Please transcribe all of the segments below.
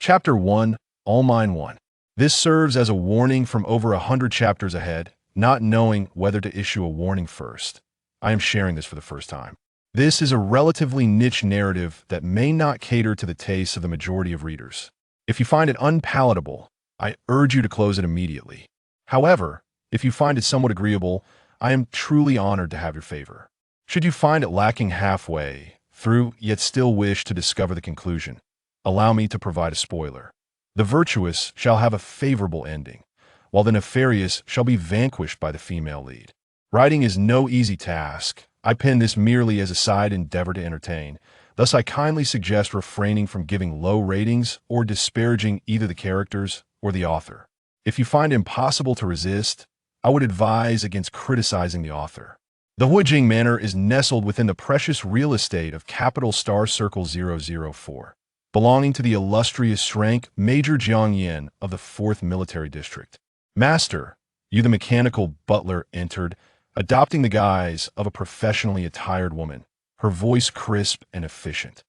Chapter 1, All Mine 1. This serves as a warning from over 100 chapters ahead, not knowing whether to issue a warning first. I am sharing this for the first time. This is a relatively niche narrative that may not cater to the tastes of the majority of readers. If you find it unpalatable, I urge you to close it immediately. However, if you find it somewhat agreeable, I am truly honored to have your favor. Should you find it lacking halfway through, yet still wish to discover the conclusion, allow me to provide a spoiler. The virtuous shall have a favorable ending, while the nefarious shall be vanquished by the female lead. Writing is no easy task. I pen this merely as a side endeavor to entertain. Thus, I kindly suggest refraining from giving low ratings or disparaging either the characters or the author. If you find it impossible to resist, I would advise against criticizing the author. The Huijing Manor is nestled within the precious real estate of Capital Star Circle 004, belonging to the illustrious Shrank Major Jiang Yin of the 4th Military District. Master, you the mechanical butler entered, adopting the guise of a professionally attired woman, her voice crisp and efficient.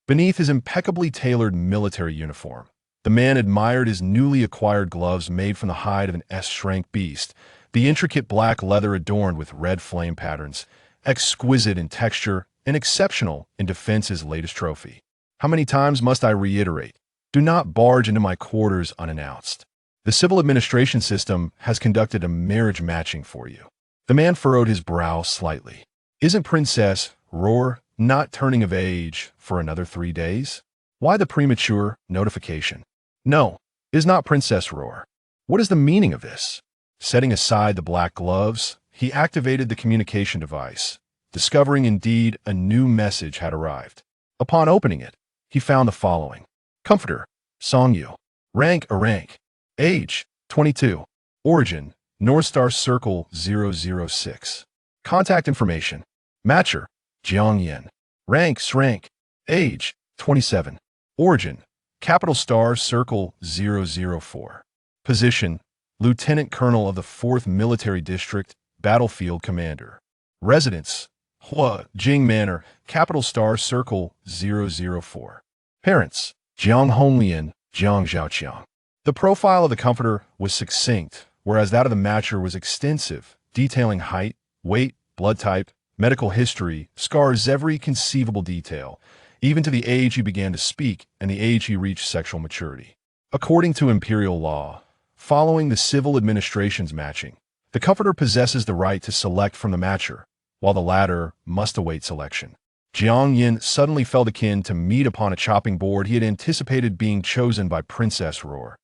Beneath his impeccably tailored military uniform, the man admired his newly acquired gloves made from the hide of an S-Shrank beast, the intricate black leather adorned with red flame patterns, exquisite in texture and exceptional in defense's latest trophy. How many times must I reiterate? Do not barge into my quarters unannounced. The civil administration system has conducted a marriage matching for you. The man furrowed his brow slightly. Isn't Princess Roar not turning of age for another 3 days? Why the premature notification? No, is not Princess Roar. What is the meaning of this? Setting aside the black gloves, he activated the communication device, discovering indeed a new message had arrived. Upon opening it, he found the following. Comforter, Songyu. Rank, a rank. Age, 22. Origin, North Star Circle 006. Contact information. Matcher, Jiang Yin. Rank, Shrank. Age, 27. Origin, Capital Star Circle 004. Position, Lieutenant Colonel of the 4th Military District, Battlefield Commander. Residence, Huijing Manor, Capital Star Circle 004. Parents, Jiang Honglian, Jiang Zhaoqiang. The profile of the comforter was succinct, whereas that of the matcher was extensive, detailing height, weight, blood type, medical history, scars, every conceivable detail, even to the age he began to speak and the age he reached sexual maturity. According to imperial law, following the civil administration's matching, the comforter possesses the right to select from the matcher, while the latter must await selection. Jiang Yin suddenly felt akin to meat upon a chopping board. He had anticipated being chosen by Princess Roar,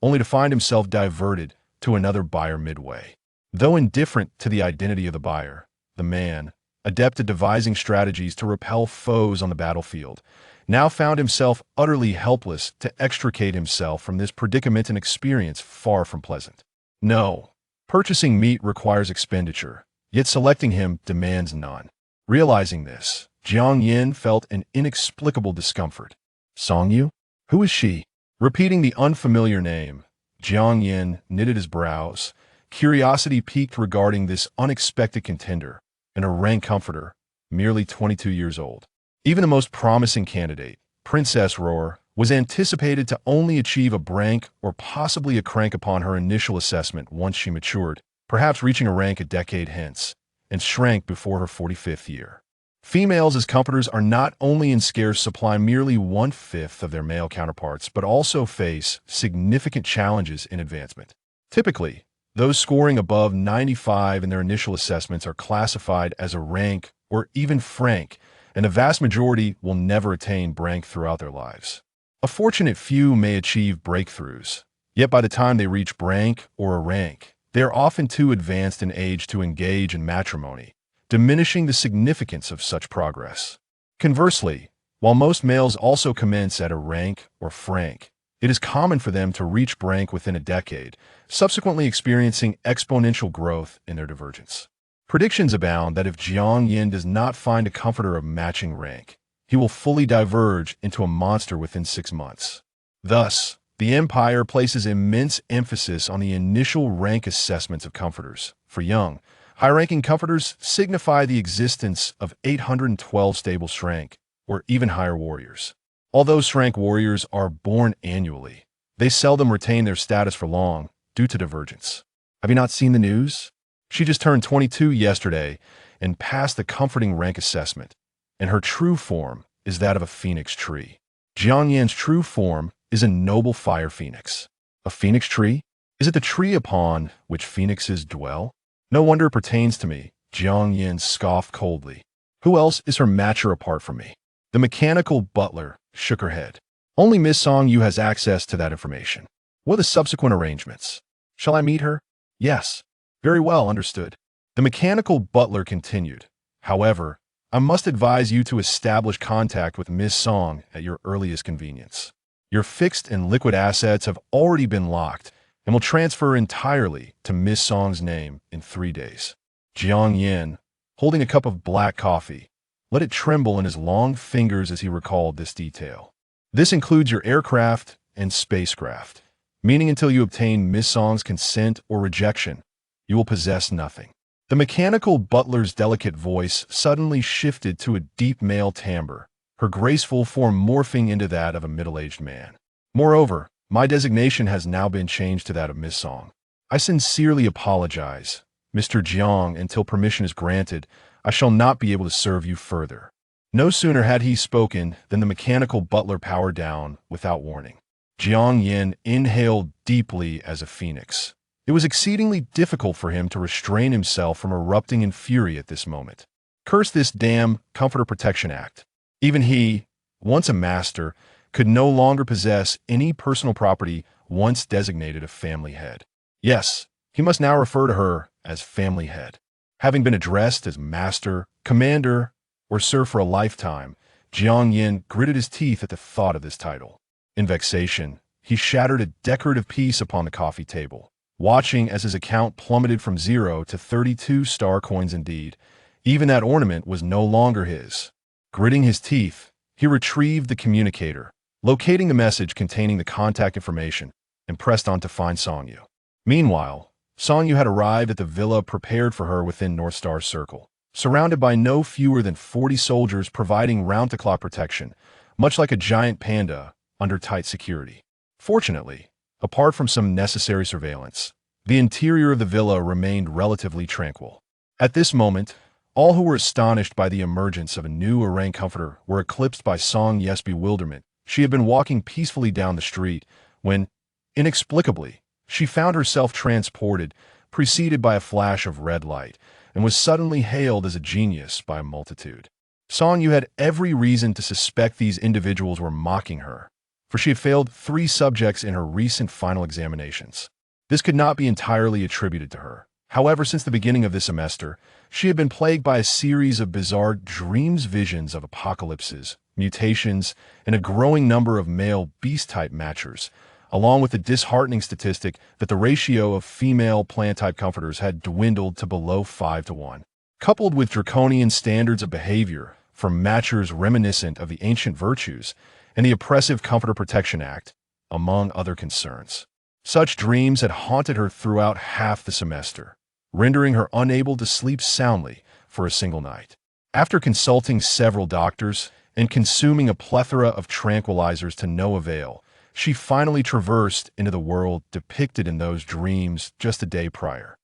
only to find himself diverted to another buyer midway. Though indifferent to the identity of the buyer, the man, adept at devising strategies to repel foes on the battlefield, now found himself utterly helpless to extricate himself from this predicament, an experience far from pleasant. No, purchasing meat requires expenditure, yet selecting him demands none. Realizing this, Jiang Yin felt an inexplicable discomfort. Songyu? Who is she? Repeating the unfamiliar name, Jiang Yin knitted his brows, curiosity piqued regarding this unexpected contender, and a rank comforter, merely 22 years old. Even the most promising candidate, Princess Roar, was anticipated to only achieve a brank or possibly a crank upon her initial assessment once she matured, perhaps reaching a rank a decade hence, and shrank before her 45th year. Females as comforters are not only in scarce supply, merely 1/5 of their male counterparts, but also face significant challenges in advancement. Typically, those scoring above 95 in their initial assessments are classified as a rank or even frank, and the vast majority will never attain brank throughout their lives. A fortunate few may achieve breakthroughs, yet by the time they reach brank or a rank, they are often too advanced in age to engage in matrimony, diminishing the significance of such progress. Conversely, while most males also commence at a rank or frank, it is common for them to reach brank within a decade, subsequently experiencing exponential growth in their divergence. Predictions abound that if Jiang Yin does not find a comforter of matching rank, he will fully diverge into a monster within 6 months. Thus, the Empire places immense emphasis on the initial rank assessments of comforters. For young, high-ranking comforters signify the existence of 812 stable Shrank, or even higher warriors. Although rank warriors are born annually, they seldom retain their status for long due to divergence. Have you not seen the news? She just turned 22 yesterday and passed the comforting rank assessment, and her true form is that of a phoenix tree. Jiang Yan's true form is a noble fire phoenix. A phoenix tree? Is it the tree upon which phoenixes dwell? No wonder it pertains to me, Jiang Yan scoffed coldly. Who else is her matcher apart from me? The mechanical butler shook her head. Only Miss Song Yu has access to that information. What are the subsequent arrangements? Shall I meet her? Yes. Very well, understood. The mechanical butler continued. However, I must advise you to establish contact with Miss Song at your earliest convenience. Your fixed and liquid assets have already been locked and will transfer entirely to Miss Song's name in 3 days. Jiang Yan, holding a cup of black coffee, let it tremble in his long fingers as he recalled this detail. This includes your aircraft and spacecraft, meaning until you obtain Miss Song's consent or rejection, you will possess nothing. The mechanical butler's delicate voice suddenly shifted to a deep male timbre, her graceful form morphing into that of a middle-aged man. Moreover, my designation has now been changed to that of Miss Song. I sincerely apologize, Mr. Jiang. Until permission is granted, I shall not be able to serve you further. No sooner had he spoken than the mechanical butler powered down without warning. Jiang Yan inhaled deeply as a phoenix. It was exceedingly difficult for him to restrain himself from erupting in fury at this moment. Curse this damn Comforter Protection Act. Even he, once a master, could no longer possess any personal property once designated a family head. Yes, he must now refer to her as family head. Having been addressed as master, commander, or sir for a lifetime, Jiang Yan gritted his teeth at the thought of this title. In vexation, he shattered a decorative piece upon the coffee table, watching as his account plummeted from 0 to 32 star coins indeed. Even that ornament was no longer his. Gritting his teeth, he retrieved the communicator, locating the message containing the contact information, and pressed on to find Song Yu. Meanwhile, Song Yu had arrived at the villa prepared for her within North Star's circle, surrounded by no fewer than 40 soldiers providing round-the-clock protection, much like a giant panda under tight security. Fortunately, apart from some necessary surveillance, the interior of the villa remained relatively tranquil. At this moment, all who were astonished by the emergence of a new Orang comforter were eclipsed by Song Yu's bewilderment. She had been walking peacefully down the street when, inexplicably, she found herself transported, preceded by a flash of red light, and was suddenly hailed as a genius by a multitude. Song Yu had every reason to suspect these individuals were mocking her, for she had failed 3 subjects in her recent final examinations. This could not be entirely attributed to her. However, since the beginning of this semester, she had been plagued by a series of bizarre visions of apocalypses, mutations, and a growing number of male beast-type matchers, along with the disheartening statistic that the ratio of female plant-type comforters had dwindled to below 5 to 1. Coupled with draconian standards of behavior from matchers reminiscent of the ancient virtues and the oppressive Comforter Protection Act, among other concerns. Such dreams had haunted her throughout half the semester, rendering her unable to sleep soundly for a single night. After consulting several doctors and consuming a plethora of tranquilizers to no avail, she finally traversed into the world depicted in those dreams just a day prior.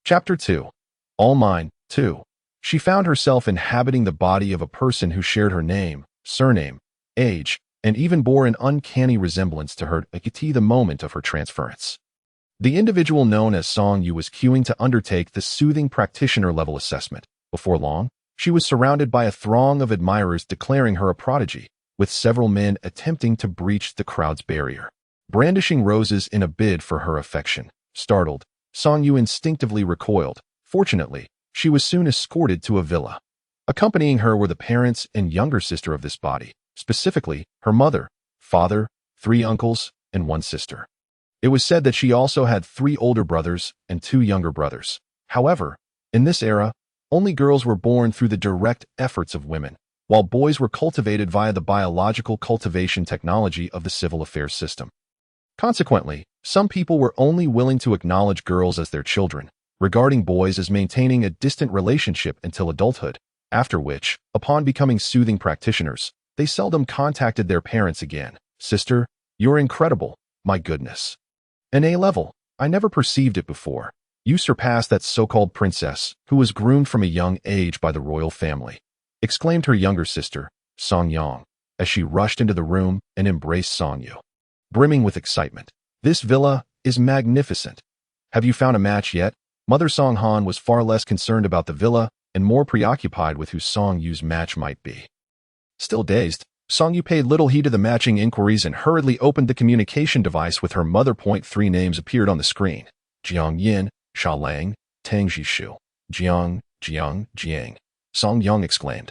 Chapter 2. All Mine, 2. She found herself inhabiting the body of a person who shared her name, surname, age, and even bore an uncanny resemblance to her at the moment of her transference. The individual known as Song Yu was queuing to undertake the soothing practitioner-level assessment. Before long, she was surrounded by a throng of admirers declaring her a prodigy, with several men attempting to breach the crowd's barrier, brandishing roses in a bid for her affection. Startled, Song Yu instinctively recoiled. Fortunately, she was soon escorted to a villa. Accompanying her were the parents and younger sister of this body, specifically her mother, father, 3 uncles, and 1 sister. It was said that she also had 3 older brothers and 2 younger brothers. However, in this era, only girls were born through the direct efforts of women, while boys were cultivated via the biological cultivation technology of the civil affairs system. Consequently, some people were only willing to acknowledge girls as their children, regarding boys as maintaining a distant relationship until adulthood, after which, upon becoming soothing practitioners, They seldom contacted their parents again. Sister, you're incredible. My goodness. An A level. I never perceived it before. You surpassed that so-called princess, who was groomed from a young age by the royal family, exclaimed her younger sister, Song Yang, as she rushed into the room and embraced Song Yu, brimming with excitement. This villa is magnificent. Have you found a match yet? Mother Song Han was far less concerned about the villa and more preoccupied with who Song Yu's match might be. Still dazed, Song Yu paid little heed to the matching inquiries and hurriedly opened the communication device with her mother. Three names appeared on the screen: Jiang Yin, Sha Lang, Tang Jishu. Jiang, Jiang. Song Yang exclaimed,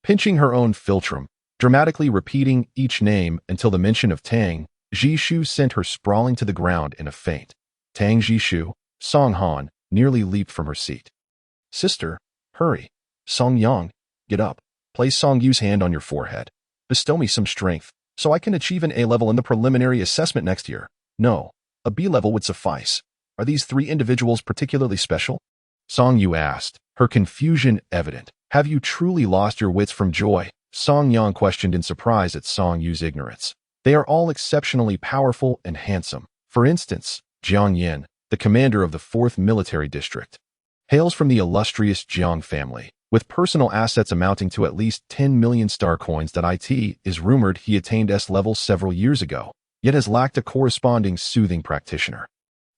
pinching her own philtrum, dramatically repeating each name until the mention of Tang Jishu sent her sprawling to the ground in a faint. Tang Jishu. Song Han nearly leaped from her seat. Sister, hurry. Song Yang, get up. Place Song Yu's hand on your forehead. Bestow me some strength, so I can achieve an A level in the preliminary assessment next year. No, a B level would suffice. Are these three individuals particularly special? Song Yu asked, her confusion evident. Have you truly lost your wits from joy? Song Yang questioned in surprise at Song Yu's ignorance. They are all exceptionally powerful and handsome. For instance, Jiang Yin, the commander of the 4th Military District, hails from the illustrious Jiang family, with personal assets amounting to at least 10 million star coins. It is rumored he attained S level several years ago, yet has lacked a corresponding soothing practitioner.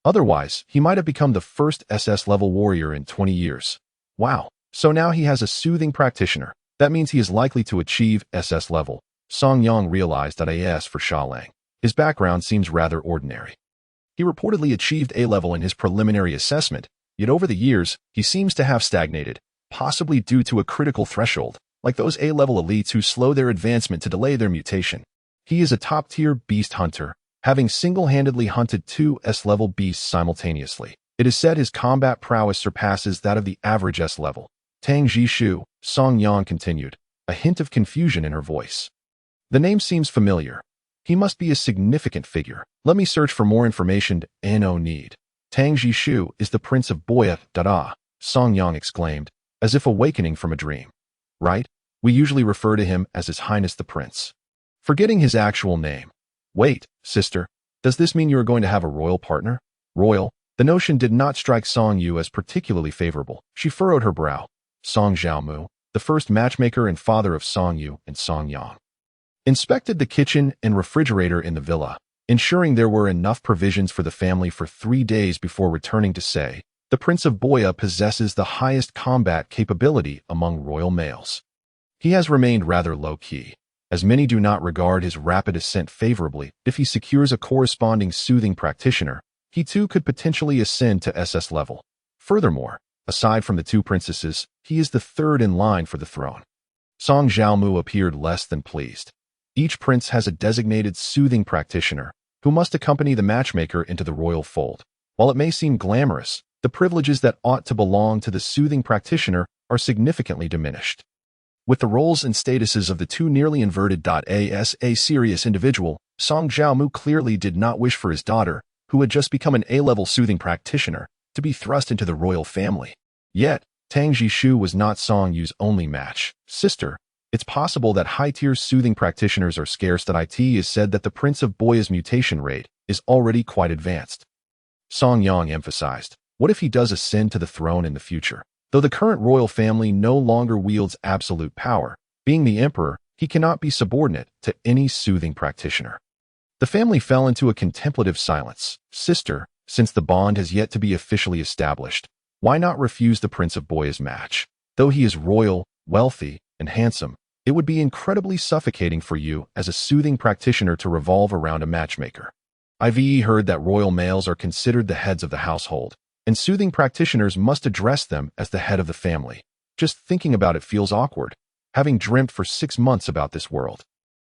Otherwise, he might have become the first SS level warrior in 20 years. Wow, so now he has a soothing practitioner. That means he is likely to achieve SS level. Song Yang realized that AS for Sha Lang. His background seems rather ordinary. He reportedly achieved A level in his preliminary assessment, yet over the years, he seems to have stagnated, possibly due to a critical threshold, like those A-level elites who slow their advancement to delay their mutation. He is a top-tier beast hunter, having single-handedly hunted 2 S-level beasts simultaneously. It is said his combat prowess surpasses that of the average S-level. Tang Jishu, Song Yang continued, a hint of confusion in her voice. The name seems familiar. He must be a significant figure. Let me search for more information. No need. Tang Jishu is the Prince of Boya, Song Yang exclaimed, as if awakening from a dream. Right? We usually refer to him as His Highness the Prince. Forgetting his actual name. Wait, sister, does this mean you are going to have a royal partner? Royal? The notion did not strike Song Yu as particularly favorable. She furrowed her brow. Song Xiaomu, the first matchmaker and father of Song Yu and Song Yang, inspected the kitchen and refrigerator in the villa, ensuring there were enough provisions for the family for 3 days before returning to say, the Prince of Boya possesses the highest combat capability among royal males. He has remained rather low-key, as many do not regard his rapid ascent favorably. If he secures a corresponding soothing practitioner, he too could potentially ascend to SS level. Furthermore, aside from the 2 princesses, he is the 3rd in line for the throne. Song Xiaomu appeared less than pleased. Each prince has a designated soothing practitioner, who must accompany the matchmaker into the royal fold. While it may seem glamorous, the privileges that ought to belong to the soothing practitioner are significantly diminished. With the roles and statuses of the 2 nearly inverted. As a serious individual, Song Xiaomu clearly did not wish for his daughter, who had just become an A-level soothing practitioner, to be thrust into the royal family. Yet, Tang Jishu was not Song Yu's only match. Sister, it's possible that high-tier soothing practitioners are scarce. It is said that the Prince of Boya's mutation rate is already quite advanced. Song Yang emphasized, what if he does ascend to the throne in the future? Though the current royal family no longer wields absolute power, being the emperor, he cannot be subordinate to any soothing practitioner. The family fell into a contemplative silence. Sister, since the bond has yet to be officially established, why not refuse the Prince of Boya's match? Though he is royal, wealthy, and handsome, it would be incredibly suffocating for you as a soothing practitioner to revolve around a matchmaker. I've heard that royal males are considered the heads of the household, and soothing practitioners must address them as the head of the family. Just thinking about it feels awkward, having dreamt for 6 months about this world.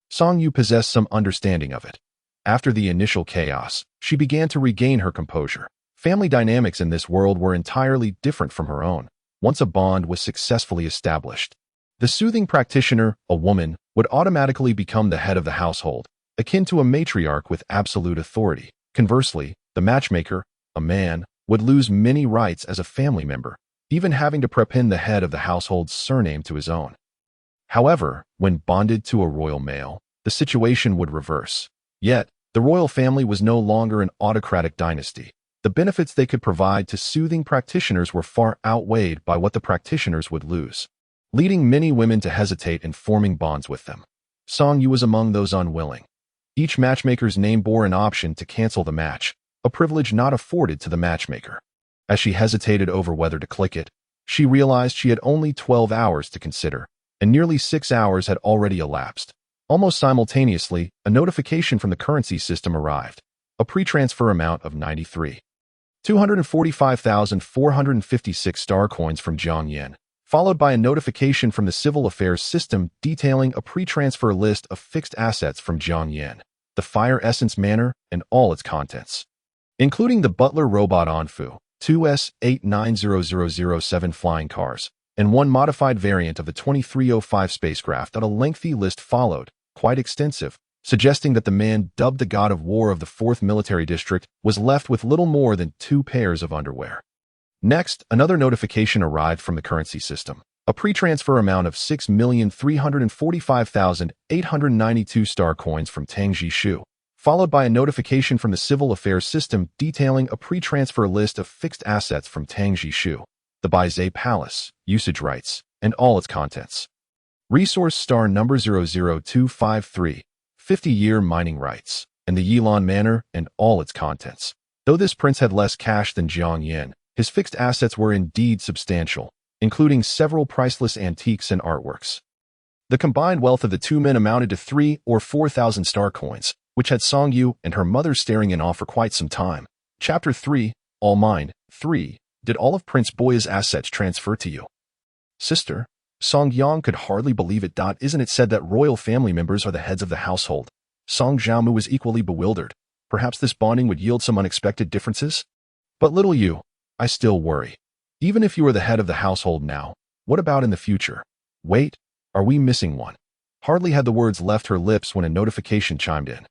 Song Yu possessed some understanding of it. After the initial chaos, she began to regain her composure. Family dynamics in this world were entirely different from her own, once a bond was successfully established. The soothing practitioner, a woman, would automatically become the head of the household, akin to a matriarch with absolute authority. Conversely, the matchmaker, a man, would lose many rights as a family member, even having to prepend the head of the household's surname to his own. However, when bonded to a royal male, the situation would reverse. Yet, the royal family was no longer an autocratic dynasty. The benefits they could provide to soothing practitioners were far outweighed by what the practitioners would lose, leading many women to hesitate in forming bonds with them. Song Yu was among those unwilling. Each matchmaker's name bore an option to cancel the match, a privilege not afforded to the matchmaker. As she hesitated over whether to click it, she realized she had only 12 hours to consider, and nearly 6 hours had already elapsed. Almost simultaneously, a notification from the currency system arrived, a pre-transfer amount of 245,456 star coins from Jiang Yen, followed by a notification from the civil affairs system detailing a pre-transfer list of fixed assets from Jiang Yen, the Fire Essence Manor, and all its contents, including the Butler robot Anfu, 2S890007 flying cars, and one modified variant of the 2305 spacecraft. A lengthy list followed, quite extensive, suggesting that the man dubbed the God of War of the 4th Military District was left with little more than 2 pairs of underwear. Next, another notification arrived from the currency system, a pre-transfer amount of 6,345,892 star coins from Tang Jishu, followed by a notification from the civil affairs system detailing a pre-transfer list of fixed assets from Tang Jishu, the Baizé Palace, usage rights, and all its contents. Resource star number 00253, 50-year mining rights, and the Yilan Manor and all its contents. Though this prince had less cash than Jiang Yen, his fixed assets were indeed substantial, including several priceless antiques and artworks. The combined wealth of the two men amounted to 3,000 or 4,000 star coins, which had Song Yu and her mother staring in awe for quite some time. Chapter 3, All Mine. 3. Did all of Prince Boya's assets transfer to you? Sister, Song Yang could hardly believe it. Isn't it said that royal family members are the heads of the household? Song Xiaomu was equally bewildered. Perhaps this bonding would yield some unexpected differences? But little Yu, I still worry. Even if you are the head of the household now, what about in the future? Wait, are we missing one? Hardly had the words left her lips when a notification chimed in.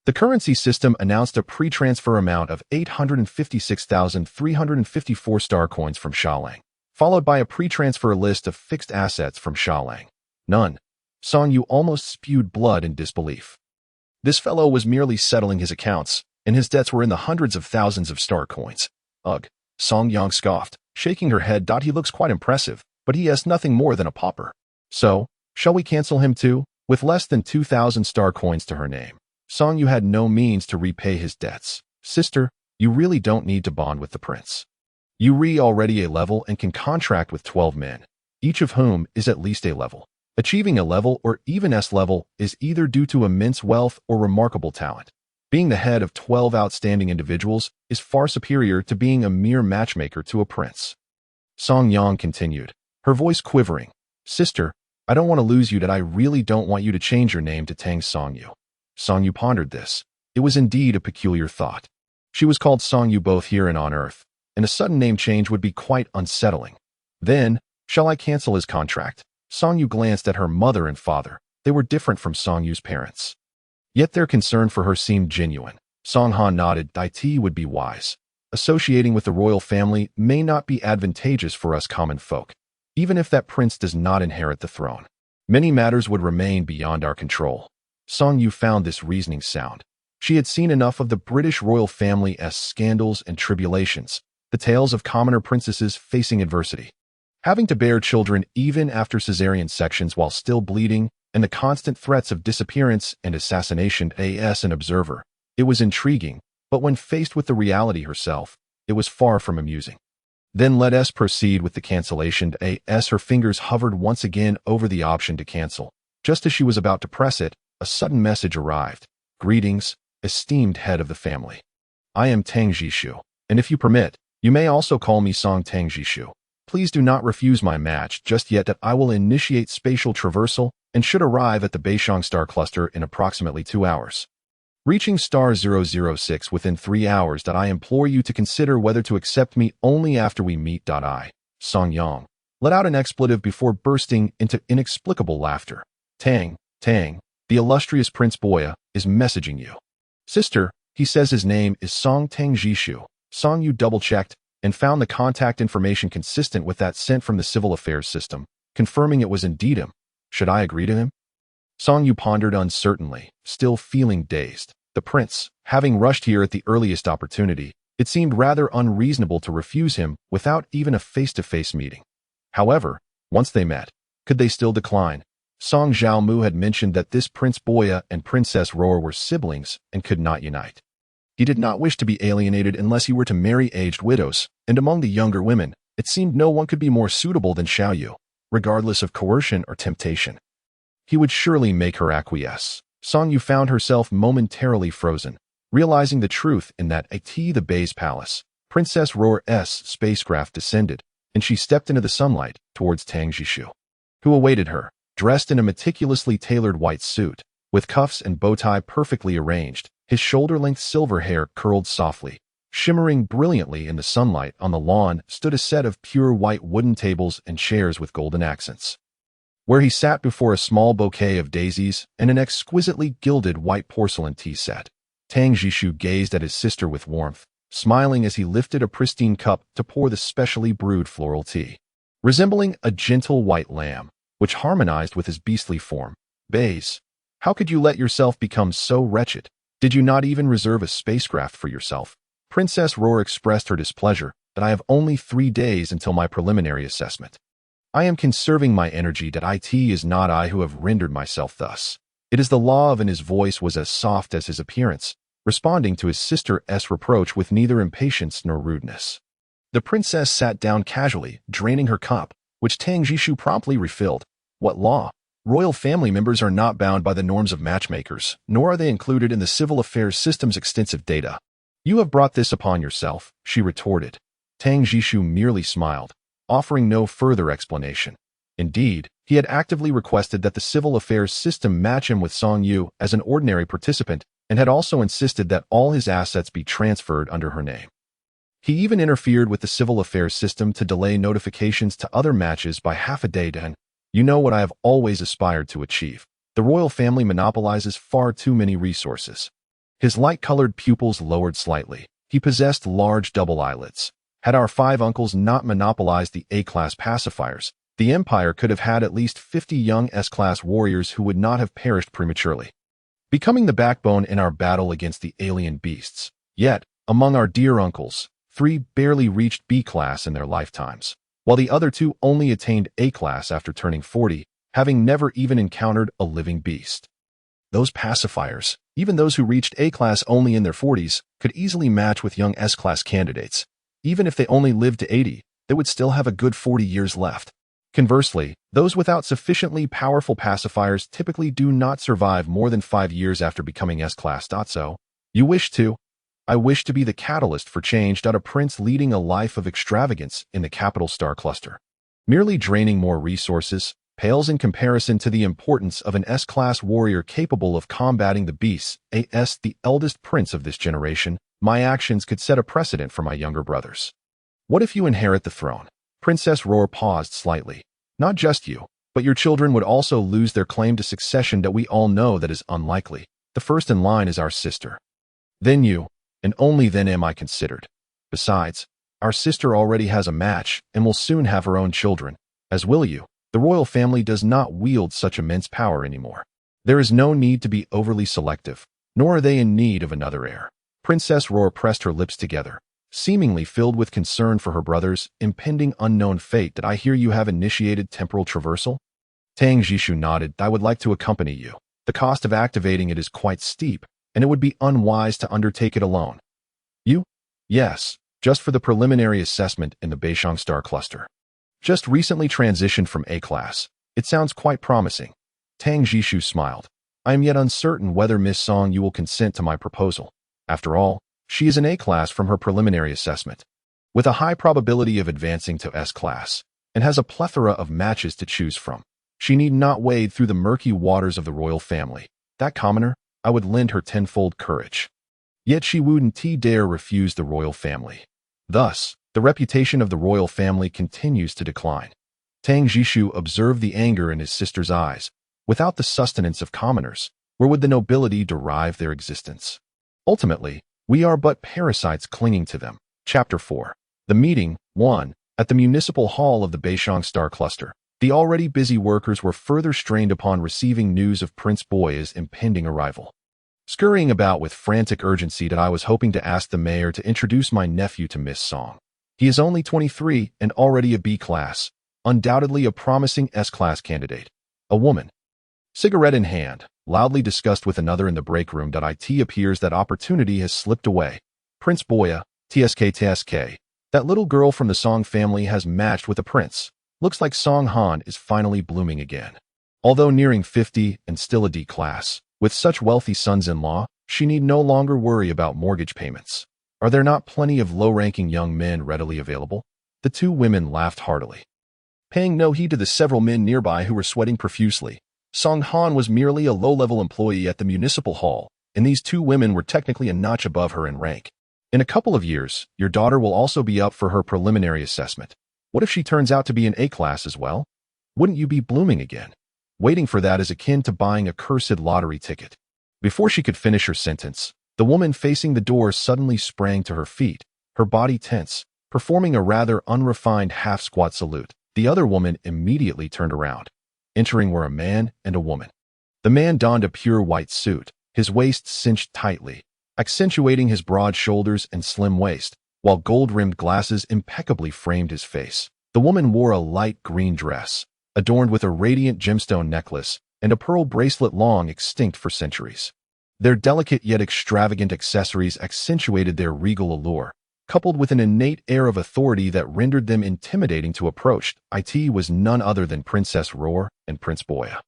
The currency system announced a pre-transfer amount of 856,354 star coins from Shaolang, followed by a pre-transfer list of fixed assets from Shaolang. None. Song Yu almost spewed blood in disbelief. This fellow was merely settling his accounts, and his debts were in the hundreds of thousands of star coins. Ugh, Song Yang scoffed, shaking her head. He looks quite impressive, but he has nothing more than a pauper. So, shall we cancel him too? With less than 2,000 star coins to her name, Song Yu had no means to repay his debts. Sister, you really don't need to bond with the prince. You already a level and can contract with 12 men, each of whom is at least a level. Achieving a level or even S level is either due to immense wealth or remarkable talent. Being the head of 12 outstanding individuals is far superior to being a mere matchmaker to a prince. Song Yang continued, her voice quivering. Sister, I don't want to lose you. I really don't want you to change your name to Tang Song Yu. Song Yu pondered this. It was indeed a peculiar thought. She was called Song Yu both here and on Earth, and a sudden name change would be quite unsettling. Then, shall I cancel his contract? Song Yu glanced at her mother and father. They were different from Song Yu's parents. Yet their concern for her seemed genuine. Song Han nodded. It would be wise. Associating with the royal family may not be advantageous for us common folk, even if that prince does not inherit the throne. Many matters would remain beyond our control. Song Yu found this reasoning sound. She had seen enough of the British royal family's scandals and tribulations, the tales of commoner princesses facing adversity, having to bear children even after cesarean sections while still bleeding, and the constant threats of disappearance and assassination. As an observer, it was intriguing, but when faced with the reality herself, it was far from amusing. Then let us proceed with the cancellation. As her fingers hovered once again over the option to cancel. Just as she was about to press it, a sudden message arrived. Greetings, esteemed head of the family. I am Tang Jishu, and if you permit, you may also call me Song Tang Jishu. Please do not refuse my match just yet. I will initiate spatial traversal and should arrive at the Beishang star cluster in approximately 2 hours. Reaching star 006 within 3 hours. I implore you to consider whether to accept me only after we meet. Song Yang let out an expletive before bursting into inexplicable laughter. Tang, the illustrious Prince Boya, is messaging you. Sister, he says his name is Song Tang Jishu. Song Yu double-checked and found the contact information consistent with that sent from the civil affairs system, confirming it was indeed him. Should I agree to him? Song Yu pondered uncertainly, still feeling dazed. The prince, having rushed here at the earliest opportunity, it seemed rather unreasonable to refuse him without even a face-to-face meeting. However, once they met, could they still decline? Song Xiaomu had mentioned that this Prince Boya and Princess Roar were siblings and could not unite. He did not wish to be alienated unless he were to marry aged widows, and among the younger women, it seemed no one could be more suitable than Xiaoyu, regardless of coercion or temptation. He would surely make her acquiesce. Song Yu found herself momentarily frozen, realizing the truth in that at the Bey's palace, Princess Roar's spacecraft descended, and she stepped into the sunlight towards Tang Jishu, who awaited her, dressed in a meticulously tailored white suit, with cuffs and bow tie perfectly arranged, his shoulder-length silver hair curled softly. Shimmering brilliantly in the sunlight on the lawn stood a set of pure white wooden tables and chairs with golden accents, where he sat before a small bouquet of daisies and an exquisitely gilded white porcelain tea set. Tang Jishu gazed at his sister with warmth, smiling as he lifted a pristine cup to pour the specially brewed floral tea. Resembling a gentle white lamb, which harmonized with his beastly form. Bays, how could you let yourself become so wretched? Did you not even reserve a spacecraft for yourself? Princess Roar expressed her displeasure that I have only 3 days until my preliminary assessment. I am conserving my energy that it is not I who have rendered myself thus. It is the law of, and his voice was as soft as his appearance, responding to his sister's reproach with neither impatience nor rudeness. The princess sat down casually, draining her cup, which Tang Jishu promptly refilled. What law? Royal family members are not bound by the norms of matchmakers, nor are they included in the civil affairs system's extensive data. You have brought this upon yourself, she retorted. Tang Jishu merely smiled, offering no further explanation. Indeed, he had actively requested that the civil affairs system match him with Song Yu as an ordinary participant, and had also insisted that all his assets be transferred under her name. He even interfered with the civil affairs system to delay notifications to other matches by half a day. Dan, you know what I have always aspired to achieve. The royal family monopolizes far too many resources. His light-colored pupils lowered slightly. He possessed large double eyelids. Had our 5 uncles not monopolized the A-class pacifiers, the empire could have had at least 50 young S-class warriors who would not have perished prematurely, becoming the backbone in our battle against the alien beasts. Yet, among our dear uncles, 3 barely reached B-class in their lifetimes, while the other 2 only attained A-class after turning 40, having never even encountered a living beast. Those pacifiers, even those who reached A-class only in their 40s, could easily match with young S-class candidates. Even if they only lived to 80, they would still have a good 40 years left. Conversely, those without sufficiently powerful pacifiers typically do not survive more than 5 years after becoming S-class. So, you wish to? I wish to be the catalyst for change. A prince leading a life of extravagance in the capital star cluster, merely draining more resources, pales in comparison to the importance of an S-class warrior capable of combating the beasts. As the eldest prince of this generation, my actions could set a precedent for my younger brothers. What if you inherit the throne? Princess Roar paused slightly. Not just you, but your children would also lose their claim to succession. That we all know that is unlikely. The first in line is our sister. Then you, and only then am I considered. Besides, our sister already has a match and will soon have her own children, as will you. The royal family does not wield such immense power anymore. There is no need to be overly selective, nor are they in need of another heir. Princess Roar pressed her lips together, seemingly filled with concern for her brother's impending unknown fate. Did I hear you have initiated temporal traversal? Tang Jishu nodded. I would like to accompany you. The cost of activating it is quite steep, and it would be unwise to undertake it alone. You? Yes, just for the preliminary assessment in the Beishang star cluster. Just recently transitioned from A-class. It sounds quite promising. Tang Jishu smiled. I am yet uncertain whether Miss Song Yu will consent to my proposal. After all, she is an A-class from her preliminary assessment, with a high probability of advancing to S-class, and has a plethora of matches to choose from. She need not wade through the murky waters of the royal family. That commoner, I would lend her tenfold courage. Yet she wouldn't dare refuse the royal family. Thus, the reputation of the royal family continues to decline. Tang Jishu observed the anger in his sister's eyes. Without the sustenance of commoners, where would the nobility derive their existence? Ultimately, we are but parasites clinging to them. Chapter 4. The meeting, 1, at the municipal hall of the Beishang star cluster. The already busy workers were further strained upon receiving news of Prince Boya's impending arrival. Scurrying about with frantic urgency that I was hoping to ask the mayor to introduce my nephew to Miss Song. He is only 23 and already a B-class, undoubtedly a promising S-class candidate. A woman. Cigarette in hand, loudly discussed with another in the break room. It appears that opportunity has slipped away. Prince Boya, TSK. That little girl from the Song family has matched with a prince. Looks like Song Han is finally blooming again. Although nearing 50 and still a D-class, with such wealthy sons-in-law, she need no longer worry about mortgage payments. Are there not plenty of low-ranking young men readily available? The two women laughed heartily. Paying no heed to the several men nearby who were sweating profusely, Song Han was merely a low-level employee at the municipal hall, and these two women were technically a notch above her in rank. In a couple of years, your daughter will also be up for her preliminary assessment. What if she turns out to be an A-class as well? Wouldn't you be blooming again? Waiting for that is akin to buying a cursed lottery ticket. Before she could finish her sentence, the woman facing the door suddenly sprang to her feet, her body tense, performing a rather unrefined half-squat salute. The other woman immediately turned around. Entering were a man and a woman. The man donned a pure white suit, his waist cinched tightly, accentuating his broad shoulders and slim waist, while gold-rimmed glasses impeccably framed his face. The woman wore a light green dress, adorned with a radiant gemstone necklace and a pearl bracelet long extinct for centuries. Their delicate yet extravagant accessories accentuated their regal allure, coupled with an innate air of authority that rendered them intimidating to approach. It was none other than Princess Roar and Prince Boya.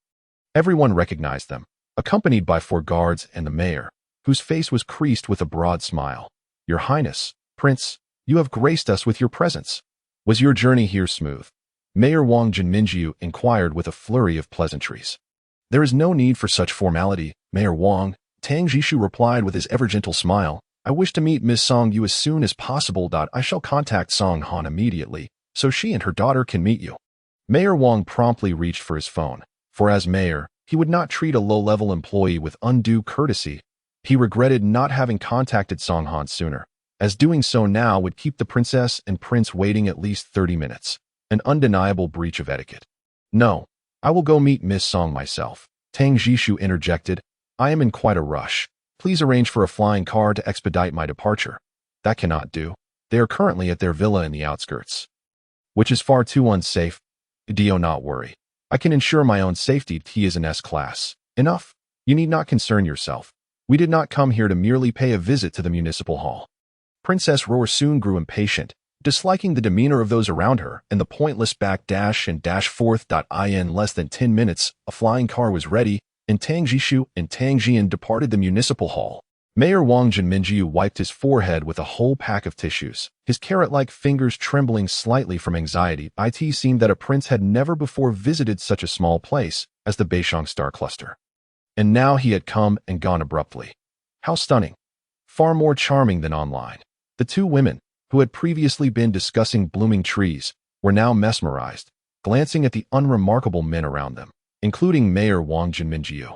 Everyone recognized them, accompanied by 4 guards and the mayor, whose face was creased with a broad smile. Your Highness, Prince, you have graced us with your presence. Was your journey here smooth? Mayor Wang Jinminjiu inquired with a flurry of pleasantries. There is no need for such formality, Mayor Wang, Tang Jishu replied with his ever-gentle smile. I wish to meet Miss Song Yu as soon as possible. I shall contact Song Han immediately, so she and her daughter can meet you. Mayor Wang promptly reached for his phone, for as mayor, he would not treat a low-level employee with undue courtesy. He regretted not having contacted Song Han sooner, as doing so now would keep the princess and prince waiting at least 30 minutes, an undeniable breach of etiquette. No, I will go meet Miss Song myself, Tang Jishu interjected. I am in quite a rush. Please arrange for a flying car to expedite my departure. That cannot do. They are currently at their villa in the outskirts, which is far too unsafe. Do not worry. I can ensure my own safety. He is an S-class. Enough. You need not concern yourself. We did not come here to merely pay a visit to the municipal hall. Princess Roar soon grew impatient, disliking the demeanor of those around her and the pointless backdash and dash forth. In less than 10 minutes, a flying car was ready, and Tang Jishu and Tang Jian departed the municipal hall. Mayor Wang Jinminjiu wiped his forehead with a whole pack of tissues, his carrot-like fingers trembling slightly from anxiety. It seemed that a prince had never before visited such a small place as the Beishang Star Cluster. And now he had come and gone abruptly. How stunning. Far more charming than online. The two women, who had previously been discussing blooming trees, were now mesmerized, glancing at the unremarkable men around them, including Mayor Wang Jinminjiu,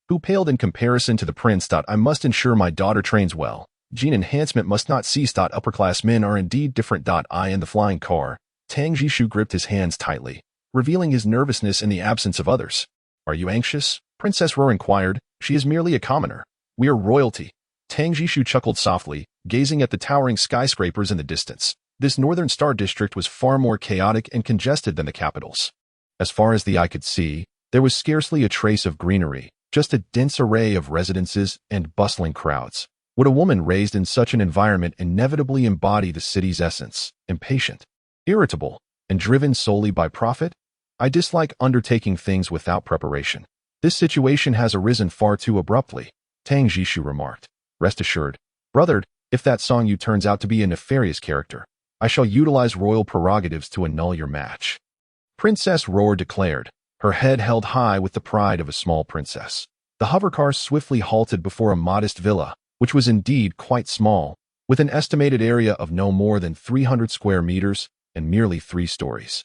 who paled in comparison to the prince. I must ensure my daughter trains well. Gene enhancement must not cease. Upper-class men are indeed different. In the flying car, Tang Jishu gripped his hands tightly, revealing his nervousness in the absence of others. Are you anxious? Princess Roar inquired. She is merely a commoner. We are royalty. Tang Jishu chuckled softly, gazing at the towering skyscrapers in the distance. This northern star district was far more chaotic and congested than the capital's. As far as the eye could see, there was scarcely a trace of greenery, just a dense array of residences and bustling crowds. Would a woman raised in such an environment inevitably embody the city's essence, impatient, irritable, and driven solely by profit? I dislike undertaking things without preparation. This situation has arisen far too abruptly, Tang Jishu remarked. Rest assured, brother, if that Song Yu turns out to be a nefarious character, I shall utilize royal prerogatives to annul your match. Princess Roar declared, her head held high with the pride of a small princess. The hovercar swiftly halted before a modest villa, which was indeed quite small, with an estimated area of no more than 300 square meters and merely 3 stories.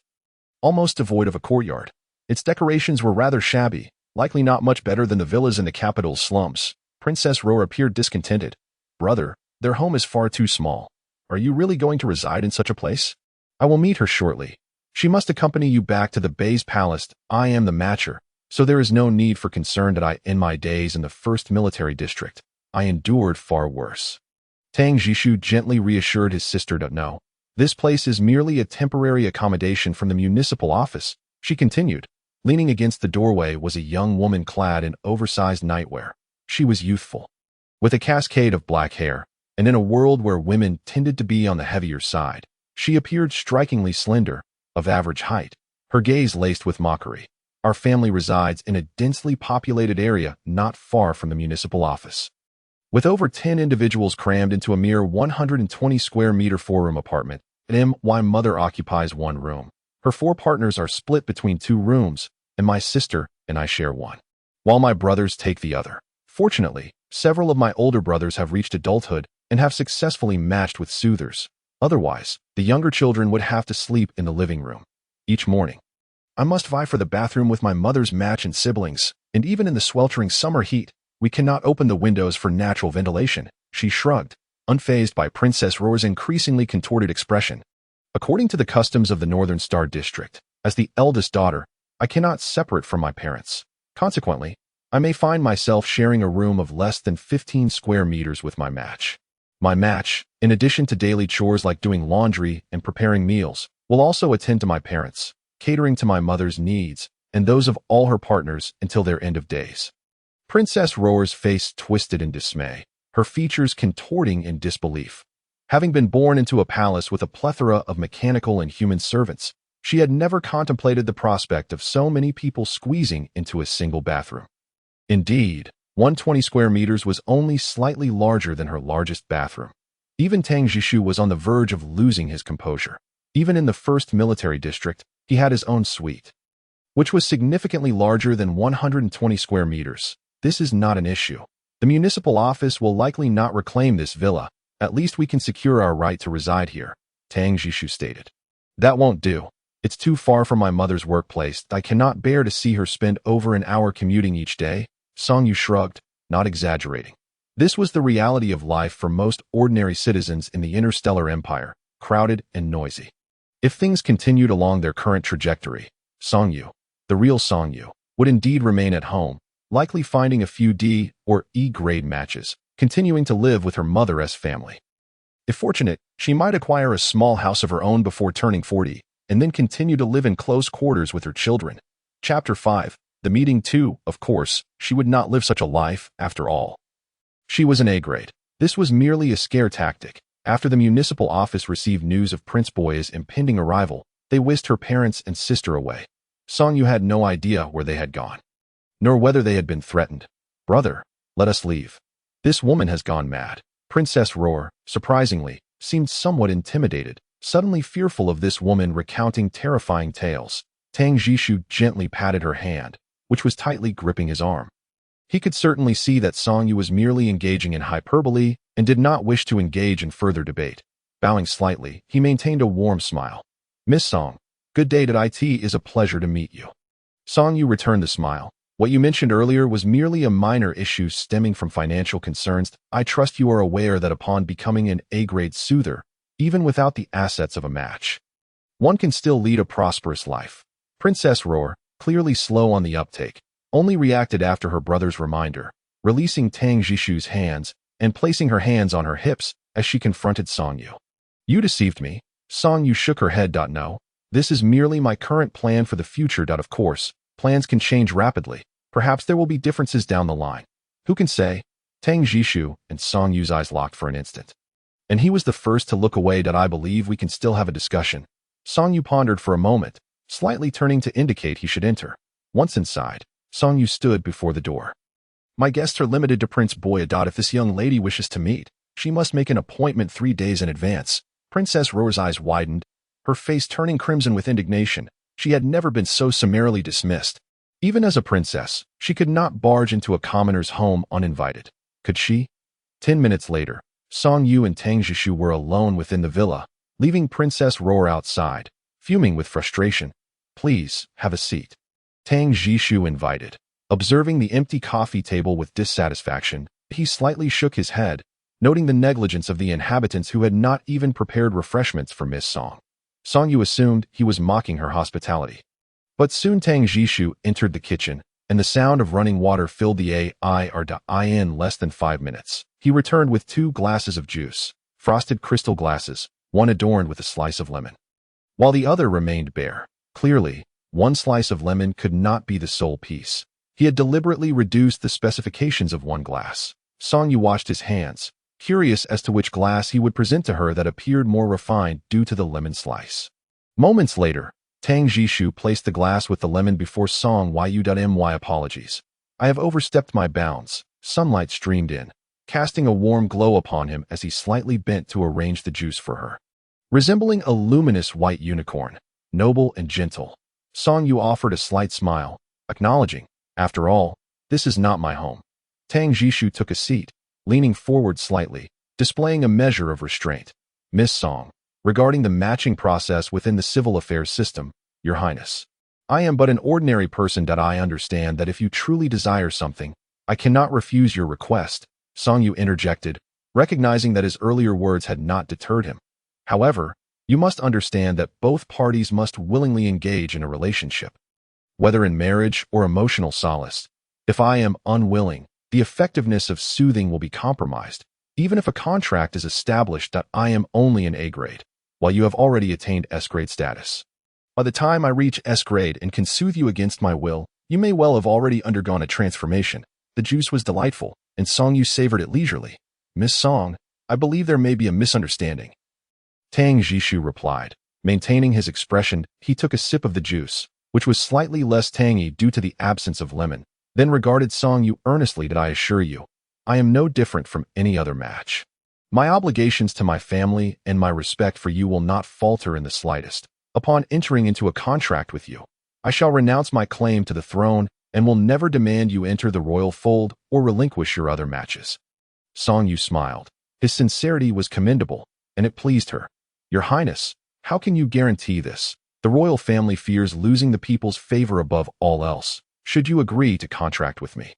Almost devoid of a courtyard, its decorations were rather shabby, likely not much better than the villas in the capital's slums. Princess Roar appeared discontented. Brother, their home is far too small. Are you really going to reside in such a place? I will meet her shortly. She must accompany you back to the Bey's palace. I am the matcher, so there is no need for concern that I end my days in the first military district. I endured far worse. Tang Jishu gently reassured his sister that no, this place is merely a temporary accommodation from the municipal office. She continued. Leaning against the doorway was a young woman clad in oversized nightwear. She was youthful, with a cascade of black hair, and in a world where women tended to be on the heavier side, she appeared strikingly slender, of average height, her gaze laced with mockery. Our family resides in a densely populated area not far from the municipal office. With over 10 individuals crammed into a mere 120 square meter four-room apartment, my mother occupies one room. Her 4 partners are split between 2 rooms, and my sister and I share one, while my brothers take the other. Fortunately, several of my older brothers have reached adulthood and have successfully matched with soothers. Otherwise, the younger children would have to sleep in the living room. Each morning, I must vie for the bathroom with my mother's match and siblings, and even in the sweltering summer heat, we cannot open the windows for natural ventilation. She shrugged, unfazed by Princess Roar's increasingly contorted expression. According to the customs of the Northern Star District, as the eldest daughter, I cannot separate from my parents. Consequently, I may find myself sharing a room of less than 15 square meters with my match. My match, in addition to daily chores like doing laundry and preparing meals, will also attend to my parents, catering to my mother's needs and those of all her partners until their end of days. Princess Roar's face twisted in dismay, her features contorting in disbelief. Having been born into a palace with a plethora of mechanical and human servants, she had never contemplated the prospect of so many people squeezing into a single bathroom. Indeed, 120 square meters was only slightly larger than her largest bathroom. Even Tang Jishu was on the verge of losing his composure. Even in the first military district, he had his own suite, which was significantly larger than 120 square meters. This is not an issue. The municipal office will likely not reclaim this villa. At least we can secure our right to reside here, Tang Jishu stated. That won't do. It's too far from my mother's workplace. I cannot bear to see her spend over an hour commuting each day. Song Yu shrugged, not exaggerating. This was the reality of life for most ordinary citizens in the Interstellar Empire, crowded and noisy. If things continued along their current trajectory, Song Yu, the real Song Yu, would indeed remain at home, likely finding a few D or E-grade matches, continuing to live with her mother's family. If fortunate, she might acquire a small house of her own before turning 40, and then continue to live in close quarters with her children. Chapter 5. The meeting too, of course, she would not live such a life, after all. She was an A-grade. This was merely a scare tactic. After the municipal office received news of Prince Boy's impending arrival, they whisked her parents and sister away. Song Yu had no idea where they had gone, nor whether they had been threatened. Brother, let us leave. This woman has gone mad. Princess Roar, surprisingly, seemed somewhat intimidated, suddenly fearful of this woman recounting terrifying tales. Tang Jishu gently patted her hand, which was tightly gripping his arm. He could certainly see that Song Yu was merely engaging in hyperbole and did not wish to engage in further debate. Bowing slightly, he maintained a warm smile. Miss Song, good day. It is a pleasure to meet you. Song Yu returned the smile. What you mentioned earlier was merely a minor issue stemming from financial concerns. I trust you are aware that upon becoming an A-grade soother, even without the assets of a match, one can still lead a prosperous life. Princess Roar, clearly slow on the uptake, only reacted after her brother's reminder, releasing Tang Jishu's hands and placing her hands on her hips as she confronted Song Yu. You deceived me. Song Yu shook her head. No, this is merely my current plan for the future. Of course, plans can change rapidly. Perhaps there will be differences down the line. Who can say? Tang Jishu and Song Yu's eyes locked for an instant, and he was the first to look away. I believe we can still have a discussion. Song Yu pondered for a moment, slightly turning to indicate he should enter. Once inside, Song Yu stood before the door. My guests are limited to Prince Boy. If this young lady wishes to meet, she must make an appointment 3 days in advance. Princess Roar's eyes widened, her face turning crimson with indignation. She had never been so summarily dismissed. Even as a princess, she could not barge into a commoner's home uninvited. Could she? 10 minutes later, Song Yu and Tang Jishu were alone within the villa, leaving Princess Roar outside, fuming with frustration. Please, have a seat. Tang Jishu invited. Observing the empty coffee table with dissatisfaction, he slightly shook his head, noting the negligence of the inhabitants who had not even prepared refreshments for Miss Song. Song Yu assumed he was mocking her hospitality. But soon Tang Jishu entered the kitchen, and the sound of running water filled the in less than 5 minutes. He returned with 2 glasses of juice, frosted crystal glasses, one adorned with a slice of lemon, while the other remained bare. Clearly, one slice of lemon could not be the sole piece. He had deliberately reduced the specifications of one glass. Song Yu washed his hands, curious as to which glass he would present to her that appeared more refined due to the lemon slice. Moments later, Tang Jishu placed the glass with the lemon before Song Yu.My apologies. I have overstepped my bounds. Sunlight streamed in, casting a warm glow upon him as he slightly bent to arrange the juice for her. Resembling a luminous white unicorn, noble and gentle, Song Yu offered a slight smile, acknowledging, after all, this is not my home. Tang Jishu took a seat, leaning forward slightly, displaying a measure of restraint. Miss Song, regarding the matching process within the civil affairs system, Your Highness, I am but an ordinary person. I understand that if you truly desire something, I cannot refuse your request, Song Yu interjected, recognizing that his earlier words had not deterred him. However, you must understand that both parties must willingly engage in a relationship. Whether in marriage or emotional solace, if I am unwilling, the effectiveness of soothing will be compromised, even if a contract is established that I am only an A grade, while you have already attained S grade status. By the time I reach S grade and can soothe you against my will, you may well have already undergone a transformation. The juice was delightful, and Song Yu savored it leisurely. Miss Song, I believe there may be a misunderstanding. Tang Jishu replied. Maintaining his expression, he took a sip of the juice, which was slightly less tangy due to the absence of lemon, then regarded Song Yu earnestly. I assure you, I am no different from any other match. My obligations to my family and my respect for you will not falter in the slightest. Upon entering into a contract with you, I shall renounce my claim to the throne and will never demand you enter the royal fold or relinquish your other matches. Song Yu smiled. His sincerity was commendable, and it pleased her. Your Highness, how can you guarantee this? The royal family fears losing the people's favor above all else. Should you agree to contract with me,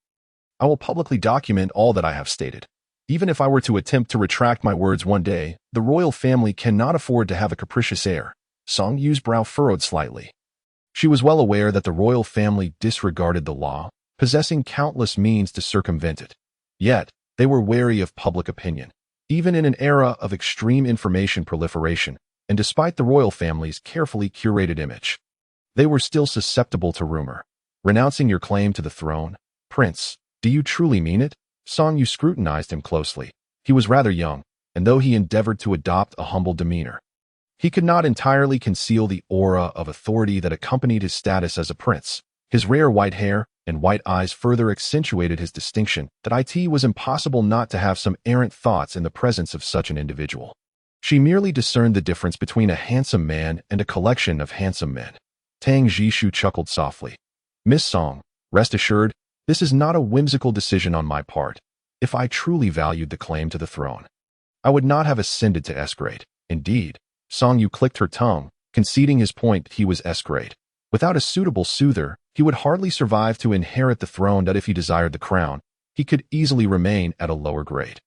I will publicly document all that I have stated. Even if I were to attempt to retract my words one day, the royal family cannot afford to have a capricious heir. Song Yu's brow furrowed slightly. She was well aware that the royal family disregarded the law, possessing countless means to circumvent it. Yet, they were wary of public opinion, even in an era of extreme information proliferation, and despite the royal family's carefully curated image, they were still susceptible to rumor. Renouncing your claim to the throne, Prince, do you truly mean it? Song Yu scrutinized him closely. He was rather young, and though he endeavored to adopt a humble demeanor, he could not entirely conceal the aura of authority that accompanied his status as a prince. His rare white hair and white eyes further accentuated his distinction that it was impossible not to have some errant thoughts in the presence of such an individual. She merely discerned the difference between a handsome man and a collection of handsome men. Tang Jishu chuckled softly. Miss Song, rest assured, this is not a whimsical decision on my part. If I truly valued the claim to the throne, I would not have ascended to S grade. Indeed, Song Yu clicked her tongue, conceding his point he was S grade. Without a suitable soother, he would hardly survive to inherit the throne. That if he desired the crown, he could easily remain at a lower grade,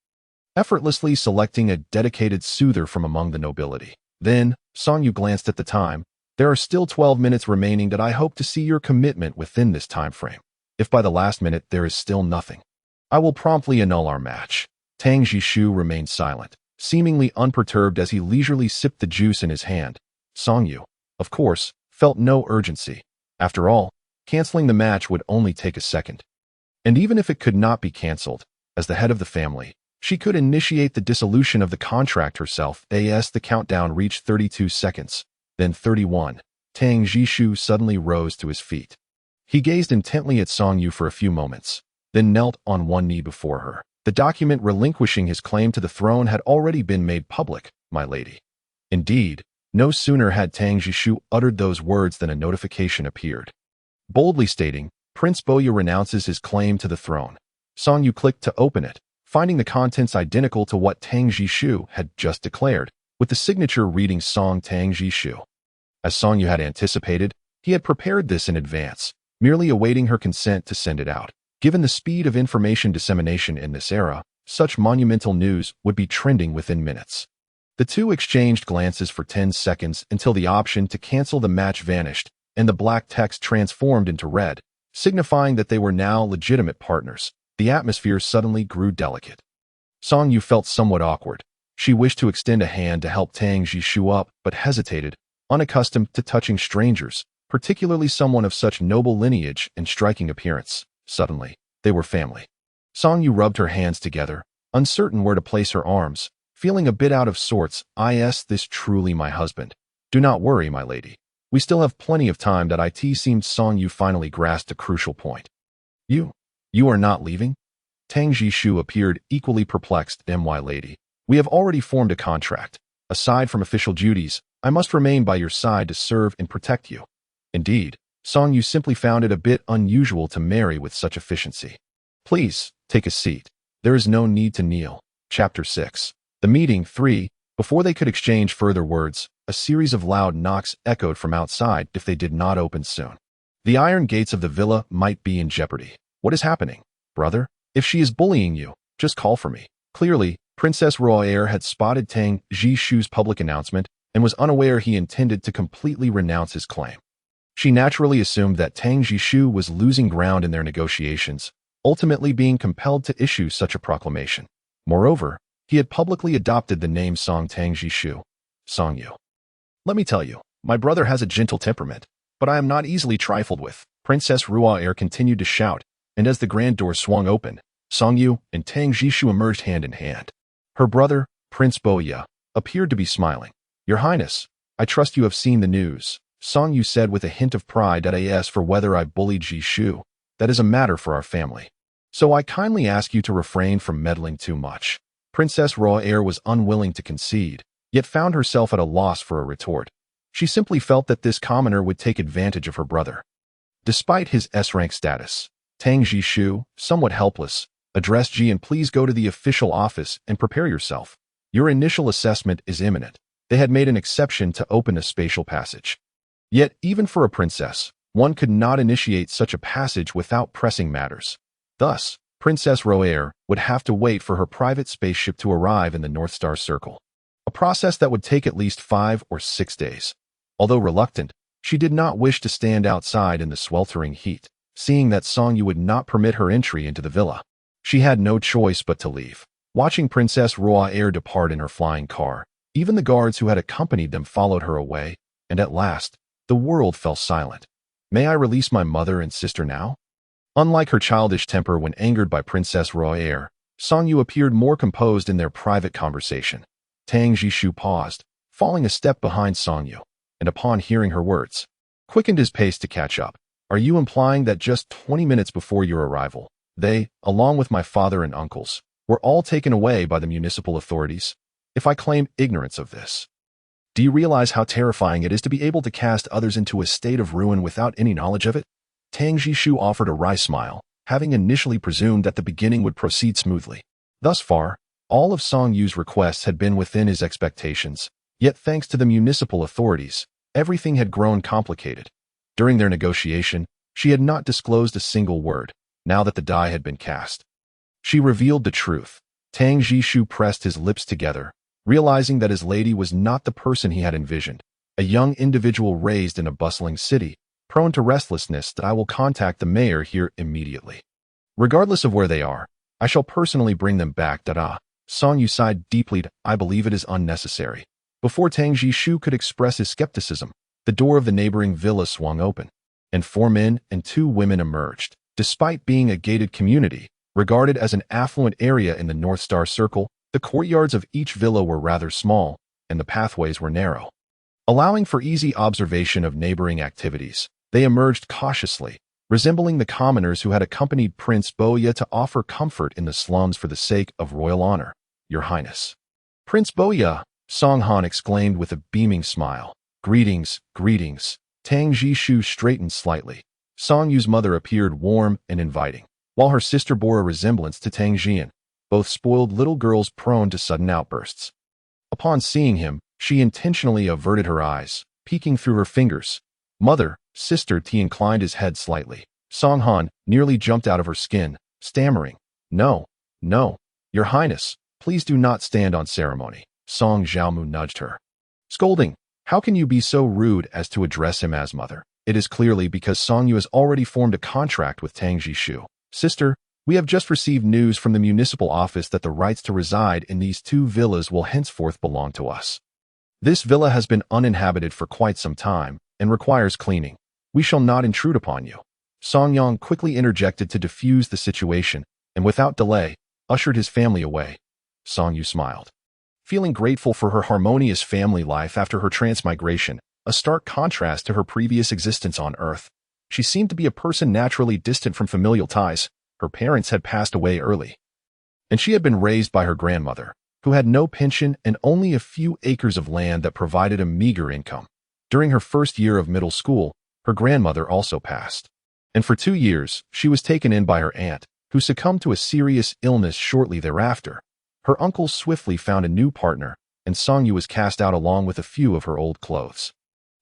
effortlessly selecting a dedicated soother from among the nobility. Then, Song Yu glanced at the time. There are still 12 minutes remaining. That I hope to see your commitment within this time frame. If by the last minute there is still nothing, I will promptly annul our match. Tang Jishu remained silent, seemingly unperturbed as he leisurely sipped the juice in his hand. Song Yu, of course, felt no urgency. After all, canceling the match would only take a second. And even if it could not be cancelled, as the head of the family, she could initiate the dissolution of the contract herself. The countdown reached 32 seconds, then 31. Tang Jishu suddenly rose to his feet. He gazed intently at Song Yu for a few moments, then knelt on one knee before her. The document relinquishing his claim to the throne had already been made public, my lady. Indeed, no sooner had Tang Jishu uttered those words than a notification appeared, boldly stating, Prince Boya renounces his claim to the throne. Song Yu clicked to open it, finding the contents identical to what Tang Jishu had just declared, with the signature reading Song Tang Jishu. As Song Yu had anticipated, he had prepared this in advance, merely awaiting her consent to send it out. Given the speed of information dissemination in this era, such monumental news would be trending within minutes. The two exchanged glances for 10 seconds until the option to cancel the match vanished, and the black text transformed into red, signifying that they were now legitimate partners. The atmosphere suddenly grew delicate. Song Yu felt somewhat awkward. She wished to extend a hand to help Tang Jishu up, but hesitated, unaccustomed to touching strangers, particularly someone of such noble lineage and striking appearance. Suddenly, they were family. Song Yu rubbed her hands together, uncertain where to place her arms, feeling a bit out of sorts. Is this truly my husband? Do not worry, my lady. We still have plenty of time. It seemed Song Yu finally grasped a crucial point. You are not leaving? Tang Jishu appeared equally perplexed. My lady, we have already formed a contract. Aside from official duties, I must remain by your side to serve and protect you. Indeed, Song Yu simply found it a bit unusual to marry with such efficiency. Please, take a seat. There is no need to kneel. Chapter 6. The meeting 3. Before they could exchange further words, a series of loud knocks echoed from outside if they did not open soon. The iron gates of the villa might be in jeopardy. What is happening, brother? If she is bullying you, just call for me. Clearly, Princess Royer had spotted Tang Jishu's public announcement and was unaware he intended to completely renounce his claim. She naturally assumed that Tang Jishu was losing ground in their negotiations, ultimately being compelled to issue such a proclamation. Moreover, he had publicly adopted the name Song Tang Jishu, Song Yu. Let me tell you, my brother has a gentle temperament, but I am not easily trifled with. Princess Royer continued to shout, and as the grand door swung open, Song Yu and Tang Jishu emerged hand in hand. Her brother, Prince Boya, appeared to be smiling. Your Highness, I trust you have seen the news, Song Yu said with a hint of pride. As for whether I bullied Jishu, that is a matter for our family. So I kindly ask you to refrain from meddling too much. Princess Royer was unwilling to concede, yet found herself at a loss for a retort. She simply felt that this commoner would take advantage of her brother. Despite his S-rank status, Tang Jishu, somewhat helpless, addressed Ji and please go to the official office and prepare yourself. Your initial assessment is imminent. They had made an exception to open a spatial passage. Yet, even for a princess, one could not initiate such a passage without pressing matters. Thus, Princess Royer would have to wait for her private spaceship to arrive in the North Star Circle, a process that would take at least 5 or 6 days. Although reluctant, she did not wish to stand outside in the sweltering heat, seeing that Song Yu would not permit her entry into the villa. She had no choice but to leave. Watching Princess Royer depart in her flying car, even the guards who had accompanied them followed her away, and at last, the world fell silent. May I release my mother and sister now? Unlike her childish temper when angered by Princess Royer, Song Yu appeared more composed in their private conversation. Tang Jishu paused, falling a step behind Song Yu, and upon hearing her words, quickened his pace to catch up. Are you implying that just 20 minutes before your arrival, they, along with my father and uncles, were all taken away by the municipal authorities? If I claim ignorance of this, do you realize how terrifying it is to be able to cast others into a state of ruin without any knowledge of it? Tang Jishu offered a wry smile, having initially presumed that the beginning would proceed smoothly. Thus far, all of Song Yu's requests had been within his expectations, yet thanks to the municipal authorities, everything had grown complicated. During their negotiation, she had not disclosed a single word, now that the die had been cast. She revealed the truth. Tang Jishu pressed his lips together, realizing that his lady was not the person he had envisioned, a young individual raised in a bustling city, prone to restlessness. That I will contact the mayor here immediately. Regardless of where they are, I shall personally bring them back. Song Yu sighed deeply. I believe it is unnecessary. Before Tang Jishu could express his skepticism, the door of the neighboring villa swung open, and 4 men and 2 women emerged. Despite being a gated community, regarded as an affluent area in the North Star Circle, the courtyards of each villa were rather small, and the pathways were narrow. Allowing for easy observation of neighboring activities, they emerged cautiously, resembling the commoners who had accompanied Prince Boya to offer comfort in the slums for the sake of royal honor. Your Highness. Prince Boya, Song Han exclaimed with a beaming smile. Greetings, greetings. Tang Jishu straightened slightly. Song Yu's mother appeared warm and inviting, while her sister bore a resemblance to Tang Jian, both spoiled little girls prone to sudden outbursts. Upon seeing him, she intentionally averted her eyes, peeking through her fingers. Mother, sister. He inclined his head slightly. Song Han nearly jumped out of her skin, stammering, No, Your Highness, please do not stand on ceremony. Song Xiaomu nudged her, scolding, "How can you be so rude as to address him as mother?" It is clearly because Song Yu has already formed a contract with Tang Jishu. Sister, we have just received news from the municipal office that the rights to reside in these two villas will henceforth belong to us. This villa has been uninhabited for quite some time and requires cleaning. We shall not intrude upon you. Song Yang quickly interjected to diffuse the situation and without delay, ushered his family away. Song Yu smiled, feeling grateful for her harmonious family life after her transmigration, a stark contrast to her previous existence on Earth. She seemed to be a person naturally distant from familial ties. Her parents had passed away early, and she had been raised by her grandmother, who had no pension and only a few acres of land that provided a meager income. During her first year of middle school, her grandmother also passed, and for 2 years, she was taken in by her aunt, who succumbed to a serious illness shortly thereafter. Her uncle swiftly found a new partner, and Song Yu was cast out along with a few of her old clothes.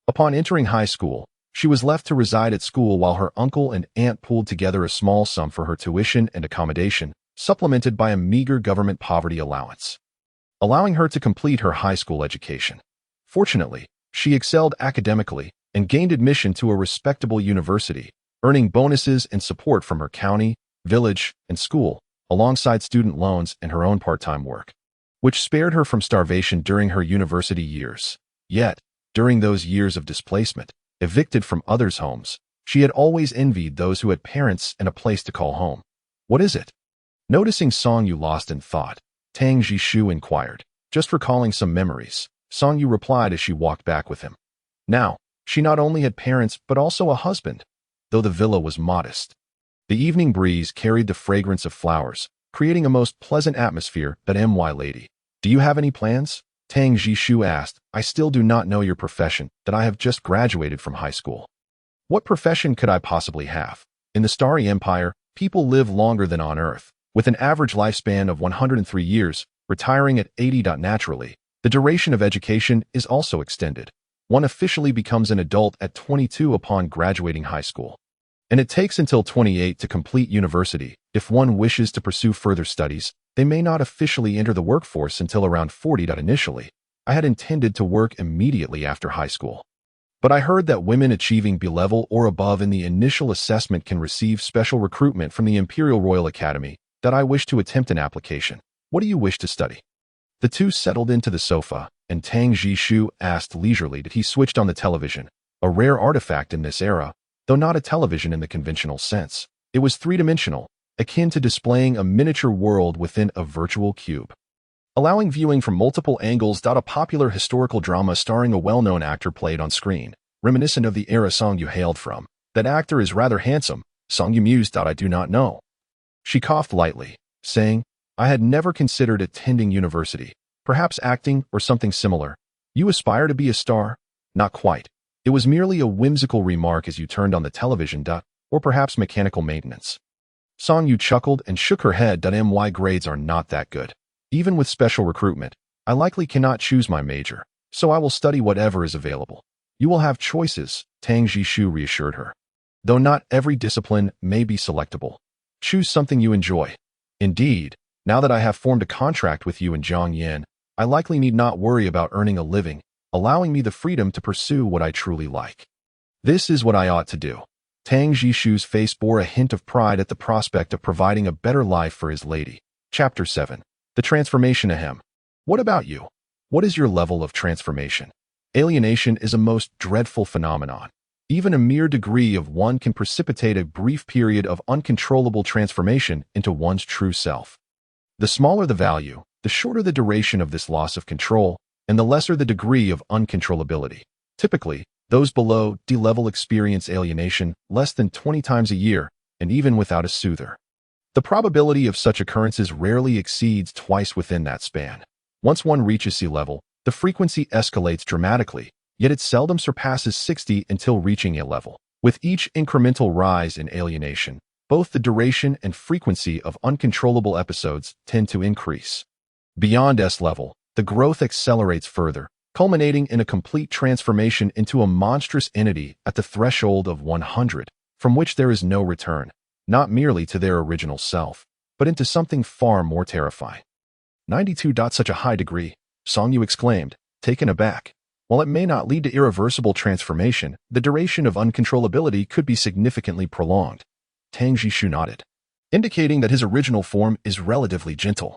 Upon entering high school, she was left to reside at school while her uncle and aunt pooled together a small sum for her tuition and accommodation, supplemented by a meager government poverty allowance, allowing her to complete her high school education. Fortunately, she excelled academically and gained admission to a respectable university, earning bonuses and support from her county, village, and school, alongside student loans and her own part-time work, which spared her from starvation during her university years. Yet, during those years of displacement, evicted from others' homes, she had always envied those who had parents and a place to call home. What is it? Noticing Song Yu lost in thought, Tang Jishu inquired, just recalling some memories. Song Yu replied as she walked back with him. Now, she not only had parents but also a husband, though the villa was modest. The evening breeze carried the fragrance of flowers, creating a most pleasant atmosphere. But lady, do you have any plans? Tang Jishu asked. I still do not know your profession, that I have just graduated from high school. What profession could I possibly have? In the Starry Empire, people live longer than on Earth, with an average lifespan of 103 years, retiring at 80. Naturally, the duration of education is also extended. One officially becomes an adult at 22 upon graduating high school, and it takes until 28 to complete university. If one wishes to pursue further studies, they may not officially enter the workforce until around 40. Initially, I had intended to work immediately after high school, but I heard that women achieving B level or above in the initial assessment can receive special recruitment from the Imperial Royal Academy, that I wish to attempt an application. What do you wish to study? The two settled into the sofa, and Tang Jishu asked leisurely that he switched on the television, a rare artifact in this era, though not a television in the conventional sense. It was three-dimensional, akin to displaying a miniature world within a virtual cube, allowing viewing from multiple angles. A popular historical drama starring a well-known actor played on screen, reminiscent of the era Song Yu hailed from. That actor is rather handsome, Song Yu mused. I do not know. She coughed lightly, saying, I had never considered attending university, perhaps acting or something similar. You aspire to be a star? Not quite. It was merely a whimsical remark as you turned on the television. Or perhaps mechanical maintenance. Song Yu chuckled and shook her head. My grades are not that good. Even with special recruitment, I likely cannot choose my major, so I will study whatever is available. You will have choices, Tang Jishu reassured her. Though not every discipline may be selectable. Choose something you enjoy. Indeed, now that I have formed a contract with you in Zhongyan, I likely need not worry about earning a living, allowing me the freedom to pursue what I truly like. This is what I ought to do. Tang Jishu's face bore a hint of pride at the prospect of providing a better life for his lady. Chapter 7. The Transformation Ahem. What about you? What is your level of transformation? Alienation is a most dreadful phenomenon. Even a mere degree of one can precipitate a brief period of uncontrollable transformation into one's true self. The smaller the value, the shorter the duration of this loss of control, and the lesser the degree of uncontrollability. Typically, those below D level experience alienation less than 20 times a year, and even without a soother. The probability of such occurrences rarely exceeds twice within that span. Once one reaches C level, the frequency escalates dramatically, yet it seldom surpasses 60 until reaching A level. With each incremental rise in alienation, both the duration and frequency of uncontrollable episodes tend to increase. Beyond S level, the growth accelerates further, culminating in a complete transformation into a monstrous entity at the threshold of 100, from which there is no return, not merely to their original self, but into something far more terrifying. 92. Such a high degree. Song Yu exclaimed, taken aback. While it may not lead to irreversible transformation, the duration of uncontrollability could be significantly prolonged. Tang Jishu nodded, indicating that his original form is relatively gentle.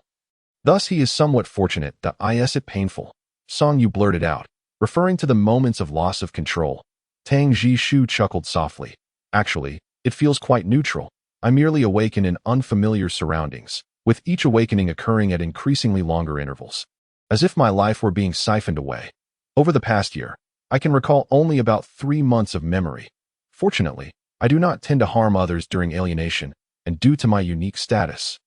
Thus, he is somewhat fortunate that is it painful. Song Yu blurted out, referring to the moments of loss of control. Tang Jishu chuckled softly. Actually, it feels quite neutral. I merely awaken in unfamiliar surroundings, with each awakening occurring at increasingly longer intervals, as if my life were being siphoned away. Over the past year, I can recall only about 3 months of memory. Fortunately, I do not tend to harm others during alienation, and due to my unique status,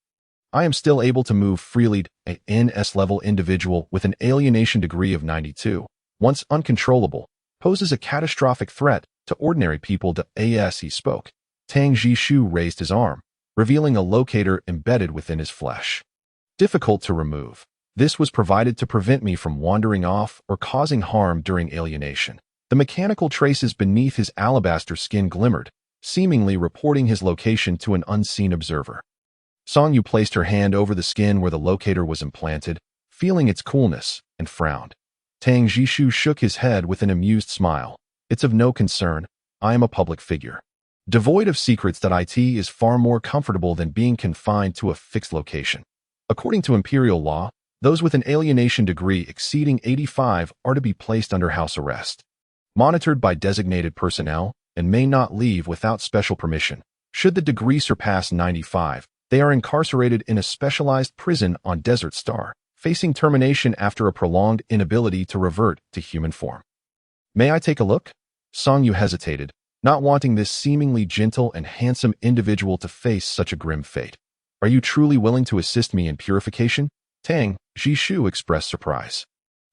I am still able to move freely. A NS-level individual with an alienation degree of 92, once uncontrollable, poses a catastrophic threat to ordinary people. As he spoke, Tang Jishu raised his arm, revealing a locator embedded within his flesh. Difficult to remove, this was provided to prevent me from wandering off or causing harm during alienation. The mechanical traces beneath his alabaster skin glimmered, seemingly reporting his location to an unseen observer. Song Yu placed her hand over the skin where the locator was implanted, feeling its coolness, and frowned. Tang Jishu shook his head with an amused smile. It's of no concern. I am a public figure, devoid of secrets. It is far more comfortable than being confined to a fixed location. According to imperial law, those with an alienation degree exceeding 85 are to be placed under house arrest, monitored by designated personnel, and may not leave without special permission. Should the degree surpass 95, they are incarcerated in a specialized prison on Desert Star, facing termination after a prolonged inability to revert to human form. May I take a look? Song Yu hesitated, not wanting this seemingly gentle and handsome individual to face such a grim fate. Are you truly willing to assist me in purification? Tang Jishu expressed surprise.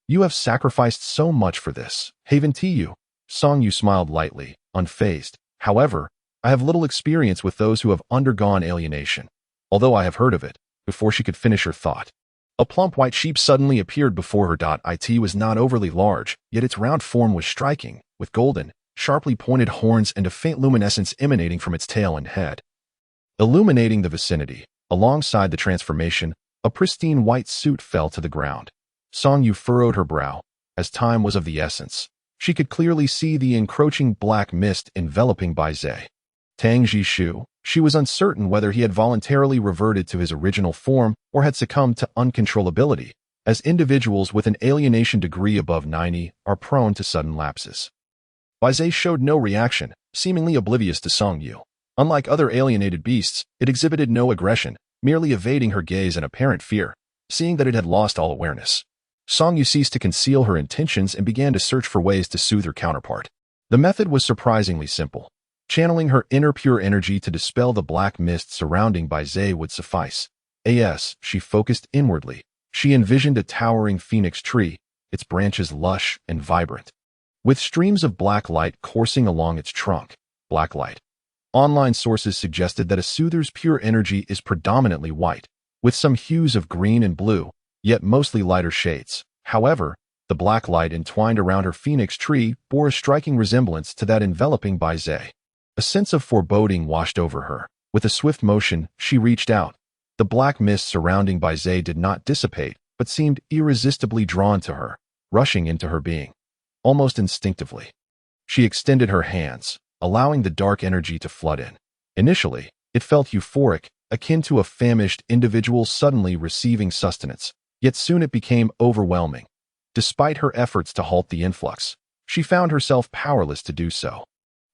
You have sacrificed so much for this. Haven't you? Song Yu smiled lightly, unfazed. However, I have little experience with those who have undergone alienation, although I have heard of it. Before she could finish her thought, a plump white sheep suddenly appeared before her. It was not overly large, yet its round form was striking, with golden, sharply pointed horns and a faint luminescence emanating from its tail and head. Illuminating the vicinity, alongside the transformation, a pristine white suit fell to the ground. Song Yu furrowed her brow, as time was of the essence. She could clearly see the encroaching black mist enveloping Bai Zhe. Tang Jishu, she was uncertain whether he had voluntarily reverted to his original form or had succumbed to uncontrollability, as individuals with an alienation degree above 90 are prone to sudden lapses. Bai Zhe showed no reaction, seemingly oblivious to Song Yu. Unlike other alienated beasts, it exhibited no aggression, merely evading her gaze in apparent fear, seeing that it had lost all awareness. Song Yu ceased to conceal her intentions and began to search for ways to soothe her counterpart. The method was surprisingly simple. Channeling her inner pure energy to dispel the black mist surrounding Bai Zhe would suffice. As she focused inwardly, she envisioned a towering phoenix tree, its branches lush and vibrant, with streams of black light coursing along its trunk. Black light. Online sources suggested that a soother's pure energy is predominantly white, with some hues of green and blue, yet mostly lighter shades. However, the black light entwined around her phoenix tree bore a striking resemblance to that enveloping Bai Zhe. A sense of foreboding washed over her. With a swift motion, she reached out. The black mist surrounding Bai Zhe did not dissipate, but seemed irresistibly drawn to her, rushing into her being. Almost instinctively, she extended her hands, allowing the dark energy to flood in. Initially, it felt euphoric, akin to a famished individual suddenly receiving sustenance, yet soon it became overwhelming. Despite her efforts to halt the influx, she found herself powerless to do so,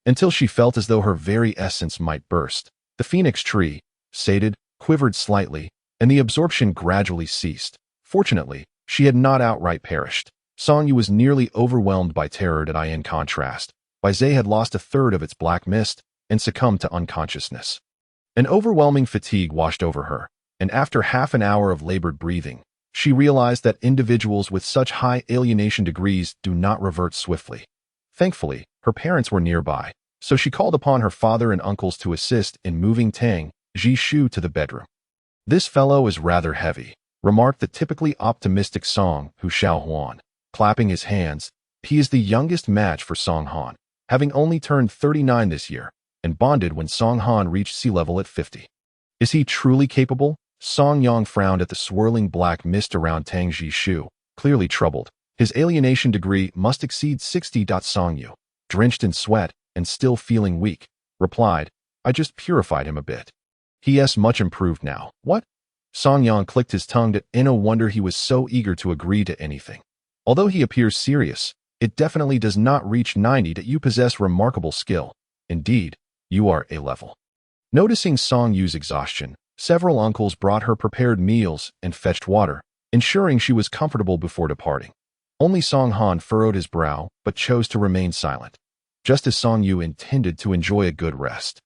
until she felt as though her very essence might burst. The phoenix tree, sated, quivered slightly, and the absorption gradually ceased. Fortunately, she had not outright perished. Song Yu was nearly overwhelmed by terror. In contrast, Bai Zhe had lost a third of its black mist and succumbed to unconsciousness. An overwhelming fatigue washed over her, and after half an hour of labored breathing, she realized that individuals with such high alienation degrees do not revert swiftly. Thankfully, her parents were nearby, so she called upon her father and uncles to assist in moving Tang Jishu to the bedroom. This fellow is rather heavy, remarked the typically optimistic Song Huan, clapping his hands. He is the youngest match for Song Han, having only turned 39 this year, and bonded when Song Han reached sea level at 50. Is he truly capable? Song Yang frowned at the swirling black mist around Tang Jishu, clearly troubled. His alienation degree must exceed 60. Song Yu, drenched in sweat and still feeling weak, replied, I just purified him a bit. He is much improved now. What? Song Yang clicked his tongue in no wonder he was so eager to agree to anything. Although he appears serious, it definitely does not reach 90. You possess remarkable skill. Indeed, you are A level. Noticing Song Yu's exhaustion, several uncles brought her prepared meals and fetched water, ensuring she was comfortable before departing. Only Song Han furrowed his brow, but chose to remain silent, just as Song Yu intended to enjoy a good rest.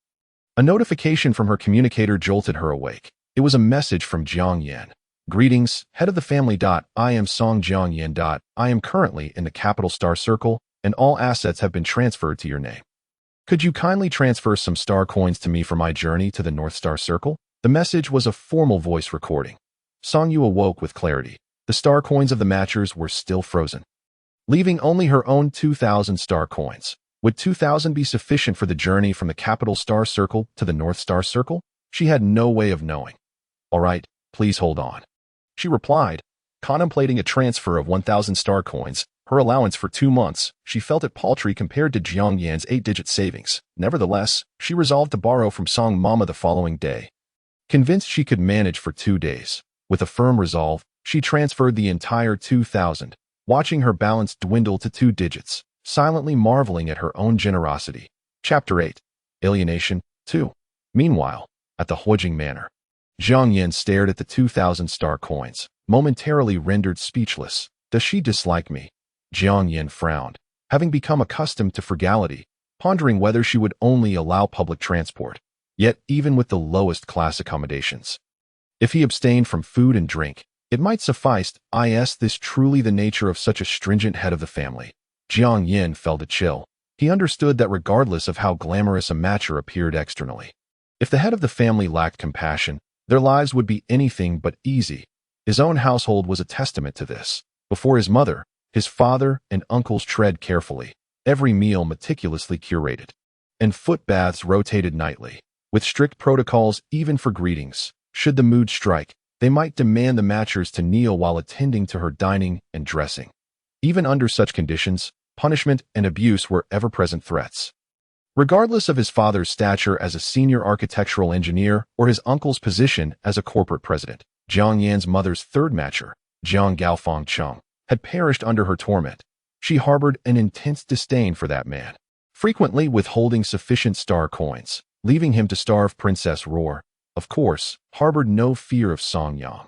A notification from her communicator jolted her awake. It was a message from Jiang Yan. Greetings, head of the family. I am Song Jiang Yan. I am currently in the capital star circle, and all assets have been transferred to your name. Could you kindly transfer some star coins to me for my journey to the North Star Circle? The message was a formal voice recording. Song Yu awoke with clarity. The star coins of the matchers were still frozen, leaving only her own 2,000 star coins. Would 2,000 be sufficient for the journey from the capital star circle to the North Star Circle? She had no way of knowing. All right, please hold on, she replied, contemplating a transfer of 1,000 star coins, her allowance for 2 months. She felt it paltry compared to Jiang Yan's 8-digit savings. Nevertheless, she resolved to borrow from Song Mama the following day. Convinced she could manage for 2 days, with a firm resolve, she transferred the entire 2,000, watching her balance dwindle to 2 digits, silently marveling at her own generosity. Chapter 8. Alienation 2. Meanwhile, at the Huojing Manor, Jiang Yan stared at the 2,000 star coins, momentarily rendered speechless. Does she dislike me? Jiang Yan frowned, having become accustomed to frugality, pondering whether she would only allow public transport, yet even with the lowest class accommodations. If he abstained from food and drink, it might suffice. Is this truly the nature of such a stringent head of the family? Jiang Yan felt a chill. He understood that regardless of how glamorous a matcher appeared externally, if the head of the family lacked compassion, their lives would be anything but easy. His own household was a testament to this. Before his mother, his father and uncles tread carefully, every meal meticulously curated, and foot baths rotated nightly, with strict protocols even for greetings. Should the mood strike, they might demand the matchers to kneel while attending to her dining and dressing. Even under such conditions, punishment and abuse were ever-present threats. Regardless of his father's stature as a senior architectural engineer or his uncle's position as a corporate president, Jiang Yan's mother's third matcher, Jiang Gaofeng Cheng, had perished under her torment. She harbored an intense disdain for that man, frequently withholding sufficient star coins, leaving him to starve. Princess Roar, of course, harbored no fear of Song Yang.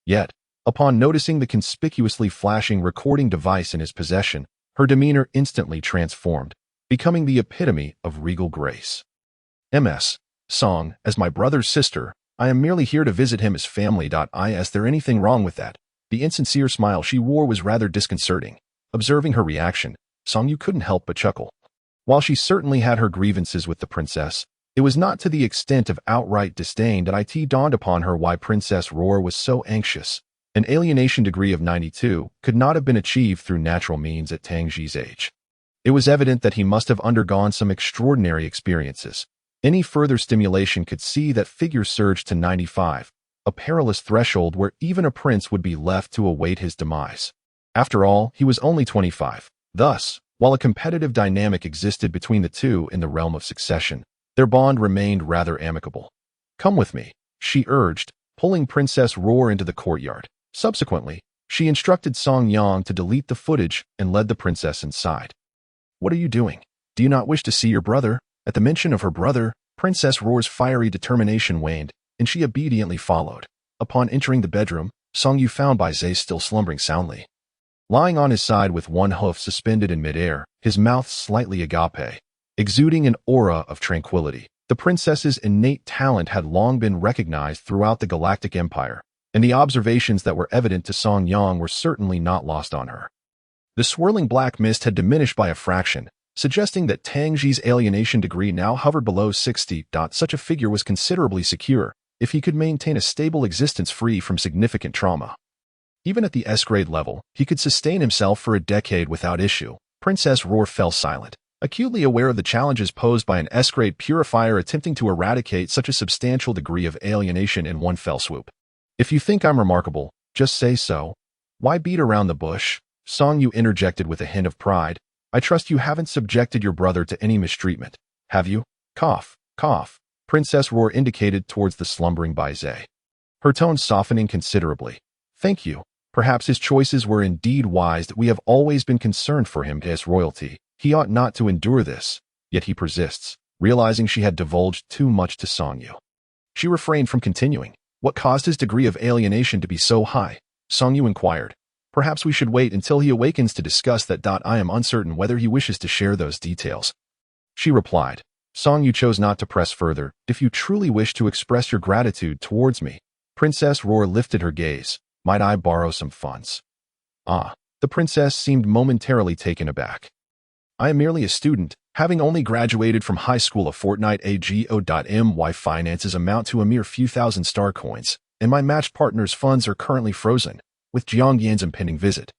Yet, upon noticing the conspicuously flashing recording device in his possession, her demeanor instantly transformed, becoming the epitome of regal grace. Ms. Song, as my brother's sister, I am merely here to visit him as family. Is there anything wrong with that? The insincere smile she wore was rather disconcerting. Observing her reaction, Song Yu couldn't help but chuckle. While she certainly had her grievances with the princess, it was not to the extent of outright disdain that it dawned upon her why Princess Roar was so anxious. An alienation degree of 92 could not have been achieved through natural means at Tangji's age. It was evident that he must have undergone some extraordinary experiences. Any further stimulation could see that figure surge to 95, a perilous threshold where even a prince would be left to await his demise. After all, he was only 25. Thus, while a competitive dynamic existed between the two in the realm of succession, their bond remained rather amicable. Come with me, she urged, pulling Princess Roar into the courtyard. Subsequently, she instructed Song Yang to delete the footage and led the princess inside. What are you doing? Do you not wish to see your brother? At the mention of her brother, Princess Roar's fiery determination waned, and she obediently followed. Upon entering the bedroom, Song Yu found Bai Zhe still slumbering soundly. Lying on his side with one hoof suspended in midair, his mouth slightly agape, exuding an aura of tranquility. The princess's innate talent had long been recognized throughout the Galactic Empire, and the observations that were evident to Song Yang were certainly not lost on her. The swirling black mist had diminished by a fraction, suggesting that Tangji's alienation degree now hovered below 60. Such a figure was considerably secure if he could maintain a stable existence free from significant trauma. Even at the S-grade level, he could sustain himself for a decade without issue. Princess Roar fell silent, acutely aware of the challenges posed by an S-grade purifier attempting to eradicate such a substantial degree of alienation in one fell swoop. If you think I'm remarkable, just say so. Why beat around the bush? Song Yu interjected with a hint of pride. I trust you haven't subjected your brother to any mistreatment, have you? Cough, cough. Princess Roar indicated towards the slumbering Bai Zhe, her tone softening considerably. Thank you. Perhaps his choices were indeed wise, that we have always been concerned for him as royalty. He ought not to endure this, yet he persists, realizing she had divulged too much to Song Yu. She refrained from continuing. What caused his degree of alienation to be so high? Song Yu inquired. Perhaps we should wait until he awakens to discuss that. I am uncertain whether he wishes to share those details. She replied. Song Yu chose not to press further. If you truly wish to express your gratitude towards me. Princess Roar lifted her gaze. Might I borrow some funds? Ah, the princess seemed momentarily taken aback. I am merely a student, having only graduated from high school a fortnight ago. My finances amount to a mere few thousand star coins, and my matched partner's funds are currently frozen, with Jiang Yan's impending visit.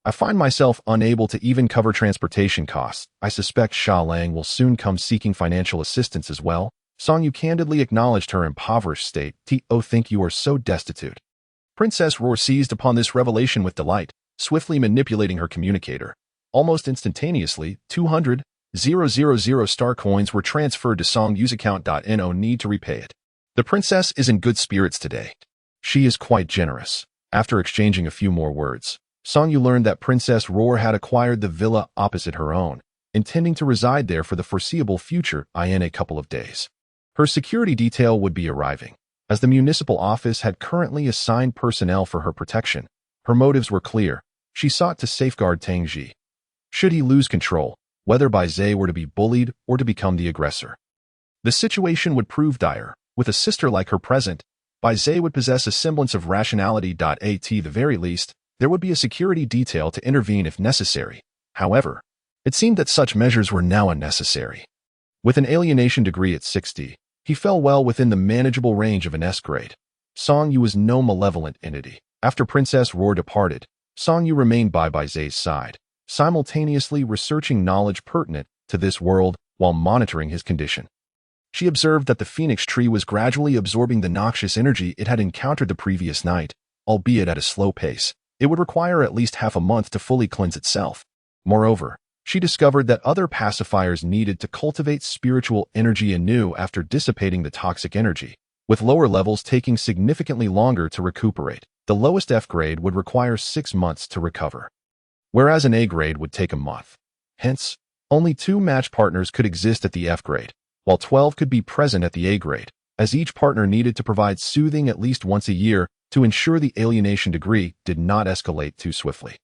I find myself unable to even cover transportation costs. I suspect Xia Lang will soon come seeking financial assistance as well. Song Yu candidly acknowledged her impoverished state. Think you are so destitute. Princess Roar seized upon this revelation with delight, swiftly manipulating her communicator. Almost instantaneously, 200,000 star coins were transferred to Song Yu's account. No need to repay it. The princess is in good spirits today. She is quite generous. After exchanging a few more words, Song Yu learned that Princess Roar had acquired the villa opposite her own, intending to reside there for the foreseeable future in a couple of days. Her security detail would be arriving. As the municipal office had currently assigned personnel for her protection, her motives were clear. She sought to safeguard Tang Ji. Should he lose control, whether Bai Zhe were to be bullied or to become the aggressor. The situation would prove dire. With a sister like her present, Bai Zhe would possess a semblance of rationality. At the very least, there would be a security detail to intervene if necessary. However, it seemed that such measures were now unnecessary. With an alienation degree at 60, he fell well within the manageable range of an S grade. Song Yu was no malevolent entity. After Princess Roar departed, Song Yu remained by Bai Zhe's side, simultaneously researching knowledge pertinent to this world while monitoring his condition. She observed that the phoenix tree was gradually absorbing the noxious energy it had encountered the previous night, albeit at a slow pace. It would require at least half a month to fully cleanse itself. Moreover, she discovered that other pacifiers needed to cultivate spiritual energy anew after dissipating the toxic energy, with lower levels taking significantly longer to recuperate. The lowest F grade would require 6 months to recover, whereas an A grade would take a month. Hence, only 2 match partners could exist at the F grade, while 12 could be present at the A grade, as each partner needed to provide soothing at least once a year to ensure the alienation degree did not escalate too swiftly.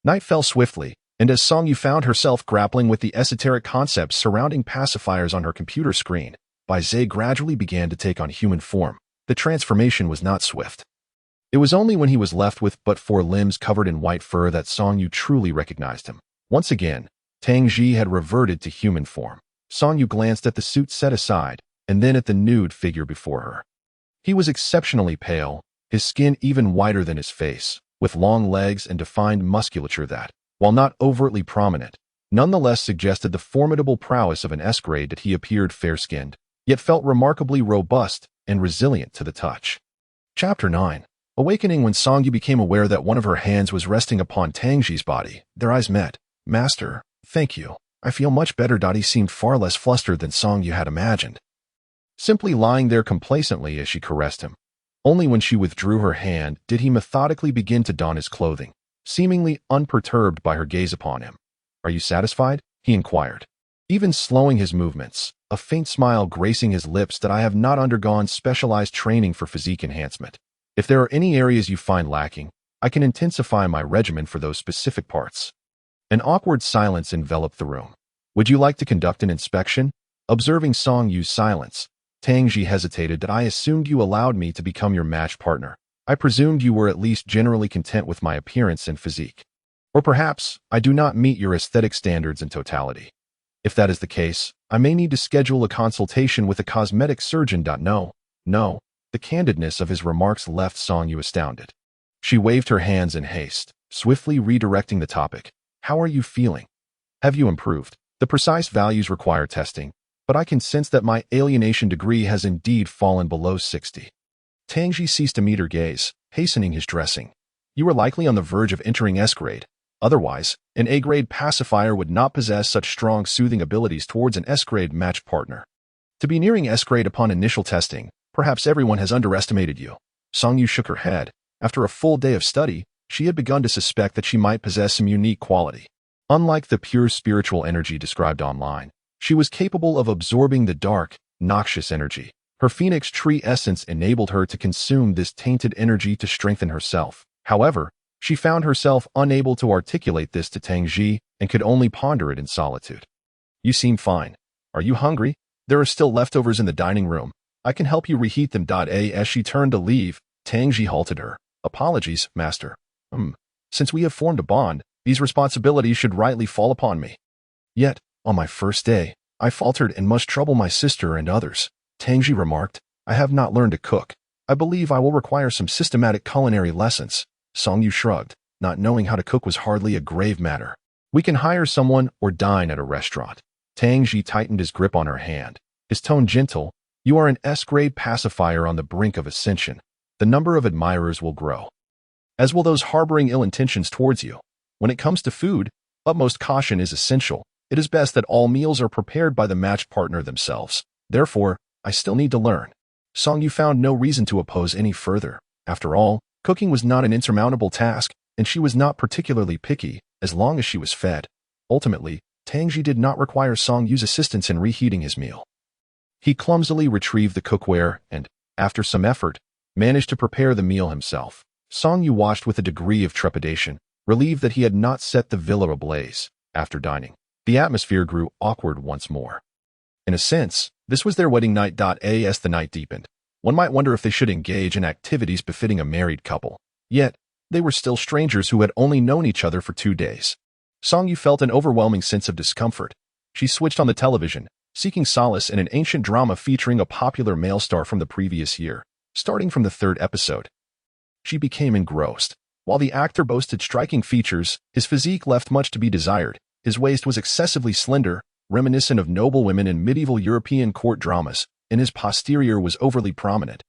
Night fell swiftly, and as Song Yu found herself grappling with the esoteric concepts surrounding pacifiers on her computer screen, Bai Zhe gradually began to take on human form. The transformation was not swift. It was only when he was left with but 4 limbs covered in white fur that Song Yu truly recognized him. Once again, Tang Ji had reverted to human form. Song Yu glanced at the suit set aside, and then at the nude figure before her. He was exceptionally pale, his skin even whiter than his face, with long legs and defined musculature that, while not overtly prominent, nonetheless suggested the formidable prowess of an S grade. That he appeared fair-skinned, yet felt remarkably robust and resilient to the touch. Chapter 9. Awakening. When Song Yu became aware that one of her hands was resting upon Tang Ji's body, their eyes met. Master, thank you. I feel much better. He seemed far less flustered than Song Yu had imagined, simply lying there complacently as she caressed him. Only when she withdrew her hand did he methodically begin to don his clothing, seemingly unperturbed by her gaze upon him. Are you satisfied? He inquired, even slowing his movements, a faint smile gracing his lips. That I have not undergone specialized training for physique enhancement. If there are any areas you find lacking, I can intensify my regimen for those specific parts. An awkward silence enveloped the room. Would you like to conduct an inspection? Observing Song Yu's silence, Tang Ji hesitated. That I assumed you allowed me to become your match partner. I presumed you were at least generally content with my appearance and physique. Or perhaps I do not meet your aesthetic standards in totality. If that is the case, I may need to schedule a consultation with a cosmetic surgeon. No. The candidness of his remarks left Song Yu astounded. She waved her hands in haste, swiftly redirecting the topic. How are you feeling? Have you improved? The precise values require testing, but I can sense that my alienation degree has indeed fallen below 60. Tang Ji ceased to meet her gaze, hastening his dressing. You were likely on the verge of entering S grade. Otherwise, an A-grade pacifier would not possess such strong soothing abilities towards an S-grade match partner. To be nearing S-grade upon initial testing, perhaps everyone has underestimated you. Song-yu shook her head. After a full day of study, she had begun to suspect that she might possess some unique quality. Unlike the pure spiritual energy described online, she was capable of absorbing the dark, noxious energy. Her phoenix tree essence enabled her to consume this tainted energy to strengthen herself. However, she found herself unable to articulate this to Tang Ji and could only ponder it in solitude. You seem fine. Are you hungry? There are still leftovers in the dining room. I can help you reheat them. As she turned to leave, Tang Ji halted her. Apologies, master. Since we have formed a bond, these responsibilities should rightly fall upon me. Yet, on my first day, I faltered and must trouble my sister and others. Tang Ji remarked, I have not learned to cook. I believe I will require some systematic culinary lessons. Song Yu shrugged. Not knowing how to cook was hardly a grave matter. We can hire someone or dine at a restaurant. Tang Ji tightened his grip on her hand. His tone gentle. You are an S-grade pacifier on the brink of ascension. The number of admirers will grow, as will those harboring ill intentions towards you. When it comes to food, utmost caution is essential. It is best that all meals are prepared by the matched partner themselves. Therefore, I still need to learn. Song Yu found no reason to oppose any further. After all, cooking was not an insurmountable task, and she was not particularly picky, as long as she was fed. Ultimately, Tang Ji did not require Song Yu's assistance in reheating his meal. He clumsily retrieved the cookware and, after some effort, managed to prepare the meal himself. Song Yu watched with a degree of trepidation, relieved that he had not set the villa ablaze. After dining, the atmosphere grew awkward once more. In a sense, this was their wedding night. As the night deepened, one might wonder if they should engage in activities befitting a married couple. Yet, they were still strangers who had only known each other for 2 days. Song Yu felt an overwhelming sense of discomfort. She switched on the television, seeking solace in an ancient drama featuring a popular male star from the previous year. Starting from the 3rd episode, she became engrossed. While the actor boasted striking features, his physique left much to be desired. His waist was excessively slender, reminiscent of noble women in medieval European court dramas, and his posterior was overly prominent,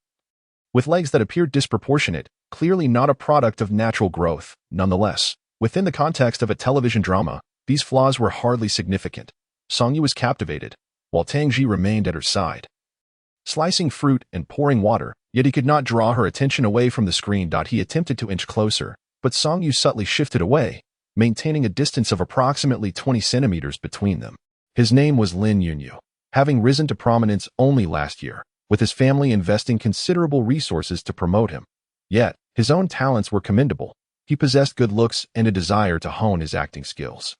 with legs that appeared disproportionate, clearly not a product of natural growth. Nonetheless, within the context of a television drama, these flaws were hardly significant. Song Yu was captivated, while Tang Ji remained at her side, slicing fruit and pouring water, yet he could not draw her attention away from the screen. He attempted to inch closer, but Song Yu subtly shifted away, maintaining a distance of approximately 20 centimeters between them. His name was Lin Yunyu, having risen to prominence only last year, with his family investing considerable resources to promote him. Yet, his own talents were commendable. He possessed good looks and a desire to hone his acting skills.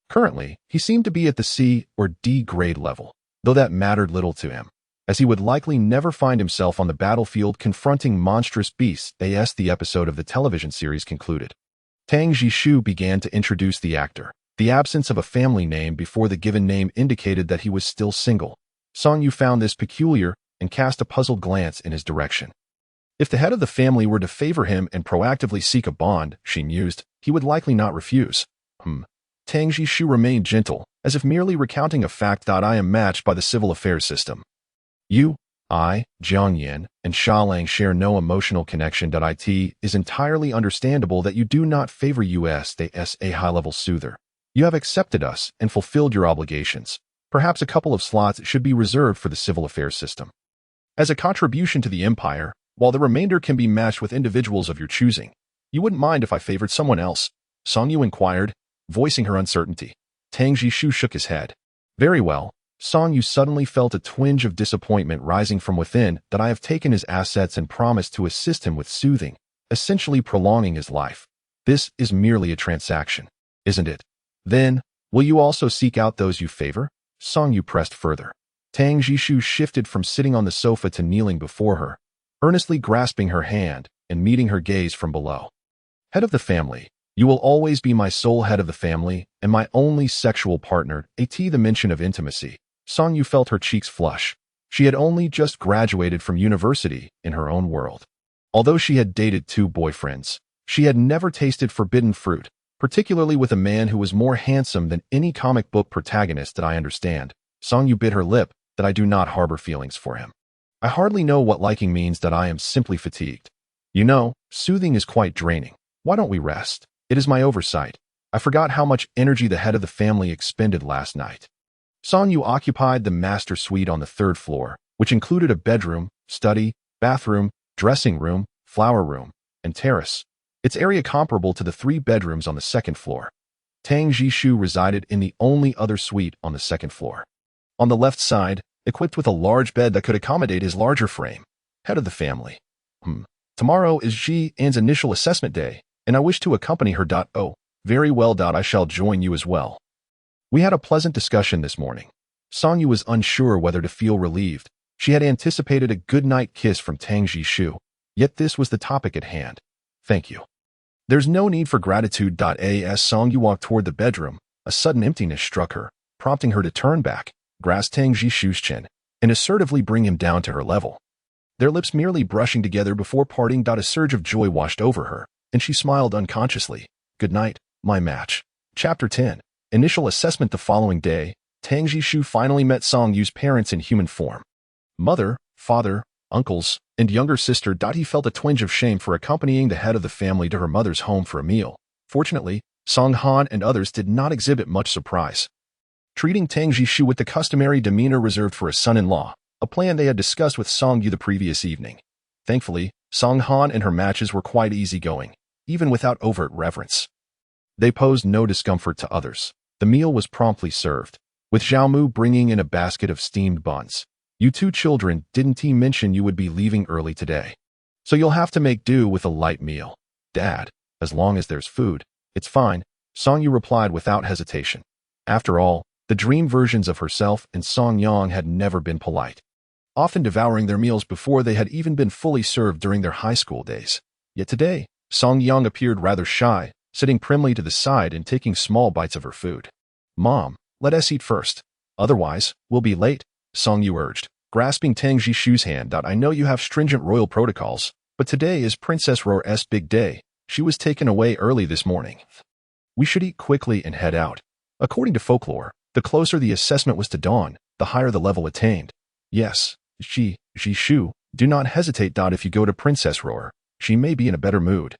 Currently, he seemed to be at the C or D grade level, though that mattered little to him, as he would likely never find himself on the battlefield confronting monstrous beasts. As the episode of the television series concluded, Tang Jishu began to introduce the actor. The absence of a family name before the given name indicated that he was still single. Song Yu found this peculiar and cast a puzzled glance in his direction. If the head of the family were to favor him and proactively seek a bond, she mused, he would likely not refuse. Tang Jishu remained gentle, as if merely recounting a fact. I am matched by the civil affairs system. You, I, Jiang Yin, and Xia Lang share no emotional connection. It is entirely understandable that you do not favor us as a high-level soother. You have accepted us and fulfilled your obligations. Perhaps a couple of slots should be reserved for the civil affairs system, as a contribution to the empire, while the remainder can be matched with individuals of your choosing. You wouldn't mind if I favored someone else? Song Yu inquired, voicing her uncertainty. Tang Jishu shook his head. Very well. Song Yu suddenly felt a twinge of disappointment rising from within. I have taken his assets and promised to assist him with soothing, essentially prolonging his life. This is merely a transaction, isn't it? Then, will you also seek out those you favor? Song Yu pressed further. Tang Jishu shifted from sitting on the sofa to kneeling before her, earnestly grasping her hand and meeting her gaze from below. Head of the family, you will always be my sole head of the family and my only sexual partner. The mention of intimacy. Song Yu felt her cheeks flush. She had only just graduated from university in her own world. Although she had dated 2 boyfriends, she had never tasted forbidden fruit, particularly with a man who was more handsome than any comic book protagonist that I understand. Song Yu bit her lip. That I do not harbor feelings for him. I hardly know what liking means. I am simply fatigued. You know, soothing is quite draining. Why don't we rest? It is my oversight. I forgot how much energy the head of the family expended last night. Song Yu occupied the master suite on the third floor, which included a bedroom, study, bathroom, dressing room, flower room, and terrace. Its area comparable to the 3 bedrooms on the second floor. Tang Jishu resided in the only other suite on the second floor. On the left side, equipped with a large bed that could accommodate his larger frame. Head of the family. Tomorrow is Ji An's initial assessment day, and I wish to accompany her. Oh, very well. I shall join you as well. We had a pleasant discussion this morning. Song Yu was unsure whether to feel relieved. She had anticipated a good-night kiss from Tang Jishu, yet this was the topic at hand. Thank you. There's no need for gratitude. As Song Yu walked toward the bedroom, a sudden emptiness struck her, prompting her to turn back, grasp Tang Jishu's chin, and assertively bring him down to her level. Their lips merely brushing together before parting. A surge of joy washed over her, and she smiled unconsciously. Good night, my match. Chapter 10. Initial assessment. The following day, Tang Jishu finally met Song Yu's parents in human form. Mother, father, uncles, and younger sister. He felt a twinge of shame for accompanying the head of the family to her mother's home for a meal. Fortunately, Song Han and others did not exhibit much surprise, treating Tang Jishu with the customary demeanor reserved for a son-in-law, a plan they had discussed with Song Yu the previous evening. Thankfully, Song Han and her matches were quite easygoing, even without overt reverence. They posed no discomfort to others. The meal was promptly served, with Zhao Mu bringing in a basket of steamed buns. You 2 children, didn't he mention you would be leaving early today? So you'll have to make do with a light meal. Dad, as long as there's food, it's fine, Song Yu replied without hesitation. After all, the dream versions of herself and Song Yang had never been polite, often devouring their meals before they had even been fully served during their high school days. Yet today, Song Yang appeared rather shy, sitting primly to the side and taking small bites of her food. Mom, let us eat first. Otherwise, we'll be late, Song Yu urged, grasping Tang Jishu's hand. I know you have stringent royal protocols, but today is Princess Roar's big day. She was taken away early this morning. We should eat quickly and head out. According to folklore, the closer the assessment was to dawn, the higher the level attained. Yes, Jishu, do not hesitate. If you go to Princess Roar, she may be in a better mood,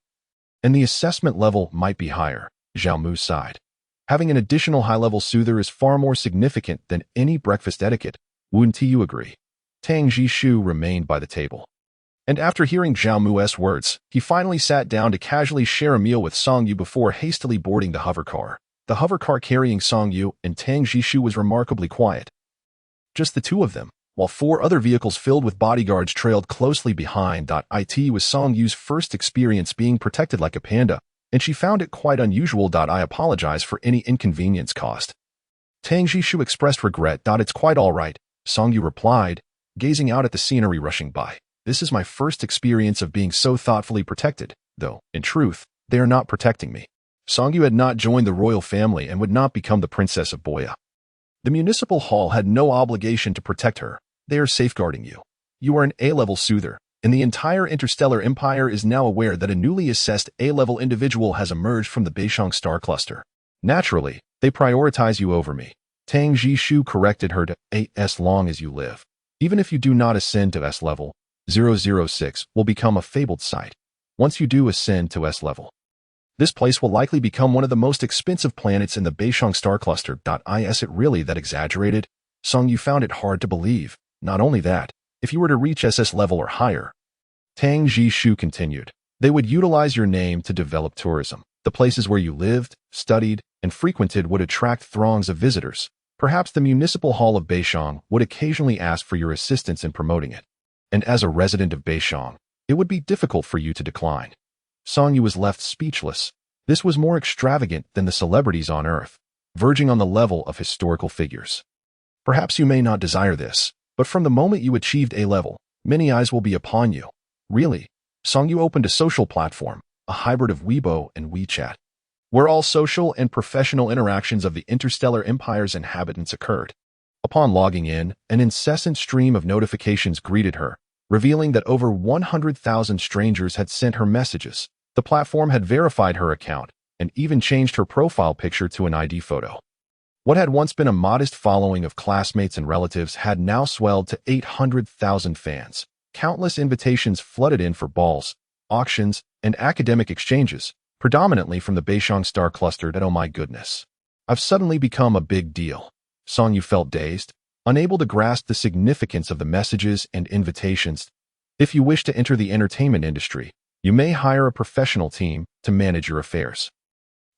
and the assessment level might be higher, Zhao Mu sighed. Having an additional high-level soother is far more significant than any breakfast etiquette. Wouldn't you agree? Tang Jishu remained by the table, and after hearing Zhao Mu's words, he finally sat down to casually share a meal with Song Yu before hastily boarding the hovercar. The hovercar carrying Song Yu and Tang Jishu was remarkably quiet. Just the 2 of them, while 4 other vehicles filled with bodyguards trailed closely behind. It was Song Yu's first experience being protected like a panda, and she found it quite unusual. I apologize for any inconvenience caused. Tang Jishu expressed regret. It's quite all right, Song Yu replied, gazing out at the scenery rushing by. This is my first experience of being so thoughtfully protected, though, in truth, they are not protecting me. Song Yu had not joined the royal family and would not become the Princess of Boya. The municipal hall had no obligation to protect her. They are safeguarding you. You are an A-level soother, and the entire Interstellar Empire is now aware that a newly assessed A-level individual has emerged from the Beishang star cluster. Naturally, they prioritize you over me. Tang Jishu corrected her to A as long as you live. Even if you do not ascend to S level, 006 will become a fabled site. Once you do ascend to S level, this place will likely become one of the most expensive planets in the Beishang star cluster. Is it really that exaggerated? Song Yu found it hard to believe. Not only that, if you were to reach SS level or higher, Tang Jishu continued, they would utilize your name to develop tourism. The places where you lived, studied, and frequented would attract throngs of visitors. Perhaps the municipal hall of Beishang would occasionally ask for your assistance in promoting it. And as a resident of Beishang, it would be difficult for you to decline. Song Yu was left speechless. This was more extravagant than the celebrities on Earth, verging on the level of historical figures. Perhaps you may not desire this, but from the moment you achieved A level, many eyes will be upon you. Really? Song Yu opened a social platform, a hybrid of Weibo and WeChat, where all social and professional interactions of the Interstellar Empire's inhabitants occurred. Upon logging in, an incessant stream of notifications greeted her, revealing that over 100,000 strangers had sent her messages. The platform had verified her account and even changed her profile picture to an ID photo. What had once been a modest following of classmates and relatives had now swelled to 800,000 fans. Countless invitations flooded in for balls, auctions, and academic exchanges, predominantly from the Beishang star cluster. That, oh my goodness, I've suddenly become a big deal. Song Yu felt dazed, unable to grasp the significance of the messages and invitations. If you wish to enter the entertainment industry, you may hire a professional team to manage your affairs.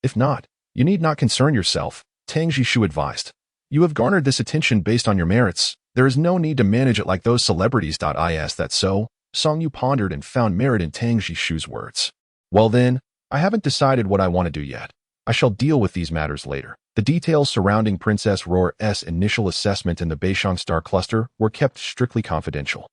If not, you need not concern yourself, Tang Jishu advised. You have garnered this attention based on your merits. There is no need to manage it like those celebrities. Is that so? Song Yu pondered and found merit in Tang Jishu's words. Well then, I haven't decided what I want to do yet. I shall deal with these matters later. The details surrounding Princess Roar's initial assessment in the Beishang star cluster were kept strictly confidential.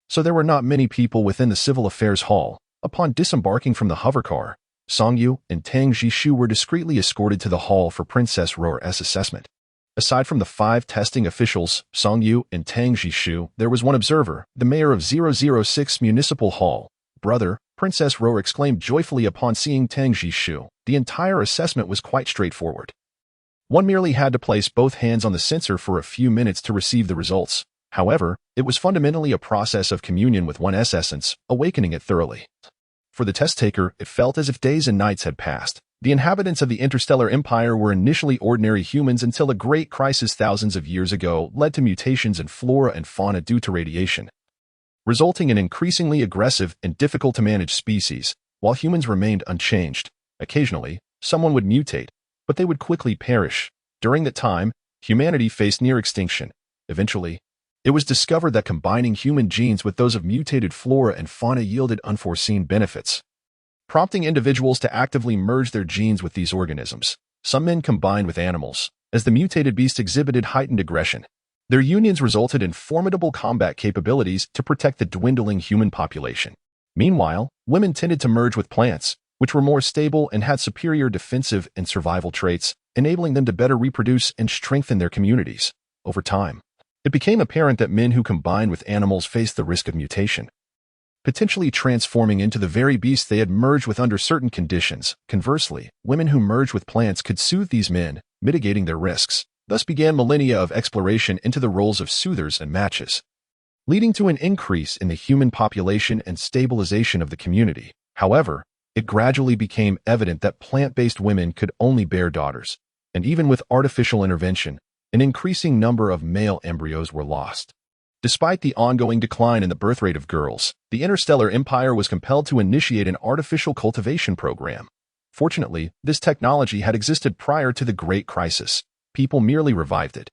So there were not many people within the Civil Affairs Hall. Upon disembarking from the hovercar, Song Yu and Tang Jishu were discreetly escorted to the hall for Princess Roar's assessment. Aside from the 5 testing officials, Song Yu and Tang Jishu, there was one observer, the mayor of 006 Municipal Hall. Brother, Princess Roar exclaimed joyfully upon seeing Tang Jishu. The entire assessment was quite straightforward. One merely had to place both hands on the sensor for a few minutes to receive the results. However, it was fundamentally a process of communion with one's essence, awakening it thoroughly. For the test taker, it felt as if days and nights had passed. The inhabitants of the Interstellar Empire were initially ordinary humans until a great crisis thousands of years ago led to mutations in flora and fauna due to radiation, resulting in increasingly aggressive and difficult-to-manage species, while humans remained unchanged. Occasionally, someone would mutate, but they would quickly perish. During that time, humanity faced near extinction. Eventually, it was discovered that combining human genes with those of mutated flora and fauna yielded unforeseen benefits, prompting individuals to actively merge their genes with these organisms. Some men combined with animals, as the mutated beast exhibited heightened aggression. Their unions resulted in formidable combat capabilities to protect the dwindling human population. Meanwhile, women tended to merge with plants, which were more stable and had superior defensive and survival traits, enabling them to better reproduce and strengthen their communities. Over time, it became apparent that men who combined with animals faced the risk of mutation, potentially transforming into the very beast they had merged with under certain conditions. Conversely, women who merged with plants could soothe these men, mitigating their risks. Thus began millennia of exploration into the roles of soothers and matches, leading to an increase in the human population and stabilization of the community. However, it gradually became evident that plant-based women could only bear daughters, and even with artificial intervention, an increasing number of male embryos were lost. Despite the ongoing decline in the birth rate of girls, the Interstellar Empire was compelled to initiate an artificial cultivation program. Fortunately, this technology had existed prior to the Great Crisis. People merely revived it,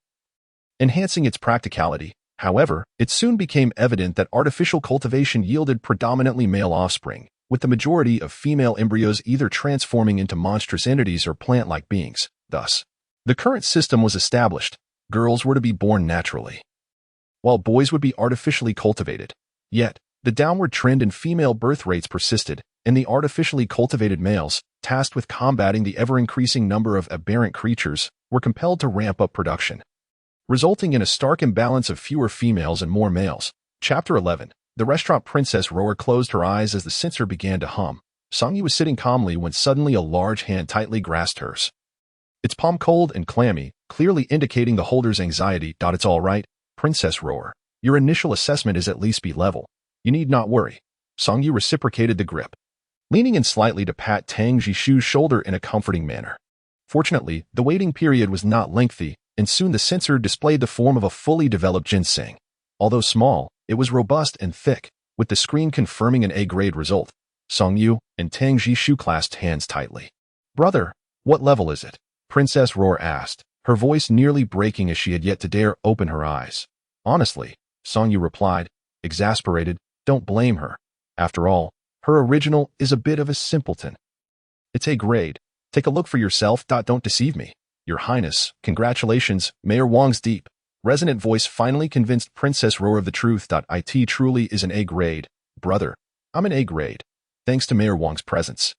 enhancing its practicality. However, it soon became evident that artificial cultivation yielded predominantly male offspring, with the majority of female embryos either transforming into monstrous entities or plant-like beings. Thus, the current system was established. Girls were to be born naturally, while boys would be artificially cultivated. Yet, the downward trend in female birth rates persisted, and the artificially cultivated males, tasked with combating the ever-increasing number of aberrant creatures, were compelled to ramp up production, resulting in a stark imbalance of fewer females and more males. Chapter 11. The restaurant Princess Roar closed her eyes as the sensor began to hum. Song Yu was sitting calmly when suddenly a large hand tightly grasped hers, its palm cold and clammy, clearly indicating the holder's anxiety. It's all right, Princess Roar. Your initial assessment is at least B-level. You need not worry. Song Yu reciprocated the grip, leaning in slightly to pat Tang Jishu's shoulder in a comforting manner. Fortunately, the waiting period was not lengthy, and soon the sensor displayed the form of a fully developed ginseng. Although small, it was robust and thick, with the screen confirming an A-grade result. Song Yu and Tang Jishu clasped hands tightly. Brother, what level is it? Princess Roar asked, her voice nearly breaking as she had yet to dare open her eyes. Honestly, Song Yu replied, exasperated, don't blame her. After all, her original is a bit of a simpleton. It's A-grade. Take a look for yourself. Don't deceive me. Your Highness, congratulations, Mayor Wang's deep, resonant voice finally convinced Princess Roar of the truth. It truly is an A-grade. Brother, I'm an A-grade, thanks to Mayor Wang's presence.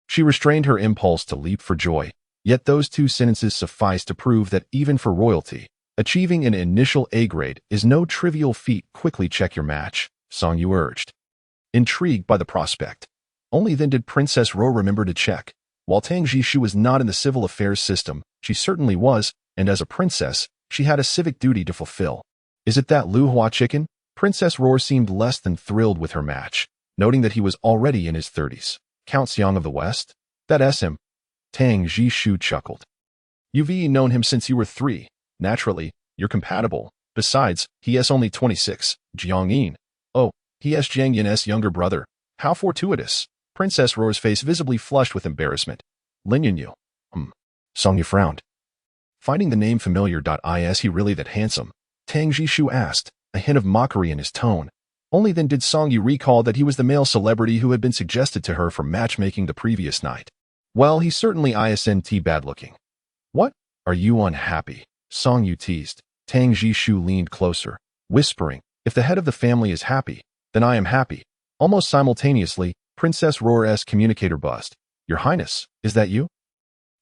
She restrained her impulse to leap for joy, yet those 2 sentences suffice to prove that even for royalty, achieving an initial A-grade is no trivial feat. Quickly check your match, Song Yu urged, intrigued by the prospect. Only then did Princess Roar remember to check. While Tang Jishu was not in the civil affairs system, she certainly was, and as a princess, she had a civic duty to fulfill. Is it that Lu Hua chicken? Princess Roar seemed less than thrilled with her match, noting that he was already in his 30s. Count Xiang of the West? That's him. Tang Jishu chuckled. You've known him since you were 3. Naturally, you're compatible. Besides, he is only 26. Jiang Yin. Oh, he is Jiang Yin's younger brother. How fortuitous. Princess Roar's face visibly flushed with embarrassment. Lin Yunyu. Song Yu frowned. Finding the name familiar. Is he really that handsome? Tang Jishu asked, a hint of mockery in his tone. Only then did Song Yu recall that he was the male celebrity who had been suggested to her for matchmaking the previous night. Well, he certainly isn't bad-looking. What? Are you unhappy? Song Yu teased. Tang Jishu leaned closer, whispering, if the head of the family is happy, then I am happy. Almost simultaneously, Princess Roar's communicator buzzed. Your Highness, is that you?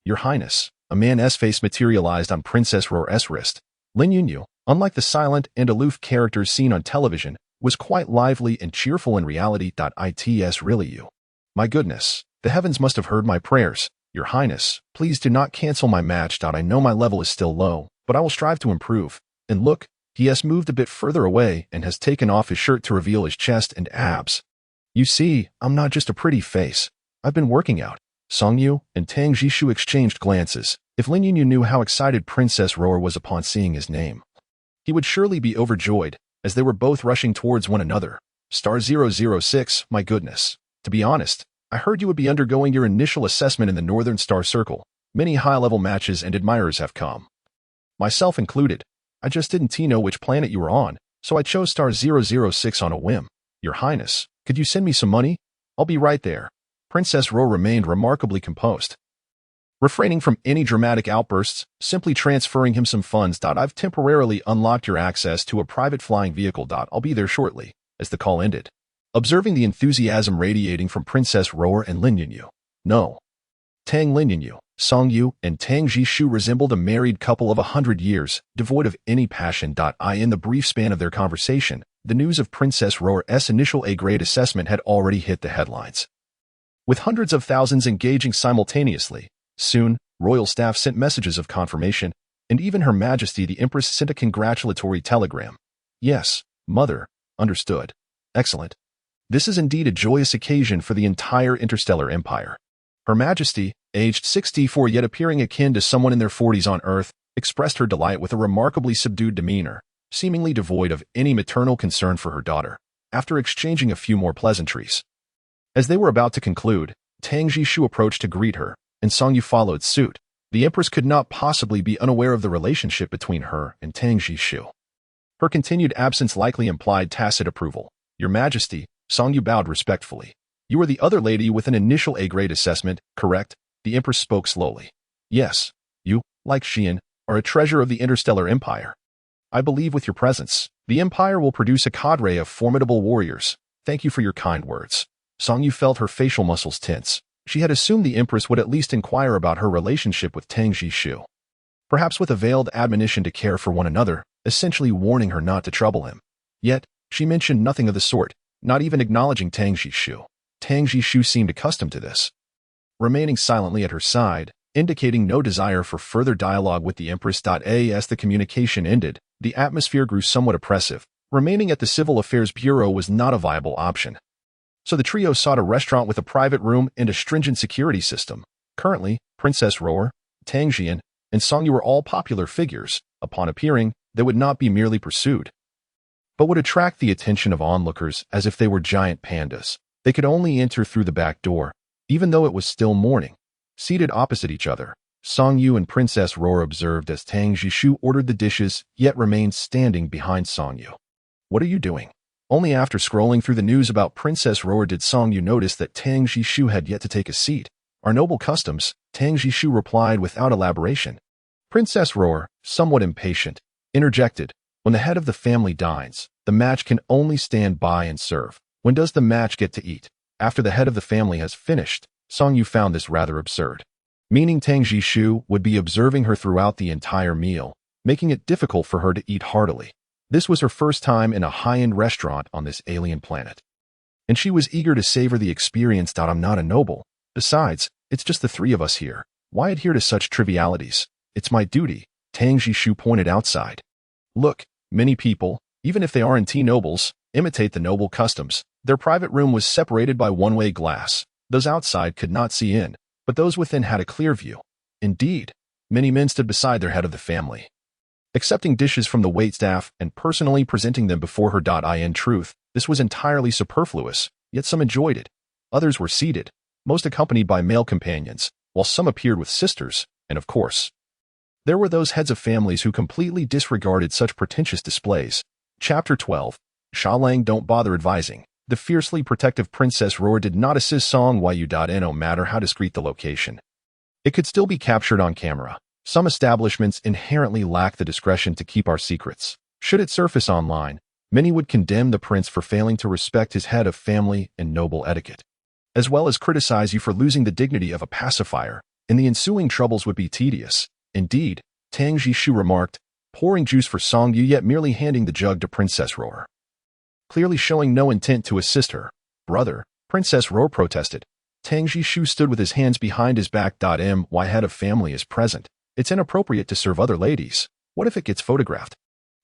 Your Highness. A man's face materialized on Princess Roar's wrist. Lin Yunyu, unlike the silent and aloof characters seen on television, was quite lively and cheerful in reality. It's really you. My goodness, the heavens must have heard my prayers. Your Highness, please do not cancel my match. I know my level is still low, but I will strive to improve. And look, he has moved a bit further away and has taken off his shirt to reveal his chest and abs. You see, I'm not just a pretty face. I've been working out. Song Yu and Tang Jishu exchanged glances. If Lin Yunyu knew how excited Princess Roar was upon seeing his name, he would surely be overjoyed, as they were both rushing towards one another. Star 006, my goodness. To be honest, I heard you would be undergoing your initial assessment in the Northern Star Circle. Many high-level matches and admirers have come. Myself included. I just didn't know which planet you were on, so I chose Star 006 on a whim. Your Highness, could you send me some money? I'll be right there. Princess Roar remained remarkably composed, refraining from any dramatic outbursts, simply transferring him some funds. I've temporarily unlocked your access to a private flying vehicle. I'll be there shortly, as the call ended. Observing the enthusiasm radiating from Princess Roar and Lin Yunyu. No. Tang Lin Yunyu, Song Yu, and Tang Jishu resembled a married couple of 100 years, devoid of any passion. In the brief span of their conversation, the news of Princess Roar's initial A-grade assessment had already hit the headlines, with hundreds of thousands engaging simultaneously. Soon, royal staff sent messages of confirmation, and even Her Majesty the Empress sent a congratulatory telegram. Yes, Mother, understood. Excellent. This is indeed a joyous occasion for the entire interstellar empire. Her Majesty, aged 64 yet appearing akin to someone in their 40s on Earth, expressed her delight with a remarkably subdued demeanor, seemingly devoid of any maternal concern for her daughter, after exchanging a few more pleasantries. As they were about to conclude, Tang Jishu approached to greet her, and Song Yu followed suit. The Empress could not possibly be unaware of the relationship between her and Tang Jishu. Her continued absence likely implied tacit approval. Your Majesty, Song Yu bowed respectfully. You are the other lady with an initial A-grade assessment, correct? The Empress spoke slowly. Yes, you, like Xian, are a treasure of the interstellar empire. I believe with your presence, the empire will produce a cadre of formidable warriors. Thank you for your kind words. Song Yu felt her facial muscles tense. She had assumed the Empress would at least inquire about her relationship with Tang Jishu, perhaps with a veiled admonition to care for one another, essentially warning her not to trouble him. Yet, she mentioned nothing of the sort, not even acknowledging Tang Jishu. Tang Jishu seemed accustomed to this, remaining silently at her side, indicating no desire for further dialogue with the Empress. As the communication ended, the atmosphere grew somewhat oppressive. Remaining at the Civil Affairs Bureau was not a viable option. So the trio sought a restaurant with a private room and a stringent security system. Currently, Princess Roar, Tang Jian, and Song Yu were all popular figures. Upon appearing, they would not be merely pursued, but would attract the attention of onlookers as if they were giant pandas. They could only enter through the back door, even though it was still morning. Seated opposite each other, Song Yu and Princess Roar observed as Tang Jishu ordered the dishes, yet remained standing behind Song Yu. What are you doing? Only after scrolling through the news about Princess Roar did Song Yu notice that Tang Jishu had yet to take a seat. Our noble customs, Tang Jishu replied without elaboration. Princess Roar, somewhat impatient, interjected. When the head of the family dines, the match can only stand by and serve. When does the match get to eat? After the head of the family has finished. Song Yu found this rather absurd, meaning Tang Jishu would be observing her throughout the entire meal, making it difficult for her to eat heartily. This was her first time in a high-end restaurant on this alien planet, and she was eager to savor the experience. I'm not a noble. Besides, it's just the three of us here. Why adhere to such trivialities? It's my duty, Tang Jishu pointed outside. Look, many people, even if they aren't nobles, imitate the noble customs. Their private room was separated by one-way glass. Those outside could not see in, but those within had a clear view. Indeed, many men stood beside their head of the family, accepting dishes from the waitstaff and personally presenting them before her. In truth, this was entirely superfluous, yet some enjoyed it. Others were seated, most accompanied by male companions, while some appeared with sisters, and of course, there were those heads of families who completely disregarded such pretentious displays. Chapter 12. Sha Lang don't bother advising. The fiercely protective Princess Roar did not assist Song Yu. No matter how discreet the location, it could still be captured on camera. Some establishments inherently lack the discretion to keep our secrets. Should it surface online, many would condemn the prince for failing to respect his head of family and noble etiquette, as well as criticize you for losing the dignity of a pacifier, and the ensuing troubles would be tedious. Indeed, Tang Jishu remarked, pouring juice for Song Yu yet merely handing the jug to Princess Roar, clearly showing no intent to assist her. Brother, Princess Roar protested. Tang Jishu stood with his hands behind his back. My head of family is present. It's inappropriate to serve other ladies. What if it gets photographed?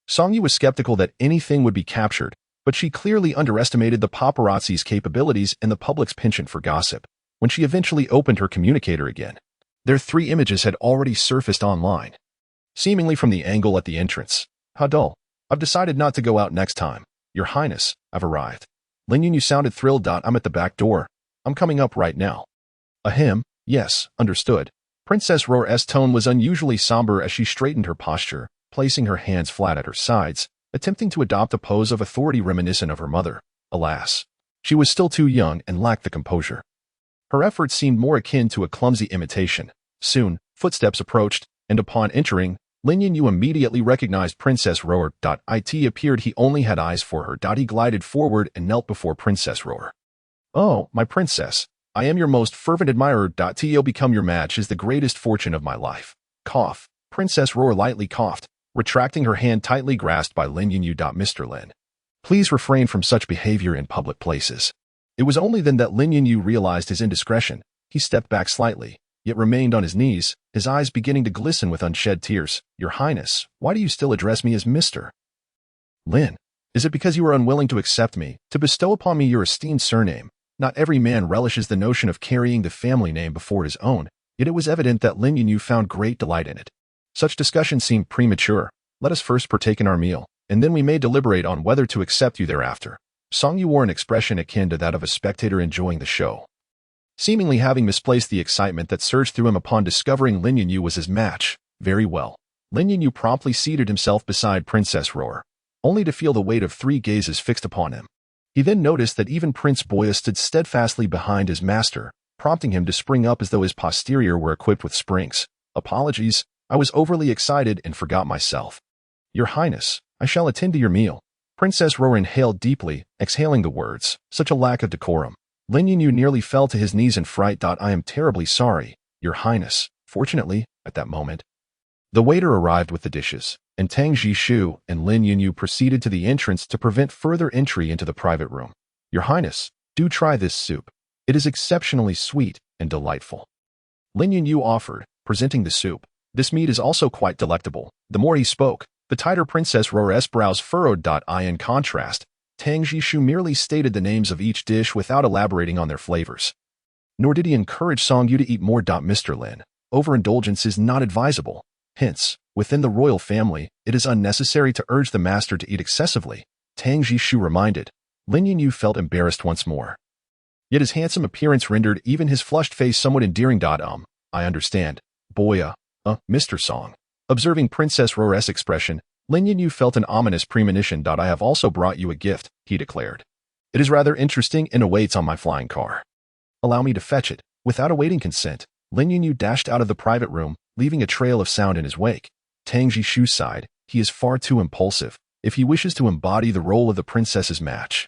Song Yu was skeptical that anything would be captured, but she clearly underestimated the paparazzi's capabilities and the public's penchant for gossip. When she eventually opened her communicator again, their 3 images had already surfaced online, seemingly from the angle at the entrance. How dull. I've decided not to go out next time. Your Highness, I've arrived. Lin Yunyu sounded thrilled. I'm at the back door. I'm coming up right now. Ahem, yes, understood. Princess Roar's tone was unusually somber as she straightened her posture, placing her hands flat at her sides, attempting to adopt a pose of authority reminiscent of her mother. Alas, she was still too young and lacked the composure. Her efforts seemed more akin to a clumsy imitation. Soon, footsteps approached, and upon entering, Lin Yunyu immediately recognized Princess Roar. It appeared he only had eyes for her. He glided forward and knelt before Princess Roar. Oh, my princess, I am your most fervent admirer. To become your match is the greatest fortune of my life. Cough. Princess Roar lightly coughed, retracting her hand tightly grasped by Lin Yunyu. Mr. Lin, please refrain from such behavior in public places. It was only then that Lin Yunyu realized his indiscretion. He stepped back slightly, yet remained on his knees, his eyes beginning to glisten with unshed tears. Your Highness, why do you still address me as Mr. Lin? Is it because you are unwilling to accept me, to bestow upon me your esteemed surname? Not every man relishes the notion of carrying the family name before his own, yet it was evident that Lin Yunyu found great delight in it. Such discussion seemed premature. Let us first partake in our meal, and then we may deliberate on whether to accept you thereafter. Song Yu wore an expression akin to that of a spectator enjoying the show, seemingly having misplaced the excitement that surged through him upon discovering Lin Yunyu was his match. Very well. Lin Yunyu promptly seated himself beside Princess Roar, only to feel the weight of 3 gazes fixed upon him. He then noticed that even Prince Boya stood steadfastly behind his master, prompting him to spring up as though his posterior were equipped with springs. Apologies, I was overly excited and forgot myself. Your Highness, I shall attend to your meal. Princess Roar inhaled deeply, exhaling the words. Such a lack of decorum. Lin Yunyu nearly fell to his knees in fright. I am terribly sorry, Your Highness. Fortunately, at that moment, the waiter arrived with the dishes, and Tang Jishu and Lin Yunyu proceeded to the entrance to prevent further entry into the private room. Your Highness, do try this soup. It is exceptionally sweet and delightful. Lin Yunyu offered, presenting the soup. This meat is also quite delectable. The more he spoke, the tighter Princess Roar's brows furrowed. In contrast, Tang Jishu merely stated the names of each dish without elaborating on their flavors. Nor did he encourage Song Yu to eat more. Mr. Lin, overindulgence is not advisable. Hence, within the royal family, it is unnecessary to urge the master to eat excessively, Tang Jishu reminded. Lin Yunyu felt embarrassed once more. Yet his handsome appearance rendered even his flushed face somewhat endearing. I understand. Boya, Mr. Song. Observing Princess Roar's expression, Lin Yunyu felt an ominous premonition. I have also brought you a gift, he declared. It is rather interesting and awaits on my flying car. Allow me to fetch it. Without awaiting consent, Lin Yunyu dashed out of the private room, leaving a trail of sound in his wake. Tang Jishu sighed. He is far too impulsive. If he wishes to embody the role of the princess's match,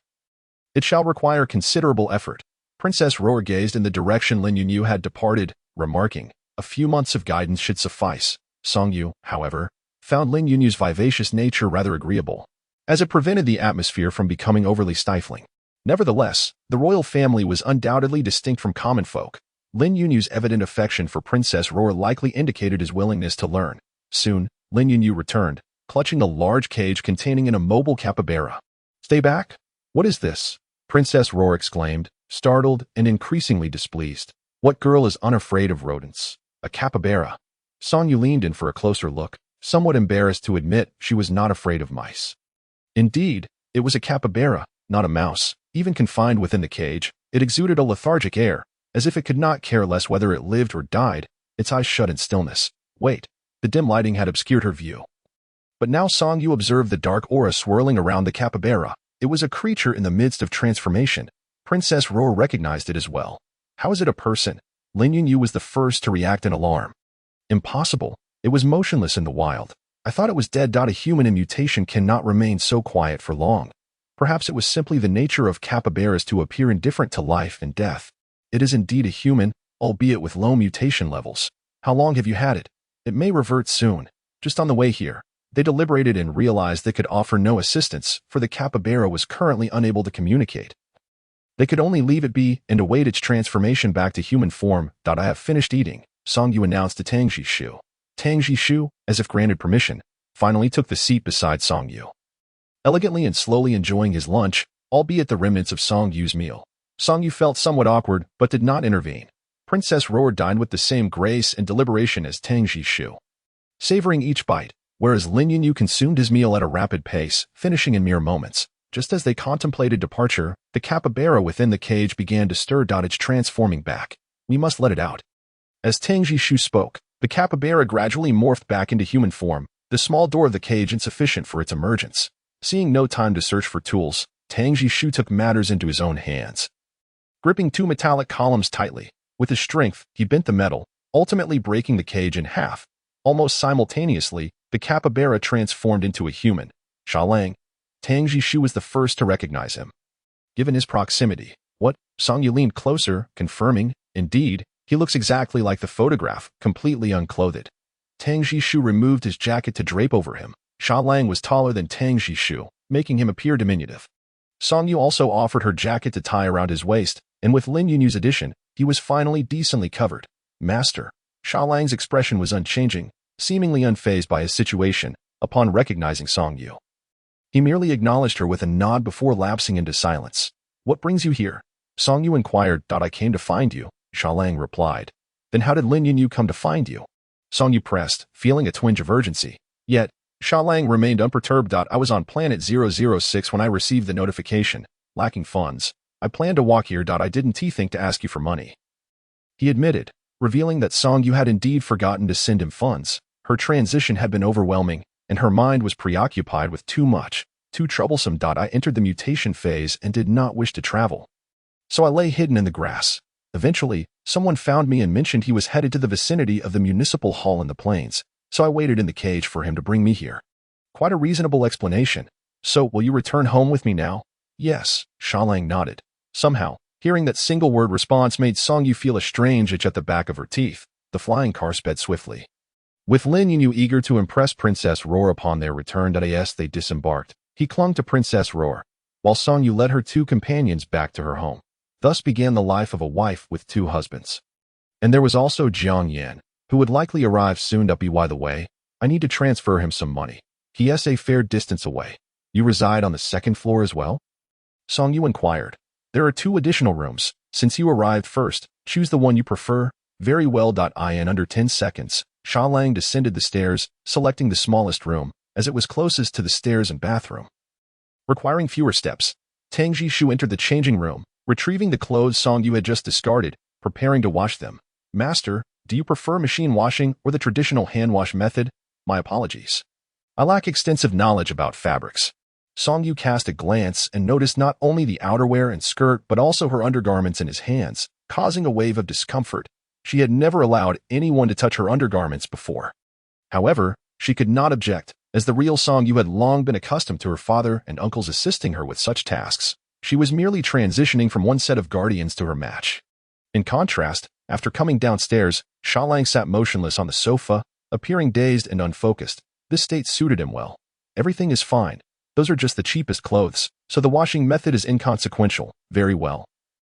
it shall require considerable effort. Princess Roar gazed in the direction Lin Yunyu had departed, remarking, a few months of guidance should suffice. Song Yu, however, found Lin Yunyu's vivacious nature rather agreeable, as it prevented the atmosphere from becoming overly stifling. Nevertheless, the royal family was undoubtedly distinct from common folk. Lin Yunyu's evident affection for Princess Roar likely indicated his willingness to learn. Soon, Lin Yunyu returned, clutching a large cage containing an immobile capybara. Stay back! What is this? Princess Roar exclaimed, startled and increasingly displeased. What girl is unafraid of rodents? A capybara. Song Yu leaned in for a closer look, somewhat embarrassed to admit she was not afraid of mice. Indeed, it was a capybara, not a mouse. Even confined within the cage, it exuded a lethargic air, as if it could not care less whether it lived or died, its eyes shut in stillness. Wait, the dim lighting had obscured her view. But now Song Yu observed the dark aura swirling around the capybara. It was a creature in the midst of transformation. Princess Roar recognized it as well. How is it a person? Lin Yunyu was the first to react in alarm. Impossible. It was motionless in the wild. I thought it was dead. A human in mutation cannot remain so quiet for long. Perhaps it was simply the nature of capybaras to appear indifferent to life and death. It is indeed a human, albeit with low mutation levels. How long have you had it? It may revert soon. Just on the way here, they deliberated and realized they could offer no assistance, for the capybara was currently unable to communicate. They could only leave it be and await its transformation back to human form. I have finished eating, Song Yu announced to Tang Jishu. Tang Jishu, as if granted permission, finally took the seat beside Song Yu. Elegantly and slowly enjoying his lunch, albeit the remnants of Song Yu's meal. Song Yu felt somewhat awkward, but did not intervene. Princess Roar dined with the same grace and deliberation as Tang Jishu, savoring each bite, whereas Lin Yunyu consumed his meal at a rapid pace, finishing in mere moments. Just as they contemplated departure, the capybara within the cage began to stir. It's transforming back. We must let it out. As Tang Jishu spoke, the capybara gradually morphed back into human form, the small door of the cage insufficient for its emergence. Seeing no time to search for tools, Tang Jishu took matters into his own hands. Gripping two metallic columns tightly, with his strength, he bent the metal, ultimately breaking the cage in half. Almost simultaneously, the capybara transformed into a human. Shalang. Tang Jishu was the first to recognize him. Given his proximity, what? Song Yu leaned closer, confirming, indeed, he looks exactly like the photograph, completely unclothed. Tang Jishu removed his jacket to drape over him. Sha Lang was taller than Tang Jishu, making him appear diminutive. Song Yu also offered her jacket to tie around his waist, and with Lin Yunyu's addition, he was finally decently covered. Master. Sha Lang's expression was unchanging, seemingly unfazed by his situation, upon recognizing Song Yu. He merely acknowledged her with a nod before lapsing into silence. What brings you here? Song Yu inquired. I came to find you, Sha Lang replied. Then how did Lin Yunyu come to find you? Song Yu pressed, feeling a twinge of urgency. Yet, Sha Lang remained unperturbed. I was on planet 006 when I received the notification, lacking funds. I planned to walk here. I didn't think to ask you for money. He admitted, revealing that Song Yu had indeed forgotten to send him funds. Her transition had been overwhelming, and her mind was preoccupied with too much, too troublesome. I entered the mutation phase and did not wish to travel. So I lay hidden in the grass. Eventually, someone found me and mentioned he was headed to the vicinity of the municipal hall in the plains, so I waited in the cage for him to bring me here. Quite a reasonable explanation. So, will you return home with me now? Yes, Sha Lang nodded. Somehow, hearing that single-word response made Song Yu feel a strange itch at the back of her teeth. The flying car sped swiftly. With Lin Yunyu eager to impress Princess Roar upon their return, they disembarked. He clung to Princess Roar, while Song Yu led her two companions back to her home. Thus began the life of a wife with two husbands. And there was also Jiang Yan, who would likely arrive soon. By the way, I need to transfer him some money. He is a fair distance away. You reside on the second floor as well? Song Yu inquired. There are 2 additional rooms. Since you arrived first, choose the one you prefer. Very well. In under 10 seconds, Sha Lang descended the stairs, selecting the smallest room, as it was closest to the stairs and bathroom. Requiring fewer steps, Tang Jishu entered the changing room, retrieving the clothes Song Yu had just discarded, preparing to wash them. Master, do you prefer machine washing or the traditional hand wash method? My apologies. I lack extensive knowledge about fabrics. Song Yu cast a glance and noticed not only the outerwear and skirt but also her undergarments in his hands, causing a wave of discomfort. She had never allowed anyone to touch her undergarments before. However, she could not object, as the real Song Yu had long been accustomed to her father and uncles assisting her with such tasks. She was merely transitioning from one set of guardians to her match. In contrast, after coming downstairs, Sha Lang sat motionless on the sofa, appearing dazed and unfocused. This state suited him well. Everything is fine. Those are just the cheapest clothes, so the washing method is inconsequential. Very well.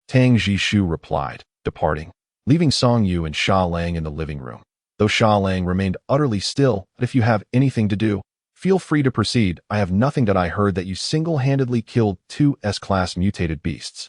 Tang Jishu replied, departing, leaving Song Yu and Sha Lang in the living room. Though Sha Lang remained utterly still, but if you have anything to do, feel free to proceed. I have nothing. I heard that you single-handedly killed 2 S-class mutated beasts.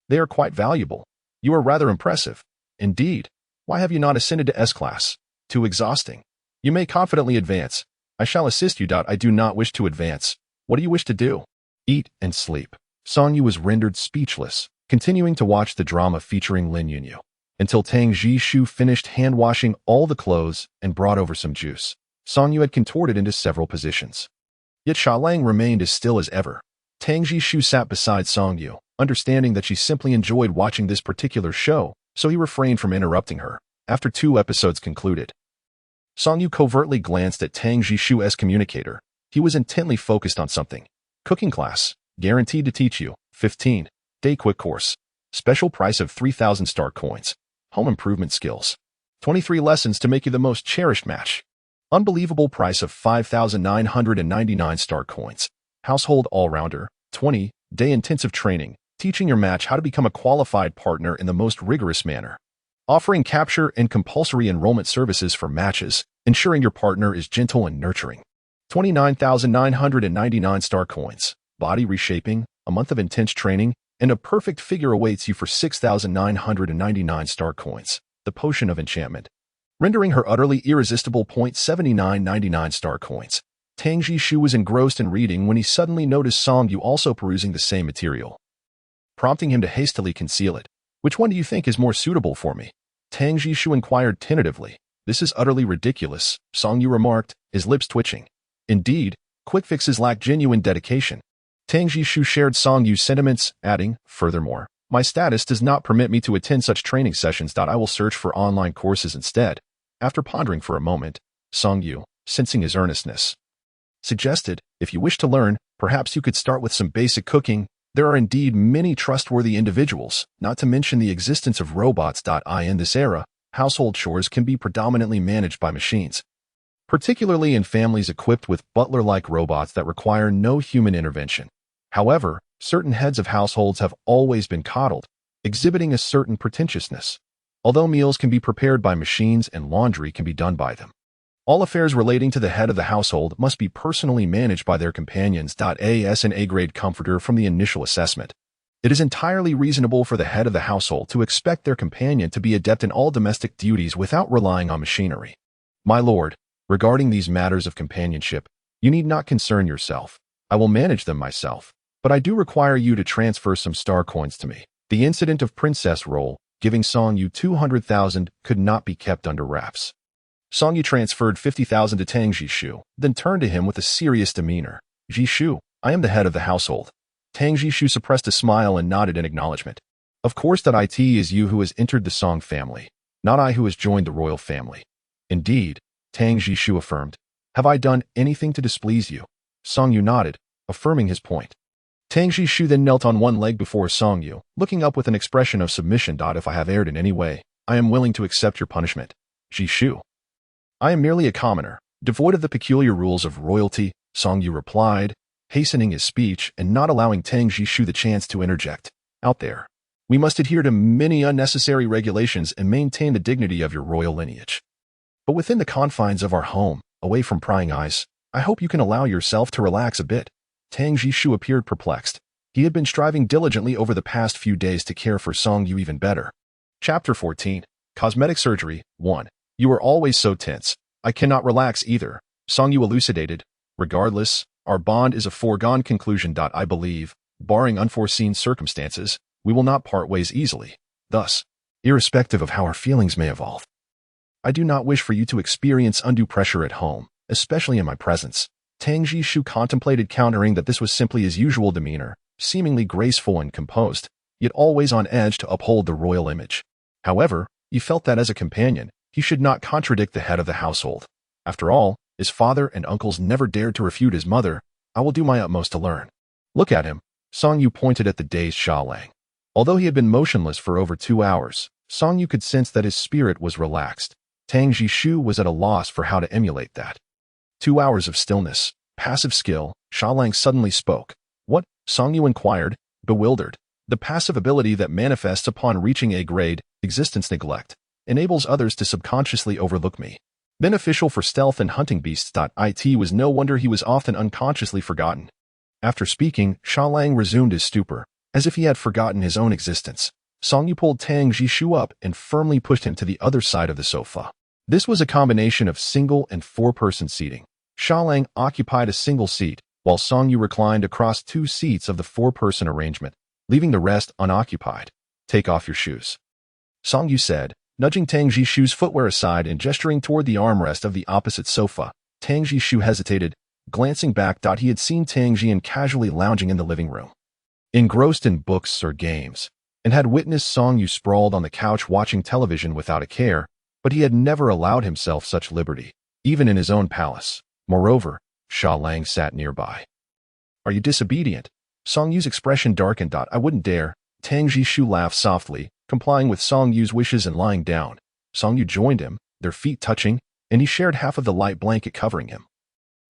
They are quite valuable. You are rather impressive. Indeed. Why have you not ascended to S-class? Too exhausting. You may confidently advance. I shall assist you. I do not wish to advance. What do you wish to do? Eat and sleep. Song Yu was rendered speechless, continuing to watch the drama featuring Lin Yunyu, until Tang Jishu finished hand-washing all the clothes and brought over some juice. Song Yu had contorted into several positions. Yet Sha Lang remained as still as ever. Tang Jishu sat beside Song Yu, understanding that she simply enjoyed watching this particular show, so he refrained from interrupting her. After 2 episodes concluded, Song Yu covertly glanced at Tang Jishu's communicator. He was intently focused on something. Cooking class. Guaranteed to teach you. 15-day quick course. Special price of 3,000 star coins. Home improvement skills. 23 lessons to make you the most cherished match. Unbelievable price of 5,999 star coins. Household all-rounder. 20-day intensive training. Teaching your match how to become a qualified partner in the most rigorous manner. Offering capture and compulsory enrollment services for matches, ensuring your partner is gentle and nurturing. 29,999 star coins. Body reshaping, a month of intense training, and a perfect figure awaits you for 6,999 star coins. The Potion of Enchantment. Rendering her utterly irresistible. 7999 star coins. Tang Jishu was engrossed in reading when he suddenly noticed Song Yu also perusing the same material, prompting him to hastily conceal it. Which one do you think is more suitable for me? Tang Jishu inquired tentatively. This is utterly ridiculous, Song Yu remarked, his lips twitching. Indeed, quick fixes lack genuine dedication. Tang Jishu shared Song Yu's sentiments, adding, furthermore, my status does not permit me to attend such training sessions. I will search for online courses instead. After pondering for a moment, Song Yu, sensing his earnestness, suggested, if you wish to learn, perhaps you could start with some basic cooking. There are indeed many trustworthy individuals, not to mention the existence of robots. In this era, household chores can be predominantly managed by machines, particularly in families equipped with butler-like robots that require no human intervention. However, certain heads of households have always been coddled, exhibiting a certain pretentiousness. Although meals can be prepared by machines and laundry can be done by them, all affairs relating to the head of the household must be personally managed by their companions. As an A-grade comforter from the initial assessment, it is entirely reasonable for the head of the household to expect their companion to be adept in all domestic duties without relying on machinery. My lord, regarding these matters of companionship, you need not concern yourself. I will manage them myself, but I do require you to transfer some star coins to me. The incident of Princess Roll, giving Song Yu 200,000, could not be kept under wraps. Song Yu transferred 50,000 to Tang Jishu, then turned to him with a serious demeanor. Jishu, I am the head of the household. Tang Jishu suppressed a smile and nodded in acknowledgement. Of course it is you who has entered the Song family, not I who has joined the royal family. Indeed, Tang Jishu affirmed. Have I done anything to displease you? Song Yu nodded, affirming his point. Tang Jishu then knelt on one leg before Song Yu, looking up with an expression of submission. If I have erred in any way, I am willing to accept your punishment. Jishu. I am merely a commoner, devoid of the peculiar rules of royalty, Song Yu replied, hastening his speech and not allowing Tang Jishu the chance to interject. Out there, we must adhere to many unnecessary regulations and maintain the dignity of your royal lineage. But within the confines of our home, away from prying eyes, I hope you can allow yourself to relax a bit. Tang Jishu appeared perplexed. He had been striving diligently over the past few days to care for Song Yu even better. Chapter 14. Cosmetic Surgery. 1. You are always so tense. I cannot relax either, Song Yu elucidated. Regardless, our bond is a foregone conclusion. I believe, barring unforeseen circumstances, we will not part ways easily. Thus, irrespective of how our feelings may evolve, I do not wish for you to experience undue pressure at home, especially in my presence. Tang Jishu contemplated countering that this was simply his usual demeanor, seemingly graceful and composed, yet always on edge to uphold the royal image. However, he felt that as a companion, he should not contradict the head of the household. After all, his father and uncles never dared to refute his mother. I will do my utmost to learn. Look at him. Song Yu pointed at the dazed Sha Lang. Although he had been motionless for over 2 hours, Song Yu could sense that his spirit was relaxed. Tang Jishu was at a loss for how to emulate that. 2 hours of stillness, passive skill. Sha Lang suddenly spoke. What? Song Yu inquired, bewildered. The passive ability that manifests upon reaching a grade, existence neglect, enables others to subconsciously overlook me. Beneficial for stealth and hunting beasts. It was no wonder he was often unconsciously forgotten. After speaking, Sha Lang resumed his stupor, as if he had forgotten his own existence. Song Yu pulled Tang Jishu up and firmly pushed him to the other side of the sofa. This was a combination of single and four-person seating. Xia Lang occupied a single seat, while Song Yu reclined across two seats of the four-person arrangement, leaving the rest unoccupied. Take off your shoes, Song Yu said, nudging Tang Jishu's footwear aside and gesturing toward the armrest of the opposite sofa. Tang Jishu hesitated, glancing back. He had seen Tang Jian casually lounging in the living room, engrossed in books or games, and had witnessed Song Yu sprawled on the couch watching television without a care, but he had never allowed himself such liberty, even in his own palace. Moreover, Xia Lang sat nearby. Are you disobedient? Song Yu's expression darkened. I wouldn't dare. Tang Jishu laughed softly, complying with Song Yu's wishes and lying down. Song Yu joined him, their feet touching, and he shared half of the light blanket covering him,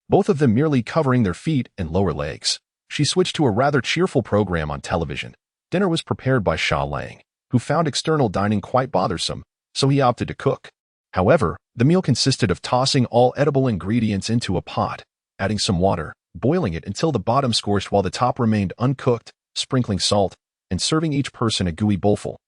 both of them merely covering their feet and lower legs. She switched to a rather cheerful program on television. Dinner was prepared by Xia Lang, who found external dining quite bothersome, so he opted to cook. However, the meal consisted of tossing all edible ingredients into a pot, adding some water, boiling it until the bottom scorched while the top remained uncooked, sprinkling salt, and serving each person a gooey bowlful.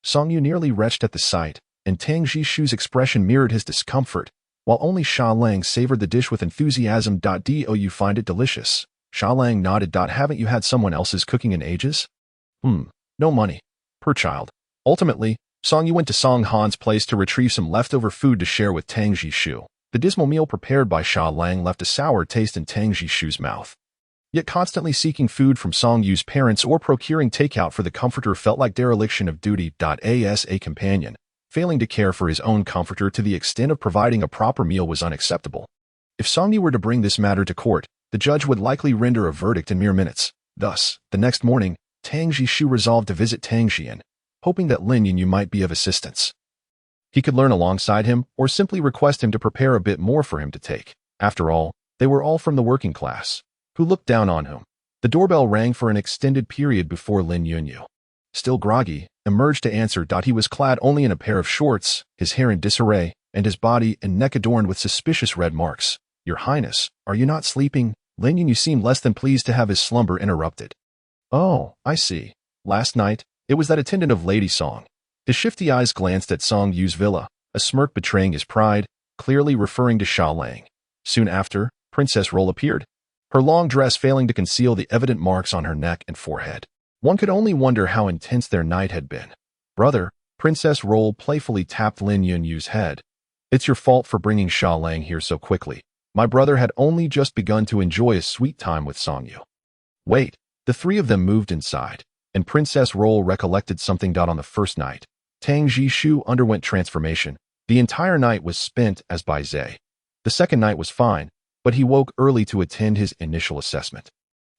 Song Yu nearly retched at the sight, and Tang Jishu's expression mirrored his discomfort, while only Xia Lang savored the dish with enthusiasm. Do you find it delicious? Xia Lang nodded. Haven't you had someone else's cooking in ages? No money. Per child. Ultimately, Song Yu went to Song Han's place to retrieve some leftover food to share with Tang Jishu. The dismal meal prepared by Xia Lang left a sour taste in Tang Jishu's mouth. Yet constantly seeking food from Song Yu's parents or procuring takeout for the comforter felt like dereliction of duty. As a companion, failing to care for his own comforter to the extent of providing a proper meal was unacceptable. If Song Yu were to bring this matter to court, the judge would likely render a verdict in mere minutes. Thus, the next morning, Tang Jishu resolved to visit Tang Jian, hoping that Lin Yunyu might be of assistance. He could learn alongside him or simply request him to prepare a bit more for him to take. After all, they were all from the working class, who looked down on him. The doorbell rang for an extended period before Lin Yunyu, still groggy, emerged to answer. He was clad only in a pair of shorts, his hair in disarray, and his body and neck adorned with suspicious red marks. Your Highness, are you not sleeping? Lin Yunyu seemed less than pleased to have his slumber interrupted. Oh, I see. Last night, it was that attendant of Lady Song. His shifty eyes glanced at Song Yu's villa, a smirk betraying his pride, clearly referring to Xia Lang. Soon after, Princess Roll appeared, her long dress failing to conceal the evident marks on her neck and forehead. One could only wonder how intense their night had been. Brother, Princess Roll playfully tapped Lin Yunyu's head. It's your fault for bringing Xia Lang here so quickly. My brother had only just begun to enjoy a sweet time with Song Yu. Wait, the three of them moved inside, and Princess Roll recollected something. On the first night, Tang Jishu underwent transformation. The entire night was spent as by Zhe. The second night was fine, but he woke early to attend his initial assessment.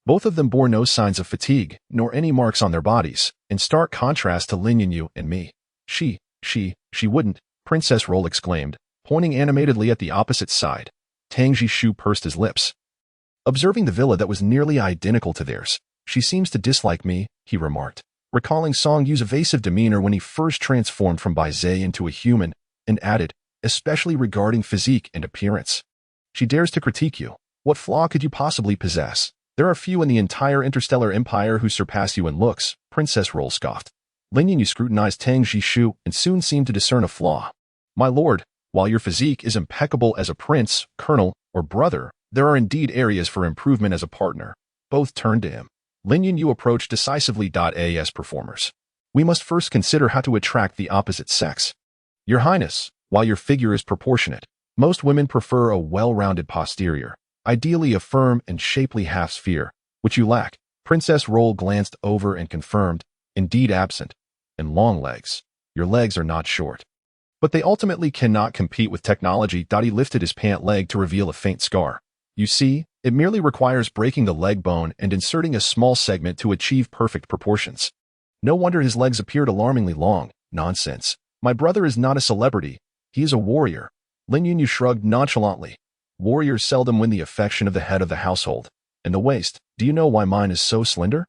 Both of them bore no signs of fatigue, nor any marks on their bodies, in stark contrast to Lin Yunyu and me. She wouldn't, Princess Roll exclaimed, pointing animatedly at the opposite side. Tang Jishu pursed his lips, observing the villa that was nearly identical to theirs. She seems to dislike me, he remarked, recalling Song Yu's evasive demeanor when he first transformed from Bai Zhe into a human, and added, especially regarding physique and appearance. She dares to critique you. What flaw could you possibly possess? There are few in the entire interstellar empire who surpass you in looks, Princess Roll scoffed. Lin Yunyu scrutinized Tang Jishu and soon seemed to discern a flaw. My lord, while your physique is impeccable as a prince, colonel, or brother, there are indeed areas for improvement as a partner. Both turned to him. Lin Yunyu approached decisively. As performers, we must first consider how to attract the opposite sex. Your Highness, while your figure is proportionate, most women prefer a well-rounded posterior, ideally a firm and shapely half-sphere, which you lack. Princess Roll glanced over and confirmed, indeed absent, and long legs. Your legs are not short. But they ultimately cannot compete with technology. He lifted his pant leg to reveal a faint scar. You see, it merely requires breaking the leg bone and inserting a small segment to achieve perfect proportions. No wonder his legs appeared alarmingly long. Nonsense. My brother is not a celebrity. He is a warrior. Lin Yunyu shrugged nonchalantly. Warriors seldom win the affection of the head of the household. And the waist, do you know why mine is so slender?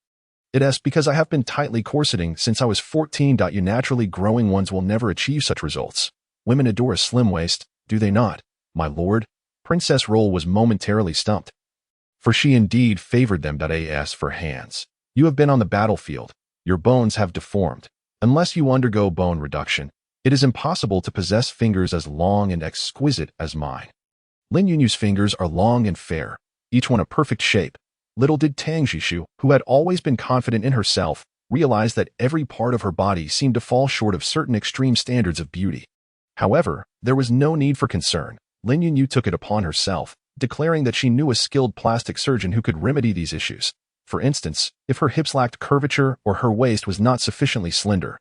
It is because I have been tightly corseting since I was 14. You naturally growing ones will never achieve such results. Women adore a slim waist, do they not, my lord? Princess Roll was momentarily stumped, for she indeed favored them. As for hands, you have been on the battlefield. Your bones have deformed. Unless you undergo bone reduction, it is impossible to possess fingers as long and exquisite as mine. Lin Yunyu's fingers are long and fair, each one a perfect shape. Little did Tang Jishu, who had always been confident in herself, realize that every part of her body seemed to fall short of certain extreme standards of beauty. However, there was no need for concern. Lin Yunyu took it upon herself, declaring that she knew a skilled plastic surgeon who could remedy these issues. For instance, if her hips lacked curvature or her waist was not sufficiently slender,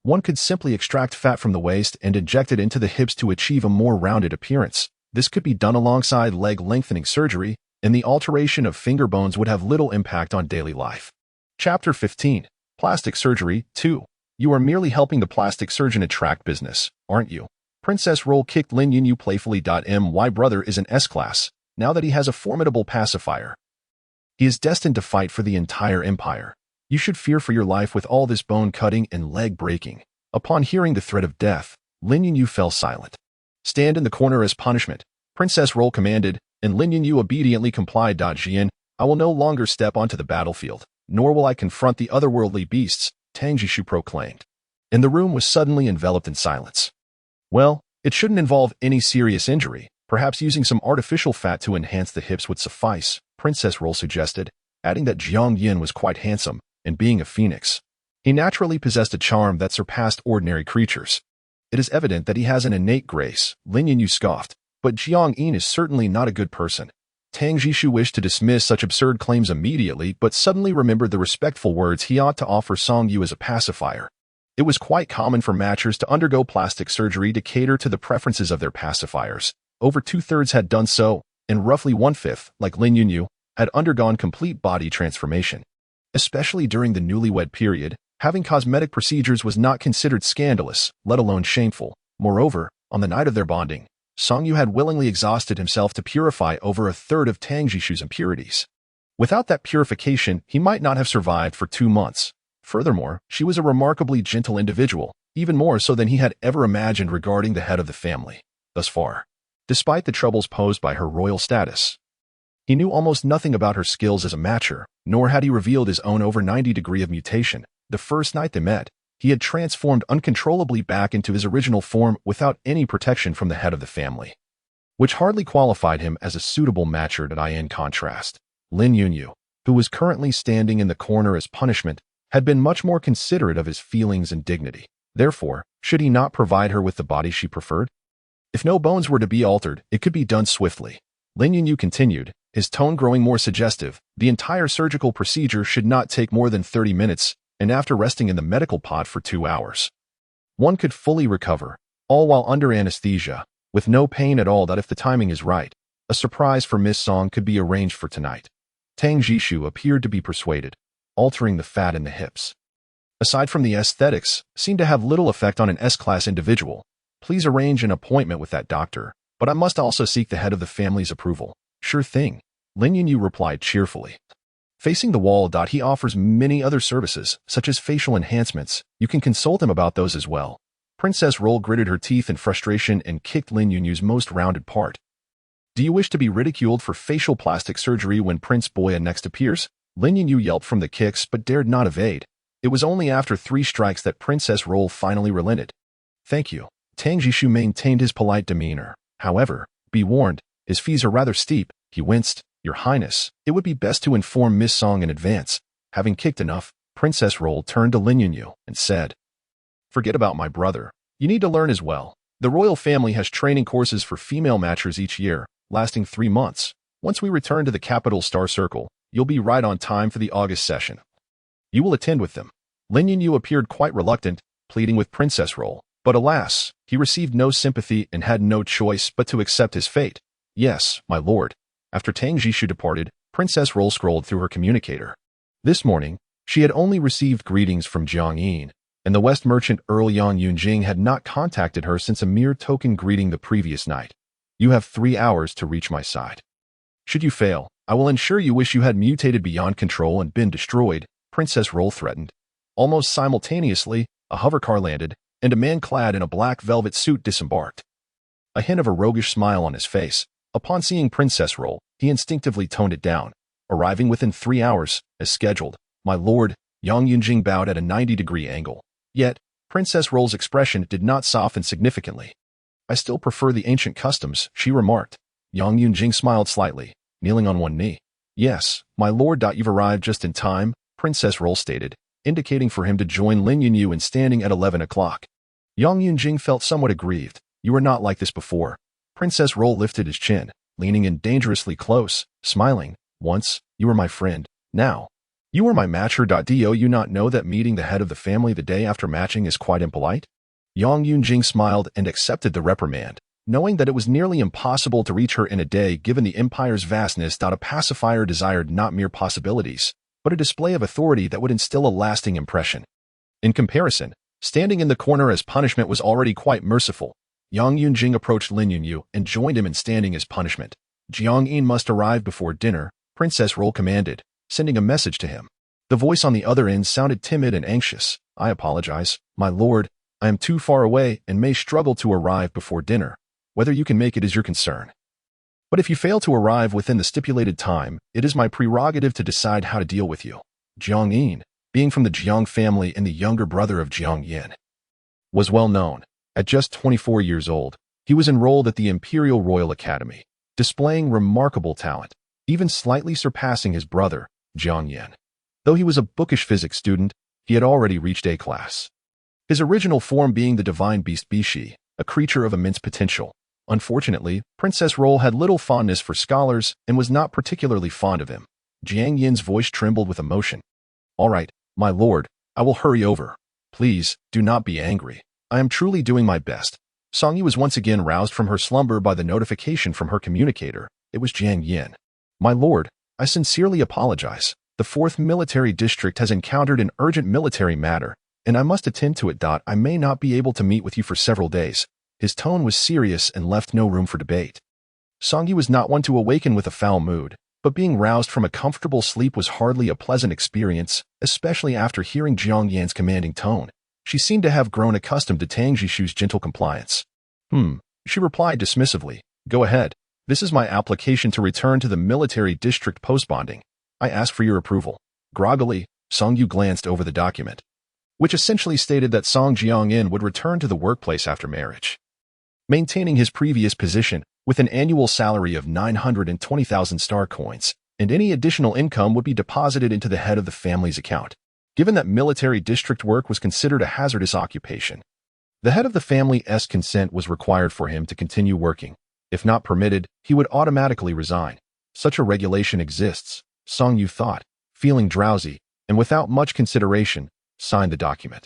one could simply extract fat from the waist and inject it into the hips to achieve a more rounded appearance. This could be done alongside leg lengthening surgery, and the alteration of finger bones would have little impact on daily life. Chapter 15. Plastic Surgery 2. You are merely helping the plastic surgeon attract business, aren't you? Princess Roll kicked Lin Yunyu playfully. My brother is an S-class, now that he has a formidable pacifier. He is destined to fight for the entire empire. You should fear for your life with all this bone cutting and leg breaking. Upon hearing the threat of death, Lin Yunyu fell silent. Stand in the corner as punishment, Princess Roll commanded, and Lin Yunyu obediently complied. Jian, I will no longer step onto the battlefield, nor will I confront the otherworldly beasts, Tang Jishu proclaimed. And the room was suddenly enveloped in silence. Well, it shouldn't involve any serious injury. Perhaps using some artificial fat to enhance the hips would suffice, Princess Roll suggested, adding that Jiang Yin was quite handsome, and being a phoenix, he naturally possessed a charm that surpassed ordinary creatures. It is evident that he has an innate grace, Lin Yunyu scoffed, but Jiang Yin is certainly not a good person. Tang Jishu wished to dismiss such absurd claims immediately, but suddenly remembered the respectful words he ought to offer Song Yu as a pacifier. It was quite common for matchers to undergo plastic surgery to cater to the preferences of their pacifiers. Over 2/3 had done so, and roughly 1/5, like Lin Yunyu, had undergone complete body transformation. Especially during the newlywed period, having cosmetic procedures was not considered scandalous, let alone shameful. Moreover, on the night of their bonding, Song Yu had willingly exhausted himself to purify over 1/3 of Tang Jishu's impurities. Without that purification, he might not have survived for 2 months. Furthermore, she was a remarkably gentle individual, even more so than he had ever imagined regarding the head of the family. Thus far, despite the troubles posed by her royal status, he knew almost nothing about her skills as a matcher, nor had he revealed his own over 90-degree of mutation. The first night they met, he had transformed uncontrollably back into his original form without any protection from the head of the family, which hardly qualified him as a suitable matcher. In contrast, Lin Yunyu, who was currently standing in the corner as punishment, had been much more considerate of his feelings and dignity. Therefore, should he not provide her with the body she preferred? If no bones were to be altered, it could be done swiftly. Lin Yunyu continued, his tone growing more suggestive. The entire surgical procedure should not take more than 30 minutes, and after resting in the medical pot for 2 hours, one could fully recover, all while under anesthesia, with no pain at all. That if the timing is right, a surprise for Miss Song could be arranged for tonight. Tang Jishu appeared to be persuaded, altering the fat in the hips, aside from the aesthetics, seemed to have little effect on an S-class individual. Please arrange an appointment with that doctor, but I must also seek the head of the family's approval. Sure thing, Lin Yunyu replied cheerfully. Facing the wall. He offers many other services, such as facial enhancements. You can consult him about those as well. Princess Roll gritted her teeth in frustration and kicked Lin Yunyu's most rounded part. Do you wish to be ridiculed for facial plastic surgery when Prince Boya next appears? Lin Yunyu yelped from the kicks but dared not evade. It was only after 3 strikes that Princess Roll finally relented. Thank you. Tang Jishu maintained his polite demeanor. However, be warned, his fees are rather steep. He winced. Your Highness, it would be best to inform Miss Song in advance. Having kicked enough, Princess Roll turned to Lin Yunyu and said, forget about my brother. You need to learn as well. The royal family has training courses for female matchers each year, lasting 3 months. Once we return to the capital Star Circle, you'll be right on time for the August session. You will attend with them. Lin Yunyu appeared quite reluctant, pleading with Princess Roll, but alas, he received no sympathy and had no choice but to accept his fate. Yes, my lord. After Tang Jishu departed, Princess Roll scrolled through her communicator. This morning, she had only received greetings from Jiang Yin, and the West merchant Earl Yang Yunjing had not contacted her since a mere token greeting the previous night. You have 3 hours to reach my side. Should you fail, I will ensure you wish you had mutated beyond control and been destroyed, Princess Roll threatened. Almost simultaneously, a hovercar landed, and a man clad in a black velvet suit disembarked. A hint of a roguish smile on his face. Upon seeing Princess Roll, he instinctively toned it down. Arriving within 3 hours, as scheduled, my lord, Yang Yunjing bowed at a 90-degree angle. Yet, Princess Roll's expression did not soften significantly. I still prefer the ancient customs, she remarked. Yang Yunjing smiled slightly, kneeling on one knee. Yes, my lord. You've arrived just in time, Princess Roll stated, indicating for him to join Lin Yunyu in standing at 11 o'clock. Yang Yunjing felt somewhat aggrieved. You were not like this before. Princess Roll lifted his chin, leaning in dangerously close, smiling. Once, you were my friend. Now, you were my matcher. Do you not know that meeting the head of the family the day after matching is quite impolite? Yang Yunjing smiled and accepted the reprimand, knowing that it was nearly impossible to reach her in a day given the empire's vastness. A pacifier desired not mere possibilities, but a display of authority that would instill a lasting impression. In comparison, standing in the corner as punishment was already quite merciful. Yang Yunjing approached Lin Yunyu and joined him in standing as punishment. Jiang Yin must arrive before dinner, Princess Roll commanded, sending a message to him. The voice on the other end sounded timid and anxious. I apologize, my lord. I am too far away and may struggle to arrive before dinner. Whether you can make it is your concern. But if you fail to arrive within the stipulated time, it is my prerogative to decide how to deal with you. Jiang Yin, being from the Jiang family and the younger brother of Jiang Yin, was well known. At just 24 years old, he was enrolled at the Imperial Royal Academy, displaying remarkable talent, even slightly surpassing his brother, Jiang Yin. Though he was a bookish physics student, he had already reached A class. His original form being the divine beast Bishi, a creature of immense potential. Unfortunately, Princess Roll had little fondness for scholars and was not particularly fond of him. Jiang Yin's voice trembled with emotion. All right, my lord, I will hurry over. Please, do not be angry. I am truly doing my best. Song Yi was once again roused from her slumber by the notification from her communicator. It was Jiang Yin. My lord, I sincerely apologize. The 4th Military District has encountered an urgent military matter, and I must attend to it. I may not be able to meet with you for several days. His tone was serious and left no room for debate. Song Yi was not one to awaken with a foul mood, but being roused from a comfortable sleep was hardly a pleasant experience, especially after hearing Jiang Yan's commanding tone. She seemed to have grown accustomed to Tang Jishu's gentle compliance. She replied dismissively. Go ahead. This is my application to return to the military district postbonding. I ask for your approval. Groggily, Song Yu glanced over the document, which essentially stated that Song Jiang-in would return to the workplace after marriage, maintaining his previous position with an annual salary of 920,000 star coins, and any additional income would be deposited into the head of the family's account. Given that military district work was considered a hazardous occupation, the head of the family's consent was required for him to continue working. If not permitted, he would automatically resign. Such a regulation exists, Song Yu thought, feeling drowsy, and without much consideration, signed the document.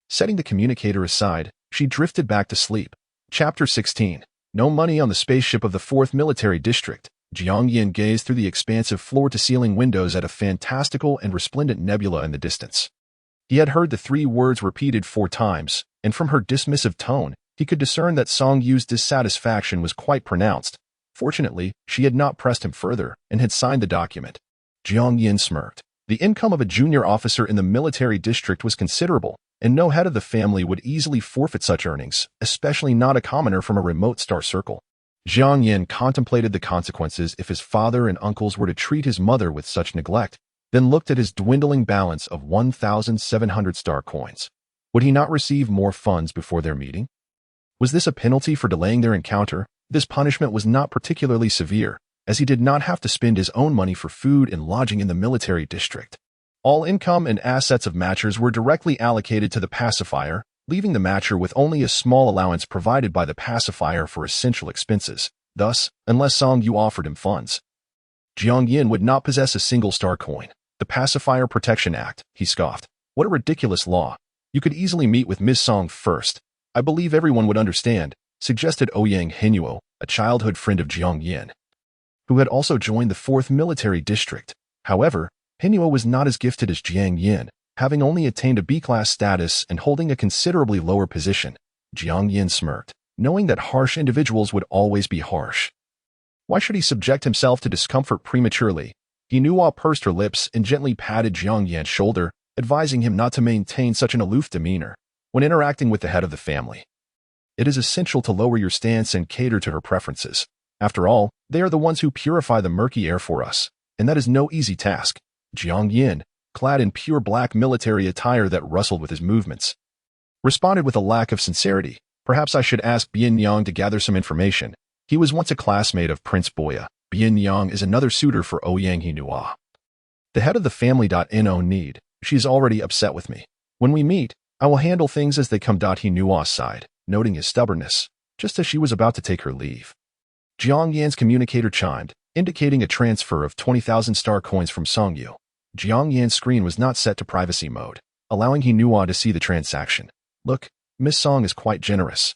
Setting the communicator aside, she drifted back to sleep. Chapter 16. No money on the spaceship of the 4th Military District. Jiang Yin gazed through the expansive floor-to-ceiling windows at a fantastical and resplendent nebula in the distance. He had heard the 3 words repeated 4 times, and from her dismissive tone, he could discern that Song Yu's dissatisfaction was quite pronounced. Fortunately, she had not pressed him further and had signed the document. Jiang Yin smirked. The income of a junior officer in the military district was considerable, and no head of the family would easily forfeit such earnings, especially not a commoner from a remote star circle. Jiang Yin contemplated the consequences if his father and uncles were to treat his mother with such neglect, then looked at his dwindling balance of 1,700 star coins. Would he not receive more funds before their meeting? Was this a penalty for delaying their encounter? This punishment was not particularly severe, as he did not have to spend his own money for food and lodging in the military district. All income and assets of matchers were directly allocated to the pacifier, leaving the matcher with only a small allowance provided by the pacifier for essential expenses. Thus, unless Song Yu offered him funds, Jiang Yin would not possess a single star coin. The Pacifier Protection Act, he scoffed. What a ridiculous law. You could easily meet with Ms. Song first. I believe everyone would understand, suggested Ouyang Henuo, a childhood friend of Jiang Yin, who had also joined the 4th Military District. However, Henuo was not as gifted as Jiang Yin, having only attained a B-class status and holding a considerably lower position. Jiang Yin smirked, knowing that harsh individuals would always be harsh. Why should he subject himself to discomfort prematurely? Henuo pursed her lips and gently patted Jiang Yin's shoulder, advising him not to maintain such an aloof demeanor when interacting with the head of the family. It is essential to lower your stance and cater to her preferences. After all, they are the ones who purify the murky air for us, and that is no easy task. Jiang Yin, clad in pure black military attire that rustled with his movements, responded with a lack of sincerity. Perhaps I should ask Bien Yang to gather some information. He was once a classmate of Prince Boya. Bien Yang is another suitor for Ouyang Hinua, the head of the family. No need. She is already upset with me. When we meet, I will handle things as they come. Hinua sighed, noting his stubbornness, just as she was about to take her leave. Jiang Yan's communicator chimed, indicating a transfer of 20,000 star coins from Songyu. Jiang Yan's screen was not set to privacy mode, allowing Hinua to see the transaction. Look, Miss Song is quite generous.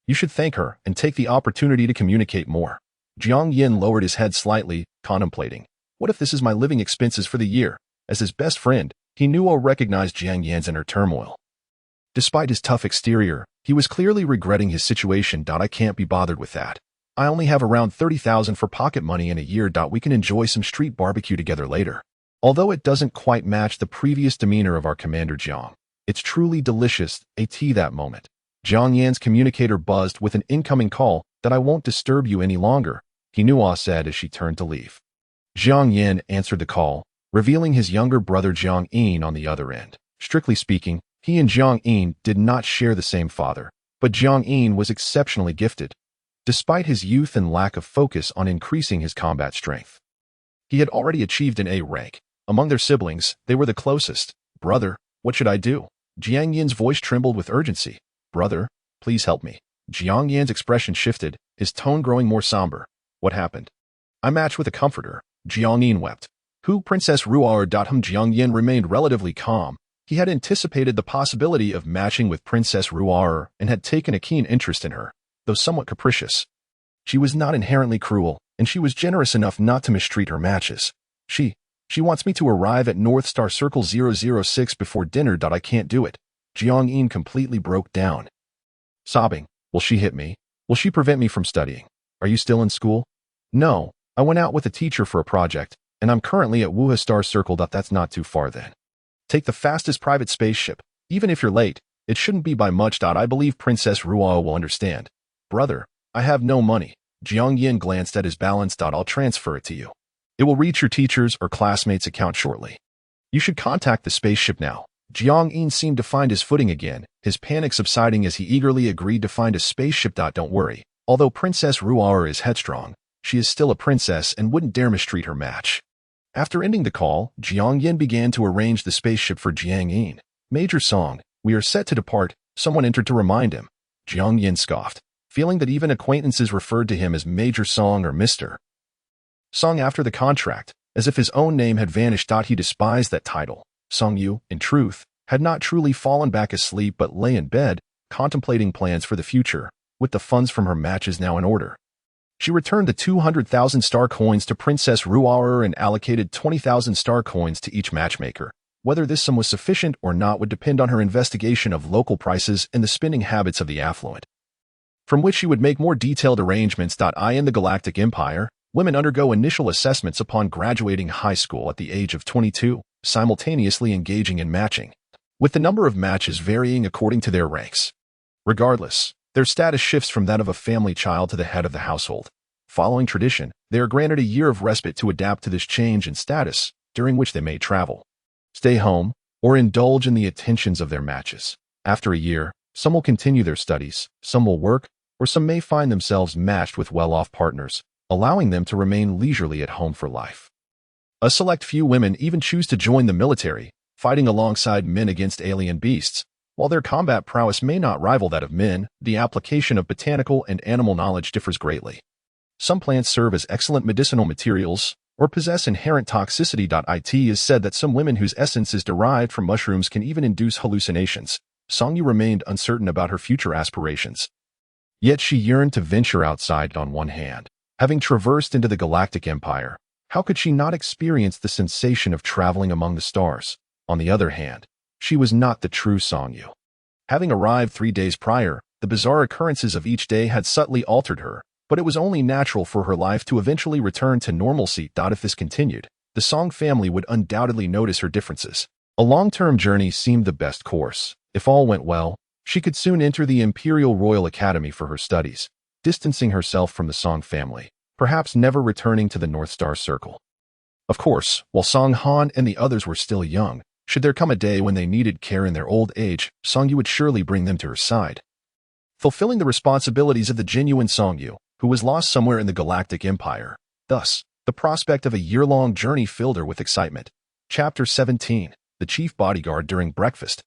You should thank her and take the opportunity to communicate more. Jiang Yan lowered his head slightly, contemplating. What if this is my living expenses for the year? As his best friend, Hinua recognized Jiang Yan's inner turmoil. Despite his tough exterior, he was clearly regretting his situation. I can't be bothered with that. I only have around 30,000 for pocket money in a year. We can enjoy some street barbecue together later. Although it doesn't quite match the previous demeanor of our Commander Jiang, it's truly delicious. That moment. Jiang Yan's communicator buzzed with an incoming call. That I won't disturb you any longer, Hinua said as she turned to leave. Jiang Yan answered the call, revealing his younger brother Jiang Yin on the other end. Strictly speaking, he and Jiang Yin did not share the same father, but Jiang Yin was exceptionally gifted, despite his youth and lack of focus on increasing his combat strength. He had already achieved an A rank. Among their siblings, they were the closest. Brother, what should I do? Jiang Yin's voice trembled with urgency. Brother, please help me. Jiang Yan's expression shifted, his tone growing more somber. What happened? I matched with a comforter. Jiang Yin wept. Who? Princess Ruar. Jiang Yin remained relatively calm. He had anticipated the possibility of matching with Princess Ruar and had taken a keen interest in her, though somewhat capricious. She was not inherently cruel, and she was generous enough not to mistreat her matches. She wants me to arrive at North Star Circle 006 before dinner. I can't do it. Jiang Yin completely broke down. Sobbing. Will she hit me? Will she prevent me from studying? Are you still in school? No, I went out with a teacher for a project, and I'm currently at Wuha Star Circle. That's not too far then. Take the fastest private spaceship. Even if you're late, it shouldn't be by much. I believe Princess Ruao will understand. Brother, I have no money. Jiang Yin glanced at his balance. I'll transfer it to you. It will reach your teacher's or classmate's account shortly. You should contact the spaceship now. Jiang Yin seemed to find his footing again, his panic subsiding as he eagerly agreed to find a spaceship. Don't worry. Although Princess Ruar is headstrong, she is still a princess and wouldn't dare mistreat her match. After ending the call, Jiang Yin began to arrange the spaceship for Jiang Yin. Major Song, we are set to depart. Someone entered to remind him. Jiang Yin scoffed, feeling that even acquaintances referred to him as Major Song or Mr. Song after the contract, as if his own name had vanished. He despised that title. Song Yu, in truth, had not truly fallen back asleep but lay in bed, contemplating plans for the future, with the funds from her matches now in order. She returned the 200,000 star coins to Princess Ruauer and allocated 20,000 star coins to each matchmaker. Whether this sum was sufficient or not would depend on her investigation of local prices and the spending habits of the affluent, from which she would make more detailed arrangements. In the Galactic Empire, women undergo initial assessments upon graduating high school at the age of 22, simultaneously engaging in matching, with the number of matches varying according to their ranks. Regardless, their status shifts from that of a family child to the head of the household. Following tradition, they are granted a year of respite to adapt to this change in status, during which they may travel, stay home, or indulge in the attentions of their matches. After a year, some will continue their studies, some will work, or some may find themselves matched with well-off partners, allowing them to remain leisurely at home for life. A select few women even choose to join the military, fighting alongside men against alien beasts. While their combat prowess may not rival that of men, the application of botanical and animal knowledge differs greatly. Some plants serve as excellent medicinal materials or possess inherent toxicity. It is said that some women whose essence is derived from mushrooms can even induce hallucinations. Songyu remained uncertain about her future aspirations. Yet she yearned to venture outside. On one hand, having traversed into the Galactic Empire, how could she not experience the sensation of traveling among the stars? On the other hand, she was not the true Songyu. Having arrived 3 days prior, the bizarre occurrences of each day had subtly altered her, but it was only natural for her life to eventually return to normalcy. If this continued, the Song family would undoubtedly notice her differences. A long-term journey seemed the best course. If all went well, she could soon enter the Imperial Royal Academy for her studies, distancing herself from the Song family, perhaps never returning to the North Star Circle. Of course, while Song Han and the others were still young, Should there come a day when they needed care in their old age, Song-yu would surely bring them to her side. Fulfilling the responsibilities of the genuine Song-yu, who was lost somewhere in the galactic empire. Thus, the prospect of a year-long journey filled her with excitement. Chapter 17. The Chief Bodyguard During Breakfast.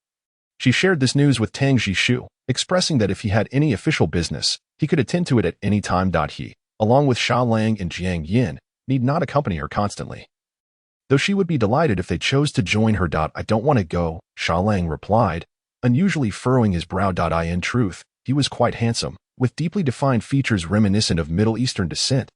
She shared this news with Tang Jishu, expressing that if he had any official business, he could attend to it at any time. He, along with Xia Lang and Jiang Yin, need not accompany her constantly. Though she would be delighted if they chose to join her. I don't want to go, Xia Lang replied, unusually furrowing his brow. In truth, he was quite handsome, with deeply defined features reminiscent of Middle Eastern descent.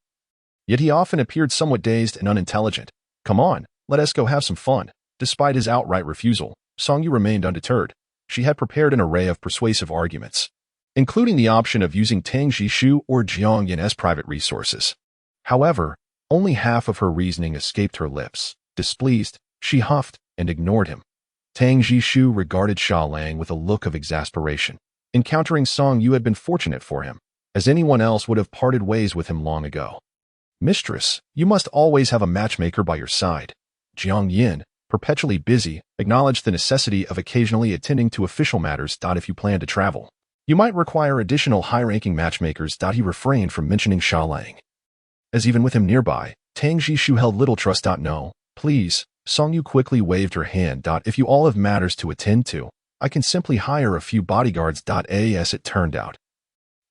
Yet he often appeared somewhat dazed and unintelligent. Come on, let us go have some fun. Despite his outright refusal, Song-yu remained undeterred. She had prepared an array of persuasive arguments, including the option of using Tang Jishu or Jiang Yin as private resources. However, only half of her reasoning escaped her lips. Displeased, she huffed and ignored him. Tang Jishu regarded Xia Lang with a look of exasperation. Encountering Song-yu had been fortunate for him, as anyone else would have parted ways with him long ago. Mistress, you must always have a matchmaker by your side. Jiang Yin, perpetually busy, acknowledged the necessity of occasionally attending to official matters. If you plan to travel, you might require additional high-ranking matchmakers. He refrained from mentioning Xia Lang, as even with him nearby, Tang Jishu held little trust. No, please, Song-yu quickly waved her hand. If you all have matters to attend to, I can simply hire a few bodyguards. As it turned out,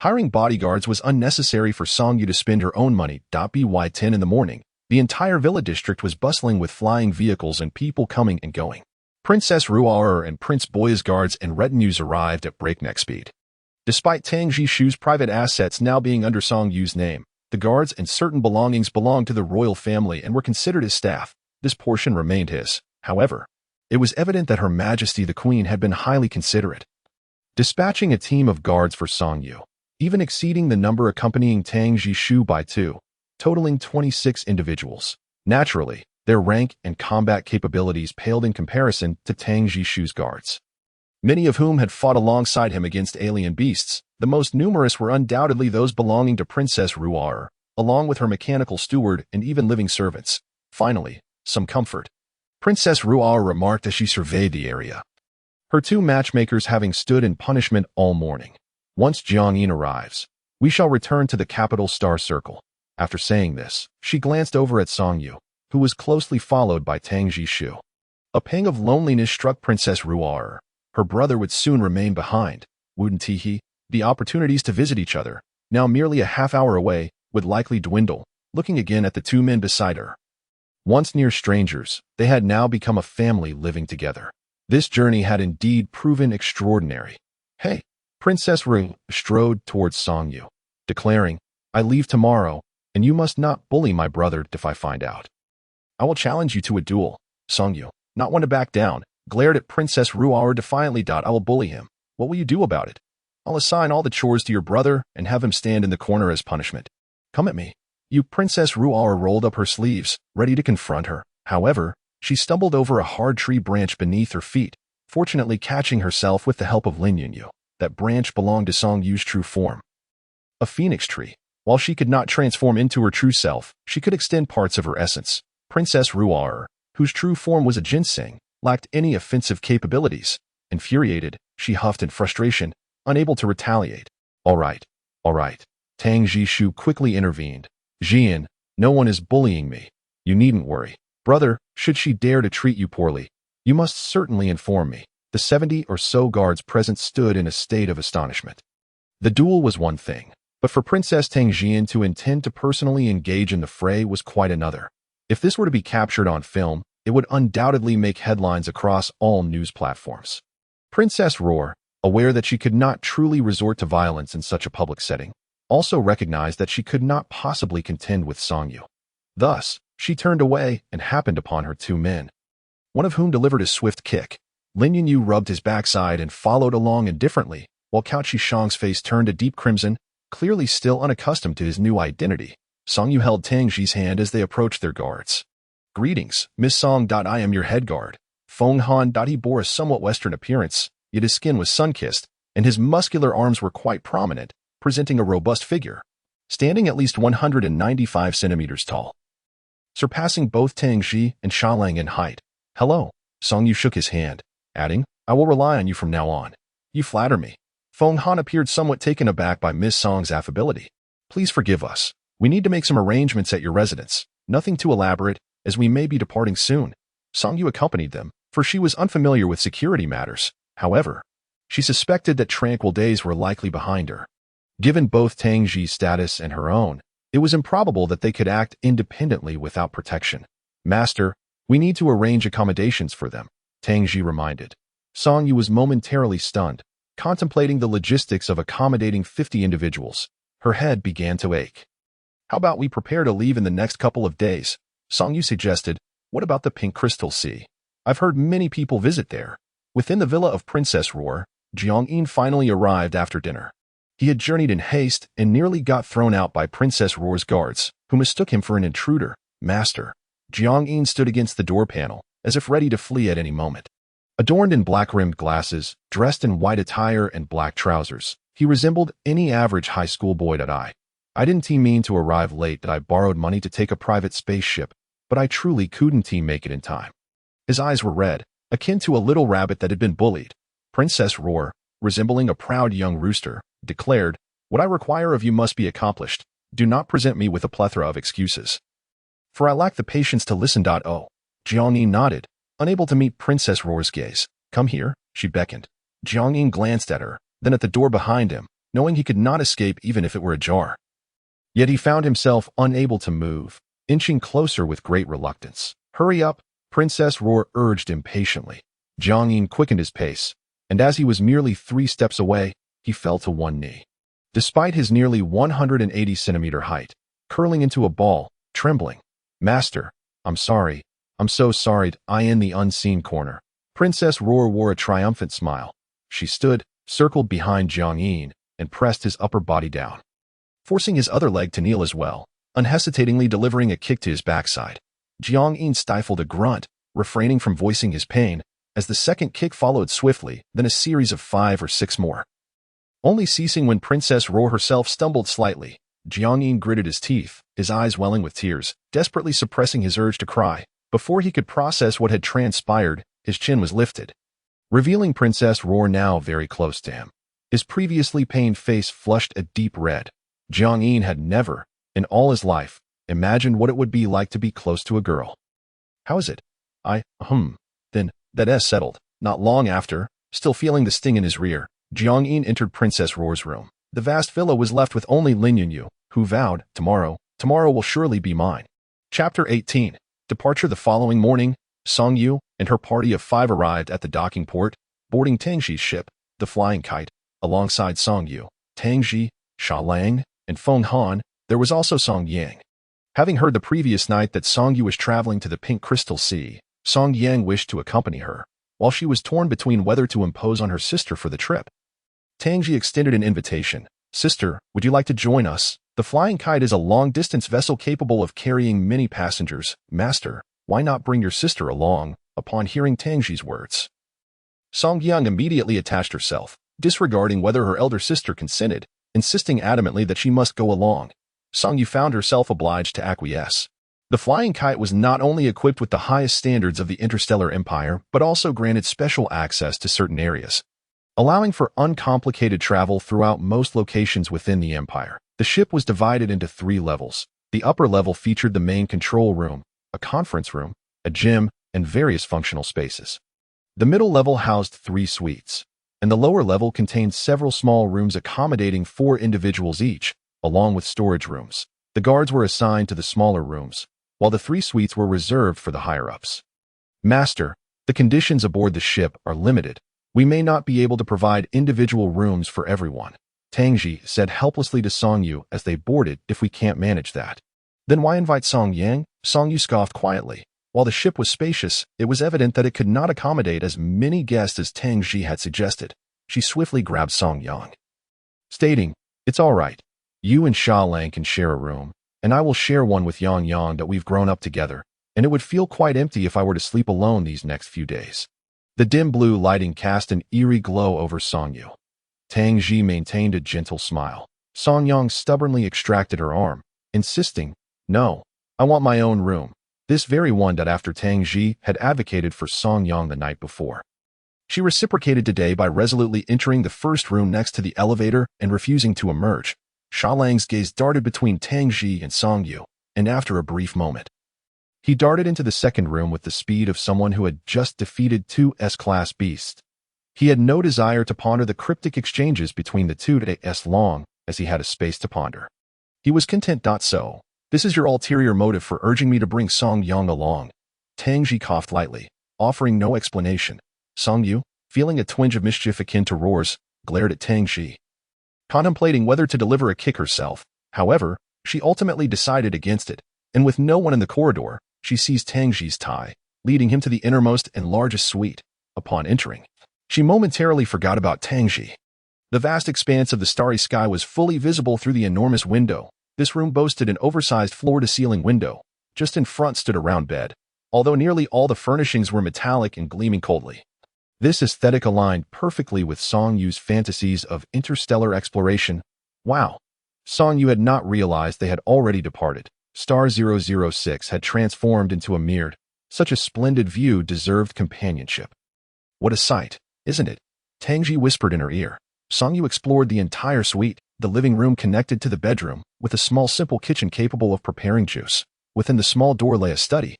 hiring bodyguards was unnecessary for Song-yu to spend her own money. By 10 in the morning, the entire villa district was bustling with flying vehicles and people coming and going. Princess Ruaer and Prince Boya's guards and retinues arrived at breakneck speed. Despite Tang Jishu's private assets now being under Song-yu's name, the guards and certain belongings belonged to the royal family and were considered his staff. This portion remained his. However, it was evident that Her Majesty the Queen had been highly considerate, dispatching a team of guards for Song-yu, even exceeding the number accompanying Tang Jishu by 2, totaling 26 individuals. Naturally, their rank and combat capabilities paled in comparison to Tang Jishu's guards, many of whom had fought alongside him against alien beasts. The most numerous were undoubtedly those belonging to Princess Ruaer, along with her mechanical steward and even living servants. Finally, some comfort, Princess Ruaer remarked as she surveyed the area, her two matchmakers having stood in punishment all morning. Once Jiang Yin arrives, we shall return to the capital star circle. After saying this, she glanced over at Song-yu, who was closely followed by Tang Jishu. A pang of loneliness struck Princess Ruaer. Her brother would soon remain behind, wouldn't he? The opportunities to visit each other, now merely a half-hour away, would likely dwindle. Looking again at the two men beside her, once near strangers, they had now become a family living together. This journey had indeed proven extraordinary. Hey, Princess Ru strode towards Song-yu, declaring, I leave tomorrow, and you must not bully my brother if I find out. I will challenge you to a duel. Song-yu, not one to back down, glared at Princess Ruaer defiantly. I will bully him. What will you do about it? I'll assign all the chores to your brother and have him stand in the corner as punishment. Come at me. You. Princess Ruaer rolled up her sleeves, ready to confront her. However, she stumbled over a hard tree branch beneath her feet, fortunately catching herself with the help of Lin Yunyu. That branch belonged to Song-yu's true form, a phoenix tree. While she could not transform into her true self, she could extend parts of her essence. Princess Ruaer, whose true form was a ginseng, lacked any offensive capabilities. Infuriated, she huffed in frustration, unable to retaliate. All right. Tang Jishu quickly intervened. Jian, no one is bullying me. You needn't worry. Brother, should she dare to treat you poorly, you must certainly inform me. The 70 or so guards present stood in a state of astonishment. The duel was one thing, but for Princess Tang Jian to intend to personally engage in the fray was quite another. If this were to be captured on film, it would undoubtedly make headlines across all news platforms. Princess Roar, aware that she could not truly resort to violence in such a public setting, also recognized that she could not possibly contend with Song-yu. Thus, she turned away and happened upon her two men, one of whom delivered a swift kick. Lin Yunyu rubbed his backside and followed along indifferently, while Cao Qishang's face turned a deep crimson, clearly still unaccustomed to his new identity. Song-yu held Tang Ji's hand as they approached their guards. Greetings, Miss Song. I am your head guard. Feng Han. He bore a somewhat Western appearance, yet his skin was sun-kissed, and his muscular arms were quite prominent, presenting a robust figure, standing at least 195 centimeters tall, surpassing both Tang Ji and Xia Lang in height. Hello, Song Yu shook his hand, adding, I will rely on you from now on. You flatter me. Feng Han appeared somewhat taken aback by Miss Song's affability. Please forgive us. We need to make some arrangements at your residence. Nothing too elaborate, as we may be departing soon. Song Yu accompanied them, for she was unfamiliar with security matters. However, she suspected that tranquil days were likely behind her. Given both Tang Ji's status and her own, it was improbable that they could act independently without protection. Master, we need to arrange accommodations for them, Tang Ji reminded. Song Yu was momentarily stunned, contemplating the logistics of accommodating 50 individuals. Her head began to ache. How about we prepare to leave in the next couple of days? Song Yu suggested. What about the Pink Crystal Sea? I've heard many people visit there. Within the villa of Princess Roar, Jiang Yin finally arrived after dinner. He had journeyed in haste and nearly got thrown out by Princess Roar's guards, who mistook him for an intruder. Master. Jiang Yin stood against the door panel, as if ready to flee at any moment. Adorned in black-rimmed glasses, dressed in white attire and black trousers, he resembled any average high school boy. I didn't mean to arrive late that I borrowed money to take a private spaceship, but I truly couldn't make it in time. His eyes were red, akin to a little rabbit that had been bullied. Princess Roar, resembling a proud young rooster, declared, What I require of you must be accomplished. Do not present me with a plethora of excuses. For I lack the patience to listen. Jiang Yin nodded, unable to meet Princess Roar's gaze. Come here, she beckoned. Jiang Yin glanced at her, then at the door behind him, knowing he could not escape even if it were ajar. Yet he found himself unable to move, inching closer with great reluctance. Hurry up, Princess Roar urged impatiently. Jiang Yin quickened his pace, and as he was merely 3 steps away, he fell to one knee. Despite his nearly 180-centimeter height, curling into a ball, trembling. Master, I'm sorry. I'm so sorry. I in the unseen corner. Princess Roar wore a triumphant smile. She stood, circled behind Jiang Yin, and pressed his upper body down, forcing his other leg to kneel as well, unhesitatingly delivering a kick to his backside. Jiang Yin stifled a grunt, refraining from voicing his pain, as the second kick followed swiftly, then a series of 5 or 6 more. Only ceasing when Princess Roar herself stumbled slightly. Jiang Yin gritted his teeth, his eyes welling with tears, desperately suppressing his urge to cry. Before he could process what had transpired, his chin was lifted, revealing Princess Roar now very close to him. His previously pained face flushed a deep red. Jiang Yin had never, in all his life, imagined what it would be like to be close to a girl. How is it? Then, that S settled. Not long after, still feeling the sting in his rear, Jiang Yin entered Princess Roar's room. The vast villa was left with only Lin Yunyu, who vowed, tomorrow will surely be mine. Chapter 18. Departure. The following morning, Song Yu and her party of 5 arrived at the docking port, boarding Tang Ji's ship, the Flying Kite. Alongside Song Yu, Tang Ji, Sha Lang, and Feng Han, there was also Song Yang. Having heard the previous night that Song Yu was traveling to the Pink Crystal Sea, Song Yang wished to accompany her, while she was torn between whether to impose on her sister for the trip. Tang Ji extended an invitation. Sister, would you like to join us? The Flying Kite is a long-distance vessel capable of carrying many passengers. Master, why not bring your sister along? Upon hearing Tang Ji's words, Song Yang immediately attached herself, disregarding whether her elder sister consented, insisting adamantly that she must go along. Song Yu found herself obliged to acquiesce. The Flying Kite was not only equipped with the highest standards of the Interstellar Empire, but also granted special access to certain areas, allowing for uncomplicated travel throughout most locations within the Empire. The ship was divided into 3 levels. The upper level featured the main control room, a conference room, a gym, and various functional spaces. The middle level housed 3 suites, and the lower level contained several small rooms accommodating 4 individuals each, along with storage rooms. The guards were assigned to the smaller rooms, while the 3 suites were reserved for the higher-ups. Master, the conditions aboard the ship are limited. We may not be able to provide individual rooms for everyone, Tang Ji said helplessly to Song Yu as they boarded. If we can't manage that, then why invite Song Yang? Song Yu scoffed quietly. While the ship was spacious, it was evident that it could not accommodate as many guests as Tang Ji had suggested. She swiftly grabbed Song Yang, stating, It's all right. You and Sha Lang can share a room, and I will share one with Yang Yang. That we've grown up together, and it would feel quite empty if I were to sleep alone these next few days. The dim blue lighting cast an eerie glow over Song Yu. Tang Ji maintained a gentle smile. Song Yang stubbornly extracted her arm, insisting, No, I want my own room. This very one that after Tang Ji had advocated for Song Yang the night before. She reciprocated today by resolutely entering the first room next to the elevator and refusing to emerge. Sha Lang's gaze darted between Tang Ji and Song Yu, and after a brief moment, he darted into the second room with the speed of someone who had just defeated two S-class beasts. He had no desire to ponder the cryptic exchanges between the two today as long as he had a space to ponder. He was content. So, this is your ulterior motive for urging me to bring Song Yang along. Tang Ji coughed lightly, offering no explanation. Song Yu, feeling a twinge of mischief akin to roars, glared at Tang Ji, contemplating whether to deliver a kick herself. However, she ultimately decided against it, and with no one in the corridor, she seized Tang Ji's tie, leading him to the innermost and largest suite. Upon entering, she momentarily forgot about Tang Ji. The vast expanse of the starry sky was fully visible through the enormous window. This room boasted an oversized floor-to-ceiling window. Just in front stood a round bed, although nearly all the furnishings were metallic and gleaming coldly. This aesthetic aligned perfectly with Song Yu's fantasies of interstellar exploration. Wow! Song Yu had not realized they had already departed. Star 006 had transformed into a mirrored. Such a splendid view deserved companionship. What a sight, isn't it? Tang Ji whispered in her ear. Song Yu explored the entire suite, the living room connected to the bedroom, with a small simple kitchen capable of preparing juice. Within the small door lay a study,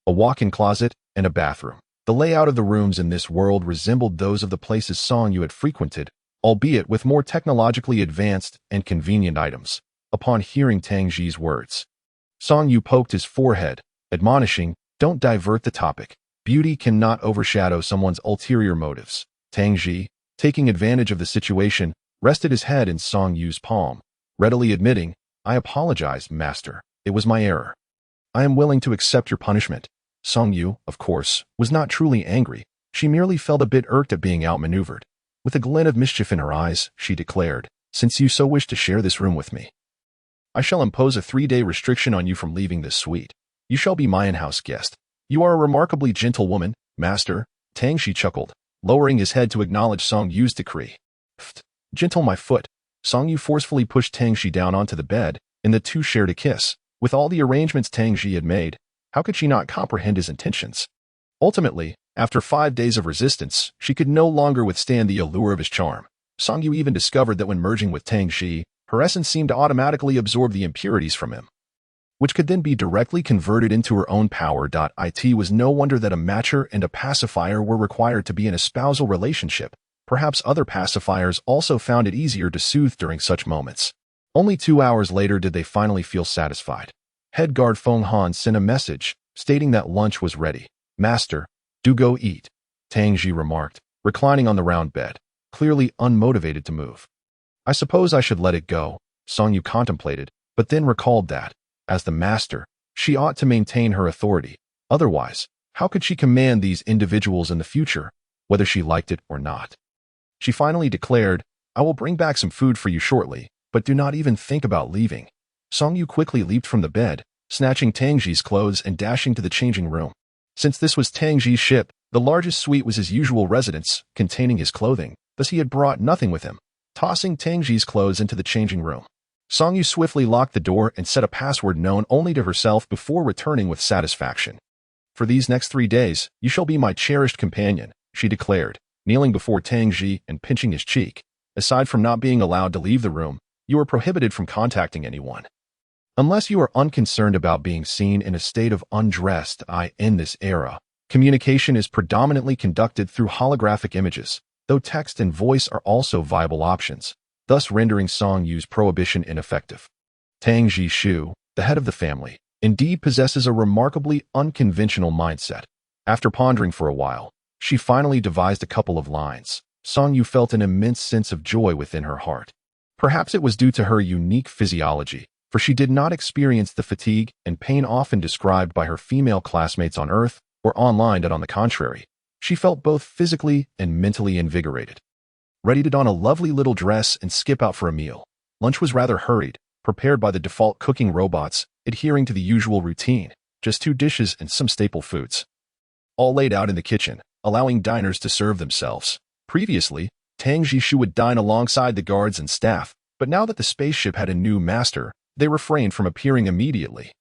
a walk-in closet, and a bathroom. The layout of the rooms in this world resembled those of the places Song Yu had frequented, albeit with more technologically advanced and convenient items. Upon hearing Tang Ji's words, Song Yu poked his forehead, admonishing, "Don't divert the topic. Beauty cannot overshadow someone's ulterior motives." Tang Ji, taking advantage of the situation, rested his head in Song Yu's palm, readily admitting, "I apologize, master. It was my error. I am willing to accept your punishment." Song Yu, of course, was not truly angry. She merely felt a bit irked at being outmaneuvered. With a glint of mischief in her eyes, she declared, "Since you so wish to share this room with me, I shall impose a 3-day restriction on you from leaving this suite. You shall be my in-house guest." "You are a remarkably gentle woman, master," Tang Ji chuckled, lowering his head to acknowledge Song Yu's decree. "Pfft, gentle my foot." Song Yu forcefully pushed Tang Ji down onto the bed, and the two shared a kiss. With all the arrangements Tang Ji had made, how could she not comprehend his intentions? Ultimately, after 5 days of resistance, she could no longer withstand the allure of his charm. Song Yu even discovered that when merging with Tang Ji, her essence seemed to automatically absorb the impurities from him, which could then be directly converted into her own power. It was no wonder that a matcher and a pacifier were required to be in a spousal relationship. Perhaps other pacifiers also found it easier to soothe during such moments. Only 2 hours later did they finally feel satisfied. Head guard Feng Han sent a message, stating that lunch was ready. "Master, do go eat," Tang Ji remarked, reclining on the round bed, clearly unmotivated to move. "I suppose I should let it go," Song Yu contemplated, but then recalled that, as the master, she ought to maintain her authority. Otherwise, how could she command these individuals in the future, whether she liked it or not? She finally declared, "I will bring back some food for you shortly, but do not even think about leaving." Song Yu quickly leaped from the bed, snatching Tang Ji's clothes and dashing to the changing room. Since this was Tang Ji's ship, the largest suite was his usual residence, containing his clothing, thus he had brought nothing with him. Tossing Tang Ji's clothes into the changing room, Song Yu swiftly locked the door and set a password known only to herself before returning with satisfaction. "For these next 3 days, you shall be my cherished companion," she declared, kneeling before Tang Ji and pinching his cheek. "Aside from not being allowed to leave the room, you are prohibited from contacting anyone. Unless you are unconcerned about being seen in a state of undressed. In this era, communication is predominantly conducted through holographic images, though text and voice are also viable options, thus rendering Song Yu's prohibition ineffective." Tang Ji Shu, the head of the family, indeed possesses a remarkably unconventional mindset. After pondering for a while, she finally devised a couple of lines. Song Yu felt an immense sense of joy within her heart. Perhaps it was due to her unique physiology, for she did not experience the fatigue and pain often described by her female classmates on Earth or online. That on the contrary, she felt both physically and mentally invigorated, ready to don a lovely little dress and skip out for a meal. Lunch was rather hurried, prepared by the default cooking robots, adhering to the usual routine, just 2 dishes and some staple foods, all laid out in the kitchen, allowing diners to serve themselves. Previously, Tang Jishu would dine alongside the guards and staff, but now that the spaceship had a new master, they refrained from appearing immediately.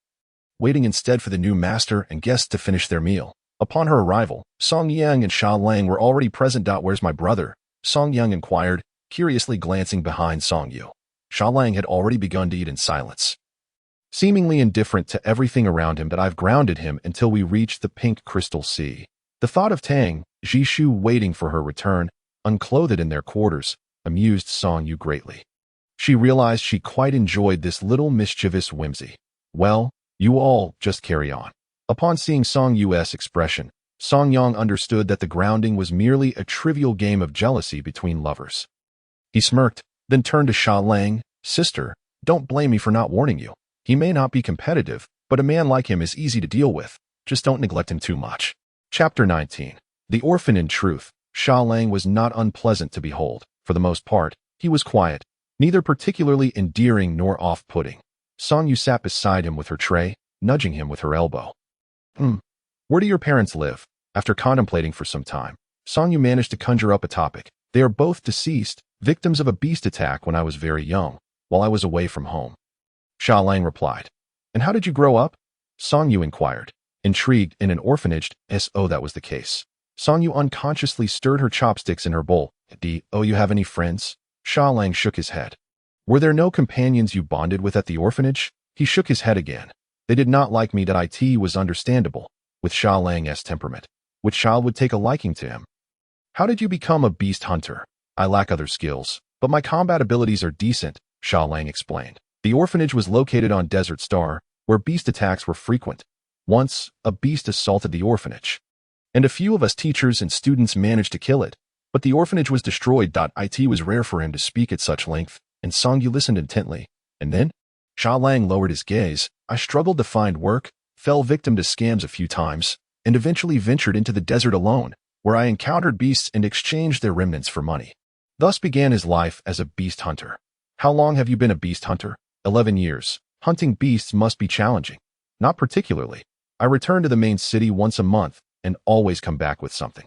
waiting instead for the new master and guests to finish their meal. Upon her arrival, Song Yang and Sha Lang were already present. Where's my brother? Song Yang inquired, curiously glancing behind Song Yu. Sha Lang had already begun to eat in silence, seemingly indifferent to everything around him. That I've grounded him until we reach the pink crystal sea. The thought of Tang, Jishu waiting for her return, unclothed in their quarters, amused Song Yu greatly. She realized she quite enjoyed this little mischievous whimsy. Well, you all just carry on. Upon seeing Song Yu's expression, Song Yang understood that the grounding was merely a trivial game of jealousy between lovers. He smirked, then turned to Sha Lang. Sister, don't blame me for not warning you. He may not be competitive, but a man like him is easy to deal with. Just don't neglect him too much. Chapter 19. The orphan. In truth, Sha Lang was not unpleasant to behold. For the most part, he was quiet, neither particularly endearing nor off-putting. Song Yu sat beside him with her tray, nudging him with her elbow. Where do your parents live? After contemplating for some time, Song Yu managed to conjure up a topic. They are both deceased, victims of a beast attack when I was very young, while I was away from home. Sha Lang replied. And how did you grow up? Song Yu inquired, intrigued. In an orphanage. So that was the case. Song Yu unconsciously stirred her chopsticks in her bowl. You have any friends? Sha Lang shook his head. Were there no companions you bonded with at the orphanage? He shook his head again. They did not like me. That it was understandable, with Sha Lang's temperament. Which child would take a liking to him? How did you become a beast hunter? I lack other skills, but my combat abilities are decent, Sha Lang explained. The orphanage was located on Desert Star, where beast attacks were frequent. Once, a beast assaulted the orphanage, and a few of us teachers and students managed to kill it, but the orphanage was destroyed. It was rare for him to speak at such length, and Song Yu listened intently. And then? Sha Lang lowered his gaze. I struggled to find work, fell victim to scams a few times, and eventually ventured into the desert alone, where I encountered beasts and exchanged their remnants for money. Thus began his life as a beast hunter. How long have you been a beast hunter? 11 years. Hunting beasts must be challenging. Not particularly. I return to the main city once a month and always come back with something.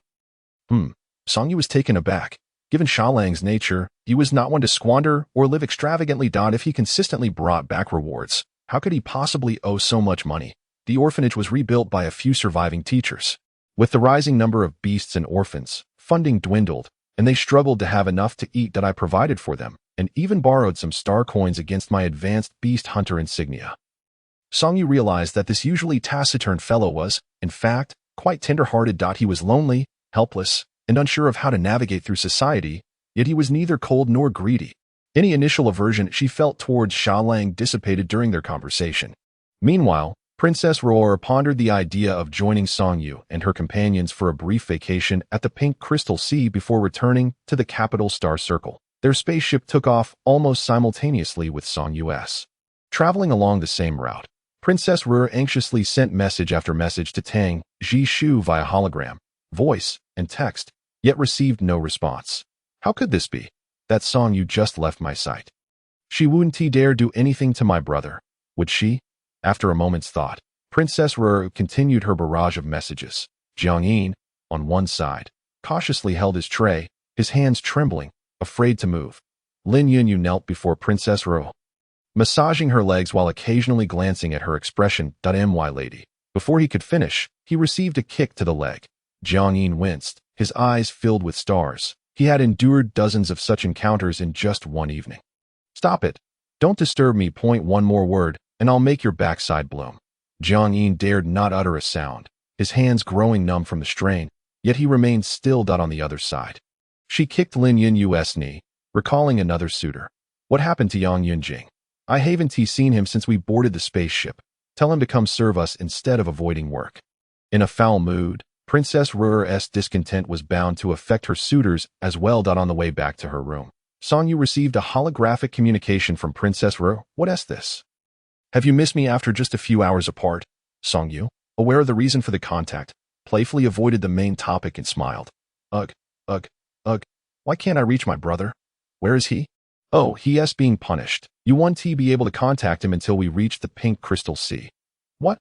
Song Yu was taken aback. Given Sha Lang's nature, he was not one to squander or live extravagantly. If he consistently brought back rewards, how could he possibly owe so much money? The orphanage was rebuilt by a few surviving teachers. With the rising number of beasts and orphans, funding dwindled, and they struggled to have enough to eat. I provided for them, and even borrowed some star coins against my advanced beast hunter insignia. Song Yu realized that this usually taciturn fellow was, in fact, quite tender-hearted. He was lonely, helpless, and unsure of how to navigate through society, yet he was neither cold nor greedy. Any initial aversion she felt towards Sha Lang dissipated during their conversation. Meanwhile, Princess Roar pondered the idea of joining Song Yu and her companions for a brief vacation at the Pink Crystal Sea before returning to the capital Star Circle. Their spaceship took off almost simultaneously with Song Yu's. Traveling along the same route, Princess Roar anxiously sent message after message to Tang Jishu via hologram, voice, and text, yet received no response. How could this be? That Song Yu just left my sight. She wouldn't dare do anything to my brother, would she? After a moment's thought, Princess Roar continued her barrage of messages. Jiang Yin, on one side, cautiously held his tray, his hands trembling, afraid to move. Lin Yunyu knelt before Princess Roar, massaging her legs while occasionally glancing at her expression. My lady. Before he could finish, he received a kick to the leg. Jiang Yin winced, his eyes filled with stars. He had endured dozens of such encounters in just one evening. Stop it. Don't disturb me. One more word, and I'll make your backside bloom. Jiang Yin dared not utter a sound, his hands growing numb from the strain, yet he remained still. On the other side, she kicked Lin Yunyu's knee, recalling another suitor. What happened to Yang Yunjing? I haven't seen him since we boarded the spaceship. Tell him to come serve us instead of avoiding work. In a foul mood, Princess Roar's discontent was bound to affect her suitors as well. On the way back to her room, Song Yu received a holographic communication from Princess Roar. What is this? Have you missed me after just a few hours apart? Song Yu, aware of the reason for the contact, playfully avoided the main topic and smiled. Ugh. Why can't I reach my brother? Where is he? Oh, he is being punished. You won't be able to contact him until we reach the Pink Crystal Sea. What?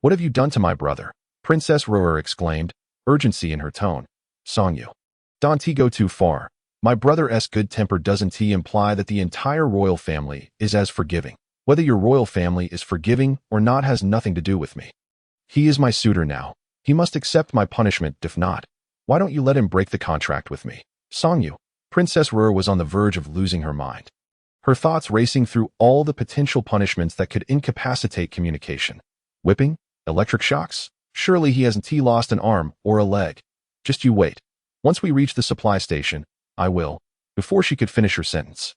What have you done to my brother? Princess Roar exclaimed, urgency in her tone. Song Yu, don't go too far. My brother's good temper doesn't imply that the entire royal family is as forgiving. Whether your royal family is forgiving or not has nothing to do with me. He is my suitor now. He must accept my punishment. If not, why don't you let him break the contract with me? Songyu. Princess Rur was on the verge of losing her mind. Her thoughts racing through all the potential punishments that could incapacitate communication. Whipping? Electric shocks? Surely he hasn't lost an arm or a leg. Just you wait. Once we reach the supply station, I will. Before she could finish her sentence,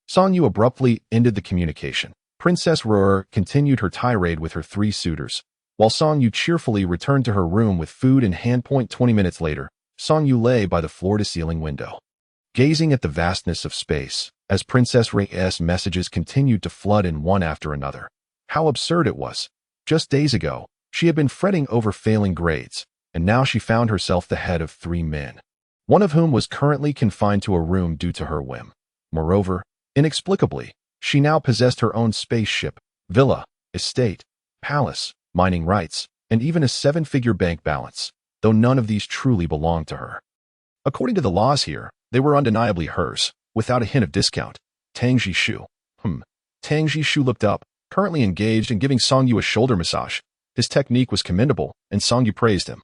Songyu abruptly ended the communication. Princess Rur continued her tirade with her three suitors, while Songyu cheerfully returned to her room with food in hand. 20 minutes later, Songyu lay by the floor-to-ceiling window, gazing at the vastness of space, as Princess Ray's messages continued to flood in one after another. How absurd it was. Just days ago, she had been fretting over failing grades, and now she found herself the head of 3 men, one of whom was currently confined to a room due to her whim. Moreover, inexplicably, she now possessed her own spaceship, villa, estate, palace, mining rights, and even a 7-figure bank balance, though none of these truly belonged to her. According to the laws here, they were undeniably hers, without a hint of discount. Tang Jishu. Tang Jishu looked up, currently engaged in giving Songyu a shoulder massage. His technique was commendable, and Songyu praised him,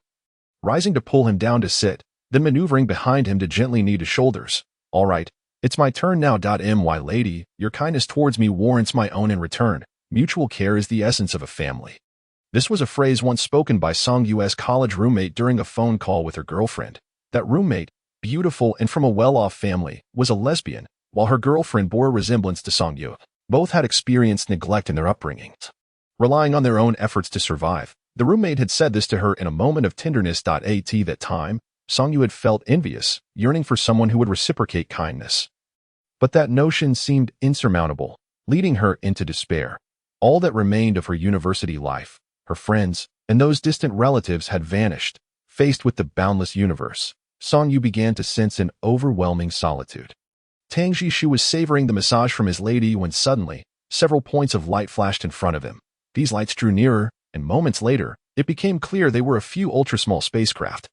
rising to pull him down to sit, then maneuvering behind him to gently knee his shoulders. All right, it's my turn now. My lady, your kindness towards me warrants my own in return. Mutual care is the essence of a family. This was a phrase once spoken by Songyu's college roommate during a phone call with her girlfriend. That roommate, beautiful and from a well-off family, was a lesbian, while her girlfriend bore a resemblance to Songyu. Both had experienced neglect in their upbringing, relying on their own efforts to survive. The roommate had said this to her in a moment of tenderness. At that time, Songyu had felt envious, yearning for someone who would reciprocate kindness. But that notion seemed insurmountable, leading her into despair. All that remained of her university life, her friends, and those distant relatives had vanished. Faced with the boundless universe, Songyu began to sense an overwhelming solitude. Tang Jishu was savoring the massage from his lady when suddenly, several points of light flashed in front of him. These lights drew nearer, and moments later, it became clear they were a few ultra-small spacecraft.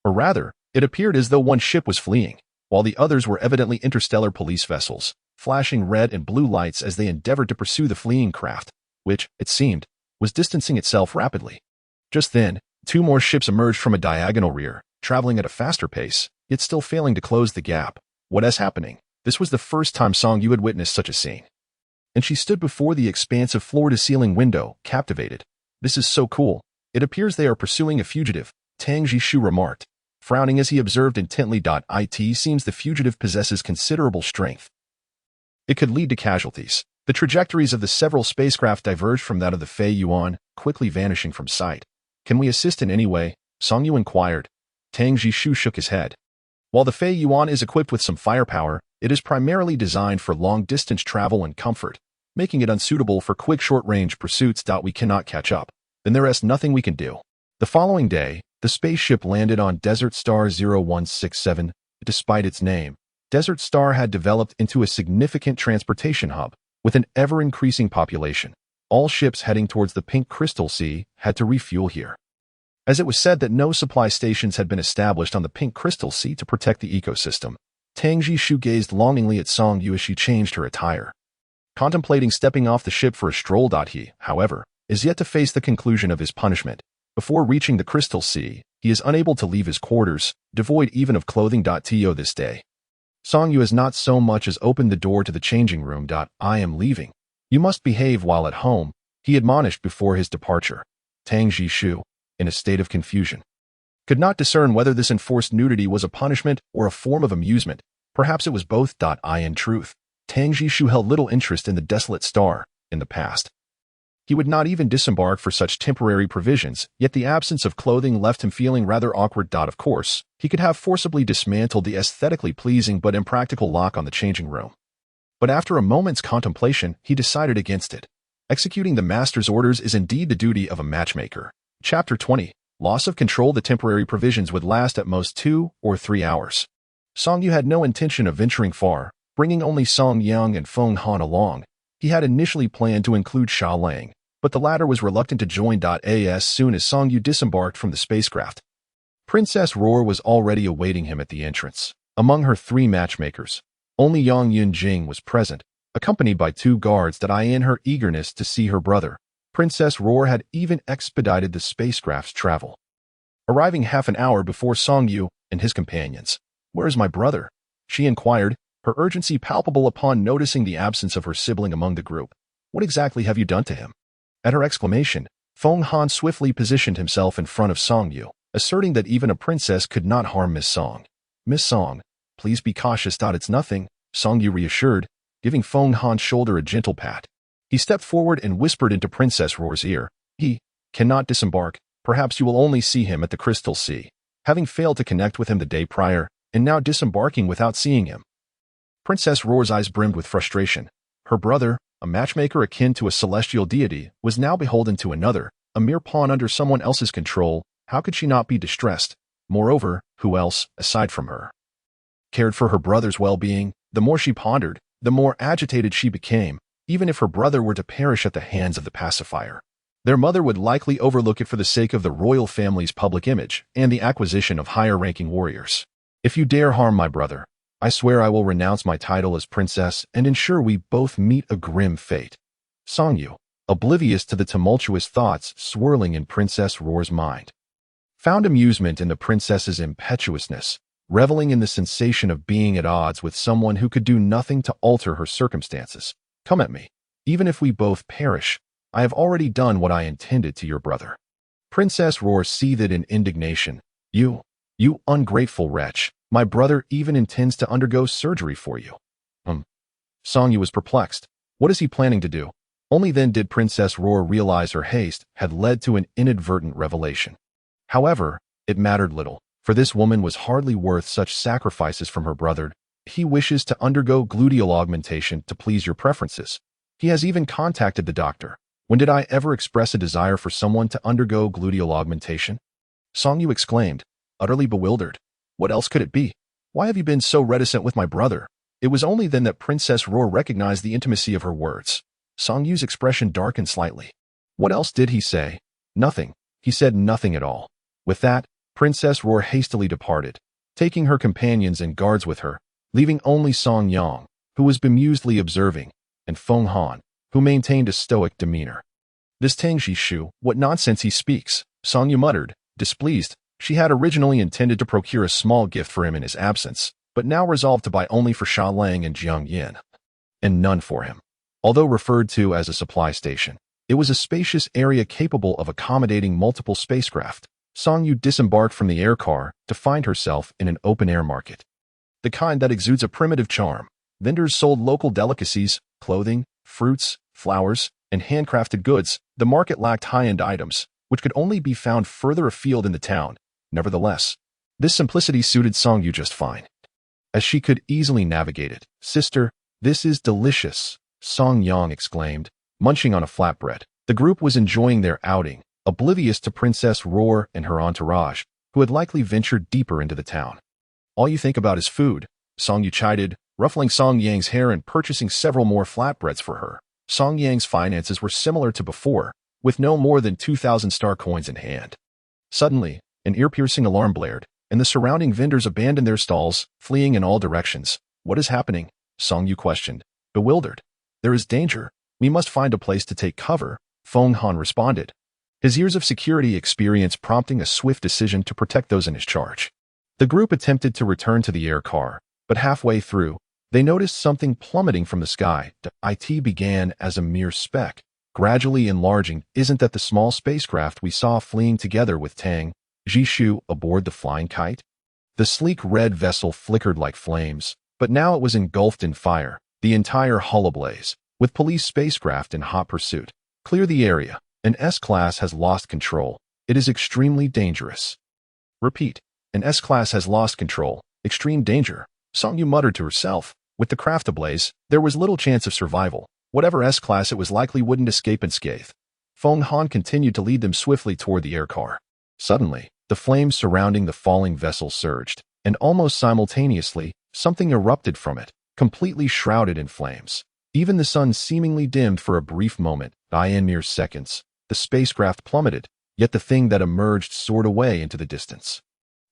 Or rather, it appeared as though one ship was fleeing, while the others were evidently interstellar police vessels, flashing red and blue lights as they endeavored to pursue the fleeing craft, which, it seemed, was distancing itself rapidly. Just then, 2 more ships emerged from a diagonal rear, traveling at a faster pace, yet still failing to close the gap. What is happening? This was the first time Songyu had witnessed such a scene, and she stood before the expansive floor-to-ceiling window, captivated. This is so cool. It appears they are pursuing a fugitive, Tang Jishu remarked, frowning as he observed intently. It seems the fugitive possesses considerable strength. It could lead to casualties. The trajectories of the several spacecraft diverged from that of the Fei Yuan, quickly vanishing from sight. Can we assist in any way? Songyu inquired. Tang Jishu shook his head. While the Fei Yuan is equipped with some firepower, it is primarily designed for long-distance travel and comfort, making it unsuitable for quick short-range pursuits. We cannot catch up. Then there is nothing we can do. The following day, the spaceship landed on Desert Star 0167. Despite its name, Desert Star had developed into a significant transportation hub, with an ever-increasing population. All ships heading towards the Pink Crystal Sea had to refuel here, as it was said that no supply stations had been established on the Pink Crystal Sea to protect the ecosystem. Tang Jishu gazed longingly at Songyu as she changed her attire, contemplating stepping off the ship for a stroll. He, however, is yet to face the conclusion of his punishment. Before reaching the Crystal Sea, he is unable to leave his quarters, devoid even of clothing. To this day, Songyu has not so much as opened the door to the changing room. I am leaving. You must behave while at home, he admonished before his departure. Tang Jishu, in a state of confusion, could not discern whether this enforced nudity was a punishment or a form of amusement. Perhaps it was both. In truth, Tang Jishu held little interest in the desolate star. In the past, he would not even disembark for such temporary provisions, yet the absence of clothing left him feeling rather awkward. Of course, he could have forcibly dismantled the aesthetically pleasing but impractical lock on the changing room. But after a moment's contemplation, he decided against it. Executing the master's orders is indeed the duty of a matchmaker. Chapter 20. Loss of control. The temporary provisions would last at most 2 or 3 hours. Songyu had no intention of venturing far, bringing only Song Yang and Feng Han along. He had initially planned to include Xia Lang, but the latter was reluctant to join. As soon as Songyu disembarked from the spacecraft, Princess Rur was already awaiting him at the entrance. Among her 3 matchmakers, only Yang Yunjing was present, accompanied by 2 guards that in her eagerness to see her brother, Princess Roar had even expedited the spacecraft's travel. Arriving half an hour before Song Yu and his companions. "Where is my brother?" she inquired, her urgency palpable upon noticing the absence of her sibling among the group. "What exactly have you done to him?" At her exclamation, Feng Han swiftly positioned himself in front of Song Yu, asserting that even a princess could not harm Miss Song. "Miss Song, please be cautious. It's nothing," Song Yu reassured, giving Feng Han's shoulder a gentle pat. He stepped forward and whispered into Princess Roar's ear, "He cannot disembark. Perhaps you will only see him at the Crystal Sea." Having failed to connect with him the day prior, and now disembarking without seeing him. Princess Roar's eyes brimmed with frustration. Her brother, a matchmaker akin to a celestial deity, was now beholden to another, a mere pawn under someone else's control. How could she not be distressed? Moreover, who else, aside from her, cared for her brother's well-being? The more she pondered, the more agitated she became. Even if her brother were to perish at the hands of the pacifier, their mother would likely overlook it for the sake of the royal family's public image and the acquisition of higher-ranking warriors. "If you dare harm my brother, I swear I will renounce my title as princess and ensure we both meet a grim fate." Song Yu, oblivious to the tumultuous thoughts swirling in Princess Roar's mind, found amusement in the princess's impetuousness, reveling in the sensation of being at odds with someone who could do nothing to alter her circumstances. "Come at me. Even if we both perish, I have already done what I intended to your brother." Princess Roar seethed in indignation. You ungrateful wretch. My brother even intends to undergo surgery for you." Song Yu was perplexed. What is he planning to do? Only then did Princess Roar realize her haste had led to an inadvertent revelation. However, it mattered little, for this woman was hardly worth such sacrifices from her brother. "He wishes to undergo gluteal augmentation to please your preferences. He has even contacted the doctor. When did I ever express a desire for someone to undergo gluteal augmentation?" Song Yu exclaimed, utterly bewildered. What else could it be? "Why have you been so reticent with my brother?" It was only then that Princess Roar recognized the intimacy of her words. Song Yu's expression darkened slightly. What else did he say? Nothing. He said nothing at all. With that, Princess Roar hastily departed, taking her companions and guards with her, leaving only Song Yang, who was bemusedly observing, and Feng Han, who maintained a stoic demeanor. "This Tang Shu, what nonsense he speaks," Song Yu muttered, displeased. She had originally intended to procure a small gift for him in his absence, but now resolved to buy only for Sha Lang and Jiang Yin, and none for him. Although referred to as a supply station, it was a spacious area capable of accommodating multiple spacecraft. Song Yu disembarked from the air car to find herself in an open-air market, the kind that exudes a primitive charm. Vendors sold local delicacies, clothing, fruits, flowers, and handcrafted goods. The market lacked high-end items, which could only be found further afield in the town. Nevertheless, this simplicity suited Song Yu just fine, as she could easily navigate it. "Sister, this is delicious," Song Yang exclaimed, munching on a flatbread. The group was enjoying their outing, oblivious to Princess Roar and her entourage, who had likely ventured deeper into the town. "All you think about is food," Song Yu chided, ruffling Song Yang's hair and purchasing several more flatbreads for her. Song Yang's finances were similar to before, with no more than 2,000 star coins in hand. Suddenly, an ear-piercing alarm blared, and the surrounding vendors abandoned their stalls, fleeing in all directions. "What is happening?" Song Yu questioned, bewildered. "There is danger. We must find a place to take cover," Feng Han responded, his years of security experience prompting a swift decision to protect those in his charge. The group attempted to return to the air car, but halfway through, they noticed something plummeting from the sky. It began as a mere speck, gradually enlarging. "Isn't that the small spacecraft we saw fleeing together with Tang Shu aboard the flying kite?" The sleek red vessel flickered like flames, but now it was engulfed in fire, the entire hull ablaze, with police spacecraft in hot pursuit. "Clear the area. An S-class has lost control. It is extremely dangerous." Repeat. "An S-class has lost control. Extreme danger," Song Yu muttered to herself. With the craft ablaze, there was little chance of survival. Whatever S-class it was likely wouldn't escape unscathed. Feng Han continued to lead them swiftly toward the air car. Suddenly, the flames surrounding the falling vessel surged, and almost simultaneously, something erupted from it, completely shrouded in flames. Even the sun seemingly dimmed for a brief moment. In mere seconds, the spacecraft plummeted, yet the thing that emerged soared away into the distance.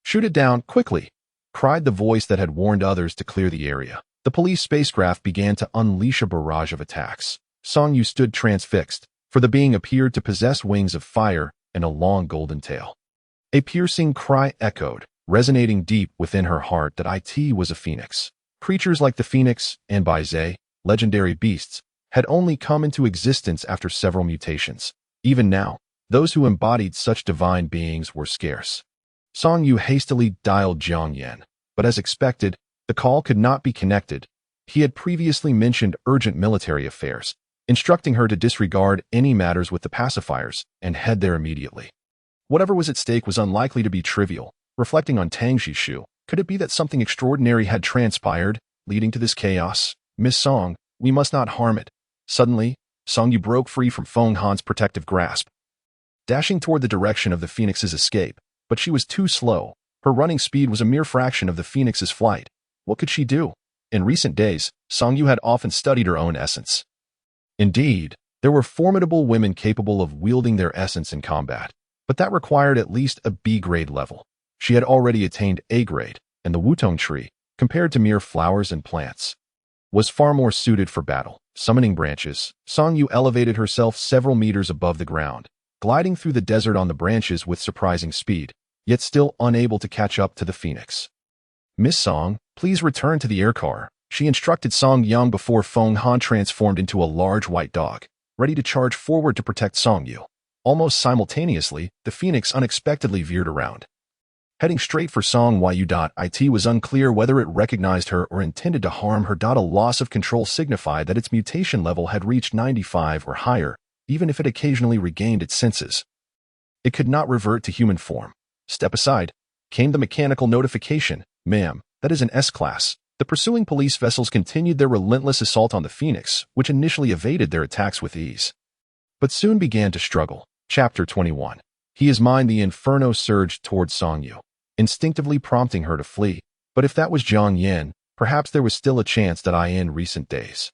"Shoot it down, quickly!" cried the voice that had warned others to clear the area. The police spacecraft began to unleash a barrage of attacks. Song Yu stood transfixed, for the being appeared to possess wings of fire and a long golden tail. A piercing cry echoed, resonating deep within her heart that it was a phoenix. Creatures like the phoenix and Baizé, legendary beasts, had only come into existence after several mutations. Even now, those who embodied such divine beings were scarce. Song Yu hastily dialed Jiang Yan, but as expected, the call could not be connected. He had previously mentioned urgent military affairs, instructing her to disregard any matters with the pacifiers and head there immediately. Whatever was at stake was unlikely to be trivial. Reflecting on Tang Jishu, could it be that something extraordinary had transpired, leading to this chaos? Miss Song, we must not harm it. Suddenly, Song Yu broke free from Feng Han's protective grasp, dashing toward the direction of the phoenix's escape, but she was too slow. Her running speed was a mere fraction of the phoenix's flight. What could she do? In recent days, Song Yu had often studied her own essence. Indeed, there were formidable women capable of wielding their essence in combat, but that required at least a B-grade level. She had already attained A-grade, and the Wutong tree, compared to mere flowers and plants, was far more suited for battle. Summoning branches, Song Yu elevated herself several meters above the ground, gliding through the desert on the branches with surprising speed, yet still unable to catch up to the phoenix. Miss Song, please return to the air car, she instructed Song Yang before Feng Han transformed into a large white dog, ready to charge forward to protect Song Yu. Almost simultaneously, the phoenix unexpectedly veered around, heading straight for Song Yu. It was unclear whether it recognized her or intended to harm her. A loss of control signified that its mutation level had reached 95 or higher, even if it occasionally regained its senses. It could not revert to human form. Step aside, came the mechanical notification. Ma'am, that is an S-class. The pursuing police vessels continued their relentless assault on the Phoenix, which initially evaded their attacks with ease, but soon began to struggle. Chapter 21. He is mine. The inferno surged towards Song Yu, instinctively prompting her to flee. But if that was Jiang Yan, perhaps there was still a chance that in recent days.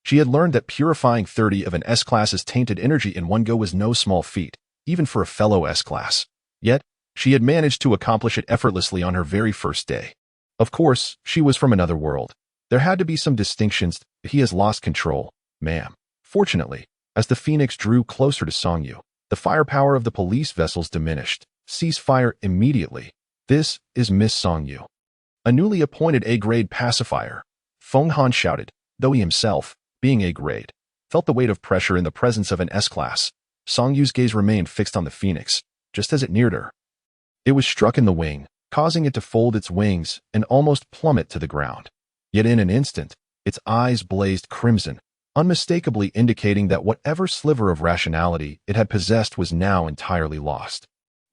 She had learned that purifying 30 of an S-class's tainted energy in one go was no small feat, even for a fellow S-class. Yet, she had managed to accomplish it effortlessly on her very first day. Of course, she was from another world. There had to be some distinctions. He has lost control, ma'am. Fortunately, as the Phoenix drew closer to Song Yu, the firepower of the police vessels diminished. Cease fire immediately. This is Miss Song Yu, a newly appointed A-grade pacifier. Feng Han shouted, though he himself, being A-grade, felt the weight of pressure in the presence of an S-class. Song Yu's gaze remained fixed on the Phoenix, just as it neared her. It was struck in the wing, causing it to fold its wings and almost plummet to the ground. Yet in an instant, its eyes blazed crimson, unmistakably indicating that whatever sliver of rationality it had possessed was now entirely lost.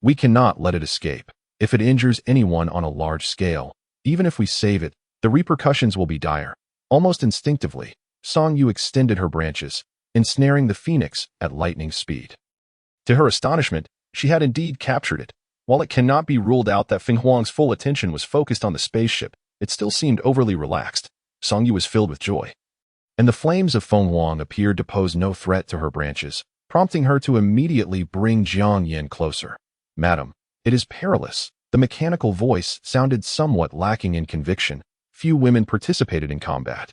We cannot let it escape. If it injures anyone on a large scale, even if we save it, the repercussions will be dire. Almost instinctively, Song Yu extended her branches, ensnaring the Phoenix at lightning speed. To her astonishment, she had indeed captured it. While it cannot be ruled out that Feng Huang's full attention was focused on the spaceship, it still seemed overly relaxed. Song Yu was filled with joy, and the flames of Feng Huang appeared to pose no threat to her branches, prompting her to immediately bring Jiang Yan closer. Madam, it is perilous. The mechanical voice sounded somewhat lacking in conviction. Few women participated in combat,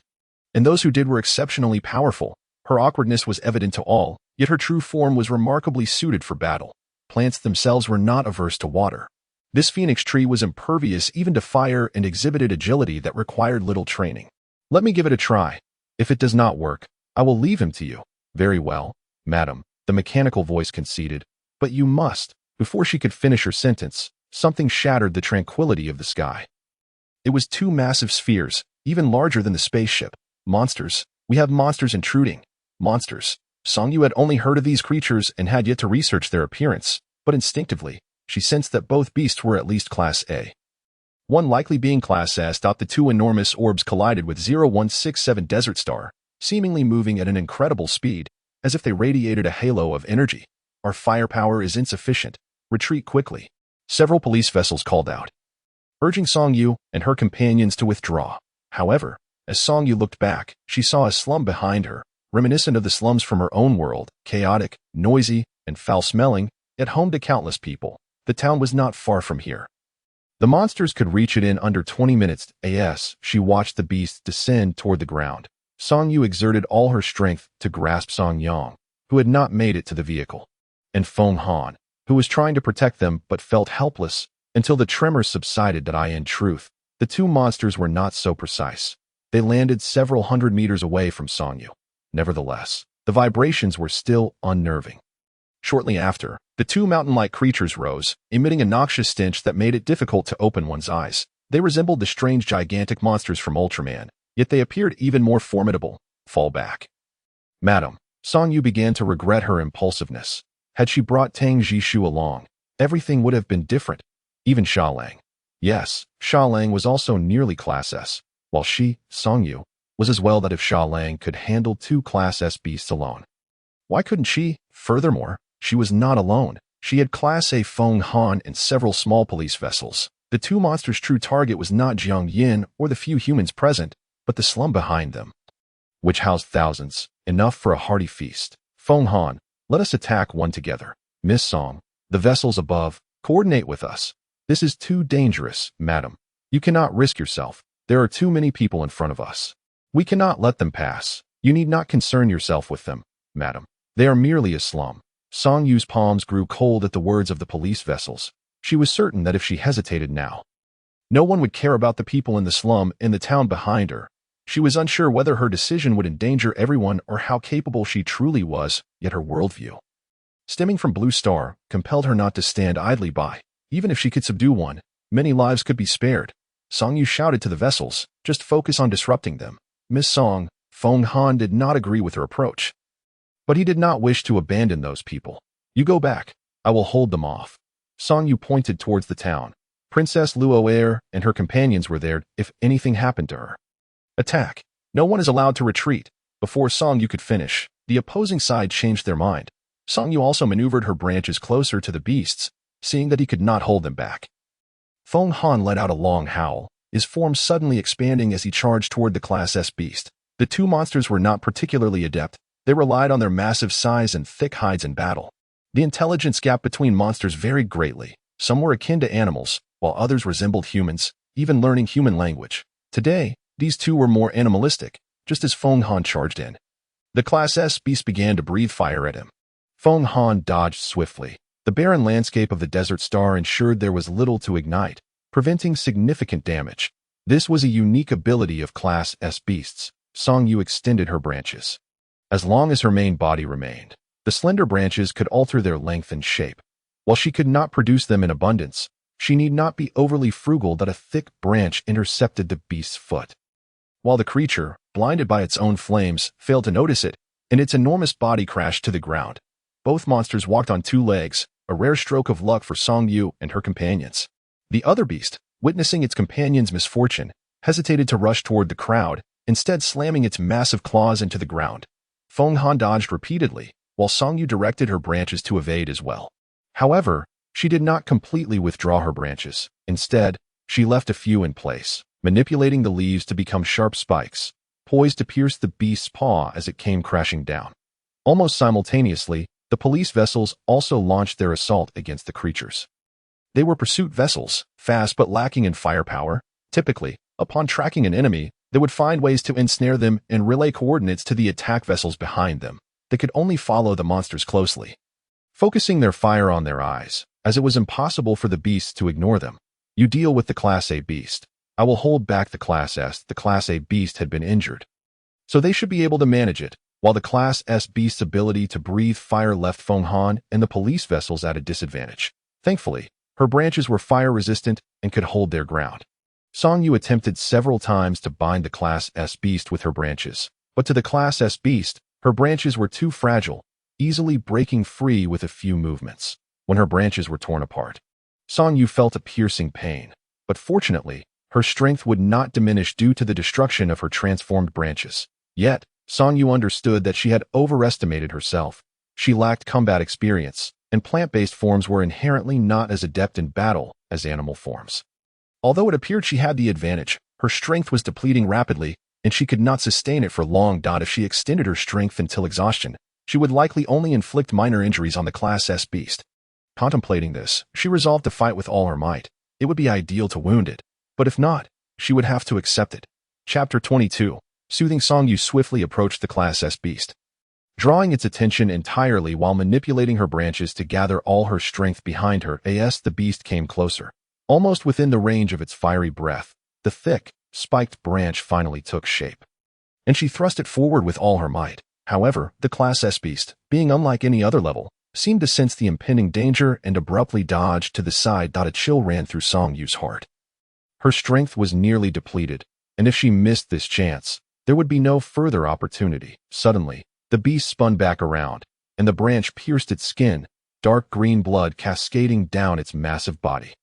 and those who did were exceptionally powerful. Her awkwardness was evident to all, yet her true form was remarkably suited for battle. Plants themselves were not averse to water. This phoenix tree was impervious even to fire and exhibited agility that required little training. Let me give it a try. If it does not work, I will leave him to you. Very well, madam, the mechanical voice conceded, but you must. Before she could finish her sentence, something shattered the tranquility of the sky. It was two massive spheres, even larger than the spaceship. Monsters. We have monsters intruding. Monsters. Song Yu had only heard of these creatures and had yet to research their appearance, but instinctively, she sensed that both beasts were at least Class A. One likely being Class S. The two enormous orbs collided with 0167 Desert Star, seemingly moving at an incredible speed, as if they radiated a halo of energy. Our firepower is insufficient. Retreat quickly. Several police vessels called out, urging Song Yu and her companions to withdraw. However, as Song Yu looked back, she saw a slum behind her, reminiscent of the slums from her own world, chaotic, noisy, and foul-smelling, yet home to countless people. The town was not far from here. The monsters could reach it in under 20 minutes. As she watched the beast descend toward the ground, Song Yu exerted all her strength to grasp Song Yang, who had not made it to the vehicle, and Feng Han, who was trying to protect them but felt helpless until the tremors subsided. In truth, the two monsters were not so precise. They landed several hundred meters away from Song Yu. Nevertheless, the vibrations were still unnerving. Shortly after, the two mountain-like creatures rose, emitting a noxious stench that made it difficult to open one's eyes. They resembled the strange gigantic monsters from Ultraman, yet they appeared even more formidable. Fall back. Madam, Song Yu began to regret her impulsiveness. Had she brought Tang Jishu along, everything would have been different. Even Sha Lang. Yes, Sha Lang was also nearly Class S, while she, Song Yu, was as well. That if Sha Lang could handle two Class S beasts alone, why couldn't she? Furthermore, she was not alone. She had Class A Feng Han and several small police vessels. The two monsters' true target was not Jiang Yin or the few humans present, but the slum behind them, which housed thousands, enough for a hearty feast. Feng Han, let us attack one together. Miss Song, the vessels above, coordinate with us. This is too dangerous, madam. You cannot risk yourself. There are too many people in front of us. We cannot let them pass. You need not concern yourself with them, madam. They are merely a slum. Song Yu's palms grew cold at the words of the police vessels. She was certain that if she hesitated now, no one would care about the people in the slum in the town behind her. She was unsure whether her decision would endanger everyone or how capable she truly was, yet her worldview, stemming from Blue Star, compelled her not to stand idly by. Even if she could subdue one, many lives could be spared. Song Yu shouted to the vessels, just focus on disrupting them. Miss Song, Feng Han did not agree with her approach. But he did not wish to abandon those people. You go back. I will hold them off. Song Yu pointed towards the town. Princess Luo Er and her companions were there if anything happened to her. Attack. No one is allowed to retreat. Before Song Yu could finish, the opposing side changed their mind. Song Yu also maneuvered her branches closer to the beasts, seeing that he could not hold them back. Feng Han let out a long howl, his form suddenly expanding as he charged toward the Class S beast. The two monsters were not particularly adept. They relied on their massive size and thick hides in battle. The intelligence gap between monsters varied greatly. Some were akin to animals, while others resembled humans, even learning human language. Today, these two were more animalistic, just as Feng Han charged in. The Class S beast began to breathe fire at him. Feng Han dodged swiftly. The barren landscape of the desert star ensured there was little to ignite, preventing significant damage. This was a unique ability of Class S beasts. Song Yu extended her branches. As long as her main body remained, the slender branches could alter their length and shape. While she could not produce them in abundance, she need not be overly frugal that a thick branch intercepted the beast's foot. While the creature, blinded by its own flames, failed to notice it, and its enormous body crashed to the ground. Both monsters walked on two legs, a rare stroke of luck for Song Yu and her companions. The other beast, witnessing its companion's misfortune, hesitated to rush toward the crowd, instead slamming its massive claws into the ground. Feng Han dodged repeatedly, while Song Yu directed her branches to evade as well. However, she did not completely withdraw her branches. Instead, she left a few in place, manipulating the leaves to become sharp spikes, poised to pierce the beast's paw as it came crashing down. Almost simultaneously, the police vessels also launched their assault against the creatures. They were pursuit vessels, fast but lacking in firepower. Typically, upon tracking an enemy, they would find ways to ensnare them and relay coordinates to the attack vessels behind them. They could only follow the monsters closely, focusing their fire on their eyes, as it was impossible for the beasts to ignore them. You deal with the Class A beast. I will hold back the Class S. The Class A beast had been injured, so they should be able to manage it, while the Class S beast's ability to breathe fire left Feng Han and the police vessels at a disadvantage. Thankfully, her branches were fire-resistant and could hold their ground. Song Yu attempted several times to bind the Class S beast with her branches, but to the Class S beast, her branches were too fragile, easily breaking free with a few movements. When her branches were torn apart, Song Yu felt a piercing pain, but fortunately, her strength would not diminish due to the destruction of her transformed branches. Yet, Song Yu understood that she had overestimated herself. She lacked combat experience, and plant-based forms were inherently not as adept in battle as animal forms. Although it appeared she had the advantage, her strength was depleting rapidly, and she could not sustain it for long. If she extended her strength until exhaustion, she would likely only inflict minor injuries on the Class S beast. Contemplating this, she resolved to fight with all her might. It would be ideal to wound it, but if not, she would have to accept it. Chapter 22. Soothing Songyu swiftly approached the Class S beast, drawing its attention entirely while manipulating her branches to gather all her strength behind her. As the beast came closer, almost within the range of its fiery breath, the thick, spiked branch finally took shape, and she thrust it forward with all her might. However, the Class S beast, being unlike any other level, seemed to sense the impending danger and abruptly dodged to the side. A chill ran through Songyu's heart. Her strength was nearly depleted, and if she missed this chance, there would be no further opportunity. Suddenly, the beast spun back around, and the branch pierced its skin, dark green blood cascading down its massive body,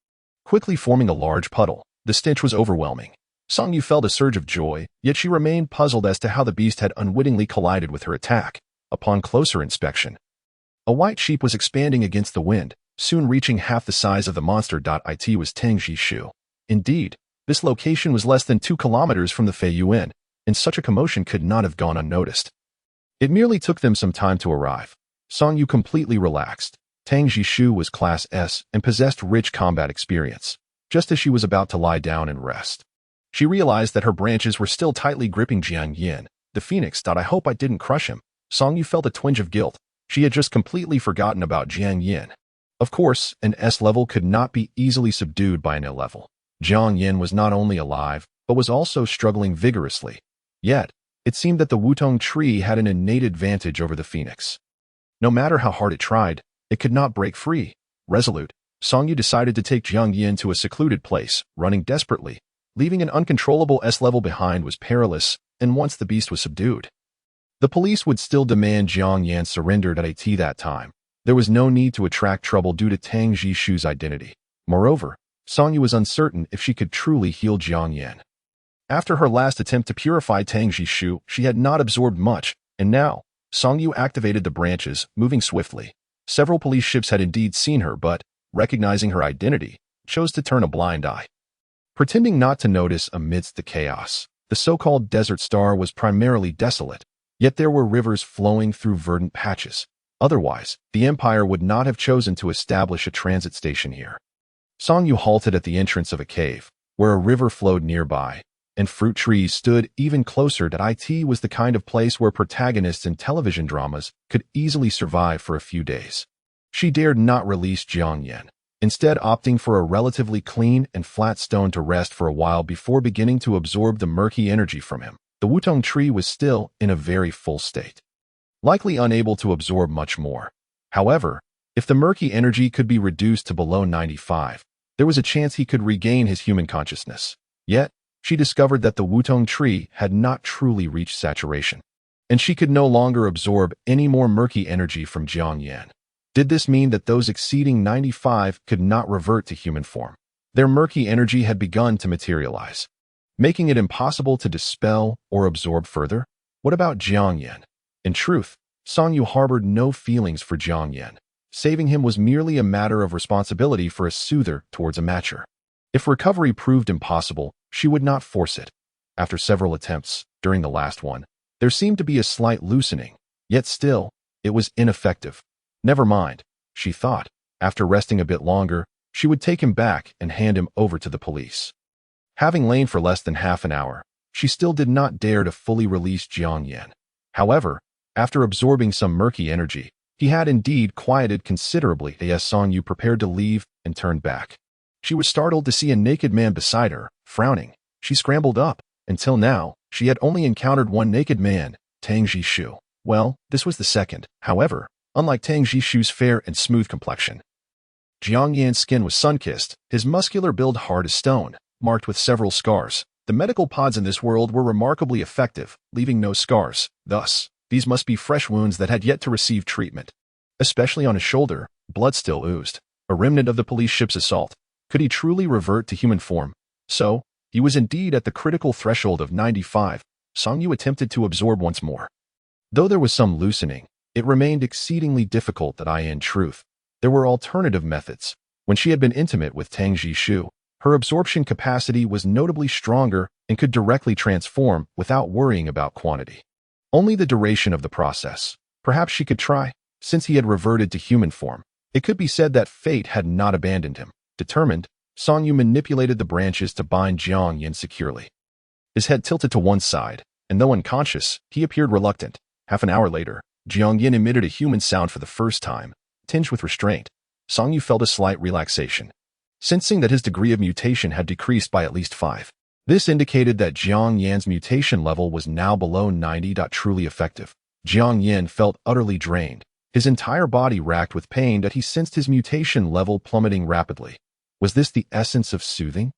quickly forming a large puddle. The stench was overwhelming. Songyu felt a surge of joy, yet she remained puzzled as to how the beast had unwittingly collided with her attack. Upon closer inspection, a white sheep was expanding against the wind, soon reaching half the size of the monster. It was Tangji Shu. Indeed, this location was less than 2 kilometers from the Feiyuan, and such a commotion could not have gone unnoticed. It merely took them some time to arrive. Songyu completely relaxed. Tangji Shu was Class S and possessed rich combat experience. Just as she was about to lie down and rest, she realized that her branches were still tightly gripping Jiang Yin, the phoenix. I hope I didn't crush him. Songyu felt a twinge of guilt. She had just completely forgotten about Jiang Yin. Of course, an S level could not be easily subdued by an L level. Jiang Yin was not only alive, but was also struggling vigorously. Yet, it seemed that the Wutong tree had an innate advantage over the phoenix. No matter how hard it tried, it could not break free. Resolute, Songyu decided to take Jiang Yin to a secluded place, running desperately. Leaving an uncontrollable S level behind was perilous, and once the beast was subdued, the police would still demand Jiang Yan surrender. At that time, there was no need to attract trouble due to Tang Jishu's identity. Moreover, Songyu was uncertain if she could truly heal Jiang Yan. After her last attempt to purify Tang Jishu, she had not absorbed much, and now, Songyu activated the branches, moving swiftly. Several police ships had indeed seen her, but, recognizing her identity, chose to turn a blind eye, pretending not to notice amidst the chaos. The so-called Desert Star was primarily desolate, yet there were rivers flowing through verdant patches. Otherwise, the Empire would not have chosen to establish a transit station here. Songyu halted at the entrance of a cave, where a river flowed nearby, and fruit trees stood even closer. It was the kind of place where protagonists in television dramas could easily survive for a few days. She dared not release Jiang Yan, instead opting for a relatively clean and flat stone to rest for a while before beginning to absorb the murky energy from him. The Wutong tree was still in a very full state, likely unable to absorb much more. However, if the murky energy could be reduced to below 95, there was a chance he could regain his human consciousness. Yet, she discovered that the Wutong tree had not truly reached saturation, and she could no longer absorb any more murky energy from Jiang Yan. Did this mean that those exceeding 95 could not revert to human form? Their murky energy had begun to materialize, making it impossible to dispel or absorb further. What about Jiang Yan? In truth, Songyu harbored no feelings for Jiang Yan. Saving him was merely a matter of responsibility for a soother towards a matcher. If recovery proved impossible, she would not force it. After several attempts, during the last one, there seemed to be a slight loosening, yet still, it was ineffective. Never mind, she thought. After resting a bit longer, she would take him back and hand him over to the police. Having lain for less than half an hour, she still did not dare to fully release Jiang Yan. However, after absorbing some murky energy, he had indeed quieted considerably. As Songyu prepared to leave and turned back, she was startled to see a naked man beside her. Frowning, she scrambled up. Until now, she had only encountered one naked man, Tang Jishu. Well, this was the second. However, unlike Tang Jishu's fair and smooth complexion, Jiang Yan's skin was sun-kissed, his muscular build hard as stone, marked with several scars. The medical pods in this world were remarkably effective, leaving no scars. Thus, these must be fresh wounds that had yet to receive treatment. Especially on his shoulder, blood still oozed, a remnant of the police ship's assault. Could he truly revert to human form? So, he was indeed at the critical threshold of 95. Songyu attempted to absorb once more. Though there was some loosening, it remained exceedingly difficult. In truth, there were alternative methods. When she had been intimate with Tang Jishu, her absorption capacity was notably stronger and could directly transform without worrying about quantity. Only the duration of the process. Perhaps she could try. Since he had reverted to human form, it could be said that fate had not abandoned him. Determined, Song Yu manipulated the branches to bind Jiang Yin securely. His head tilted to one side, and though unconscious, he appeared reluctant. Half an hour later, Jiang Yin emitted a human sound for the first time, tinged with restraint. Song Yu felt a slight relaxation, sensing that his degree of mutation had decreased by at least 5. This indicated that Jiang Yan's mutation level was now below 90. Truly effective. Jiang Yin felt utterly drained, his entire body racked with pain that he sensed his mutation level plummeting rapidly. Was this the essence of soothing?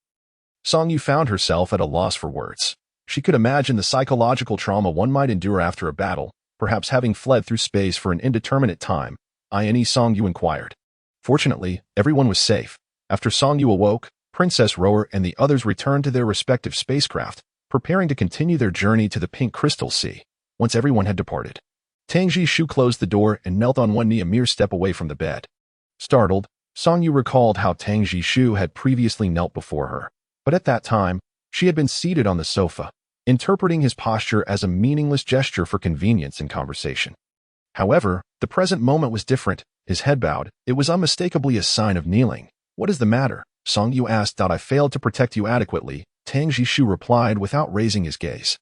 Song Yu found herself at a loss for words. She could imagine the psychological trauma one might endure after a battle, perhaps having fled through space for an indeterminate time. Song Yu inquired. Fortunately, everyone was safe. After Song Yu awoke, Princess Rower and the others returned to their respective spacecraft, preparing to continue their journey to the Pink Crystal Sea. Once everyone had departed, Tang Jishu closed the door and knelt on one knee a mere step away from the bed. Startled, Song Yu recalled how Tang Jishu had previously knelt before her, but at that time, she had been seated on the sofa, interpreting his posture as a meaningless gesture for convenience in conversation. However, the present moment was different. His head bowed. It was unmistakably a sign of kneeling. What is the matter? Song Yu asked. I failed to protect you adequately, Tang Jishu replied without raising his gaze.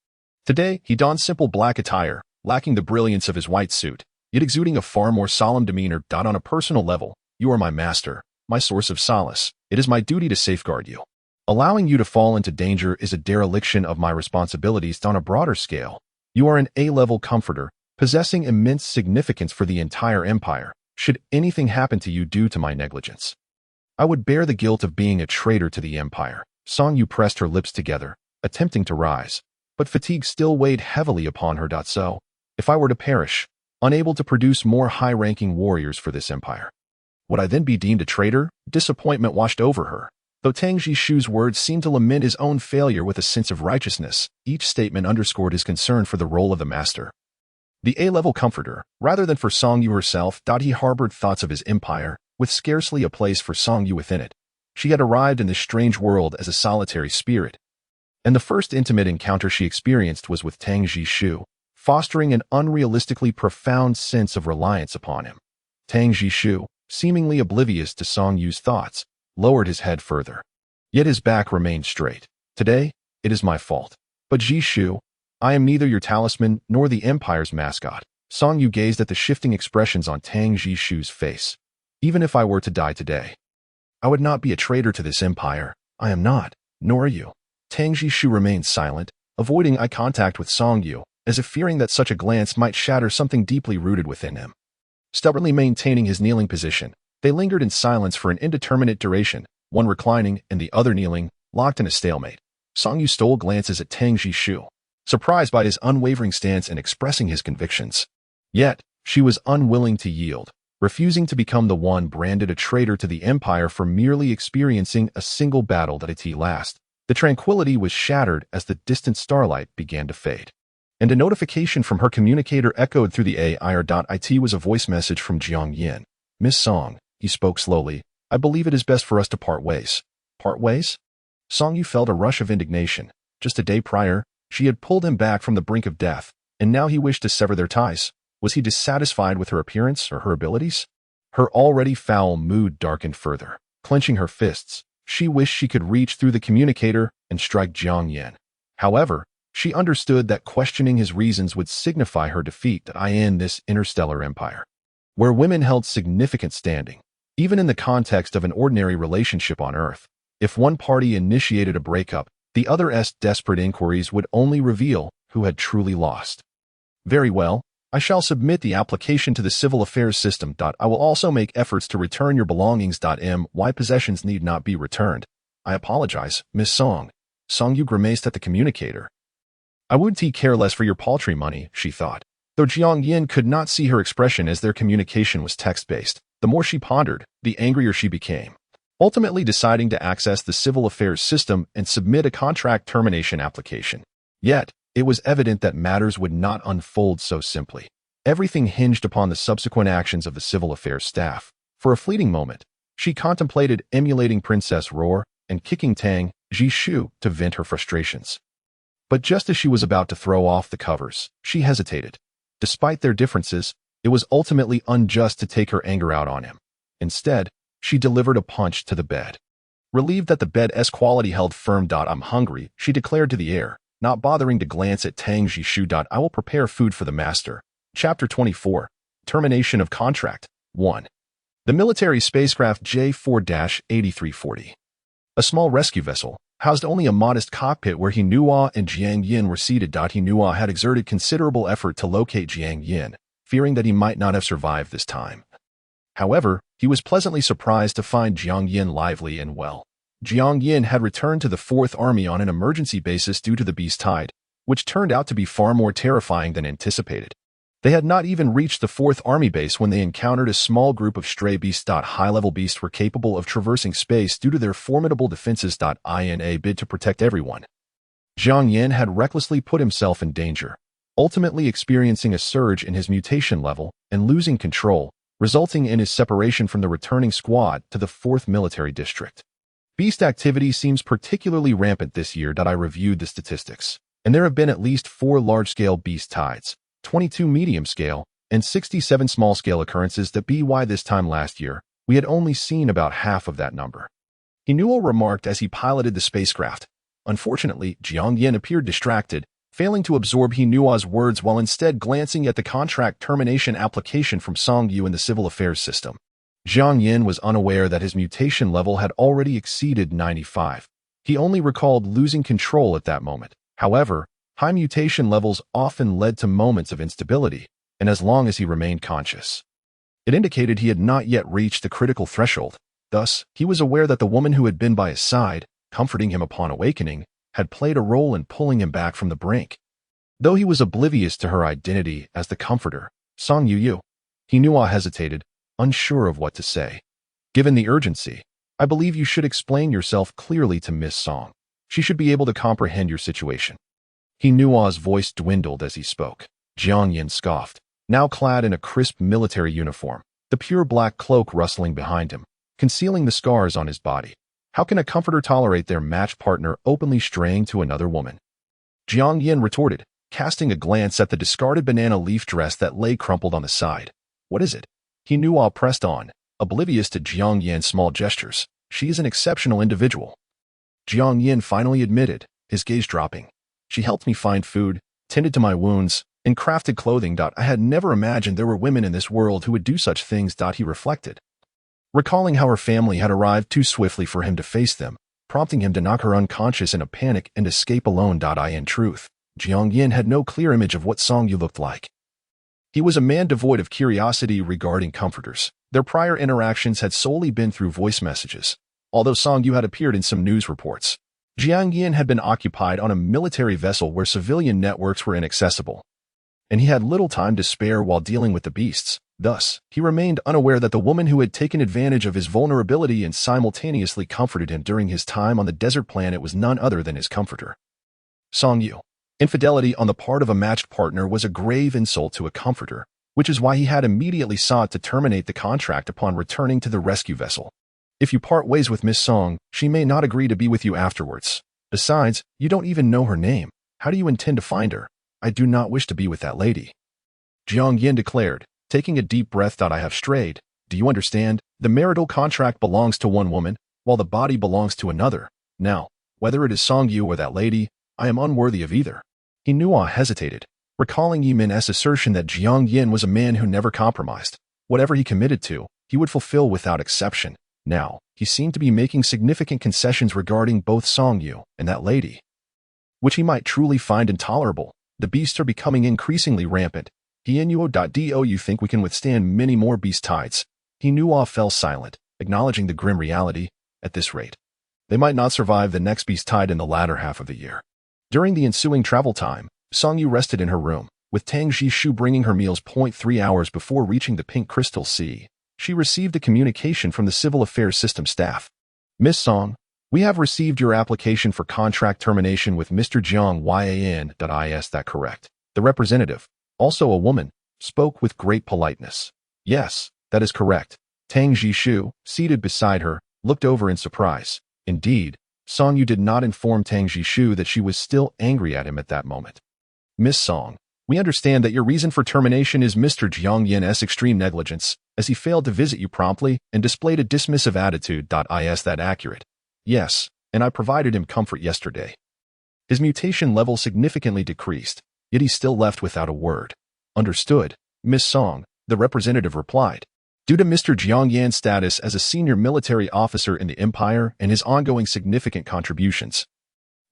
Today, he donned simple black attire, lacking the brilliance of his white suit, yet exuding a far more solemn demeanor. On a personal level, you are my master, my source of solace. It is my duty to safeguard you. Allowing you to fall into danger is a dereliction of my responsibilities. On a broader scale, you are an A-level comforter, possessing immense significance for the entire empire. Should anything happen to you due to my negligence, I would bear the guilt of being a traitor to the empire. Song Yu pressed her lips together, attempting to rise, but fatigue still weighed heavily upon her. So, if I were to perish, unable to produce more high-ranking warriors for this empire, would I then be deemed a traitor? Disappointment washed over her. Though Tang Jishu's words seemed to lament his own failure with a sense of righteousness, each statement underscored his concern for the role of the master. The A-level comforter, rather than for Song Yu herself. He harbored thoughts of his empire, with scarcely a place for Song Yu within it. She had arrived in this strange world as a solitary spirit, and the first intimate encounter she experienced was with Tang Jishu, fostering an unrealistically profound sense of reliance upon him. Tang Jishu, seemingly oblivious to Song Yu's thoughts, lowered his head further. Yet his back remained straight. Today, it is my fault. But Jishu, I am neither your talisman nor the Empire's mascot. Song Yu gazed at the shifting expressions on Tang Jishu's face. Even if I were to die today, I would not be a traitor to this empire. I am not, nor are you. Tang Jishu remained silent, avoiding eye contact with Song Yu, as if fearing that such a glance might shatter something deeply rooted within him. Stubbornly maintaining his kneeling position, they lingered in silence for an indeterminate duration, one reclining and the other kneeling, locked in a stalemate. Song Yu stole glances at Tang Jishu, surprised by his unwavering stance in expressing his convictions. Yet, she was unwilling to yield, refusing to become the one branded a traitor to the empire for merely experiencing a single battle that at last. The tranquility was shattered as the distant starlight began to fade, and a notification from her communicator echoed through the air. It was a voice message from Jiang Yin. Miss Song, he spoke slowly, I believe it is best for us to part ways. Part ways? Song Yu felt a rush of indignation. Just a day prior, she had pulled him back from the brink of death, and now he wished to sever their ties. Was he dissatisfied with her appearance or her abilities? Her already foul mood darkened further. Clenching her fists, she wished she could reach through the communicator and strike Jiang Yin. However, she understood that questioning his reasons would signify her defeat in this interstellar empire, where women held significant standing, even in the context of an ordinary relationship on Earth. If one party initiated a breakup, the other's desperate inquiries would only reveal who had truly lost. Very well, I shall submit the application to the civil affairs system. I will also make efforts to return your belongings. My possessions need not be returned. I apologize, Miss Song. Song Yu grimaced at the communicator. I would care less for your paltry money, she thought. Though Jiang Yin could not see her expression as their communication was text-based, the more she pondered, the angrier she became, ultimately deciding to access the civil affairs system and submit a contract termination application. Yet, it was evident that matters would not unfold so simply. Everything hinged upon the subsequent actions of the civil affairs staff. For a fleeting moment, she contemplated emulating Princess Roar and kicking Tang Jishu to vent her frustrations. But just as she was about to throw off the covers, she hesitated. Despite their differences, it was ultimately unjust to take her anger out on him. Instead, she delivered a punch to the bed. Relieved that the bed's quality held firm. I'm hungry, she declared to the air, not bothering to glance at Tang Jishu. I will prepare food for the master. Chapter 24. Termination of Contract. 1. The military spacecraft J4-8340. A small rescue vessel, housed only a modest cockpit where Hinua and Jiang Yin were seated. Hinua had exerted considerable effort to locate Jiang Yin, fearing that he might not have survived this time. However, he was pleasantly surprised to find Jiang Yin lively and well. Jiang Yin had returned to the Fourth Army on an emergency basis due to the beast tide, which turned out to be far more terrifying than anticipated. They had not even reached the Fourth Army base when they encountered a small group of stray beasts. High-level beasts were capable of traversing space due to their formidable defenses. In a bid to protect everyone, Jiang Yin had recklessly put himself in danger, ultimately experiencing a surge in his mutation level and losing control, resulting in his separation from the returning squad to the 4th Military District. Beast activity seems particularly rampant this year. I reviewed the statistics, and there have been at least 4 large-scale beast tides, 22 medium-scale, and 67 small-scale occurrences. By this time last year, we had only seen about half of that number. Hinua remarked as he piloted the spacecraft. Unfortunately, Jiang Yin appeared distracted, failing to absorb Hinua's words while instead glancing at the contract termination application from Song Yu in the civil affairs system. Jiang Yin was unaware that his mutation level had already exceeded 95. He only recalled losing control at that moment. However, high mutation levels often led to moments of instability, and as long as he remained conscious, it indicated he had not yet reached the critical threshold. Thus, he was aware that the woman who had been by his side, comforting him upon awakening, had played a role in pulling him back from the brink. Though he was oblivious to her identity as the comforter, Song Yu, Hinua hesitated, unsure of what to say. Given the urgency, I believe you should explain yourself clearly to Miss Song. She should be able to comprehend your situation. Hinua's voice dwindled as he spoke. Jiang Yin scoffed, now clad in a crisp military uniform, the pure black cloak rustling behind him, concealing the scars on his body. How can a comforter tolerate their match partner openly straying to another woman? Jiang Yin retorted, casting a glance at the discarded banana leaf dress that lay crumpled on the side. What is it? Hinua pressed on, oblivious to Jiang Yin's small gestures. She is an exceptional individual. Jiang Yin finally admitted, his gaze dropping. She helped me find food, tended to my wounds, and crafted clothing. I had never imagined there were women in this world who would do such things. He reflected, recalling how her family had arrived too swiftly for him to face them, prompting him to knock her unconscious in a panic and escape alone. In truth, Jiang Yin had no clear image of what Song Yu looked like. He was a man devoid of curiosity regarding comforters. Their prior interactions had solely been through voice messages, although Song Yu had appeared in some news reports. Jiang Yin had been occupied on a military vessel where civilian networks were inaccessible, and he had little time to spare while dealing with the beasts. Thus, he remained unaware that the woman who had taken advantage of his vulnerability and simultaneously comforted him during his time on the desert planet was none other than his comforter, Song Yu. Infidelity on the part of a matched partner was a grave insult to a comforter, which is why he had immediately sought to terminate the contract upon returning to the rescue vessel. If you part ways with Miss Song, she may not agree to be with you afterwards. Besides, you don't even know her name. How do you intend to find her? I do not wish to be with that lady, Jiang Yin declared, taking a deep breath. I have strayed. Do you understand? The marital contract belongs to one woman, while the body belongs to another. Now, whether it is Song Yu or that lady, I am unworthy of either. Hinua hesitated, recalling Yimin's assertion that Jiang Yin was a man who never compromised. Whatever he committed to, he would fulfill without exception. Now, he seemed to be making significant concessions regarding both Song Yu and that lady, which he might truly find intolerable. The beasts are becoming increasingly rampant. Do you think we can withstand many more beast tides? Hinua fell silent, acknowledging the grim reality. At this rate, they might not survive the next beast tide in the latter half of the year. During the ensuing travel time, Song Yu rested in her room, with Tang Jishu bringing her meals. 3 hours before reaching the Pink Crystal Sea, she received a communication from the Civil Affairs System staff. Miss Song, we have received your application for contract termination with Mr. Jiang Yan. Is that correct? The representative, also a woman, spoke with great politeness. Yes, that is correct. Tang Jishu, seated beside her, looked over in surprise. Indeed, Song Yu did not inform Tang Jishu that she was still angry at him at that moment. Miss Song, we understand that your reason for termination is Mr. Jiang Yin's extreme negligence, as he failed to visit you promptly and displayed a dismissive attitude. Is that accurate? Yes, and I provided him comfort yesterday. His mutation level significantly decreased, yet he's still left without a word. Understood, Miss Song, the representative replied. Due to Mr. Jiang Yan's status as a senior military officer in the Empire and his ongoing significant contributions,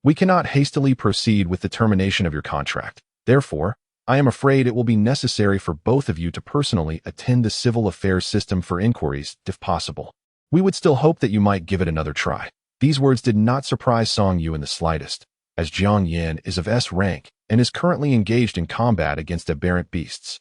we cannot hastily proceed with the termination of your contract. Therefore, I am afraid it will be necessary for both of you to personally attend the civil affairs system for inquiries, if possible. We would still hope that you might give it another try. These words did not surprise Song Yu in the slightest, as Jiang Yan is of S rank and is currently engaged in combat against aberrant beasts.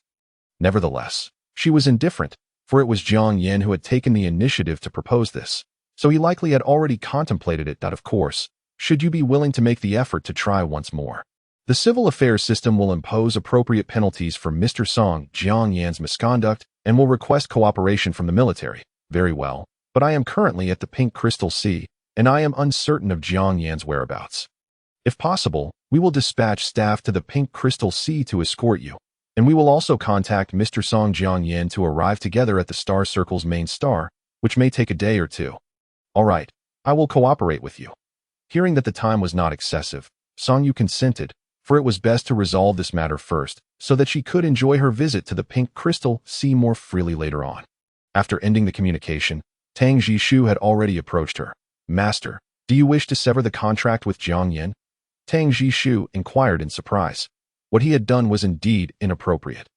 Nevertheless, she was indifferent, for it was Jiang Yan who had taken the initiative to propose this, so he likely had already contemplated it. Of course, should you be willing to make the effort to try once more. The civil affairs system will impose appropriate penalties for Mr. Song Jiang Yan's misconduct and will request cooperation from the military. Very well, but I am currently at the Pink Crystal Sea, and I am uncertain of Jiang Yan's whereabouts. If possible, we will dispatch staff to the Pink Crystal Sea to escort you, and we will also contact Mr. Song Jiang Yan to arrive together at the Star Circle's main star, which may take a day or two. All right, I will cooperate with you. Hearing that the time was not excessive, Song Yu consented, for it was best to resolve this matter first, so that she could enjoy her visit to the Pink Crystal Sea more freely later on. After ending the communication, Tang Jishu had already approached her. Master, do you wish to sever the contract with Jiang Yan? Tang Jishu inquired in surprise. What he had done was indeed inappropriate.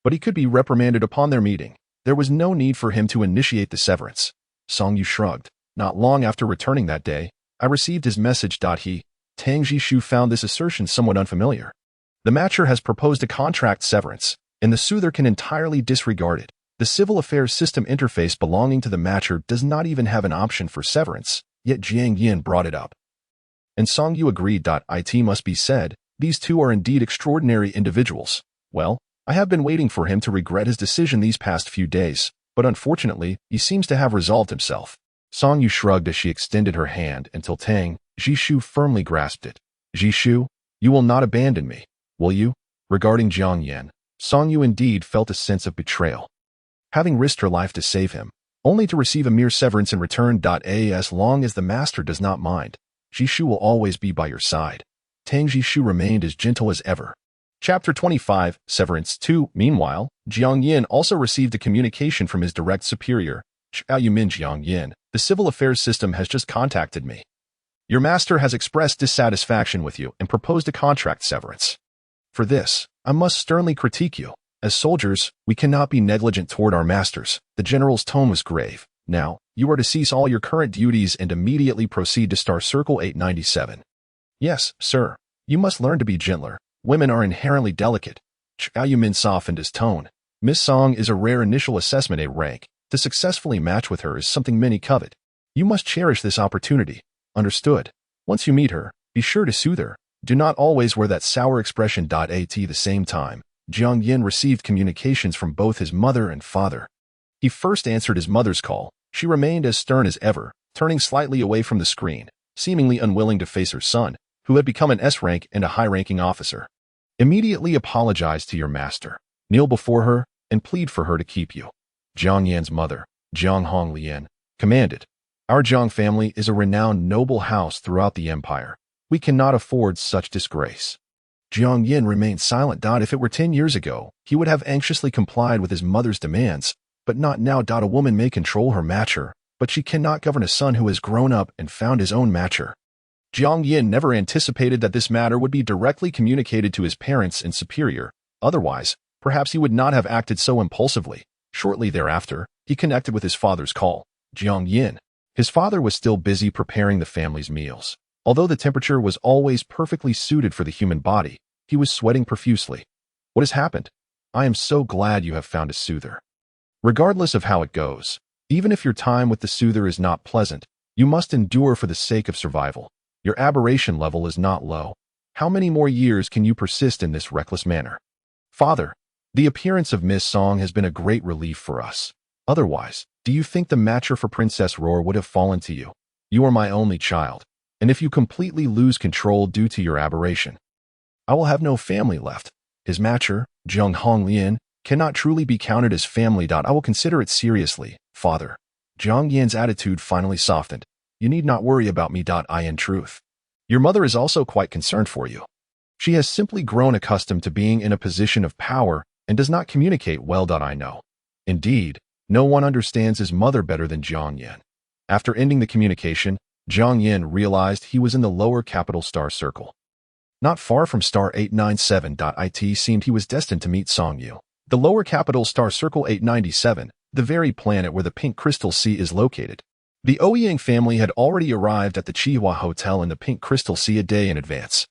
But he could be reprimanded upon their meeting. There was no need for him to initiate the severance. Song Yu shrugged. Not long after returning that day, I received his message. Tang Jishu found this assertion somewhat unfamiliar. The matcher has proposed a contract severance, and the soother can entirely disregard it. The civil affairs system interface belonging to the matcher does not even have an option for severance, yet Jiang Yan brought it up. And Song Yu agreed. It must be said, these two are indeed extraordinary individuals. Well, I have been waiting for him to regret his decision these past few days, but unfortunately, he seems to have resolved himself. Song Yu shrugged as she extended her hand until Tang Jishu firmly grasped it. Jishu, you will not abandon me, will you? Regarding Jiang Yan, Song Yu indeed felt a sense of betrayal. Having risked her life to save him, only to receive a mere severance in return. As long as the master does not mind, Jishu will always be by your side. Tang Jishu remained as gentle as ever. Chapter 25, Severance 2. Meanwhile, Jiang Yan also received a communication from his direct superior. Yumin Jiang Yan, the civil affairs system has just contacted me. Your master has expressed dissatisfaction with you and proposed a contract severance. For this, I must sternly critique you. As soldiers, we cannot be negligent toward our masters. The general's tone was grave. Now, you are to cease all your current duties and immediately proceed to Star Circle 897. Yes, sir. You must learn to be gentler. Women are inherently delicate. Yumin softened his tone. Miss Song is a rare initial assessment A rank. To successfully match with her is something many covet. You must cherish this opportunity. Understood. Once you meet her, be sure to soothe her. Do not always wear that sour expression. At the same time, Jiang Yan received communications from both his mother and father. He first answered his mother's call. She remained as stern as ever, turning slightly away from the screen, seemingly unwilling to face her son, who had become an S-rank and a high-ranking officer. Immediately apologize to your master, kneel before her, and plead for her to keep you. Jiang Yan's mother, Jiang Honglian, commanded. Our Jiang family is a renowned noble house throughout the empire. We cannot afford such disgrace. Jiang Yan remained silent. If it were 10 years ago, he would have anxiously complied with his mother's demands, but not now. A woman may control her matcher, but she cannot govern a son who has grown up and found his own matcher. Jiang Yan never anticipated that this matter would be directly communicated to his parents and superior. Otherwise, perhaps he would not have acted so impulsively. Shortly thereafter, he connected with his father's call. Jiang Yan. His father was still busy preparing the family's meals. Although the temperature was always perfectly suited for the human body, he was sweating profusely. What has happened? I am so glad you have found a soother. Regardless of how it goes, even if your time with the soother is not pleasant, you must endure for the sake of survival. Your aberration level is not low. How many more years can you persist in this reckless manner? Father, the appearance of Miss Song has been a great relief for us. Otherwise, do you think the matcher for Princess Roar would have fallen to you? You are my only child, and if you completely lose control due to your aberration, I will have no family left. His matcher, Jiang Honglian, cannot truly be counted as family. I will consider it seriously, father. Jiang Yan's attitude finally softened. you need not worry about me. In truth, your mother is also quite concerned for you. She has simply grown accustomed to being in a position of power and does not communicate well. I know. Indeed, no one understands his mother better than Jiang Yin. After ending the communication, Jiang Yin realized he was in the lower capital star circle. Not far from star 897. It seemed he was destined to meet Song Yu. The lower capital star circle 897, the very planet where the Pink Crystal Sea is located. The Ouyang family had already arrived at the Chihua Hotel in the Pink Crystal Sea a day in advance.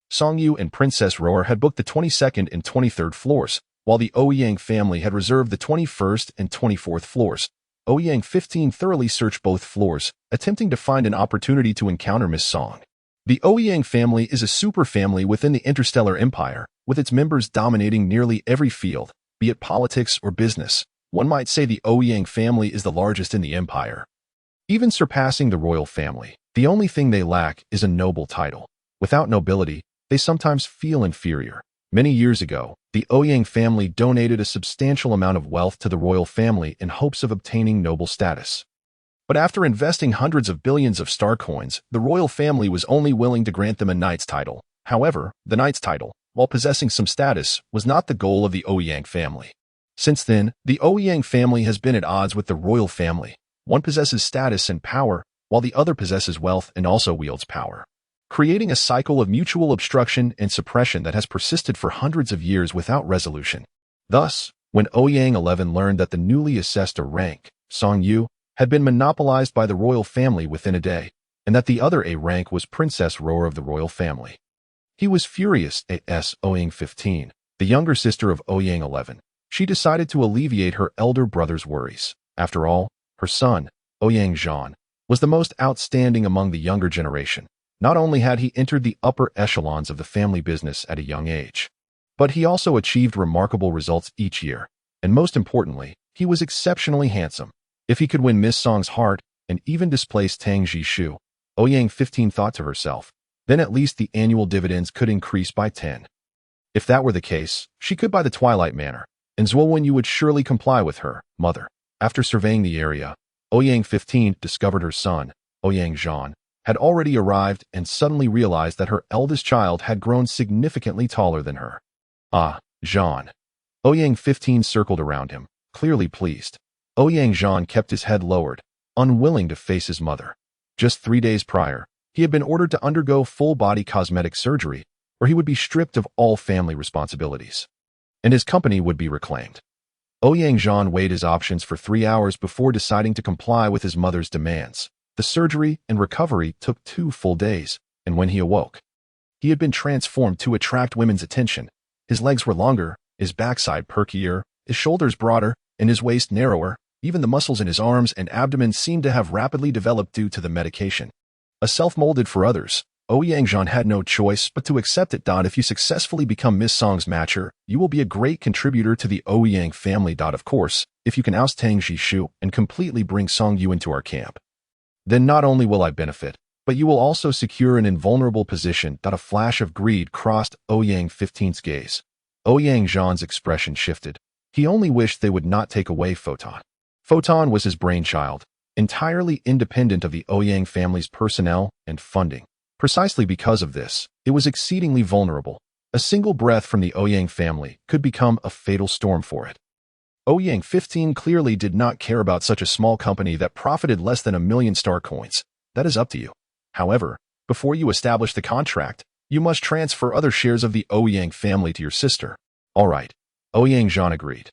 Song Yu and Princess Roar had booked the 22nd and 23rd floors, while the Ouyang family had reserved the 21st and 24th floors. Ouyang 15 thoroughly searched both floors, attempting to find an opportunity to encounter Miss Song. The Ouyang family is a super family within the Interstellar Empire, with its members dominating nearly every field, be it politics or business. One might say the Ouyang family is the largest in the empire, even surpassing the royal family. The only thing they lack is a noble title. Without nobility, they sometimes feel inferior. Many years ago, the Ouyang family donated a substantial amount of wealth to the royal family in hopes of obtaining noble status. But after investing hundreds of billions of star coins, the royal family was only willing to grant them a knight's title. However, the knight's title, while possessing some status, was not the goal of the Ouyang family. Since then, the Ouyang family has been at odds with the royal family. One possesses status and power, while the other possesses wealth and also wields power, creating a cycle of mutual obstruction and suppression that has persisted for hundreds of years without resolution. Thus, when Ouyang 11 learned that the newly assessed a rank, Song Yu, had been monopolized by the royal family within a day, and that the other A rank was Princess Roar of the royal family, he was furious. As Ouyang 15, the younger sister of Ouyang 11, she decided to alleviate her elder brother's worries. After all, her son, Ouyang Zhan, was the most outstanding among the younger generation. Not only had he entered the upper echelons of the family business at a young age, but he also achieved remarkable results each year. And most importantly, he was exceptionally handsome. If he could win Miss Song's heart and even displace Tang Jishu, Ouyang 15 thought to herself, then at least the annual dividends could increase by 10. If that were the case, she could buy the Twilight Manor, and Zhuowen Yu would surely comply with her mother. After surveying the area, Ouyang 15 discovered her son, Ouyang Zhan, had already arrived and suddenly realized that her eldest child had grown significantly taller than her. Ah, Zhan. Ouyang 15 circled around him, clearly pleased. Ouyang Zhan kept his head lowered, unwilling to face his mother. Just 3 days prior, he had been ordered to undergo full-body cosmetic surgery, where he would be stripped of all family responsibilities, and his company would be reclaimed. Ouyang Zhan weighed his options for 3 hours before deciding to comply with his mother's demands. The surgery and recovery took 2 full days, and when he awoke, he had been transformed to attract women's attention. His legs were longer, his backside perkier, his shoulders broader, and his waist narrower. Even the muscles in his arms and abdomen seemed to have rapidly developed due to the medication. A self-molded for others, Ouyang Zhan had no choice but to accept it. If you successfully become Miss Song's matcher, you will be a great contributor to the Ouyang family. Of course, if you can oust Tang Jishu and completely bring Song Yu into our camp, then not only will I benefit, but you will also secure an invulnerable position. A flash of greed crossed Ouyang 15's gaze. Ouyang Zhan's expression shifted. He only wished they would not take away Photon. Photon was his brainchild, entirely independent of the Ouyang family's personnel and funding. Precisely because of this, it was exceedingly vulnerable. A single breath from the Ouyang family could become a fatal storm for it. Ouyang 15 clearly did not care about such a small company that profited less than 1 million star coins. That is up to you. However, before you establish the contract, you must transfer other shares of the Ouyang family to your sister. All right, Ouyang Zhan agreed.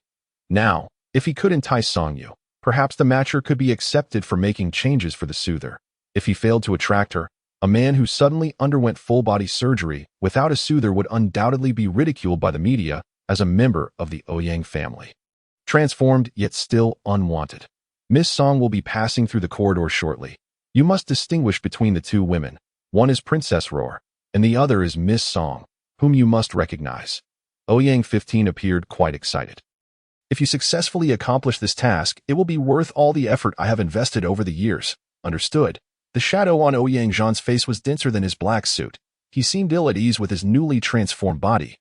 Now, if he could entice Song Yu, perhaps the matcher could be accepted for making changes for the soother. If he failed to attract her, a man who suddenly underwent full-body surgery without a soother would undoubtedly be ridiculed by the media as a member of the Ouyang family. Transformed yet still unwanted. Miss Song will be passing through the corridor shortly. You must distinguish between the 2 women. One is Princess Roar, and the other is Miss Song, whom you must recognize. Ouyang 15 appeared quite excited. If you successfully accomplish this task, it will be worth all the effort I have invested over the years. Understood. The shadow on Ouyang Zhan's face was denser than his black suit. He seemed ill at ease with his newly transformed body,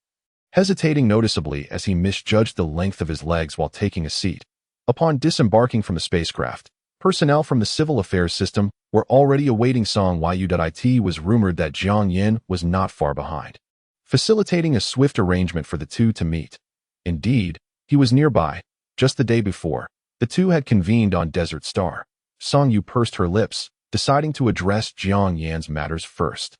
hesitating noticeably as he misjudged the length of his legs while taking a seat. Upon disembarking from the spacecraft, Personnel from the civil affairs system were already awaiting Song Yu. It was rumored that Jiang Yin was not far behind, facilitating a swift arrangement for the two to meet. Indeed, he was nearby. Just the day before, the two had convened on Desert Star. Song Yu pursed her lips, deciding to address Jiang Yan's matters first.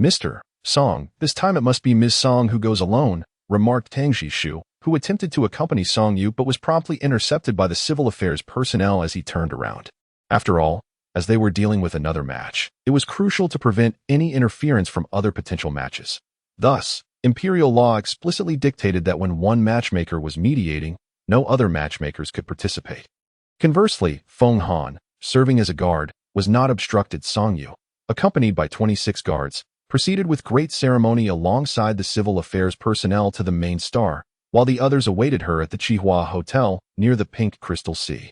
"Mr. Song, this time it must be Ms. Song who goes alone," remarked Tang Jishu, who attempted to accompany Song Yu but was promptly intercepted by the civil affairs personnel as he turned around. After all, as they were dealing with another match, it was crucial to prevent any interference from other potential matches. Thus, imperial law explicitly dictated that when one matchmaker was mediating, no other matchmakers could participate. Conversely, Feng Han, serving as a guard, was not obstructed. Song Yu, accompanied by 26 guards, proceeded with great ceremony alongside the civil affairs personnel to the main star, while the others awaited her at the Chihua Hotel near the Pink Crystal Sea.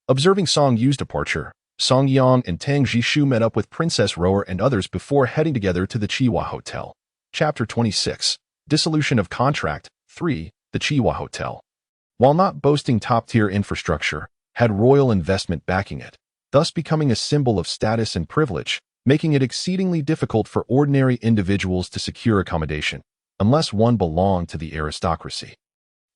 Observing Song Yu's departure, Song Yang and Tang Jishu met up with Princess Rower and others before heading together to the Chihua Hotel. Chapter 26. Dissolution of Contract 3. The Chihua Hotel, while not boasting top-tier infrastructure, had royal investment backing it, thus becoming a symbol of status and privilege, making it exceedingly difficult for ordinary individuals to secure accommodation, unless one belonged to the aristocracy.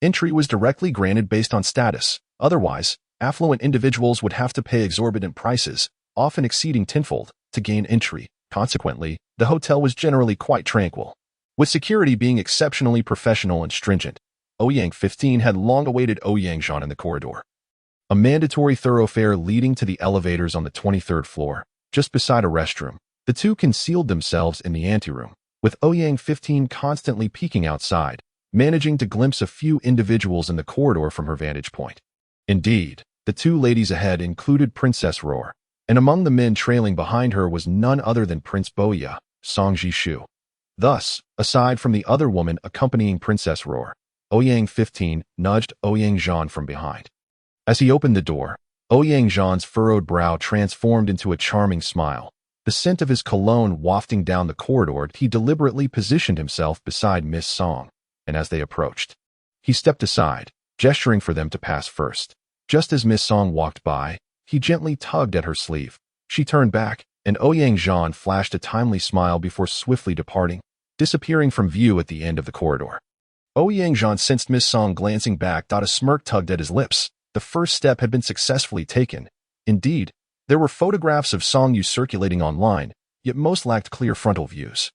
Entry was directly granted based on status. Otherwise, affluent individuals would have to pay exorbitant prices, often exceeding tenfold, to gain entry. Consequently, the hotel was generally quite tranquil, with security being exceptionally professional and stringent. Ouyang 15 had long awaited Ouyang Zhan in the corridor, a mandatory thoroughfare leading to the elevators on the 23rd floor, just beside a restroom. The two concealed themselves in the anteroom, with Ouyang 15 constantly peeking outside, managing to glimpse a few individuals in the corridor from her vantage point. Indeed, the two ladies ahead included Princess Roar, and among the men trailing behind her was none other than Prince Boya, Song Jishu. Thus, aside from the other woman accompanying Princess Roar, Ouyang 15 nudged Ouyang Zhan from behind. As he opened the door, Ouyang Zhan's furrowed brow transformed into a charming smile. The scent of his cologne wafting down the corridor, he deliberately positioned himself beside Miss Song, and as they approached, he stepped aside, gesturing for them to pass first. Just as Miss Song walked by, he gently tugged at her sleeve. She turned back, and Ouyang Zhan flashed a timely smile before swiftly departing, disappearing from view at the end of the corridor. Ouyang Zhan sensed Miss Song glancing back. A smirk tugged at his lips. The first step had been successfully taken. Indeed, there were photographs of Song Yu circulating online, yet most lacked clear frontal views.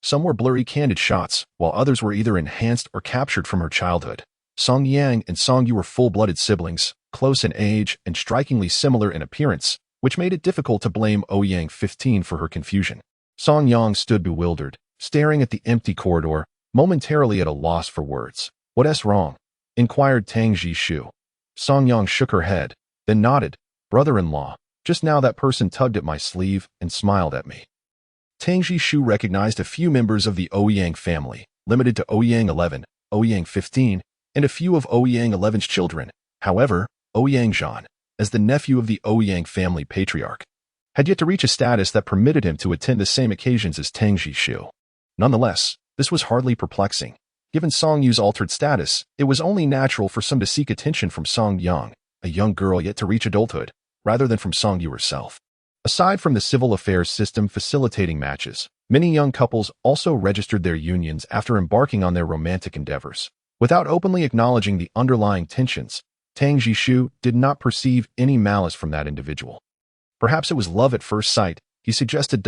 Some were blurry candid shots, while others were either enhanced or captured from her childhood. Song Yang and Song Yu were full-blooded siblings, close in age and strikingly similar in appearance, which made it difficult to blame Ouyang 15 for her confusion. Song Yang stood bewildered, staring at the empty corridor, momentarily at a loss for words. "What's wrong?" inquired Tang Jishu. Song Yang shook her head, then nodded. "Brother-in-law, just now that person tugged at my sleeve and smiled at me." Tang Jishu recognized a few members of the Ouyang family, limited to Ouyang 11, Ouyang 15, and a few of Ouyang 11's children. However, Ouyang Zhan, as the nephew of the Ouyang family patriarch, had yet to reach a status that permitted him to attend the same occasions as Tang Jishu. Nonetheless, this was hardly perplexing. Given Song Yu's altered status, it was only natural for some to seek attention from Song Yang, a young girl yet to reach adulthood, rather than from Song Yu herself. Aside from the civil affairs system facilitating matches, many young couples also registered their unions after embarking on their romantic endeavors. Without openly acknowledging the underlying tensions, Tang Jishu did not perceive any malice from that individual. Perhaps it was love at first sight, he suggested.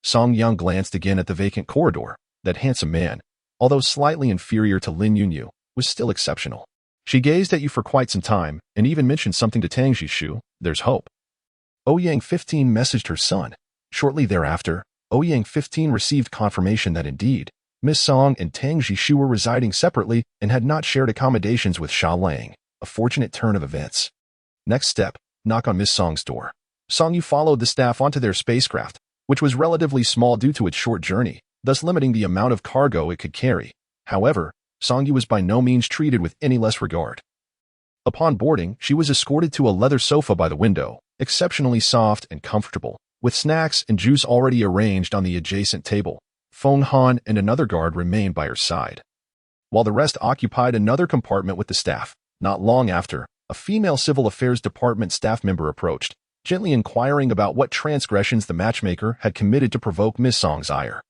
Song Yang glanced again at the vacant corridor. That handsome man, although slightly inferior to Lin Yunyu, was still exceptional. She gazed at you for quite some time, and even mentioned something to Tang Jishu. "There's hope." Ouyang 15 messaged her son. Shortly thereafter, Ouyang 15 received confirmation that indeed, Miss Song and Tang Jishu were residing separately and had not shared accommodations with Sha Lang, a fortunate turn of events. Next step, knock on Miss Song's door. Song Yu followed the staff onto their spacecraft, which was relatively small due to its short journey, thus limiting the amount of cargo it could carry. However, Song Yu was by no means treated with any less regard. Upon boarding, she was escorted to a leather sofa by the window, exceptionally soft and comfortable, with snacks and juice already arranged on the adjacent table. Feng Han and another guard remained by her side, while the rest occupied another compartment with the staff. Not long after, A female civil affairs department staff member approached, gently inquiring about what transgressions the matchmaker had committed to provoke Miss Song's ire.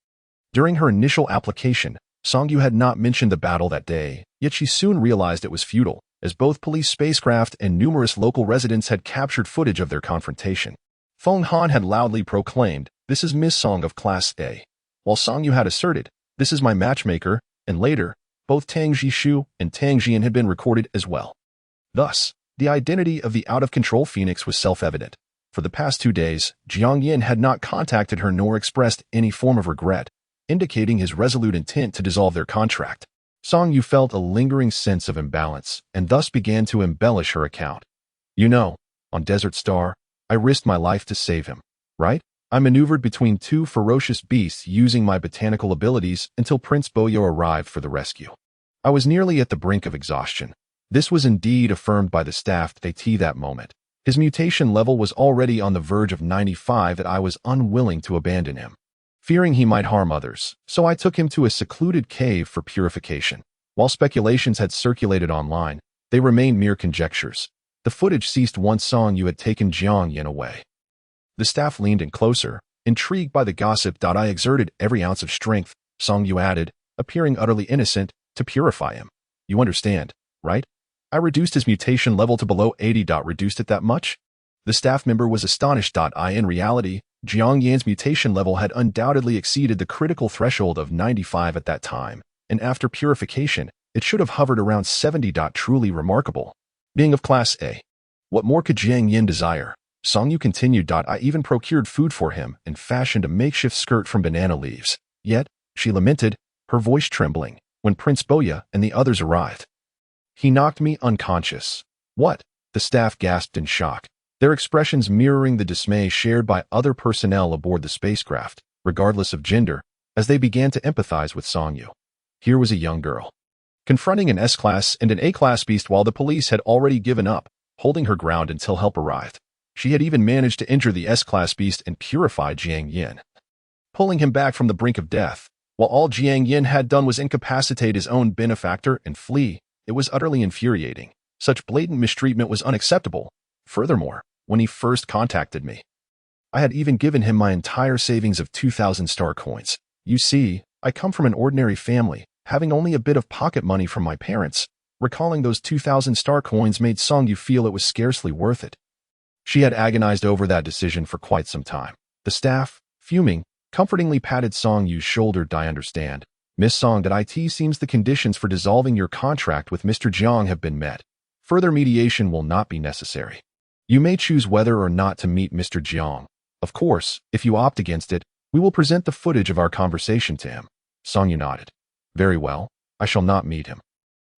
During her initial application, Songyu had not mentioned the battle that day, yet she soon realized it was futile, as both police spacecraft and numerous local residents had captured footage of their confrontation. Feng Han had loudly proclaimed, "This is Miss Song of Class A," while Songyu had asserted, "This is my matchmaker," and later, both Tang Jishu and Tang Jian had been recorded as well. Thus, the identity of the out-of-control Phoenix was self-evident. For the past 2 days, Jiang Yin had not contacted her nor expressed any form of regret, indicating his resolute intent to dissolve their contract. Songyu felt a lingering sense of imbalance and thus began to embellish her account. "You know, on Desert Star, I risked my life to save him, right? I maneuvered between 2 ferocious beasts using my botanical abilities until Prince Boyo arrived for the rescue. I was nearly at the brink of exhaustion." This was indeed affirmed by the staff at that moment. His mutation level was already on the verge of 95 and I was unwilling to abandon him, fearing he might harm others, so I took him to a secluded cave for purification. While speculations had circulated online, they remained mere conjectures. The footage ceased once Songyu had taken Jiang Yin away. The staff leaned in closer, intrigued by the gossip. "I exerted every ounce of strength," Songyu added, appearing utterly innocent, "to purify him. You understand, right? I reduced his mutation level to below 80. Reduced it that much?" The staff member was astonished. In reality, Jiang Yin's mutation level had undoubtedly exceeded the critical threshold of 95 at that time, and after purification, it should have hovered around 70. Truly remarkable. Being of Class A. What more could Jiang Yin desire? Songyu continued. "I even procured food for him and fashioned a makeshift skirt from banana leaves. Yet," she lamented, her voice trembling, "when Prince Boya and the others arrived, he knocked me unconscious." "What?" The staff gasped in shock, their expressions mirroring the dismay shared by other personnel aboard the spacecraft, regardless of gender, as they began to empathize with Songyu. Here was a young girl, confronting an S-class and an A-class beast while the police had already given up, holding her ground until help arrived. She had even managed to injure the S-class beast and purify Jiang Yin, pulling him back from the brink of death. While all Jiang Yin had done was incapacitate his own benefactor and flee, it was utterly infuriating. Such blatant mistreatment was unacceptable. Furthermore, when he first contacted me, I had even given him my entire savings of 2,000 star coins. You see, I come from an ordinary family, having only a bit of pocket money from my parents. Recalling those 2,000 star coins made Songyu feel it was scarcely worth it. She had agonized over that decision for quite some time. The staff, fuming, comfortingly patted Songyu's shoulder. "I understand, Miss Song, that it seems the conditions for dissolving your contract with Mr. Jiang have been met. Further mediation will not be necessary. You may choose whether or not to meet Mr. Jiang. Of course, if you opt against it, we will present the footage of our conversation to him." Songyu nodded. "Very well, I shall not meet him."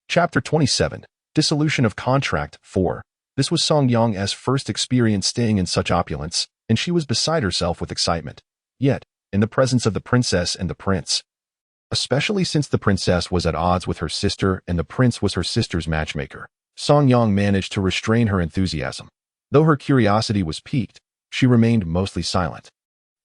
Chapter 27, Dissolution of Contract 4. This was Song Yang's first experience staying in such opulence, and she was beside herself with excitement. Yet, in the presence of the princess and the prince, especially since the princess was at odds with her sister and the prince was her sister's matchmaker, Song Yang managed to restrain her enthusiasm. Though her curiosity was piqued, she remained mostly silent,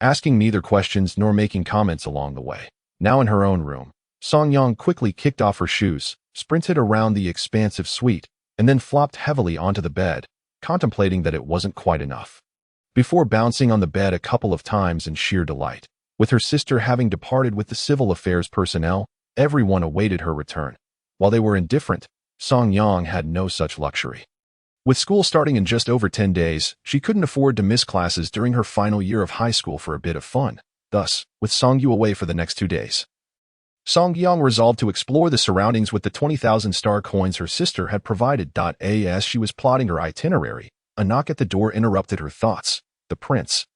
asking neither questions nor making comments along the way. Now in her own room, Song Yang quickly kicked off her shoes, sprinted around the expansive suite, and then flopped heavily onto the bed, contemplating that it wasn't quite enough, before bouncing on the bed a couple of times in sheer delight. With her sister having departed with the civil affairs personnel, everyone awaited her return. While they were indifferent, Song Yang had no such luxury. With school starting in just over 10 days, she couldn't afford to miss classes during her final year of high school for a bit of fun. Thus, with Songyu away for the next 2 days, Song Yang resolved to explore the surroundings with the 20,000 star coins her sister had provided. As she was plotting her itinerary, a knock at the door interrupted her thoughts. The prince,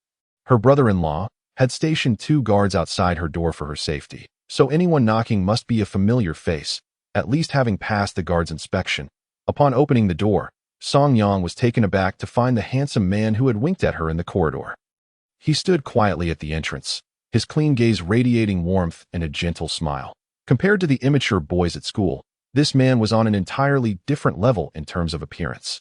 her brother-in-law, had stationed 2 guards outside her door for her safety, so anyone knocking must be a familiar face, at least having passed the guard's inspection. Upon opening the door, Song Yang was taken aback to find the handsome man who had winked at her in the corridor. He stood quietly at the entrance, his clean gaze radiating warmth and a gentle smile. Compared to the immature boys at school, this man was on an entirely different level in terms of appearance,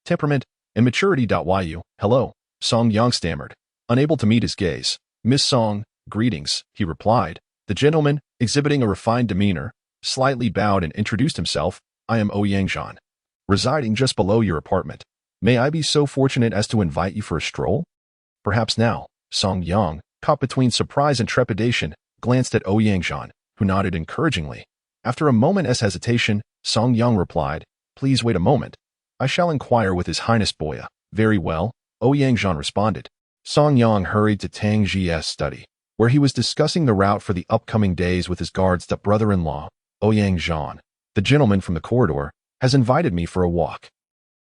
temperament, and maturity. Hello, Song Yang stammered, unable to meet his gaze. "Miss Song, greetings," he replied. The gentleman, exhibiting a refined demeanor, slightly bowed and introduced himself. "I am Ouyang Zhan. residing just below your apartment. May I be so fortunate as to invite you for a stroll? Perhaps now. Song Yang, caught between surprise and trepidation, glanced at Ouyang-jean, who nodded encouragingly. After a moment's hesitation, Song Yang replied, "Please wait a moment. I shall inquire with His Highness Boya." "Very well," Ouyang-jean responded. Song Yang hurried to Tang Ji's study, where he was discussing the route for the upcoming days with his guard's brother-in-law. "Ouyang-jean, the gentleman from the corridor, has invited me for a walk."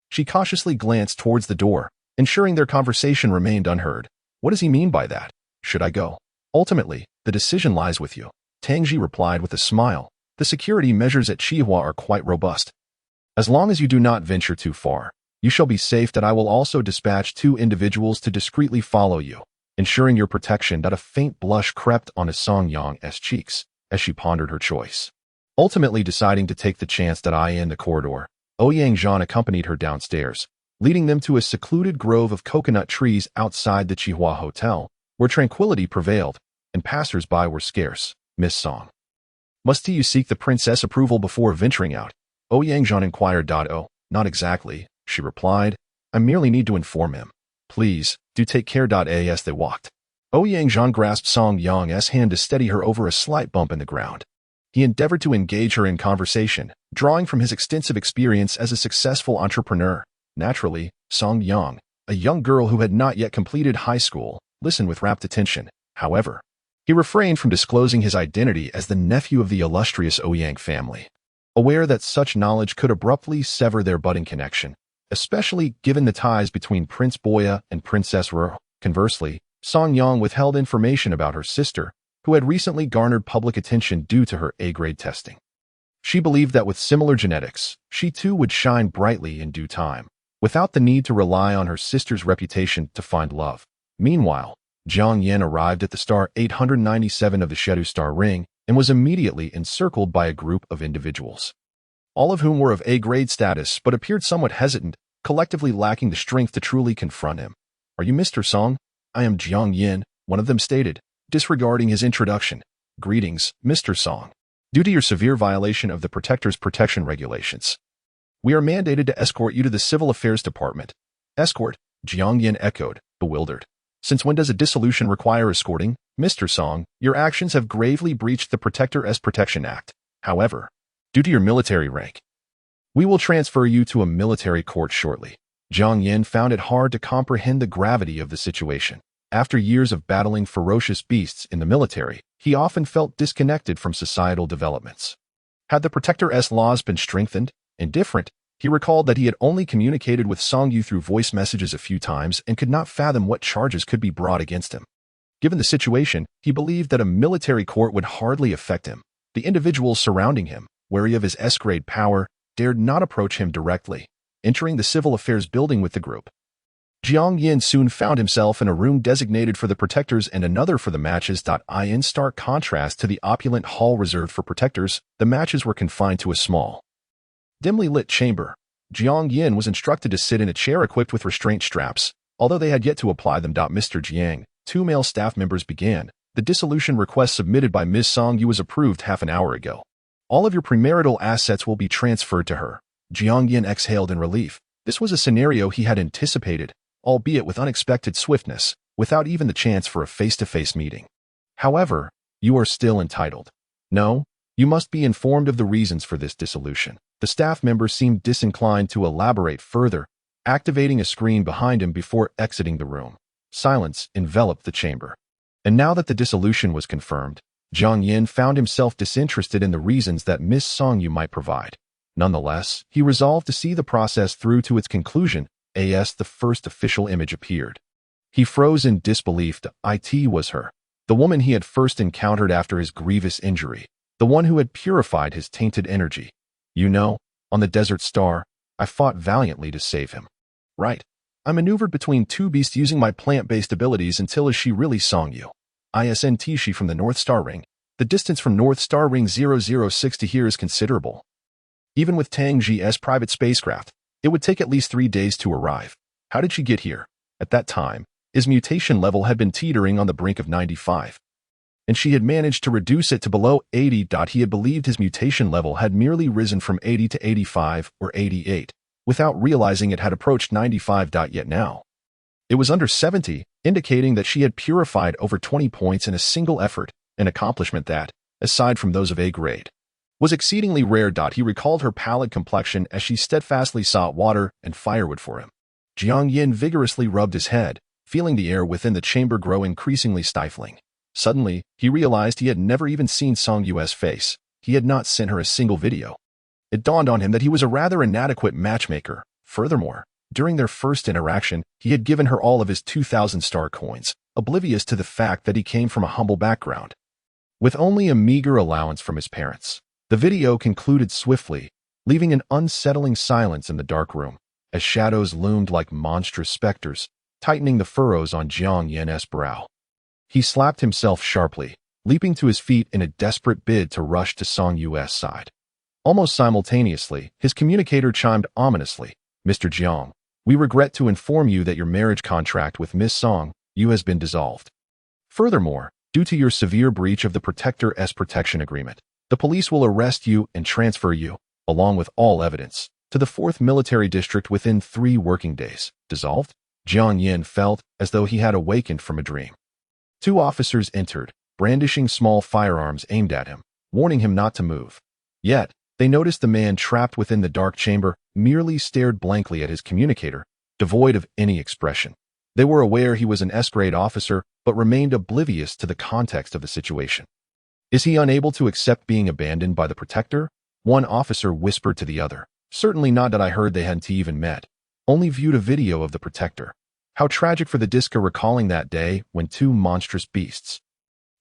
She cautiously glanced towards the door, ensuring their conversation remained unheard. "What does he mean by that? Should I go?" "Ultimately, the decision lies with you," Tang Ji replied with a smile. "The security measures at Chihua are quite robust. As long as you do not venture too far, you shall be safe. That I will also dispatch 2 individuals to discreetly follow you, ensuring your protection." A faint blush crept on Song Yang's cheeks as she pondered her choice. Ultimately deciding to take the chance that I in the corridor, Ouyang-jean accompanied her downstairs, leading them to a secluded grove of coconut trees outside the Chihua Hotel, where tranquility prevailed and passers-by were scarce. "Miss Song, must you seek the princess' approval before venturing out?" Ouyang-jean inquired. "Oh, not exactly," she replied. "I merely need to inform him." "Please, do take care." As they walked, Ouyang-jean grasped Song Yang's hand to steady her over a slight bump in the ground. He endeavored to engage her in conversation, drawing from his extensive experience as a successful entrepreneur. Naturally, Song Yang, a young girl who had not yet completed high school, listened with rapt attention. However, he refrained from disclosing his identity as the nephew of the illustrious Ouyang family, aware that such knowledge could abruptly sever their budding connection, especially given the ties between Prince Boya and Princess Ru. Conversely, Song Yang withheld information about her sister, who had recently garnered public attention due to her A-grade testing. She believed that with similar genetics, she too would shine brightly in due time, without the need to rely on her sister's reputation to find love. Meanwhile, Jiang Yin arrived at the star 897 of the Shedu star ring and was immediately encircled by a group of individuals, all of whom were of A-grade status but appeared somewhat hesitant, collectively lacking the strength to truly confront him. "Are you Mr. Song?" "I am Jiang Yin," one of them stated, disregarding his introduction. "Greetings, Mr. Song. Due to your severe violation of the Protector's protection regulations, we are mandated to escort you to the Civil Affairs Department." "Escort?" Jiang Yin echoed, bewildered. "Since when does a dissolution require escorting? Mr. Song, your actions have gravely breached the Protector's Protection Act. However, due to your military rank, we will transfer you to a military court shortly." Jiang Yin found it hard to comprehend the gravity of the situation. After years of battling ferocious beasts in the military, he often felt disconnected from societal developments. Had the Protector's laws been strengthened and different, he recalled that he had only communicated with Song Yu through voice messages a few times and could not fathom what charges could be brought against him. Given the situation, he believed that a military court would hardly affect him. The individuals surrounding him, wary of his S-grade power, dared not approach him directly, entering the civil affairs building with the group. Jiang Yin soon found himself in a room designated for the protectors and another for the matches. In stark contrast to the opulent hall reserved for protectors, the matches were confined to a small, dimly lit chamber. Jiang Yin was instructed to sit in a chair equipped with restraint straps, although they had yet to apply them. "Mr. Jiang," 2 male staff members began. "The dissolution request submitted by Ms. Song Yu was approved half an hour ago. All of your premarital assets will be transferred to her." Jiang Yin exhaled in relief. This was a scenario he had anticipated, albeit with unexpected swiftness, without even the chance for a face-to-face meeting. "However, you are still entitled. No, you must be informed of the reasons for this dissolution." The staff member seemed disinclined to elaborate further, activating a screen behind him before exiting the room. Silence enveloped the chamber. And now that the dissolution was confirmed, Jiang Yin found himself disinterested in the reasons that Miss Song Yu might provide. Nonetheless, he resolved to see the process through to its conclusion. As the first official image appeared, he froze in disbelief. It was her, the woman he had first encountered after his grievous injury, the one who had purified his tainted energy. "You know, on the Desert Star, I fought valiantly to save him. Right. I maneuvered between 2 beasts using my plant-based abilities until she really Song Yu. Isn't she from the North Star Ring? The distance from North Star Ring 006 to here is considerable. Even with Tang Ji's private spacecraft, it would take at least 3 days to arrive. How did she get here?" At that time, his mutation level had been teetering on the brink of 95, and she had managed to reduce it to below 80. He had believed his mutation level had merely risen from 80 to 85 or 88. without realizing it had approached 95. Yet now, it was under 70, indicating that she had purified over 20 points in a single effort, an accomplishment that, aside from those of A grade, was exceedingly rare. He recalled her pallid complexion as she steadfastly sought water and firewood for him. Jiang Yin vigorously rubbed his head, feeling the air within the chamber grow increasingly stifling. Suddenly, he realized he had never even seen Song Yue's face. He had not sent her a single video. It dawned on him that he was a rather inadequate matchmaker. Furthermore, during their first interaction, he had given her all of his 2,000 star coins, oblivious to the fact that he came from a humble background. With only a meager allowance from his parents, the video concluded swiftly, leaving an unsettling silence in the dark room, as shadows loomed like monstrous specters, tightening the furrows on Jiang Yin's brow. He slapped himself sharply, leaping to his feet in a desperate bid to rush to Song Yue's side. Almost simultaneously, his communicator chimed ominously, "Mr. Jiang, we regret to inform you that your marriage contract with Miss Song Yu has been dissolved. Furthermore, due to your severe breach of the Protector's protection agreement, the police will arrest you and transfer you, along with all evidence, to the 4th Military District within 3 working days." Dissolved? Jiang Yin felt as though he had awakened from a dream. 2 officers entered, brandishing small firearms aimed at him, warning him not to move. Yet, they noticed the man trapped within the dark chamber merely stared blankly at his communicator, devoid of any expression. They were aware he was an S-grade officer, but remained oblivious to the context of the situation. "Is he unable to accept being abandoned by the Protector?" one officer whispered to the other. "Certainly not. That I heard they hadn't even met. Only viewed a video of the Protector. How tragic for the Disca, recalling that day when 2 monstrous beasts,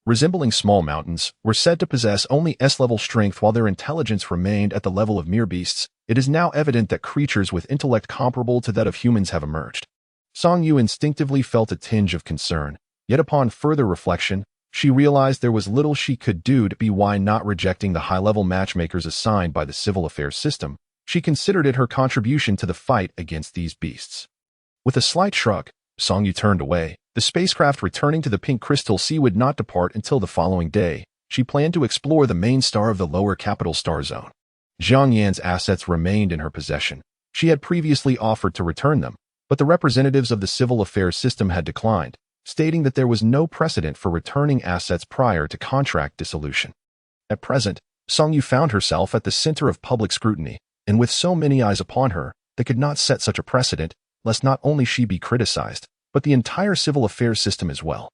resembling small mountains, were said to possess only S-level strength while their intelligence remained at the level of mere beasts. It is now evident that creatures with intellect comparable to that of humans have emerged." Song Yu instinctively felt a tinge of concern, yet upon further reflection, she realized there was little she could do to be why not rejecting the high-level matchmakers assigned by the civil affairs system. She considered it her contribution to the fight against these beasts. With a slight shrug, Song Yu turned away. The spacecraft returning to the Pink Crystal Sea would not depart until the following day. She planned to explore the main star of the lower capital star zone. Jiang Yan's assets remained in her possession. She had previously offered to return them, but the representatives of the civil affairs system had declined, stating that there was no precedent for returning assets prior to contract dissolution. At present, Song Yu found herself at the center of public scrutiny, and with so many eyes upon her, they could not set such a precedent, lest not only she be criticized, but the entire civil affairs system as well.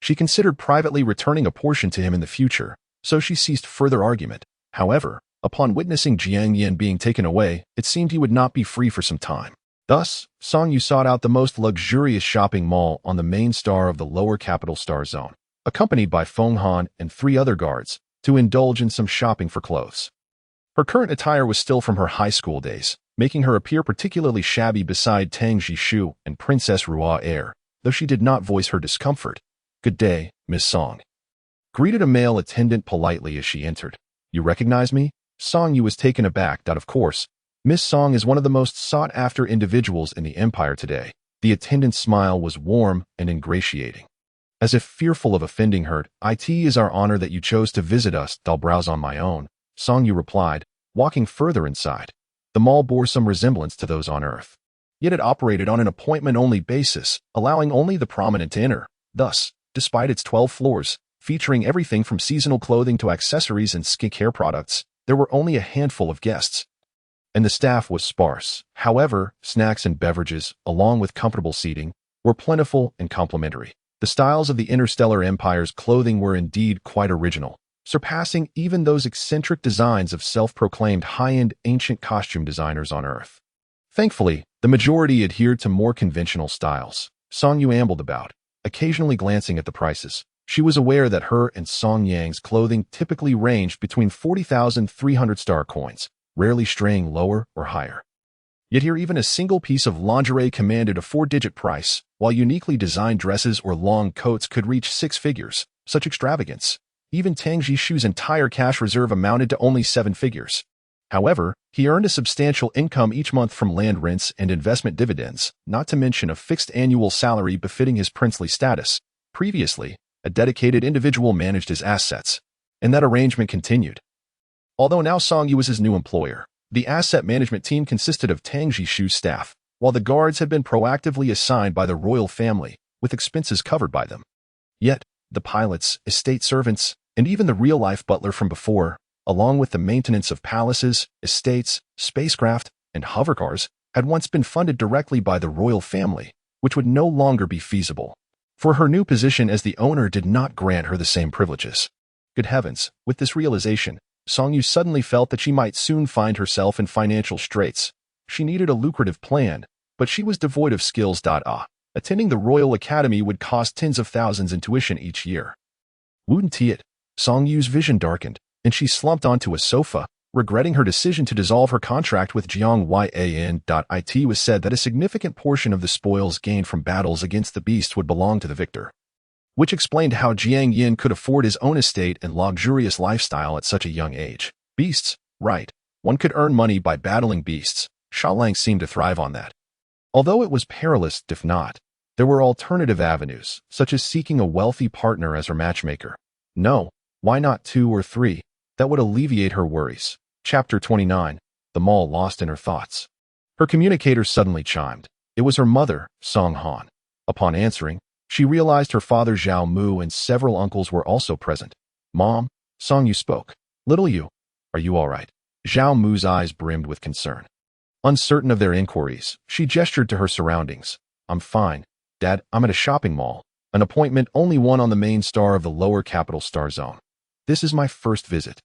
She considered privately returning a portion to him in the future, so she ceased further argument. However, upon witnessing Jiang Yin being taken away, it seemed he would not be free for some time. Thus, Song Yu sought out the most luxurious shopping mall on the main star of the lower capital star zone, accompanied by Feng Han and 3 other guards, to indulge in some shopping for clothes. Her current attire was still from her high school days, making her appear particularly shabby beside Tang Jishu and Princess Ruo Air, though she did not voice her discomfort. "Good day, Miss Song," greeted a male attendant politely as she entered. "You recognize me?" Song Yu was taken aback that, of course, Miss Song is one of the most sought-after individuals in the Empire today. The attendant's smile was warm and ingratiating. As if fearful of offending her, "It is our honor that you chose to visit us. I'll browse on my own," Song Yu replied, walking further inside. The mall bore some resemblance to those on Earth. Yet it operated on an appointment-only basis, allowing only the prominent to enter. Thus, despite its 12 floors, featuring everything from seasonal clothing to accessories and skincare products, there were only a handful of guests, and the staff was sparse. However, snacks and beverages, along with comfortable seating, were plentiful and complimentary. The styles of the Interstellar Empire's clothing were indeed quite original, surpassing even those eccentric designs of self-proclaimed high-end ancient costume designers on Earth. Thankfully, the majority adhered to more conventional styles. Song Yu ambled about, occasionally glancing at the prices. She was aware that her and Song Yang's clothing typically ranged between 40,300 star coins, rarely straying lower or higher. Yet here even a single piece of lingerie commanded a 4-digit price, while uniquely designed dresses or long coats could reach 6 figures. Such extravagance. Even Tang Jishu's entire cash reserve amounted to only 7 figures. However, he earned a substantial income each month from land rents and investment dividends, not to mention a fixed annual salary befitting his princely status. Previously, a dedicated individual managed his assets, and that arrangement continued. Although now Song Yu was his new employer, The asset management team consisted of Tang Jishu's staff, while the guards had been proactively assigned by the royal family, with expenses covered by them. Yet, the pilots, estate servants, and even the real-life butler from before, along with the maintenance of palaces, estates, spacecraft, and hovercars, had once been funded directly by the royal family, which would no longer be feasible. For her new position as the owner did not grant her the same privileges. Good heavens, with this realization, Song-yu suddenly felt that she might soon find herself in financial straits. She needed a lucrative plan, but she was devoid of skills. Attending the Royal Academy would cost tens of thousands in tuition each year. Wouldn't it? Song-yu's vision darkened, and she slumped onto a sofa, regretting her decision to dissolve her contract with Jiang Yan. It was said that a significant portion of the spoils gained from battles against the beasts would belong to the victor, which explained how Jiang Yin could afford his own estate and luxurious lifestyle at such a young age. Beasts, right. One could earn money by battling beasts. Xiaolang seemed to thrive on that. Although it was perilous, if not, there were alternative avenues, such as seeking a wealthy partner as her matchmaker. No, why not 2 or 3? That would alleviate her worries. Chapter 29. The mall lost in her thoughts. Her communicator suddenly chimed. It was her mother, Song Han. Upon answering, she realized her father Zhao Mu and several uncles were also present. Mom, Song Yu spoke. Little Yu, are you all right? Zhao Mu's eyes brimmed with concern. Uncertain of their inquiries, she gestured to her surroundings. I'm fine. Dad, I'm at a shopping mall. An appointment, only one on the main star of the lower capital star zone. This is my first visit.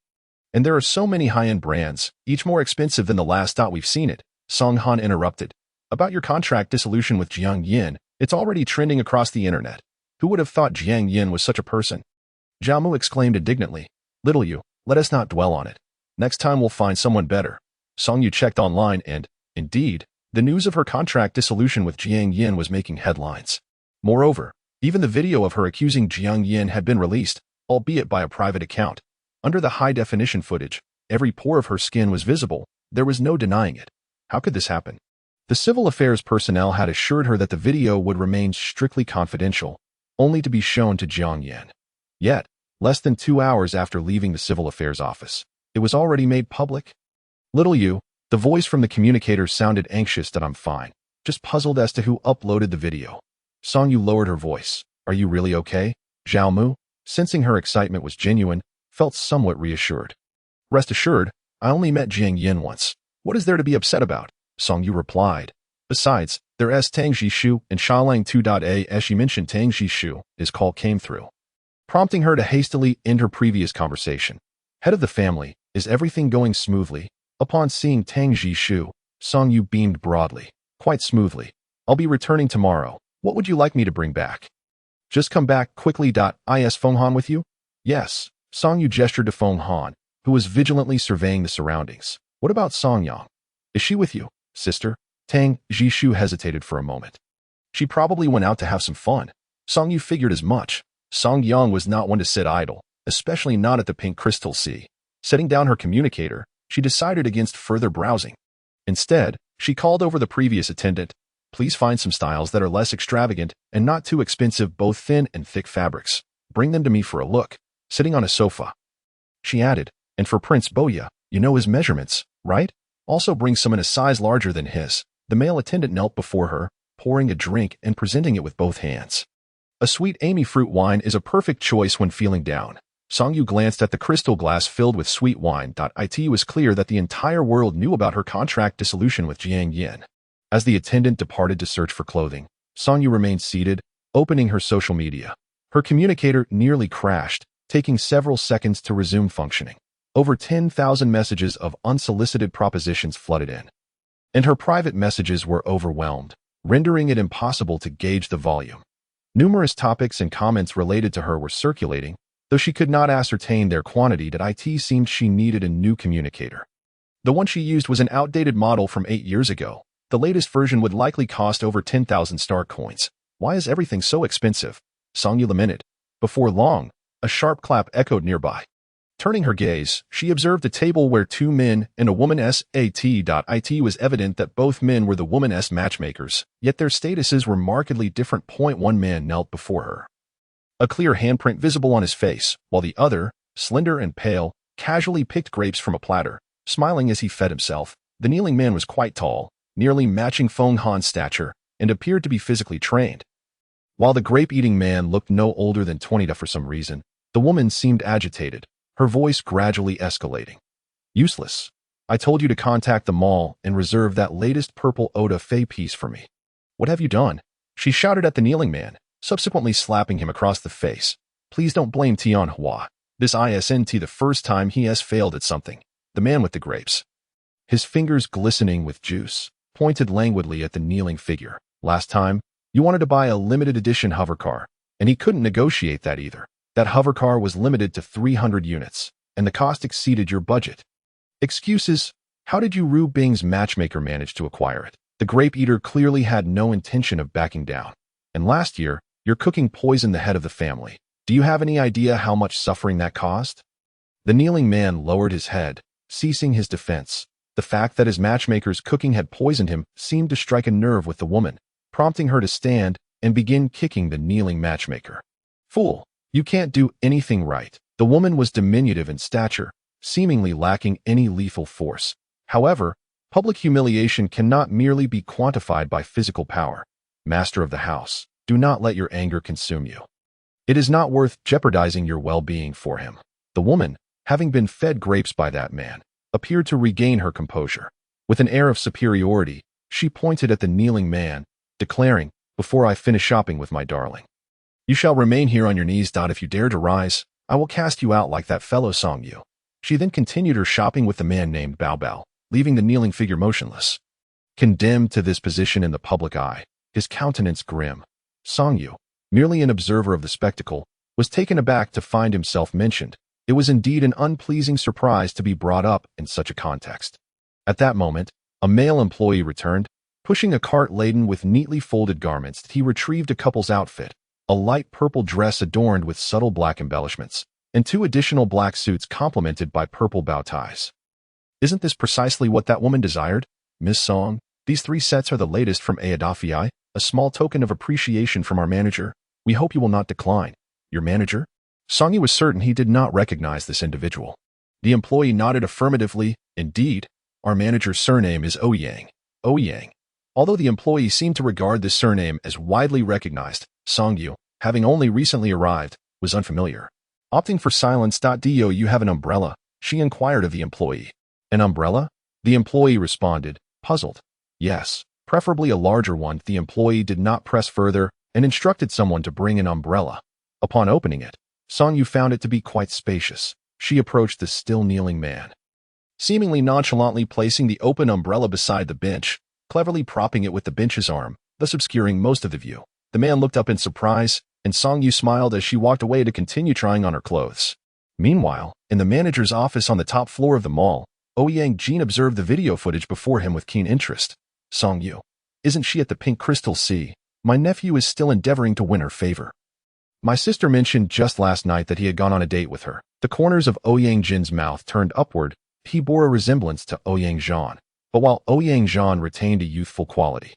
And there are so many high-end brands, each more expensive than the last. We've seen it. Song Han interrupted. About your contract dissolution with Jiang Yin, it's already trending across the internet. Who would have thought Jiang Yin was such a person? Zhao Mu exclaimed indignantly. Little Yu, let us not dwell on it. Next time we'll find someone better. Song Yu checked online and, indeed, the news of her contract dissolution with Jiang Yin was making headlines. Moreover, even the video of her accusing Jiang Yin had been released, albeit by a private account. Under the high-definition footage, every pore of her skin was visible. There was no denying it. How could this happen? The civil affairs personnel had assured her that the video would remain strictly confidential, only to be shown to Jiang Yin. Yet, less than 2 hours after leaving the civil affairs office, it was already made public. Little Yu, the voice from the communicator sounded anxious. That I'm fine, just puzzled as to who uploaded the video. Song Yu lowered her voice. Are you really okay? Zhao Mu, sensing her excitement was genuine, felt somewhat reassured. Rest assured, I only met Jiang Yin once. What is there to be upset about? Song Yu replied. Besides, there's Tang Jishu and Xiaolang 2. As she mentioned Tang Jishu, his call came through, prompting her to hastily end her previous conversation. Head of the family, is everything going smoothly? Upon seeing Tang Jishu, Song Yu beamed broadly. Quite smoothly. I'll be returning tomorrow. What would you like me to bring back? Just come back quickly. Is Feng Han with you? Yes. Song Yu gestured to Feng Han, who was vigilantly surveying the surroundings. What about Song Yang? Is she with you, sister? Tang Jishu hesitated for a moment. She probably went out to have some fun. Song Yu figured as much. Song Yang was not one to sit idle, especially not at the Pink Crystal Sea. Setting down her communicator, she decided against further browsing. Instead, she called over the previous attendant. Please find some styles that are less extravagant and not too expensive, both thin and thick fabrics. Bring them to me for a look. Sitting on a sofa. She added, and for Prince Boya, you know his measurements, right? Also bring some in a size larger than his. The male attendant knelt before her, pouring a drink and presenting it with both hands. A sweet Amy fruit wine is a perfect choice when feeling down. Song Yu glanced at the crystal glass filled with sweet wine. It was clear that the entire world knew about her contract dissolution with Jiang Yin. As the attendant departed to search for clothing, Song Yu remained seated, opening her social media. Her communicator nearly crashed, taking several seconds to resume functioning. Over 10,000 messages of unsolicited propositions flooded in. And her private messages were overwhelmed, rendering it impossible to gauge the volume. Numerous topics and comments related to her were circulating, though she could not ascertain their quantity. It seemed she needed a new communicator. The one she used was an outdated model from 8 years ago. The latest version would likely cost over 10,000 star coins. Why is everything so expensive? Song Yu lamented. Before long, a sharp clap echoed nearby. Turning her gaze, she observed a table where 2 men and a woman sat. It was evident that both men were the woman's matchmakers, yet their statuses were markedly different. One man knelt before her, a clear handprint visible on his face, while the other, slender and pale, casually picked grapes from a platter. Smiling as he fed himself, the kneeling man was quite tall, nearly matching Feng Han's stature, and appeared to be physically trained. While the grape-eating man looked no older than 20 for some reason, the woman seemed agitated, her voice gradually escalating. Useless. I told you to contact the mall and reserve that latest purple Eau de Fée piece for me. What have you done? She shouted at the kneeling man, subsequently slapping him across the face. Please don't blame Tian Hua. This isn't the first time he has failed at something. The man with the grapes, his fingers glistening with juice, pointed languidly at the kneeling figure. Last time, you wanted to buy a limited edition hovercar, and he couldn't negotiate that either. That hovercar was limited to 300 units, and the cost exceeded your budget. Excuses? How did you Ru Bing's matchmaker manage to acquire it? The grape eater clearly had no intention of backing down. And last year, your cooking poisoned the head of the family. Do you have any idea how much suffering that caused? The kneeling man lowered his head, ceasing his defense. The fact that his matchmaker's cooking had poisoned him seemed to strike a nerve with the woman, prompting her to stand and begin kicking the kneeling matchmaker. Fool, you can't do anything right. The woman was diminutive in stature, seemingly lacking any lethal force. However, public humiliation cannot merely be quantified by physical power. Master of the house, do not let your anger consume you. It is not worth jeopardizing your well-being for him. The woman, having been fed grapes by that man, appeared to regain her composure. With an air of superiority, she pointed at the kneeling man, declaring, "Before I finish shopping with my darling, you shall remain here on your knees. If you dare to rise, I will cast you out like that fellow Song Yu." She then continued her shopping with the man named Bao Bao, leaving the kneeling figure motionless. Condemned to this position in the public eye, his countenance grim, Song Yu, merely an observer of the spectacle, was taken aback to find himself mentioned. It was indeed an unpleasing surprise to be brought up in such a context. At that moment, a male employee returned, pushing a cart laden with neatly folded garments. He retrieved a couple's outfit, a light purple dress adorned with subtle black embellishments, and 2 additional black suits complemented by purple bow ties. Isn't this precisely what that woman desired? Miss Song, these 3 sets are the latest from Aadafi, a small token of appreciation from our manager. We hope you will not decline. Your manager? Song Yu was certain he did not recognize this individual. The employee nodded affirmatively. Indeed, our manager's surname is Ouyang. Ouyang. Although the employee seemed to regard this surname as widely recognized, Song Yu, having only recently arrived, was unfamiliar. Opting for silence. Do you have an umbrella? She inquired of the employee. An umbrella? The employee responded, puzzled. Yes, preferably a larger one. The employee did not press further and instructed someone to bring an umbrella. Upon opening it, Song Yu found it to be quite spacious. She approached the still kneeling man, seemingly nonchalantly placing the open umbrella beside the bench, cleverly propping it with the bench's arm, thus obscuring most of the view. The man looked up in surprise, and Song Yu smiled as she walked away to continue trying on her clothes. Meanwhile, in the manager's office on the top floor of the mall, Ouyang Jin observed the video footage before him with keen interest. Song Yu, isn't she at the Pink Crystal Sea? My nephew is still endeavoring to win her favor. My sister mentioned just last night that he had gone on a date with her. The corners of Ouyang Jin's mouth turned upward. He bore a resemblance to Ouyang Zhan, but while Ouyang Zhan retained a youthful quality,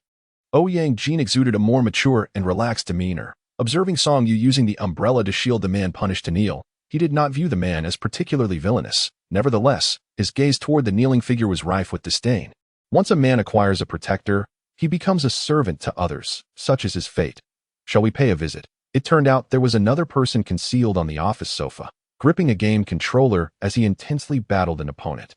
Ouyang Jin exuded a more mature and relaxed demeanor. Observing Song Yu using the umbrella to shield the man punished to kneel, he did not view the man as particularly villainous. Nevertheless, his gaze toward the kneeling figure was rife with disdain. Once a man acquires a protector, he becomes a servant to others. Such is his fate. Shall we pay a visit? It turned out there was another person concealed on the office sofa, gripping a game controller as he intensely battled an opponent.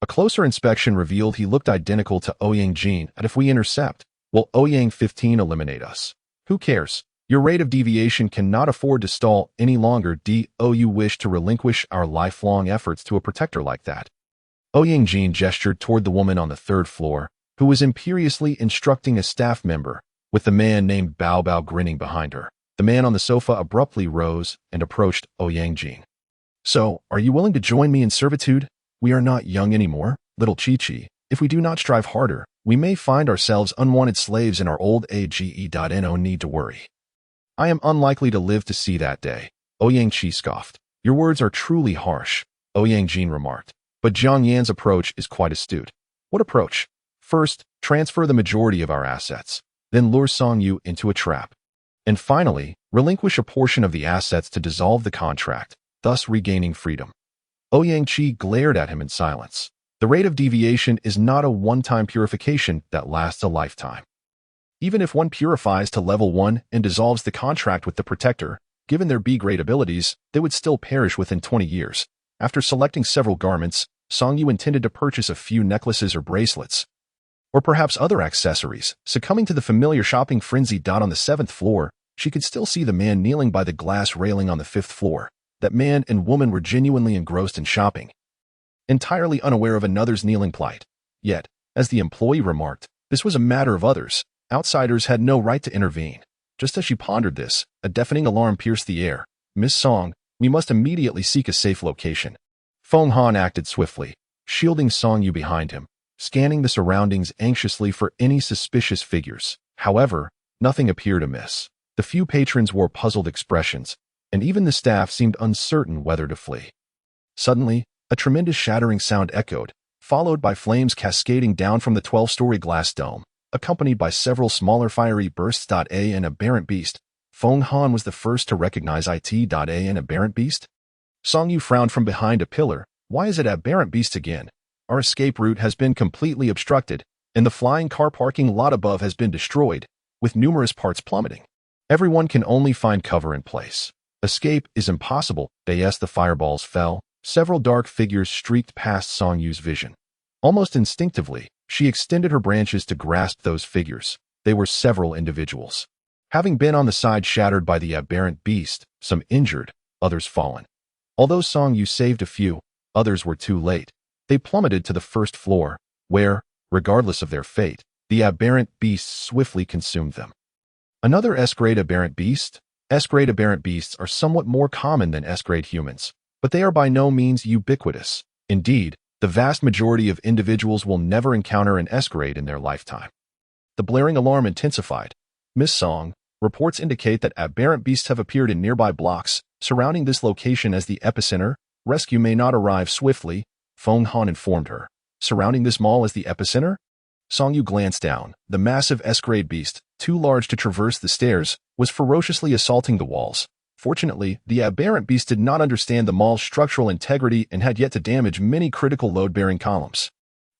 A closer inspection revealed he looked identical to Ouyang Jin, and if we intercept, will Ouyang 15 eliminate us? Who cares? Your rate of deviation cannot afford to stall any longer. Do you wish to relinquish our lifelong efforts to a protector like that? Ouyang Jin gestured toward the woman on the 3rd floor, who was imperiously instructing a staff member, with the man named Bao Bao grinning behind her. The man on the sofa abruptly rose and approached Ouyang Jin. So, are you willing to join me in servitude? We are not young anymore, little Chi-Chi. If we do not strive harder, we may find ourselves unwanted slaves in our old age. No need to worry. I am unlikely to live to see that day. Ouyang Chi scoffed. Your words are truly harsh, Ouyang Jin remarked. But Jiang Yan's approach is quite astute. What approach? First, transfer the majority of our assets, then lure Song Yu into a trap. And finally, relinquish a portion of the assets to dissolve the contract, thus regaining freedom. Ouyang Chi glared at him in silence. The rate of deviation is not a one-time purification that lasts a lifetime. Even if one purifies to level 1 and dissolves the contract with the protector, given their B-grade abilities, they would still perish within 20 years. After selecting several garments, Song-yu intended to purchase a few necklaces or bracelets, or perhaps other accessories. Succumbing to the familiar shopping frenzy. On the 7th floor, she could still see the man kneeling by the glass railing on the 5th floor. That man and woman were genuinely engrossed in shopping, entirely unaware of another's kneeling plight. Yet, as the employee remarked, this was a matter of others. Outsiders had no right to intervene. Just as she pondered this, a deafening alarm pierced the air. "Miss Song, we must immediately seek a safe location." Feng Han acted swiftly, shielding Song-yu behind him, scanning the surroundings anxiously for any suspicious figures. However, nothing appeared amiss. The few patrons wore puzzled expressions, and even the staff seemed uncertain whether to flee. Suddenly, a tremendous shattering sound echoed, followed by flames cascading down from the 12-story glass dome, accompanied by several smaller fiery bursts. An aberrant beast. Feng Han was the first to recognize an aberrant beast. Song-yu frowned from behind a pillar. "Why is it aberrant beast again? Our escape route has been completely obstructed, and the flying car parking lot above has been destroyed, with numerous parts plummeting. Everyone can only find cover in place. Escape is impossible." As the fireballs fell, several dark figures streaked past Song-yu's vision. Almost instinctively, she extended her branches to grasp those figures. They were several individuals. Having been on the side shattered by the aberrant beast, some injured, others fallen. Although Song-yu saved a few, others were too late. They plummeted to the 1st floor, where, regardless of their fate, the aberrant beast swiftly consumed them. Another S-grade aberrant beast? S-grade aberrant beasts are somewhat more common than S-grade humans, but they are by no means ubiquitous. Indeed, the vast majority of individuals will never encounter an S-grade in their lifetime. The blaring alarm intensified. "Miss Song, reports indicate that aberrant beasts have appeared in nearby blocks, surrounding this location as the epicenter. Rescue may not arrive swiftly," Feng Han informed her. "Surrounding this mall as the epicenter?" Song-yu glanced down. The massive S-grade beast, too large to traverse the stairs, was ferociously assaulting the walls. Fortunately, the aberrant beast did not understand the mall's structural integrity and had yet to damage many critical load-bearing columns.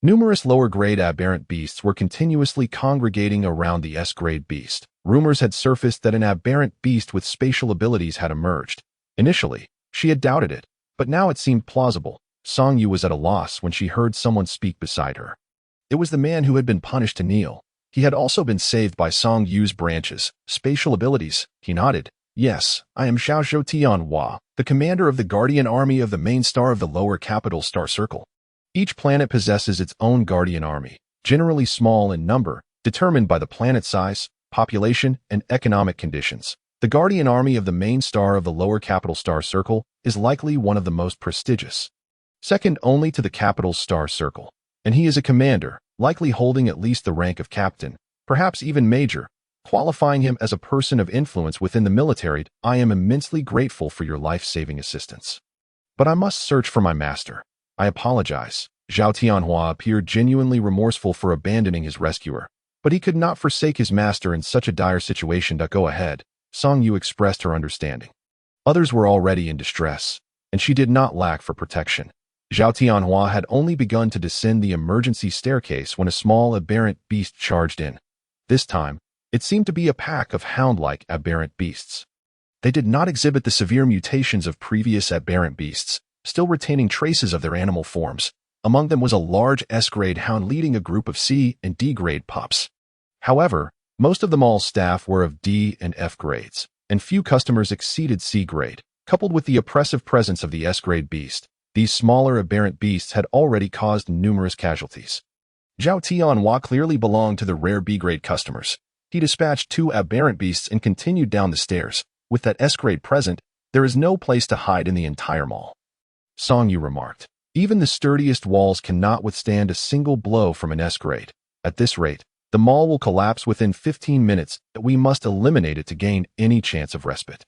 Numerous lower-grade aberrant beasts were continuously congregating around the S-grade beast. Rumors had surfaced that an aberrant beast with spatial abilities had emerged. Initially, she had doubted it, but now it seemed plausible. Song-yu was at a loss when she heard someone speak beside her. It was the man who had been punished to kneel. He had also been saved by Song-yu's branches. "Spatial abilities," he nodded. "Yes, I am Xiao Tianhua, the commander of the Guardian Army of the main star of the lower capital star circle." Each planet possesses its own Guardian Army, generally small in number, determined by the planet size, population, and economic conditions. The Guardian Army of the main star of the lower capital star circle is likely one of the most prestigious, second only to the capital star circle, and he is a commander, likely holding at least the rank of captain, perhaps even major, qualifying him as a person of influence within the military. "I am immensely grateful for your life-saving assistance. But I must search for my master. I apologize." Zhao Tianhua appeared genuinely remorseful for abandoning his rescuer, but he could not forsake his master in such a dire situation. "Go ahead." Song-yu expressed her understanding. Others were already in distress, and she did not lack for protection. Zhao Tianhua had only begun to descend the emergency staircase when a small aberrant beast charged in. This time, it seemed to be a pack of hound-like aberrant beasts. They did not exhibit the severe mutations of previous aberrant beasts, still retaining traces of their animal forms. Among them was a large S-grade hound leading a group of C and D-grade pups. However, most of the mall's staff were of D and F grades, and few customers exceeded C grade. Coupled with the oppressive presence of the S-grade beast, these smaller aberrant beasts had already caused numerous casualties. Zhao Tianhua clearly belonged to the rare B-grade customers. He dispatched 2 aberrant beasts and continued down the stairs. "With that S-grade present, there is no place to hide in the entire mall," Song-yu remarked. "Even the sturdiest walls cannot withstand a single blow from an S-grade. At this rate, the mall will collapse within 15 minutes. We must eliminate it to gain any chance of respite."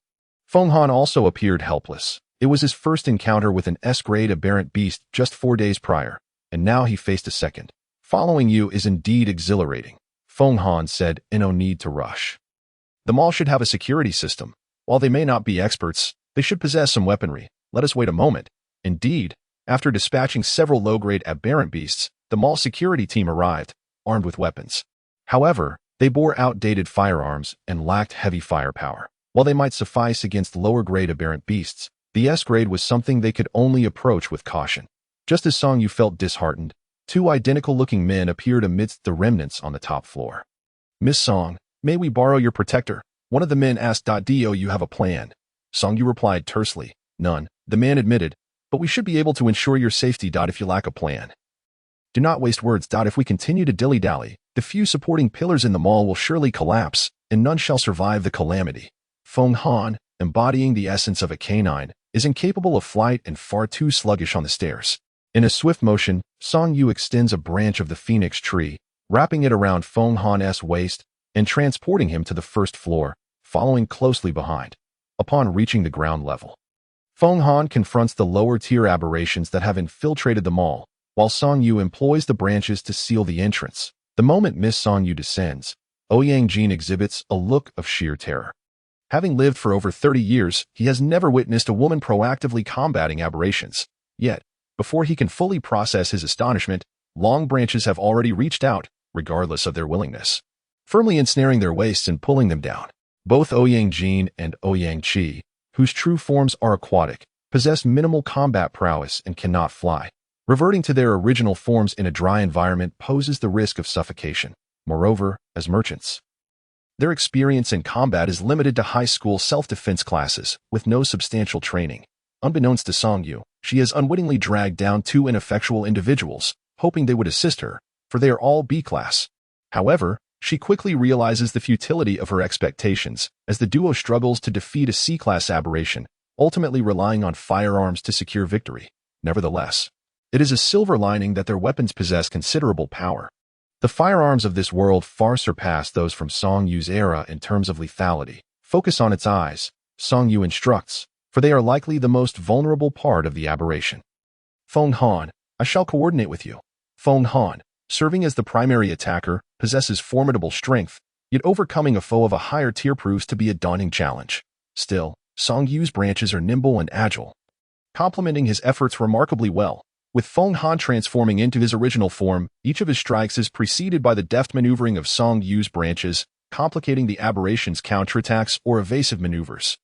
Feng Han also appeared helpless. It was his first encounter with an S-grade aberrant beast just 4 days prior, and now he faced a second. "Following you is indeed exhilarating," Feng Han said, "no need to rush. The mall should have a security system. While they may not be experts, they should possess some weaponry. Let us wait a moment." Indeed, After dispatching several low-grade aberrant beasts, the mall security team arrived, armed with weapons. However, they bore outdated firearms and lacked heavy firepower. While they might suffice against lower-grade aberrant beasts, the S-grade was something they could only approach with caution. Just as Song Yu felt disheartened, two identical-looking men appeared amidst the remnants on the top floor. "Miss Song, may we borrow your protector?" one of the men asked. "Do you have a plan?" Song Yu replied tersely, "None," the man admitted, "but we should be able to ensure your safety. If you lack a plan, do not waste words. If we continue to dilly-dally, the few supporting pillars in the mall will surely collapse, and none shall survive the calamity." Feng Han, embodying the essence of a canine, is incapable of flight and far too sluggish on the stairs. In a swift motion, Song Yu extends a branch of the phoenix tree, wrapping it around Feng Han's waist and transporting him to the first floor, following closely behind. Upon reaching the ground level, Feng Han confronts the lower-tier aberrations that have infiltrated the mall, while Song Yu employs the branches to seal the entrance. The moment Miss Song Yu descends, Ouyang Jin exhibits a look of sheer terror. Having lived for over 30 years, he has never witnessed a woman proactively combating aberrations. Yet, before he can fully process his astonishment, long branches have already reached out, regardless of their willingness, firmly ensnaring their waists and pulling them down. Both Ouyang Jin and Ouyang Qi, whose true forms are aquatic, possess minimal combat prowess and cannot fly. Reverting to their original forms in a dry environment poses the risk of suffocation. Moreover, as merchants, their experience in combat is limited to high school self-defense classes, with no substantial training. Unbeknownst to Song Yu, she has unwittingly dragged down two ineffectual individuals, hoping they would assist her, for they are all B-class. However, she quickly realizes the futility of her expectations as the duo struggles to defeat a C-class aberration, ultimately relying on firearms to secure victory. Nevertheless, it is a silver lining that their weapons possess considerable power. The firearms of this world far surpass those from Song Yu's era in terms of lethality. Focus on its eyes, Song Yu instructs, for they are likely the most vulnerable part of the aberration. Feng Han, I shall coordinate with you. Feng Han, serving as the primary attacker, possesses formidable strength, yet overcoming a foe of a higher tier proves to be a daunting challenge. Still, Song Yu's branches are nimble and agile, complementing his efforts remarkably well. With Feng Han transforming into his original form, each of his strikes is preceded by the deft maneuvering of Song Yu's branches, complicating the aberration's counterattacks or evasive maneuvers.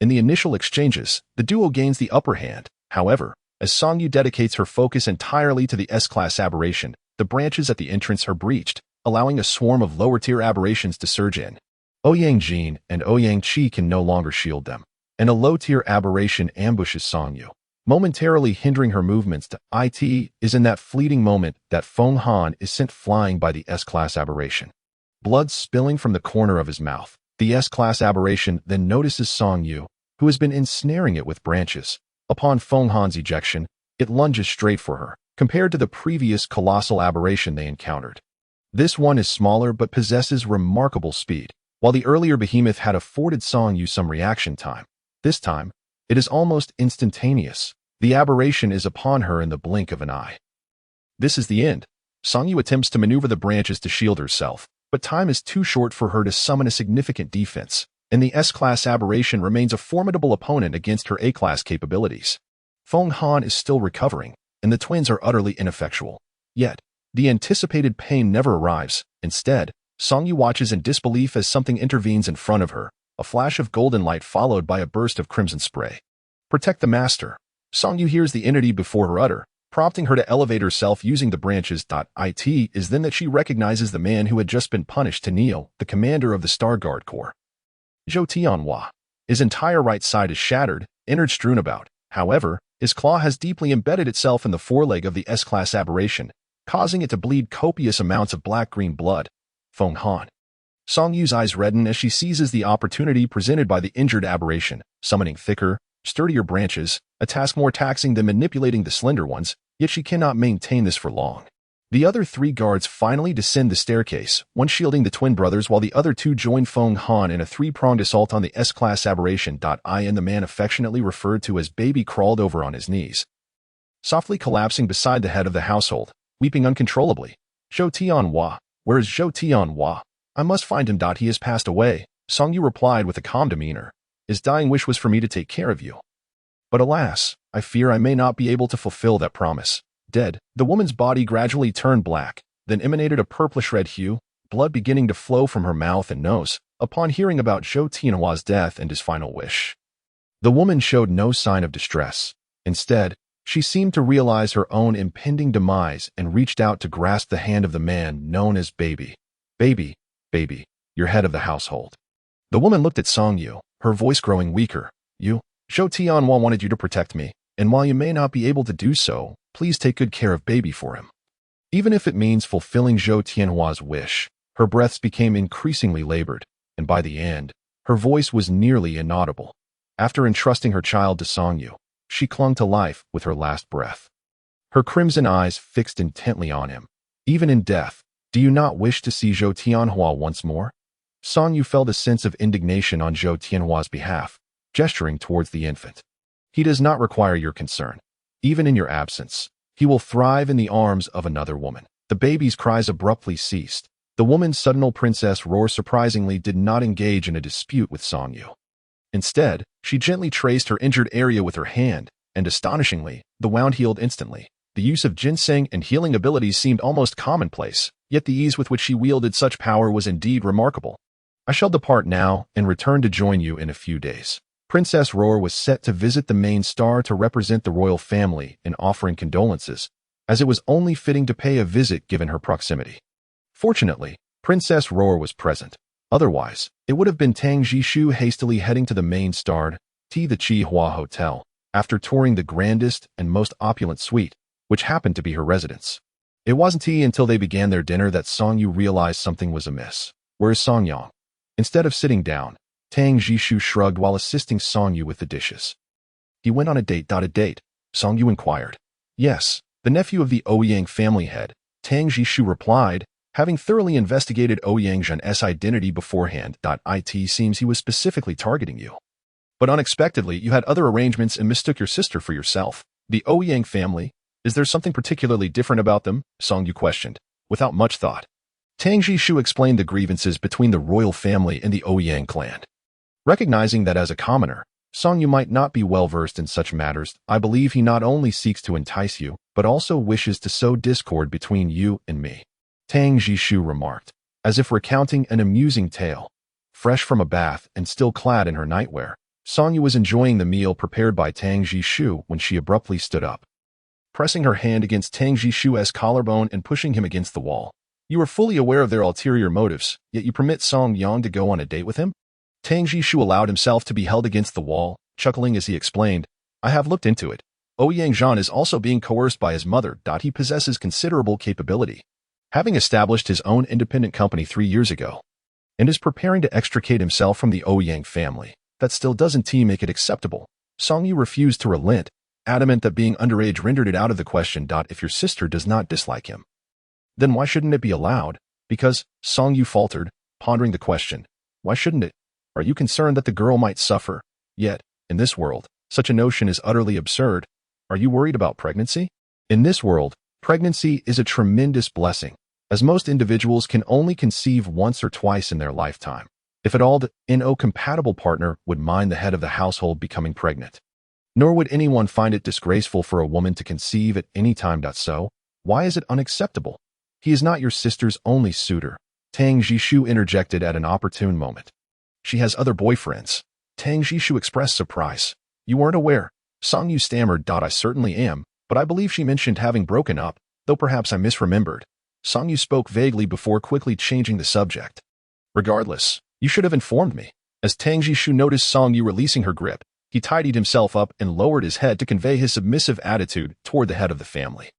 In the initial exchanges, the duo gains the upper hand. However, as Song Yu dedicates her focus entirely to the S-class aberration, the branches at the entrance are breached, allowing a swarm of lower-tier aberrations to surge in. Ouyang Jin and Ouyang Qi can no longer shield them, and a low-tier aberration ambushes Song Yu, momentarily hindering her movements. It is in that fleeting moment that Feng Han is sent flying by the S-class aberration. Blood spilling from the corner of his mouth, the S-class aberration then notices Song Yu, who has been ensnaring it with branches. Upon Feng Han's ejection, it lunges straight for her, compared to the previous colossal aberration they encountered. This one is smaller but possesses remarkable speed. While the earlier behemoth had afforded Song Yu some reaction time, this time, it is almost instantaneous. The aberration is upon her in the blink of an eye. This is the end. Song Yu attempts to maneuver the branches to shield herself, but time is too short for her to summon a significant defense, and the S-class aberration remains a formidable opponent against her A-class capabilities. Feng Han is still recovering, and the twins are utterly ineffectual. Yet, the anticipated pain never arrives. Instead, Song Yu watches in disbelief as something intervenes in front of her, a flash of golden light followed by a burst of crimson spray. Protect the master. Song Yu hears the entity before her utter, prompting her to elevate herself using the branches. It is then that she recognizes the man who had just been punished to kneel, the commander of the Star Guard Corps. Zhou Tianhua. His entire right side is shattered, innards strewn about. However, his claw has deeply embedded itself in the foreleg of the S-class aberration, causing it to bleed copious amounts of black-green blood. Feng Han. Song Yu's eyes redden as she seizes the opportunity presented by the injured aberration, summoning thicker, sturdier branches, a task more taxing than manipulating the slender ones, yet she cannot maintain this for long. The other three guards finally descend the staircase, one shielding the twin brothers while the other two join Feng Han in a three-pronged assault on the S-class aberration. And the man affectionately referred to as Baby crawled over on his knees, softly collapsing beside the head of the household, weeping uncontrollably. Zhou Tianhua. Where is Zhou Tianhua? I must find him. He has passed away. Song Yu replied with a calm demeanor. His dying wish was for me to take care of you. But alas, I fear I may not be able to fulfill that promise. Dead, the woman's body gradually turned black, then emanated a purplish red hue, blood beginning to flow from her mouth and nose, upon hearing about Zhou Tianhua's death and his final wish. The woman showed no sign of distress. Instead, she seemed to realize her own impending demise and reached out to grasp the hand of the man known as Baby. Baby, baby, you're head of the household. The woman looked at Song Yu, her voice growing weaker. You, Zhou Tianhua wanted you to protect me, and while you may not be able to do so, please take good care of Baby for him. Even if it means fulfilling Zhou Tianhua's wish, her breaths became increasingly labored, and by the end, her voice was nearly inaudible. After entrusting her child to Song Yu, she clung to life with her last breath. Her crimson eyes fixed intently on him. Even in death, do you not wish to see Zhou Tianhua once more? Song Yu felt a sense of indignation on Zhou Tianhua's behalf, gesturing towards the infant. He does not require your concern. Even in your absence, he will thrive in the arms of another woman. The baby's cries abruptly ceased. The woman's sudden princess roar surprisingly did not engage in a dispute with Song Yu. Instead, she gently traced her injured area with her hand, and astonishingly, the wound healed instantly. The use of ginseng and healing abilities seemed almost commonplace, yet the ease with which she wielded such power was indeed remarkable. I shall depart now and return to join you in a few days. Princess Roar was set to visit the main star to represent the royal family in offering condolences, as it was only fitting to pay a visit given her proximity. Fortunately, Princess Roar was present. Otherwise, it would have been Tang Jishu hastily heading to the main star, the Qihua Hotel, after touring the grandest and most opulent suite, which happened to be her residence. It wasn't until they began their dinner that Song Yu realized something was amiss. Where is Song Yang? Instead of sitting down, Tang Jishu shrugged while assisting Song Yu with the dishes. He went on a date. Song Yu inquired. Yes, the nephew of the Ouyang family head, Tang Jishu replied, having thoroughly investigated Ouyang Zhen's identity beforehand. It seems he was specifically targeting you. But unexpectedly, you had other arrangements and mistook your sister for yourself. The Ouyang family, is there something particularly different about them? Song Yu questioned, without much thought. Tang Jishu explained the grievances between the royal family and the Ouyang clan. Recognizing that as a commoner, Song Yu might not be well versed in such matters, I believe he not only seeks to entice you, but also wishes to sow discord between you and me. Tang Jishu remarked, as if recounting an amusing tale. Fresh from a bath and still clad in her nightwear, Song Yu was enjoying the meal prepared by Tang Jishu when she abruptly stood up. Pressing her hand against Tang Jishu's collarbone and pushing him against the wall. You are fully aware of their ulterior motives, yet you permit Song Yang to go on a date with him? Tang Jishu allowed himself to be held against the wall, chuckling as he explained, I have looked into it. Ouyang Zhan is also being coerced by his mother. He possesses considerable capability, having established his own independent company 3 years ago, and is preparing to extricate himself from the Ouyang family. That still doesn't make it acceptable. Song Yu refused to relent, adamant that being underage rendered it out of the question. If your sister does not dislike him, then why shouldn't it be allowed? Because, Song Yu faltered, pondering the question. Why shouldn't it? Are you concerned that the girl might suffer? Yet, in this world, such a notion is utterly absurd. Are you worried about pregnancy? In this world, pregnancy is a tremendous blessing, as most individuals can only conceive once or twice in their lifetime. If at all, the NO-compatible partner would mind the head of the household becoming pregnant. Nor would anyone find it disgraceful for a woman to conceive at any time. So, why is it unacceptable? He is not your sister's only suitor, Tang Jishu interjected at an opportune moment. She has other boyfriends. Tang Jishu expressed surprise. You weren't aware? Song Yu stammered. I certainly am, but I believe she mentioned having broken up, though perhaps I misremembered. Song Yu spoke vaguely before quickly changing the subject. Regardless, you should have informed me. As Tang Jishu noticed Song Yu releasing her grip, he tidied himself up and lowered his head to convey his submissive attitude toward the head of the family.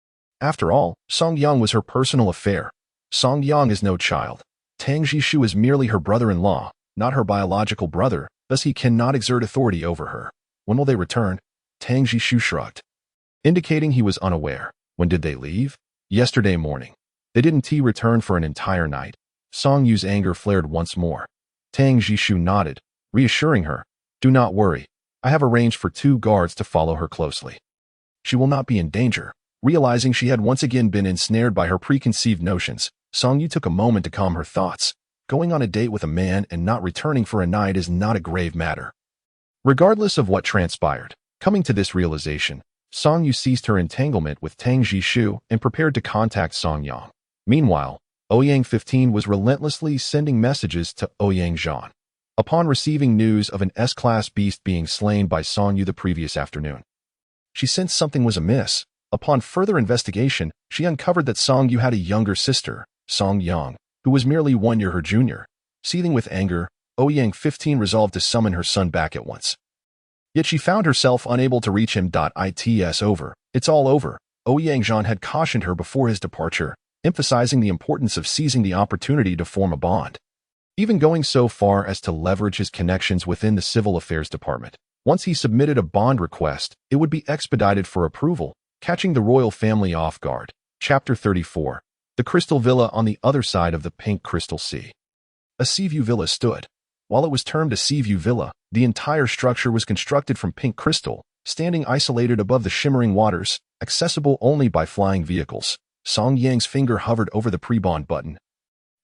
After all, Song Yang was her personal affair. Song Yang is no child. Tang Jishu is merely her brother-in-law, not her biological brother, thus he cannot exert authority over her. When will they return? Tang Jishu shrugged, indicating he was unaware. When did they leave? Yesterday morning. They didn't return for an entire night. Song Yu's anger flared once more. Tang Jishu nodded, reassuring her, do not worry. I have arranged for 2 guards to follow her closely. She will not be in danger. Realizing she had once again been ensnared by her preconceived notions, Song Yu took a moment to calm her thoughts. Going on a date with a man and not returning for a night is not a grave matter. Regardless of what transpired, Coming to this realization, Song Yu ceased her entanglement with Tang Jishu and prepared to contact Song Yang. Meanwhile, Ouyang 15 was relentlessly sending messages to Ouyang Zhan. Upon receiving news of an S-class beast being slain by Song Yu the previous afternoon, she sensed something was amiss. Upon further investigation, she uncovered that Song Yu had a younger sister, Song Yang, who was merely 1 year her junior. Seething with anger, Ouyang 15 resolved to summon her son back at once. Yet she found herself unable to reach him. It's all over. Ouyang Zhan had cautioned her before his departure, emphasizing the importance of seizing the opportunity to form a bond, even going so far as to leverage his connections within the Civil Affairs Department. Once he submitted a bond request, it would be expedited for approval, catching the royal family off guard. Chapter 34. The Crystal Villa on the other side of the Pink Crystal Sea. A Seaview Villa stood. While it was termed a Seaview Villa, the entire structure was constructed from pink crystal, standing isolated above the shimmering waters, accessible only by flying vehicles. Song Yang's finger hovered over the pre-bond button,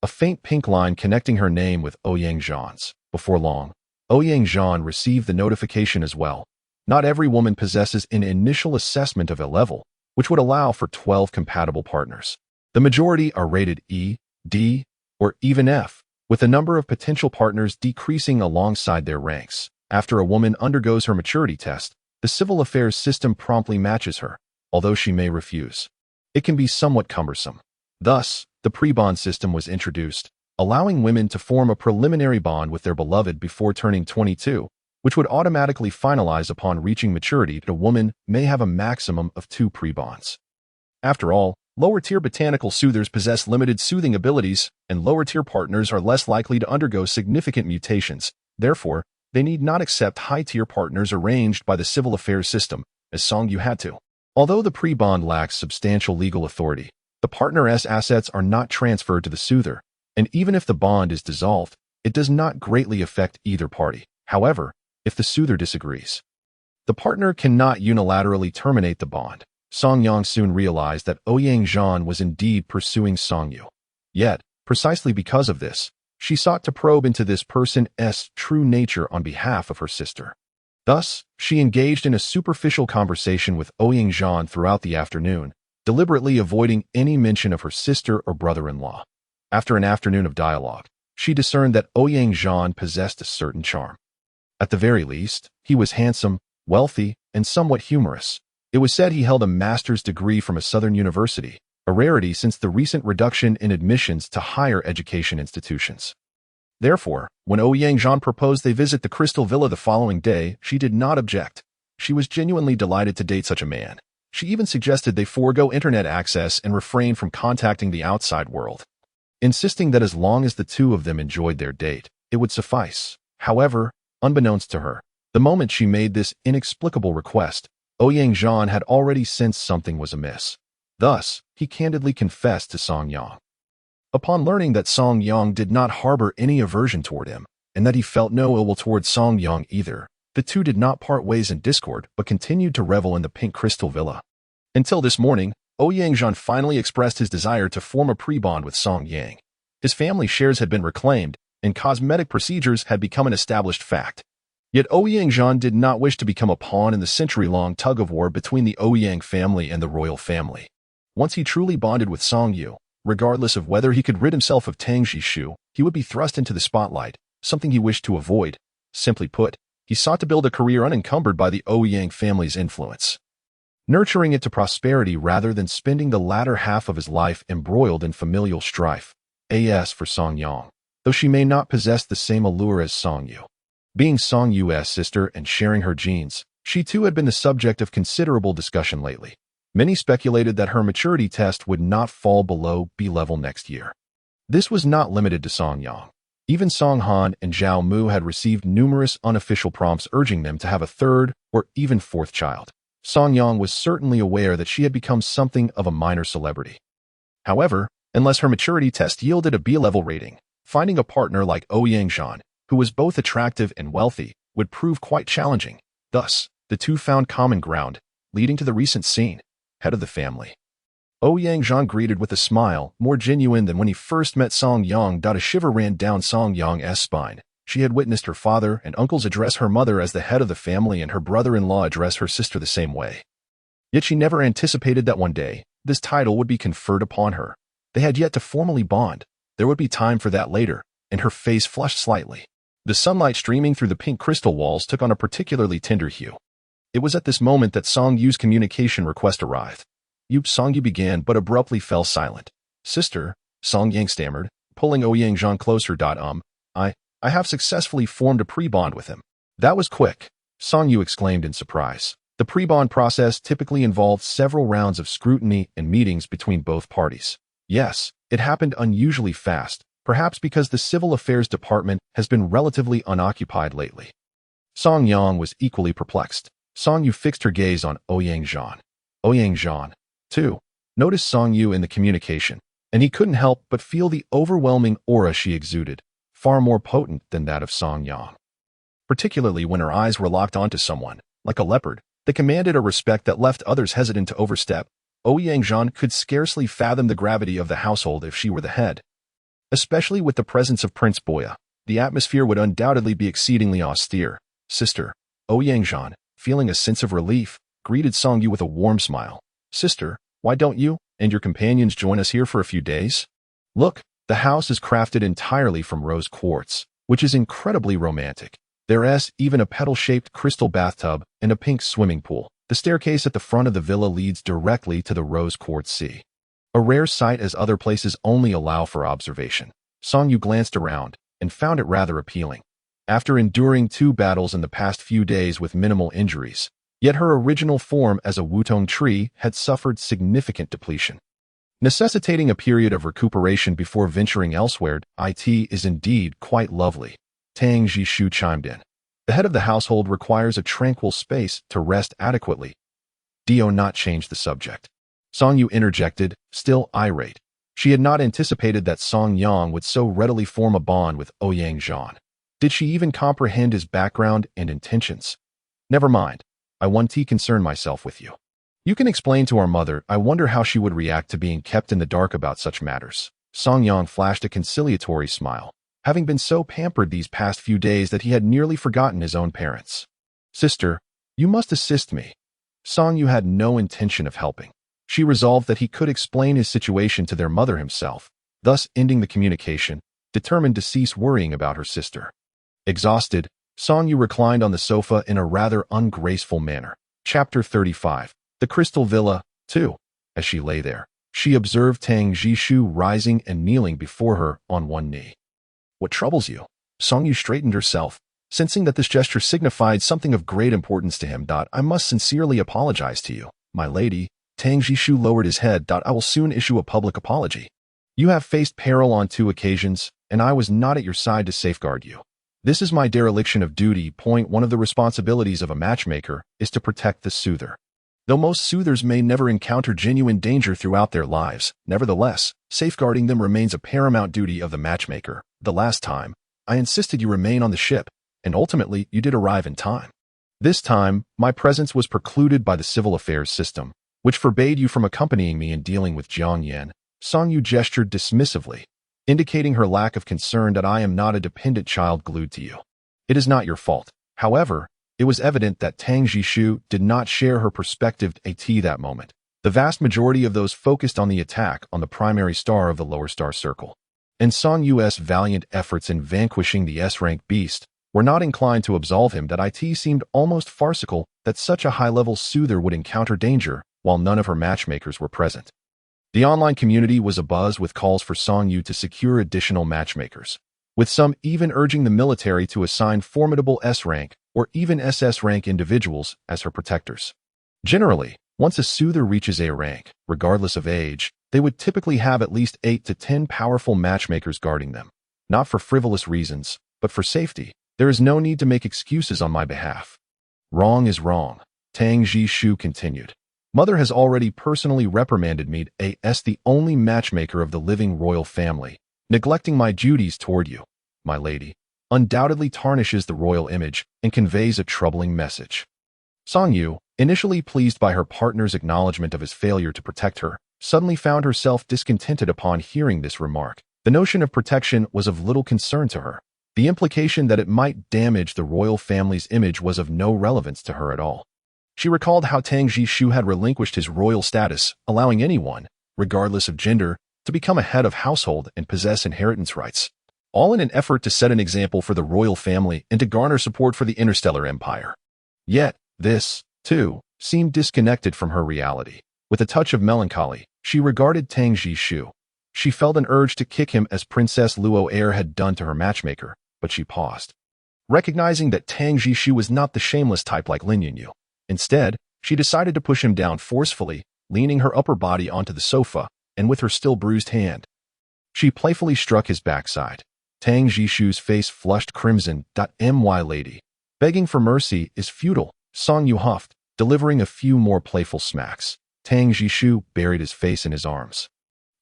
a faint pink line connecting her name with Ouyang Zhan's. Before long, Ouyang Zhan received the notification as well. Not every woman possesses an initial assessment of a level, which would allow for 12 compatible partners. The majority are rated E, D, or even F, with the number of potential partners decreasing alongside their ranks. After a woman undergoes her maturity test, the civil affairs system promptly matches her, although she may refuse. It can be somewhat cumbersome. Thus, the pre-bond system was introduced, allowing women to form a preliminary bond with their beloved before turning 22, which would automatically finalize upon reaching maturity. A woman may have a maximum of 2 pre-bonds. After all, lower-tier botanical soothers possess limited soothing abilities, and lower-tier partners are less likely to undergo significant mutations. Therefore, they need not accept high-tier partners arranged by the civil affairs system, as Song Yu had to. Although the pre-bond lacks substantial legal authority, the partner's assets are not transferred to the soother, and even if the bond is dissolved, it does not greatly affect either party. However, if the soother disagrees, the partner cannot unilaterally terminate the bond. Song Yang soon realized that Ouyang Zhan was indeed pursuing Song Yu. Yet, precisely because of this, she sought to probe into this person's true nature on behalf of her sister. Thus, she engaged in a superficial conversation with Ouyang Zhan throughout the afternoon, deliberately avoiding any mention of her sister or brother-in-law. After an afternoon of dialogue, she discerned that Ouyang Zhan possessed a certain charm. At the very least, he was handsome, wealthy, and somewhat humorous. It was said he held a master's degree from a southern university, a rarity since the recent reduction in admissions to higher education institutions. Therefore, when Ouyang Zhan proposed they visit the Crystal Villa the following day, she did not object. She was genuinely delighted to date such a man. She even suggested they forego internet access and refrain from contacting the outside world, insisting that as long as the two of them enjoyed their date, it would suffice. However, unbeknownst to her, the moment she made this inexplicable request, Ouyang Zhan had already sensed something was amiss. Thus, he candidly confessed to Song Yang. Upon learning that Song Yang did not harbor any aversion toward him, and that he felt no ill will toward Song Yang either, the two did not part ways in discord but continued to revel in the Pink Crystal Villa. Until this morning, Ouyang Zhan finally expressed his desire to form a pre-bond with Song Yang. His family shares had been reclaimed, and cosmetic procedures had become an established fact. Yet Ouyang Zhan did not wish to become a pawn in the century-long tug-of-war between the Ouyang family and the royal family. Once he truly bonded with Song Yu, regardless of whether he could rid himself of Tang Jishu, he would be thrust into the spotlight, something he wished to avoid. Simply put, he sought to build a career unencumbered by the Ouyang family's influence, nurturing it to prosperity rather than spending the latter half of his life embroiled in familial strife. As for Song Yang, though she may not possess the same allure as Song Yu, being Song Yu's sister and sharing her genes, she too had been the subject of considerable discussion lately. Many speculated that her maturity test would not fall below B level next year. This was not limited to Song Yang. Even Song Han and Zhao Mu had received numerous unofficial prompts urging them to have a third or even fourth child. Song Yang was certainly aware that she had become something of a minor celebrity. However, unless her maturity test yielded a B-level rating, finding a partner like Ouyang Zhan, who was both attractive and wealthy, would prove quite challenging. Thus, the two found common ground, leading to the recent scene. Head of the family. Ouyang Zhan greeted with a smile, more genuine than when he first met Song Yang. A shiver ran down Song Yang's spine. She had witnessed her father and uncles address her mother as the head of the family and her brother-in-law address her sister the same way. Yet she never anticipated that one day, this title would be conferred upon her. They had yet to formally bond. There would be time for that later, and her face flushed slightly. The sunlight streaming through the pink crystal walls took on a particularly tender hue. It was at this moment that Song Yu's communication request arrived. Song Yu began, but abruptly fell silent. Sister, Song Yang stammered, pulling Ouyang Zhan closer. I have successfully formed a pre-bond with him. That was quick, Song Yu exclaimed in surprise. The pre-bond process typically involved several rounds of scrutiny and meetings between both parties. Yes, it happened unusually fast, perhaps because the Civil Affairs Department has been relatively unoccupied lately. Song Yang was equally perplexed. Song Yu fixed her gaze on Ouyang Zhan. Ouyang Zhan, too, noticed Song Yu in the communication, and he couldn't help but feel the overwhelming aura she exuded, far more potent than that of Song Yang. Particularly when her eyes were locked onto someone, like a leopard, that commanded a respect that left others hesitant to overstep. Ouyang Zhan could scarcely fathom the gravity of the household if she were the head. Especially with the presence of Prince Boya, the atmosphere would undoubtedly be exceedingly austere. Sister, Ouyang Zhan, feeling a sense of relief, greeted Song Yu with a warm smile. Sister, why don't you and your companions join us here for a few days? Look, the house is crafted entirely from rose quartz, which is incredibly romantic. There's even a petal-shaped crystal bathtub and a pink swimming pool. The staircase at the front of the villa leads directly to the rose quartz sea. A rare sight as other places only allow for observation. Song Yu glanced around and found it rather appealing. After enduring 2 battles in the past few days with minimal injuries, yet her original form as a wutong tree had suffered significant depletion, necessitating a period of recuperation before venturing elsewhere. It is indeed quite lovely, Tang Jishu chimed in. The head of the household requires a tranquil space to rest adequately. Do not change the subject, Song Yu interjected, still irate. She had not anticipated that Song Yang would so readily form a bond with Ouyang Zhan. Did she even comprehend his background and intentions? Never mind. I want to concern myself with you. You can explain to our mother. I wonder how she would react to being kept in the dark about such matters. Song Yang flashed a conciliatory smile, having been so pampered these past few days that he had nearly forgotten his own parents. Sister, you must assist me. Song Yu had no intention of helping. She resolved that he could explain his situation to their mother himself, thus ending the communication, determined to cease worrying about her sister. Exhausted, Song Yu reclined on the sofa in a rather ungraceful manner. Chapter 35. The Crystal Villa, 2. As she lay there, she observed Tang Jishu rising and kneeling before her on one knee. What troubles you? Song Yu straightened herself, sensing that this gesture signified something of great importance to him. I must sincerely apologize to you, my lady. Tang Jishu lowered his head. I will soon issue a public apology. You have faced peril on 2 occasions, and I was not at your side to safeguard you. This is my dereliction of duty. One of the responsibilities of a matchmaker is to protect the soother. Though most soothers may never encounter genuine danger throughout their lives, nevertheless, safeguarding them remains a paramount duty of the matchmaker. The last time, I insisted you remain on the ship, and ultimately you did arrive in time. This time, my presence was precluded by the civil affairs system, which forbade you from accompanying me in dealing with Jiang Yan. Song Yu gestured dismissively, indicating her lack of concern. That I am not a dependent child glued to you. It is not your fault. However, it was evident that Tang Jishu did not share her perspective at that moment. The vast majority of those focused on the attack on the primary star of the lower star circle, and Song Yu's valiant efforts in vanquishing the S-rank beast, were not inclined to absolve him. That it seemed almost farcical that such a high-level soother would encounter danger while none of her matchmakers were present. The online community was abuzz with calls for Song Yu to secure additional matchmakers, with some even urging the military to assign formidable S-rank or even SS-rank individuals as her protectors. Generally, once a soother reaches A rank, regardless of age, they would typically have at least 8 to 10 powerful matchmakers guarding them. Not for frivolous reasons, but for safety. There is no need to make excuses on my behalf. Wrong is wrong, Tang Jishu continued. Mother has already personally reprimanded me as the only matchmaker of the living royal family. Neglecting my duties toward you, my lady, undoubtedly tarnishes the royal image and conveys a troubling message. Song Yu, initially pleased by her partner's acknowledgement of his failure to protect her, suddenly found herself discontented upon hearing this remark. The notion of protection was of little concern to her. The implication that it might damage the royal family's image was of no relevance to her at all. She recalled how Tang Jishu had relinquished his royal status, allowing anyone, regardless of gender, to become a head of household and possess inheritance rights, all in an effort to set an example for the royal family and to garner support for the Interstellar Empire. Yet, this, too, seemed disconnected from her reality. With a touch of melancholy, she regarded Tang Jishu. She felt an urge to kick him as Princess Luo Air had done to her matchmaker, but she paused. Recognizing that Tang Jishu was not the shameless type like Lin Yunyu. Instead, she decided to push him down forcefully, leaning her upper body onto the sofa, and with her still bruised hand. She playfully struck his backside. Tang Jishu's face flushed crimson. My lady. Begging for mercy is futile, Song Yu huffed, delivering a few more playful smacks. Tang Jishu buried his face in his arms.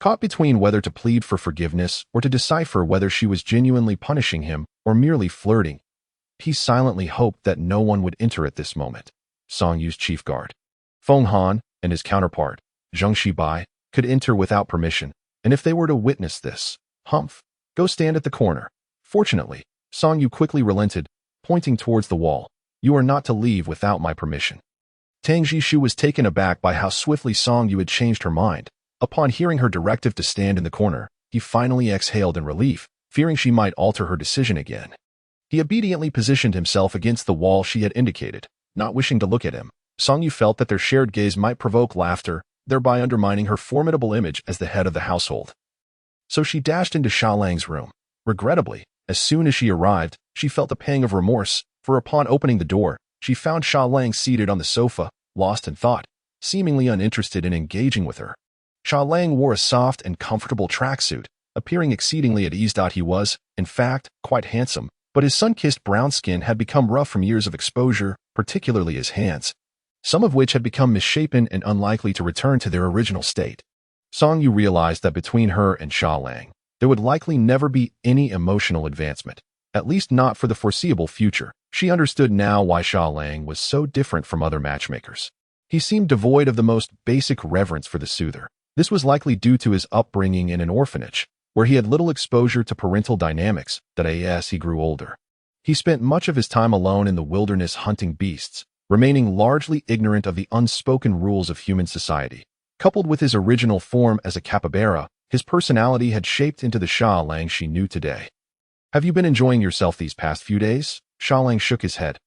Caught between whether to plead for forgiveness or to decipher whether she was genuinely punishing him or merely flirting, he silently hoped that no one would enter at this moment. Song Yu's chief guard, Feng Han, and his counterpart, Zheng Shibai, could enter without permission, and if they were to witness this, humph, go stand at the corner. Fortunately, Song Yu quickly relented, pointing towards the wall. You are not to leave without my permission. Tang Jishu was taken aback by how swiftly Song Yu had changed her mind. Upon hearing her directive to stand in the corner, he finally exhaled in relief, fearing she might alter her decision again. He obediently positioned himself against the wall she had indicated, not wishing to look at him. Song Yu felt that their shared gaze might provoke laughter, thereby undermining her formidable image as the head of the household. So she dashed into Sha Lang's room. Regrettably, as soon as she arrived, she felt a pang of remorse, for upon opening the door, she found Sha Lang seated on the sofa, lost in thought, seemingly uninterested in engaging with her. Sha Lang wore a soft and comfortable tracksuit, appearing exceedingly at ease. He was, in fact, quite handsome, but his sun-kissed brown skin had become rough from years of exposure, particularly his hands, some of which had become misshapen and unlikely to return to their original state. Song Yu realized that between her and Sha Lang, there would likely never be any emotional advancement, at least not for the foreseeable future. She understood now why Sha Lang was so different from other matchmakers. He seemed devoid of the most basic reverence for the soother. This was likely due to his upbringing in an orphanage, where he had little exposure to parental dynamics. As he grew older, he spent much of his time alone in the wilderness hunting beasts, remaining largely ignorant of the unspoken rules of human society. Coupled with his original form as a capybara, his personality had shaped into the Sha Lang she knew today. Have you been enjoying yourself these past few days? Sha Lang shook his head.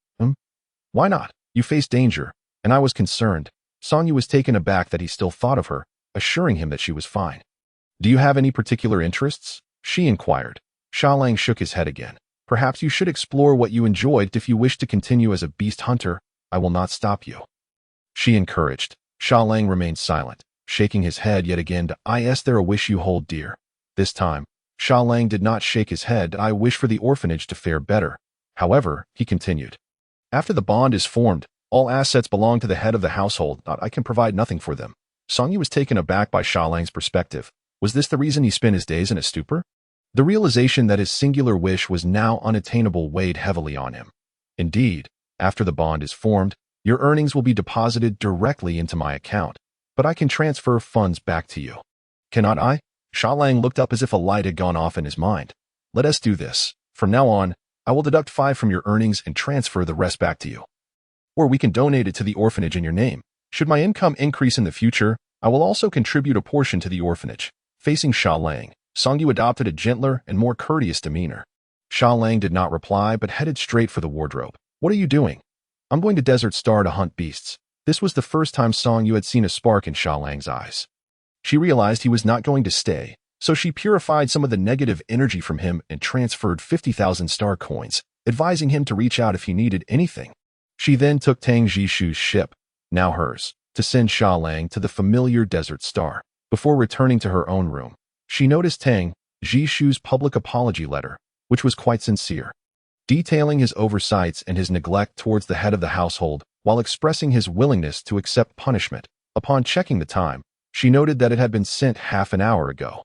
Why not? You faced danger, and I was concerned. Song Yu was taken aback that he still thought of her, assuring him that she was fine. Do you have any particular interests? She inquired. Sha Lang shook his head again. Perhaps you should explore what you enjoyed. If you wish to continue as a beast hunter, I will not stop you. She encouraged. Sha Lang remained silent, shaking his head yet again. Is there a wish you hold dear? This time, Sha Lang did not shake his head. I wish for the orphanage to fare better. However, he continued, after the bond is formed, all assets belong to the head of the household. I can provide nothing for them. Song Yu was taken aback by Sha Lang's perspective. Was this the reason he spent his days in a stupor? The realization that his singular wish was now unattainable weighed heavily on him. Indeed, after the bond is formed, your earnings will be deposited directly into my account, but I can transfer funds back to you. Cannot I? Sha Lang looked up as if a light had gone off in his mind. Let us do this. From now on, I will deduct 5 from your earnings and transfer the rest back to you. Or we can donate it to the orphanage in your name. Should my income increase in the future, I will also contribute a portion to the orphanage. Facing Sha Lang, Song Yu adopted a gentler and more courteous demeanor. Sha Lang did not reply but headed straight for the wardrobe. What are you doing? I'm going to Desert Star to hunt beasts. This was the first time Song Yu had seen a spark in Sha Lang's eyes. She realized he was not going to stay, so she purified some of the negative energy from him and transferred 50,000 star coins, advising him to reach out if he needed anything. She then took Tang Jishu's ship, now hers, to send Sha Lang to the familiar Desert Star. Before returning to her own room, she noticed Tang Jishu's public apology letter, which was quite sincere, detailing his oversights and his neglect towards the head of the household while expressing his willingness to accept punishment. Upon checking the time, she noted that it had been sent half an hour ago.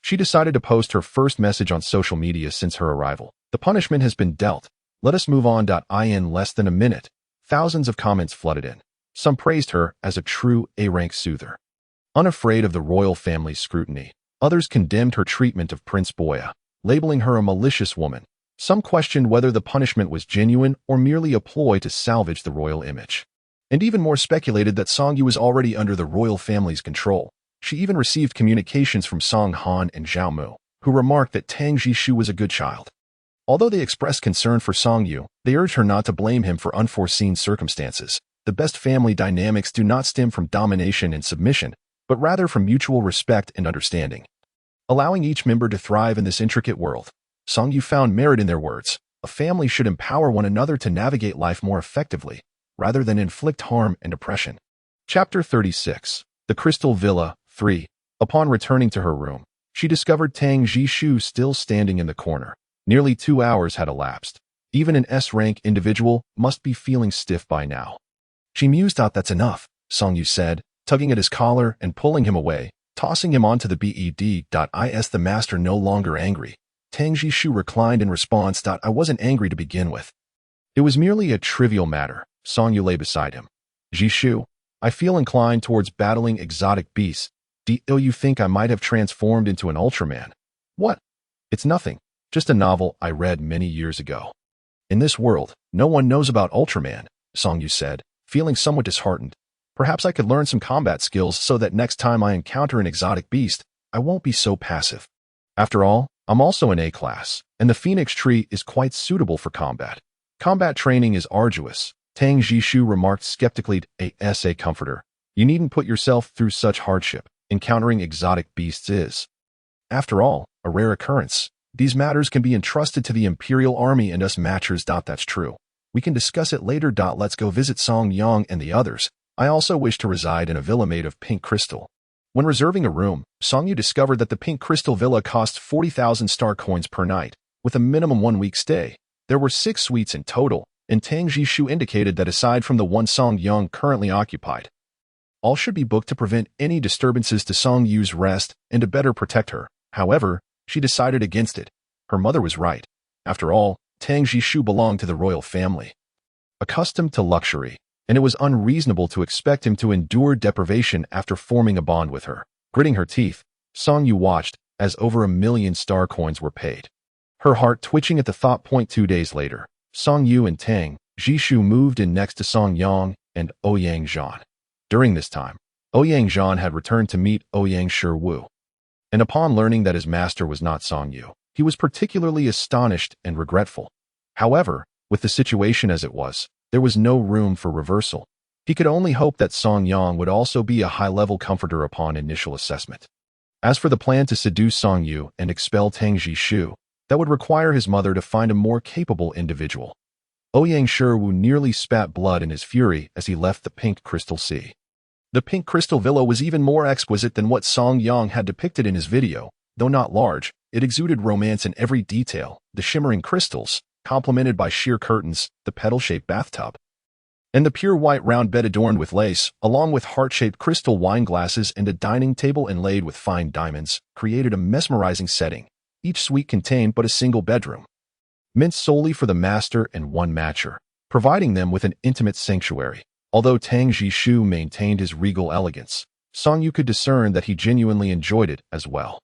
She decided to post her first message on social media since her arrival. The punishment has been dealt. Let us move on. In less than a minute, thousands of comments flooded in. Some praised her as a true A-rank soother, unafraid of the royal family's scrutiny. Others condemned her treatment of Prince Boya, labeling her a malicious woman. Some questioned whether the punishment was genuine or merely a ploy to salvage the royal image. And even more speculated that Song Yu was already under the royal family's control. She even received communications from Song Han and Zhao Mu, who remarked that Tang Jishu was a good child. Although they expressed concern for Song Yu, they urged her not to blame him for unforeseen circumstances. The best family dynamics do not stem from domination and submission, but rather from mutual respect and understanding. Allowing each member to thrive in this intricate world, Song Yu found merit in their words. A family should empower one another to navigate life more effectively, rather than inflict harm and oppression. Chapter 36. The Crystal Villa, 3. Upon returning to her room, she discovered Tang Jishu still standing in the corner. Nearly 2 hours had elapsed. Even an S-rank individual must be feeling stiff by now. She mused out, "That's enough," Song Yu said, tugging at his collar and pulling him away, tossing him onto the bed. The master no longer angry. Tang Jishu reclined in response. "I wasn't angry to begin with. It was merely a trivial matter." Song Yu lay beside him. "Jishu, I feel inclined towards battling exotic beasts. Do you think I might have transformed into an Ultraman?" "What? It's nothing. Just a novel I read many years ago." "In this world, no one knows about Ultraman," Song Yu said, feeling somewhat disheartened. "Perhaps I could learn some combat skills so that next time I encounter an exotic beast, I won't be so passive. After all, I'm also an A-class, and the Phoenix Tree is quite suitable for combat. Combat training is arduous," Tang Jishu remarked skeptically. "A comforter. You needn't put yourself through such hardship. Encountering exotic beasts is, after all, a rare occurrence. These matters can be entrusted to the Imperial Army and us matchers. That's true. We can discuss it later. Let's go visit Song Yang and the others. I also wish to reside in a villa made of pink crystal." When reserving a room, Song Yu discovered that the pink crystal villa cost 40,000 star coins per night, with a minimum 1-week stay. There were 6 suites in total, and Tang Jishu indicated that aside from the one Song Yang currently occupied, all should be booked to prevent any disturbances to Song Yu's rest and to better protect her. However, she decided against it. Her mother was right. After all, Tang Jishu belonged to the royal family, accustomed to luxury, and it was unreasonable to expect him to endure deprivation after forming a bond with her. Gritting her teeth, Song Yu watched as over 1,000,000 star coins were paid. Her heart twitching at the thought. 2 days later, Song Yu and Tang Jishu moved in next to Song Yang and Ouyang Zhan. During this time, Ouyang Zhan had returned to meet Ouyang Shiwu, and upon learning that his master was not Song Yu, he was particularly astonished and regretful. However, with the situation as it was, there was no room for reversal. He could only hope that Song Yang would also be a high-level comforter upon initial assessment. As for the plan to seduce Song Yu and expel Tang Jishu, that would require his mother to find a more capable individual. Ouyang Shiwu nearly spat blood in his fury as he left the pink crystal sea. The pink crystal villa was even more exquisite than what Song Yang had depicted in his video. Though not large, it exuded romance in every detail. The shimmering crystals, complemented by sheer curtains, the petal-shaped bathtub, and the pure white round bed adorned with lace, along with heart-shaped crystal wine glasses and a dining table inlaid with fine diamonds, created a mesmerizing setting. Each suite contained but a single bedroom, meant solely for the master and one matcher, providing them with an intimate sanctuary. Although Tang Jishu maintained his regal elegance, Song Yu could discern that he genuinely enjoyed it as well.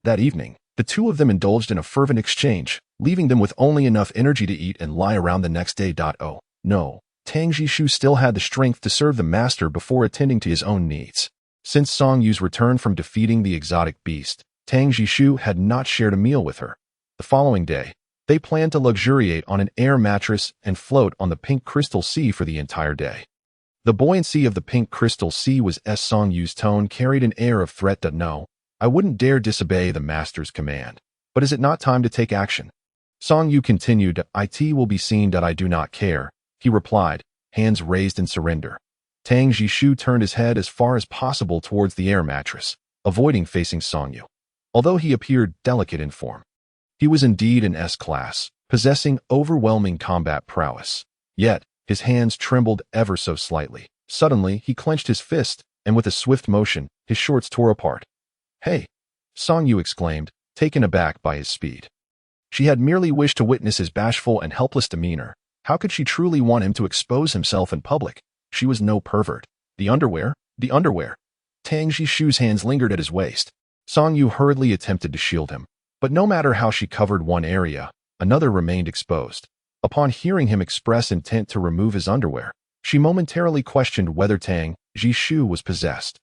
That evening, the two of them indulged in a fervent exchange, leaving them with only enough energy to eat and lie around the next day. Oh, no. Tang Jishu still had the strength to serve the master before attending to his own needs. Since Song Yu's return from defeating the exotic beast, Tang Jishu had not shared a meal with her. The following day, they planned to luxuriate on an air mattress and float on the pink crystal sea for the entire day. The buoyancy of the pink crystal sea was as Song Yu's tone carried an air of threat. No, I wouldn't dare disobey the master's command. But is it not time to take action? Song Yu continued. "It will be seen that I do not care," he replied, hands raised in surrender. Tang Jishu turned his head as far as possible towards the air mattress, avoiding facing Song Yu. Although he appeared delicate in form, he was indeed an S-class, possessing overwhelming combat prowess. Yet, his hands trembled ever so slightly. Suddenly, he clenched his fist, and with a swift motion, his shorts tore apart. "Hey!" Song Yu exclaimed, taken aback by his speed. She had merely wished to witness his bashful and helpless demeanor. How could she truly want him to expose himself in public? She was no pervert. The underwear? The underwear. Tang Jishu's hands lingered at his waist. Song Yu hurriedly attempted to shield him. But no matter how she covered one area, Another remained exposed. Upon hearing him express intent to remove his underwear, she momentarily questioned whether Tang Jishu was possessed.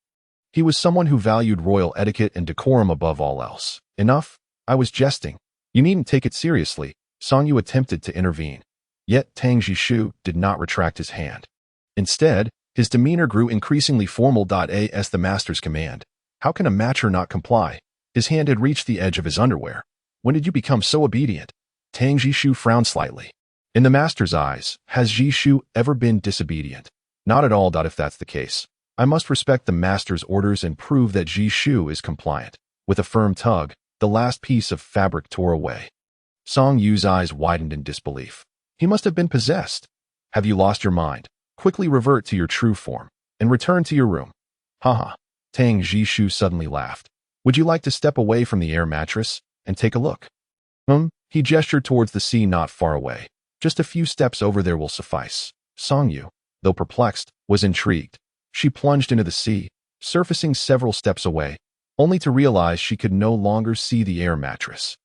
He was someone who valued royal etiquette and decorum above all else. Enough? I was jesting. You needn't take it seriously. Song Yu attempted to intervene. Yet Tang Jishu did not retract his hand. Instead, his demeanor grew increasingly formal. As the master's command. How can a matcher not comply? His hand had reached the edge of his underwear. When did you become so obedient? Tang Jishu frowned slightly. In the master's eyes, has Jishu ever been disobedient? Not at all. If that's the case, I must respect the master's orders and prove that Jishu is compliant. With a firm tug, the last piece of fabric tore away. Song Yu's eyes widened in disbelief. He must have been possessed. Have you lost your mind? Quickly revert to your true form and return to your room. Haha. Tang Jishu suddenly laughed. Would you like to step away from the air mattress and take a look? He gestured towards the sea not far away. Just a few steps over there will suffice. Song Yu, though perplexed, was intrigued. She plunged into the sea, surfacing several steps away, only to realize she could no longer see the air mattress.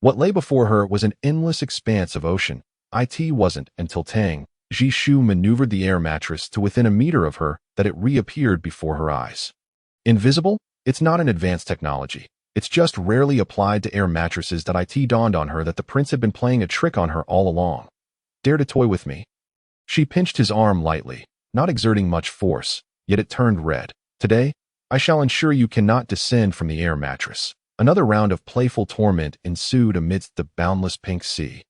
What lay before her was an endless expanse of ocean. It wasn't until Tang Jishu maneuvered the air mattress to within a meter of her that it reappeared before her eyes. Invisible? It's not an advanced technology. It's just rarely applied to air mattresses. It dawned on her that the prince had been playing a trick on her all along. Dare to toy with me? She pinched his arm lightly, not exerting much force, yet it turned red. Today, I shall ensure you cannot descend from the air mattress. Another round of playful torment ensued amidst the boundless pink sea.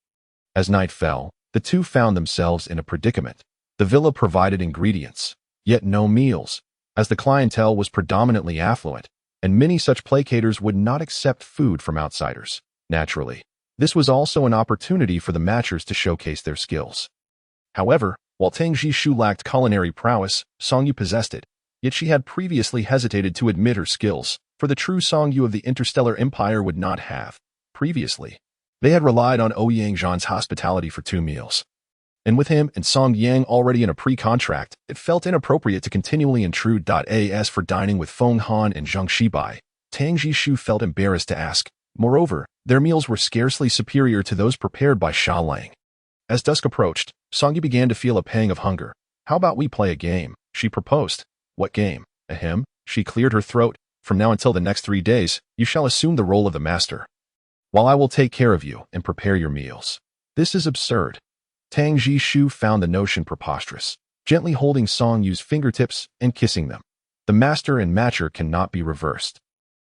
As night fell, the two found themselves in a predicament. The villa provided ingredients, yet no meals, as the clientele was predominantly affluent, and many such placators would not accept food from outsiders. Naturally, this was also an opportunity for the matchers to showcase their skills. However, while Tang Jishu lacked culinary prowess, Song Yu possessed it, yet she had previously hesitated to admit her skills, for the true Song Yu of the Interstellar Empire would not have. Previously, they had relied on Ouyang Zhan's hospitality for 2 meals. And with him and Song Yang already in a pre-contract, it felt inappropriate to continually intrude. As for dining with Feng Han and Zhang Shibai, Tang Jishu felt embarrassed to ask. Moreover, their meals were scarcely superior to those prepared by Sha Lang. As dusk approached, Song Yu began to feel a pang of hunger. How about we play a game? She proposed. What game? Ahem. She cleared her throat. From now until the next 3 days, you shall assume the role of the master, while I will take care of you and prepare your meals. This is absurd. Tang Jishu found the notion preposterous, gently holding Song Yu's fingertips and kissing them. The master and matcher cannot be reversed.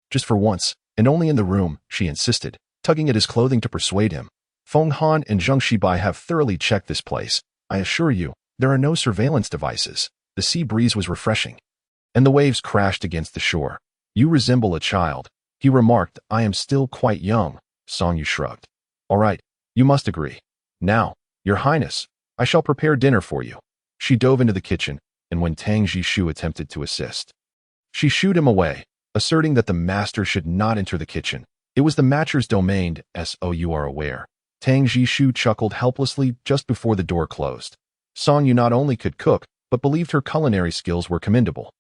Just for once, and only in the room, she insisted, tugging at his clothing to persuade him. Feng Han and Zhang Shibai have thoroughly checked this place. I assure you, there are no surveillance devices. The sea breeze was refreshing, and the waves crashed against the shore. You resemble a child, he remarked. I am still quite young. Song Yu shrugged. All right, you must agree. Now, Your Highness, I shall prepare dinner for you. She dove into the kitchen, and when Tang Jishu attempted to assist, she shooed him away, asserting that the master should not enter the kitchen. It was the matcher's domain, so you are aware. Tang Jishu chuckled helplessly just before the door closed. Song Yu not only could cook, but believed her culinary skills were commendable.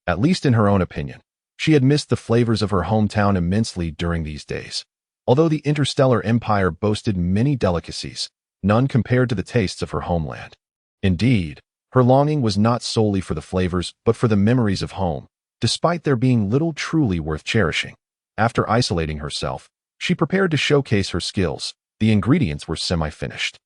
At least in her own opinion. She had missed the flavors of her hometown immensely during these days. Although the Interstellar Empire boasted many delicacies, none compared to the tastes of her homeland. Indeed, her longing was not solely for the flavors, but for the memories of home, despite there being little truly worth cherishing. After isolating herself, she prepared to showcase her skills. The ingredients were semi-finished,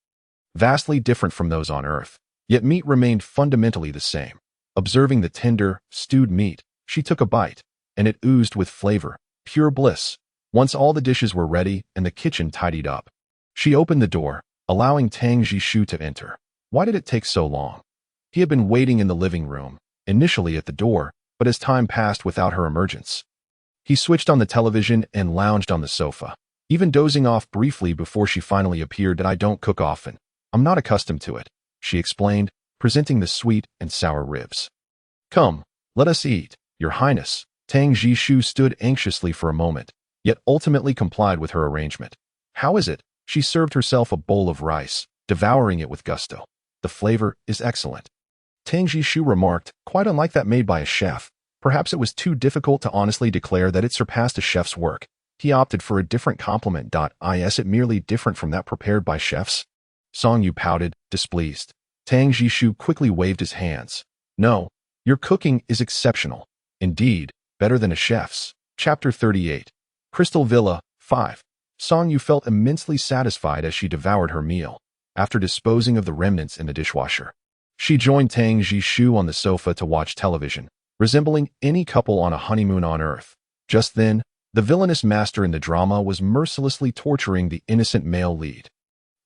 vastly different from those on Earth, yet meat remained fundamentally the same. Observing the tender, stewed meat, she took a bite, and it oozed with flavor, pure bliss. Once all the dishes were ready and the kitchen tidied up, she opened the door, allowing Tang Jishu to enter. Why did it take so long? He had been waiting in the living room, initially at the door, but as time passed without her emergence, he switched on the television and lounged on the sofa, even dozing off briefly before she finally appeared. I don't cook often. I'm not accustomed to it, she explained, presenting the sweet and sour ribs. Come, let us eat, Your Highness. Tang Jishu stood anxiously for a moment, yet ultimately complied with her arrangement. How is it? She served herself a bowl of rice, devouring it with gusto. The flavor is excellent, Tang Jishu remarked, quite unlike that made by a chef. Perhaps it was too difficult to honestly declare that it surpassed a chef's work. He opted for a different compliment. Is it merely different from that prepared by chefs? Song Yu pouted, displeased. Tang Jishu quickly waved his hands. No, your cooking is exceptional. Indeed, better than a chef's. Chapter 38. Crystal Villa, 5. Song Yu felt immensely satisfied as she devoured her meal. After disposing of the remnants in the dishwasher, she joined Tang Jishu on the sofa to watch television, resembling any couple on a honeymoon on Earth. Just then, the villainous master in the drama was mercilessly torturing the innocent male lead.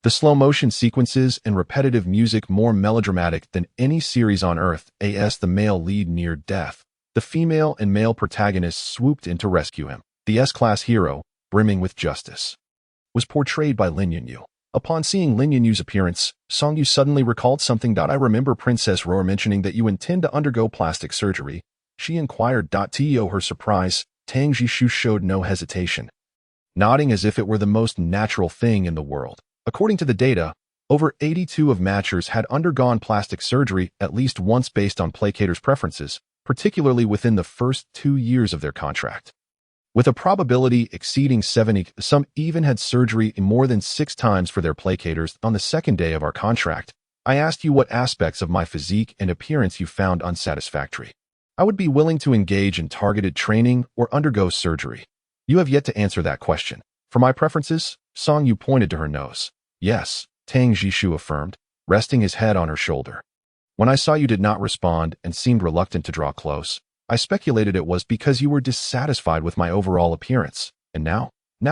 The slow-motion sequences and repetitive music more melodramatic than any series on Earth. As the male lead neared death, the female and male protagonists swooped in to rescue him. The S-class hero, brimming with justice, was portrayed by Lin Yunyu. Upon seeing Lin Yunyu's appearance, Song Yu suddenly recalled something. I remember Princess Roar mentioning that you intend to undergo plastic surgery. She inquired. To her surprise, Tang Jishu showed no hesitation, nodding as if it were the most natural thing in the world. According to the data, over 82 of matchers had undergone plastic surgery at least once based on placators' preferences, particularly within the first 2 years of their contract. With a probability exceeding 70, some even had surgery more than 6 times for their placators. On the second day of our contract, I asked you what aspects of my physique and appearance you found unsatisfactory. I would be willing to engage in targeted training or undergo surgery. You have yet to answer that question. For my preferences, Song Yu pointed to her nose. Yes, Tang Jishu affirmed, resting his head on her shoulder. When I saw you did not respond and seemed reluctant to draw close, I speculated it was because you were dissatisfied with my overall appearance, and now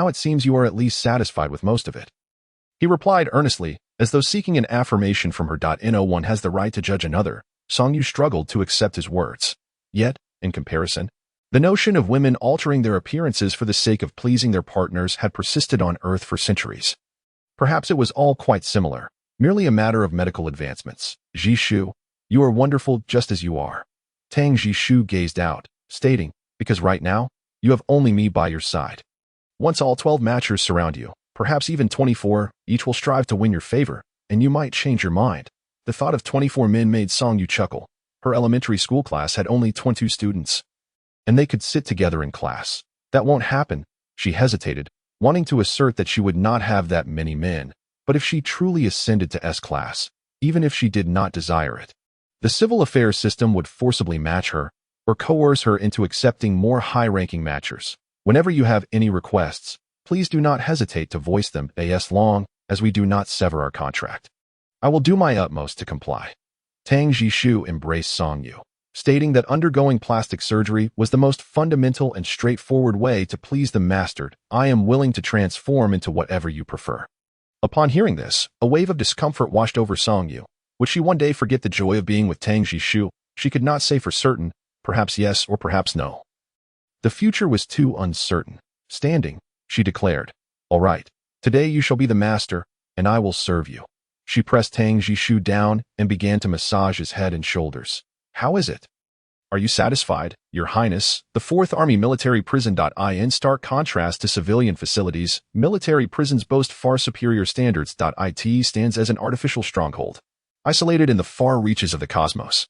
it seems you are at least satisfied with most of it. He replied earnestly, as though seeking an affirmation from her. No one has the right to judge another. Song Yu struggled to accept his words. Yet, in comparison, the notion of women altering their appearances for the sake of pleasing their partners had persisted on Earth for centuries. Perhaps it was all quite similar, merely a matter of medical advancements. Jishu, you are wonderful just as you are. Tang Jishu gazed out, stating, because right now, you have only me by your side. Once all 12 matchers surround you, perhaps even 24, each will strive to win your favor, and you might change your mind. The thought of 24 men made Song Yu chuckle. Her elementary school class had only 22 students, and they could sit together in class. That won't happen, she hesitated, wanting to assert that she would not have that many men, but if she truly ascended to S-class, even if she did not desire it, the civil affairs system would forcibly match her or coerce her into accepting more high-ranking matchers. Whenever you have any requests, please do not hesitate to voice them as long as we do not sever our contract. I will do my utmost to comply. Tang Jishu embraced Song Yu, stating that undergoing plastic surgery was the most fundamental and straightforward way to please the master. I am willing to transform into whatever you prefer. Upon hearing this, a wave of discomfort washed over Song Yu. Would she one day forget the joy of being with Tang Jishu? She could not say for certain, perhaps yes or perhaps no. The future was too uncertain. Standing, she declared, all right, today you shall be the master, and I will serve you. She pressed Tang Jishu down and began to massage his head and shoulders. How is it? Are you satisfied, Your Highness? The 4th Army Military Prison. In stark contrast to civilian facilities, military prisons boast far superior standards. It stands as an artificial stronghold, isolated in the far reaches of the cosmos.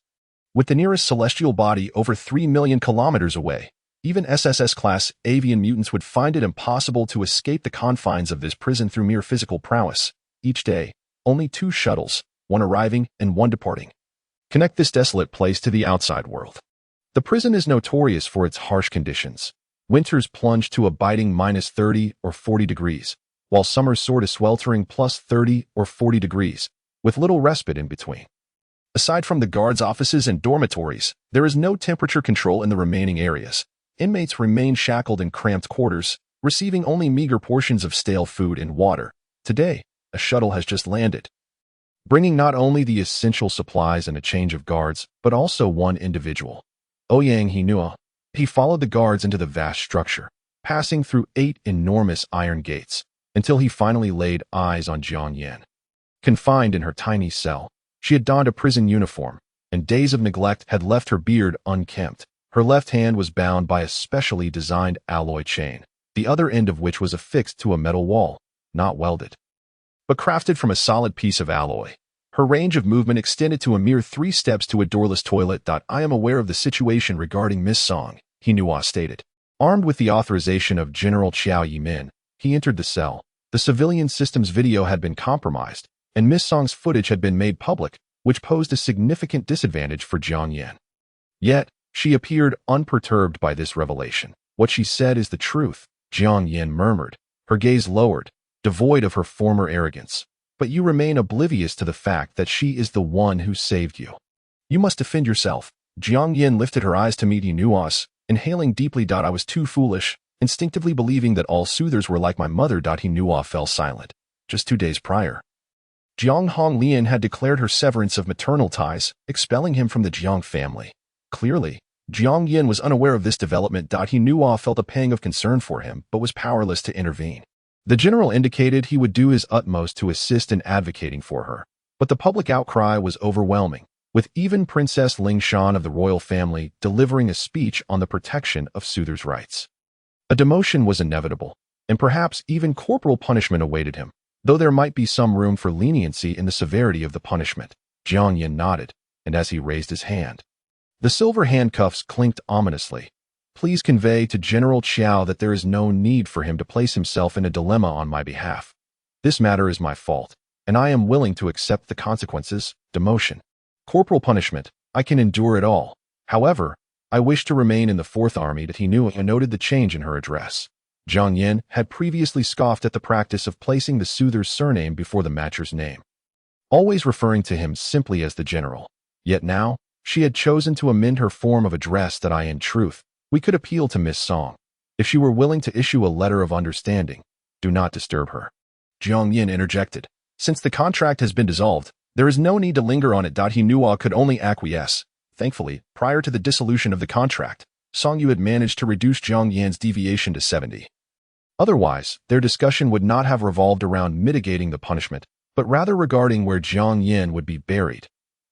With the nearest celestial body over 3 million kilometers away, even SSS-class avian mutants would find it impossible to escape the confines of this prison through mere physical prowess. Each day, only 2 shuttles, one arriving and one departing, connect this desolate place to the outside world. The prison is notorious for its harsh conditions. Winters plunge to a biting -30 or 40 degrees, while summers soar to sweltering +30 or 40 degrees, with little respite in between. Aside from the guards' offices and dormitories, there is no temperature control in the remaining areas. Inmates remain shackled in cramped quarters, receiving only meager portions of stale food and water. Today, a shuttle has just landed, bringing not only the essential supplies and a change of guards, but also one individual. Ouyang Hinua. He followed the guards into the vast structure, passing through 8 enormous iron gates, until he finally laid eyes on Jiang Yan. Confined in her tiny cell, she had donned a prison uniform, and days of neglect had left her beard unkempt. Her left hand was bound by a specially designed alloy chain, the other end of which was affixed to a metal wall, not welded, but crafted from a solid piece of alloy. Her range of movement extended to a mere 3 steps to a doorless toilet. I am aware of the situation regarding Miss Song, Hinua stated. Armed with the authorization of General Chiao Yimin, he entered the cell. The civilian systems video had been compromised, and Miss Song's footage had been made public, which posed a significant disadvantage for Jiang Yin. Yet, she appeared unperturbed by this revelation. What she said is the truth, Jiang Yin murmured, her gaze lowered, devoid of her former arrogance. But you remain oblivious to the fact that she is the one who saved you. You must defend yourself. Jiang Yin lifted her eyes to meet Inua's, inhaling deeply. I was too foolish, instinctively believing that all soothers were like my mother. Inua fell silent. Just 2 days prior, Jiang Honglian had declared her severance of maternal ties, expelling him from the Jiang family. Clearly, Jiang Yin was unaware of this development. Inua felt a pang of concern for him, but was powerless to intervene. The general indicated he would do his utmost to assist in advocating for her, but the public outcry was overwhelming, with even Princess Ling Shan of the royal family delivering a speech on the protection of soothers' rights. A demotion was inevitable, and perhaps even corporal punishment awaited him, though there might be some room for leniency in the severity of the punishment. Jiang Yin nodded, and as he raised his hand, the silver handcuffs clinked ominously. Please convey to General Chiao that there is no need for him to place himself in a dilemma on my behalf. This matter is my fault, and I am willing to accept the consequences. Demotion, corporal punishment, I can endure it all. However, I wish to remain in the Fourth Army. He knew and noted the change in her address. Jiang Yin had previously scoffed at the practice of placing the soother's surname before the matcher's name, always referring to him simply as the general. Yet now, she had chosen to amend her form of address. In truth, we could appeal to Miss Song. If she were willing to issue a letter of understanding, do not disturb her. Jiang Yin interjected. Since the contract has been dissolved, there is no need to linger on it. Inua could only acquiesce. Thankfully, prior to the dissolution of the contract, Song Yu had managed to reduce Jiang Yin's deviation to 70. Otherwise, their discussion would not have revolved around mitigating the punishment, but rather regarding where Jiang Yin would be buried.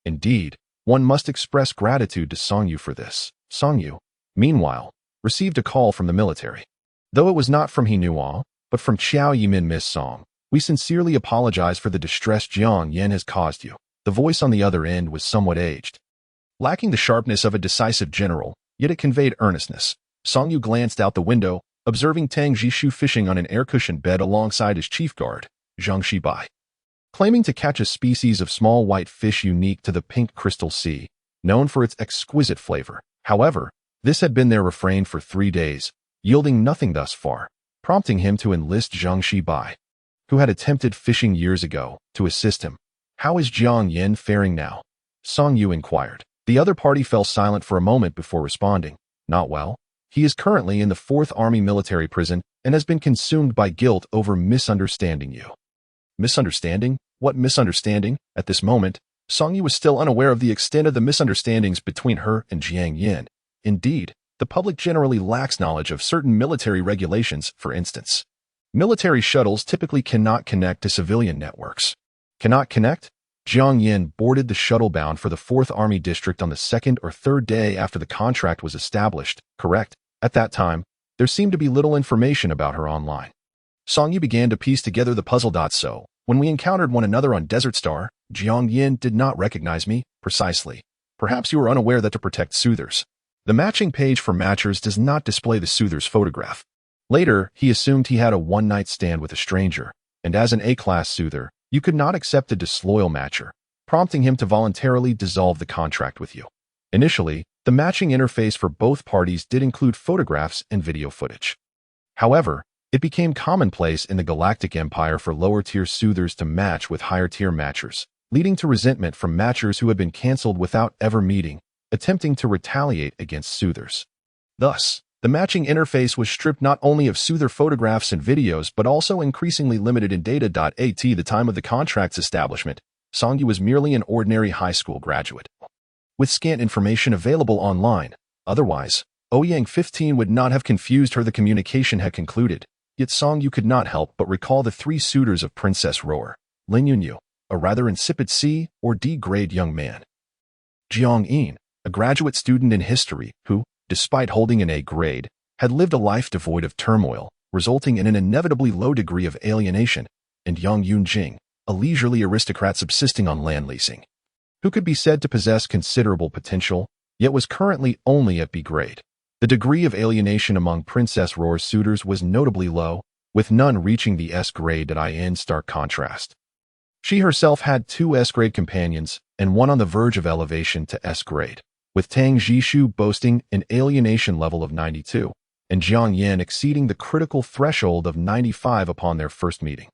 Indeed, one must express gratitude to Song Yu for this. Song Yu, meanwhile, received a call from the military. Though it was not from Inua, but from Chiao Yimin. Miss Song, we sincerely apologize for the distress Jiang Yin has caused you. The voice on the other end was somewhat aged, lacking the sharpness of a decisive general, yet it conveyed earnestness. Song Yu glanced out the window, observing Tang Jishu fishing on an air-cushioned bed alongside his chief guard, Zhang Shibai. Claiming to catch a species of small white fish unique to the pink crystal sea, known for its exquisite flavor. However, this had been their refrain for 3 days, yielding nothing thus far, prompting him to enlist Zhang Shibai, who had attempted fishing years ago, to assist him. How is Jiang Yin faring now? Song Yu inquired. The other party fell silent for a moment before responding. Not well. He is currently in the 4th Army military prison and has been consumed by guilt over misunderstanding you. Misunderstanding? What misunderstanding? At this moment, Song Yu was still unaware of the extent of the misunderstandings between her and Jiang Yin. Indeed, the public generally lacks knowledge of certain military regulations. For instance, military shuttles typically cannot connect to civilian networks. Cannot connect? Jiang Yin boarded the shuttle bound for the 4th Army District on the 2nd or 3rd day after the contract was established, correct? At that time, there seemed to be little information about her online. Song Yu began to piece together the puzzle. So, when we encountered one another on Desert Star, Jiang Yin did not recognize me, precisely. Perhaps you are unaware that to protect soothers, the matching page for matchers does not display the soother's photograph. Later, he assumed he had a one-night stand with a stranger, and as an A-class soother, you could not accept a disloyal matcher, prompting him to voluntarily dissolve the contract with you. Initially, the matching interface for both parties did include photographs and video footage. However, it became commonplace in the Galactic Empire for lower-tier soothers to match with higher-tier matchers, leading to resentment from matchers who had been cancelled without ever meeting, attempting to retaliate against soothers. Thus, the matching interface was stripped not only of soother photographs and videos but also increasingly limited in data. At the time of the contract's establishment, Song Yu was merely an ordinary high school graduate, with scant information available online. Otherwise, Ouyang 15 would not have confused her. The communication had concluded, yet Song Yu could not help but recall the 3 suitors of Princess Roer, Lin Yunyu, a rather insipid C or D grade young man, Jiang Yin, a graduate student in history who, despite holding an A grade, had lived a life devoid of turmoil, resulting in an inevitably low degree of alienation, and Yang Yunjing, a leisurely aristocrat subsisting on land leasing, who could be said to possess considerable potential, yet was currently only at B grade. The degree of alienation among Princess Roar's suitors was notably low, with none reaching the S-grade in stark contrast. She herself had 2 S-grade companions, and one on the verge of elevation to S-grade, with Tang Jishu boasting an alienation level of 92, and Jiang Yan exceeding the critical threshold of 95 upon their first meeting.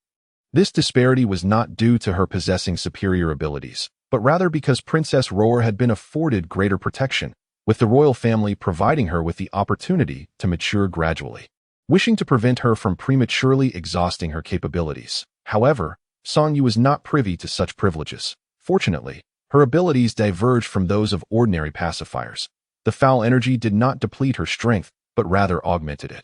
This disparity was not due to her possessing superior abilities, but rather because Princess Roar had been afforded greater protection, with the royal family providing her with the opportunity to mature gradually, wishing to prevent her from prematurely exhausting her capabilities. However, Song Yu was not privy to such privileges. Fortunately, her abilities diverged from those of ordinary pacifiers. The foul energy did not deplete her strength, but rather augmented it.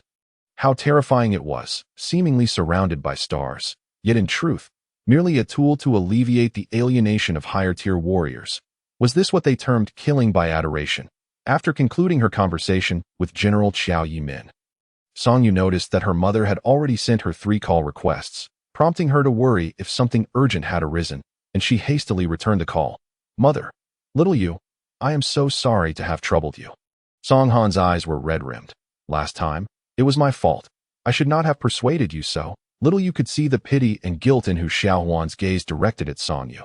How terrifying it was, seemingly surrounded by stars, yet in truth, merely a tool to alleviate the alienation of higher-tier warriors. Was this what they termed killing by adoration? After concluding her conversation with General Qiao Yimin, Song Yu noticed that her mother had already sent her 3 call requests, prompting her to worry if something urgent had arisen, and she hastily returned the call. "Mother, little Yu, I am so sorry to have troubled you." Song Han's eyes were red-rimmed. "Last time, it was my fault. I should not have persuaded you so." Little Yu could see the pity and guilt in Hu Xiaohuan's gaze directed at Song Yu.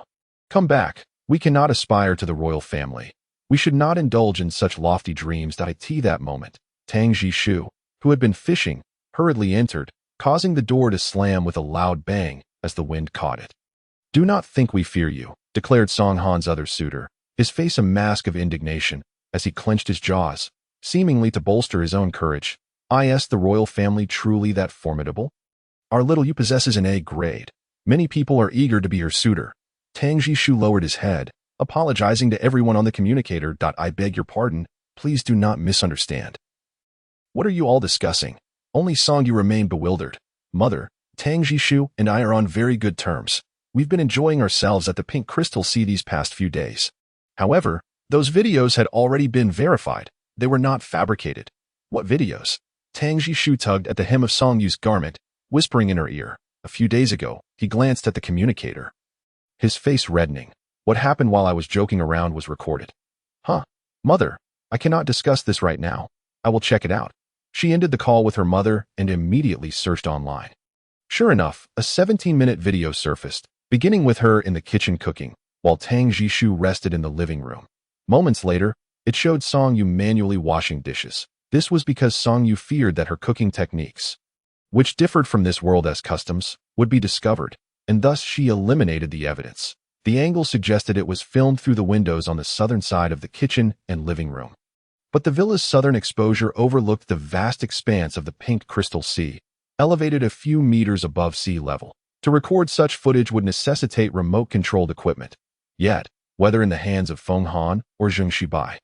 "Come back. We cannot aspire to the royal family. We should not indulge in such lofty dreams." At that moment, Tang Jishu, who had been fishing, hurriedly entered, causing the door to slam with a loud bang as the wind caught it. "Do not think we fear you," declared Song Han's other suitor, his face a mask of indignation as he clenched his jaws, seemingly to bolster his own courage. "Is the royal family truly that formidable? Our little Yu possesses an A grade. Many people are eager to be her suitor." Tang Jishu lowered his head, apologizing to everyone on the communicator. "I beg your pardon. Please do not misunderstand. What are you all discussing?" Only Song Yu remained bewildered. "Mother, Tang Jishu and I are on very good terms. We've been enjoying ourselves at the Pink Crystal Sea these past few days." However, those videos had already been verified. They were not fabricated. "What videos?" Tang Jishu tugged at the hem of Song Yu's garment, whispering in her ear. A few days ago, he glanced at the communicator, his face reddening. "What happened while I was joking around was recorded." "Huh? Mother, I cannot discuss this right now. I will check it out." She ended the call with her mother and immediately searched online. Sure enough, a 17-minute video surfaced, beginning with her in the kitchen cooking, while Tang Jishu rested in the living room. Moments later, it showed Song Yu manually washing dishes. This was because Song Yu feared that her cooking techniques, which differed from this world's customs, would be discovered, and thus she eliminated the evidence. The angle suggested it was filmed through the windows on the southern side of the kitchen and living room. But the villa's southern exposure overlooked the vast expanse of the Pink Crystal Sea, elevated a few meters above sea level. To record such footage would necessitate remote-controlled equipment. Yet, whether in the hands of Feng Han or Zheng Shibai,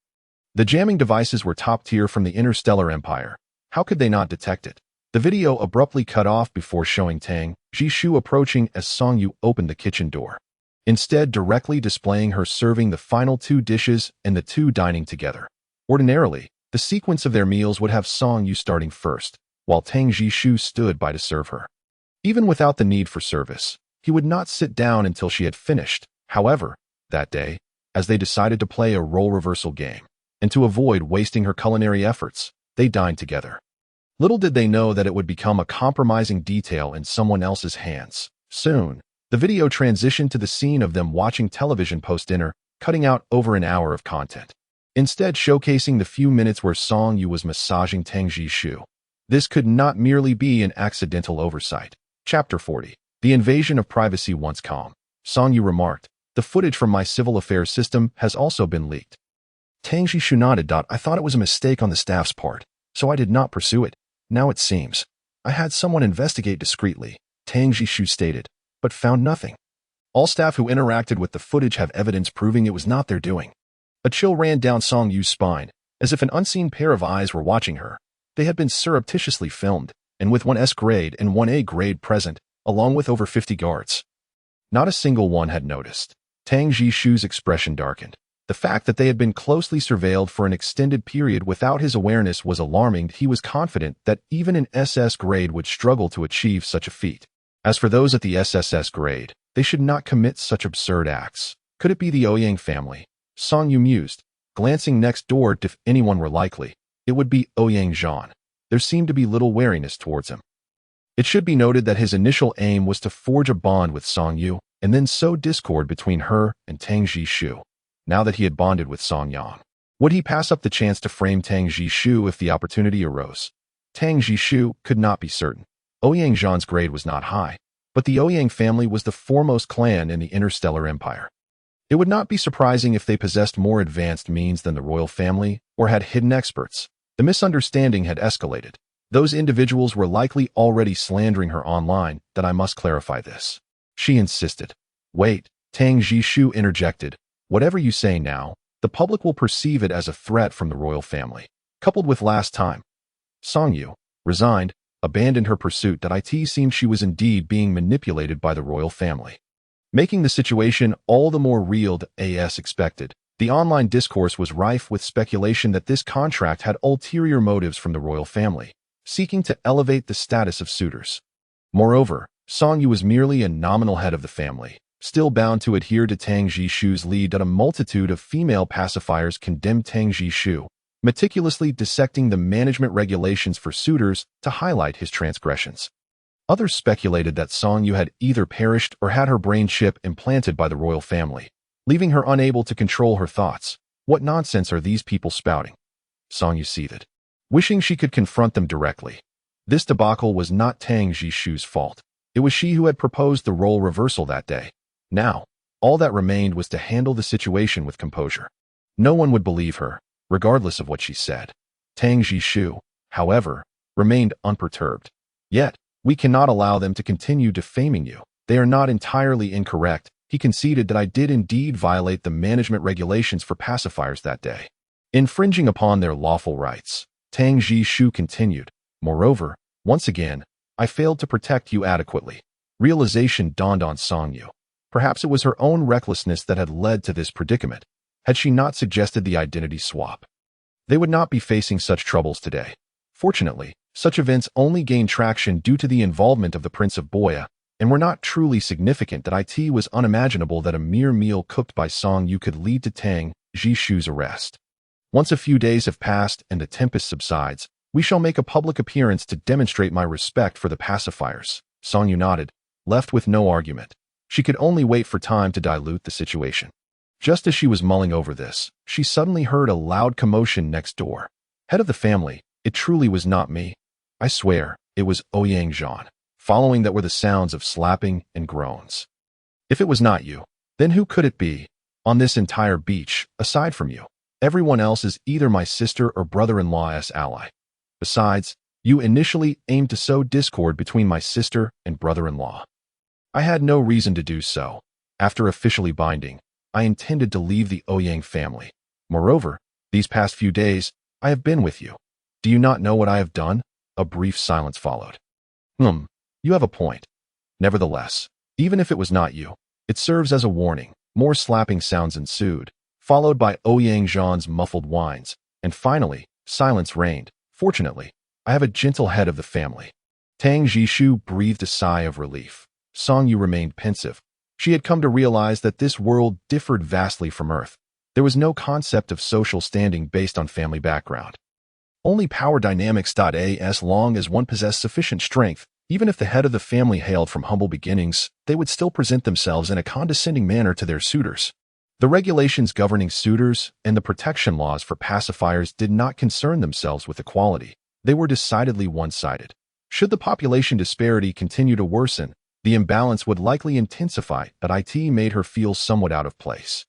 the jamming devices were top-tier from the Interstellar Empire. How could they not detect it? The video abruptly cut off before showing Tang Jishu approaching as Song Yu opened the kitchen door, instead directly displaying her serving the final 2 dishes and the 2 dining together. Ordinarily, the sequence of their meals would have Song Yu starting first, while Tang Jishu stood by to serve her. Even without the need for service, he would not sit down until she had finished. However, that day, as they decided to play a role reversal game, and to avoid wasting her culinary efforts, they dined together. Little did they know that it would become a compromising detail in someone else's hands. Soon, the video transitioned to the scene of them watching television post-dinner, cutting out over an hour of content, instead showcasing the few minutes where Song Yu was massaging Tang Jishu. This could not merely be an accidental oversight. Chapter 40. The invasion of privacy. Once calm, Song Yu remarked, "The footage from my civil affairs system has also been leaked." Tang Jishu nodded. "I thought it was a mistake on the staff's part, so I did not pursue it. Now it seems I had someone investigate discreetly," Tang Jishu stated, "but found nothing. All staff who interacted with the footage have evidence proving it was not their doing." A chill ran down Song Yu's spine, as if an unseen pair of eyes were watching her. They had been surreptitiously filmed, and with 1 S-grade and 1 A-grade present, along with over 50 guards. Not a single one had noticed. Tang Jishu's expression darkened. The fact that they had been closely surveilled for an extended period without his awareness was alarming. He was confident that even an SS grade would struggle to achieve such a feat. As for those at the SSS grade, they should not commit such absurd acts. Could it be the Ouyang family? Song Yu mused, glancing next door if anyone were likely. It it would be Ouyang Zhan. There seemed to be little wariness towards him. It should be noted that his initial aim was to forge a bond with Song Yu and then sow discord between her and Tang Jishu. Now that he had bonded with Song Yang, would he pass up the chance to frame Tang Jishu if the opportunity arose? Tang Jishu could not be certain. Ouyang Zhan's grade was not high, but the Ouyang family was the foremost clan in the Interstellar Empire. It would not be surprising if they possessed more advanced means than the royal family or had hidden experts. The misunderstanding had escalated. Those individuals were likely already slandering her online. That I must clarify this. She insisted. Wait, Tang Jishu interjected. Whatever you say now, the public will perceive it as a threat from the royal family. Coupled with last time, Song Yu, resigned, abandoned her pursuit. That it seemed she was indeed being manipulated by the royal family, making the situation all the more real as expected. The online discourse was rife with speculation that this contract had ulterior motives from the royal family, seeking to elevate the status of suitors. Moreover, Song Yu was merely a nominal head of the family, still bound to adhere to Tang Jishu's lead. A multitude of female pacifiers condemned Tang Jishu, meticulously dissecting the management regulations for suitors to highlight his transgressions. Others speculated that Song Yu had either perished or had her brain chip implanted by the royal family, leaving her unable to control her thoughts. What nonsense are these people spouting? Song Yu seethed, wishing she could confront them directly. This debacle was not Tang Jishu's fault. It was she who had proposed the role reversal that day. Now, all that remained was to handle the situation with composure. No one would believe her, regardless of what she said. Tang Jishu, however, remained unperturbed. Yet, we cannot allow them to continue defaming you. They are not entirely incorrect. He conceded that I did indeed violate the management regulations for pacifiers that day, infringing upon their lawful rights. Tang Jishu continued. Moreover, once again, I failed to protect you adequately. Realization dawned on Song Yu. Perhaps it was her own recklessness that had led to this predicament. Had she not suggested the identity swap, they would not be facing such troubles today. Fortunately, such events only gained traction due to the involvement of the Prince of Boya, and were not truly significant. That it was unimaginable that a mere meal cooked by Song Yu could lead to Tang Jishu's arrest. Once a few days have passed and the tempest subsides, we shall make a public appearance to demonstrate my respect for the pacifiers. Song Yu nodded, left with no argument. She could only wait for time to dilute the situation. Just as she was mulling over this, she suddenly heard a loud commotion next door. Head of the family, it truly was not me. I swear, it was Ouyang Zhan. Following that were the sounds of slapping and groans. If it was not you, then who could it be? On this entire beach, aside from you, everyone else is either my sister or brother-in-law's ally. Besides, you initially aimed to sow discord between my sister and brother-in-law. I had no reason to do so. After officially binding, I intended to leave the Ouyang family. Moreover, these past few days, I have been with you. Do you not know what I have done? A brief silence followed. You have a point. Nevertheless, even if it was not you, it serves as a warning. More slapping sounds ensued, followed by Ouyang Zhan's muffled whines, and finally, silence reigned. Fortunately, I have a gentle head of the family. Tang Jishu breathed a sigh of relief. Song Yu remained pensive. She had come to realize that this world differed vastly from Earth. There was no concept of social standing based on family background. Only power dynamics. As long as one possessed sufficient strength, even if the head of the family hailed from humble beginnings, they would still present themselves in a condescending manner to their suitors. The regulations governing suitors and the protection laws for pacifiers did not concern themselves with equality. They were decidedly one-sided. Should the population disparity continue to worsen, the imbalance would likely intensify. It made her feel somewhat out of place.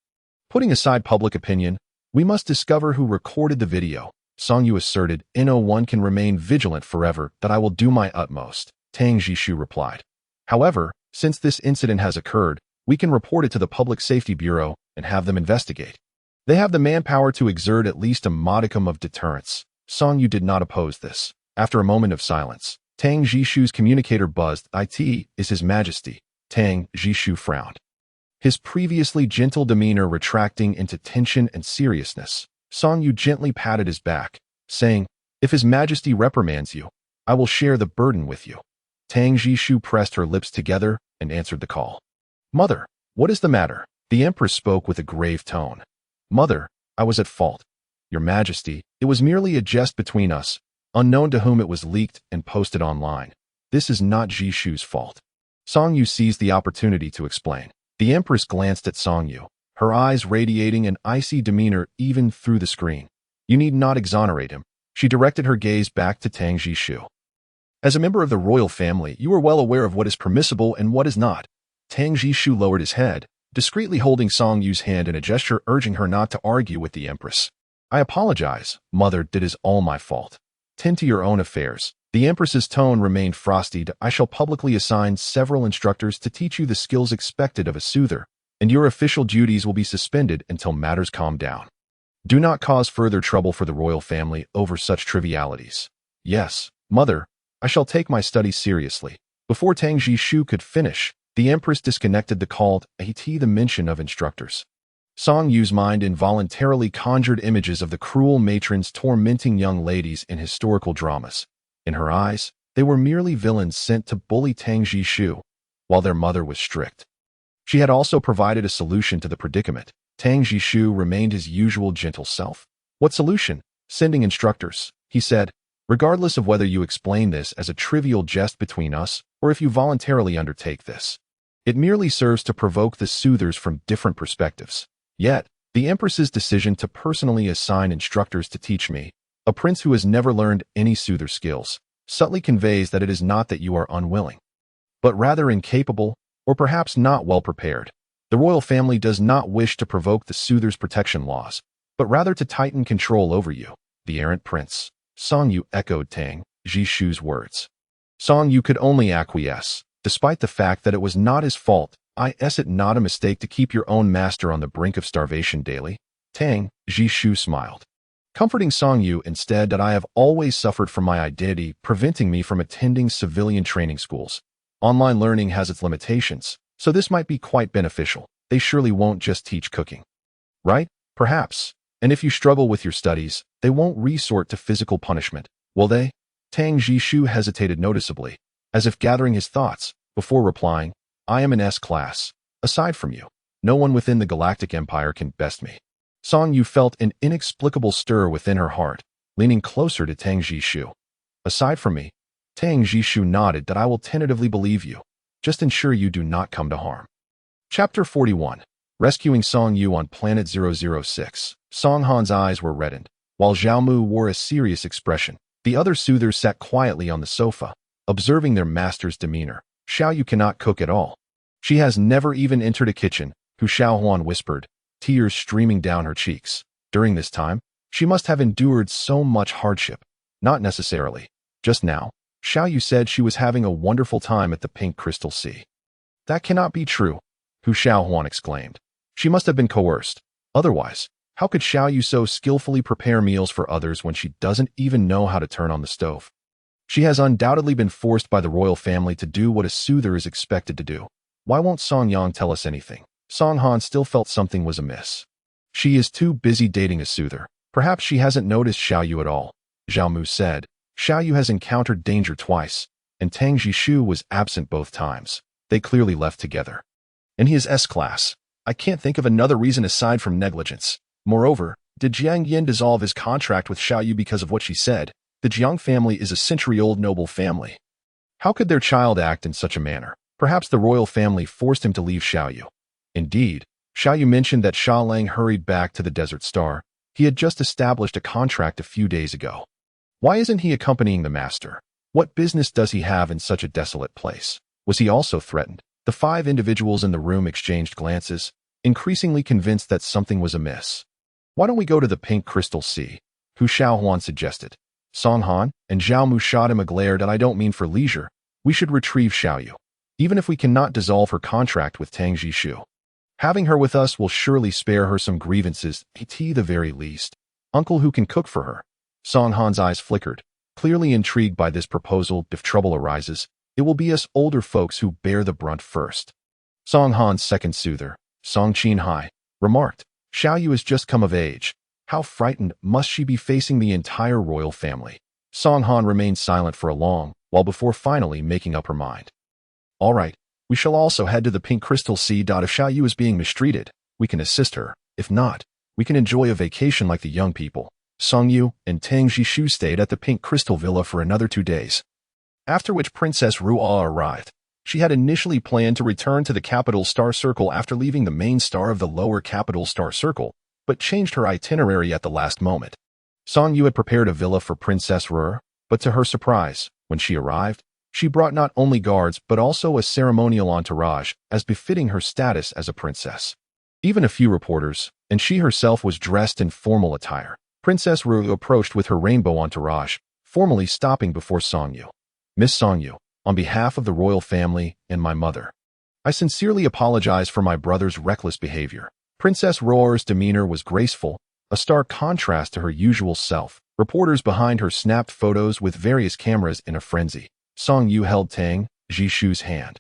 Putting aside public opinion, we must discover who recorded the video. Song Yu asserted, no one can remain vigilant forever. That I will do my utmost, Tang Jishu replied. However, since this incident has occurred, we can report it to the Public Safety Bureau and have them investigate. They have the manpower to exert at least a modicum of deterrence. Song Yu did not oppose this. After a moment of silence, Tang Jishu's communicator buzzed. It is His Majesty. Tang Jishu frowned, his previously gentle demeanor retracting into tension and seriousness. Song Yu gently patted his back, saying, If His Majesty reprimands you, I will share the burden with you. Tang Jishu pressed her lips together and answered the call. Mother, what is the matter? The Empress spoke with a grave tone. Mother, I was at fault. Your Majesty, it was merely a jest between us, unknown to whom it was leaked and posted online. This is not Jishu's fault. Song Yu seized the opportunity to explain. The Empress glanced at Song Yu, her eyes radiating an icy demeanor even through the screen. You need not exonerate him. She directed her gaze back to Tang Jishu. As a member of the royal family, you are well aware of what is permissible and what is not. Tang Jishu lowered his head, discreetly holding Song Yu's hand in a gesture urging her not to argue with the Empress. I apologize, Mother, it is all my fault. Tend to your own affairs. The Empress's tone remained frosty. I shall publicly assign several instructors to teach you the skills expected of a soother, and your official duties will be suspended until matters calm down. Do not cause further trouble for the royal family over such trivialities. Yes, Mother, I shall take my studies seriously. Before Tang Jishu could finish, the Empress disconnected the call at the mention of instructors. Song Yu's mind involuntarily conjured images of the cruel matrons tormenting young ladies in historical dramas. In her eyes, they were merely villains sent to bully Tang Jishu, while their mother was strict. She had also provided a solution to the predicament. Tang Jishu remained his usual gentle self. What solution? Sending instructors, he said. Regardless of whether you explain this as a trivial jest between us or if you voluntarily undertake this, it merely serves to provoke the soothers from different perspectives. Yet, the Empress's decision to personally assign instructors to teach me, a prince who has never learned any soother skills, subtly conveys that it is not that you are unwilling, but rather incapable or perhaps not well prepared. The royal family does not wish to provoke the soother's protection laws, but rather to tighten control over you, the errant prince. Song Yu echoed Tang Jishu's words. Song Yu could only acquiesce, despite the fact that it was not his fault. Is it not a mistake to keep your own master on the brink of starvation daily? Tang Jishu smiled, comforting Song Yu instead that I have always suffered from my identity preventing me from attending civilian training schools. Online learning has its limitations, so this might be quite beneficial. They surely won't just teach cooking. Right? Perhaps. And if you struggle with your studies, they won't resort to physical punishment, will they? Tang Jishu hesitated noticeably, as if gathering his thoughts, before replying, I am in S-class. Aside from you, no one within the Galactic Empire can best me. Song Yu felt an inexplicable stir within her heart, leaning closer to Tang Jishu. Aside from me, Tang Jishu nodded that I will tentatively believe you. Just ensure you do not come to harm. Chapter 41. Rescuing Song Yu on Planet 006. Song Han's eyes were reddened, while Zhao Mu wore a serious expression. The other soothers sat quietly on the sofa, observing their master's demeanor. Xiao Yu cannot cook at all. She has never even entered a kitchen, Hu Xiaohuan whispered, tears streaming down her cheeks. During this time, she must have endured so much hardship. Not necessarily. Just now, Xiao Yu said she was having a wonderful time at the Pink Crystal Sea. That cannot be true, Hu Xiaohuan exclaimed. She must have been coerced. Otherwise, how could Xiao Yu so skillfully prepare meals for others when she doesn't even know how to turn on the stove? She has undoubtedly been forced by the royal family to do what a soother is expected to do. Why won't Song Yang tell us anything? Song Han still felt something was amiss. She is too busy dating a soother. Perhaps she hasn't noticed Xiao Yu at all, Zhao Mu said. Xiao Yu has encountered danger twice, and Tang Jishu was absent both times. They clearly left together. And he is S-class. I can't think of another reason aside from negligence. Moreover, did Jiang Yin dissolve his contract with Xiao Yu because of what she said? The Jiang family is a century-old noble family. How could their child act in such a manner? Perhaps the royal family forced him to leave Xiao Yu. Indeed, Xiao Yu mentioned that Sha Lang hurried back to the Desert Star. He had just established a contract a few days ago. Why isn't he accompanying the master? What business does he have in such a desolate place? Was he also threatened? The 5 individuals in the room exchanged glances, increasingly convinced that something was amiss. Why don't we go to the Pink Crystal Sea? Hu Xiaohuan suggested. Song Han and Zhao Mu shot him a glare that I don't mean for leisure. We should retrieve Xiao Yu, even if we cannot dissolve her contract with Tang Jishu. Having her with us will surely spare her some grievances, at the very least. Uncle who can cook for her. Song Han's eyes flickered, clearly intrigued by this proposal. If trouble arises, it will be us older folks who bear the brunt first. Song Han's second soother, Song Qin Hai, remarked, Xiao Yu has just come of age. How frightened must she be facing the entire royal family? Song Han remained silent for a long while before finally making up her mind. All right, we shall also head to the Pink Crystal Sea. If Xiao Yu is being mistreated, we can assist her. If not, we can enjoy a vacation like the young people. Song Yu, and Tang Jishu stayed at the Pink Crystal Villa for another 2 days. After which Princess Ruoa arrived. She had initially planned to return to the Capital Star Circle after leaving the main star of the lower Capital Star Circle, but changed her itinerary at the last moment. Song Yu had prepared a villa for Princess Ruoa, but to her surprise, when she arrived, she brought not only guards but also a ceremonial entourage, as befitting her status as a princess. Even a few reporters, and she herself was dressed in formal attire. Princess Ruoa approached with her rainbow entourage, formally stopping before Song Yu. Miss Song Yu, on behalf of the royal family and my mother, I sincerely apologize for my brother's reckless behavior. Princess Ruoa's demeanor was graceful, a stark contrast to her usual self. Reporters behind her snapped photos with various cameras in a frenzy. Song Yu held Tang Jishu's hand.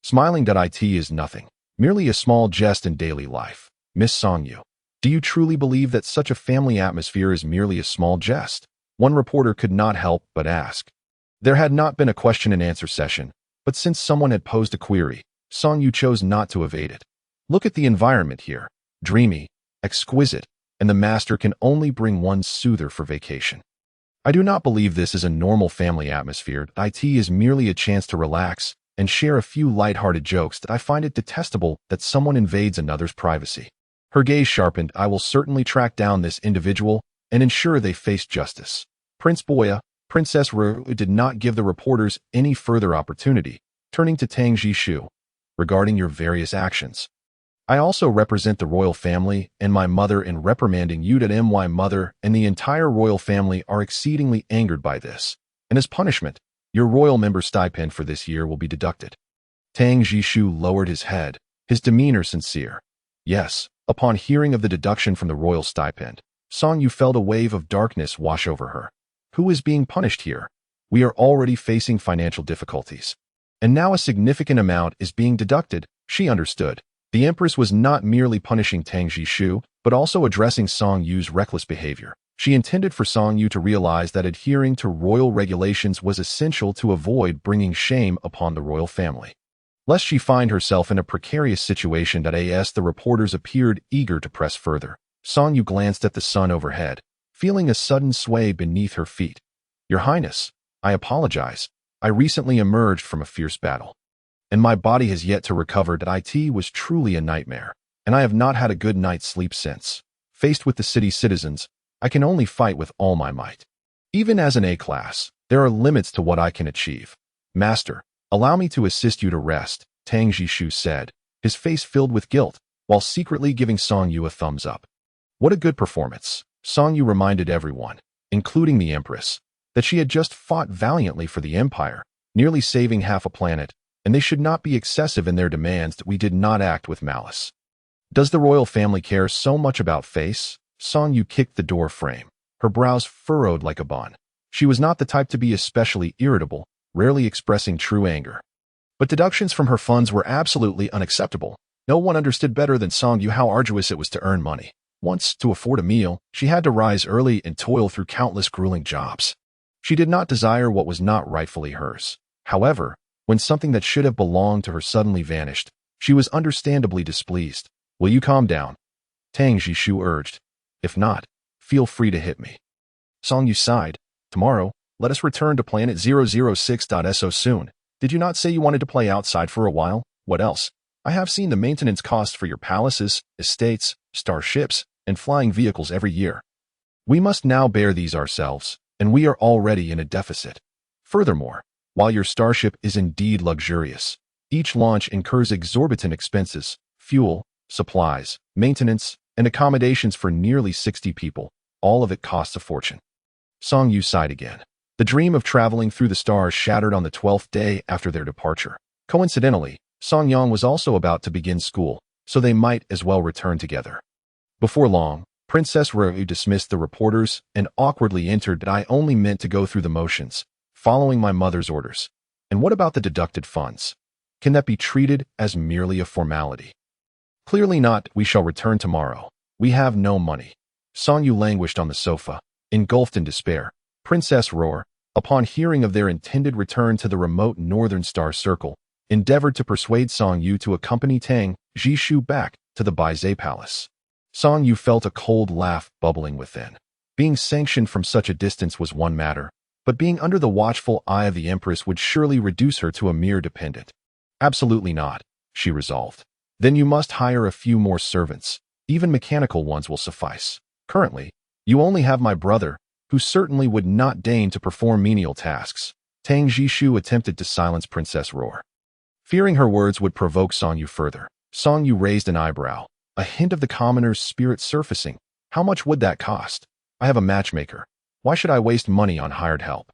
Smiling. It is nothing, merely a small jest in daily life. Miss Song Yu, do you truly believe that such a family atmosphere is merely a small jest? One reporter could not help but ask. There had not been a question-and-answer session, but since someone had posed a query, Song Yu chose not to evade it. Look at the environment here. Dreamy, exquisite, and the master can only bring one soother for vacation. I do not believe this is a normal family atmosphere. It is merely a chance to relax and share a few light-hearted jokes. I find it detestable that someone invades another's privacy. Her gaze sharpened. I will certainly track down this individual and ensure they face justice. Prince Boya, Princess Ruoa did not give the reporters any further opportunity, turning to Tang Jishu. Regarding your various actions, I also represent the royal family and my mother in reprimanding you. My mother and the entire royal family are exceedingly angered by this, and as punishment, your royal member stipend for this year will be deducted. Tang Jishu lowered his head, his demeanor sincere. Yes, upon hearing of the deduction from the royal stipend, Song Yu felt a wave of darkness wash over her. Who is being punished here? We are already facing financial difficulties. And now a significant amount is being deducted. She understood. The Empress was not merely punishing Tang Jishu, but also addressing Song Yu's reckless behavior. She intended for Song Yu to realize that adhering to royal regulations was essential to avoid bringing shame upon the royal family. Lest she find herself in a precarious situation. As the reporters appeared eager to press further, Song Yu glanced at the sun overhead, feeling a sudden sway beneath her feet. Your Highness, I apologize. I recently emerged from a fierce battle, and my body has yet to recover. It was truly a nightmare, and I have not had a good night's sleep since. Faced with the city's citizens, I can only fight with all my might. Even as an A-class, there are limits to what I can achieve. Master, allow me to assist you to rest, Tang Jishu said, his face filled with guilt, while secretly giving Song Yu a thumbs up. What a good performance. Song Yu reminded everyone, including the Empress, that she had just fought valiantly for the Empire, nearly saving half a planet, and they should not be excessive in their demands. We did not act with malice. Does the royal family care so much about face? Song Yu kicked the door frame, her brows furrowed like a bun. She was not the type to be especially irritable, rarely expressing true anger. But deductions from her funds were absolutely unacceptable. No one understood better than Song Yu how arduous it was to earn money. Once, to afford a meal, she had to rise early and toil through countless grueling jobs. She did not desire what was not rightfully hers. However, when something that should have belonged to her suddenly vanished, she was understandably displeased. Will you calm down? Tang Jishu urged. If not, feel free to hit me. Song Yu sighed. Tomorrow, let us return to Planet 006.so soon. Did you not say you wanted to play outside for a while? What else? I have seen the maintenance costs for your palaces, estates, starships, and flying vehicles every year. We must now bear these ourselves, and we are already in a deficit. Furthermore, while your starship is indeed luxurious, each launch incurs exorbitant expenses, fuel, supplies, maintenance, and accommodations for nearly 60 people. All of it costs a fortune. Song Yu sighed again. The dream of traveling through the stars shattered on the 12th day after their departure. Coincidentally, Song Yang was also about to begin school, so they might as well return together. Before long, Princess Ruoa dismissed the reporters and awkwardly entered. I only meant to go through the motions, following my mother's orders. And what about the deducted funds? Can that be treated as merely a formality? Clearly not. We shall return tomorrow. We have no money. Song Yu languished on the sofa, engulfed in despair. Princess Ruoa, upon hearing of their intended return to the remote northern star circle, endeavored to persuade Song Yu to accompany Tang Jishu back to the Baizhe Palace. Song Yu felt a cold laugh bubbling within. Being sanctioned from such a distance was one matter, but being under the watchful eye of the Empress would surely reduce her to a mere dependent. Absolutely not, she resolved. Then you must hire a few more servants. Even mechanical ones will suffice. Currently, you only have my brother, who certainly would not deign to perform menial tasks. Tang Jishu attempted to silence Princess Roar. Fearing her words would provoke Song Yu further, Song Yu raised an eyebrow, a hint of the commoner's spirit surfacing. How much would that cost? I have a matchmaker. Why should I waste money on hired help?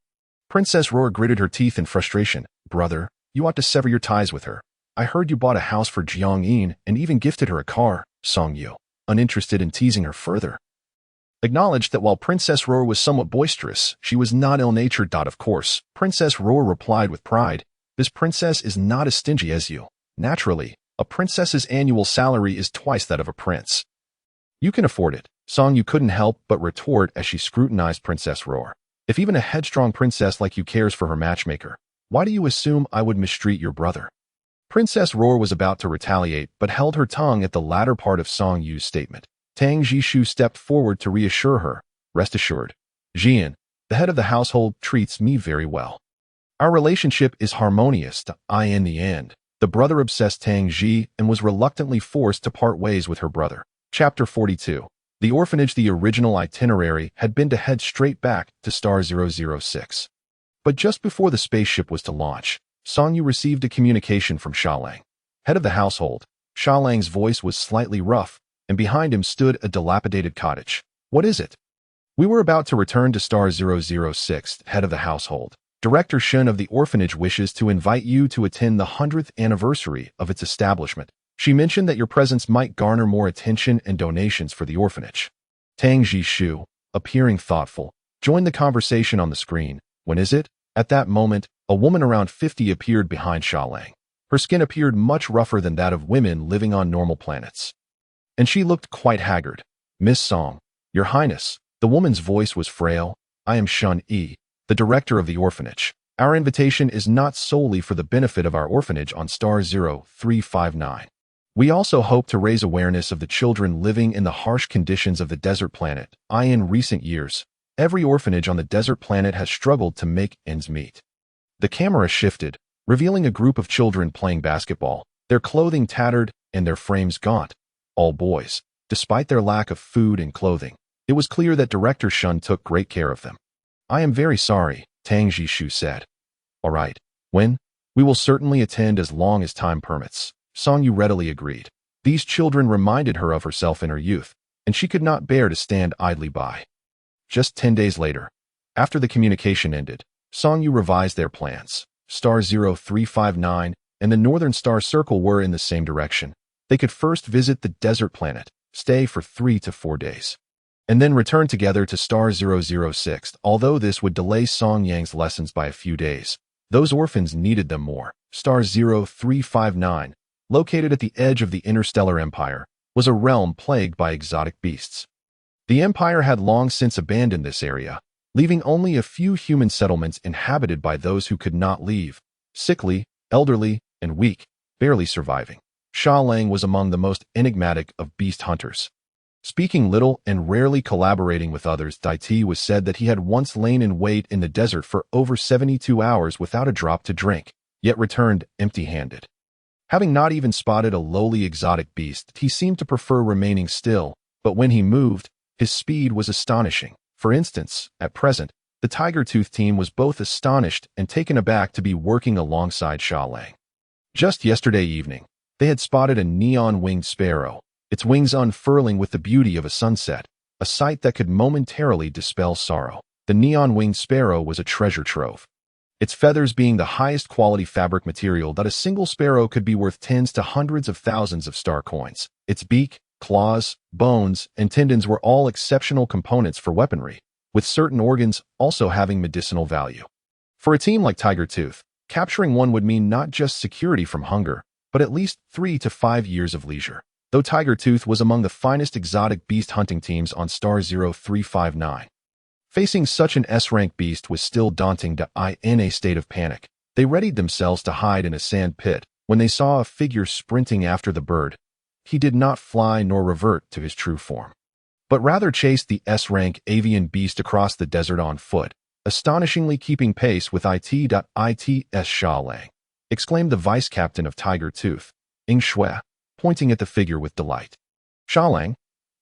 Princess Roar gritted her teeth in frustration. Brother, you ought to sever your ties with her. I heard you bought a house for Jiang Yin and even gifted her a car. Song Yu, uninterested in teasing her further, acknowledged that while Princess Roar was somewhat boisterous, she was not ill-natured. Of course, Princess Roar replied with pride. This princess is not as stingy as you. Naturally, a princess's annual salary is twice that of a prince. You can afford it. Song Yu couldn't help but retort as she scrutinized Princess Roar. If even a headstrong princess like you cares for her matchmaker, why do you assume I would mistreat your brother? Princess Roar was about to retaliate but held her tongue at the latter part of Song Yu's statement. Tang Jishu stepped forward to reassure her. Rest assured, Jian, the head of the household, treats me very well. Our relationship is harmonious. In the end, the brother obsessed Tang Ji and was reluctantly forced to part ways with her brother. Chapter 42. The orphanage. The original itinerary had been to head straight back to Star 006. But just before the spaceship was to launch, Song Yu received a communication from Xiaolang, head of the household. Xiaolang's voice was slightly rough, and behind him stood a dilapidated cottage. What is it? We were about to return to Star 006, head of the household. Director Shen of the orphanage wishes to invite you to attend the 100th anniversary of its establishment. She mentioned that your presence might garner more attention and donations for the orphanage. Tang Jishu, appearing thoughtful, joined the conversation on the screen. When is it? At that moment, a woman around 50 appeared behind Xiaolang. Her skin appeared much rougher than that of women living on normal planets, and she looked quite haggard. Miss Song, Your Highness, the woman's voice was frail. I am Shun Yi, the director of the orphanage. Our invitation is not solely for the benefit of our orphanage on Star 0359. We also hope to raise awareness of the children living in the harsh conditions of the desert planet. In recent years, every orphanage on the desert planet has struggled to make ends meet. The camera shifted, revealing a group of children playing basketball, their clothing tattered and their frames gaunt. All boys, despite their lack of food and clothing. It was clear that Director Shun took great care of them. I am very sorry, Tang Jishu said. All right, when? We will certainly attend as long as time permits. Song Yu readily agreed. These children reminded her of herself in her youth, and she could not bear to stand idly by. Just 10 days later, after the communication ended, Song Yu revised their plans. Star 0359 and the Northern Star Circle were in the same direction. They could first visit the desert planet, stay for 3 to 4 days, and then return together to Star 006. Although this would delay Song Yang's lessons by a few days, those orphans needed them more. Star 0359, located at the edge of the Interstellar Empire, was a realm plagued by exotic beasts. The Empire had long since abandoned this area, leaving only a few human settlements inhabited by those who could not leave, sickly, elderly, and weak, barely surviving. Xiaolang was among the most enigmatic of beast hunters. Speaking little and rarely collaborating with others, Daiti was said that he had once lain in wait in the desert for over 72 hours without a drop to drink, yet returned empty-handed. Having not even spotted a lowly exotic beast, he seemed to prefer remaining still, but when he moved, his speed was astonishing. For instance, at present, the Tiger Tooth team was both astonished and taken aback to be working alongside Xiaolang. Just yesterday evening, they had spotted a neon-winged sparrow, its wings unfurling with the beauty of a sunset, a sight that could momentarily dispel sorrow. The neon-winged sparrow was a treasure trove, its feathers being the highest quality fabric material that a single sparrow could be worth tens to hundreds of thousands of star coins. Its beak, claws, bones, and tendons were all exceptional components for weaponry, with certain organs also having medicinal value. For a team like Tiger Tooth, capturing one would mean not just security from hunger, but at least 3 to 5 years of leisure. Though Tiger Tooth was among the finest exotic beast hunting teams on Star 0359. Facing such an S-rank beast was still daunting. In a state of panic, they readied themselves to hide in a sand pit when they saw a figure sprinting after the bird. He did not fly nor revert to his true form. but rather chased the S-rank avian beast across the desert on foot, astonishingly keeping pace with Its Sha Lang, exclaimed the vice captain of Tiger Tooth, Ing Shui, pointing at the figure with delight. Sha Lang,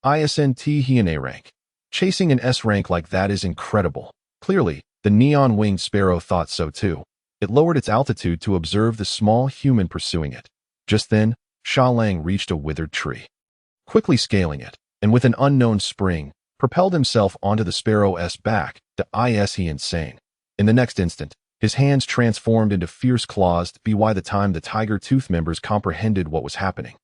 ISNT Hyena rank. Chasing an S rank like that is incredible. Clearly, the neon-winged sparrow thought so too. It lowered its altitude to observe the small human pursuing it. Just then, Sha Lang reached a withered tree. Quickly scaling it, and with an unknown spring, propelled himself onto the sparrow's back, he insane. In the next instant, his hands transformed into fierce claws by the time the Tiger Tooth members comprehended what was happening.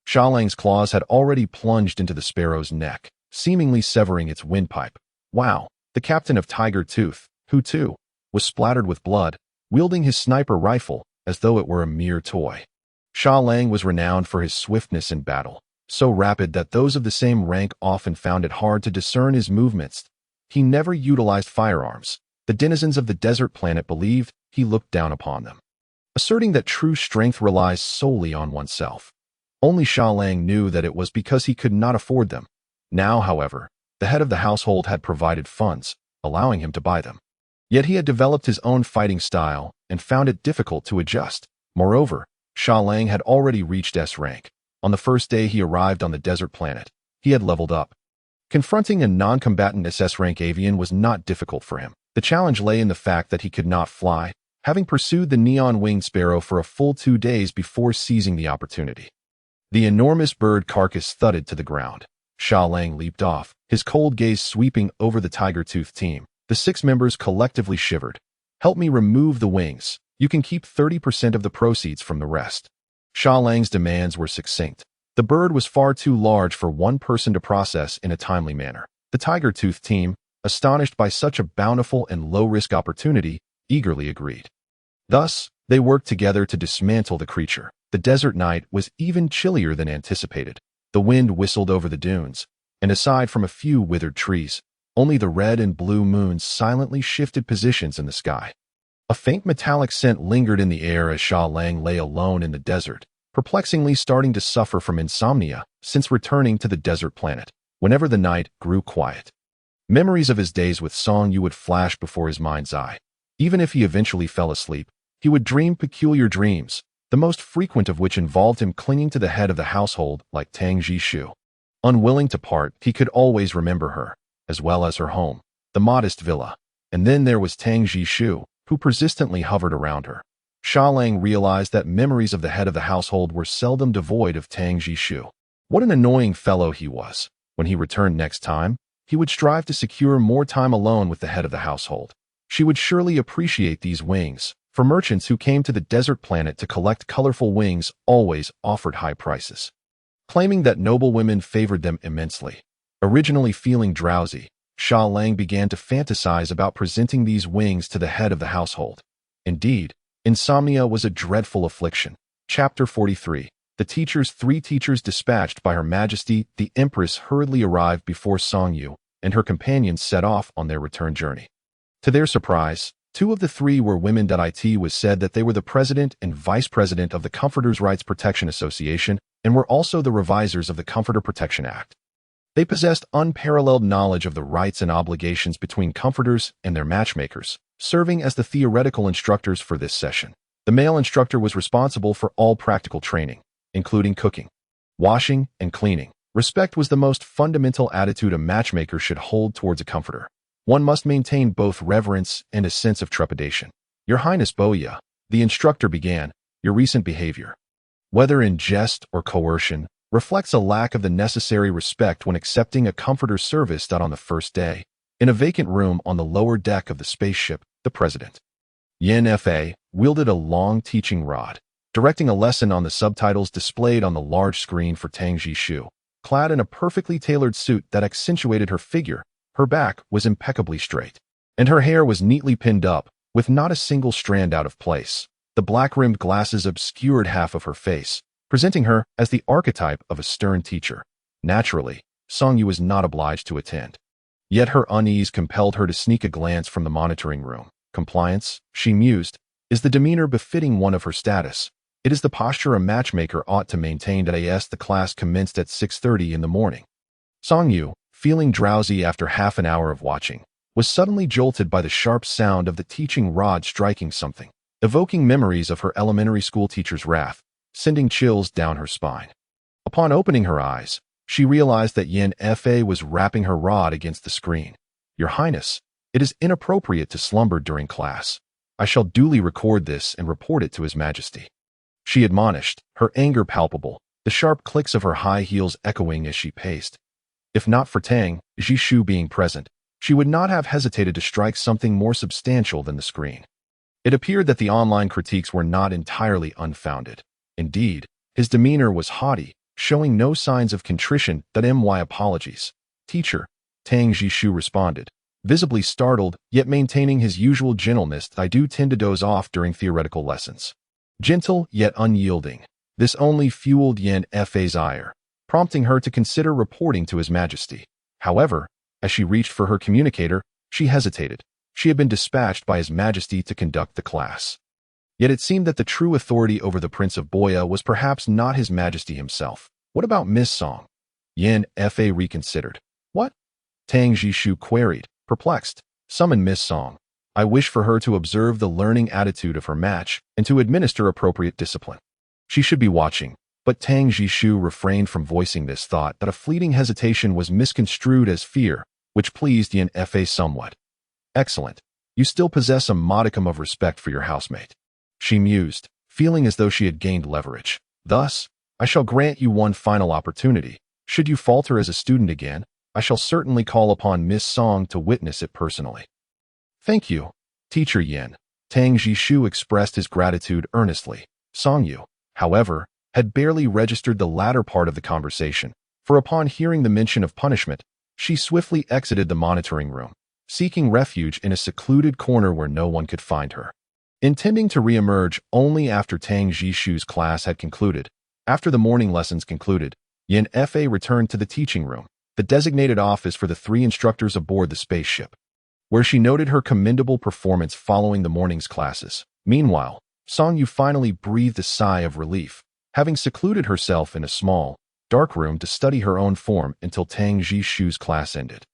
Sha Lang's claws had already plunged into the sparrow's neck, seemingly severing its windpipe. Wow, the captain of Tiger Tooth, who too, was splattered with blood, wielding his sniper rifle as though it were a mere toy. Sha Lang was renowned for his swiftness in battle, so rapid that those of the same rank often found it hard to discern his movements. He never utilized firearms. The denizens of the desert planet believed he looked down upon them, asserting that true strength relies solely on oneself. Only Sha Lang knew that it was because he could not afford them. Now, however, the head of the household had provided funds, allowing him to buy them. Yet he had developed his own fighting style and found it difficult to adjust. Moreover, Sha Lang had already reached S rank. On the first day he arrived on the desert planet, he had leveled up. Confronting a non-combatant SS rank avian was not difficult for him. The challenge lay in the fact that he could not fly, having pursued the neon-winged sparrow for a full 2 days before seizing the opportunity. The enormous bird carcass thudded to the ground. Sha Lang leaped off, his cold gaze sweeping over the Tiger Tooth team. The 6 members collectively shivered. "Help me remove the wings. You can keep 30% of the proceeds from the rest." Sha Lang's demands were succinct. The bird was far too large for one person to process in a timely manner. The Tiger Tooth team, astonished by such a bountiful and low-risk opportunity, eagerly agreed. Thus, they worked together to dismantle the creature. The desert night was even chillier than anticipated. The wind whistled over the dunes, and aside from a few withered trees, only the red and blue moons silently shifted positions in the sky. A faint metallic scent lingered in the air as Sha Lang lay alone in the desert, perplexingly starting to suffer from insomnia since returning to the desert planet. Whenever the night grew quiet, memories of his days with Song Yu would flash before his mind's eye. Even if he eventually fell asleep, he would dream peculiar dreams, the most frequent of which involved him clinging to the head of the household like Tang Jishu. Unwilling to part, he could always remember her, as well as her home, the modest villa. And then there was Tang Jishu, who persistently hovered around her. Sha Lang realized that memories of the head of the household were seldom devoid of Tang Jishu. What an annoying fellow he was. When he returned next time, he would strive to secure more time alone with the head of the household. She would surely appreciate these wings, for merchants who came to the desert planet to collect colorful wings always offered high prices, claiming that noble women favored them immensely. Originally feeling drowsy, Sha Lang began to fantasize about presenting these wings to the head of the household. Indeed, insomnia was a dreadful affliction. Chapter 43. The teachers. 3 teachers dispatched by Her Majesty the Empress hurriedly arrived before Song Yu, and her companions set off on their return journey. To their surprise, 2 of the 3 were women. It was said that they were the president and vice president of the Comforters' Rights Protection Association and were also the revisers of the Comforter Protection Act. They possessed unparalleled knowledge of the rights and obligations between comforters and their matchmakers, serving as the theoretical instructors for this session. The male instructor was responsible for all practical training, including cooking, washing, and cleaning. Respect was the most fundamental attitude a matchmaker should hold towards a comforter. One must maintain both reverence and a sense of trepidation. "Your Highness Boya," the instructor began, "your recent behavior, whether in jest or coercion, reflects a lack of the necessary respect when accepting a comforter's service. On the first day, in a vacant room on the lower deck of the spaceship, the president, Yin Fa, wielded a long teaching rod, directing a lesson on the subtitles displayed on the large screen for Tang Jishu. Clad in a perfectly tailored suit that accentuated her figure, her back was impeccably straight, and her hair was neatly pinned up, with not a single strand out of place. The black-rimmed glasses obscured half of her face, presenting her as the archetype of a stern teacher. Naturally, Song Yu was not obliged to attend. Yet her unease compelled her to sneak a glance from the monitoring room. Compliance, she mused, is the demeanor befitting one of her status. It is the posture a matchmaker ought to maintain. As the class commenced at 6:30 in the morning, Song Yu, feeling drowsy after half an hour of watching, was suddenly jolted by the sharp sound of the teaching rod striking something, evoking memories of her elementary school teacher's wrath, sending chills down her spine. Upon opening her eyes, she realized that Yin Fa was rapping her rod against the screen. "Your Highness, it is inappropriate to slumber during class. I shall duly record this and report it to His Majesty," she admonished, her anger palpable, the sharp clicks of her high heels echoing as she paced. If not for Tang Jishu being present, she would not have hesitated to strike something more substantial than the screen. It appeared that the online critiques were not entirely unfounded. Indeed, his demeanor was haughty, showing no signs of contrition that my apologies. "Teacher," Tang Jishu responded, visibly startled, yet maintaining his usual gentleness. "I do tend to doze off during theoretical lessons." Gentle, yet unyielding, this only fueled Yin Fa's ire, prompting her to consider reporting to His Majesty. However, as she reached for her communicator, she hesitated. She had been dispatched by His Majesty to conduct the class. Yet it seemed that the true authority over the Prince of Boya was perhaps not His Majesty himself. What about Miss Song? Yin Fa reconsidered. "What?" Tang Jishu queried, perplexed. "Summon Miss Song. I wish for her to observe the learning attitude of her match and to administer appropriate discipline." She should be watching, but Tang Jishu refrained from voicing this thought that a fleeting hesitation was misconstrued as fear, which pleased Yin Fa somewhat. "Excellent. You still possess a modicum of respect for your housemate," she mused, feeling as though she had gained leverage. "Thus, I shall grant you one final opportunity. Should you falter as a student again, I shall certainly call upon Miss Song to witness it personally." "Thank you, Teacher Yin." Tang Jishu expressed his gratitude earnestly. Song Yu, however, had barely registered the latter part of the conversation, for upon hearing the mention of punishment, she swiftly exited the monitoring room, seeking refuge in a secluded corner where no one could find her. Intending to re-emerge only after Tang Jishu's class had concluded, after the morning lessons concluded, Yin Fa returned to the teaching room, the designated office for the 3 instructors aboard the spaceship, where she noted her commendable performance following the morning's classes. Meanwhile, Song Yu finally breathed a sigh of relief, having secluded herself in a small, dark room to study her own form until Tang Jishu's class ended.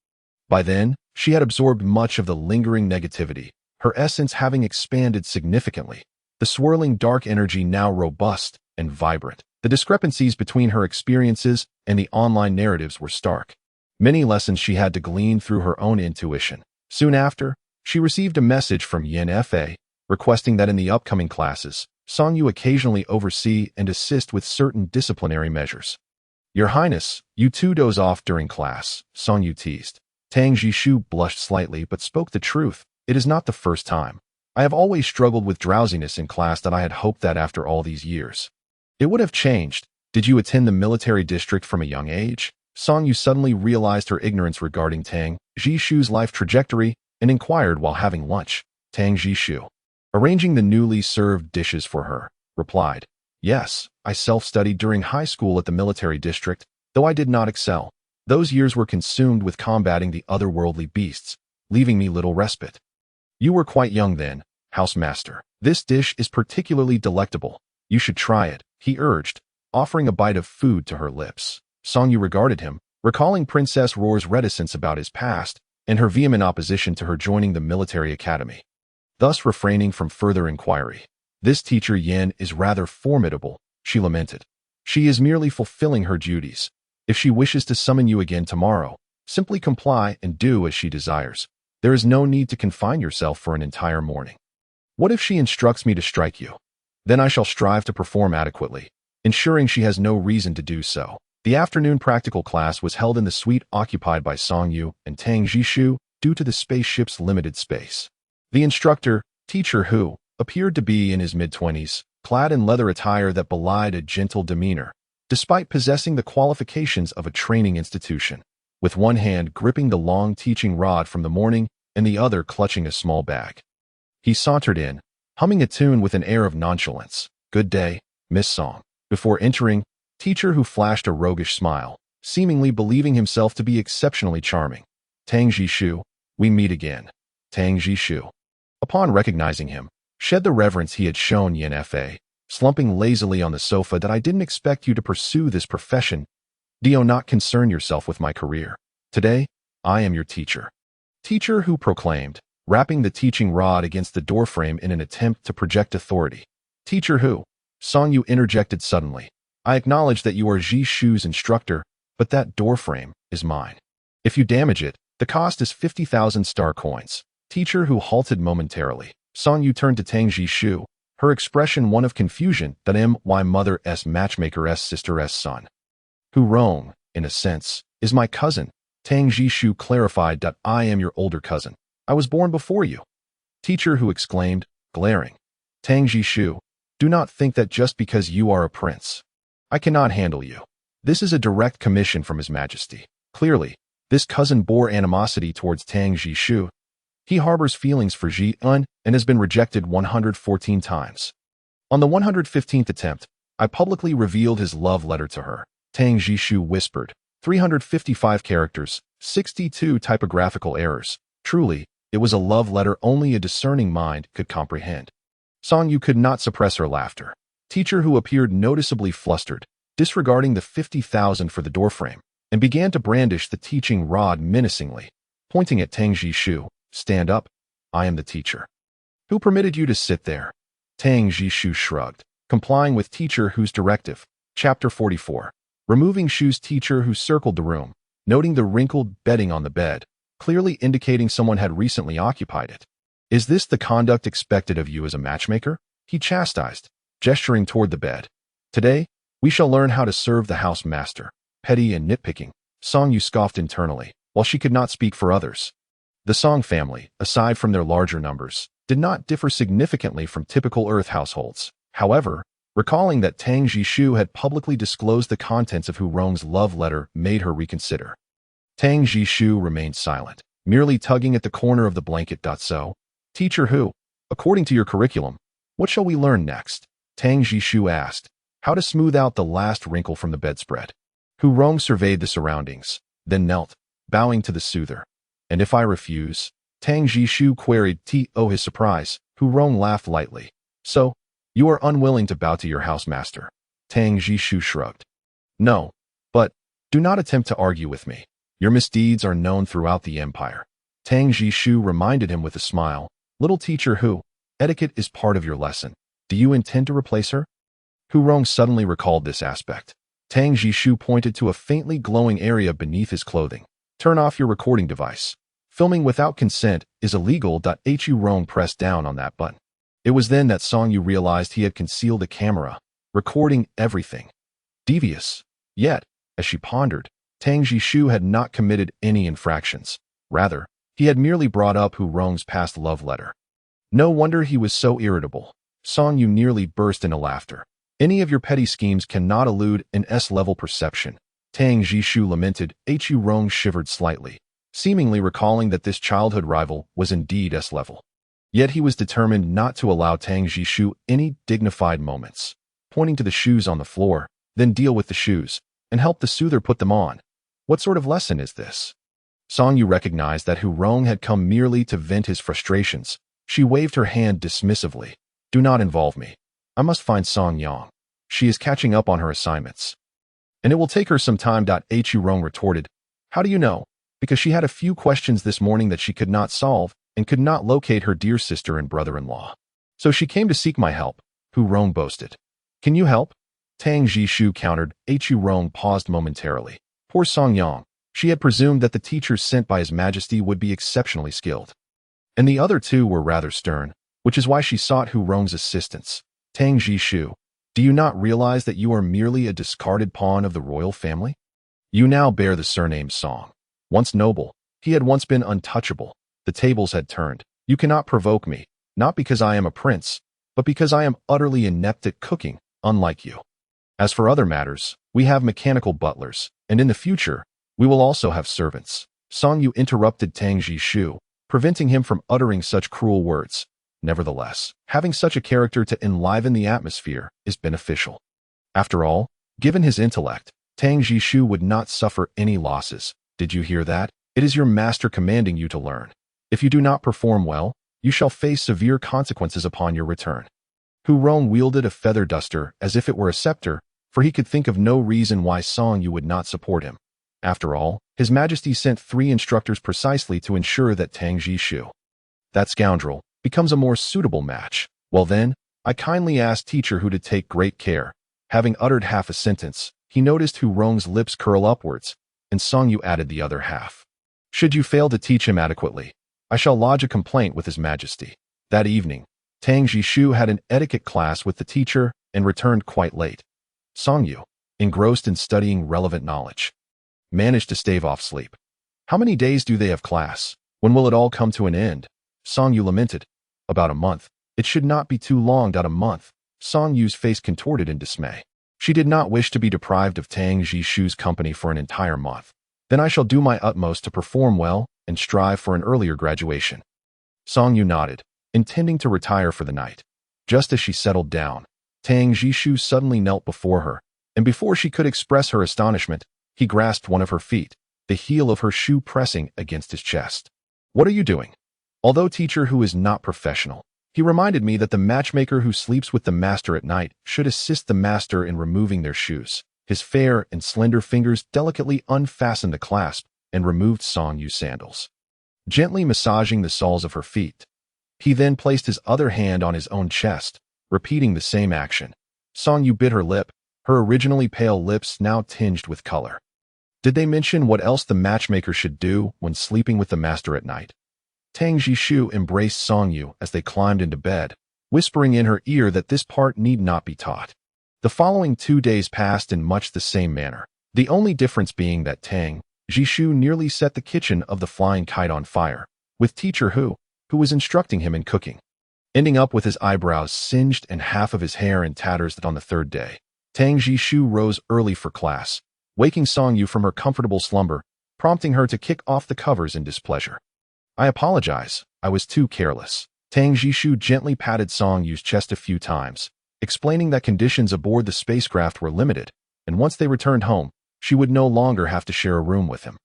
By then, she had absorbed much of the lingering negativity, her essence having expanded significantly, the swirling dark energy now robust and vibrant. The discrepancies between her experiences and the online narratives were stark. Many lessons she had to glean through her own intuition. Soon after, she received a message from Yin Fa, requesting that in the upcoming classes, Song Yu occasionally oversee and assist with certain disciplinary measures. "Your Highness, you too doze off during class," Song Yu teased. Tang Jishu blushed slightly but spoke the truth. "It is not the first time. I have always struggled with drowsiness in class that I had hoped that after all these years it would have changed. Did you attend the military district from a young age?" Song Yu suddenly realized her ignorance regarding Tang Jishu's life trajectory and inquired while having lunch. Tang Jishu, arranging the newly served dishes for her, replied, "Yes, I self-studied during high school at the military district, though I did not excel. Those years were consumed with combating the otherworldly beasts, leaving me little respite." "You were quite young then, housemaster. This dish is particularly delectable. You should try it," he urged, offering a bite of food to her lips. Song Yu regarded him, recalling Princess Roar's reticence about his past and her vehement opposition to her joining the military academy, thus refraining from further inquiry. "This teacher Yin is rather formidable," she lamented. "She is merely fulfilling her duties. If she wishes to summon you again tomorrow, simply comply and do as she desires. There is no need to confine yourself for an entire morning. What if she instructs me to strike you? Then I shall strive to perform adequately, ensuring she has no reason to do so." The afternoon practical class was held in the suite occupied by Song Yu and Tang Jishu due to the spaceship's limited space. The instructor, Teacher Hu, appeared to be in his mid-20s, clad in leather attire that belied a gentle demeanor, despite possessing the qualifications of a training institution, with one hand gripping the long teaching rod from the morning and the other clutching a small bag. He sauntered in, humming a tune with an air of nonchalance. "Good day, Miss Song." Before entering, Teacher Hu flashed a roguish smile, seemingly believing himself to be exceptionally charming. "Tang Jishu, we meet again." Tang Jishu, upon recognizing him, shed the reverence he had shown Yin Fa, slumping lazily on the sofa. "That I didn't expect you to pursue this profession. Do you not concern yourself with my career?" Today, I am your teacher. Teacher Hu proclaimed, rapping the teaching rod against the doorframe in an attempt to project authority. Teacher Hu, Song Yu interjected suddenly. I acknowledge that you are Ji Shu's instructor, but that doorframe is mine. If you damage it, the cost is 50,000 star coins. Teacher Hu halted momentarily. Song Yu turned to Tang Ji Shu, her expression one of confusion that my mother's matchmaker's sister's son. Hu Rong, in a sense, is my cousin. Tang Ji Shu clarified that I am your older cousin. I was born before you. Teacher Hu exclaimed, glaring. Tang Ji Shu, do not think that just because you are a prince, I cannot handle you. This is a direct commission from His Majesty. Clearly, this cousin bore animosity towards Tang Ji Shu. He harbors feelings for Ji Un and has been rejected 114 times. On the 115th attempt, I publicly revealed his love letter to her. Tang Ji Shu whispered, 355 characters, 62 typographical errors. Truly, it was a love letter only a discerning mind could comprehend. Song Yu could not suppress her laughter. Teacher Hu appeared noticeably flustered, disregarding the 50,000 for the doorframe, and began to brandish the teaching rod menacingly, pointing at Tang Ji Shu. Stand up. I am the teacher. Who permitted you to sit there? Tang Ji Shu shrugged, complying with Teacher Hu's directive. Chapter 44. Removing Shu's Teacher Hu circled the room, noting the wrinkled bedding on the bed, clearly indicating someone had recently occupied it. Is this the conduct expected of you as a matchmaker? He chastised, gesturing toward the bed. Today, we shall learn how to serve the house master. Petty and nitpicking, Song Yu scoffed internally, while she could not speak for others. The Song family, aside from their larger numbers, did not differ significantly from typical Earth households. However, recalling that Tang Ji Shu had publicly disclosed the contents of Hu Rong's love letter made her reconsider. Tang Ji Shu remained silent, merely tugging at the corner of the blanket. So, Teacher Hu, according to your curriculum, what shall we learn next? Tang Ji Shu asked, how to smooth out the last wrinkle from the bedspread. Hu Rong surveyed the surroundings, then knelt, bowing to the soother. And if I refuse? Tang Ji Shu queried. To his surprise, Hu Rong laughed lightly. So, you are unwilling to bow to your housemaster? Tang Ji Shu shrugged. No, but do not attempt to argue with me. Your misdeeds are known throughout the empire. Tang Ji Shu reminded him with a smile. Little Teacher Hu, etiquette is part of your lesson. Do you intend to replace her? Hu Rong suddenly recalled this aspect. Tang Ji Shu pointed to a faintly glowing area beneath his clothing. Turn off your recording device. Filming without consent is illegal. Hu Rong pressed down on that button. It was then that Song Yu realized he had concealed a camera, recording everything. Devious. Yet, as she pondered, Tang Ji Shu had not committed any infractions. Rather, he had merely brought up Hu Rong's past love letter. No wonder he was so irritable. Song Yu nearly burst into laughter. Any of your petty schemes cannot elude an S-level perception. Tang Ji Shu lamented. Hu Rong shivered slightly, seemingly recalling that this childhood rival was indeed S-level. Yet he was determined not to allow Tang Ji Shu any dignified moments. Pointing to the shoes on the floor, then deal with the shoes, and help the soother put them on. What sort of lesson is this? Song Yu recognized that Hu Rong had come merely to vent his frustrations. She waved her hand dismissively. Do not involve me. I must find Song Yang. She is catching up on her assignments. And it will take her some time. Hu Rong retorted. How do you know? Because she had a few questions this morning that she could not solve and could not locate her dear sister and brother-in-law. So she came to seek my help, Hu Rong boasted. Can you help? Tang Ji Shu countered. Hu Rong paused momentarily. Poor Song Yang. She had presumed that the teachers sent by His Majesty would be exceptionally skilled. And the other two were rather stern, which is why she sought Hu Rong's assistance. Tang Ji Shu, do you not realize that you are merely a discarded pawn of the royal family? You now bear the surname Song. Once noble, he had once been untouchable. The tables had turned. You cannot provoke me, not because I am a prince, but because I am utterly inept at cooking, unlike you. As for other matters, we have mechanical butlers, and in the future, we will also have servants. Song Yu interrupted Tang Ji Shu, preventing him from uttering such cruel words. Nevertheless, having such a character to enliven the atmosphere is beneficial. After all, given his intellect, Tang Ji Shu would not suffer any losses. Did you hear that? It is your master commanding you to learn. If you do not perform well, you shall face severe consequences upon your return. Hu Rong wielded a feather duster as if it were a scepter, for he could think of no reason why Song Yu would not support him. After all, His Majesty sent 3 instructors precisely to ensure that Tang Jishu, that scoundrel, becomes a more suitable match. Well then, I kindly asked teacher Hu to take great care. Having uttered half a sentence, he noticed Hu Rong's lips curl upwards, and Song Yu added the other half. Should you fail to teach him adequately, I shall lodge a complaint with His Majesty. That evening, Tang Jishu had an etiquette class with the teacher and returned quite late. Song Yu, engrossed in studying relevant knowledge, managed to stave off sleep. How many days do they have class? When will it all come to an end? Song Yu lamented. About a month. It should not be too long. A month. Song Yu's face contorted in dismay. She did not wish to be deprived of Tang Jishu's company for an entire month. Then I shall do my utmost to perform well and strive for an earlier graduation. Song Yu nodded, intending to retire for the night. Just as she settled down, Tang Jishu suddenly knelt before her, and before she could express her astonishment, he grasped one of her feet, the heel of her shoe pressing against his chest. What are you doing? Although teacher Hu is not professional, he reminded me that the matchmaker who sleeps with the master at night should assist the master in removing their shoes. His fair and slender fingers delicately unfastened the clasp and removed Song Yu's sandals, gently massaging the soles of her feet. He then placed his other hand on his own chest, repeating the same action. Song Yu bit her lip, her originally pale lips now tinged with color. Did they mention what else the matchmaker should do when sleeping with the master at night? Tang Jishu embraced Song Yu as they climbed into bed, whispering in her ear that this part need not be taught. The following 2 days passed in much the same manner, the only difference being that Tang Jishu nearly set the kitchen of the Flying Kite on fire, with teacher Hu was instructing him in cooking, ending up with his eyebrows singed and half of his hair in tatters. That on the 3rd day, Tang Jishu rose early for class, waking Song Yu from her comfortable slumber, prompting her to kick off the covers in displeasure. I apologize, I was too careless. Tang Jishu gently patted Song Yu's chest a few times, explaining that conditions aboard the spacecraft were limited, and once they returned home, she would no longer have to share a room with him.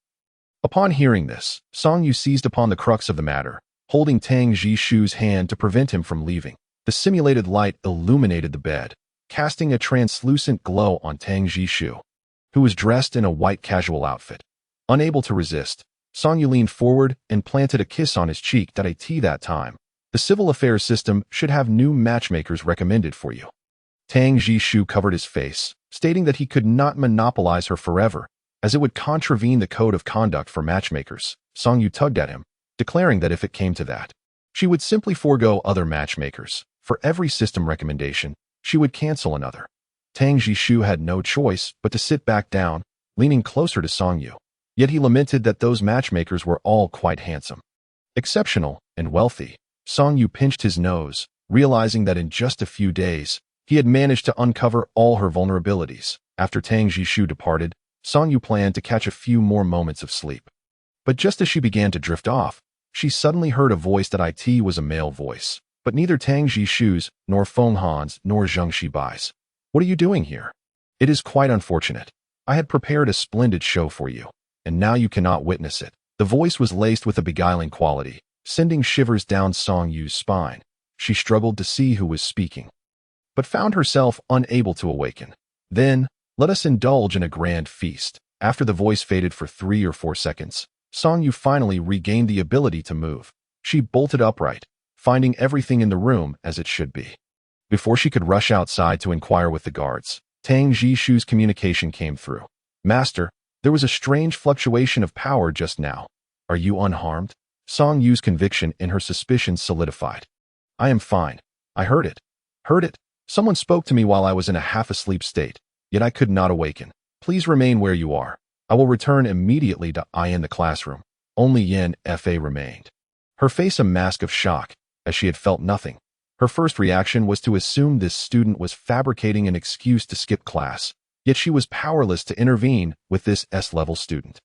Upon hearing this, Song Yu seized upon the crux of the matter, holding Tang Jishu's hand to prevent him from leaving. The simulated light illuminated the bed, casting a translucent glow on Tang Jishu, who was dressed in a white casual outfit. Unable to resist, Song Yu leaned forward and planted a kiss on his cheek. That time, the civil affairs system should have new matchmakers recommended for you. Tang Jishu covered his face, stating that he could not monopolize her forever, as it would contravene the code of conduct for matchmakers. Song Yu tugged at him, declaring that if it came to that, she would simply forego other matchmakers. For every system recommendation, she would cancel another. Tang Jishu had no choice but to sit back down, leaning closer to Song Yu. Yet he lamented that those matchmakers were all quite handsome, exceptional, and wealthy. Song Yu pinched his nose, realizing that in just a few days, he had managed to uncover all her vulnerabilities. After Tang Jishu departed, Song Yu planned to catch a few more moments of sleep. But just as she began to drift off, she suddenly heard a voice. It was a male voice, but neither Tang Jishu's, nor Feng Han's, nor Zheng Shibai's. What are you doing here? It is quite unfortunate. I had prepared a splendid show for you, and now you cannot witness it. The voice was laced with a beguiling quality, sending shivers down Song Yu's spine. She struggled to see who was speaking, but found herself unable to awaken. Then, let us indulge in a grand feast. After the voice faded for 3 or 4 seconds, Song Yu finally regained the ability to move. She bolted upright, finding everything in the room as it should be. Before she could rush outside to inquire with the guards, Tang Jishu's communication came through. Master, there was a strange fluctuation of power just now. Are you unharmed? Song Yu's conviction in her suspicions solidified. I am fine. I heard it. Heard it? Someone spoke to me while I was in a half-asleep state, yet I could not awaken. Please remain where you are. I will return immediately to in the classroom. Only Yen Fa remained, her face a mask of shock, as she had felt nothing. Her first reaction was to assume this student was fabricating an excuse to skip class, yet she was powerless to intervene with this S-level student.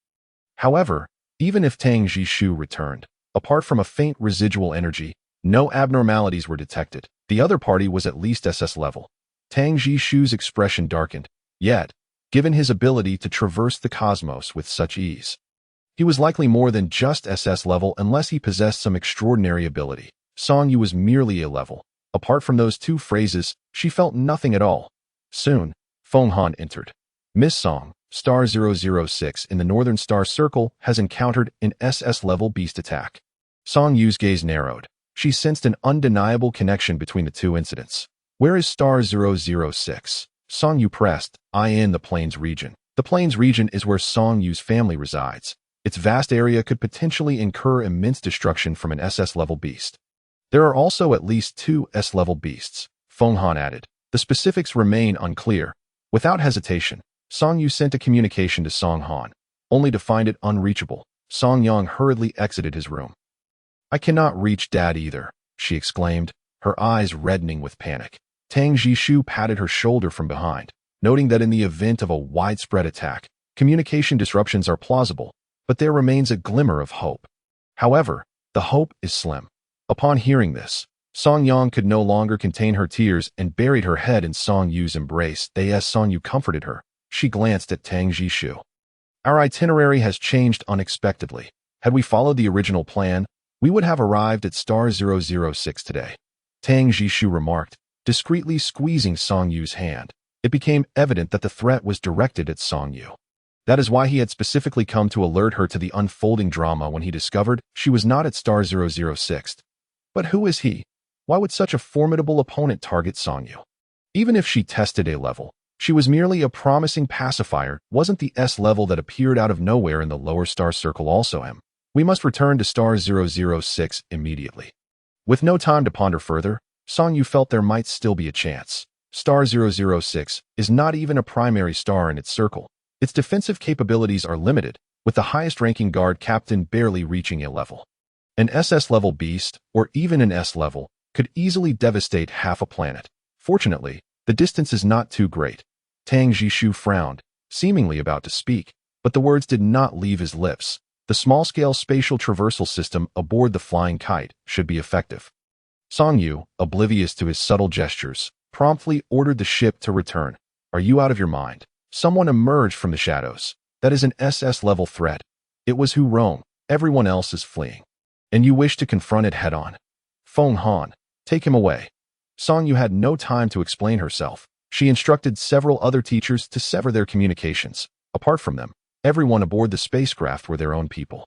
However, even if Tang Jishu returned, apart from a faint residual energy, no abnormalities were detected. The other party was at least SS level. Tang Jishu's expression darkened, yet, given his ability to traverse the cosmos with such ease, he was likely more than just SS level unless he possessed some extraordinary ability. Song Yu was merely A level. Apart from those 2 phrases, she felt nothing at all. Soon, Feng Han entered. Miss Song, Star 006 in the Northern Star Circle has encountered an SS-level beast attack. Song Yu's gaze narrowed. She sensed an undeniable connection between the two incidents. Where is Star 006? Song Yu pressed, in the Plains region. The Plains region is where Song Yu's family resides. Its vast area could potentially incur immense destruction from an SS-level beast. There are also at least 2 S-level beasts, Feng Han added. The specifics remain unclear. Without hesitation, Song Yu sent a communication to Song Han, only to find it unreachable. Song Yang hurriedly exited his room. I cannot reach Dad either, she exclaimed, her eyes reddening with panic. Tang Jishu patted her shoulder from behind, noting that in the event of a widespread attack, communication disruptions are plausible, but there remains a glimmer of hope. However, the hope is slim. Upon hearing this, Song Yang could no longer contain her tears and buried her head in Song Yu's embrace. As Song Yu comforted her, she glanced at Tang Jishu. Our itinerary has changed unexpectedly. Had we followed the original plan, we would have arrived at Star 006 today. Tang Jishu remarked, discreetly squeezing Song Yu's hand. It became evident that the threat was directed at Song Yu. That is why he had specifically come to alert her to the unfolding drama when he discovered she was not at Star 006. But who is he? Why would such a formidable opponent target Song Yu? Even if she tested A level, she was merely a promising pacifier. Wasn't the S level that appeared out of nowhere in the lower star circle also him? We must return to Star 006 immediately. With no time to ponder further, Song Yu felt there might still be a chance. Star 006 is not even a primary star in its circle. Its defensive capabilities are limited, with the highest-ranking guard captain barely reaching A level. An SS-level beast, or even an S level, could easily devastate half a planet. Fortunately, the distance is not too great. Tang Jishu frowned, seemingly about to speak, but the words did not leave his lips. The small-scale spatial traversal system aboard the flying kite should be effective. Song Yu, oblivious to his subtle gestures, promptly ordered the ship to return. Are you out of your mind? Someone emerged from the shadows. That is an SS-level threat. It was Hu Rong. Everyone else is fleeing. And you wish to confront it head-on. Feng Han, take him away. Song Yu had no time to explain herself. She instructed several other teachers to sever their communications. Apart from them, everyone aboard the spacecraft were their own people.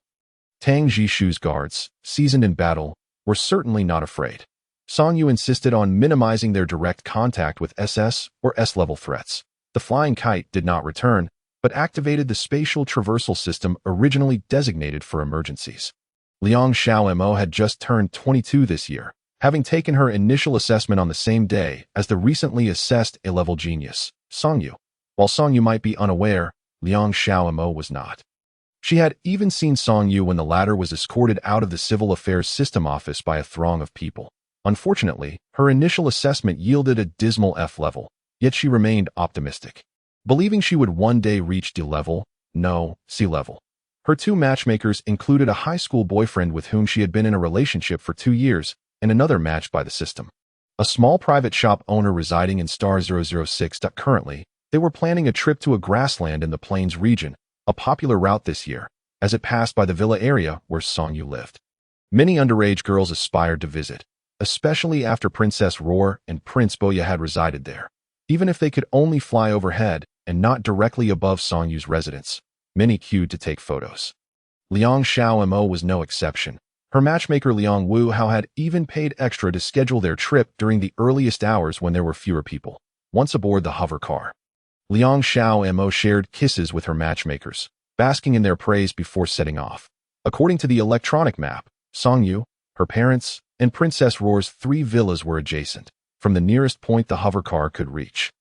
Tang Jishu's guards, seasoned in battle, were certainly not afraid. Song Yu insisted on minimizing their direct contact with SS or S-level threats. The flying kite did not return, but activated the spatial traversal system originally designated for emergencies. Liang Xiaomo had just turned 22 this year, having taken her initial assessment on the same day as the recently assessed A-level genius, Song Yu. While Song Yu might be unaware, Liang Xiaomo was not. She had even seen Song Yu when the latter was escorted out of the Civil Affairs System office by a throng of people. Unfortunately, her initial assessment yielded a dismal F level, yet she remained optimistic, believing she would one day reach D level, no, C level. Her 2 matchmakers included a high school boyfriend with whom she had been in a relationship for 2 years, and another matched by the system. A small private shop owner residing in Star 006. Currently, they were planning a trip to a grassland in the Plains region, a popular route this year, as it passed by the villa area where Song Yu lived. Many underage girls aspired to visit, especially after Princess Roar and Prince Boya had resided there. Even if they could only fly overhead and not directly above Song Yu's residence, many queued to take photos. Liang Xiaomo was no exception. Her matchmaker Liang Wuhao had even paid extra to schedule their trip during the earliest hours when there were fewer people. Once aboard the hover car, Liang Xiaomo shared kisses with her matchmakers, basking in their praise before setting off. According to the electronic map, Song Yu, her parents, and Princess Roar's 3 villas were adjacent, from the nearest point the hover car could reach.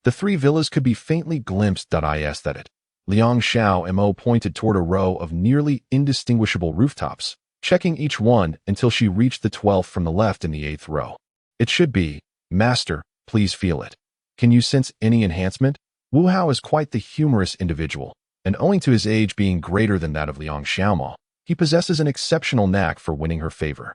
The 3 villas could be faintly glimpsed. At it. Liang Xiaomo pointed toward a row of nearly indistinguishable rooftops, checking each one until she reached the 12th from the left in the 8th row. It should be, Master, please feel it. Can you sense any enhancement? Wu Hao is quite the humorous individual, and owing to his age being greater than that of Liang Xiaomo, he possesses an exceptional knack for winning her favor.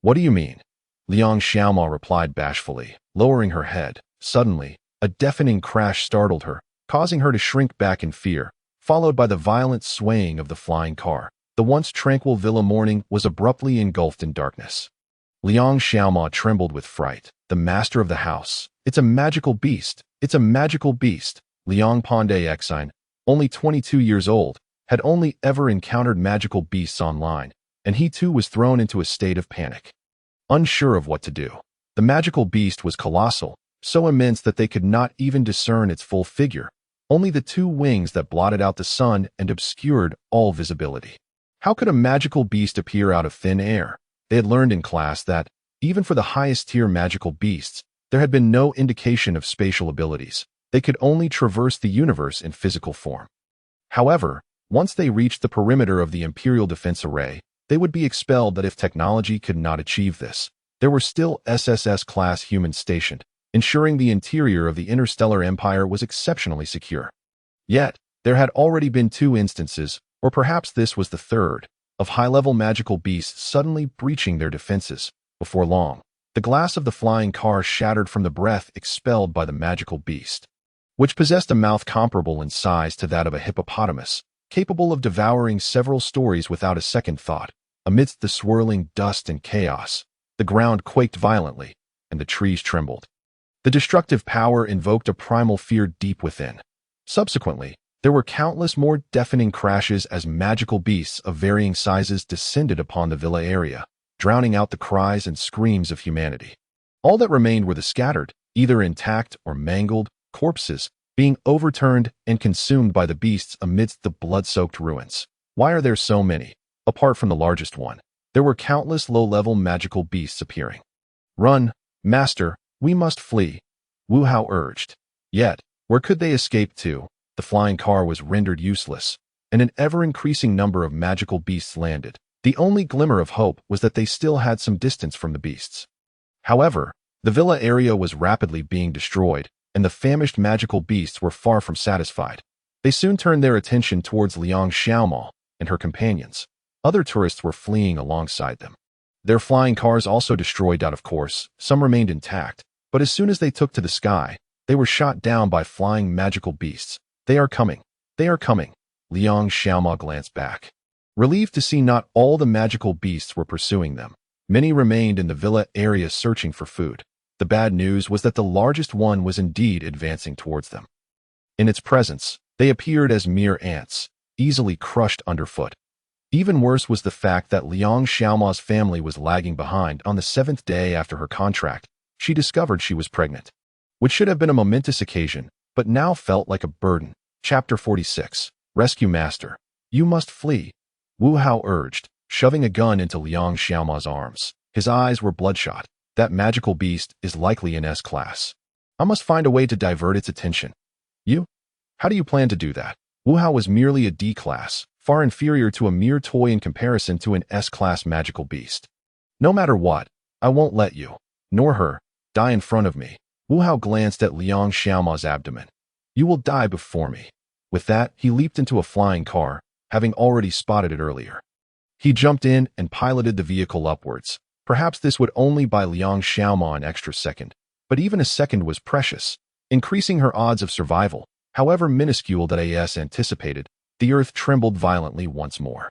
What do you mean? Liang Xiaomo replied bashfully, lowering her head. Suddenly, a deafening crash startled her, causing her to shrink back in fear, followed by the violent swaying of the flying car. The once tranquil villa morning was abruptly engulfed in darkness. Liang Xiaomo trembled with fright. The master of the house. It's a magical beast. It's a magical beast. Liang Pandey Exine, only 22 years old, had only ever encountered magical beasts online, and he too was thrown into a state of panic. Unsure of what to do. The magical beast was colossal, so immense that they could not even discern its full figure, only the two wings that blotted out the sun and obscured all visibility. How could a magical beast appear out of thin air? They had learned in class that, even for the highest-tier magical beasts, there had been no indication of spatial abilities. They could only traverse the universe in physical form. However, once they reached the perimeter of the Imperial Defense Array, they would be expelled. That if technology could not achieve this, there were still SSS-class humans stationed, ensuring the interior of the interstellar empire was exceptionally secure. Yet, there had already been two instances, or perhaps this was the third, of high-level magical beasts suddenly breaching their defenses. Before long, the glass of the flying car shattered from the breath expelled by the magical beast, which possessed a mouth comparable in size to that of a hippopotamus, capable of devouring several stories without a second thought. Amidst the swirling dust and chaos, the ground quaked violently, and the trees trembled. The destructive power invoked a primal fear deep within. Subsequently, there were countless more deafening crashes as magical beasts of varying sizes descended upon the villa area, drowning out the cries and screams of humanity. All that remained were the scattered, either intact or mangled, corpses, being overturned and consumed by the beasts amidst the blood-soaked ruins. Why are there so many? Apart from the largest one, there were countless low-level magical beasts appearing. Run, master, we must flee, Wu Hao urged. Yet, where could they escape to? The flying car was rendered useless, and an ever-increasing number of magical beasts landed. The only glimmer of hope was that they still had some distance from the beasts. However, the villa area was rapidly being destroyed, and the famished magical beasts were far from satisfied. They soon turned their attention towards Liang Xiaomao and her companions. Other tourists were fleeing alongside them. Their flying cars also destroyed out of course, some remained intact, but as soon as they took to the sky, they were shot down by flying magical beasts. They are coming. They are coming. Liang Xiaomao glanced back, relieved to see not all the magical beasts were pursuing them. Many remained in the villa area searching for food. The bad news was that the largest one was indeed advancing towards them. In its presence, they appeared as mere ants, easily crushed underfoot. Even worse was the fact that Liang Xiaomao's family was lagging behind. On the 7th day after her contract, she discovered she was pregnant, which should have been a momentous occasion, but now felt like a burden. Chapter 46. Rescue Master. You must flee, Wu Hao urged, shoving a gun into Liang Xiaomao's arms. His eyes were bloodshot. That magical beast is likely in S-class. I must find a way to divert its attention. You? How do you plan to do that? Wu Hao was merely a D-class, far inferior to a mere toy in comparison to an S-class magical beast. No matter what, I won't let you, nor her, die in front of me. Wu Hao glanced at Liang Xiaomao's abdomen. You will die before me. With that, he leaped into a flying car, having already spotted it earlier. He jumped in and piloted the vehicle upwards. Perhaps this would only buy Liang Xiaomao an extra second, but even a second was precious, increasing her odds of survival. However minuscule that AS anticipated, the earth trembled violently once more.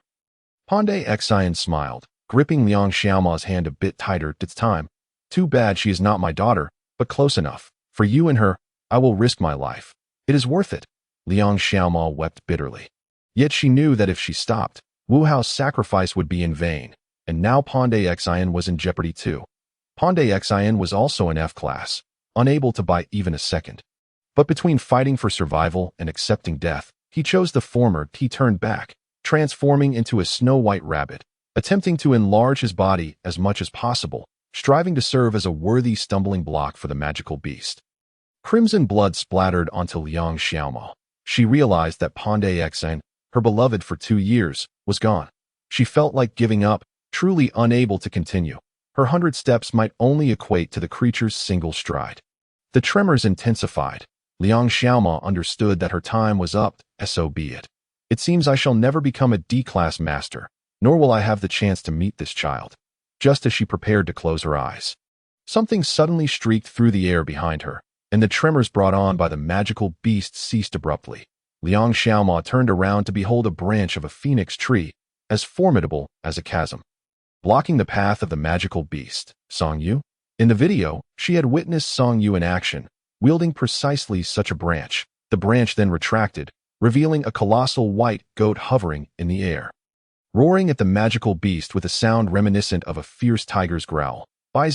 Pandey Xian smiled, gripping Liang Xiaomao's hand a bit tighter. It's time. Too bad she is not my daughter, but close enough. For you and her, I will risk my life. It is worth it. Liang Xiaomao wept bitterly. Yet she knew that if she stopped, Wu Hao's sacrifice would be in vain, and now Pandey Xian was in jeopardy too. Pandey Xian was also an F-class, unable to buy even a second. But between fighting for survival and accepting death, he chose the former. He turned back, transforming into a snow-white rabbit, attempting to enlarge his body as much as possible, striving to serve as a worthy stumbling block for the magical beast. Crimson blood splattered onto Liang Xiaomao. She realized that Pandey Xian, her beloved for 2 years, was gone. She felt like giving up, truly unable to continue. Her 100 steps might only equate to the creature's single stride. The tremors intensified. Liang Xiaomao understood that her time was up, so be it. It seems I shall never become a D-class master, nor will I have the chance to meet this child. Just as she prepared to close her eyes, something suddenly streaked through the air behind her, and the tremors brought on by the magical beast ceased abruptly. Liang Xiaomao turned around to behold a branch of a phoenix tree, as formidable as a chasm, blocking the path of the magical beast, Song Yu. In the video, she had witnessed Song Yu in action, wielding precisely such a branch. The branch then retracted, revealing a colossal white goat hovering in the air. Roaring at the magical beast with a sound reminiscent of a fierce tiger's growl, Bai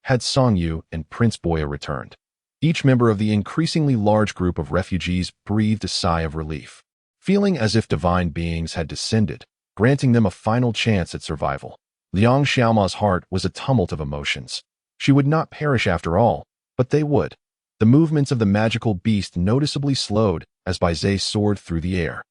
had Song Yu and Prince Boya returned. Each member of the increasingly large group of refugees breathed a sigh of relief, feeling as if divine beings had descended, granting them a final chance at survival. Liang Xiaoma's heart was a tumult of emotions. She would not perish after all, but they would. The movements of the magical beast noticeably slowed as Bai soared through the air,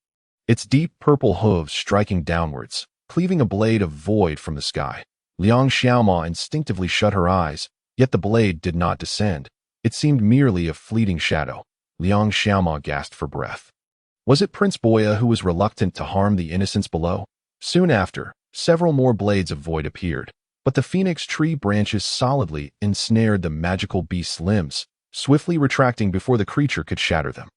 its deep purple hooves striking downwards, cleaving a blade of void from the sky. Liang Xiaoma instinctively shut her eyes, yet the blade did not descend. It seemed merely a fleeting shadow. Liang Xiaoma gasped for breath. Was it Prince Boya who was reluctant to harm the innocents below? Soon after, several more blades of void appeared, but the phoenix tree branches solidly ensnared the magical beast's limbs, swiftly retracting before the creature could shatter them.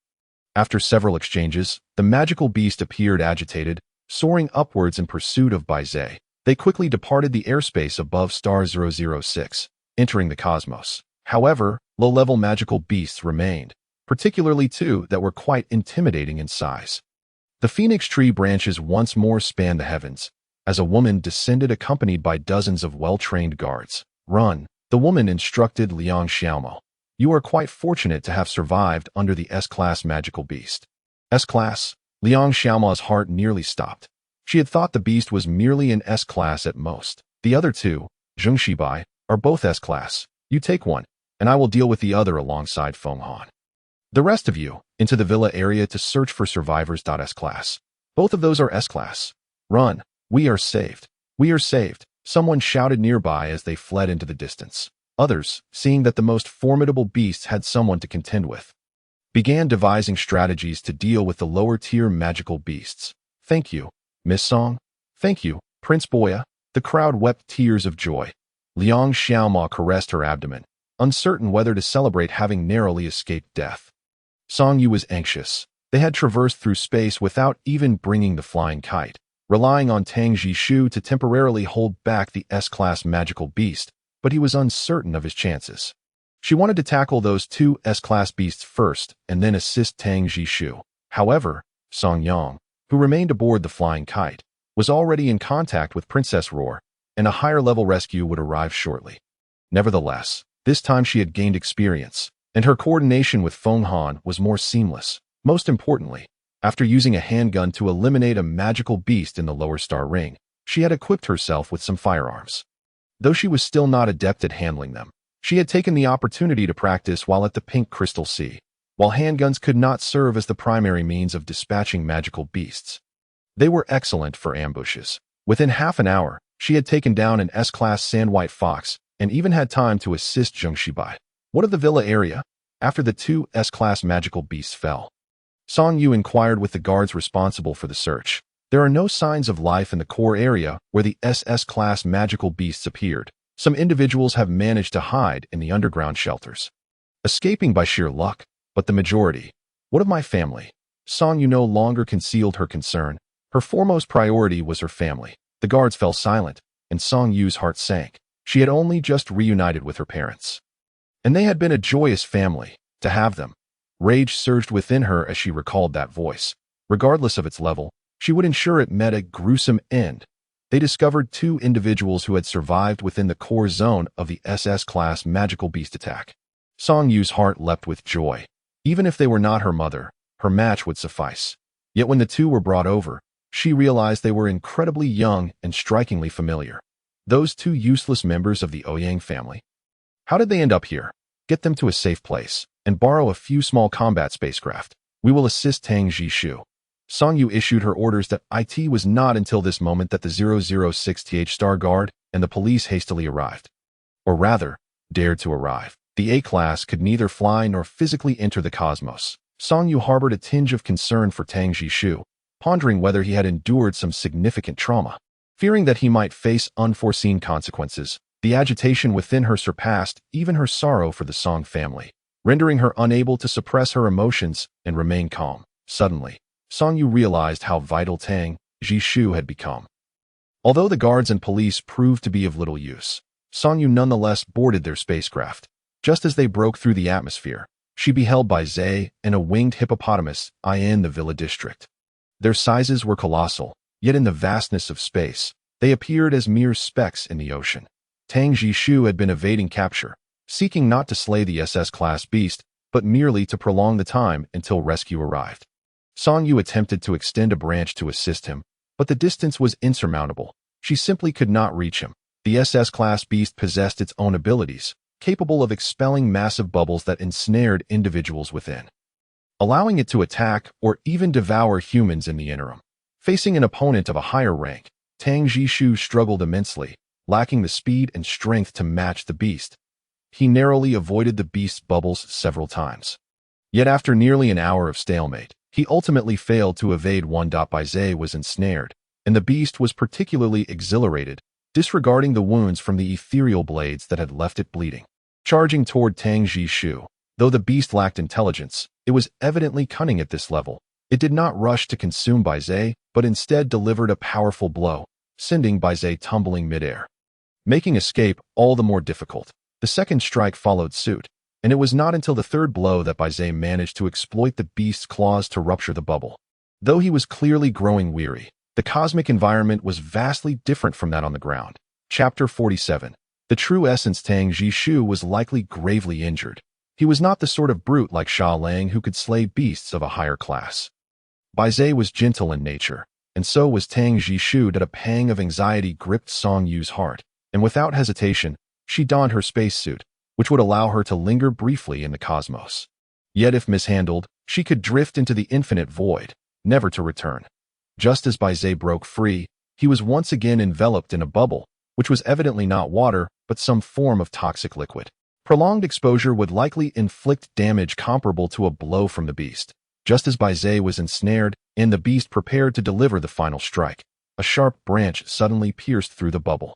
After several exchanges, the magical beast appeared agitated, soaring upwards in pursuit of Bai. They quickly departed the airspace above star 006, entering the cosmos. However, low-level magical beasts remained, particularly two that were quite intimidating in size. The phoenix tree branches once more spanned the heavens, as a woman descended accompanied by dozens of well-trained guards. Run, the woman instructed Liang Xiaomo. You are quite fortunate to have survived under the S-class magical beast. S-class? Liang Xiaoma's heart nearly stopped. She had thought the beast was merely an S-class at most. The other two, Zheng Shibai, are both S-class. You take one, and I will deal with the other alongside Feng Han. The rest of you, into the villa area to search for survivors. S-class. Both of those are S-class. Run. We are saved. We are saved. Someone shouted nearby as they fled into the distance. Others, seeing that the most formidable beasts had someone to contend with, began devising strategies to deal with the lower-tier magical beasts. Thank you, Miss Song. Thank you, Prince Boya. The crowd wept tears of joy. Liang Xiaoma caressed her abdomen, uncertain whether to celebrate having narrowly escaped death. Song Yu was anxious. They had traversed through space without even bringing the flying kite, relying on Tang Jishu to temporarily hold back the S-class magical beast, but he was uncertain of his chances. She wanted to tackle those two S-class beasts first and then assist Tang Jishu. However, Song Yang, who remained aboard the flying kite, was already in contact with Princess Roar, and a higher-level rescue would arrive shortly. Nevertheless, this time she had gained experience, and her coordination with Feng Han was more seamless. Most importantly, after using a handgun to eliminate a magical beast in the lower star ring, she had equipped herself with some firearms. Though she was still not adept at handling them, she had taken the opportunity to practice while at the Pink Crystal Sea. While handguns could not serve as the primary means of dispatching magical beasts, they were excellent for ambushes. Within half an hour, she had taken down an S-class sand-white fox and even had time to assist Zheng Shibai. What of the villa area? After the two S-class magical beasts fell, Song Yu inquired with the guards responsible for the search. There are no signs of life in the core area where the SS-class magical beasts appeared. Some individuals have managed to hide in the underground shelters, escaping by sheer luck, but the majority. What of my family? Song Yu no longer concealed her concern. Her foremost priority was her family. The guards fell silent, and Song Yu's heart sank. She had only just reunited with her parents, and they had been a joyous family. To have them. Rage surged within her as she recalled that voice. Regardless of its level, she would ensure it met a gruesome end. They discovered two individuals who had survived within the core zone of the SS-class magical beast attack. Song Yu's heart leapt with joy. Even if they were not her mother, her match would suffice. Yet when the two were brought over, she realized they were incredibly young and strikingly familiar. Those two useless members of the Ouyang family. How did they end up here? Get them to a safe place, and borrow a few small combat spacecraft. We will assist Tang Jishu. Song Yu issued her orders that it was not until this moment that the 006th Star Guard and the police hastily arrived. Or rather, dared to arrive. The A-class could neither fly nor physically enter the cosmos. Song Yu harbored a tinge of concern for Tang Jishu, pondering whether he had endured some significant trauma. Fearing that he might face unforeseen consequences, the agitation within her surpassed even her sorrow for the Song family, rendering her unable to suppress her emotions and remain calm. Suddenly, Song Yu realized how vital Tang Jishu had become. Although the guards and police proved to be of little use, Song Yu nonetheless boarded their spacecraft. Just as they broke through the atmosphere, she beheld Bai Zhe and a winged hippopotamus in the villa district. Their sizes were colossal, yet in the vastness of space, they appeared as mere specks in the ocean. Tang Jishu had been evading capture, seeking not to slay the SS-class beast, but merely to prolong the time until rescue arrived. Song Yu attempted to extend a branch to assist him, but the distance was insurmountable. She simply could not reach him. The SS-class beast possessed its own abilities, capable of expelling massive bubbles that ensnared individuals within, allowing it to attack or even devour humans in the interim. Facing an opponent of a higher rank, Tang Jishu struggled immensely, lacking the speed and strength to match the beast. He narrowly avoided the beast's bubbles several times. Yet after nearly an hour of stalemate, he ultimately failed to evade one. Bai Zhe was ensnared, and the beast was particularly exhilarated, disregarding the wounds from the ethereal blades that had left it bleeding. Charging toward Tang Jishu, though the beast lacked intelligence, it was evidently cunning at this level. It did not rush to consume Bai Zhe, but instead delivered a powerful blow, sending Bai Zhe tumbling midair, making escape all the more difficult. The second strike followed suit, and it was not until the third blow that Bai Zhe managed to exploit the beast's claws to rupture the bubble. Though he was clearly growing weary, the cosmic environment was vastly different from that on the ground. Chapter 47. The true essence. Tang Jishu was likely gravely injured. He was not the sort of brute like Sha Lang who could slay beasts of a higher class. Bai Zhe was gentle in nature, and so was Tang Jishu. That a pang of anxiety gripped Song Yu's heart, and without hesitation, she donned her spacesuit, which would allow her to linger briefly in the cosmos. Yet if mishandled, she could drift into the infinite void, never to return. Just as Bai Zhe broke free, he was once again enveloped in a bubble, which was evidently not water, but some form of toxic liquid. Prolonged exposure would likely inflict damage comparable to a blow from the beast. Just as Bai Zhe was ensnared, and the beast prepared to deliver the final strike, a sharp branch suddenly pierced through the bubble,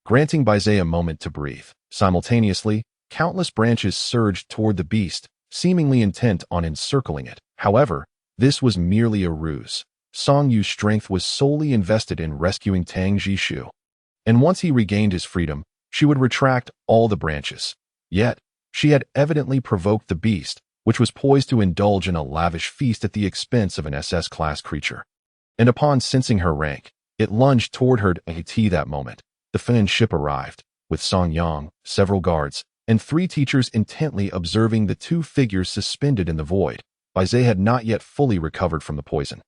granting Bai Zhe a moment to breathe. Simultaneously, countless branches surged toward the beast, seemingly intent on encircling it. However, this was merely a ruse. Song Yu's strength was solely invested in rescuing Tang Jishu, and once he regained his freedom, she would retract all the branches. Yet, she had evidently provoked the beast, which was poised to indulge in a lavish feast at the expense of an SS-class creature. And upon sensing her rank, it lunged toward her. At that moment, the Fen ship arrived, with Song Yang, several guards, and 3 teachers intently observing the 2 figures suspended in the void. Bai Zhe had not yet fully recovered from the poison.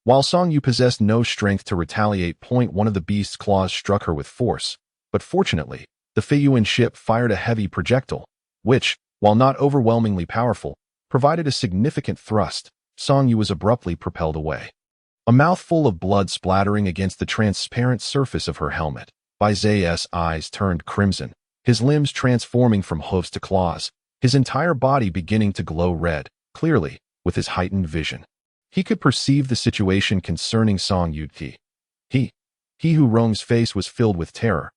While Song Yu possessed no strength to retaliate, one of the beast's claws struck her with force, but fortunately, the Feiyuan ship fired a heavy projectile, which, while not overwhelmingly powerful, provided a significant thrust. Song Yu was abruptly propelled away, a mouthful of blood splattering against the transparent surface of her helmet. Bai Zhe's eyes turned crimson, his limbs transforming from hooves to claws, his entire body beginning to glow red. Clearly, with his heightened vision, he could perceive the situation concerning Song Yu. He who Rong's face was filled with terror.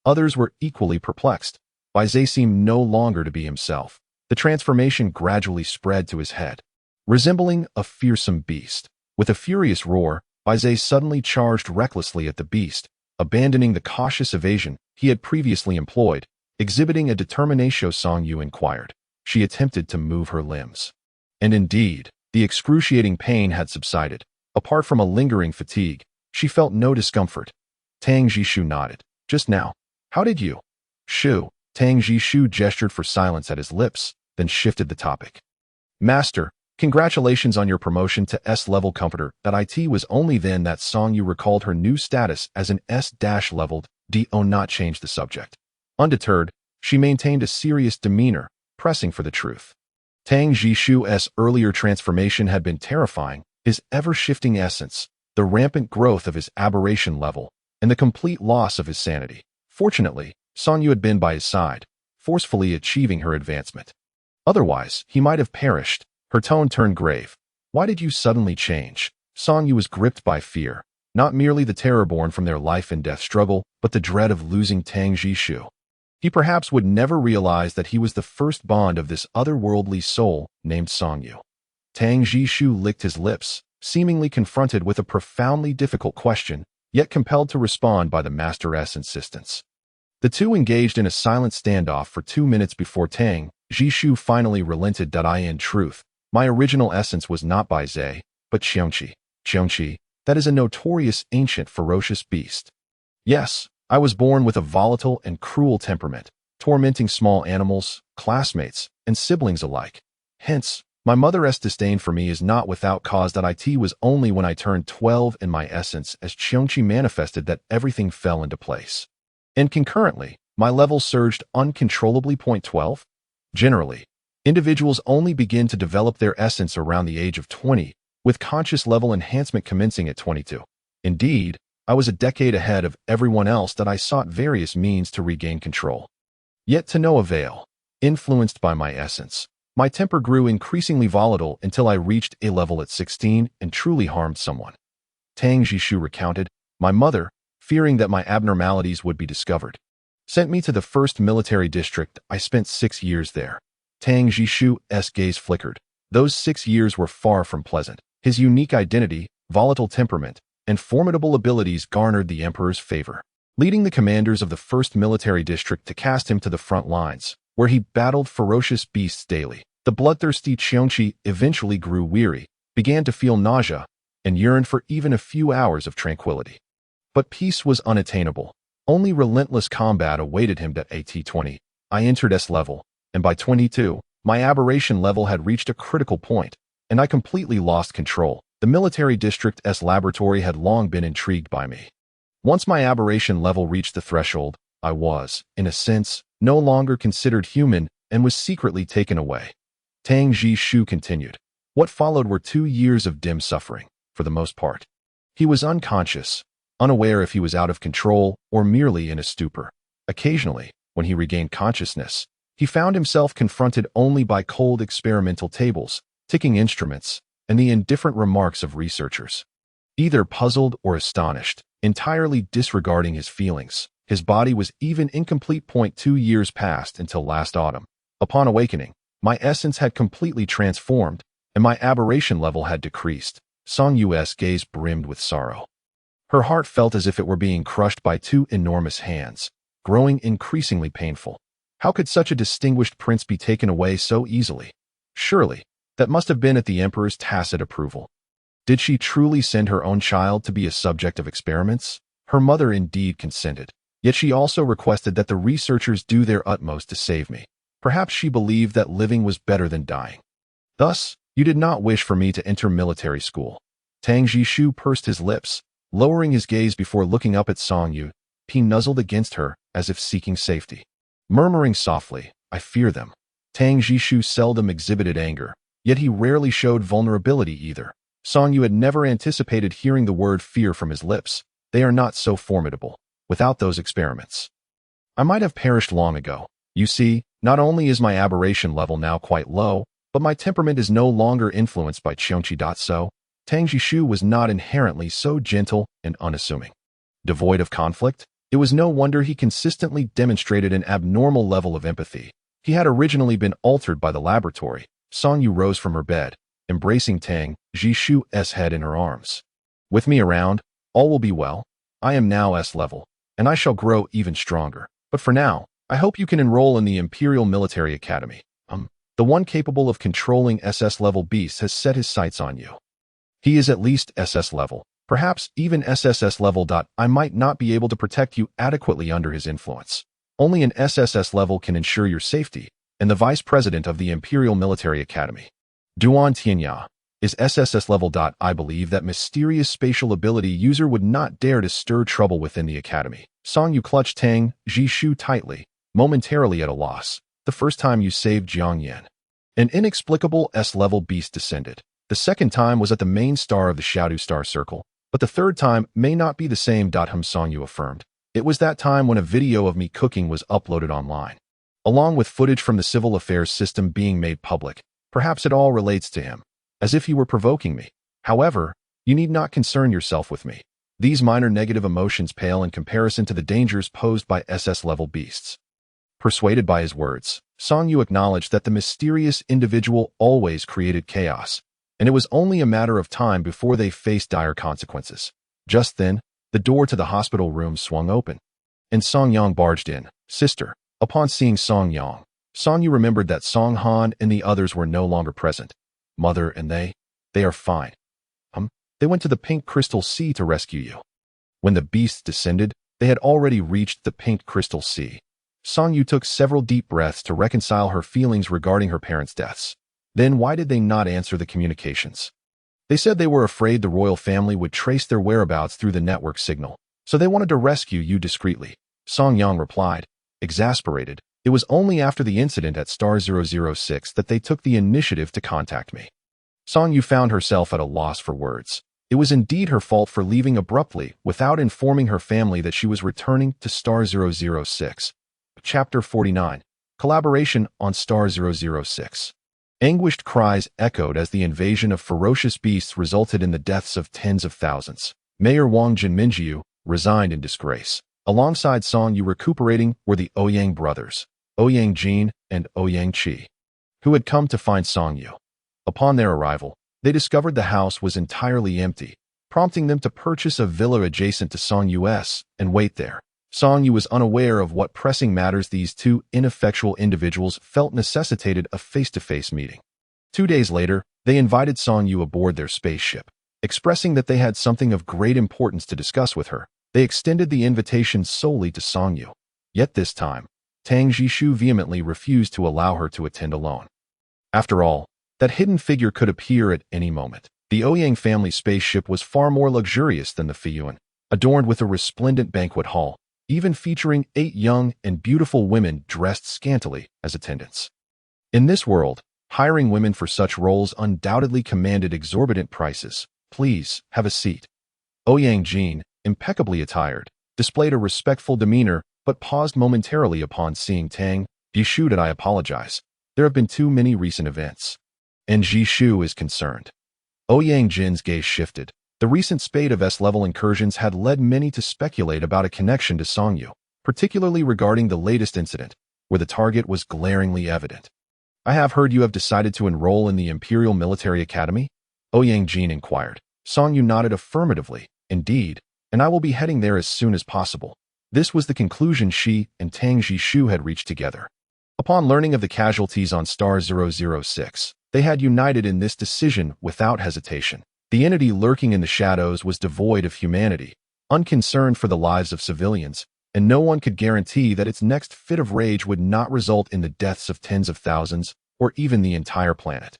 Others were equally perplexed. Bai Zhe seemed no longer to be himself. The transformation gradually spread to his head, resembling a fearsome beast. With a furious roar, Bai Zhe suddenly charged recklessly at the beast, abandoning the cautious evasion he had previously employed. Exhibiting a determination, Song Yu inquired. She attempted to move her limbs. And indeed, the excruciating pain had subsided. Apart from a lingering fatigue, she felt no discomfort. Tang Jishu nodded. Just now. How did you? Shu. Tang Jishu gestured for silence at his lips, then shifted the topic. Master, congratulations on your promotion to S-level comforter. It was only then that Song Yu recalled her new status as an S-leveled do not change the subject. Undeterred, she maintained a serious demeanor, pressing for the truth. Tang Jishu's earlier transformation had been terrifying, his ever-shifting essence, the rampant growth of his aberration level, and the complete loss of his sanity. Fortunately, Song Yu had been by his side, forcefully achieving her advancement. Otherwise, he might have perished. Her tone turned grave. Why did you suddenly change? Song Yu was gripped by fear, not merely the terror born from their life and death struggle, but the dread of losing Tang Jishu. He perhaps would never realize that he was the first bond of this otherworldly soul named Song Yu. Tang Jishu licked his lips, seemingly confronted with a profoundly difficult question, yet compelled to respond by the master's insistence. The two engaged in a silent standoff for 2 minutes before Tang Jishu finally relented. In truth, my original essence was not by Zhe, but Qiongqi. Qiongqi, that is a notorious ancient ferocious beast. Yes, I was born with a volatile and cruel temperament, tormenting small animals, classmates, and siblings alike. Hence, my mother's disdain for me is not without cause. It was only when I turned 12 in my essence as Qiongqi manifested that everything fell into place. And concurrently, my level surged uncontrollably. 12. Generally, individuals only begin to develop their essence around the age of 20, with conscious level enhancement commencing at 22. Indeed, I was a decade ahead of everyone else. I sought various means to regain control. Yet to no avail. Influenced by my essence, my temper grew increasingly volatile until I reached a level at 16 and truly harmed someone. Tang Jishu recounted, my mother, fearing that my abnormalities would be discovered, sent me to the first military district. I spent 6 years there. Tang Jishu's gaze flickered. Those 6 years were far from pleasant. His unique identity, volatile temperament, and formidable abilities garnered the emperor's favor, leading the commanders of the first military district to cast him to the front lines, where he battled ferocious beasts daily. The bloodthirsty Qiongqi eventually grew weary, began to feel nausea, and yearned for even a few hours of tranquility. But peace was unattainable. Only relentless combat awaited him. At 20, I entered S level, and by 22, my aberration level had reached a critical point, and I completely lost control. The military district's laboratory had long been intrigued by me. Once my aberration level reached the threshold, I was, in a sense, no longer considered human and was secretly taken away. Tang Jishu continued. What followed were 2 years of dim suffering, for the most part. He was unconscious, unaware if he was out of control or merely in a stupor. Occasionally, when he regained consciousness, he found himself confronted only by cold experimental tables, ticking instruments, and the indifferent remarks of researchers. Either puzzled or astonished, entirely disregarding his feelings, his body was even incomplete. 2 years passed until last autumn. Upon awakening, my essence had completely transformed, and my aberration level had decreased. Song Yu's gaze brimmed with sorrow. Her heart felt as if it were being crushed by 2 enormous hands, growing increasingly painful. How could such a distinguished prince be taken away so easily? Surely, that must have been at the emperor's tacit approval. Did she truly send her own child to be a subject of experiments? Her mother indeed consented, yet she also requested that the researchers do their utmost to save me. Perhaps she believed that living was better than dying. Thus, you did not wish for me to enter military school. Tang Jishu pursed his lips, lowering his gaze before looking up at Song Yu. He nuzzled against her, as if seeking safety. Murmuring softly, I fear them. Tang Jishu seldom exhibited anger, yet he rarely showed vulnerability either. Song Yu had never anticipated hearing the word fear from his lips. They are not so formidable, without those experiments. I might have perished long ago. You see, not only is my aberration level now quite low, but my temperament is no longer influenced by Qiongqi. So, Tang Jishu was not inherently so gentle and unassuming. Devoid of conflict, it was no wonder he consistently demonstrated an abnormal level of empathy. He had originally been altered by the laboratory. Song Yu rose from her bed, embracing Tang Jishu's head in her arms. With me around, all will be well. I am now S level, and I shall grow even stronger. But for now, I hope you can enroll in the Imperial Military Academy. The one capable of controlling SS level beasts has set his sights on you. He is at least SS level, perhaps even SSS level. I might not be able to protect you adequately under his influence. Only an SSS level can ensure your safety, and the Vice President of the Imperial Military Academy, Duan Tianya, is SSS level. I believe that mysterious spatial ability user would not dare to stir trouble within the academy. Song Yu clutched Tang Jishu tightly, momentarily at a loss. The first time you saved Jiang Yan, an inexplicable S-level beast descended. The second time was at the main star of the Shadow Star Circle, but the third time may not be the same. Song Yu affirmed. It was that time when a video of me cooking was uploaded online, along with footage from the civil affairs system being made public. Perhaps it all relates to him, as if he were provoking me. However, you need not concern yourself with me. These minor negative emotions pale in comparison to the dangers posed by SS-level beasts. Persuaded by his words, Song Yu acknowledged that the mysterious individual always created chaos, and it was only a matter of time before they faced dire consequences. Just then, the door to the hospital room swung open, and Song Yang barged in. Sister, upon seeing Song Yang, Song Yu remembered that Song Han and the others were no longer present. Mother and they are fine. They went to the Pink Crystal Sea to rescue you. When the beasts descended, they had already reached the Pink Crystal Sea. Song Yu took several deep breaths to reconcile her feelings regarding her parents' deaths. Then why did they not answer the communications? They said they were afraid the royal family would trace their whereabouts through the network signal, so they wanted to rescue you discreetly. Song Yang replied, exasperated. It was only after the incident at Star 006 that they took the initiative to contact me. Song Yu found herself at a loss for words. It was indeed her fault for leaving abruptly without informing her family that she was returning to Star 006. Chapter 49. Collaboration on Star 006. Anguished cries echoed as the invasion of ferocious beasts resulted in the deaths of tens of thousands. Mayor Wang Jinminjiu resigned in disgrace. Alongside Song Yu recuperating were the Ouyang brothers, Ouyang Jin and Ouyang Qi, who had come to find Song Yu. Upon their arrival, they discovered the house was entirely empty, prompting them to purchase a villa adjacent to Song Yu's and wait there. Song Yu was unaware of what pressing matters these two ineffectual individuals felt necessitated a face-to-face meeting. 2 days later, they invited Song Yu aboard their spaceship. Expressing that they had something of great importance to discuss with her, they extended the invitation solely to Song Yu. Yet this time, Tang Jishu vehemently refused to allow her to attend alone. After all, that hidden figure could appear at any moment. The Ouyang family spaceship was far more luxurious than the Fiyuan, adorned with a resplendent banquet hall, even featuring 8 young and beautiful women dressed scantily as attendants. In this world, hiring women for such roles undoubtedly commanded exorbitant prices. Please, have a seat. Ouyang Jin, impeccably attired, displayed a respectful demeanor but paused momentarily upon seeing Tang Jishu. I apologize. There have been too many recent events. And Jishu is concerned. Ouyang Jin's gaze shifted. The recent spate of S-level incursions had led many to speculate about a connection to Song Yu, particularly regarding the latest incident, where the target was glaringly evident. I have heard you have decided to enroll in the Imperial Military Academy? Ouyang Jin inquired. Song Yu nodded affirmatively. Indeed, and I will be heading there as soon as possible. This was the conclusion she and Tang Jishu had reached together. Upon learning of the casualties on Star 006, they had united in this decision without hesitation. The entity lurking in the shadows was devoid of humanity, unconcerned for the lives of civilians, and no one could guarantee that its next fit of rage would not result in the deaths of tens of thousands or even the entire planet.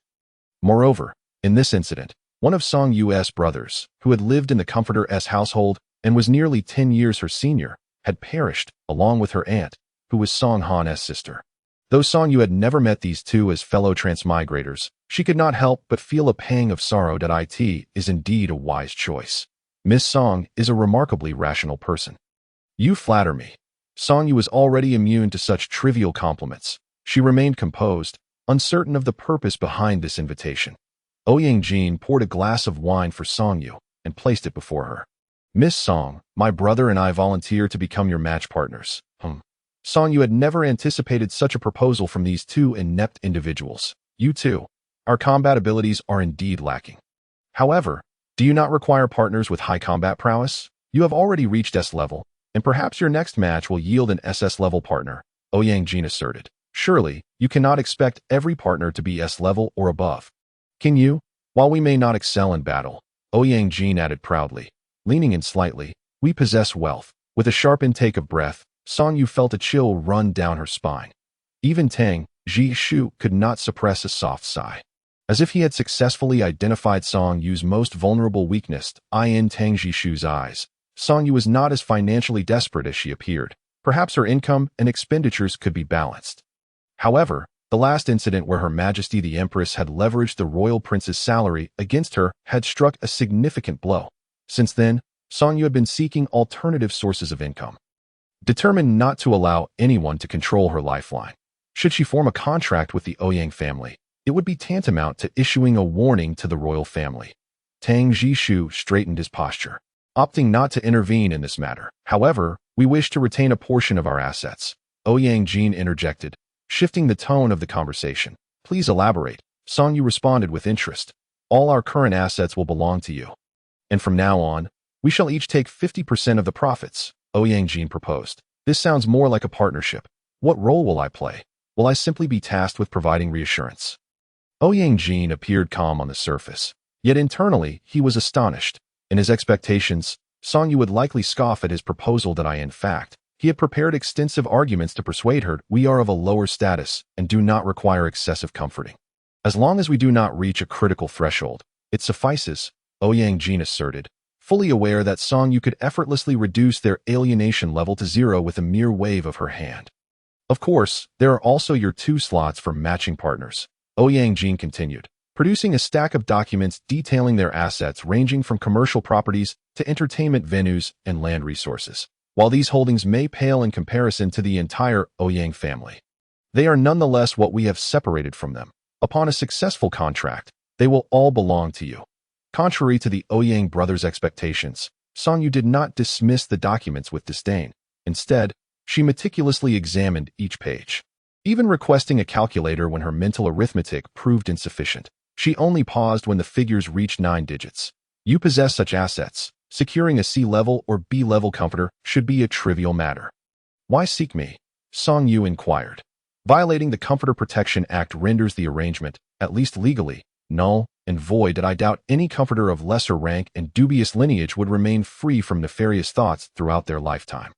Moreover, in this incident, one of Song Yu's brothers, who had lived in the Comforter-S household and was nearly 10 years her senior, had perished, along with her aunt, who was Song Han's sister. Though Song Yu had never met these two as fellow transmigrators, she could not help but feel a pang of sorrow. It is indeed a wise choice. Miss Song is a remarkably rational person. You flatter me. Song Yu was already immune to such trivial compliments. She remained composed, uncertain of the purpose behind this invitation. Ouyang Jin poured a glass of wine for Song Yu and placed it before her. Miss Song, my brother and I volunteer to become your match partners. Song Yu had never anticipated such a proposal from these two inept individuals. You too. Our combat abilities are indeed lacking. However, do you not require partners with high combat prowess? You have already reached S level, and perhaps your next match will yield an SS level partner, Ouyang Jin asserted. Surely, you cannot expect every partner to be S level or above. Can you? While we may not excel in battle, Ouyang Jin added proudly, leaning in slightly, we possess wealth. With a sharp intake of breath, Song Yu felt a chill run down her spine. Even Tang Jishu could not suppress a soft sigh. As if he had successfully identified Song Yu's most vulnerable weakness, in Tang Jishu's eyes, Song Yu was not as financially desperate as she appeared. Perhaps her income and expenditures could be balanced. However, the last incident where Her Majesty the Empress had leveraged the royal prince's salary against her had struck a significant blow. Since then, Song Yu had been seeking alternative sources of income. Determined not to allow anyone to control her lifeline. Should she form a contract with the Ouyang family, it would be tantamount to issuing a warning to the royal family. Tang Jishu straightened his posture, opting not to intervene in this matter. However, we wish to retain a portion of our assets. Ouyang Jin interjected, shifting the tone of the conversation. Please elaborate. Song Yu responded with interest. All our current assets will belong to you. And from now on, we shall each take 50% of the profits. Ouyang Jin proposed. This sounds more like a partnership. What role will I play? will I simply be tasked with providing reassurance? Ouyang Jin appeared calm on the surface, yet internally he was astonished. In his expectations, Song Yu would likely scoff at his proposal that in fact, he had prepared extensive arguments to persuade her we are of a lower status and do not require excessive comforting. As long as we do not reach a critical threshold, it suffices, Ouyang Jin asserted, fully aware that Song Yu could effortlessly reduce their alienation level to 0 with a mere wave of her hand. Of course, there are also your 2 slots for matching partners, Ouyang Jin continued, producing a stack of documents detailing their assets ranging from commercial properties to entertainment venues and land resources. While these holdings may pale in comparison to the entire Ouyang family, they are nonetheless what we have separated from them. Upon a successful contract, they will all belong to you. Contrary to the Ouyang brothers' expectations, Song Yu did not dismiss the documents with disdain. Instead, she meticulously examined each page. Even requesting a calculator when her mental arithmetic proved insufficient, she only paused when the figures reached 9 digits. You possess such assets. Securing a C-level or B-level comforter should be a trivial matter. Why seek me? Song Yu inquired. Violating the Comforter Protection Act renders the arrangement, at least legally, null and void, and I doubt any comforter of lesser rank and dubious lineage would remain free from nefarious thoughts throughout their lifetime.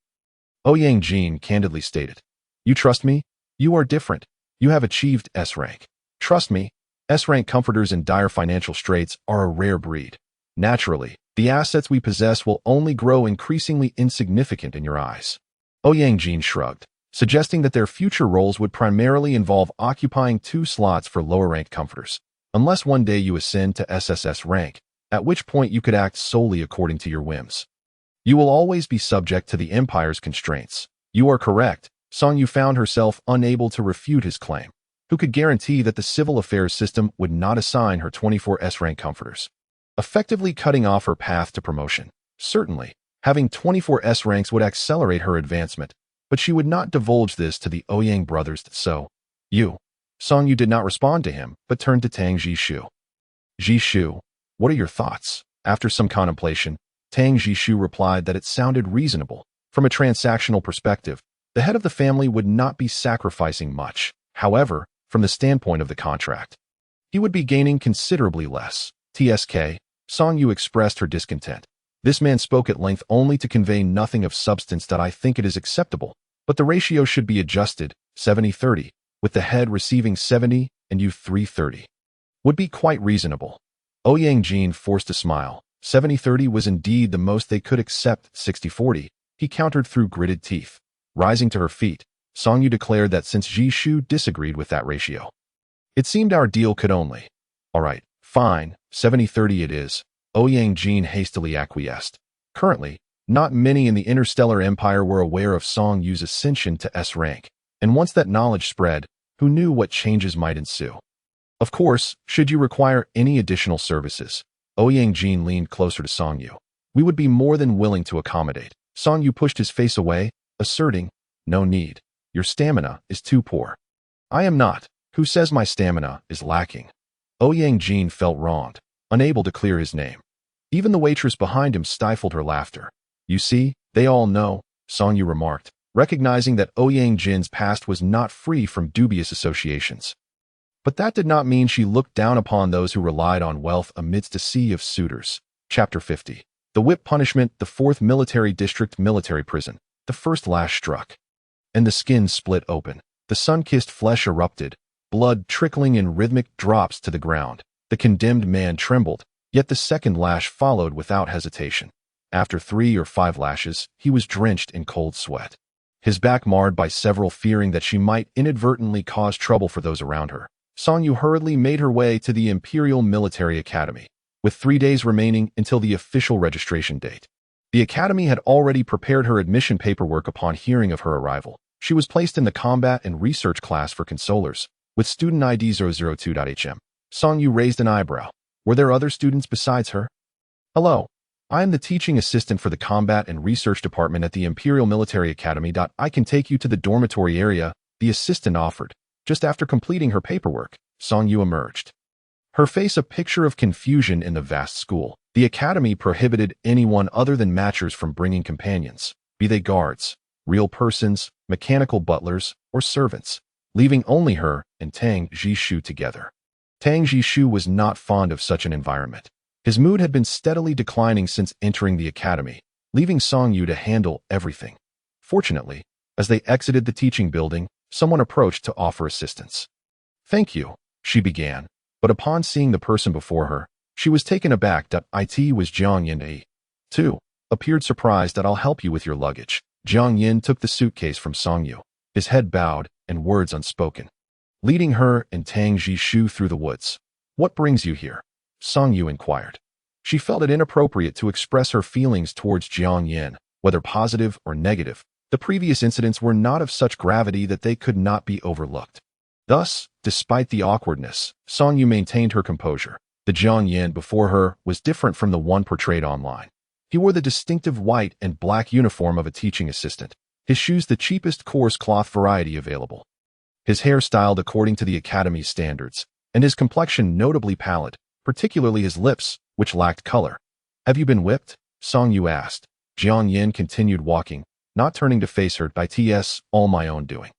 Ouyang Jin candidly stated, You trust me? You are different. You have achieved S-rank. Trust me, S-rank comforters in dire financial straits are a rare breed. Naturally, the assets we possess will only grow increasingly insignificant in your eyes. Ouyang Jin shrugged, suggesting that their future roles would primarily involve occupying 2 slots for lower-ranked comforters, unless one day you ascend to SSS rank, at which point you could act solely according to your whims. You will always be subject to the Empire's constraints. You are correct. Song Yu found herself unable to refute his claim. Who could guarantee that the civil affairs system would not assign her 24 S-rank comforters, effectively cutting off her path to promotion? Certainly, having 24 S-ranks would accelerate her advancement, but she would not divulge this to the Ouyang brothers. So, Song Yu did not respond to him, but turned to Tang Jishu. Jishu, what are your thoughts? After some contemplation, Tang Jishu replied that it sounded reasonable. From a transactional perspective, the head of the family would not be sacrificing much. However, from the standpoint of the contract, he would be gaining considerably less. TSK, Song Yu expressed her discontent. This man spoke at length only to convey nothing of substance. That I think it is acceptable, but the ratio should be adjusted, 70-30, with the head receiving 70 and you 330. Would be quite reasonable. Ouyang Jin forced a smile. 70-30 was indeed the most they could accept. 60-40, he countered through gritted teeth. Rising to her feet, Song Yu declared that since Jishu disagreed with that ratio, it seemed our deal could only. All right, fine, 70-30 it is, Ouyang Jin hastily acquiesced. Currently, not many in the Interstellar Empire were aware of Song Yu's ascension to S rank, and once that knowledge spread, who knew what changes might ensue? Of course, should you require any additional services, Ouyang Jin leaned closer to Song Yu. We would be more than willing to accommodate. Song Yu pushed his face away, asserting, No need. Your stamina is too poor. I am not. Who says my stamina is lacking? Ouyang Jin felt wronged, unable to clear his name. Even the waitress behind him stifled her laughter. You see, they all know, Song Yu remarked, recognizing that Ouyang Jin's past was not free from dubious associations. But that did not mean she looked down upon those who relied on wealth amidst a sea of suitors. Chapter 50. The Whip Punishment, the 4th Military District Military Prison. The first lash struck, and the skin split open. The sun-kissed flesh erupted, blood trickling in rhythmic drops to the ground. The condemned man trembled, yet the second lash followed without hesitation. After 3 or 5 lashes, he was drenched in cold sweat, his back marred by several, fearing that she might inadvertently cause trouble for those around her. Song Yu hurriedly made her way to the Imperial Military Academy, with 3 days remaining until the official registration date. The Academy had already prepared her admission paperwork upon hearing of her arrival. She was placed in the Combat and Research class for Consolers, with student ID 002.HM. Song Yu raised an eyebrow. Were there other students besides her? Hello. I am the teaching assistant for the Combat and Research Department at the Imperial Military Academy. I can take you to the dormitory area, the assistant offered. Just after completing her paperwork, Song Yu emerged, her face a picture of confusion in the vast school. The Academy prohibited anyone other than matchers from bringing companions, be they guards, real persons, mechanical butlers, or servants. leaving only her and Tang Jishu together. Tang Jishu was not fond of such an environment. His mood had been steadily declining since entering the academy, leaving Song Yu to handle everything. Fortunately, as they exited the teaching building, someone approached to offer assistance. "Thank you," she began, but upon seeing the person before her, she was taken aback that it was Jiang Yin. Too appeared surprised that "I'll help you with your luggage." Jiang Yin took the suitcase from Song Yu, his head bowed and words unspoken, leading her and Tang Jishu through the woods. "What brings you here?" Song Yu inquired. She felt it inappropriate to express her feelings towards Jiang Yin, whether positive or negative. The previous incidents were not of such gravity that they could not be overlooked. Thus, despite the awkwardness, Song Yu maintained her composure. The Jiang Yin before her was different from the one portrayed online. He wore the distinctive white and black uniform of a teaching assistant, his shoes the cheapest coarse cloth variety available, his hair styled according to the academy's standards, and his complexion notably pallid, particularly his lips, which lacked color. "Have you been whipped?" Song Yu asked. Jiang Yin continued walking, not turning to face her. "It's all my own doing."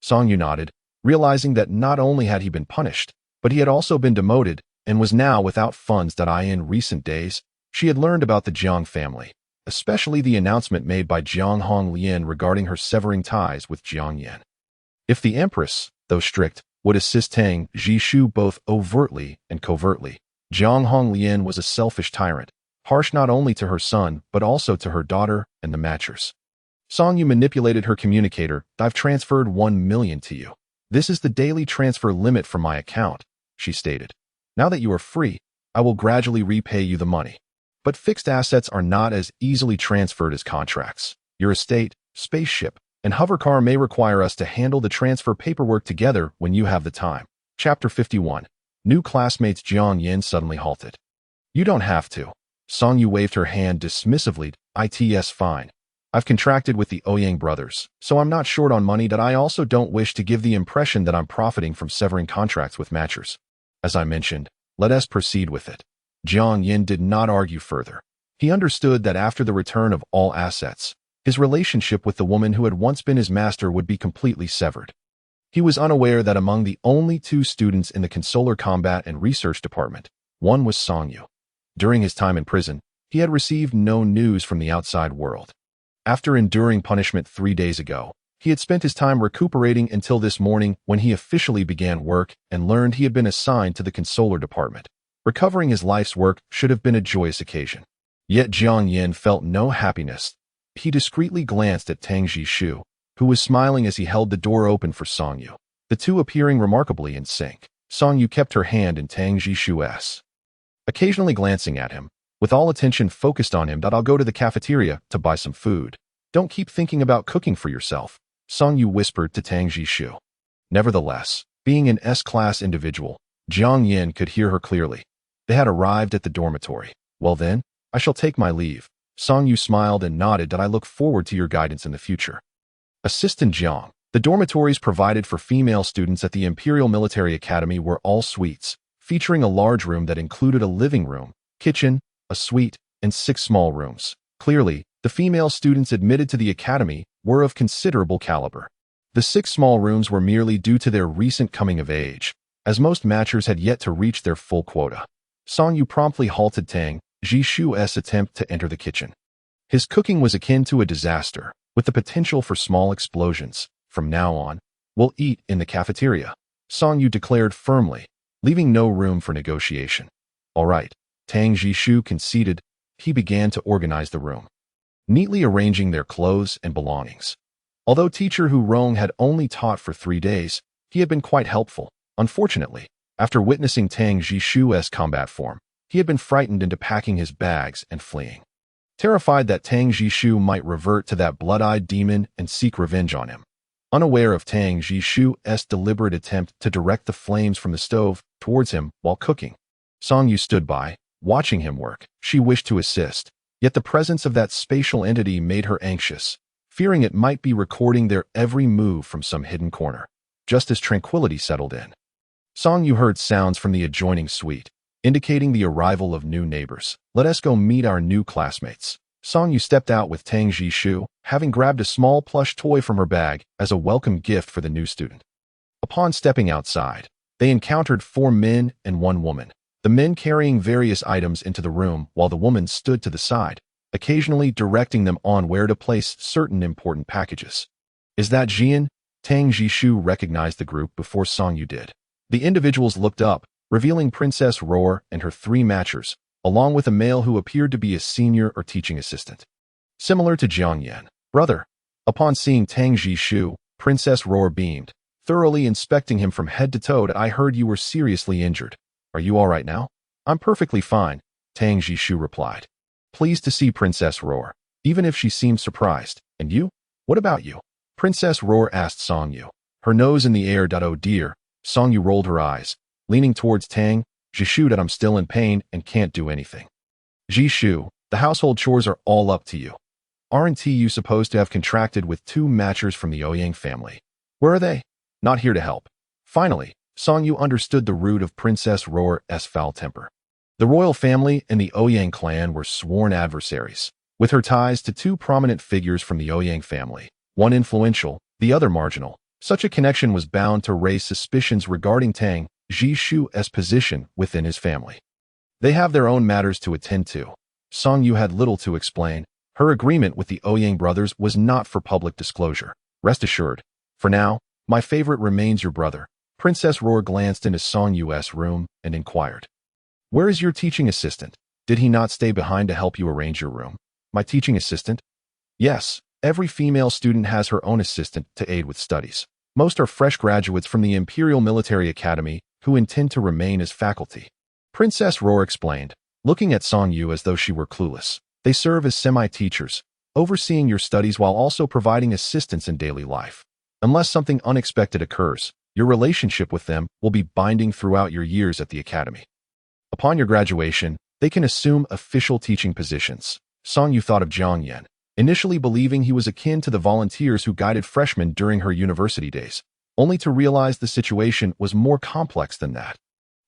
Song Yu nodded, realizing that not only had he been punished, but he had also been demoted and was now without funds. In recent days, she had learned about the Jiang family, especially the announcement made by Jiang Honglin regarding her severing ties with Jiang Yin. If the empress, though strict, would assist Tang Jishu both overtly and covertly, Jiang Honglin was a selfish tyrant, harsh not only to her son but also to her daughter and the matchers. Song Yu manipulated her communicator. "I've transferred 1 million to you. This is the daily transfer limit from my account," she stated. "Now that you are free, I will gradually repay you the money. But fixed assets are not as easily transferred as contracts. Your estate, spaceship, and hovercar may require us to handle the transfer paperwork together when you have the time." Chapter 51. New classmates. Jiang Yin suddenly halted. "You don't have to." Song Yu waved her hand dismissively. "It's fine. I've contracted with the Ouyang brothers, so I'm not short on money. I also don't wish to give the impression that I'm profiting from severing contracts with matchers. As I mentioned, let us proceed with it." Jiang Yin did not argue further. He understood that after the return of all assets, his relationship with the woman who had once been his master would be completely severed. He was unaware that among the only 2 students in the Consular Combat and Research Department, one was Song Yu. During his time in prison, he had received no news from the outside world. After enduring punishment 3 days ago, he had spent his time recuperating until this morning when he officially began work and learned he had been assigned to the Consular Department. Recovering his life's work should have been a joyous occasion. Yet Jiang Yin felt no happiness. He discreetly glanced at Tang Jishu, who was smiling as he held the door open for Song Yu, the two appearing remarkably in sync. Song Yu kept her hand in Tang Jishu's, occasionally glancing at him, with all attention focused on him. "I'll go to the cafeteria to buy some food. Don't keep thinking about cooking for yourself," Song Yu whispered to Tang Jishu. Nevertheless, being an S-class individual, Jiang Yin could hear her clearly. They had arrived at the dormitory. "Well then, I shall take my leave." Song Yu smiled and nodded. "I look forward to your guidance in the future." Assistant Jiang. The dormitories provided for female students at the Imperial Military Academy were all suites, featuring a large room that included a living room, kitchen, a suite, and 6 small rooms. Clearly, the female students admitted to the academy were of considerable caliber. The 6 small rooms were merely due to their recent coming of age, as most matchers had yet to reach their full quota. Song Yu promptly halted Tang Jishu's attempt to enter the kitchen. His cooking was akin to a disaster, with the potential for small explosions. "From now on, we'll eat in the cafeteria," Song Yu declared firmly, leaving no room for negotiation. "All right," Tang Jishu conceded. He began to organize the room, neatly arranging their clothes and belongings. Although teacher Hu Rong had only taught for 3 days, he had been quite helpful. Unfortunately, after witnessing Tang Jishu's combat form, he had been frightened into packing his bags and fleeing, terrified that Tang Jishu might revert to that blood-eyed demon and seek revenge on him. Unaware of Tang Jishu's deliberate attempt to direct the flames from the stove towards him while cooking, Song Yu stood by, watching him work. She wished to assist, yet the presence of that spatial entity made her anxious, fearing it might be recording their every move from some hidden corner. Just as tranquility settled in, Song Yu heard sounds from the adjoining suite, indicating the arrival of new neighbors. "Let us go meet our new classmates." Song Yu stepped out with Tang Jishu, having grabbed a small plush toy from her bag as a welcome gift for the new student. Upon stepping outside, they encountered 4 men and 1 woman, the men carrying various items into the room while the woman stood to the side, occasionally directing them on where to place certain important packages. Is that Jian? Tang Jishu recognized the group before Song Yu did. The individuals looked up, revealing Princess Roar and her 3 matchers, along with a male who appeared to be a senior or teaching assistant. Similar to Jiang Yan, brother. Upon seeing Tang Jishu, Princess Roar beamed, thoroughly inspecting him from head to toe. I heard you were seriously injured. Are you all right now? I'm perfectly fine, Tang Jishu replied. Pleased to see Princess Roar, even if she seemed surprised. And you? What about you? Princess Roar asked Song Yu, her nose in the air. Oh dear, Song Yu rolled her eyes, leaning towards Tang Jishu. That I'm still in pain and can't do anything. Jishu, the household chores are all up to you. Aren't you supposed to have contracted with 2 matchers from the Ouyang family? Where are they? Not here to help. Finally, Song Yu understood the root of Princess Roar's foul temper. The royal family and the Ouyang clan were sworn adversaries, with her ties to 2 prominent figures from the Ouyang family, one influential, the other marginal. Such a connection was bound to raise suspicions regarding Tang Jishu's position within his family. They have their own matters to attend to. Song Yu had little to explain. Her agreement with the Ouyang brothers was not for public disclosure. Rest assured, for now, my favorite remains your brother. Princess Roar glanced into Song Yu's room and inquired. Where is your teaching assistant? Did he not stay behind to help you arrange your room? My teaching assistant? Yes, every female student has her own assistant to aid with studies. Most are fresh graduates from the Imperial Military Academy who intend to remain as faculty. Princess Roar explained, looking at Song Yu as though she were clueless. They serve as semi-teachers, overseeing your studies while also providing assistance in daily life. Unless something unexpected occurs, your relationship with them will be binding throughout your years at the academy. Upon your graduation, they can assume official teaching positions. Song Yu thought of Jiang Yan, initially believing he was akin to the volunteers who guided freshmen during her university days, only to realize the situation was more complex than that.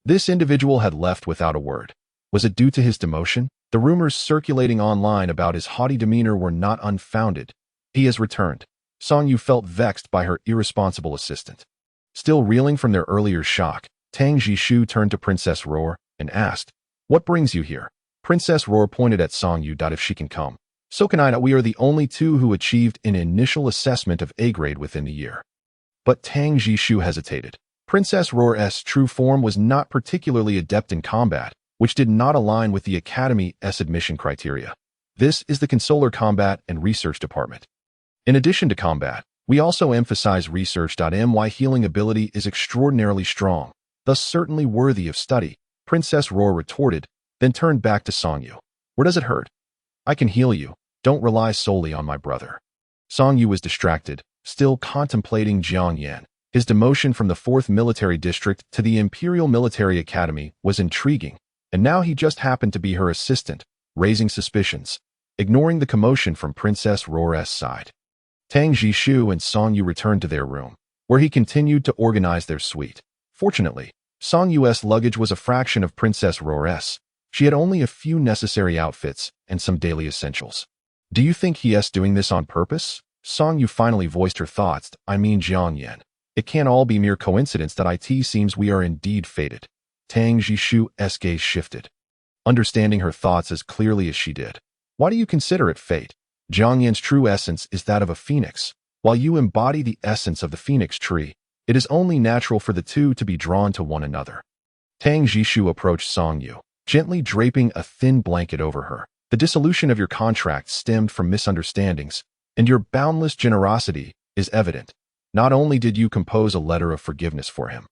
This individual had left without a word. Was it due to his demotion? The rumors circulating online about his haughty demeanor were not unfounded. He has returned. Song Yu felt vexed by her irresponsible assistant. Still reeling from their earlier shock, Tang Jishu turned to Princess Roar and asked, What brings you here? Princess Roar pointed at Song Yu. If she can come, so can I. We are the only 2 who achieved an initial assessment of A grade within the year. But Tang Jishu hesitated. Princess Roar's true form was not particularly adept in combat, which did not align with the Academy's admission criteria. This is the Consular Combat and Research Department. In addition to combat, we also emphasize research. My healing ability is extraordinarily strong, thus certainly worthy of study, Princess Roar retorted, then turned back to Song Yu. Where does it hurt? I can heal you. Don't rely solely on my brother. Song Yu was distracted, still contemplating Jiang Yan. His demotion from the 4th Military District to the Imperial Military Academy was intriguing, and now he just happened to be her assistant, raising suspicions, ignoring the commotion from Princess Roar's side. Tang Jishu and Song Yu returned to their room, where he continued to organize their suite. Fortunately, Song Yu's luggage was a fraction of Princess Roar's. She had only a few necessary outfits and some daily essentials. Do you think he's doing this on purpose? Song Yu finally voiced her thoughts. I mean Jiang Yan. It can't all be mere coincidence that it seems we are indeed fated. Tang Jishu's gaze shifted, understanding her thoughts as clearly as she did. Why do you consider it fate? Jiang Yan's true essence is that of a phoenix. While you embody the essence of the phoenix tree, it is only natural for the 2 to be drawn to one another. Tang Jishu approached Song Yu, gently draping a thin blanket over her. The dissolution of your contract stemmed from misunderstandings, and your boundless generosity is evident. Not only did you compose a letter of forgiveness for him,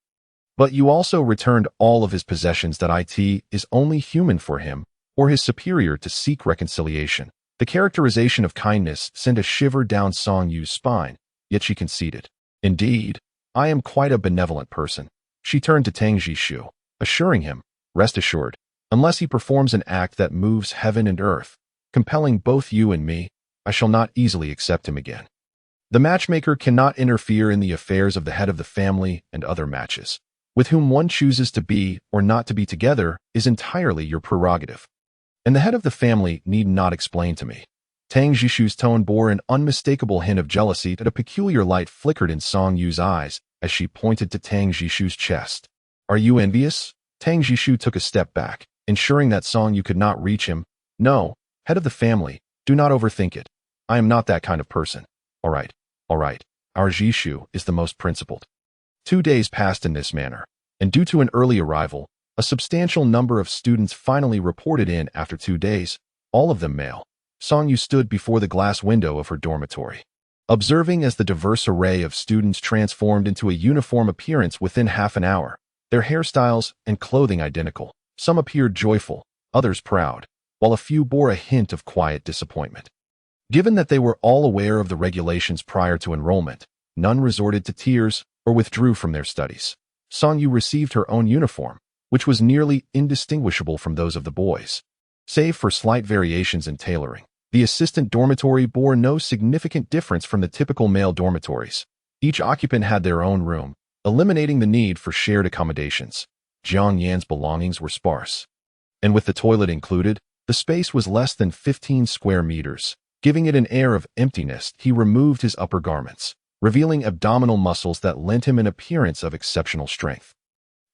but you also returned all of his possessions. It is only human for him or his superior to seek reconciliation. The characterization of kindness sent a shiver down Song Yu's spine, yet she conceded. Indeed, I am quite a benevolent person. She turned to Tang Jishu, assuring him, rest assured, unless he performs an act that moves heaven and earth, compelling both you and me, I shall not easily accept him again. The matchmaker cannot interfere in the affairs of the head of the family and other matches. With whom one chooses to be or not to be together is entirely your prerogative. And the head of the family need not explain to me. Tang Jishu's tone bore an unmistakable hint of jealousy that a peculiar light flickered in Song Yu's eyes as she pointed to Tang Jishu's chest. Are you envious? Tang Jishu took a step back, ensuring that Song Yu could not reach him. No, head of the family, do not overthink it. I am not that kind of person. All right. Our Jishu is the most principled. 2 days passed in this manner, and due to an early arrival, a substantial number of students finally reported in after 2 days, all of them male. Song Yu stood before the glass window of her dormitory, observing as the diverse array of students transformed into a uniform appearance within half an hour, their hairstyles and clothing identical. Some appeared joyful, others proud, while a few bore a hint of quiet disappointment. Given that they were all aware of the regulations prior to enrollment, none resorted to tears or withdrew from their studies. Song Yu received her own uniform, which was nearly indistinguishable from those of the boys. Save for slight variations in tailoring, the assistant dormitory bore no significant difference from the typical male dormitories. Each occupant had their own room, eliminating the need for shared accommodations. Jiang Yan's belongings were sparse, and with the toilet included, the space was less than 15 square meters. Giving it an air of emptiness, he removed his upper garments, revealing abdominal muscles that lent him an appearance of exceptional strength.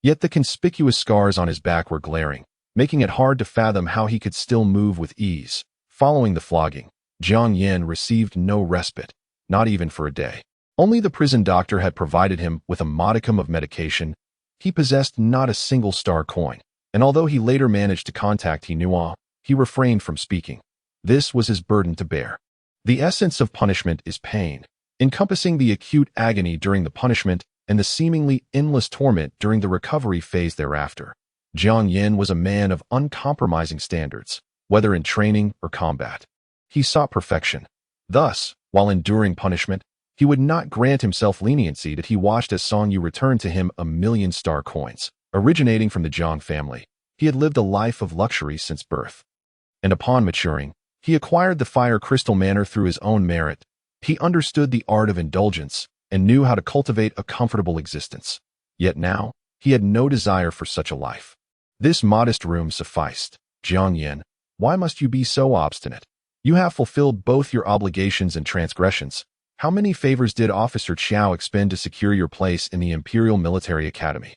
Yet the conspicuous scars on his back were glaring, making it hard to fathom how he could still move with ease. Following the flogging, Jiang Yan received no respite, not even for a day. Only the prison doctor had provided him with a modicum of medication. He possessed not a single star coin, and although he later managed to contact Hinua, he refrained from speaking. This was his burden to bear. The essence of punishment is pain, encompassing the acute agony during the punishment and the seemingly endless torment during the recovery phase thereafter. Jiang Yan was a man of uncompromising standards, whether in training or combat. He sought perfection. Thus, while enduring punishment, he would not grant himself leniency that he watched as Song Yu returned to him 1,000,000 star coins, originating from the Jiang family. He had lived a life of luxury since birth, and upon maturing, he acquired the fire crystal manor through his own merit. He understood the art of indulgence and knew how to cultivate a comfortable existence. Yet now, he had no desire for such a life. This modest room sufficed. Jiang Yan, why must you be so obstinate? You have fulfilled both your obligations and transgressions. How many favors did Officer Chiao expend to secure your place in the Imperial Military Academy?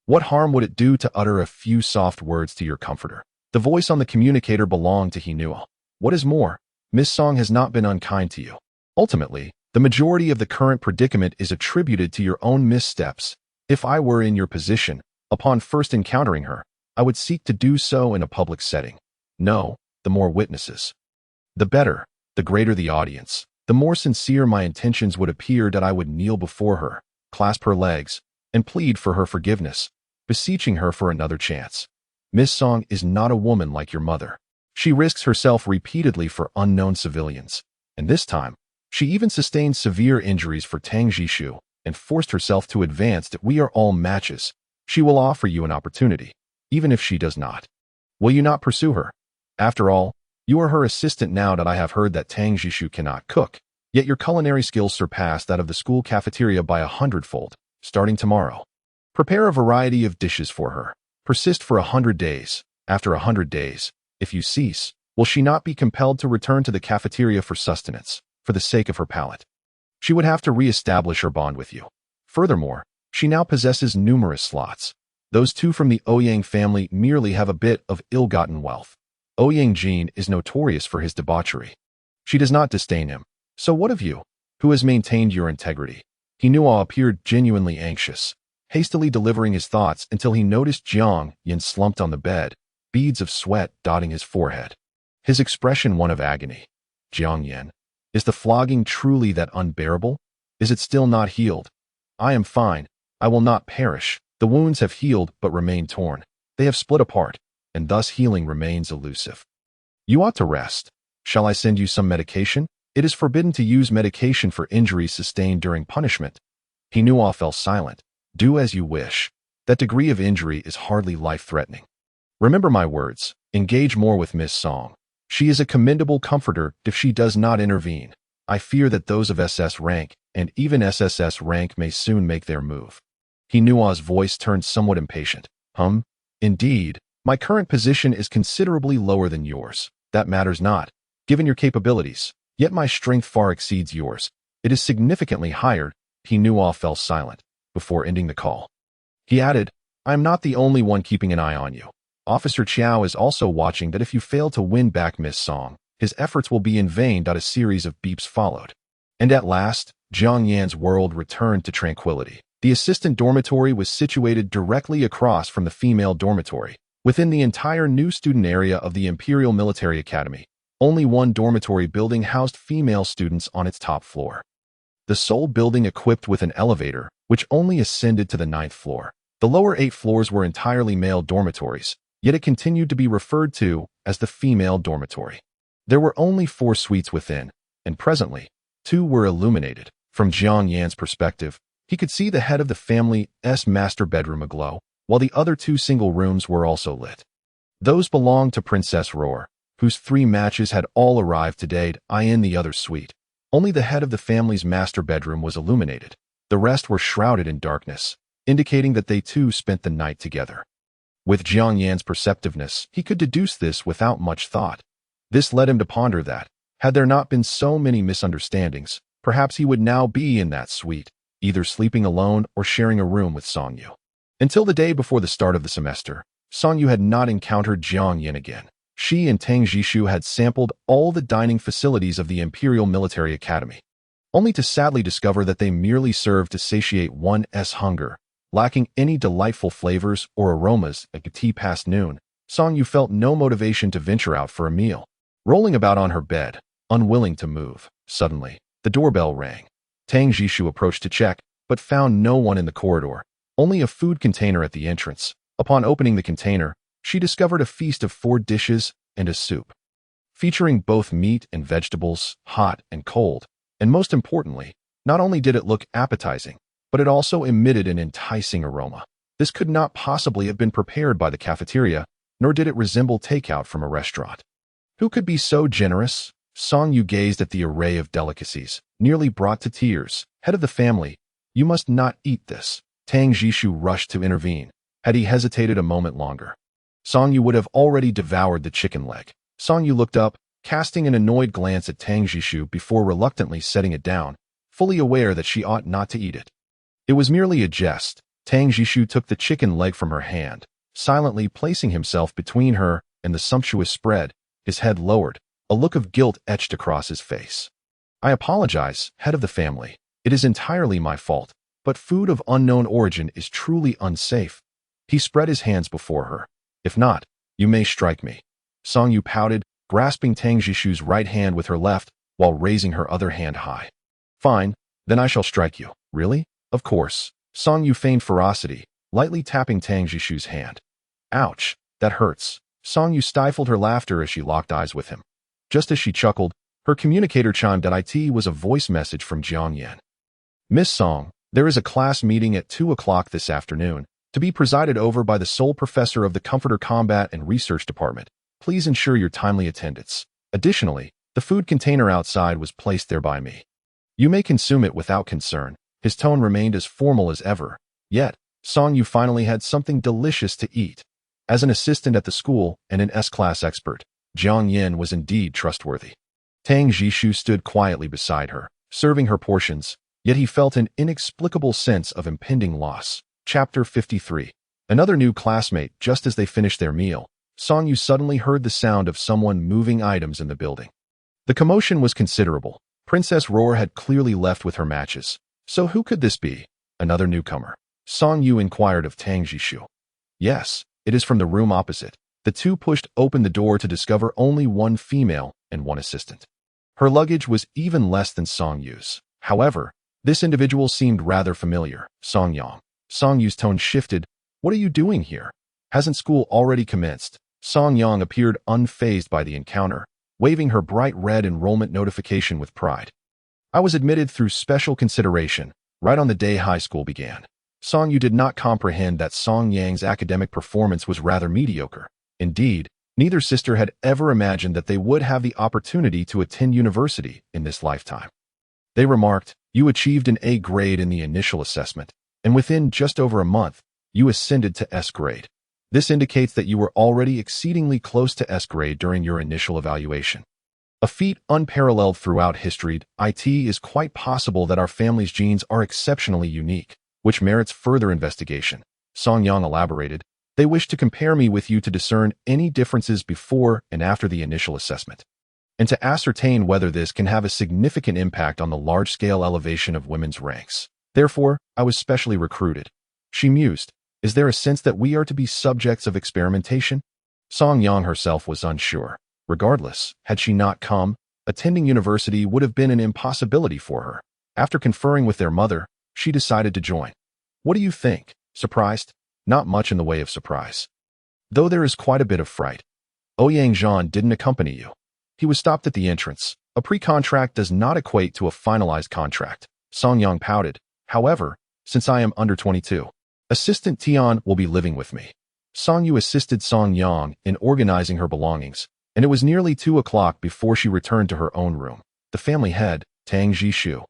What harm would it do to utter a few soft words to your comforter? The voice on the communicator belonged to Hinua. What is more, Miss Song has not been unkind to you. Ultimately, the majority of the current predicament is attributed to your own missteps. If I were in your position, upon first encountering her, I would seek to do so in a public setting. No, the more witnesses, the better. The greater the audience, the more sincere my intentions would appear. That I would kneel before her, clasp her legs, and plead for her forgiveness, beseeching her for another chance. Miss Song is not a woman like your mother. She risks herself repeatedly for unknown civilians, and this time, she even sustained severe injuries for Tang Jishu and forced herself to advance that we are all matches. She will offer you an opportunity, even if she does not. Will you not pursue her? After all, you are her assistant now that I have heard that Tang Jishu cannot cook, yet your culinary skills surpass that of the school cafeteria by 100-fold. Starting tomorrow, prepare a variety of dishes for her. Persist for 100 days. After 100 days, if you cease, will she not be compelled to return to the cafeteria for sustenance, for the sake of her palate? She would have to re-establish her bond with you. Furthermore, she now possesses numerous slots. Those two from the Ouyang family merely have a bit of ill-gotten wealth. Ouyang Jin is notorious for his debauchery. She does not disdain him. So what of you, who has maintained your integrity? Hinua appeared genuinely anxious, hastily delivering his thoughts until he noticed Jiang Yan slumped on the bed, beads of sweat dotting his forehead. His expression one of agony. Jiang Yan, is the flogging truly that unbearable? Is it still not healed? I am fine. I will not perish. The wounds have healed but remain torn. They have split apart, and thus healing remains elusive. You ought to rest. Shall I send you some medication? It is forbidden to use medication for injuries sustained during punishment. Hinua fell silent. Do as you wish. That degree of injury is hardly life-threatening. Remember my words. Engage more with Miss Song. She is a commendable comforter if she does not intervene. I fear that those of SS rank, and even SSS rank, may soon make their move. Hinua's voice turned somewhat impatient. Indeed, my current position is considerably lower than yours. That matters not, given your capabilities. Yet my strength far exceeds yours. It is significantly higher. Hinua fell silent. before ending the call. He added, "I am not the only one keeping an eye on you. Officer Chiao is also watching that if you fail to win back Miss Song, his efforts will be in vain." A series of beeps followed. And at last, Jiang Yan's world returned to tranquility. The assistant dormitory was situated directly across from the female dormitory, within the entire new student area of the Imperial Military Academy. Only one dormitory building housed female students on its top floor. The sole building equipped with an elevator, which only ascended to the 9th floor. The lower 8 floors were entirely male dormitories, yet it continued to be referred to as the female dormitory. There were only 4 suites within, and presently, 2 were illuminated. From Jiang Yan's perspective, he could see the head of the family's master bedroom aglow, while the other 2 single rooms were also lit. Those belonged to Princess Roar, whose 3 matches had all arrived today in the other suite. Only the head of the family's master bedroom was illuminated. The rest were shrouded in darkness, indicating that they too spent the night together. With Jiang Yan's perceptiveness, he could deduce this without much thought. This led him to ponder that, had there not been so many misunderstandings, perhaps he would now be in that suite, either sleeping alone or sharing a room with Song Yu. Until the day before the start of the semester, Song Yu had not encountered Jiang Yan again. She and Tang Jishu had sampled all the dining facilities of the Imperial Military Academy, only to sadly discover that they merely served to satiate one's hunger, lacking any delightful flavors or aromas. At tea past noon, Song Yu felt no motivation to venture out for a meal. Rolling about on her bed, unwilling to move, suddenly, the doorbell rang. Tang Jishu approached to check, but found no one in the corridor, only a food container at the entrance. Upon opening the container, she discovered a feast of 4 dishes and a soup, featuring both meat and vegetables, hot and cold. And most importantly, not only did it look appetizing, but it also emitted an enticing aroma. This could not possibly have been prepared by the cafeteria, nor did it resemble takeout from a restaurant. Who could be so generous? Song Yu gazed at the array of delicacies, nearly brought to tears. Head of the family, you must not eat this. Tang Jishu rushed to intervene. Had he hesitated a moment longer, Song Yu would have already devoured the chicken leg. Song Yu looked up, casting an annoyed glance at Tang Jishu before reluctantly setting it down, fully aware that she ought not to eat it. It was merely a jest. Tang Jishu took the chicken leg from her hand, silently placing himself between her and the sumptuous spread, his head lowered, a look of guilt etched across his face. "I apologize, head of the family. It is entirely my fault, but food of unknown origin is truly unsafe." He spread his hands before her. "If not, you may strike me." Song Yu pouted, grasping Tang Jishu's right hand with her left, while raising her other hand high. "Fine, then I shall strike you." "Really?" "Of course." Song Yu feigned ferocity, lightly tapping Tang Jishu's hand. "Ouch, that hurts." Song Yu stifled her laughter as she locked eyes with him. Just as she chuckled, her communicator chimed that it was a voice message from Jiang Yan. "Miss Song, there is a class meeting at 2 o'clock this afternoon, to be presided over by the sole professor of the Comforter Combat and Research Department. Please ensure your timely attendance. Additionally, the food container outside was placed there by me. You may consume it without concern." His tone remained as formal as ever, yet Song Yu finally had something delicious to eat. As an assistant at the school and an S-class expert, Jiang Yan was indeed trustworthy. Tang Jishu stood quietly beside her, serving her portions, yet he felt an inexplicable sense of impending loss. Chapter 53. Another new classmate. Just as they finished their meal, Song Yu suddenly heard the sound of someone moving items in the building. The commotion was considerable. Princess Roar had clearly left with her matches. So who could this be? Another newcomer? Song Yu inquired of Tang Jishu. "Yes, it is from the room opposite." The two pushed open the door to discover only one female and one assistant. Her luggage was even less than Song Yu's. However, this individual seemed rather familiar. "Song Yang." Song Yu's tone shifted. "What are you doing here? Hasn't school already commenced?" Song Yang appeared unfazed by the encounter, waving her bright red enrollment notification with pride. "I was admitted through special consideration, right on the day high school began." Song Yu did not comprehend that Song Yang's academic performance was rather mediocre. Indeed, neither sister had ever imagined that they would have the opportunity to attend university in this lifetime. They remarked, "You achieved an A grade in the initial assessment, and within just over a month, you ascended to S grade. This indicates that you were already exceedingly close to S grade during your initial evaluation. A feat unparalleled throughout history. It is quite possible that our family's genes are exceptionally unique, which merits further investigation. Song Yang elaborated, they wish to compare me with you to discern any differences before and after the initial assessment, and to ascertain whether this can have a significant impact on the large-scale elevation of women's ranks. Therefore, I was specially recruited. She mused, is there a sense that we are to be subjects of experimentation? Song Yang herself was unsure. Regardless, had she not come, attending university would have been an impossibility for her. After conferring with their mother, she decided to join. What do you think? Surprised? Not much in the way of surprise. Though there is quite a bit of fright. Ouyang Zhan didn't accompany you. He was stopped at the entrance. A pre-contract does not equate to a finalized contract. Song Yang pouted. However, since I am under 22, Assistant Tian will be living with me. Song Yu assisted Song Yang in organizing her belongings, and it was nearly 2 o'clock before she returned to her own room. The family head, Tang Jishu,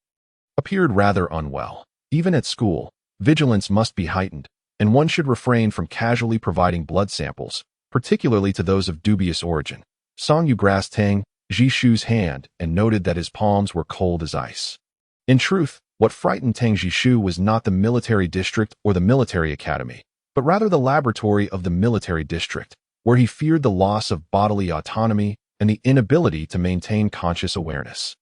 appeared rather unwell. Even at school, vigilance must be heightened, and one should refrain from casually providing blood samples, particularly to those of dubious origin. Song Yu grasped Tang Jishu's hand and noted that his palms were cold as ice. In truth, what frightened Tang Jishu was not the military district or the military academy, but rather the laboratory of the military district, where he feared the loss of bodily autonomy and the inability to maintain conscious awareness.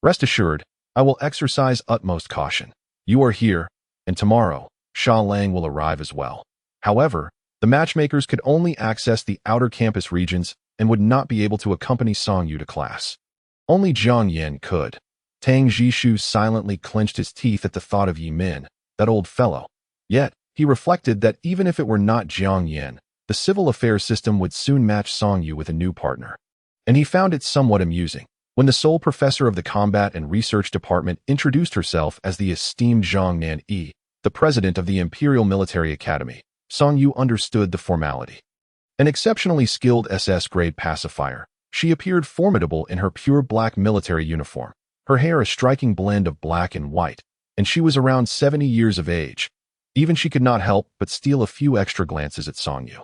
Rest assured, I will exercise utmost caution. You are here, and tomorrow, Sha Lang will arrive as well. However, the matchmakers could only access the outer campus regions and would not be able to accompany Song Yu to class. Only Jiang Yin could. Tang Jishu silently clenched his teeth at the thought of Yi Min, that old fellow. Yet, he reflected that even if it were not Jiang Yin, the civil affairs system would soon match Song Yu with a new partner. And he found it somewhat amusing when the sole professor of the Combat and Research Department introduced herself as the esteemed Zhang Nan Yi, the president of the Imperial Military Academy. Song Yu understood the formality. An exceptionally skilled SS-grade pacifier, she appeared formidable in her pure black military uniform, her hair a striking blend of black and white, and she was around 70 years of age. Even she could not help but steal a few extra glances at Song Yu,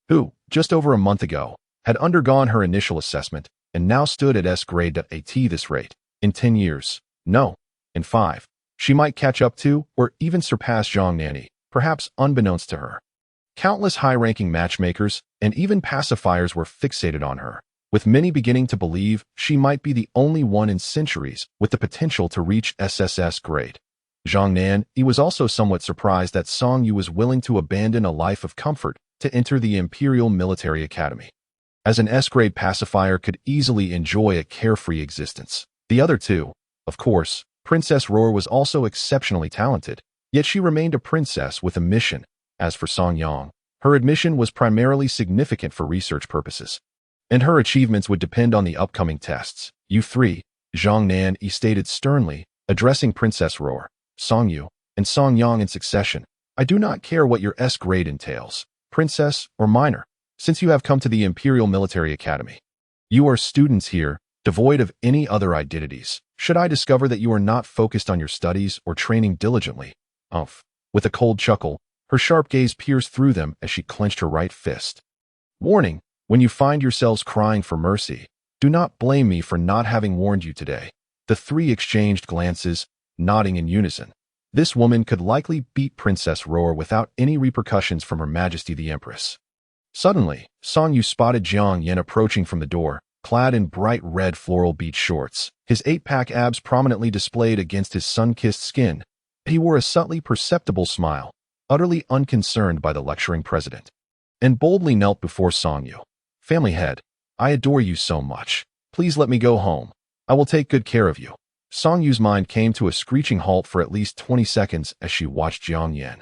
who, just over a month ago, had undergone her initial assessment and now stood at S-grade at this rate. In 10 years, no, in 5, she might catch up to or even surpass Zhang Nanyi, perhaps unbeknownst to her. Countless high-ranking matchmakers and even pacifiers were fixated on her, with many beginning to believe she might be the only one in centuries with the potential to reach SSS grade. Zhang Nanyi was also somewhat surprised that Song Yu was willing to abandon a life of comfort to enter the Imperial Military Academy. As an S-grade pacifier could easily enjoy a carefree existence. The other two, of course, Princess Roar was also exceptionally talented, yet she remained a princess with a mission. As for Song Yang, her admission was primarily significant for research purposes, and her achievements would depend on the upcoming tests. You three, Zhang Nanyi stated sternly, addressing Princess Roar, Song Yu, and Song Yang in succession. I do not care what your S grade entails, princess or minor, since you have come to the Imperial Military Academy. You are students here, devoid of any other identities. Should I discover that you are not focused on your studies or training diligently? With a cold chuckle, her sharp gaze pierced through them as she clenched her right fist. Warning, when you find yourselves crying for mercy, do not blame me for not having warned you today. The three exchanged glances, nodding in unison. This woman could likely beat Princess Roar without any repercussions from Her Majesty the Empress. Suddenly, Song Yu spotted Jiang Yin approaching from the door, clad in bright red floral beach shorts, his 8-pack abs prominently displayed against his sun-kissed skin. He wore a subtly perceptible smile, utterly unconcerned by the lecturing president, and boldly knelt before Song Yu. Family head, I adore you so much. Please let me go home. I will take good care of you. Song Yu's mind came to a screeching halt for at least 20 seconds as she watched Jiang Yin.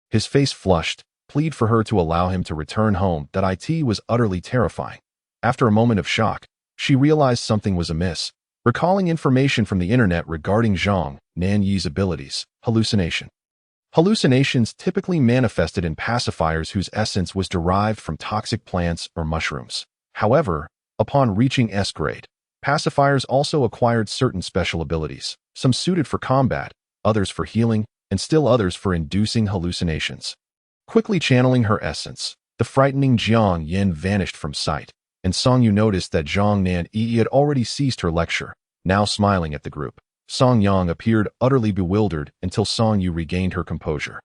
His face flushed, plead for her to allow him to return home. That it was utterly terrifying. After a moment of shock, she realized something was amiss, recalling information from the internet regarding Zhang Nanyi's abilities. Hallucination. Hallucinations typically manifested in pacifiers whose essence was derived from toxic plants or mushrooms. However, upon reaching S grade, pacifiers also acquired certain special abilities, some suited for combat, others for healing, and still others for inducing hallucinations. Quickly channeling her essence, the frightening Jiang Yin vanished from sight, and Song Yu noticed that Zhang Nanyi had already ceased her lecture, now smiling at the group. Song Yang appeared utterly bewildered until Song Yu regained her composure,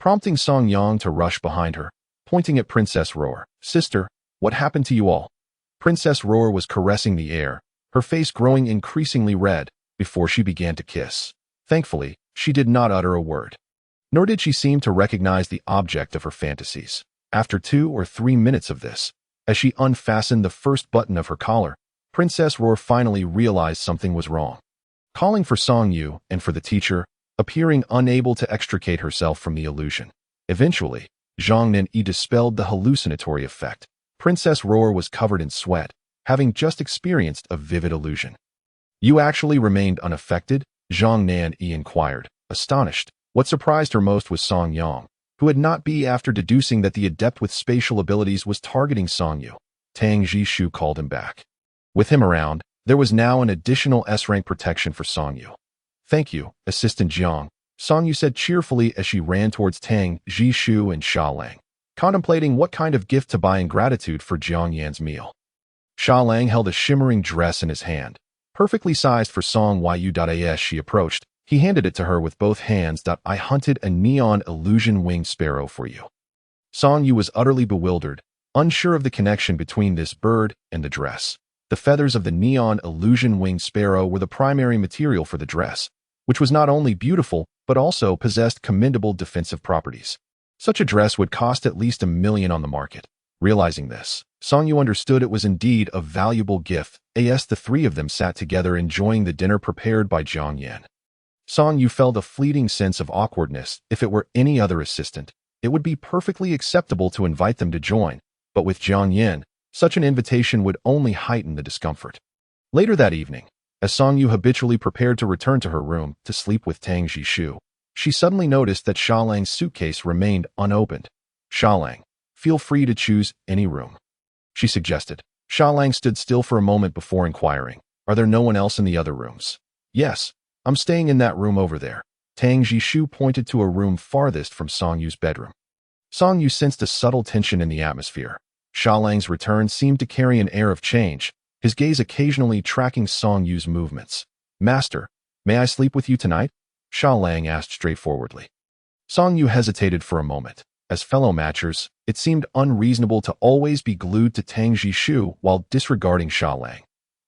prompting Song Yang to rush behind her, pointing at Princess Roar. "Sister, what happened to you all?" Princess Roar was caressing the air, her face growing increasingly red before she began to kiss. Thankfully, she did not utter a word. Nor did she seem to recognize the object of her fantasies. After 2 or 3 minutes of this, as she unfastened the first button of her collar, Princess Roar finally realized something was wrong. Calling for Song Yu and for the teacher, appearing unable to extricate herself from the illusion. Eventually, Zhang Nen dispelled the hallucinatory effect. Princess Roar was covered in sweat, having just experienced a vivid illusion. "You actually remained unaffected?" Zhang Nan inquired, astonished. What surprised her most was Song Yang, who had not be after deducing that the adept with spatial abilities was targeting Song Yu. Tang Jishu called him back. With him around, there was now an additional S-rank protection for Song Yu. "Thank you, Assistant Jiang," Song Yu said cheerfully as she ran towards Tang Jishu and Sha Lang, contemplating what kind of gift to buy in gratitude for Jiang Yan's meal. Sha Lang held a shimmering dress in his hand, perfectly sized for Song Yu. As she approached, he handed it to her with both hands. "I hunted a neon illusion-winged sparrow for you." Song Yu was utterly bewildered, unsure of the connection between this bird and the dress. The feathers of the neon illusion-winged sparrow were the primary material for the dress, which was not only beautiful but also possessed commendable defensive properties. Such a dress would cost at least $1 million on the market. Realizing this, Song Yu understood it was indeed a valuable gift. As the three of them sat together enjoying the dinner prepared by Jiang Yan. Song Yu felt a fleeting sense of awkwardness. If it were any other assistant, it would be perfectly acceptable to invite them to join, but with Jiang Yan, such an invitation would only heighten the discomfort. Later that evening, as Song Yu habitually prepared to return to her room to sleep with Tang Jishu, she suddenly noticed that Sha Lang's suitcase remained unopened. "Sha Lang, feel free to choose any room," she suggested. Sha Lang stood still for a moment before inquiring, "Are there no one else in the other rooms?" "Yes, I'm staying in that room over there." Tang Jishu pointed to a room farthest from Song Yu's bedroom. Song Yu sensed a subtle tension in the atmosphere. Sha Lang's return seemed to carry an air of change, his gaze occasionally tracking Song Yu's movements. "Master, may I sleep with you tonight?" Sha Lang asked straightforwardly. Song Yu hesitated for a moment. As fellow matchers, it seemed unreasonable to always be glued to Tang Jishu while disregarding Sha Lang.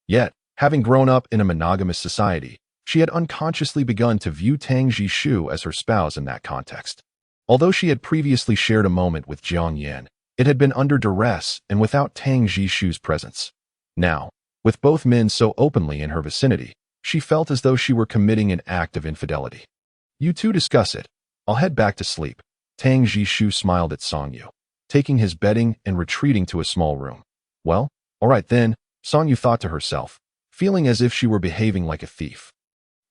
Yet, having grown up in a monogamous society, she had unconsciously begun to view Tang Jishu as her spouse in that context. Although she had previously shared a moment with Jiang Yan, it had been under duress and without Tang Jishu's presence. Now, with both men so openly in her vicinity, she felt as though she were committing an act of infidelity. "You two discuss it. I'll head back to sleep." Tang Jishu smiled at Song Yu, taking his bedding and retreating to a small room. "Well, all right then," Song Yu thought to herself, feeling as if she were behaving like a thief.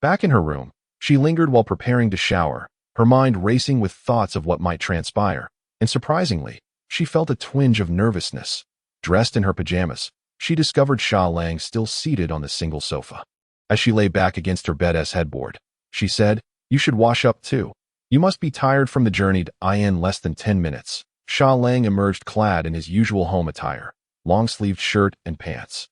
Back in her room, she lingered while preparing to shower, her mind racing with thoughts of what might transpire, and surprisingly, she felt a twinge of nervousness. Dressed in her pajamas, she discovered Sha Lang still seated on the single sofa. As she lay back against her bed's headboard, she said, "You should wash up too. You must be tired from the journey in less than 10 minutes. Sha Lang emerged clad in his usual home attire, long-sleeved shirt and pants.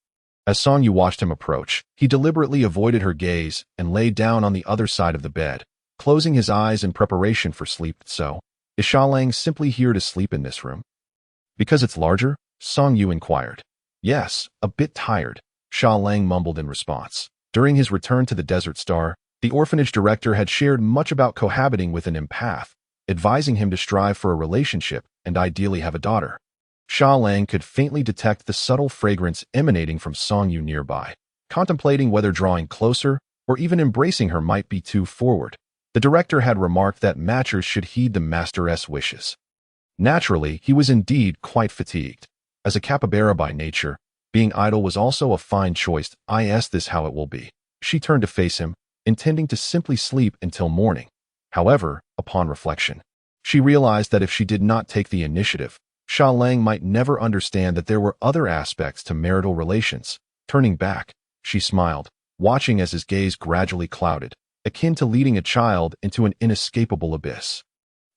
As Song Yu watched him approach, he deliberately avoided her gaze and lay down on the other side of the bed, closing his eyes in preparation for sleep. "So, is Sha Lang simply here to sleep in this room?" "Because it's larger?" Song Yu inquired. "Yes, a bit tired," Sha Lang mumbled in response. During his return to the Desert Star, the orphanage director had shared much about cohabiting with an empath, advising him to strive for a relationship and ideally have a daughter. Sha Lang could faintly detect the subtle fragrance emanating from Song Yu nearby, contemplating whether drawing closer or even embracing her might be too forward. The director had remarked that matchers should heed the master's wishes. Naturally, he was indeed quite fatigued. As a capybara by nature, being idle was also a fine choice. "Is this how it will be?" She turned to face him, intending to simply sleep until morning. However, upon reflection, she realized that if she did not take the initiative, Sha Lang might never understand that there were other aspects to marital relations. Turning back, she smiled, watching as his gaze gradually clouded, akin to leading a child into an inescapable abyss.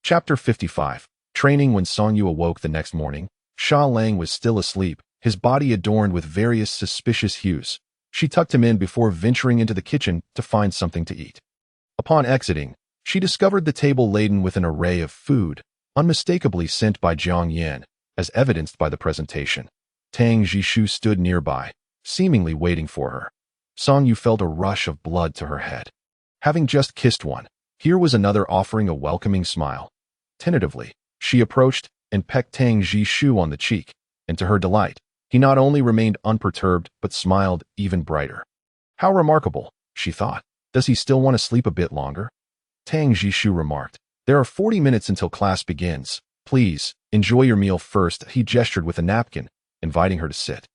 Chapter 55. Training. When Song Yu awoke the next morning, Sha Lang was still asleep, his body adorned with various suspicious hues. She tucked him in before venturing into the kitchen to find something to eat. Upon exiting, she discovered the table laden with an array of food, unmistakably sent by Jiang Yan, as evidenced by the presentation. Tang Jishu stood nearby, seemingly waiting for her. Song Yu felt a rush of blood to her head. Having just kissed one, here was another offering a welcoming smile. Tentatively, she approached and pecked Tang Jishu on the cheek, and to her delight, he not only remained unperturbed but smiled even brighter. How remarkable, she thought. Does he still want to sleep a bit longer? Tang Jishu remarked, "There are 40 minutes until class begins. Please, enjoy your meal first." He gestured with a napkin, inviting her to sit.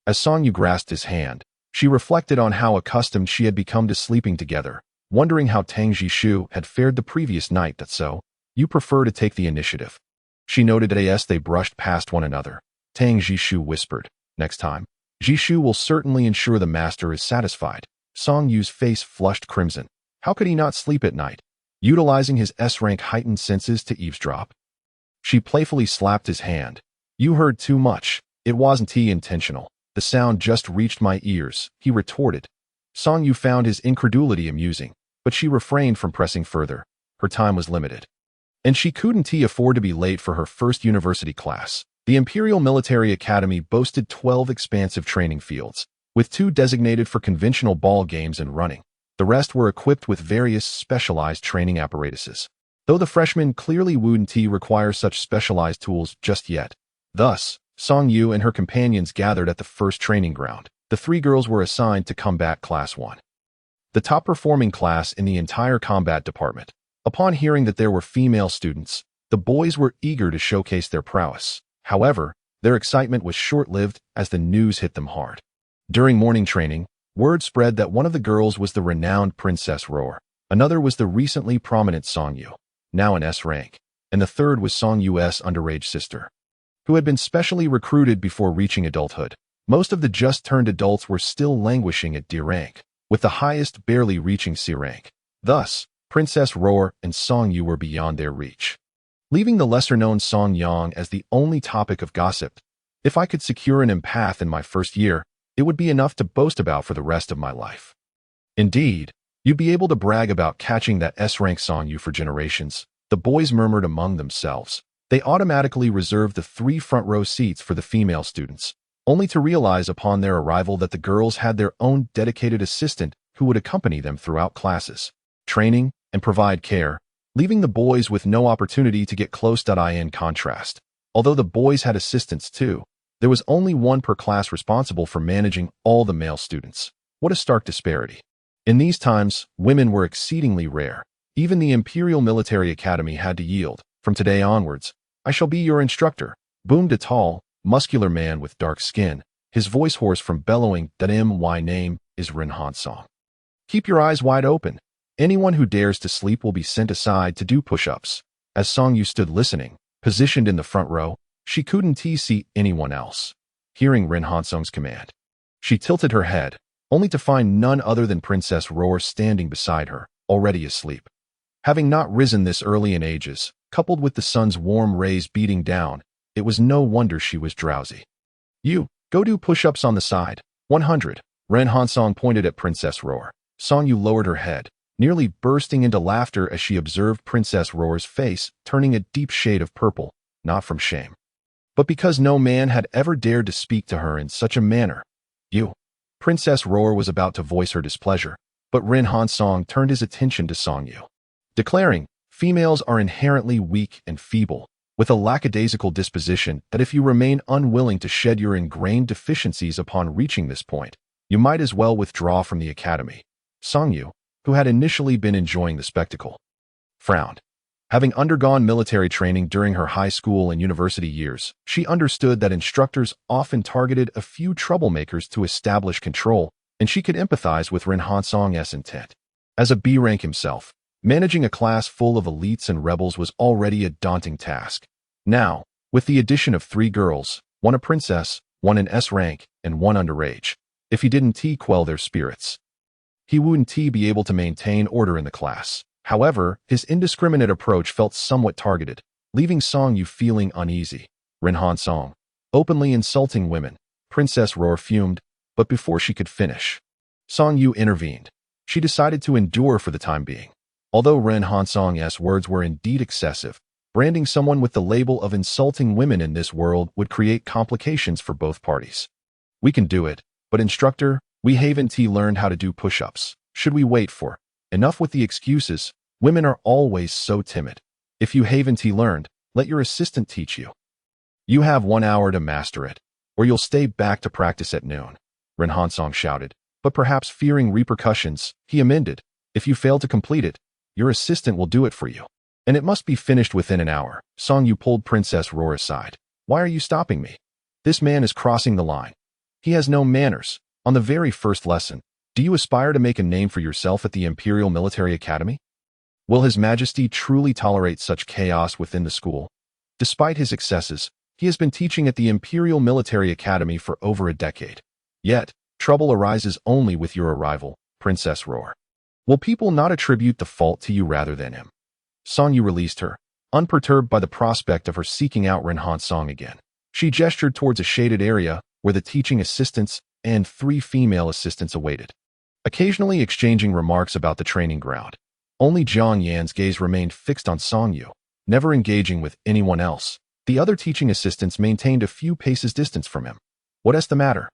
As Song Yu grasped his hand, she reflected on how accustomed she had become to sleeping together, wondering how Tang Jishu had fared the previous night. "That so? You prefer to take the initiative." She noted that as they brushed past one another, Tang Jishu whispered, "Next time, Jishu will certainly ensure the master is satisfied." Song Yu's face flushed crimson. How could he not sleep at night, utilizing his S-rank heightened senses to eavesdrop? She playfully slapped his hand. "You heard too much. It wasn't intentional. The sound just reached my ears," he retorted. Song Yu found his incredulity amusing, but she refrained from pressing further. Her time was limited, and she couldn't afford to be late for her first university class. The Imperial Military Academy boasted 12 expansive training fields, with 2 designated for conventional ball games and running. The rest were equipped with various specialized training apparatuses, though the freshmen clearly wouldn't require such specialized tools just yet. Thus, Song Yu and her companions gathered at the first training ground. The 3 girls were assigned to Combat Class 1, the top-performing class in the entire combat department. Upon hearing that there were female students, the boys were eager to showcase their prowess. However, their excitement was short-lived as the news hit them hard. During morning training, word spread that one of the girls was the renowned Princess Roar, another was the recently prominent Song Yu, now in S rank, and the third was Song Yu's underage sister, who had been specially recruited before reaching adulthood. Most of the just-turned adults were still languishing at D rank, with the highest barely reaching C rank. Thus, Princess Roar and Song Yu were beyond their reach, leaving the lesser-known Song Yang as the only topic of gossip. If I could secure an empath in my first year, it would be enough to boast about for the rest of my life. Indeed, you'd be able to brag about catching that S-rank Song Yu for generations, the boys murmured among themselves. They automatically reserved the 3 front-row seats for the female students, only to realize upon their arrival that the girls had their own dedicated assistant who would accompany them throughout classes, training, and provide care, leaving the boys with no opportunity to get close. In contrast, although the boys had assistants too, there was only one per class responsible for managing all the male students. What a stark disparity. In these times, women were exceedingly rare. Even the Imperial Military Academy had to yield. "From today onwards, I shall be your instructor," boomed a tall, muscular man with dark skin, his voice hoarse from bellowing. "My name is Ren Hansong. Keep your eyes wide open. Anyone who dares to sleep will be sent aside to do push-ups." As Song Yu stood listening, positioned in the front row, she couldn't see anyone else. Hearing Ren Hansong's command, she tilted her head, only to find none other than Princess Roar standing beside her, already asleep. Having not risen this early in ages, coupled with the sun's warm rays beating down, it was no wonder she was drowsy. "You, go do push-ups on the side. 100. Ren Hansong pointed at Princess Roar. Song Yu lowered her head, nearly bursting into laughter as she observed Princess Roar's face turning a deep shade of purple, not from shame, but because no man had ever dared to speak to her in such a manner. "You." Princess Roar was about to voice her displeasure, but Ren Hansong turned his attention to Song Yu, declaring, "Females are inherently weak and feeble, with a lackadaisical disposition that if you remain unwilling to shed your ingrained deficiencies upon reaching this point, you might as well withdraw from the academy." Song Yu, who had initially been enjoying the spectacle, frowned. Having undergone military training during her high school and university years, she understood that instructors often targeted a few troublemakers to establish control, and she could empathize with Ren Hansong's intent. As a B rank himself, managing a class full of elites and rebels was already a daunting task. Now, with the addition of 3 girls, one a princess, one in S rank, and one underage, if he didn't quell their spirits, he wouldn't be able to maintain order in the class. However, his indiscriminate approach felt somewhat targeted, leaving Song Yu feeling uneasy. "Ren Hansong, openly insulting women," Princess Roar fumed, but before she could finish, Song Yu intervened. She decided to endure for the time being. Although Ren Hansong's words were indeed excessive, branding someone with the label of insulting women in this world would create complications for both parties. We can do it, but instructor, we haven't learned how to do push-ups. Should we wait for? Enough with the excuses. Women are always so timid. If you haven't learned, let your assistant teach you. You have 1 hour to master it, or you'll stay back to practice at noon, Ren Hansong shouted, but perhaps fearing repercussions, he amended. If you fail to complete it, your assistant will do it for you. And it must be finished within an hour. Song Yu pulled Princess Roar aside. Why are you stopping me? This man is crossing the line. He has no manners. On the very first lesson, do you aspire to make a name for yourself at the Imperial Military Academy? Will His Majesty truly tolerate such chaos within the school? Despite his excesses, he has been teaching at the Imperial Military Academy for over a decade. Yet, trouble arises only with your arrival, Princess Roar. Will people not attribute the fault to you rather than him? Song Yu released her, unperturbed by the prospect of her seeking out Ren Hansong again. She gestured towards a shaded area where the teaching assistants and 3 female assistants awaited, occasionally exchanging remarks about the training ground. Only Jiang Yan's gaze remained fixed on Song Yu, never engaging with anyone else. The other teaching assistants maintained a few paces distance from him. What is the matter?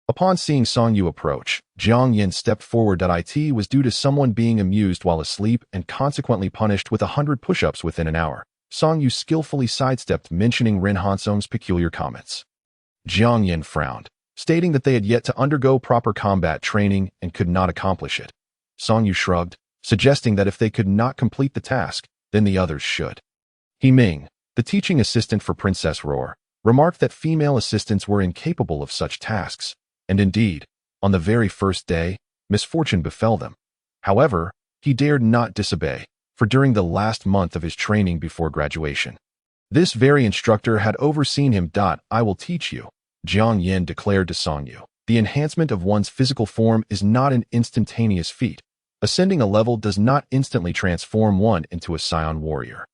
Upon seeing Song Yu approach, Jiang Yan stepped forward. It was due to someone being amused while asleep and consequently punished with 100 push-ups within an hour. Song Yu skillfully sidestepped mentioning Ren Hansong's peculiar comments. Jiang Yan frowned, stating that they had yet to undergo proper combat training and could not accomplish it. Song Yu shrugged, suggesting that if they could not complete the task, then the others should. He Ming, the teaching assistant for Princess Roar, remarked that female assistants were incapable of such tasks, and indeed, on the very first day, misfortune befell them. However, he dared not disobey, for during the last month of his training before graduation, this very instructor had overseen him. I will teach you, Jiang Yan declared to Song Yu. The enhancement of one's physical form is not an instantaneous feat. Ascending a level does not instantly transform one into a Scion warrior.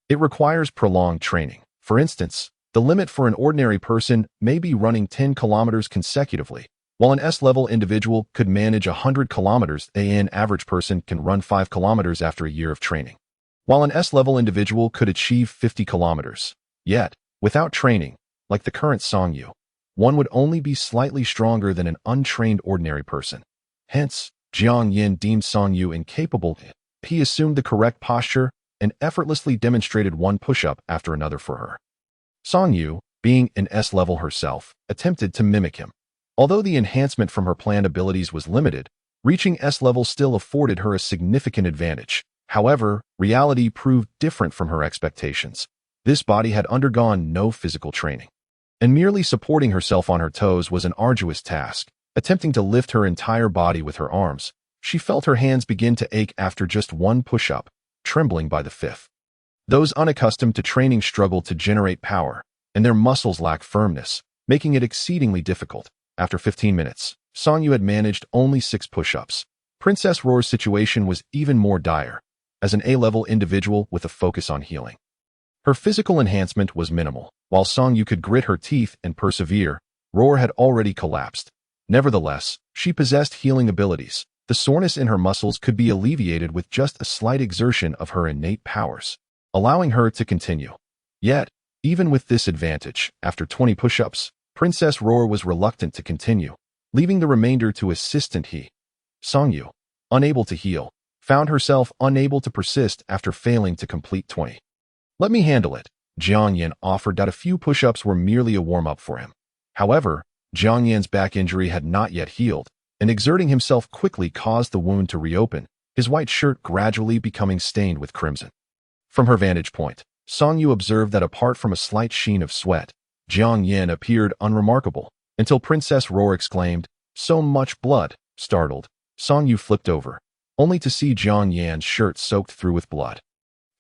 It requires prolonged training. For instance, the limit for an ordinary person may be running 10 kilometers consecutively, while an S-level individual could manage 100 kilometers. An average person can run 5 kilometers after a year of training, while an S-level individual could achieve 50 kilometers. Yet, without training, like the current Song Yu, one would only be slightly stronger than an untrained ordinary person. Hence, Jiang Yan deemed Song Yu incapable. He assumed the correct posture and effortlessly demonstrated one push-up after another for her. Song Yu, being an S-level herself, attempted to mimic him. Although the enhancement from her planned abilities was limited, reaching S-level still afforded her a significant advantage. However, reality proved different from her expectations. This body had undergone no physical training, and merely supporting herself on her toes was an arduous task. Attempting to lift her entire body with her arms, she felt her hands begin to ache after just one push-up, trembling by the 5th. Those unaccustomed to training struggled to generate power, and their muscles lacked firmness, making it exceedingly difficult. After 15 minutes, Song Yu had managed only 6 push-ups. Princess Roar's situation was even more dire, as an A-level individual with a focus on healing. Her physical enhancement was minimal. While Song Yu could grit her teeth and persevere, Roar had already collapsed. Nevertheless, she possessed healing abilities. The soreness in her muscles could be alleviated with just a slight exertion of her innate powers, allowing her to continue. Yet, even with this advantage, after 20 push-ups, Princess Roar was reluctant to continue, leaving the remainder to assistant he. Song Yu, unable to heal, found herself unable to persist after failing to complete 20. Let me handle it, Jiang Yan offered. A few push-ups were merely a warm-up for him. However, Jiang Yan's back injury had not yet healed, and exerting himself quickly caused the wound to reopen, his white shirt gradually becoming stained with crimson. From her vantage point, Song Yu observed that apart from a slight sheen of sweat, Jiang Yan appeared unremarkable, until Princess Roar exclaimed, "So much blood!" Startled, Song Yu flipped over, only to see Jiang Yan's shirt soaked through with blood,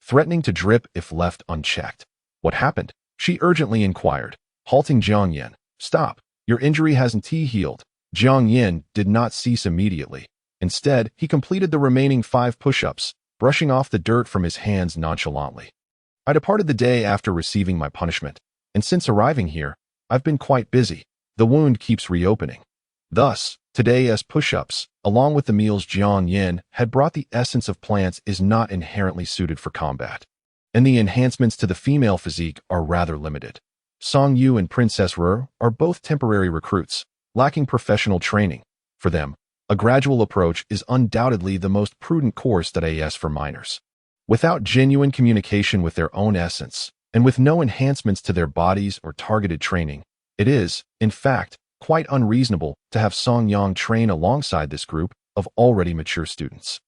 threatening to drip if left unchecked. What happened? She urgently inquired, halting Jiang Yan. Stop, your injury hasn't healed. Jiang Yan did not cease immediately. Instead, he completed the remaining 5 push-ups, brushing off the dirt from his hands nonchalantly. I departed the day after receiving my punishment, and since arriving here, I've been quite busy. The wound keeps reopening. Thus, today's push-ups, along with the meals Jiang Yin had brought, the essence of plants is not inherently suited for combat, and the enhancements to the female physique are rather limited. Song Yu and Princess Ru are both temporary recruits, lacking professional training. For them, a gradual approach is undoubtedly the most prudent course that is for minors. Without genuine communication with their own essence, and with no enhancements to their bodies or targeted training, it is, in fact, quite unreasonable to have Song Yang train alongside this group of already mature students.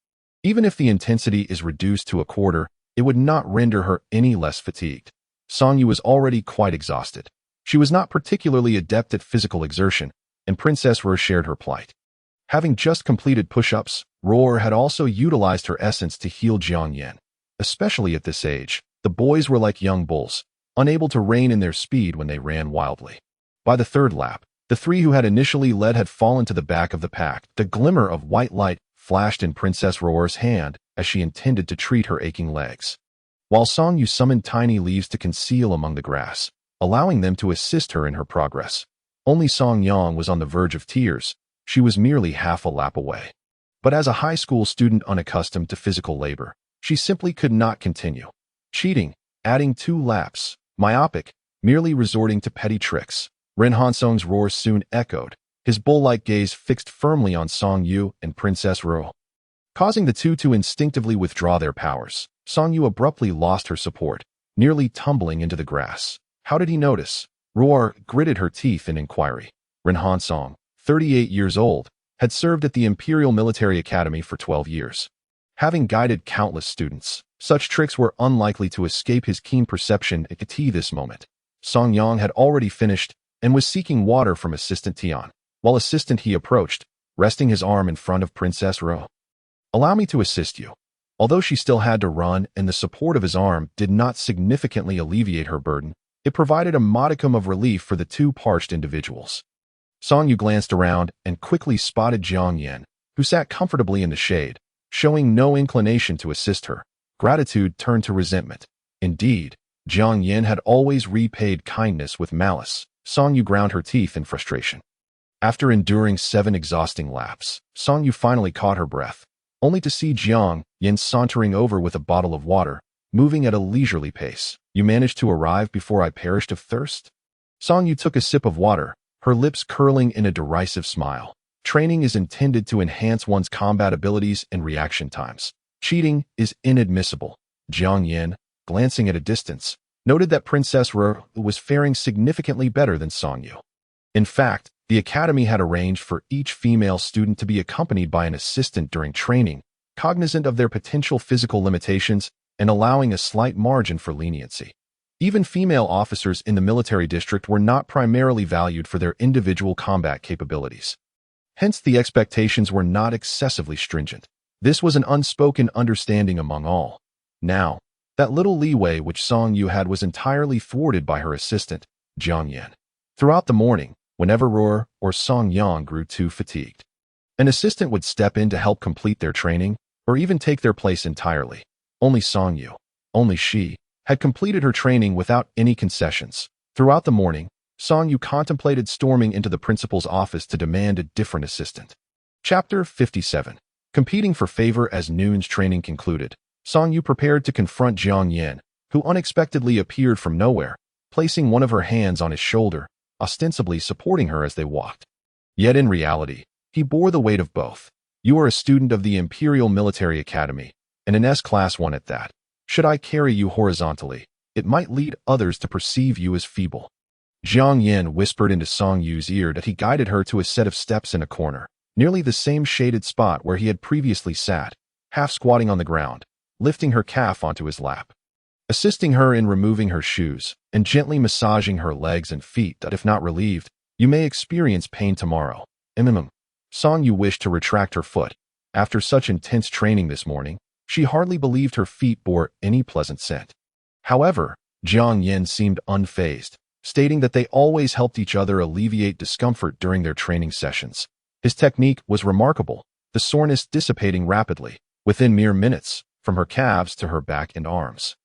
Even if the intensity is reduced to a quarter, it would not render her any less fatigued. Song Yu was already quite exhausted. She was not particularly adept at physical exertion, and Princess Ru shared her plight. Having just completed push-ups, Roar had also utilized her essence to heal Jiang Yin. Especially at this age, the boys were like young bulls, unable to rein in their speed when they ran wildly. By the third lap, the three who had initially led had fallen to the back of the pack. The glimmer of white light flashed in Princess Roar's hand as she intended to treat her aching legs, while Song Yu summoned tiny leaves to conceal among the grass, allowing them to assist her in her progress. Only Song Yang was on the verge of tears. She was merely half a lap away. But as a high school student unaccustomed to physical labor, she simply could not continue. Cheating, adding 2 laps, myopic, merely resorting to petty tricks. Ren Hansong's roar soon echoed, his bull-like gaze fixed firmly on Song Yu and Princess Ru, causing the two to instinctively withdraw their powers. Song Yu abruptly lost her support, nearly tumbling into the grass. How did he notice? Roar gritted her teeth in inquiry. Ren Hansong, 38 years old, had served at the Imperial Military Academy for 12 years. Having guided countless students, such tricks were unlikely to escape his keen perception at this moment. Song Yang had already finished and was seeking water from Assistant Tian. While Assistant he approached, resting his arm in front of Princess Ru. "Allow me to assist you." Although she still had to run and the support of his arm did not significantly alleviate her burden, it provided a modicum of relief for the two parched individuals. Song Yu glanced around and quickly spotted Jiang Yin, who sat comfortably in the shade, showing no inclination to assist her. Gratitude turned to resentment. Indeed, Jiang Yin had always repaid kindness with malice. Song Yu ground her teeth in frustration. After enduring 7 exhausting laps, Song Yu finally caught her breath, only to see Jiang Yin sauntering over with a bottle of water, moving at a leisurely pace. "You managed to arrive before I perished of thirst?" Song Yu took a sip of water, her lips curling in a derisive smile. Training is intended to enhance one's combat abilities and reaction times. Cheating is inadmissible. Jiang Yin, glancing at a distance, noted that Princess Ru was faring significantly better than Song Yu. In fact, the academy had arranged for each female student to be accompanied by an assistant during training, cognizant of their potential physical limitations and allowing a slight margin for leniency. Even female officers in the military district were not primarily valued for their individual combat capabilities. Hence, the expectations were not excessively stringent. This was an unspoken understanding among all. Now, that little leeway which Song Yu had was entirely thwarted by her assistant, Jiang Yin. Throughout the morning, whenever Roar or Song Yang grew too fatigued, an assistant would step in to help complete their training, or even take their place entirely. Only Song Yu, only she, had completed her training without any concessions. Throughout the morning, Song Yu contemplated storming into the principal's office to demand a different assistant. Chapter 57. Competing for favor. As noon's training concluded, Song Yu prepared to confront Jiang Yin, who unexpectedly appeared from nowhere, placing one of her hands on his shoulder, ostensibly supporting her as they walked. Yet in reality, he bore the weight of both. "You are a student of the Imperial Military Academy, and an S-Class 1 at that. Should I carry you horizontally, it might lead others to perceive you as feeble." Jiang Yin whispered into Song Yu's ear that he guided her to a set of steps in a corner, nearly the same shaded spot where he had previously sat, half squatting on the ground, lifting her calf onto his lap, assisting her in removing her shoes, and gently massaging her legs and feet that if not relieved, you may experience pain tomorrow. Song Yu wished to retract her foot. After such intense training this morning, she hardly believed her feet bore any pleasant scent. However, Jiang Yin seemed unfazed, stating that they always helped each other alleviate discomfort during their training sessions. His technique was remarkable, the soreness dissipating rapidly, within mere minutes, from her calves to her back and arms.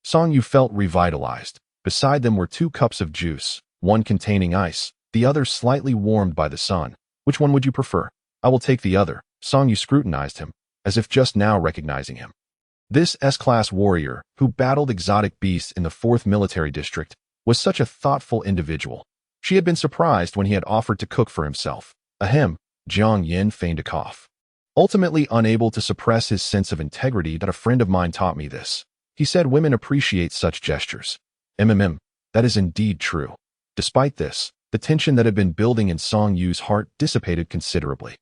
Song Yu felt revitalized. Beside them were 2 cups of juice, one containing ice, the other slightly warmed by the sun. Which one would you prefer? I will take the other. Song Yu scrutinized him, as if just now recognizing him. This S-class warrior, who battled exotic beasts in the 4th Military District, was such a thoughtful individual. She had been surprised when he had offered to cook for himself. Ahem, Jiang Yin feigned a cough. Ultimately unable to suppress his sense of integrity, that a friend of mine taught me this. He said women appreciate such gestures. That is indeed true. Despite this, the tension that had been building in Song Yu's heart dissipated considerably.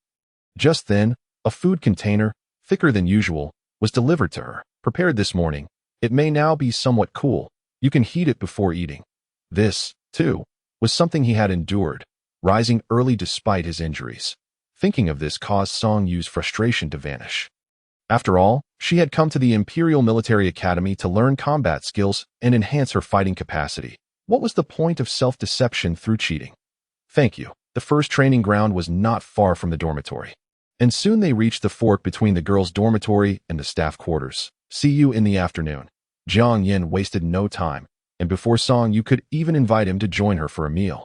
Just then, a food container, thicker than usual, was delivered to her. Prepared this morning, it may now be somewhat cool. You can heat it before eating. This, too, was something he had endured, rising early despite his injuries. Thinking of this caused Song Yu's frustration to vanish. After all, she had come to the Imperial Military Academy to learn combat skills and enhance her fighting capacity. What was the point of self-deception through cheating? Thank you. The first training ground was not far from the dormitory. And soon they reached the fork between the girls' dormitory and the staff quarters. See you in the afternoon. Jiang Yin wasted no time, and before Song Yu could even invite him to join her for a meal,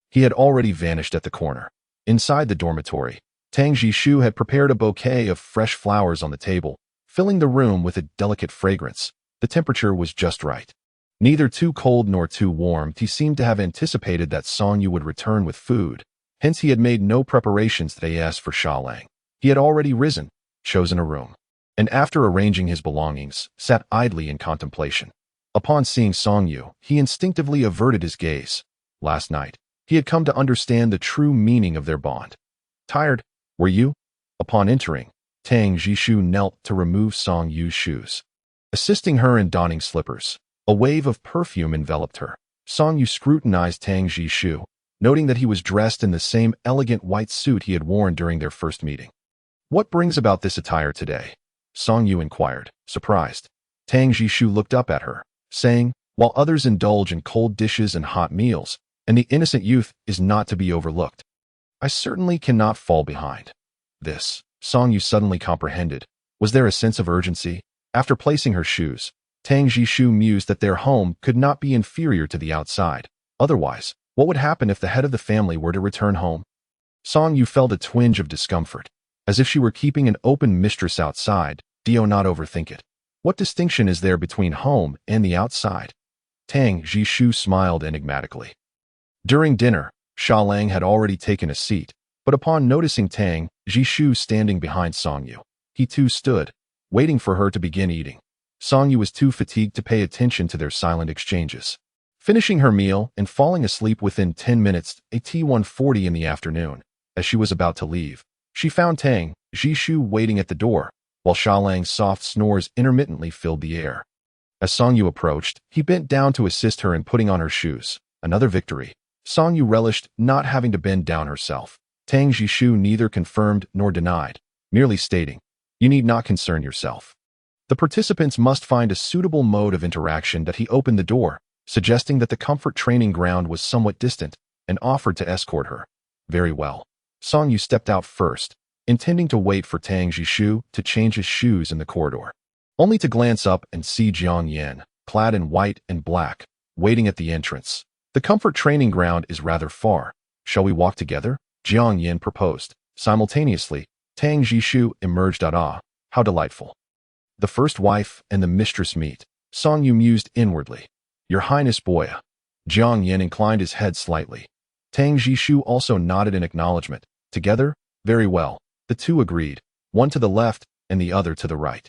he had already vanished at the corner. Inside the dormitory, Tang Jishu had prepared a bouquet of fresh flowers on the table, filling the room with a delicate fragrance. The temperature was just right. Neither too cold nor too warm. He seemed to have anticipated that Song Yu would return with food. Hence he had made no preparations today. As for Sha Lang, he had already risen, chosen a room, and after arranging his belongings, sat idly in contemplation. Upon seeing Song Yu, he instinctively averted his gaze. Last night, he had come to understand the true meaning of their bond. Tired, were you? Upon entering, Tang Jishu knelt to remove Song Yu's shoes. Assisting her in donning slippers, a wave of perfume enveloped her. Song Yu scrutinized Tang Jishu, noting that he was dressed in the same elegant white suit he had worn during their first meeting. What brings about this attire today? Song Yu inquired, surprised. Tang Jishu looked up at her, saying, while others indulge in cold dishes and hot meals, and the innocent youth is not to be overlooked, I certainly cannot fall behind. This, Song Yu suddenly comprehended. Was there a sense of urgency? After placing her shoes, Tang Jishu mused that their home could not be inferior to the outside. Otherwise, what would happen if the head of the family were to return home? Song Yu felt a twinge of discomfort, as if she were keeping an open mistress outside. Do not overthink it. What distinction is there between home and the outside? Tang Jishu smiled enigmatically. During dinner, Sha Lang had already taken a seat, but upon noticing Tang Jishu standing behind Song Yu, he too stood, waiting for her to begin eating. Song Yu was too fatigued to pay attention to their silent exchanges. Finishing her meal and falling asleep within 10 minutes at 1:40 in the afternoon, as she was about to leave, she found Tang Jishu waiting at the door, while Sha Lang's soft snores intermittently filled the air. As Song Yu approached, he bent down to assist her in putting on her shoes. Another victory. Song Yu relished not having to bend down herself. Tang Jishu neither confirmed nor denied, merely stating, "You need not concern yourself." The participants must find a suitable mode of interaction. That he opened the door, suggesting that the comfort training ground was somewhat distant, and offered to escort her. Very well. Song Yu stepped out first, intending to wait for Tang Jishu to change his shoes in the corridor, only to glance up and see Jiang Yin, clad in white and black, waiting at the entrance. The comfort training ground is rather far. Shall we walk together? Jiang Yin proposed. Simultaneously, Tang Jishu emerged. How delightful. The first wife and the mistress meet. Song Yu mused inwardly. Your Highness Boya. Jiang Yin inclined his head slightly. Tang Jishu also nodded in acknowledgement. Together? Very well. The two agreed, one to the left and the other to the right,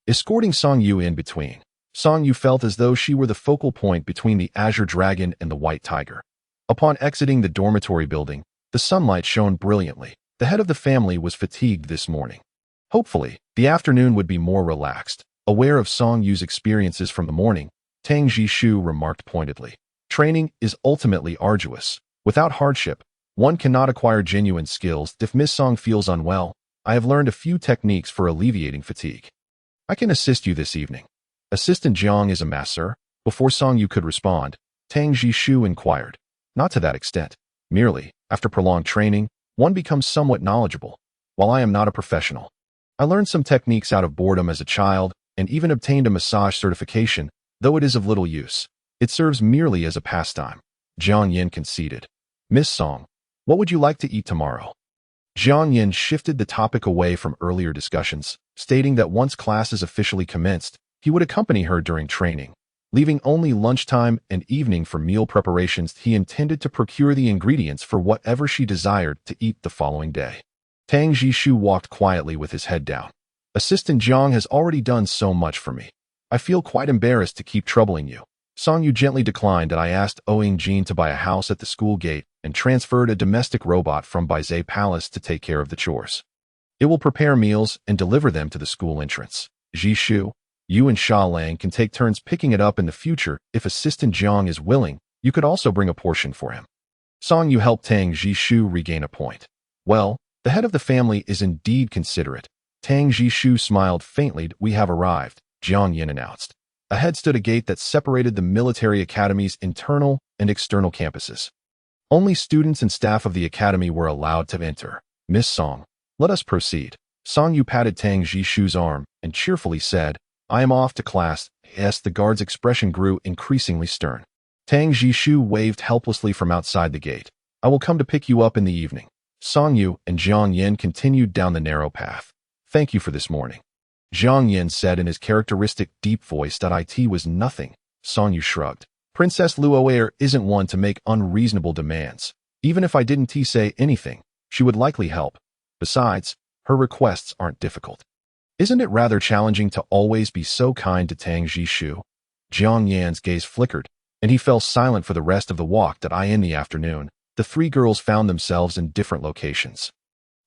escorting Song Yu in between. Song Yu felt as though she were the focal point between the azure dragon and the white tiger. Upon exiting the dormitory building, the sunlight shone brilliantly. The head of the family was fatigued this morning. Hopefully, the afternoon would be more relaxed. Aware of Song Yu's experiences from the morning, Tang Jishu remarked pointedly, training is ultimately arduous. Without hardship, one cannot acquire genuine skills. If Miss Song feels unwell, I have learned a few techniques for alleviating fatigue. I can assist you this evening. Assistant Jiang is a master. Before Song Yu could respond, Tang Jishu inquired. Not to that extent. Merely, after prolonged training, one becomes somewhat knowledgeable. While I am not a professional, I learned some techniques out of boredom as a child and even obtained a massage certification, though it is of little use. It serves merely as a pastime. Jiang Yin conceded. Miss Song, what would you like to eat tomorrow? Jiang Yin shifted the topic away from earlier discussions, stating that once classes officially commenced, he would accompany her during training. Leaving only lunchtime and evening for meal preparations, he intended to procure the ingredients for whatever she desired to eat the following day. Tang Jishu walked quietly with his head down. Assistant Jiang has already done so much for me. I feel quite embarrassed to keep troubling you. Song Yu gently declined, and I asked Oing Jin to buy a house at the school gate and transferred a domestic robot from Baizhe Palace to take care of the chores. It will prepare meals and deliver them to the school entrance. Jishu, you and Sha Lang can take turns picking it up in the future. If Assistant Jiang is willing, you could also bring a portion for him. Song Yu helped Tang Jishu regain a point. Well, the head of the family is indeed considerate. Tang Jishu smiled faintly. We have arrived, Jiang Yin announced. Ahead stood a gate that separated the military academy's internal and external campuses. Only students and staff of the academy were allowed to enter. Miss Song, let us proceed. Song Yu patted Tang Jishu's arm and cheerfully said, I am off to class. Yes, the guard's expression grew increasingly stern. Tang Jishu waved helplessly from outside the gate. I will come to pick you up in the evening. Song Yu and Jiang Yin continued down the narrow path. Thank you for this morning, Jiang Yin said in his characteristic deep voice. It was nothing. Song Yu shrugged. Princess Luoer isn't one to make unreasonable demands. Even if I didn't say anything, she would likely help. Besides, her requests aren't difficult. Isn't it rather challenging to always be so kind to Tang Jishu? Jiang Yan's gaze flickered, and he fell silent for the rest of the walk. In the afternoon, the three girls found themselves in different locations.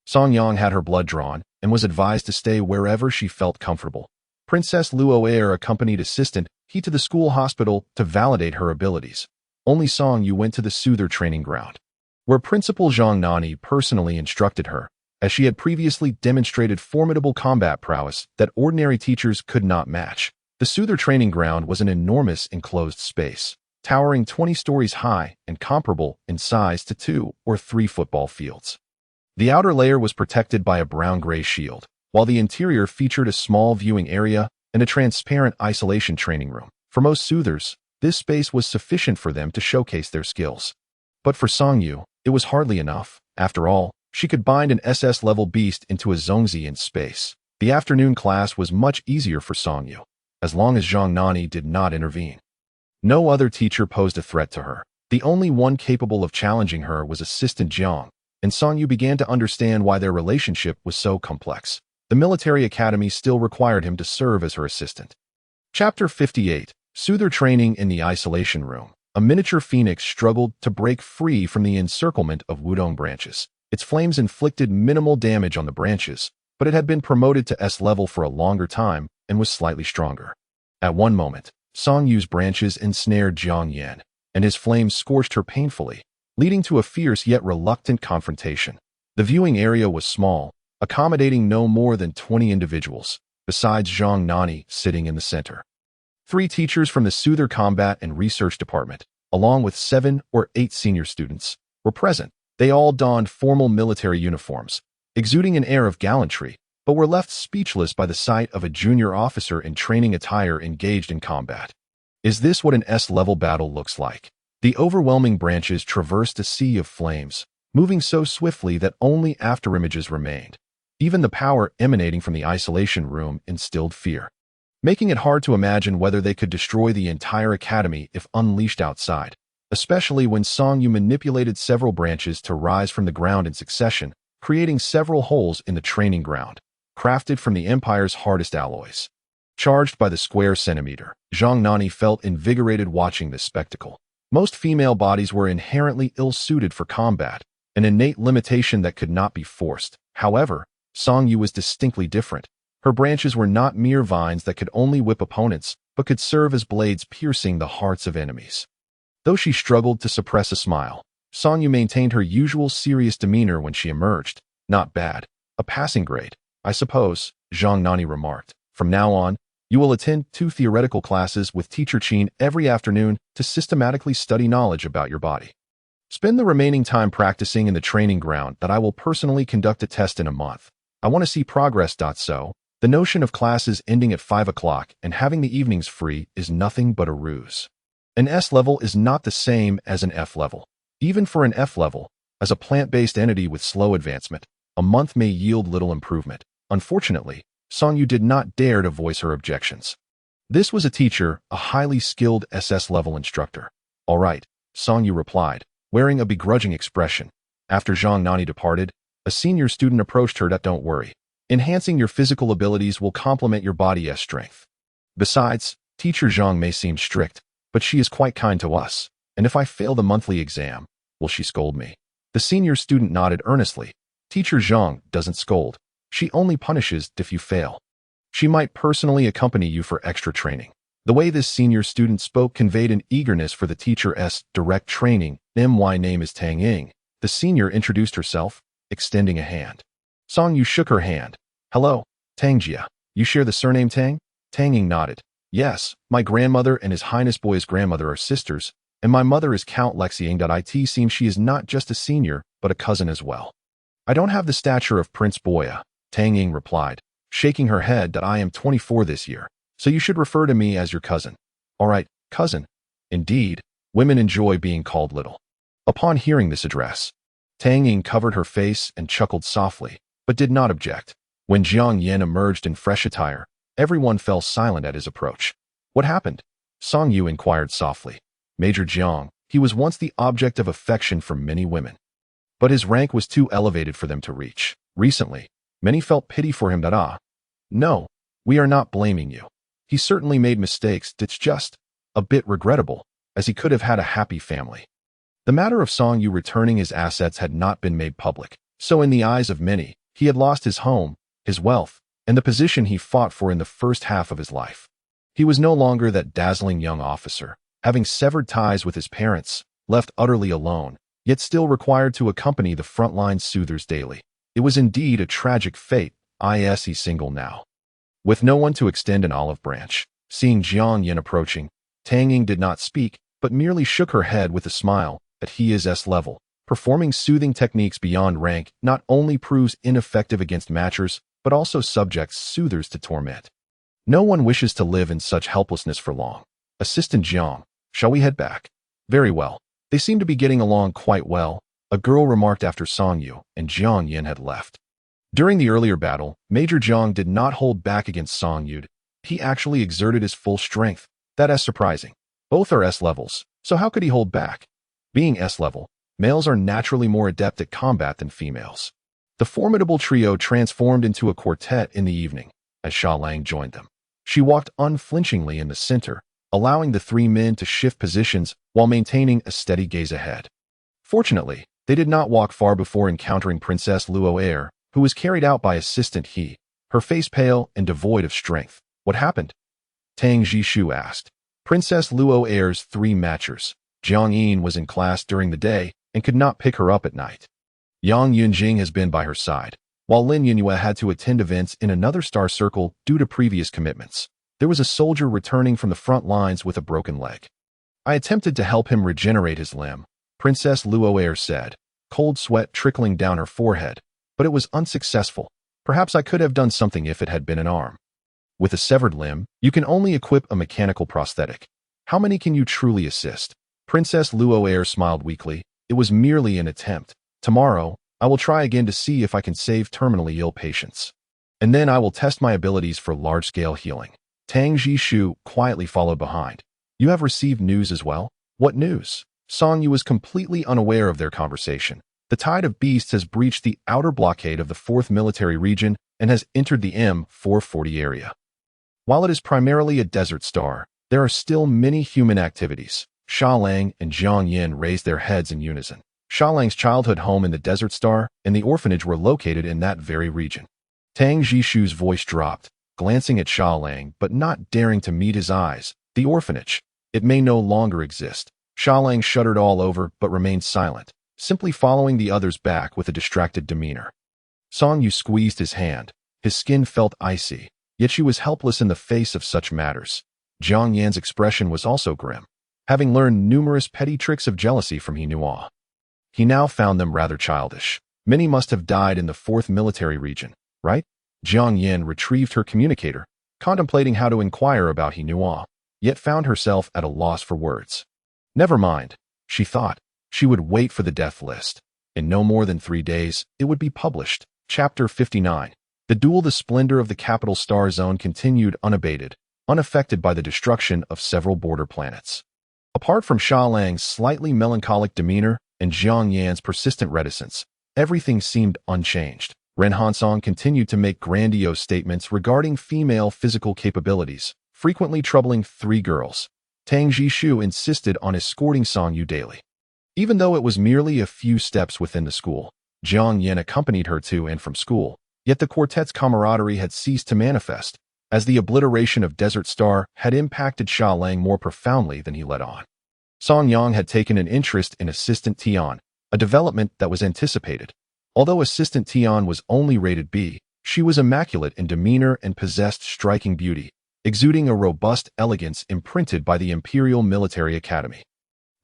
Song Yang had her blood drawn and was advised to stay wherever she felt comfortable. Princess Luoer accompanied Assistant He to the school hospital to validate her abilities. Only Song Yu went to the Soother training ground, where Principal Zhang Nani personally instructed her, as she had previously demonstrated formidable combat prowess that ordinary teachers could not match. The Soother training ground was an enormous enclosed space, towering 20 stories high and comparable in size to 2 or 3 football fields. The outer layer was protected by a brown-gray shield, while the interior featured a small viewing area and a transparent isolation training room. For most soothers, this space was sufficient for them to showcase their skills. But for Song Yu, it was hardly enough. After all, she could bind an SS-level beast into a Zongzi in space. The afternoon class was much easier for Song Yu, as long as Zhang Nani did not intervene. No other teacher posed a threat to her. The only one capable of challenging her was Assistant Jiang, and Song Yu began to understand why their relationship was so complex. The military academy still required him to serve as her assistant. Chapter 58. Soother Training in the Isolation Room. A miniature phoenix struggled to break free from the encirclement of Wudong branches. Its flames inflicted minimal damage on the branches, but it had been promoted to S level for a longer time and was slightly stronger. At one moment, Song Yu's branches ensnared Jiang Yan, and his flames scorched her painfully, leading to a fierce yet reluctant confrontation. The viewing area was small, accommodating no more than 20 individuals, besides Zhang Nani sitting in the center. 3 teachers from the Soother Combat and Research Department, along with 7 or 8 senior students, were present. They all donned formal military uniforms, exuding an air of gallantry, but were left speechless by the sight of a junior officer in training attire engaged in combat. Is this what an S-level battle looks like? The overwhelming branches traversed a sea of flames, moving so swiftly that only afterimages remained. Even the power emanating from the isolation room instilled fear, making it hard to imagine whether they could destroy the entire academy if unleashed outside, especially when Song Yu manipulated several branches to rise from the ground in succession, creating several holes in the training ground, crafted from the Empire's hardest alloys. Charged by the square centimeter, Zhang Nani felt invigorated watching this spectacle. Most female bodies were inherently ill-suited for combat, an innate limitation that could not be forced. However, Song Yu was distinctly different. Her branches were not mere vines that could only whip opponents, but could serve as blades piercing the hearts of enemies. Though she struggled to suppress a smile, Song Yu maintained her usual serious demeanor when she emerged. Not bad. A passing grade, I suppose, Zhang Nani remarked. From now on, you will attend 2 theoretical classes with Teacher Qin every afternoon to systematically study knowledge about your body. Spend the remaining time practicing in the training ground. I will personally conduct a test in a month. I want to see progress. So, the notion of classes ending at 5 o'clock and having the evenings free is nothing but a ruse. An S level is not the same as an F level. Even for an F level, as a plant-based entity with slow advancement, A month may yield little improvement. Unfortunately, Song Yu did not dare to voice her objections. This was a teacher, a highly skilled SS-level instructor. All right, Song Yu replied, wearing a begrudging expression. After Zhang Nani departed, a senior student approached her. Don't worry. Enhancing your physical abilities will complement your body's strength. Besides, Teacher Zhang may seem strict, but she is quite kind to us. And if I fail the monthly exam, will she scold me? The senior student nodded earnestly. Teacher Zhang doesn't scold. She only punishes if you fail. She might personally accompany you for extra training. The way this senior student spoke conveyed an eagerness for the teacher's direct training. My name is Tang Ying. The senior introduced herself, extending a hand. Song Yu shook her hand. Hello, Tang Jia. You share the surname Tang? Tang Ying nodded. Yes, my grandmother and His Highness Boy's grandmother are sisters, and my mother is Count Lexi. It seems she is not just a senior, but a cousin as well. I don't have the stature of Prince Boya, Tang Ying replied, shaking her head. I am 24 this year, so you should refer to me as your cousin. All right, cousin. Indeed, women enjoy being called little. Upon hearing this address, Tang Ying covered her face and chuckled softly, but did not object. When Jiang Yin emerged in fresh attire, everyone fell silent at his approach. What happened? Song Yu inquired softly. Major Jiang, he was once the object of affection from many women. But his rank was too elevated for them to reach. Recently, many felt pity for him. No, we are not blaming you. He certainly made mistakes. It's just a bit regrettable, as he could have had a happy family. The matter of Song Yu returning his assets had not been made public, so in the eyes of many, he had lost his home, his wealth, and the position he fought for in the first half of his life. He was no longer that dazzling young officer, having severed ties with his parents, left utterly alone, yet still required to accompany the frontline soothers daily. It was indeed a tragic fate. He's single now, with no one to extend an olive branch. Seeing Jiang Yin approaching, Tang Ying did not speak, but merely shook her head with a smile. That he is S-level. Performing soothing techniques beyond rank not only proves ineffective against matchers, but also subjects soothers to torment. No one wishes to live in such helplessness for long. Assistant Jiang, shall we head back? Very well. They seem to be getting along quite well, a girl remarked after Song Yu and Jiang Yin had left. During the earlier battle, Major Jiang did not hold back against Song Yu. He actually exerted his full strength. That is surprising. Both are S-levels, so how could he hold back? Being S-level, males are naturally more adept at combat than females. The formidable trio transformed into a quartet in the evening, as Sha Lang joined them. She walked unflinchingly in the center, allowing the three men to shift positions while maintaining a steady gaze ahead. Fortunately, they did not walk far before encountering Princess Luo Air, who was carried out by Assistant He, her face pale and devoid of strength. What happened? Tang Jishu asked. Princess Luo Air's three matchers. Jiang Yin was in class during the day and could not pick her up at night. Yang Yunjing has been by her side, while Lin Yunhua had to attend events in another star circle due to previous commitments. There was a soldier returning from the front lines with a broken leg. I attempted to help him regenerate his limb, Princess Luo Air said, cold sweat trickling down her forehead, but it was unsuccessful. Perhaps I could have done something if it had been an arm. With a severed limb, you can only equip a mechanical prosthetic. How many can you truly assist? Princess Luo Air smiled weakly. It was merely an attempt. Tomorrow, I will try again to see if I can save terminally ill patients. And then I will test my abilities for large-scale healing. Tang Jishu quietly followed behind. You have received news as well? What news? Song Yu was completely unaware of their conversation. The tide of beasts has breached the outer blockade of the 4th military region and has entered the M440 area. While it is primarily a desert star, there are still many human activities. Sha Lang and Jiang Yin raised their heads in unison. Sha Lang's childhood home in the Desert Star and the orphanage were located in that very region. Tang Jishu's voice dropped, glancing at Sha Lang but not daring to meet his eyes. The orphanage. It may no longer exist. Sha Lang shuddered all over but remained silent, simply following the others back with a distracted demeanor. Song Yu squeezed his hand. His skin felt icy, yet she was helpless in the face of such matters. Jiang Yan's expression was also grim. Having learned numerous petty tricks of jealousy from Hinua, he now found them rather childish. Many must have died in the 4th military region, right? Jiang Yin retrieved her communicator, contemplating how to inquire about Hinua, yet found herself at a loss for words. Never mind, she thought. She would wait for the death list. In no more than 3 days, it would be published. Chapter 59. The duel. The splendor of the capital star zone continued unabated, unaffected by the destruction of several border planets. Apart from Xia Lang's slightly melancholic demeanor and Jiang Yan's persistent reticence, everything seemed unchanged. Ren Hansong continued to make grandiose statements regarding female physical capabilities, frequently troubling three girls. Tang Jishu insisted on escorting Song Yu daily. Even though it was merely a few steps within the school, Jiang Yan accompanied her to and from school, yet the quartet's camaraderie had ceased to manifest, as the obliteration of Desert Star had impacted Xia Lang more profoundly than he let on. Song Yang had taken an interest in Assistant Tian, a development that was anticipated. Although Assistant Tian was only rated B, she was immaculate in demeanor and possessed striking beauty, exuding a robust elegance imprinted by the Imperial Military Academy.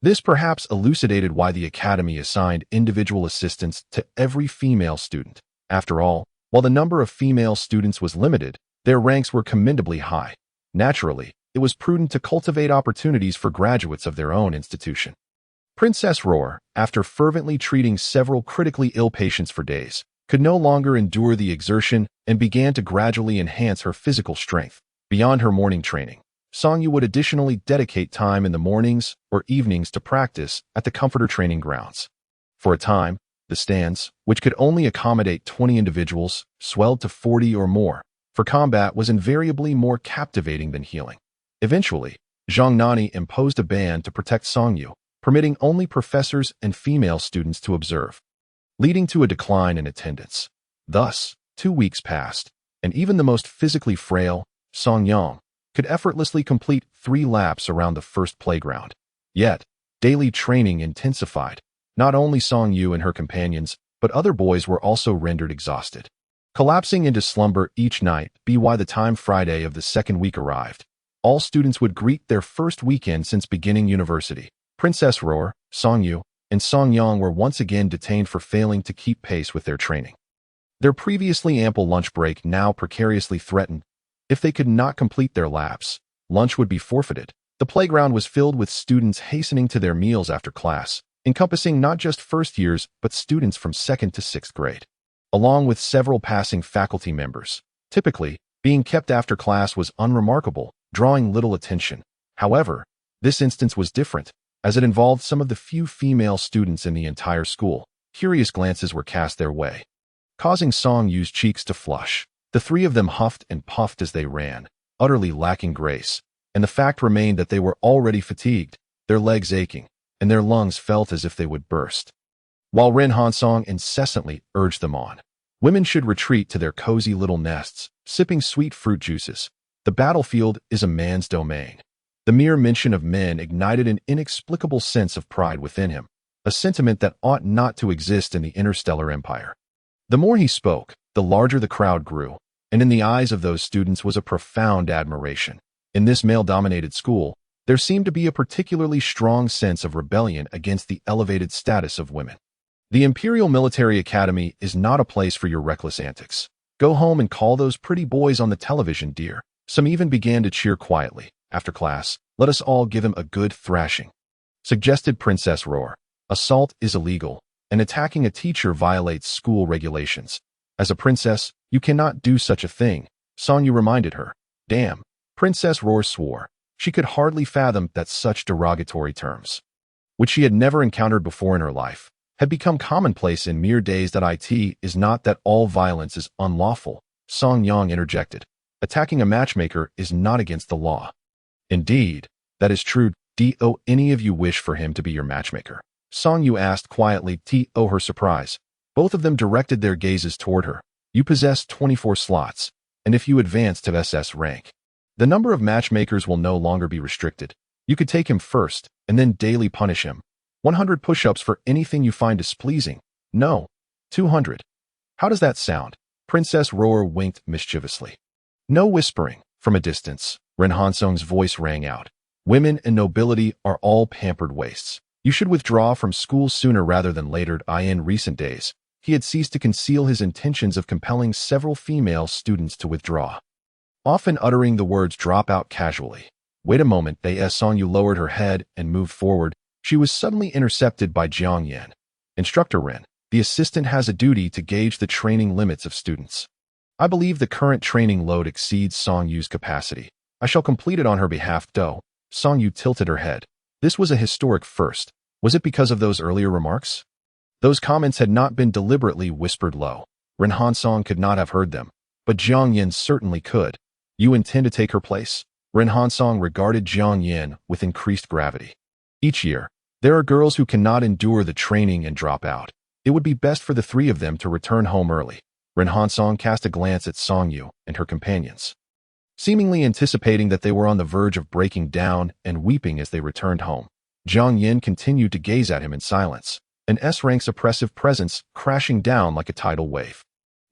This perhaps elucidated why the Academy assigned individual assistants to every female student. After all, while the number of female students was limited, their ranks were commendably high. Naturally, it was prudent to cultivate opportunities for graduates of their own institution. Princess Roar, after fervently treating several critically ill patients for days, could no longer endure the exertion and began to gradually enhance her physical strength. Beyond her morning training, Song Yu would additionally dedicate time in the mornings or evenings to practice at the comforter training grounds. For a time, the stands, which could only accommodate 20 individuals, swelled to 40 or more, for combat was invariably more captivating than healing. Eventually, Zhang Nani imposed a ban to protect Song Yu, permitting only professors and female students to observe, leading to a decline in attendance. Thus, 2 weeks passed, and even the most physically frail, Song Yang, could effortlessly complete 3 laps around the first playground. Yet, daily training intensified. Not only Song Yu and her companions, but other boys were also rendered exhausted. Collapsing into slumber each night by the time Friday of the second week arrived, all students would greet their first weekend since beginning university. Princess Roar, Song Yu, and Song Yang were once again detained for failing to keep pace with their training. Their previously ample lunch break now precariously threatened. If they could not complete their laps, lunch would be forfeited. The playground was filled with students hastening to their meals after class, encompassing not just first years but students from 2nd to 6th grade, along with several passing faculty members. Typically, being kept after class was unremarkable, drawing little attention. However, this instance was different, as it involved some of the few female students in the entire school. Curious glances were cast their way, causing Song Yu's cheeks to flush. The 3 of them huffed and puffed as they ran, utterly lacking grace, and the fact remained that they were already fatigued, their legs aching, and their lungs felt as if they would burst. While Ren Hansong incessantly urged them on, women should retreat to their cozy little nests, sipping sweet fruit juices. The battlefield is a man's domain. The mere mention of men ignited an inexplicable sense of pride within him, a sentiment that ought not to exist in the interstellar empire. The more he spoke, the larger the crowd grew, and in the eyes of those students was a profound admiration. In this male-dominated school, there seemed to be a particularly strong sense of rebellion against the elevated status of women. The Imperial Military Academy is not a place for your reckless antics. Go home and call those pretty boys on the television, dear. Some even began to cheer quietly. After class, let us all give him a good thrashing, suggested Princess Roar. Assault is illegal, and attacking a teacher violates school regulations. As a princess, you cannot do such a thing, Song Yu reminded her. Damn, Princess Roar swore. She could hardly fathom that such derogatory terms, which she had never encountered before in her life, had become commonplace in mere days. It is not that all violence is unlawful, Song Yang interjected. Attacking a matchmaker is not against the law. Indeed, that is true. Do any of you wish for him to be your matchmaker? Song Yu asked quietly. To her surprise, both of them directed their gazes toward her. You possess 24 slots, and if you advance to SS rank, the number of matchmakers will no longer be restricted. You could take him first, and then daily punish him. 100 push-ups for anything you find displeasing. No, 200. How does that sound? Princess Roar winked mischievously. No whispering. From a distance, Ren Hansong's voice rang out. Women and nobility are all pampered wastes. You should withdraw from school sooner rather than later. In recent days, he had ceased to conceal his intentions of compelling several female students to withdraw, often uttering the words drop out casually. Wait a moment. Song Yu lowered her head and moved forward. She was suddenly intercepted by Jiang Yan. Instructor Ren, The assistant has a duty to gauge the training limits of students. I believe the current training load exceeds Songyu's capacity. I shall complete it on her behalf, though. Songyu tilted her head. This was a historic first. Was it because of those earlier remarks? Those comments had not been deliberately whispered low. Ren Hansong could not have heard them, but Jiang Yin certainly could. You intend to take her place? Ren Hansong regarded Jiang Yin with increased gravity. Each year, there are girls who cannot endure the training and drop out. It would be best for the three of them to return home early. Ren Hansong cast a glance at Songyu and her companions, seemingly anticipating that they were on the verge of breaking down and weeping as they returned home. Jiang Yin continued to gaze at him in silence, an S-rank's oppressive presence crashing down like a tidal wave.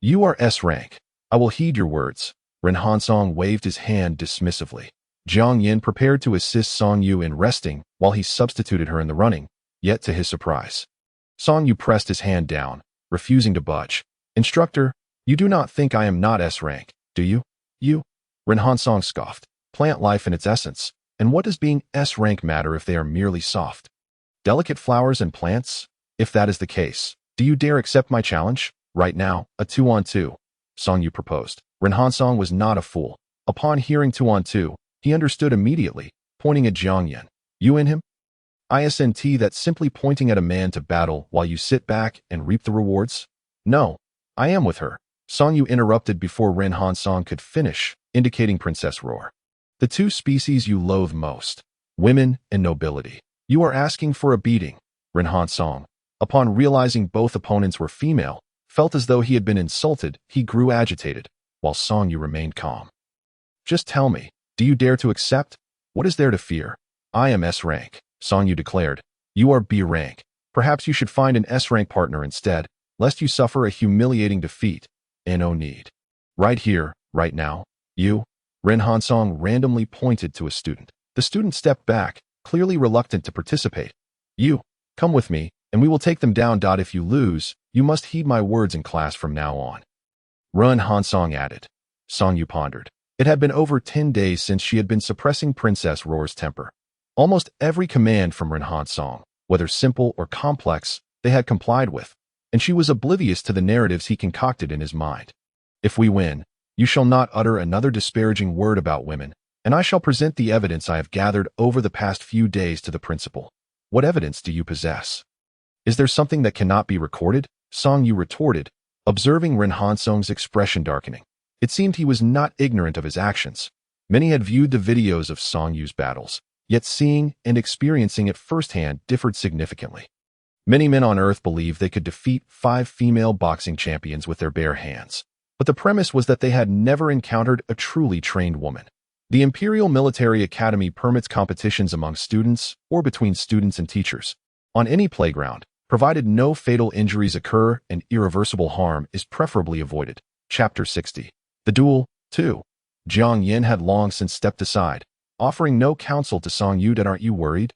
You are S-rank. I will heed your words. Ren Hansong waved his hand dismissively. Jiang Yin prepared to assist Songyu in resting while he substituted her in the running, yet to his surprise, Songyu pressed his hand down, refusing to budge. Instructor, you do not think I am not S-rank, do you? You? Ren Hansong scoffed. Plant life in its essence. And what does being S-rank matter if they are merely soft, delicate flowers and plants? If that is the case, do you dare accept my challenge? Right now, a 2-on-2. Songyu proposed. Ren Hansong was not a fool. Upon hearing 2-on-2, he understood immediately, pointing at Jiang Yin. You in him? Isn't that simply pointing at a man to battle while you sit back and reap the rewards? No, I am with her. Songyu interrupted before Ren Hansong could finish, indicating Princess Roar. The two species you loathe most, women and nobility. You are asking for a beating. Ren Hansong, upon realizing both opponents were female, felt as though he had been insulted. He grew agitated, while Songyu remained calm. Just tell me, do you dare to accept? What is there to fear? I am S-rank, Songyu declared. You are B-rank. Perhaps you should find an S-rank partner instead, lest you suffer a humiliating defeat. No need. Right here, right now. You? Ren Hansong randomly pointed to a student. The student stepped back, clearly reluctant to participate. You, come with me, and we will take them down. If you lose, you must heed my words in class from now on. Ren Hansong added. Songyu pondered. It had been over 10 days since she had been suppressing Princess Roar's temper. Almost every command from Ren Hansong, whether simple or complex, they had complied with, and she was oblivious to the narratives he concocted in his mind. If we win, you shall not utter another disparaging word about women, and I shall present the evidence I have gathered over the past few days to the principal. What evidence do you possess? Is there something that cannot be recorded? Songyu retorted, observing Ren Hansong's expression darkening. It seemed he was not ignorant of his actions. Many had viewed the videos of Songyu's battles, yet seeing and experiencing it firsthand differed significantly. Many men on Earth believed they could defeat 5 female boxing champions with their bare hands. But the premise was that they had never encountered a truly trained woman. The Imperial Military Academy permits competitions among students or between students and teachers on any playground, provided no fatal injuries occur and irreversible harm is preferably avoided. Chapter 60. The duel, too. Jiang Yin had long since stepped aside, offering no counsel to Songyu. Aren't you worried?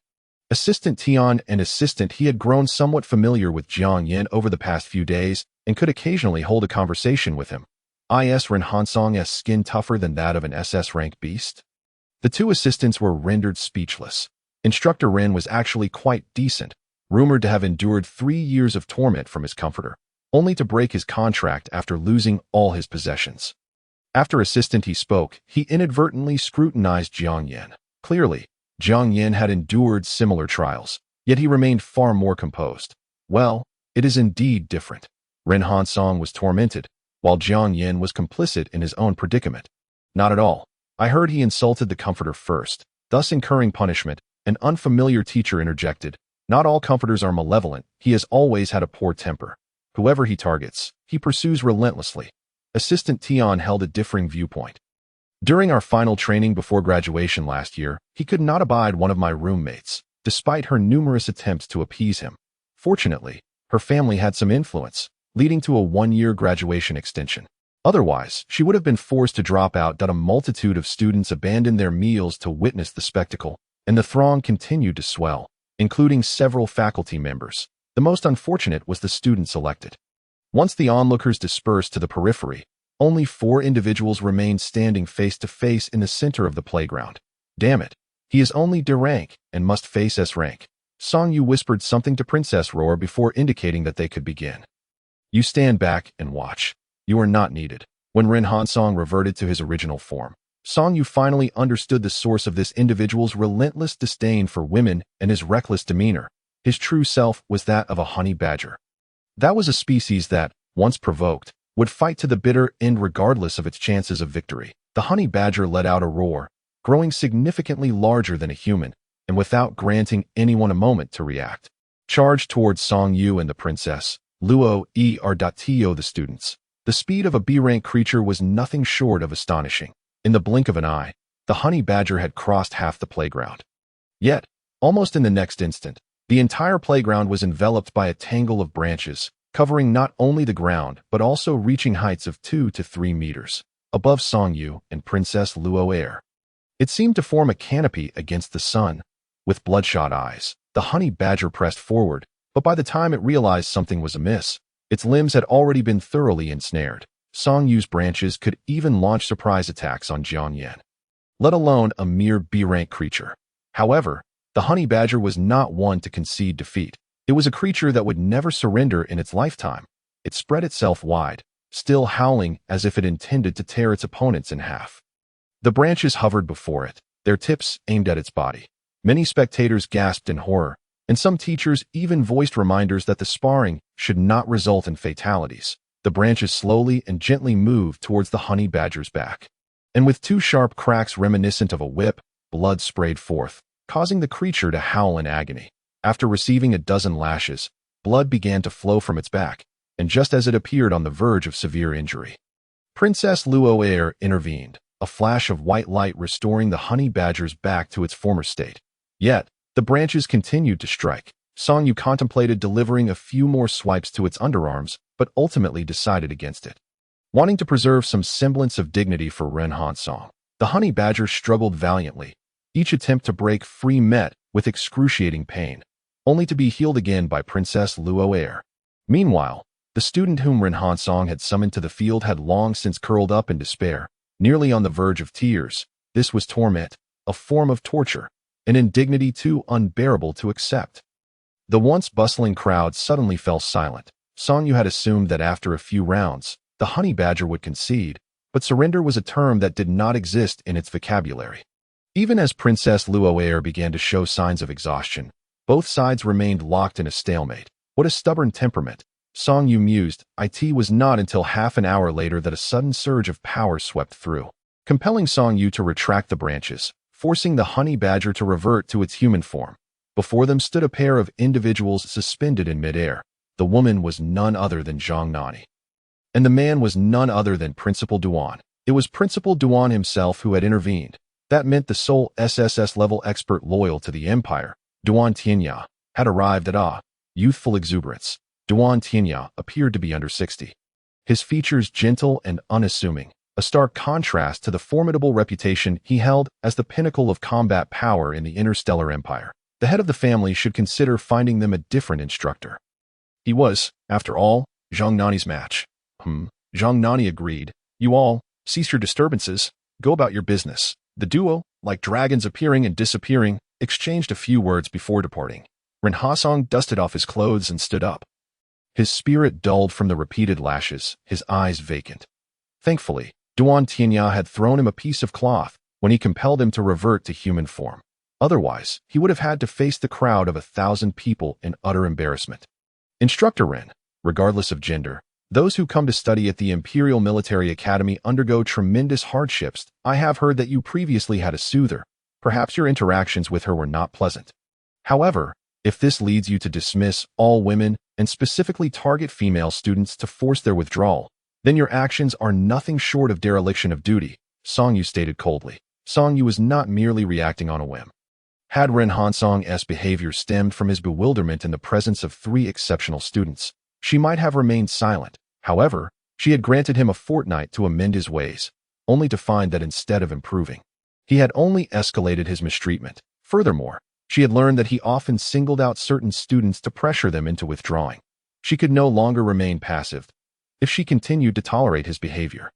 Assistant Tian and assistant he had grown somewhat familiar with Jiang Yin over the past few days and could occasionally hold a conversation with him. Is Ren Hansong's skin tougher than that of an SS-rank beast? The two assistants were rendered speechless. Instructor Ren was actually quite decent, rumored to have endured 3 years of torment from his comforter, only to break his contract after losing all his possessions. After assistant he spoke, he inadvertently scrutinized Jiang Yin. Clearly, Jiang Yin had endured similar trials, yet he remained far more composed. Well, it is indeed different. Ren Hansong was tormented, while Jiang Yin was complicit in his own predicament. Not at all. I heard he insulted the comforter first, thus incurring punishment. An unfamiliar teacher interjected. Not all comforters are malevolent. He has always had a poor temper. Whoever he targets, he pursues relentlessly. Assistant Tian held a differing viewpoint. During our final training before graduation last year, he could not abide one of my roommates, despite her numerous attempts to appease him. Fortunately, her family had some influence, leading to a 1-year graduation extension. Otherwise, she would have been forced to drop out. A multitude of students abandoned their meals to witness the spectacle, and the throng continued to swell, including several faculty members. The most unfortunate was the student selected. Once the onlookers dispersed to the periphery, only 4 individuals remained standing face to face in the center of the playground. Damn it, he is only D rank and must face S rank. Songyu whispered something to Princess Roar before indicating that they could begin. You stand back and watch. You are not needed. When Ren Hansong reverted to his original form, Song Yu finally understood the source of this individual's relentless disdain for women and his reckless demeanor. His true self was that of a honey badger. That was a species that, once provoked, would fight to the bitter end regardless of its chances of victory. The honey badger let out a roar, growing significantly larger than a human, and without granting anyone a moment to react, charged towards Song Yu and the princess, Luo Er.To the students. The speed of a B-rank creature was nothing short of astonishing. In the blink of an eye, the honey badger had crossed half the playground. Yet, almost in the next instant, the entire playground was enveloped by a tangle of branches, covering not only the ground but also reaching heights of 2 to 3 meters above Song Yu and Princess Luo Er. It seemed to form a canopy against the sun. With bloodshot eyes, the honey badger pressed forward, but by the time it realized something was amiss, its limbs had already been thoroughly ensnared. Song Yu's branches could even launch surprise attacks on Jiang Yan, let alone a mere B-rank creature. However, the honey badger was not one to concede defeat. It was a creature that would never surrender in its lifetime. It spread itself wide, still howling as if it intended to tear its opponents in half. The branches hovered before it, their tips aimed at its body. Many spectators gasped in horror, and some teachers even voiced reminders that the sparring should not result in fatalities. The branches slowly and gently moved towards the honey badger's back. And with 2 sharp cracks reminiscent of a whip, blood sprayed forth, causing the creature to howl in agony. After receiving a dozen lashes, blood began to flow from its back, and just as it appeared on the verge of severe injury, Princess Luo Er intervened, a flash of white light restoring the honey badger's back to its former state. Yet, the branches continued to strike. Song Yu contemplated delivering a few more swipes to its underarms, but ultimately decided against it. Wanting to preserve some semblance of dignity for Ren Hansong, the honey badger struggled valiantly. Each attempt to break free met with excruciating pain, only to be healed again by Princess Luo Er. Meanwhile, the student whom Ren Hansong had summoned to the field had long since curled up in despair, nearly on the verge of tears. This was torment, a form of torture, an indignity too unbearable to accept. The once bustling crowd suddenly fell silent. Song Yu had assumed that after a few rounds, the honey badger would concede, but surrender was a term that did not exist in its vocabulary. Even as Princess Luo Er began to show signs of exhaustion, both sides remained locked in a stalemate. What a stubborn temperament, Song Yu mused. It was not until half an hour later that a sudden surge of power swept through, compelling Song Yu to retract the branches, forcing the honey badger to revert to its human form. Before them stood a pair of individuals suspended in midair. The woman was none other than Zhang Nani, and the man was none other than Principal Duan. It was Principal Duan himself who had intervened. That meant the sole SSS-level expert loyal to the Empire, Duan Tianya, had arrived at youthful exuberance. Duan Tianya appeared to be under 60. His features gentle and unassuming, a stark contrast to the formidable reputation he held as the pinnacle of combat power in the Interstellar Empire. The head of the family should consider finding them a different instructor. He was, after all, Zhang Nani's match. Zhang Nani agreed. You all, cease your disturbances, go about your business. The duo, like dragons appearing and disappearing, exchanged a few words before departing. Ren Hansong dusted off his clothes and stood up. His spirit dulled from the repeated lashes, his eyes vacant. Thankfully, Duan Tianya had thrown him a piece of cloth when he compelled him to revert to human form. Otherwise, he would have had to face the crowd of 1,000 people in utter embarrassment. Instructor Ren, regardless of gender, those who come to study at the Imperial Military Academy undergo tremendous hardships. I have heard that you previously had a soother. Perhaps your interactions with her were not pleasant. However, if this leads you to dismiss all women and specifically target female students to force their withdrawal, then your actions are nothing short of dereliction of duty, Song Yu stated coldly. Song Yu was not merely reacting on a whim. Had Ren Hansong's behavior stemmed from his bewilderment in the presence of 3 exceptional students, she might have remained silent. However, she had granted him a fortnight to amend his ways, only to find that instead of improving, he had only escalated his mistreatment. Furthermore, she had learned that he often singled out certain students to pressure them into withdrawing. She could no longer remain passive if she continued to tolerate his behavior.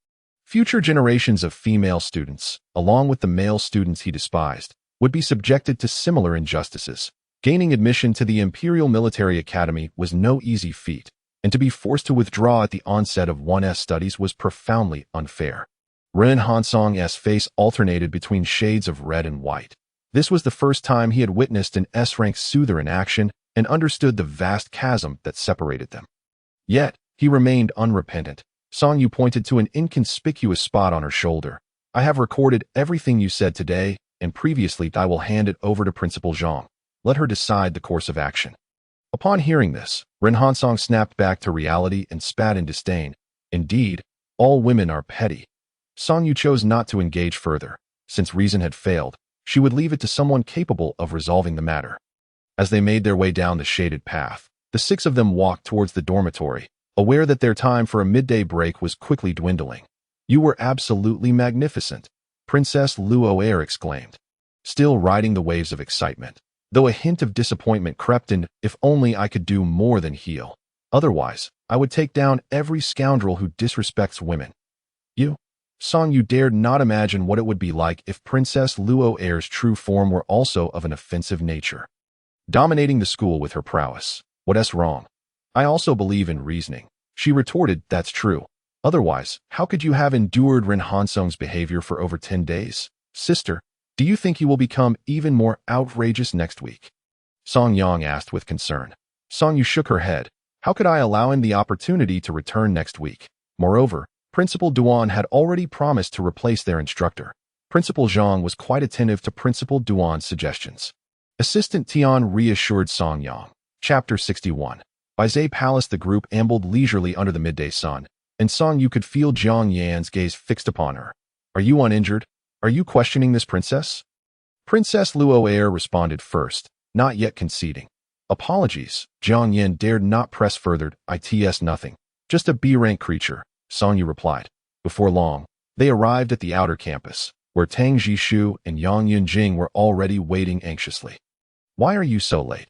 Future generations of female students, along with the male students he despised, would be subjected to similar injustices. Gaining admission to the Imperial Military Academy was no easy feat. and to be forced to withdraw at the onset of 1's studies was profoundly unfair. Ren Hansong's face alternated between shades of red and white. This was the first time he had witnessed an S-rank soother in action and understood the vast chasm that separated them. Yet, he remained unrepentant. Song Yu pointed to an inconspicuous spot on her shoulder. I have recorded everything you said today, and previously I will hand it over to Principal Zhang. Let her decide the course of action. Upon hearing this, Ren Hansong snapped back to reality and spat in disdain. Indeed, all women are petty. Song Yu chose not to engage further. Since reason had failed, she would leave it to someone capable of resolving the matter. As they made their way down the shaded path, the six of them walked towards the dormitory, aware that their time for a midday break was quickly dwindling. You were absolutely magnificent, Princess Luo exclaimed, still riding the waves of excitement, though a hint of disappointment crept in. If only I could do more than heal. Otherwise, I would take down every scoundrel who disrespects women. Song Yu dared not imagine what it would be like if Princess Luo's true form were also of an offensive nature. Dominating the school with her prowess. What's wrong? I also believe in reasoning. She retorted, that's true. Otherwise, how could you have endured Ren Hansong's behavior for over 10 days? Sister, do you think he will become even more outrageous next week? Song Yang asked with concern. Song Yu shook her head. How could I allow him the opportunity to return next week? Moreover, Principal Duan had already promised to replace their instructor. Principal Zhang was quite attentive to Principal Duan's suggestions. Assistant Tian reassured Song Yang. Chapter 61. By Zhe Palace the group ambled leisurely under the midday sun, and Song Yu could feel Jiang Yan's gaze fixed upon her. Are you uninjured? Are you questioning this princess? Princess Luo responded first, not yet conceding. Apologies, Jiang Yan dared not press further. It's nothing. Just a B-rank creature, Song Yu replied. Before long, they arrived at the outer campus, where Tang Jishu and Yang Yunjing were already waiting anxiously. Why are you so late?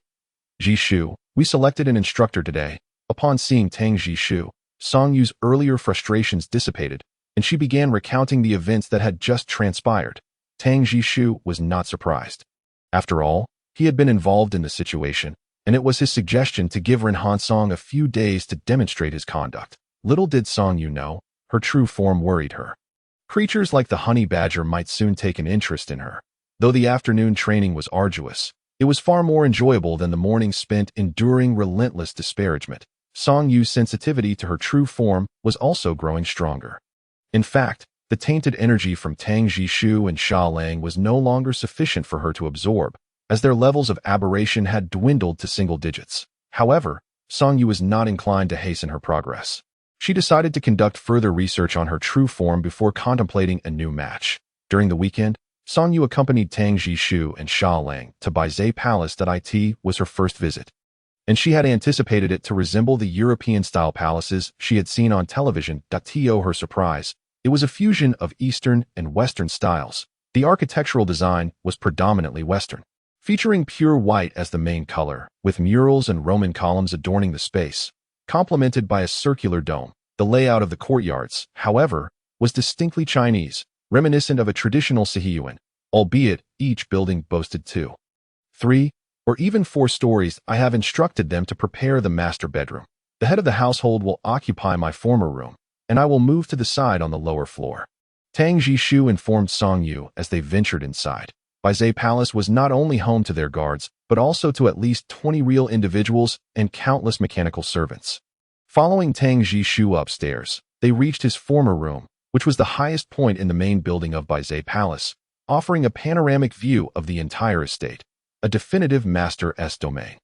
Jishu, we selected an instructor today. Upon seeing Tang Jishu, Song Yu's earlier frustrations dissipated, and she began recounting the events that had just transpired. Tang Jishu was not surprised. After all, he had been involved in the situation, and it was his suggestion to give Ren Hansong a few days to demonstrate his conduct. Little did Song Yu know, her true form worried her. Creatures like the honey badger might soon take an interest in her. Though the afternoon training was arduous, it was far more enjoyable than the morning spent enduring relentless disparagement. Song Yu's sensitivity to her true form was also growing stronger. In fact, the tainted energy from Tang Jishu and Xia Lang was no longer sufficient for her to absorb, as their levels of aberration had dwindled to single digits. However, Song Yu was not inclined to hasten her progress. She decided to conduct further research on her true form before contemplating a new match. During the weekend, Song Yu accompanied Tang Jishu and Xia Lang to Zhe Palace. It was her first visit, and she had anticipated it to resemble the European-style palaces she had seen on television. To her surprise, it was a fusion of Eastern and Western styles. The architectural design was predominantly Western, featuring pure white as the main color, with murals and Roman columns adorning the space, complemented by a circular dome. The layout of the courtyards, however, was distinctly Chinese, reminiscent of a traditional Sihiyuan, albeit each building boasted 2, 3, or even 4 stories. I have instructed them to prepare the master bedroom. The head of the household will occupy my former room, and I will move to the side on the lower floor. Tang Jishu informed Song Yu as they ventured inside. Zhe Palace was not only home to their guards, but also to at least 20 real individuals and countless mechanical servants. Following Tang Jishu upstairs, they reached his former room, which was the highest point in the main building of Zhe Palace, offering a panoramic view of the entire estate, a definitive master's domain.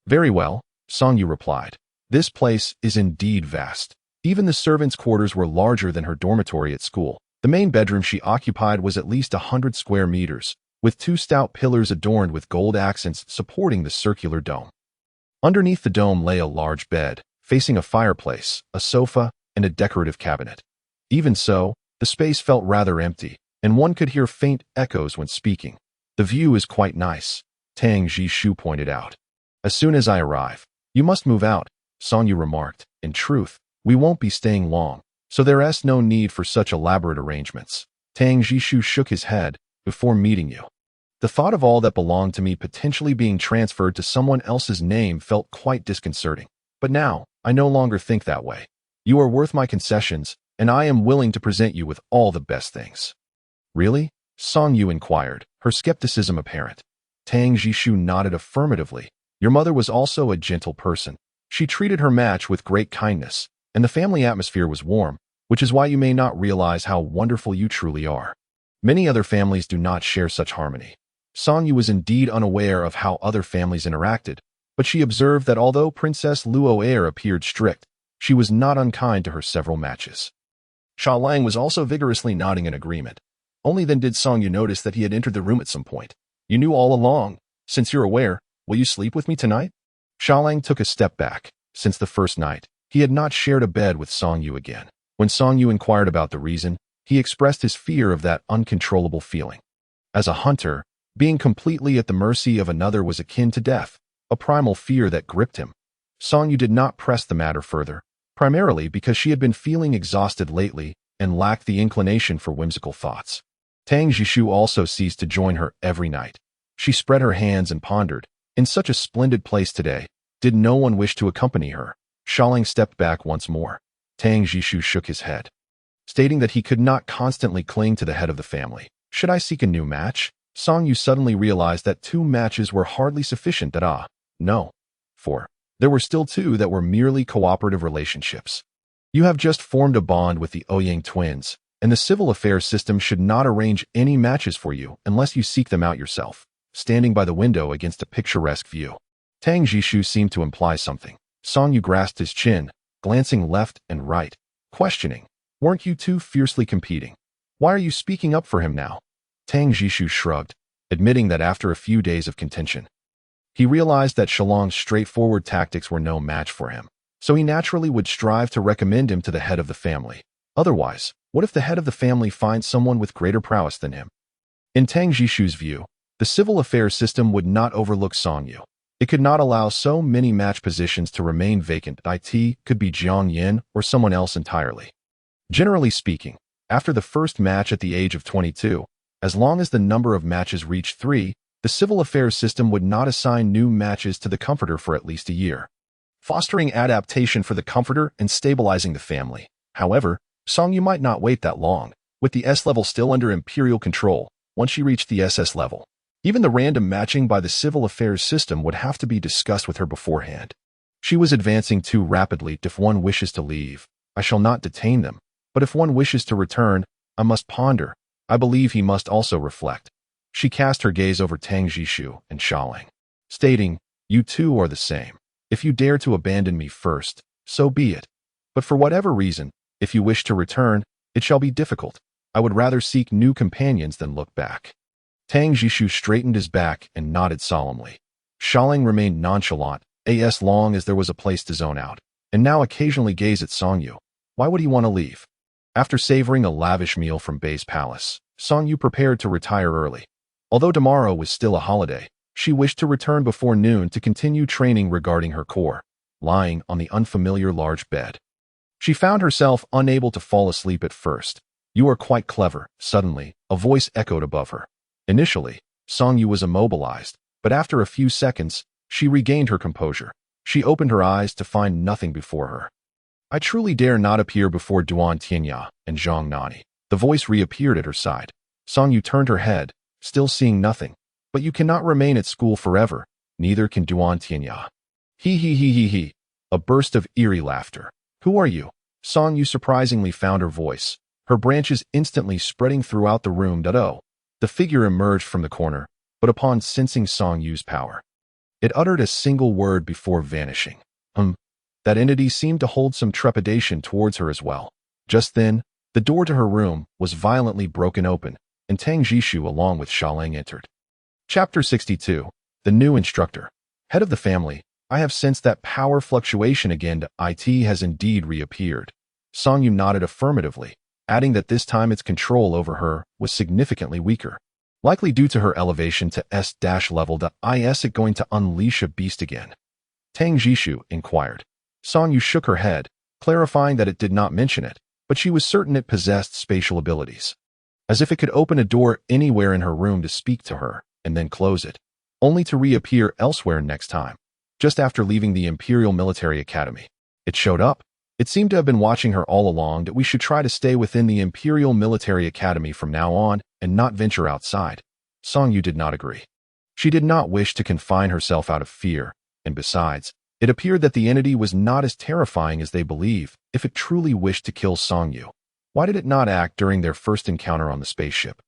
Very well, Song Yu replied. This place is indeed vast. Even the servants' quarters were larger than her dormitory at school. The main bedroom she occupied was at least 100 square meters, with 2 stout pillars adorned with gold accents supporting the circular dome. Underneath the dome lay a large bed, facing a fireplace, a sofa, and a decorative cabinet. Even so, the space felt rather empty, and one could hear faint echoes when speaking. The view is quite nice, Tang Jishu pointed out. As soon as I arrive, you must move out, Song Yu remarked. In truth, we won't be staying long, so there's no need for such elaborate arrangements. Tang Jishu shook his head. Before meeting you, the thought of all that belonged to me potentially being transferred to someone else's name felt quite disconcerting. But now, I no longer think that way. You are worth my concessions, and I am willing to present you with all the best things." "Really?" Song Yu inquired, her skepticism apparent. Tang Jishu nodded affirmatively. "Your mother was also a gentle person. She treated her match with great kindness, and the family atmosphere was warm, which is why you may not realize how wonderful you truly are. Many other families do not share such harmony." Song Yu was indeed unaware of how other families interacted, but she observed that although Princess Luo Air appeared strict, she was not unkind to her several matches. Sha Lang was also vigorously nodding in agreement. Only then did Song Yu notice that he had entered the room at some point. "You knew all along. Since you're aware, will you sleep with me tonight?" Sha Lang took a step back. Since the first night, he had not shared a bed with Song Yu again. When Song Yu inquired about the reason, he expressed his fear of that uncontrollable feeling. As a hunter, being completely at the mercy of another was akin to death, a primal fear that gripped him. Song Yu did not press the matter further, primarily because she had been feeling exhausted lately and lacked the inclination for whimsical thoughts. Tang Jishu also ceased to join her every night. She spread her hands and pondered, "In such a splendid place today, did no one wish to accompany her?" Shaling stepped back once more. Tang Jishu shook his head, stating that he could not constantly cling to the head of the family. "Should I seek a new match?" Song Yu suddenly realized that 2 matches were hardly sufficient. No. 4. There were still 2 that were merely cooperative relationships. You have just formed a bond with the Ouyang twins, and the civil affairs system should not arrange any matches for you unless you seek them out yourself. Standing by the window against a picturesque view, Tang Jishu seemed to imply something. Song Yu grasped his chin, glancing left and right, questioning, "Weren't you 2 fiercely competing? Why are you speaking up for him now?" Tang Jishu shrugged, admitting that after a few days of contention, he realized that Shalong's straightforward tactics were no match for him, so he naturally would strive to recommend him to the head of the family. Otherwise, what if the head of the family finds someone with greater prowess than him? In Tang Jishu's view, the civil affairs system would not overlook Song Yu. It could not allow so many match positions to remain vacant. It could be Jiang Yin or someone else entirely. Generally speaking, after the first match at the age of 22, as long as the number of matches reached 3, the civil affairs system would not assign new matches to the comforter for at least a year, fostering adaptation for the comforter and stabilizing the family. However, Song Yu might not wait that long. With the S level still under imperial control, once she reached the SS level, even the random matching by the civil affairs system would have to be discussed with her beforehand. She was advancing too rapidly. "If one wishes to leave, I shall not detain them. But if one wishes to return, I must ponder. I believe he must also reflect." She cast her gaze over Tang Jishu and Shaling, stating, "You two are the same. If you dare to abandon me first, so be it. But for whatever reason, if you wish to return, it shall be difficult. I would rather seek new companions than look back." Tang Jishu straightened his back and nodded solemnly. Shaling remained nonchalant, as long as there was a place to zone out, and now occasionally gaze at Song Yu. Why would he want to leave? After savoring a lavish meal from Bei's palace, Song Yu prepared to retire early. Although tomorrow was still a holiday, she wished to return before noon to continue training regarding her core, lying on the unfamiliar large bed. She found herself unable to fall asleep at first. "You are quite clever." Suddenly, a voice echoed above her. Initially, Song Yu was immobilized, but after a few seconds, she regained her composure. She opened her eyes to find nothing before her. "I truly dare not appear before Duan Tianya and Zhang Nani." The voice reappeared at her side. Song Yu turned her head, still seeing nothing. "But you cannot remain at school forever. Neither can Duan Tianya." He. A burst of eerie laughter. "Who are you?" Song Yu surprisingly found her voice, her branches instantly spreading throughout the room. The figure emerged from the corner, but upon sensing Song Yu's power, it uttered a single word before vanishing. That entity seemed to hold some trepidation towards her as well. Just then, the door to her room was violently broken open, and Tang Jishu along with Shaling entered. Chapter 62. The New Instructor. Head of the family, I have sensed that power fluctuation again. It has indeed reappeared. Song Yu nodded affirmatively, adding that this time its control over her was significantly weaker, likely due to her elevation to S-level. Is it going to unleash a beast again? Tang Jishu inquired. Song Yu shook her head, clarifying that it did not mention it, but she was certain it possessed spatial abilities, as if it could open a door anywhere in her room to speak to her, and then close it, only to reappear elsewhere next time, just after leaving the Imperial Military Academy. It showed up. It seemed to have been watching her all along that we should try to stay within the Imperial Military Academy from now on and not venture outside. Song Yu did not agree. She did not wish to confine herself out of fear, and besides, it appeared that the entity was not as terrifying as they believe. If it truly wished to kill Song Yu, why did it not act during their first encounter on the spaceship?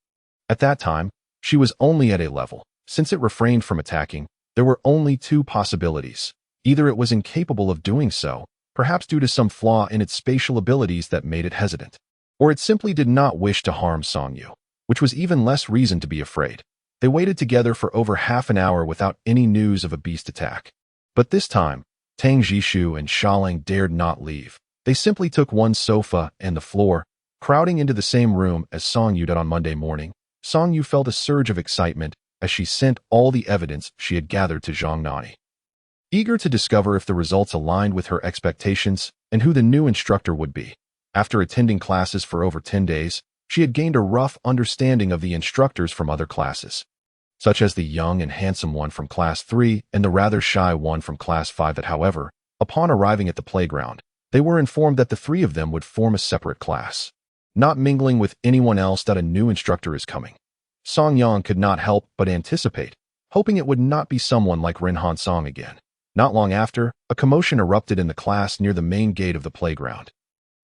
At that time, she was only at A level. Since it refrained from attacking, there were only two possibilities. Either it was incapable of doing so, perhaps due to some flaw in its spatial abilities that made it hesitant, or it simply did not wish to harm Song Yu, which was even less reason to be afraid. They waited together for over half an hour without any news of a beast attack. But this time, Tang Jishu and Xiaoling dared not leave. They simply took one sofa and the floor, crowding into the same room as Song Yu did on Monday morning. Song Yu felt a surge of excitement as she sent all the evidence she had gathered to Zhang Nani. Eager to discover if the results aligned with her expectations and who the new instructor would be. After attending classes for over 10 days, she had gained a rough understanding of the instructors from other classes, such as the young and handsome one from Class 3 and the rather shy one from Class 5 that, however, upon arriving at the playground, they were informed that the three of them would form a separate class, not mingling with anyone else that a new instructor is coming. Song Yang could not help but anticipate, hoping it would not be someone like Ren Han Song again. Not long after, a commotion erupted in the class near the main gate of the playground,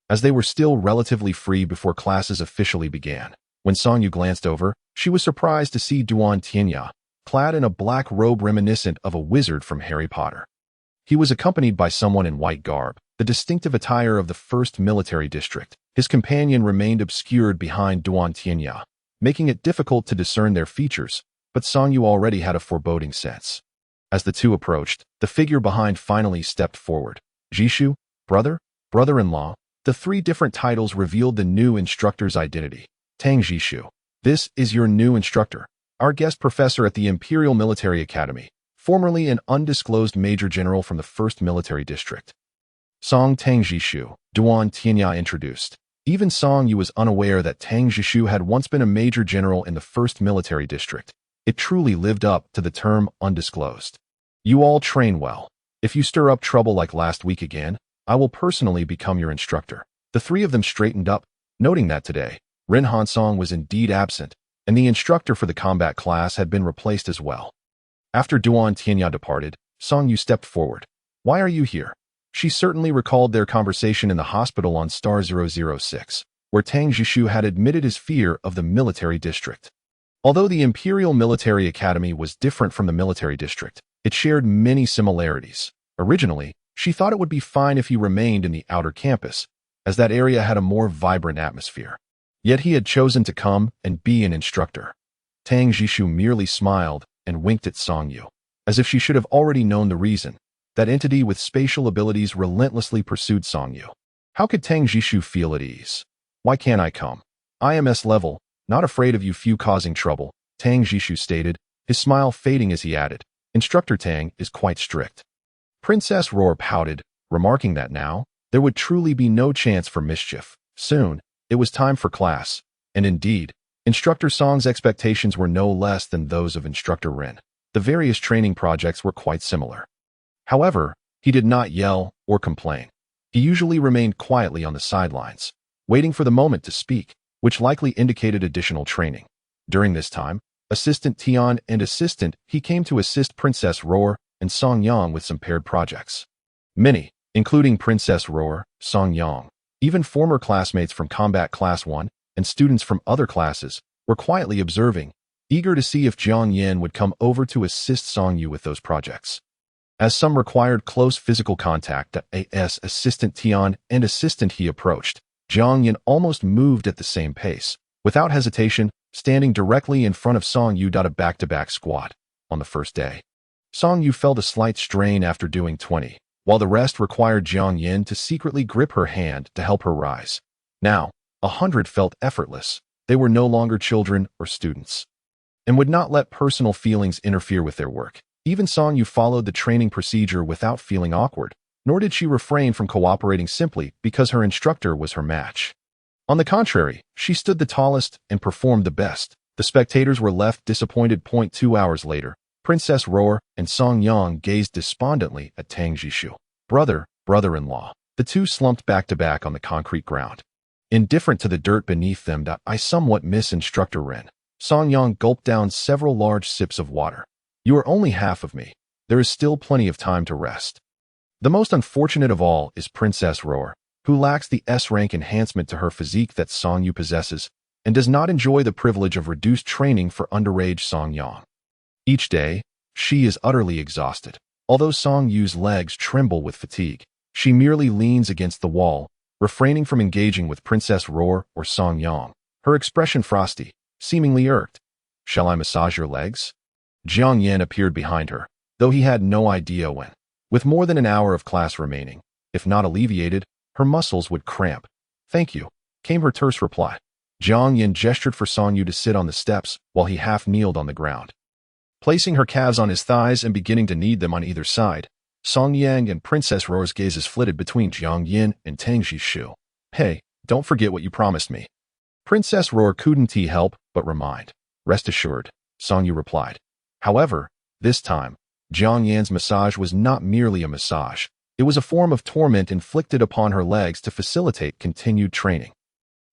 as they were still relatively free before classes officially began. When Song Yu glanced over, she was surprised to see Duan Tianya, clad in a black robe reminiscent of a wizard from Harry Potter. He was accompanied by someone in white garb, the distinctive attire of the 1st Military District. His companion remained obscured behind Duan Tianya, making it difficult to discern their features, but Song Yu already had a foreboding sense. As the two approached, the figure behind finally stepped forward. Jishu, brother, brother-in-law. The three different titles revealed the new instructor's identity. Tang Jishu, this is your new instructor, our guest professor at the Imperial Military Academy, formerly an undisclosed major general from the 1st Military District. Song Tang Jishu, Duan Tianya introduced. Even Song Yu was unaware that Tang Jishu had once been a major general in the 1st Military District. It truly lived up to the term undisclosed. You all train well. If you stir up trouble like last week again, I will personally become your instructor. The three of them straightened up, noting that today, Ren Han Song was indeed absent, and the instructor for the combat class had been replaced as well. After Duan Tianya departed, Song Yu stepped forward. Why are you here? She certainly recalled their conversation in the hospital on Star 006, where Tang Jishu had admitted his fear of the military district. Although the Imperial Military Academy was different from the military district, it shared many similarities. Originally, she thought it would be fine if he remained in the outer campus, as that area had a more vibrant atmosphere. Yet he had chosen to come and be an instructor. Tang Jishu merely smiled and winked at Song Yu, as if she should have already known the reason. That entity with spatial abilities relentlessly pursued Song Yu. How could Tang Jishu feel at ease? Why can't I come? I am S level, not afraid of you few causing trouble, Tang Jishu stated, his smile fading as he added, Instructor Tang is quite strict. Princess Roar pouted, remarking that now, there would truly be no chance for mischief. Soon, it was time for class, and indeed, Instructor Song's expectations were no less than those of Instructor Ren. The various training projects were quite similar. However, he did not yell or complain. He usually remained quietly on the sidelines, waiting for the moment to speak, which likely indicated additional training. During this time, Assistant Tian and Assistant He came to assist Princess Roar and Song Yang with some paired projects. Many, including Princess Roar, Song Yang, even former classmates from Combat Class 1 and students from other classes, were quietly observing, eager to see if Jiang Yin would come over to assist Song Yu with those projects. As some required close physical contact, as Assistant Tian and Assistant He approached, Jiang Yin almost moved at the same pace, without hesitation, standing directly in front of Song Yu. A back-to-back squat. On the first day, Song Yu felt a slight strain after doing 20, while the rest required Jiang Yin to secretly grip her hand to help her rise. Now, 100 felt effortless. They were no longer children or students, and would not let personal feelings interfere with their work. Even Song Yu followed the training procedure without feeling awkward, nor did she refrain from cooperating simply because her instructor was her match. On the contrary, she stood the tallest and performed the best. The spectators were left disappointed. 2 hours later, Princess Roar and Song Yang gazed despondently at Tang Jishu. Brother-in-law. The two slumped back to back on the concrete ground. Indifferent to the dirt beneath them, I somewhat miss Instructor Ren. Song Yang gulped down several large sips of water. You are only half of me. There is still plenty of time to rest. The most unfortunate of all is Princess Roar, who lacks the S-rank enhancement to her physique that Song Yu possesses, and does not enjoy the privilege of reduced training for underage Song Yang. Each day, she is utterly exhausted. Although Song Yu's legs tremble with fatigue, she merely leans against the wall, refraining from engaging with Princess Roar or Song Yang, her expression frosty, seemingly irked. Shall I massage your legs? Jiang Yan appeared behind her, though he had no idea when. With more than an hour of class remaining, if not alleviated, her muscles would cramp. Thank you, came her terse reply. Jiang Yan gestured for Song Yu to sit on the steps while he half-kneeled on the ground. Placing her calves on his thighs and beginning to knead them on either side, Song Yang and Princess Roar's gazes flitted between Jiang Yin and Tang Jishu. Hey, don't forget what you promised me. Princess Roar couldn't help but remind. Rest assured, Song Yu replied. However, this time, Jiang Yan's massage was not merely a massage. It was a form of torment inflicted upon her legs to facilitate continued training.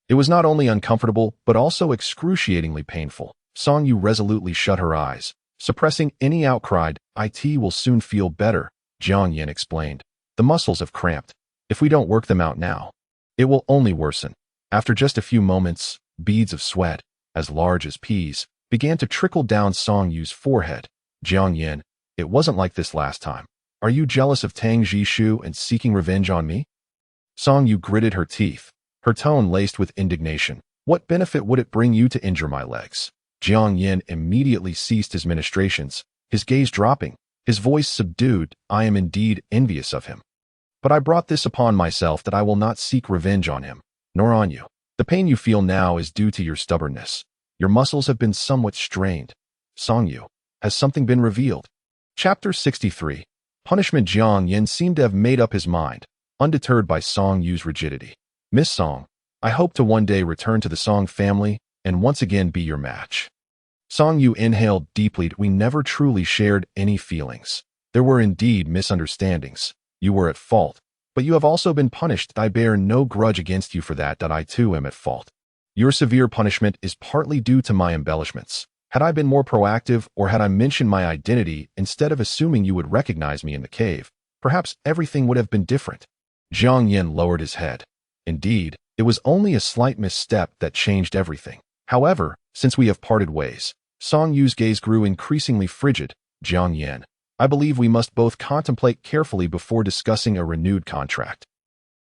It was not only uncomfortable, but also excruciatingly painful. Song Yu resolutely shut her eyes, suppressing any outcry. It will soon feel better, Jiang Yan explained. The muscles have cramped. If we don't work them out now, it will only worsen. After just a few moments, beads of sweat, as large as peas, began to trickle down Song Yu's forehead. Jiang Yan, it wasn't like this last time. Are you jealous of Tang Jishu and seeking revenge on me? Song Yu gritted her teeth, her tone laced with indignation. What benefit would it bring you to injure my legs? Jiang Yan immediately ceased his ministrations, his gaze dropping, his voice subdued. I am indeed envious of him. But I brought this upon myself that I will not seek revenge on him, nor on you. The pain you feel now is due to your stubbornness. Your muscles have been somewhat strained. Song Yu, has something been revealed? Chapter 63. Punishment. Jiang Yan seemed to have made up his mind, undeterred by Song Yu's rigidity. Miss Song, I hope to one day return to the Song family and once again be your match. Song Yu inhaled deeply. We never truly shared any feelings. There were indeed misunderstandings. You were at fault, but you have also been punished. I bear no grudge against you for that. I too am at fault. Your severe punishment is partly due to my embellishments. Had I been more proactive, or had I mentioned my identity instead of assuming you would recognize me in the cave, perhaps everything would have been different. Jiang Yan lowered his head. Indeed, it was only a slight misstep that changed everything. However, since we have parted ways, Song Yu's gaze grew increasingly frigid. Jiang Yan, I believe we must both contemplate carefully before discussing a renewed contract.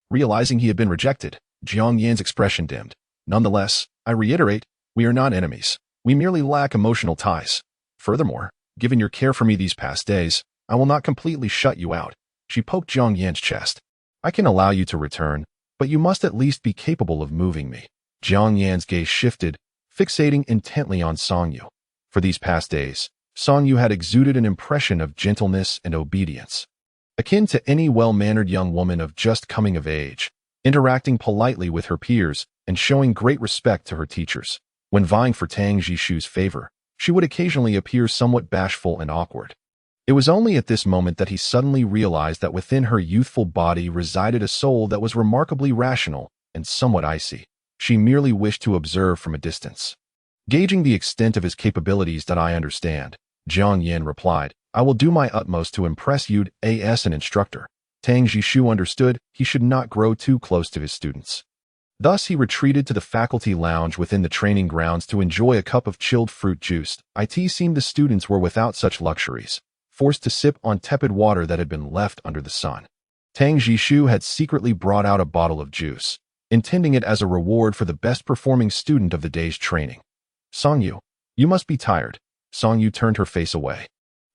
Realizing he had been rejected, Jiang Yan's expression dimmed. Nonetheless, I reiterate, we are not enemies. We merely lack emotional ties. Furthermore, given your care for me these past days, I will not completely shut you out. She poked Jiang Yan's chest. I can allow you to return, but you must at least be capable of moving me. Jiang Yan's gaze shifted, fixating intently on Song Yu. For these past days, Song Yu had exuded an impression of gentleness and obedience, akin to any well-mannered young woman of just coming of age, interacting politely with her peers and showing great respect to her teachers. When vying for Tang Jishu's favor, she would occasionally appear somewhat bashful and awkward. It was only at this moment that he suddenly realized that within her youthful body resided a soul that was remarkably rational and somewhat icy. She merely wished to observe from a distance. Gauging the extent of his capabilities. I understand, Jiang Yan replied. I will do my utmost to impress you as an instructor. Tang Jishu understood he should not grow too close to his students. Thus he retreated to the faculty lounge within the training grounds to enjoy a cup of chilled fruit juice. It seemed the students were without such luxuries, forced to sip on tepid water that had been left under the sun. Tang Jishu had secretly brought out a bottle of juice, intending it as a reward for the best performing student of the day's training. Song Yu, you must be tired. Song Yu turned her face away,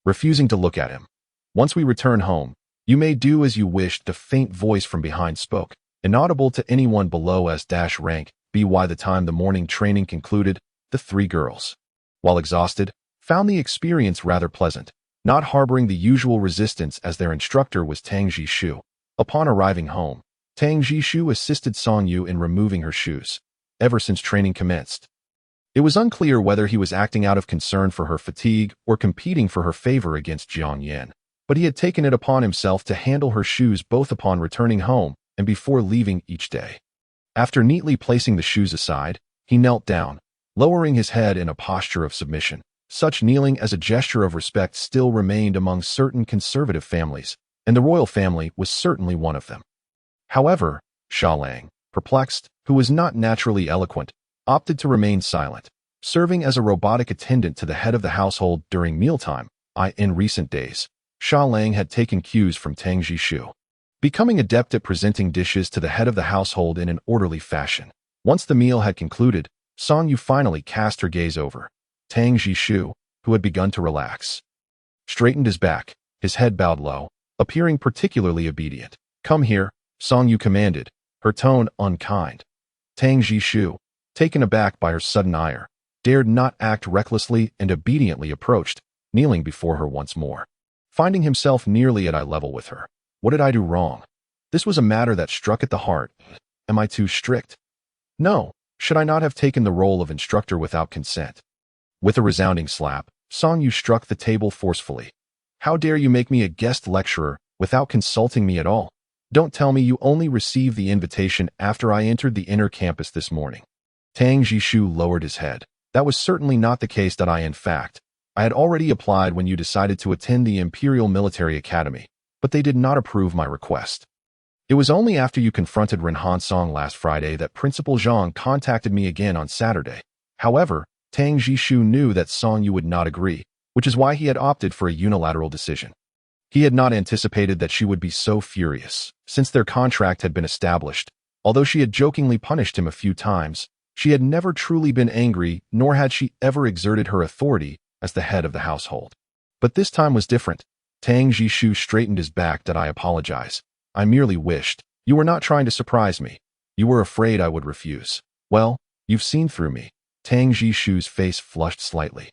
refusing to look at him. Once we return home, you may do as you wish. The faint voice from behind spoke, inaudible to anyone below S-rank. By the time the morning training concluded, the three girls, while exhausted, found the experience rather pleasant, not harboring the usual resistance as their instructor was Tang Jishu. Upon arriving home, Tang Jishu assisted Song Yu in removing her shoes. Ever since training commenced, it was unclear whether he was acting out of concern for her fatigue or competing for her favor against Jiang Yan, but he had taken it upon himself to handle her shoes both upon returning home and before leaving each day. After neatly placing the shoes aside, he knelt down, lowering his head in a posture of submission. Such kneeling as a gesture of respect still remained among certain conservative families, and the royal family was certainly one of them. However, Xia Lang, perplexed, who was not naturally eloquent, opted to remain silent, serving as a robotic attendant to the head of the household during mealtime. In recent days, Xia Lang had taken cues from Tang Jishu, becoming adept at presenting dishes to the head of the household in an orderly fashion. Once the meal had concluded, Song Yu finally cast her gaze over Tang Jishu, who had begun to relax. Straightened his back, his head bowed low, appearing particularly obedient. "Come here," Song Yu commanded, her tone unkind. Tang Jishu, taken aback by her sudden ire, dared not act recklessly and obediently approached, kneeling before her once more. Finding himself nearly at eye level with her. What did I do wrong? This was a matter that struck at the heart. Am I too strict? No. Should I not have taken the role of instructor without consent? With a resounding slap, Song Yu struck the table forcefully. How dare you make me a guest lecturer without consulting me at all? Don't tell me you only received the invitation after I entered the inner campus this morning. Tang Jishu lowered his head. That was certainly not the case. In fact, I had already applied when you decided to attend the Imperial Military Academy, but they did not approve my request. It was only after you confronted Ren Hansong last Friday that Principal Zhang contacted me again on Saturday. However, Tang Jishu knew that Song Yu would not agree, which is why he had opted for a unilateral decision. He had not anticipated that she would be so furious, since their contract had been established. Although she had jokingly punished him a few times, she had never truly been angry, nor had she ever exerted her authority as the head of the household. But this time was different. Tang Jishu straightened his back. I apologize. I merely wished. You were not trying to surprise me. You were afraid I would refuse. Well, you've seen through me. Tang Jishu's face flushed slightly.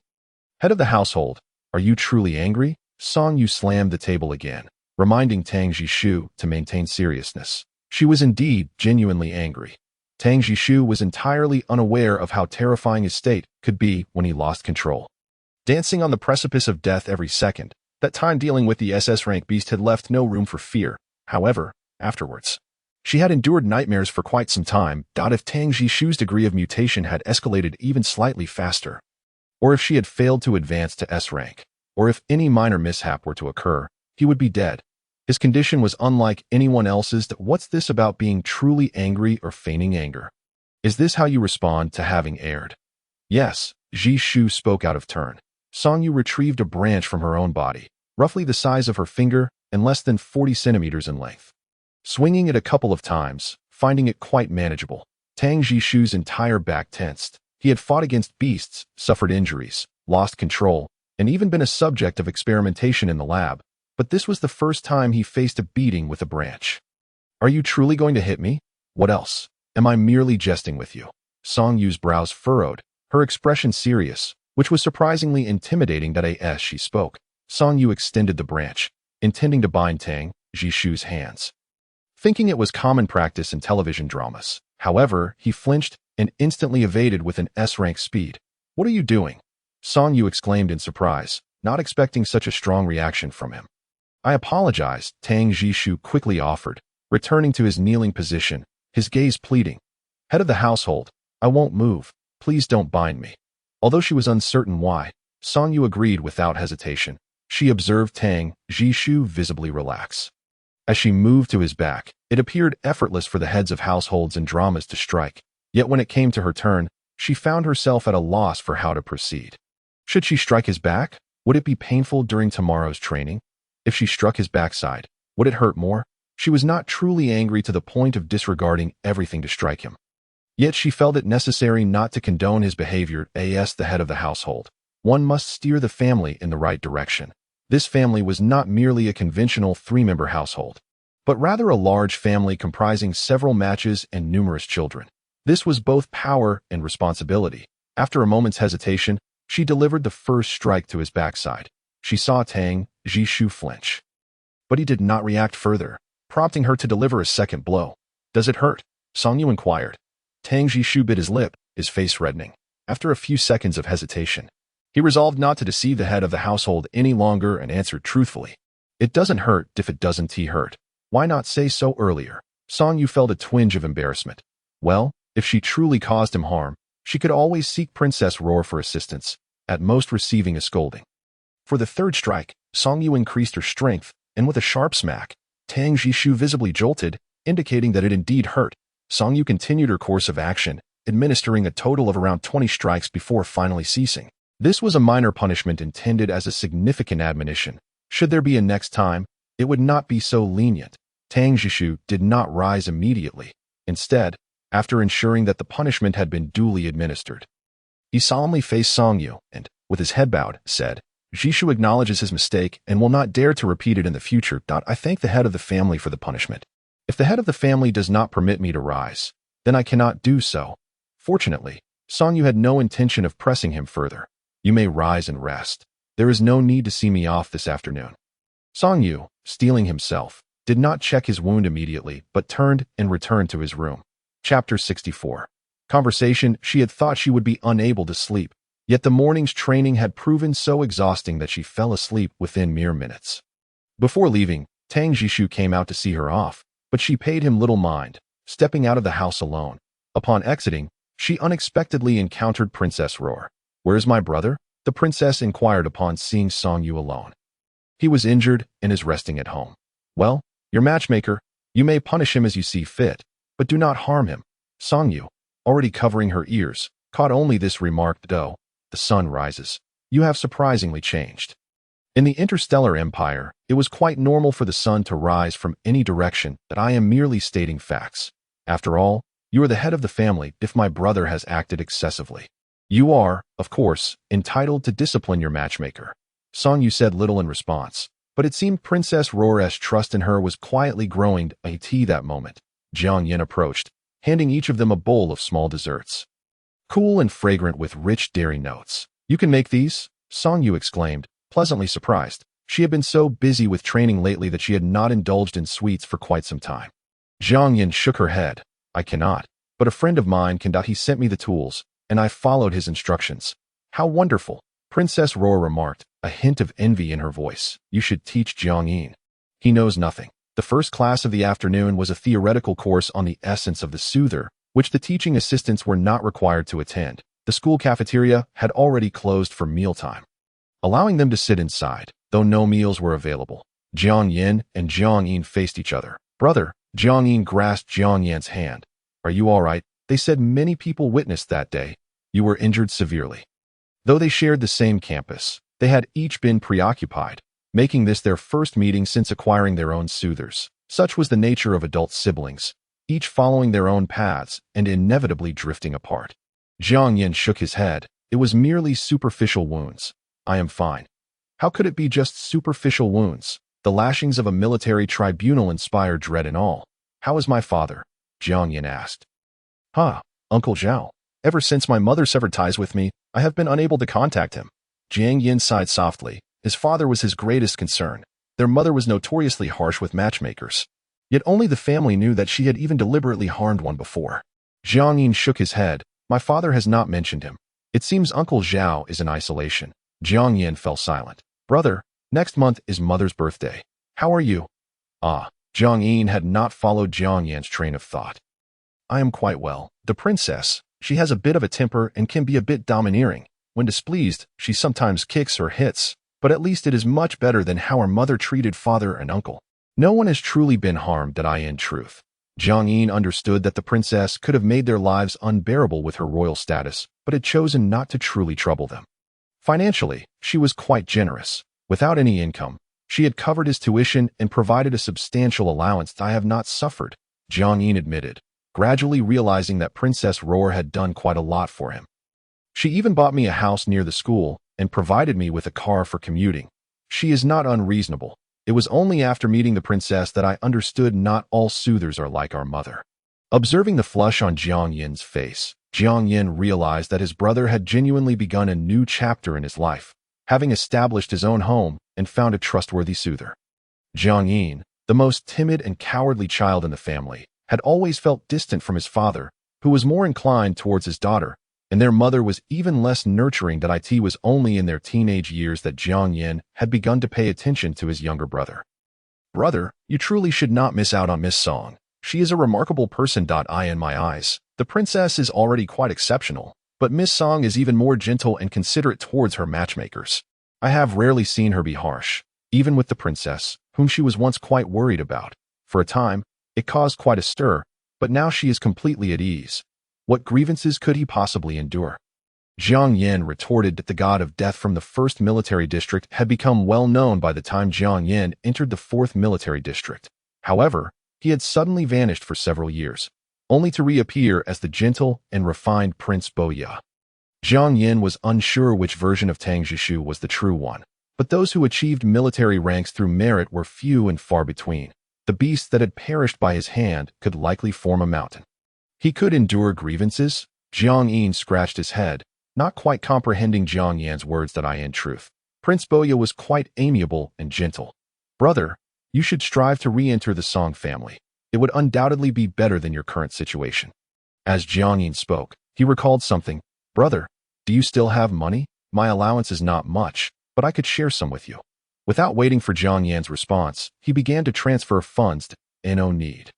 Head of the household, are you truly angry? Song Yu slammed the table again, reminding Tang Jishu to maintain seriousness. She was indeed genuinely angry. Tang Jishu was entirely unaware of how terrifying his state could be when he lost control. Dancing on the precipice of death every second, that time dealing with the SS rank beast had left no room for fear. However, afterwards, she had endured nightmares for quite some time. If Tang Jishu's degree of mutation had escalated even slightly faster, or if she had failed to advance to S rank, or if any minor mishap were to occur, he would be dead. His condition was unlike anyone else's. What's this about being truly angry or feigning anger? Is this how you respond to having erred? Yes, Jishu spoke out of turn. Song Yu retrieved a branch from her own body, roughly the size of her finger and less than 40 centimeters in length. Swinging it a couple of times, finding it quite manageable, Tang Jishu's entire back tensed. He had fought against beasts, suffered injuries, lost control, and even been a subject of experimentation in the lab, but this was the first time he faced a beating with a branch. Are you truly going to hit me? What else? Am I merely jesting with you? Song Yu's brows furrowed, her expression serious, which was surprisingly intimidating. As she spoke, Song Yu extended the branch, intending to bind Tang Jishu's hands, thinking it was common practice in television dramas. However, he flinched and instantly evaded with an S-rank speed. What are you doing? Song Yu exclaimed in surprise, not expecting such a strong reaction from him. I apologize, Tang Jishu quickly offered, returning to his kneeling position, his gaze pleading. Head of the household, I won't move. Please don't bind me. Although she was uncertain why, Song Yu agreed without hesitation. She observed Tang Jishu visibly relax. As she moved to his back, it appeared effortless for the heads of households and dramas to strike. Yet when it came to her turn, she found herself at a loss for how to proceed. Should she strike his back? Would it be painful during tomorrow's training? If she struck his backside, would it hurt more? She was not truly angry to the point of disregarding everything to strike him. Yet she felt it necessary not to condone his behavior. As the head of the household, one must steer the family in the right direction. This family was not merely a conventional three-member household, but rather a large family comprising several matches and numerous children. This was both power and responsibility. After a moment's hesitation, she delivered the first strike to his backside. She saw Tang Jishu flinch, but he did not react further, prompting her to deliver a second blow. Does it hurt? Song Yu inquired. Tang Jishu bit his lip, his face reddening. After a few seconds of hesitation, he resolved not to deceive the head of the household any longer and answered truthfully. It doesn't hurt if it doesn't hurt. Why not say so earlier? Song Yu felt a twinge of embarrassment. Well, if she truly caused him harm, she could always seek Princess Roar for assistance, at most receiving a scolding. For the third strike, Song Yu increased her strength, and with a sharp smack, Tang Jishu visibly jolted, indicating that it indeed hurt. Song Yu continued her course of action, administering a total of around 20 strikes before finally ceasing. This was a minor punishment intended as a significant admonition. Should there be a next time, it would not be so lenient. Tang Jishu did not rise immediately. Instead, after ensuring that the punishment had been duly administered, he solemnly faced Song Yu and, with his head bowed, said, "Jishu acknowledges his mistake and will not dare to repeat it in the future. I thank the head of the family for the punishment. If the head of the family does not permit me to rise, then I cannot do so." Fortunately, Song Yu had no intention of pressing him further. "You may rise and rest. There is no need to see me off this afternoon." Song Yu, steeling himself, did not check his wound immediately, but turned and returned to his room. Chapter 64. Conversation. She had thought she would be unable to sleep, yet the morning's training had proven so exhausting that she fell asleep within mere minutes. Before leaving, Tang Jishu came out to see her off, but she paid him little mind, stepping out of the house alone. Upon exiting, she unexpectedly encountered Princess Roar. "Where's my brother?" the princess inquired upon seeing Song Yu alone. "He was injured and is resting at home." "Well, your matchmaker, you may punish him as you see fit, but do not harm him." Song Yu, already covering her ears, caught only this remark. "Though the sun rises, you have surprisingly changed." In the Interstellar Empire, it was quite normal for the sun to rise from any direction. That I am merely stating facts. After all, you are the head of the family. If my brother has acted excessively, you are, of course, entitled to discipline your matchmaker. Song Yu said little in response, but it seemed Princess Roar's trust in her was quietly growing. At that moment, Jiang Yin approached, handing each of them a bowl of small desserts. Cool and fragrant with rich dairy notes. "You can make these?" Song Yu exclaimed, pleasantly surprised. She had been so busy with training lately that she had not indulged in sweets for quite some time. Jiang Yin shook her head. "I cannot, but a friend of mine can. He sent me the tools, and I followed his instructions." "How wonderful," Princess Roar remarked, a hint of envy in her voice. "You should teach Jiang Yin. He knows nothing." The first class of the afternoon was a theoretical course on the essence of the soother, which the teaching assistants were not required to attend. The school cafeteria had already closed for mealtime, allowing them to sit inside, though no meals were available. Jiang Yin and Jiang Yin faced each other. "Brother," Jiang Yin grasped Jiang Yan's hand. "Are you all right?" They said many people witnessed that day. "You were injured severely." Though they shared the same campus, they had each been preoccupied, making this their first meeting since acquiring their own soothers. Such was the nature of adult siblings, each following their own paths and inevitably drifting apart. Jiang Yin shook his head. "It was merely superficial wounds. I am fine." How could it be just superficial wounds? The lashings of a military tribunal inspire dread in all. "How is my father?" Jiang Yin asked. Uncle Zhao. Ever since my mother severed ties with me, I have been unable to contact him." Jiang Yin sighed softly. His father was his greatest concern. Their mother was notoriously harsh with matchmakers. Yet only the family knew that she had even deliberately harmed one before. Jiang Yin shook his head. "My father has not mentioned him. It seems Uncle Zhao is in isolation." Jiang Yin fell silent. "Brother, next month is mother's birthday. How are you?" Jiang Yin had not followed Jiang Yan's train of thought. "I am quite well. The princess, she has a bit of a temper and can be a bit domineering. When displeased, she sometimes kicks or hits, but at least it is much better than how her mother treated father and uncle. No one has truly been harmed that I in truth." Jiang Yin understood that the princess could have made their lives unbearable with her royal status, but had chosen not to truly trouble them. Financially, she was quite generous. Without any income, she had covered his tuition and provided a substantial allowance. "I have not suffered," Jiang Yin admitted, gradually realizing that Princess Roar had done quite a lot for him. "She even bought me a house near the school and provided me with a car for commuting. She is not unreasonable. It was only after meeting the princess that I understood not all soothers are like our mother." Observing the flush on Jiang Yin's face, Jiang Yin realized that his brother had genuinely begun a new chapter in his life, having established his own home and found a trustworthy soother. Jiang Yin, the most timid and cowardly child in the family, had always felt distant from his father, who was more inclined towards his daughter, and their mother was even less nurturing. That it was only in their teenage years that Jiang Yin had begun to pay attention to his younger brother. "Brother, you truly should not miss out on Miss Song," She is a remarkable person. In my eyes, the princess is already quite exceptional, but Miss Song is even more gentle and considerate towards her matchmakers. I have rarely seen her be harsh, even with the princess, whom she was once quite worried about. For a time, it caused quite a stir, but now she is completely at ease. What grievances could he possibly endure? Jiang Yin retorted that the god of death from the 1st military district had become well known by the time Jiang Yin entered the 4th military district. However, he had suddenly vanished for several years, only to reappear as the gentle and refined Prince Boya. Jiang Yin was unsure which version of Tang Jishu was the true one, but those who achieved military ranks through merit were few and far between. The beast that had perished by his hand could likely form a mountain. He could endure grievances? Jiang Yin scratched his head, not quite comprehending Jiang Yan's words. In truth, Prince Boya was quite amiable and gentle. Brother, you should strive to re-enter the Song family. It would undoubtedly be better than your current situation. As Jiang Yin spoke, he recalled something. Brother, do you still have money? My allowance is not much, but I could share some with you. Without waiting for Jiang Yan's response, he began to transfer funds to No need.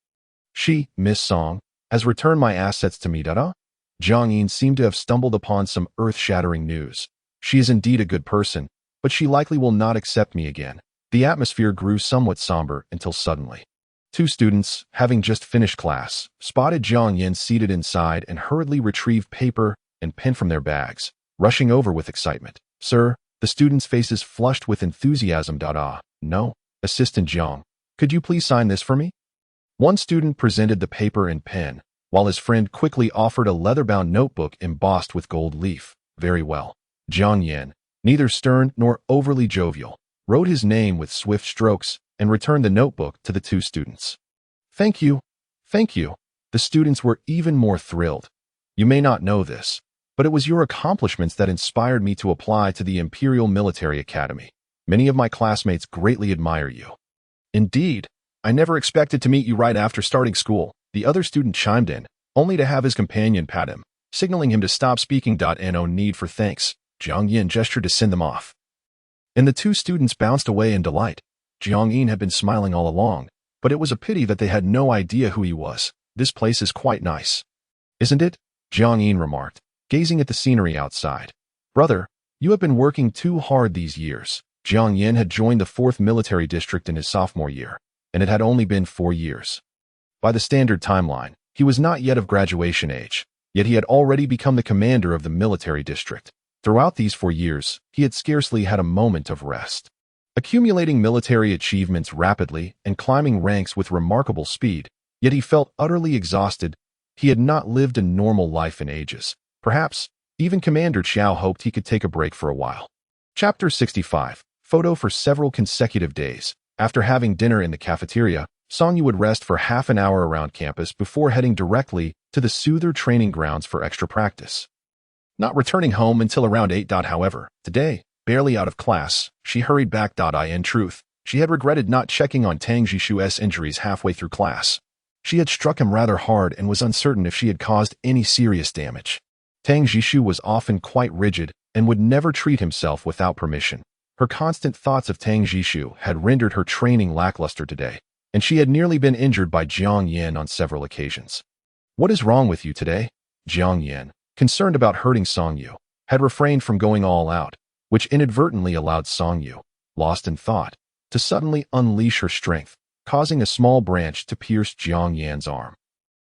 She, Miss Song, has returned my assets to me. Jiang Yin seemed to have stumbled upon some earth-shattering news. She is indeed a good person, but she likely will not accept me again. The atmosphere grew somewhat somber until suddenly. 2 students, having just finished class, spotted Jiang Yin seated inside and hurriedly retrieved paper and pen from their bags, rushing over with excitement. Sir, the students' faces flushed with enthusiasm. No, Assistant Jiang, could you please sign this for me? One student presented the paper and pen, while his friend quickly offered a leather-bound notebook embossed with gold leaf. Very well. Jiang Yin, neither stern nor overly jovial, wrote his name with swift strokes and returned the notebook to the 2 students. Thank you. Thank you. The students were even more thrilled. You may not know this, but it was your accomplishments that inspired me to apply to the Imperial Military Academy. Many of my classmates greatly admire you. Indeed, I never expected to meet you right after starting school. The other student chimed in, only to have his companion pat him, signaling him to stop speaking. No need for thanks. Jiang Yin gestured to send them off. And the 2 students bounced away in delight. Jiang Yin had been smiling all along, but it was a pity that they had no idea who he was. This place is quite nice. Isn't it? Jiang Yin remarked, gazing at the scenery outside. Brother, you have been working too hard these years. Jiang Yin had joined the 4th military district in his sophomore year, and it had only been 4 years. By the standard timeline, he was not yet of graduation age, yet he had already become the commander of the military district. Throughout these 4 years, he had scarcely had a moment of rest. Accumulating military achievements rapidly and climbing ranks with remarkable speed, yet he felt utterly exhausted. He had not lived a normal life in ages. Perhaps, even Commander Qiao hoped he could take a break for a while. Chapter 65. Photo for several consecutive days. After having dinner in the cafeteria, Songyu would rest for half an hour around campus before heading directly to the Soother training grounds for extra practice. Not returning home until around 8. However, today, barely out of class, she hurried back. In truth, she had regretted not checking on Tang Jishu's injuries halfway through class. She had struck him rather hard and was uncertain if she had caused any serious damage. Tang Jishu was often quite rigid and would never treat himself without permission. Her constant thoughts of Tang Jishu had rendered her training lackluster today, and she had nearly been injured by Jiang Yin on several occasions. What is wrong with you today? Jiang Yin, concerned about hurting Songyu, had refrained from going all out, which inadvertently allowed Songyu, lost in thought, to suddenly unleash her strength, causing a small branch to pierce Jiang Yan's arm,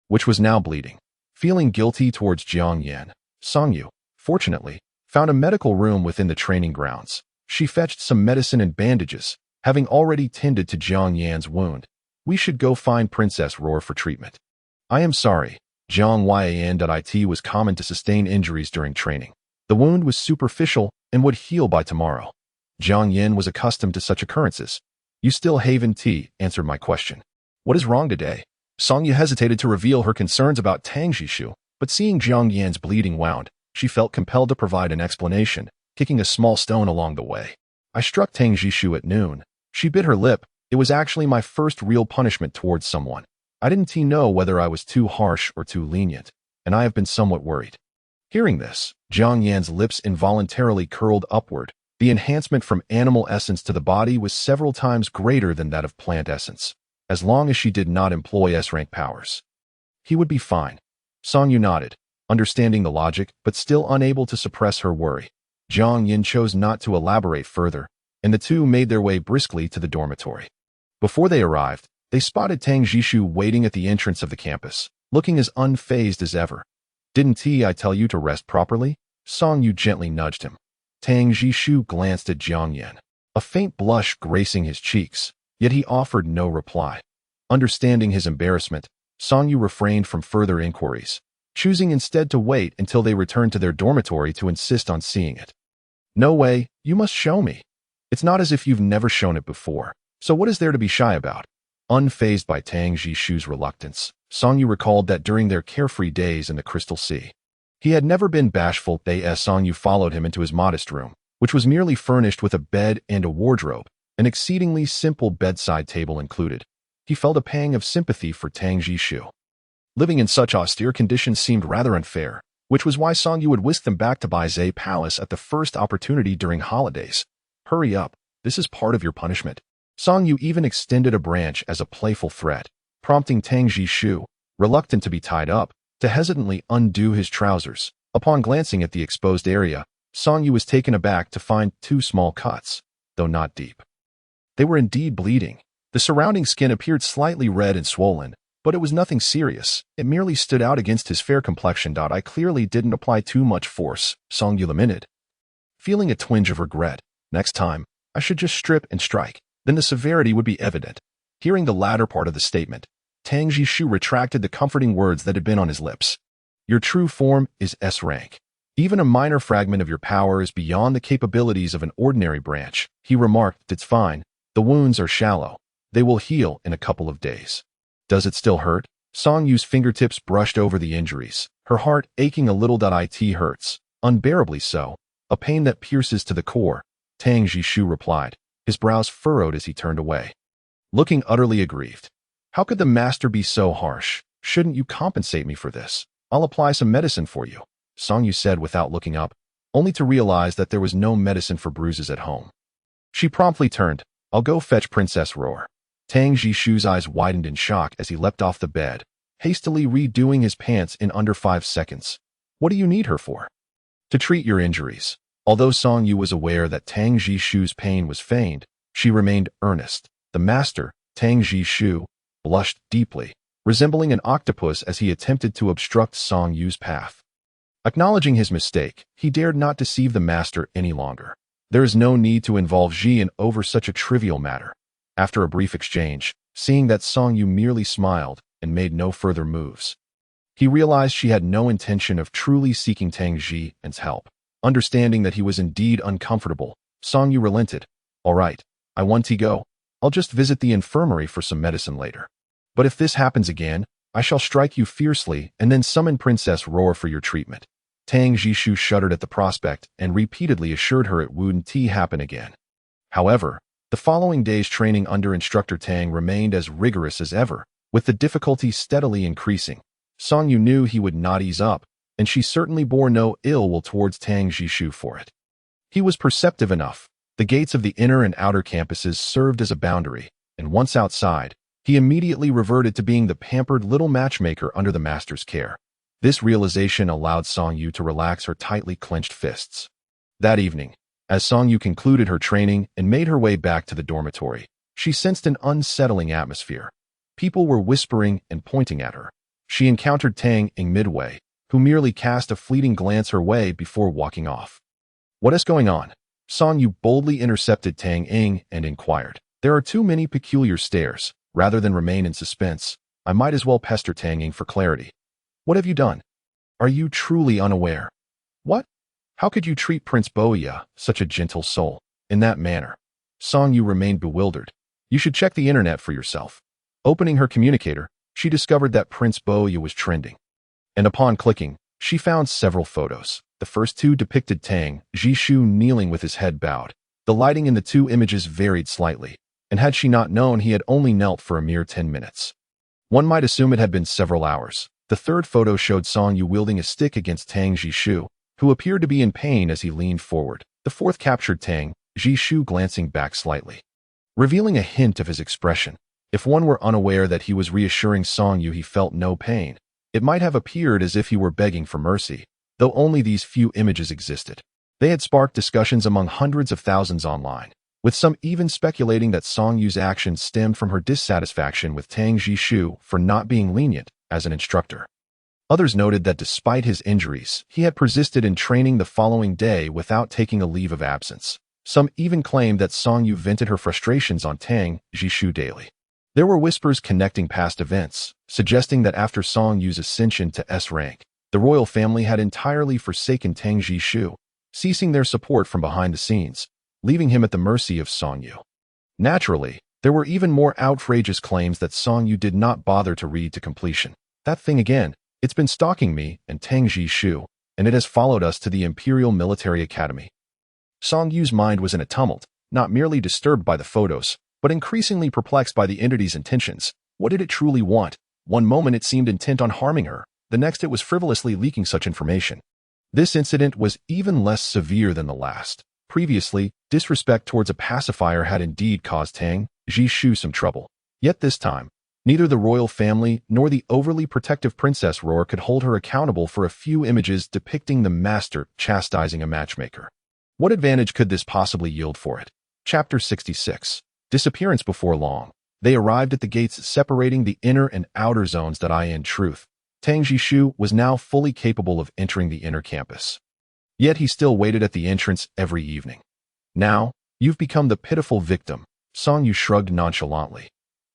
which was now bleeding. Feeling guilty towards Jiang Yan, Songyu, fortunately, found a medical room within the training grounds. She fetched some medicine and bandages, having already tended to Jiang Yan's wound. We should go find Princess Roar for treatment. I am sorry. Jiang Yan.it was common to sustain injuries during training. The wound was superficial and would heal by tomorrow. Jiang Yan was accustomed to such occurrences. You still Haven T answered my question. What is wrong today? Songyu hesitated to reveal her concerns about Tang Jishu, but seeing Jiang Yan's bleeding wound, she felt compelled to provide an explanation, kicking a small stone along the way. I struck Tang Jishu at noon. She bit her lip. It was actually my first real punishment towards someone. I didn't know whether I was too harsh or too lenient, and I have been somewhat worried. Hearing this, Jiang Yan's lips involuntarily curled upward. The enhancement from animal essence to the body was several times greater than that of plant essence. as long as she did not employ S-rank powers. He would be fine. Song Yu nodded, understanding the logic, but still unable to suppress her worry. Jiang Yin chose not to elaborate further, and the two made their way briskly to the dormitory. Before they arrived, they spotted Tang Jishu waiting at the entrance of the campus, looking as unfazed as ever. "Didn't I tell you to rest properly?" Song Yu gently nudged him. Tang Jishu glanced at Jiang Yin, a faint blush gracing his cheeks, yet he offered no reply. Understanding his embarrassment, Song Yu refrained from further inquiries, choosing instead to wait until they returned to their dormitory to insist on seeing it. "No way, you must show me. It's not as if you've never shown it before, so what is there to be shy about?" Unfazed by Tang Jishu's reluctance, Song Yu recalled that during their carefree days in the Crystal Sea, he had never been bashful. As Song Yu followed him into his modest room, which was merely furnished with a bed and a wardrobe, an exceedingly simple bedside table included, he felt a pang of sympathy for Tang Jishu. Living in such austere conditions seemed rather unfair, which was why Song Yu would whisk them back to Baizhe Palace at the first opportunity during holidays. "Hurry up, this is part of your punishment." Song Yu even extended a branch as a playful threat, prompting Tang Jishu, reluctant to be tied up, to hesitantly undo his trousers. Upon glancing at the exposed area, Song Yu was taken aback to find 2 small cuts, though not deep. They were indeed bleeding. The surrounding skin appeared slightly red and swollen, but it was nothing serious. It merely stood out against his fair complexion. "I clearly didn't apply too much force," Song Yu lamented, feeling a twinge of regret. "Next time, I should just strip and strike. Then the severity would be evident." Hearing the latter part of the statement, Tang Jishu retracted the comforting words that had been on his lips. "Your true form is S-rank. Even a minor fragment of your power is beyond the capabilities of an ordinary branch," he remarked. "It's fine. The wounds are shallow. They will heal in a couple of days." "Does it still hurt?" Song Yu's fingertips brushed over the injuries, her heart aching a little. "It hurts, unbearably so, a pain that pierces to the core," Tang Jishu replied, his brows furrowed as he turned away, looking utterly aggrieved. "How could the master be so harsh? Shouldn't you compensate me for this? I'll apply some medicine for you," Song Yu said without looking up, only to realize that there was no medicine for bruises at home. She promptly turned. "I'll go fetch Princess Roar." Tang Jishu's eyes widened in shock as he leapt off the bed, hastily redoing his pants in under 5 seconds. "What do you need her for?" "To treat your injuries." Although Song Yu was aware that Tang Jishu's pain was feigned, she remained earnest. The master, Tang Jishu, blushed deeply, resembling an octopus as he attempted to obstruct Song Yu's path. Acknowledging his mistake, he dared not deceive the master any longer. There is no need to involve Jian over such a trivial matter. After a brief exchange, seeing that Song Yu merely smiled and made no further moves, he realized she had no intention of truly seeking Tang Jian's help. Understanding that he was indeed uncomfortable, Song Yu relented. "All right, I want to go. I'll just visit the infirmary for some medicine later. But if this happens again, I shall strike you fiercely and then summon Princess Roar for your treatment." Tang Jishu shuddered at the prospect and repeatedly assured her it wouldn't happen again. However, the following day's training under Instructor Tang remained as rigorous as ever, with the difficulty steadily increasing. Song Yu knew he would not ease up, and she certainly bore no ill will towards Tang Jishu for it. He was perceptive enough. The gates of the inner and outer campuses served as a boundary, and once outside, he immediately reverted to being the pampered little matchmaker under the master's care. This realization allowed Song Yu to relax her tightly clenched fists. That evening, as Song Yu concluded her training and made her way back to the dormitory, she sensed an unsettling atmosphere. People were whispering and pointing at her. She encountered Tang Ing midway, who merely cast a fleeting glance her way before walking off. "What is going on?" Song Yu boldly intercepted Tang Ing and inquired. "There are too many peculiar stares. Rather than remain in suspense, I might as well pester Tang Ing for clarity. What have you done? Are you truly unaware? What? How could you treat Prince Boya, such a gentle soul, in that manner?" Song Yu remained bewildered. "You should check the internet for yourself." Opening her communicator, she discovered that Prince Boya was trending. And upon clicking, she found several photos. The first 2 depicted Tang Jishu kneeling with his head bowed. The lighting in the 2 images varied slightly, and had she not known he had only knelt for a mere 10 minutes, one might assume it had been several hours. The third photo showed Song Yu wielding a stick against Tang Jishu, who appeared to be in pain as he leaned forward. The fourth captured Tang Jishu glancing back slightly, revealing a hint of his expression. If one were unaware that he was reassuring Song Yu he felt no pain, it might have appeared as if he were begging for mercy, though only these few images existed. They had sparked discussions among hundreds of thousands online, with some even speculating that Song Yu's actions stemmed from her dissatisfaction with Tang Jishu for not being lenient as an instructor. Others noted that despite his injuries, he had persisted in training the following day without taking a leave of absence. Some even claimed that Song Yu vented her frustrations on Tang Jishu daily. There were whispers connecting past events, suggesting that after Song Yu's ascension to S rank, the royal family had entirely forsaken Tang Jishu, ceasing their support from behind the scenes, leaving him at the mercy of Song Yu. Naturally, there were even more outrageous claims that Song Yu did not bother to read to completion. That thing again, it's been stalking me and Tang Jishu, and it has followed us to the Imperial Military Academy. Song Yu's mind was in a tumult, not merely disturbed by the photos, but increasingly perplexed by the entity's intentions. What did it truly want? One moment it seemed intent on harming her, the next it was frivolously leaking such information. This incident was even less severe than the last. Previously, disrespect towards a pacifier had indeed caused Tang Jishu some trouble. Yet this time, neither the royal family nor the overly protective Princess Roar could hold her accountable for a few images depicting the master chastising a matchmaker. What advantage could this possibly yield for it? Chapter 66. Disappearance before long. They arrived at the gates separating the inner and outer zones that in truth. Tang Jishu was now fully capable of entering the inner campus. Yet he still waited at the entrance every evening. Now, you've become the pitiful victim, Song Yu shrugged nonchalantly.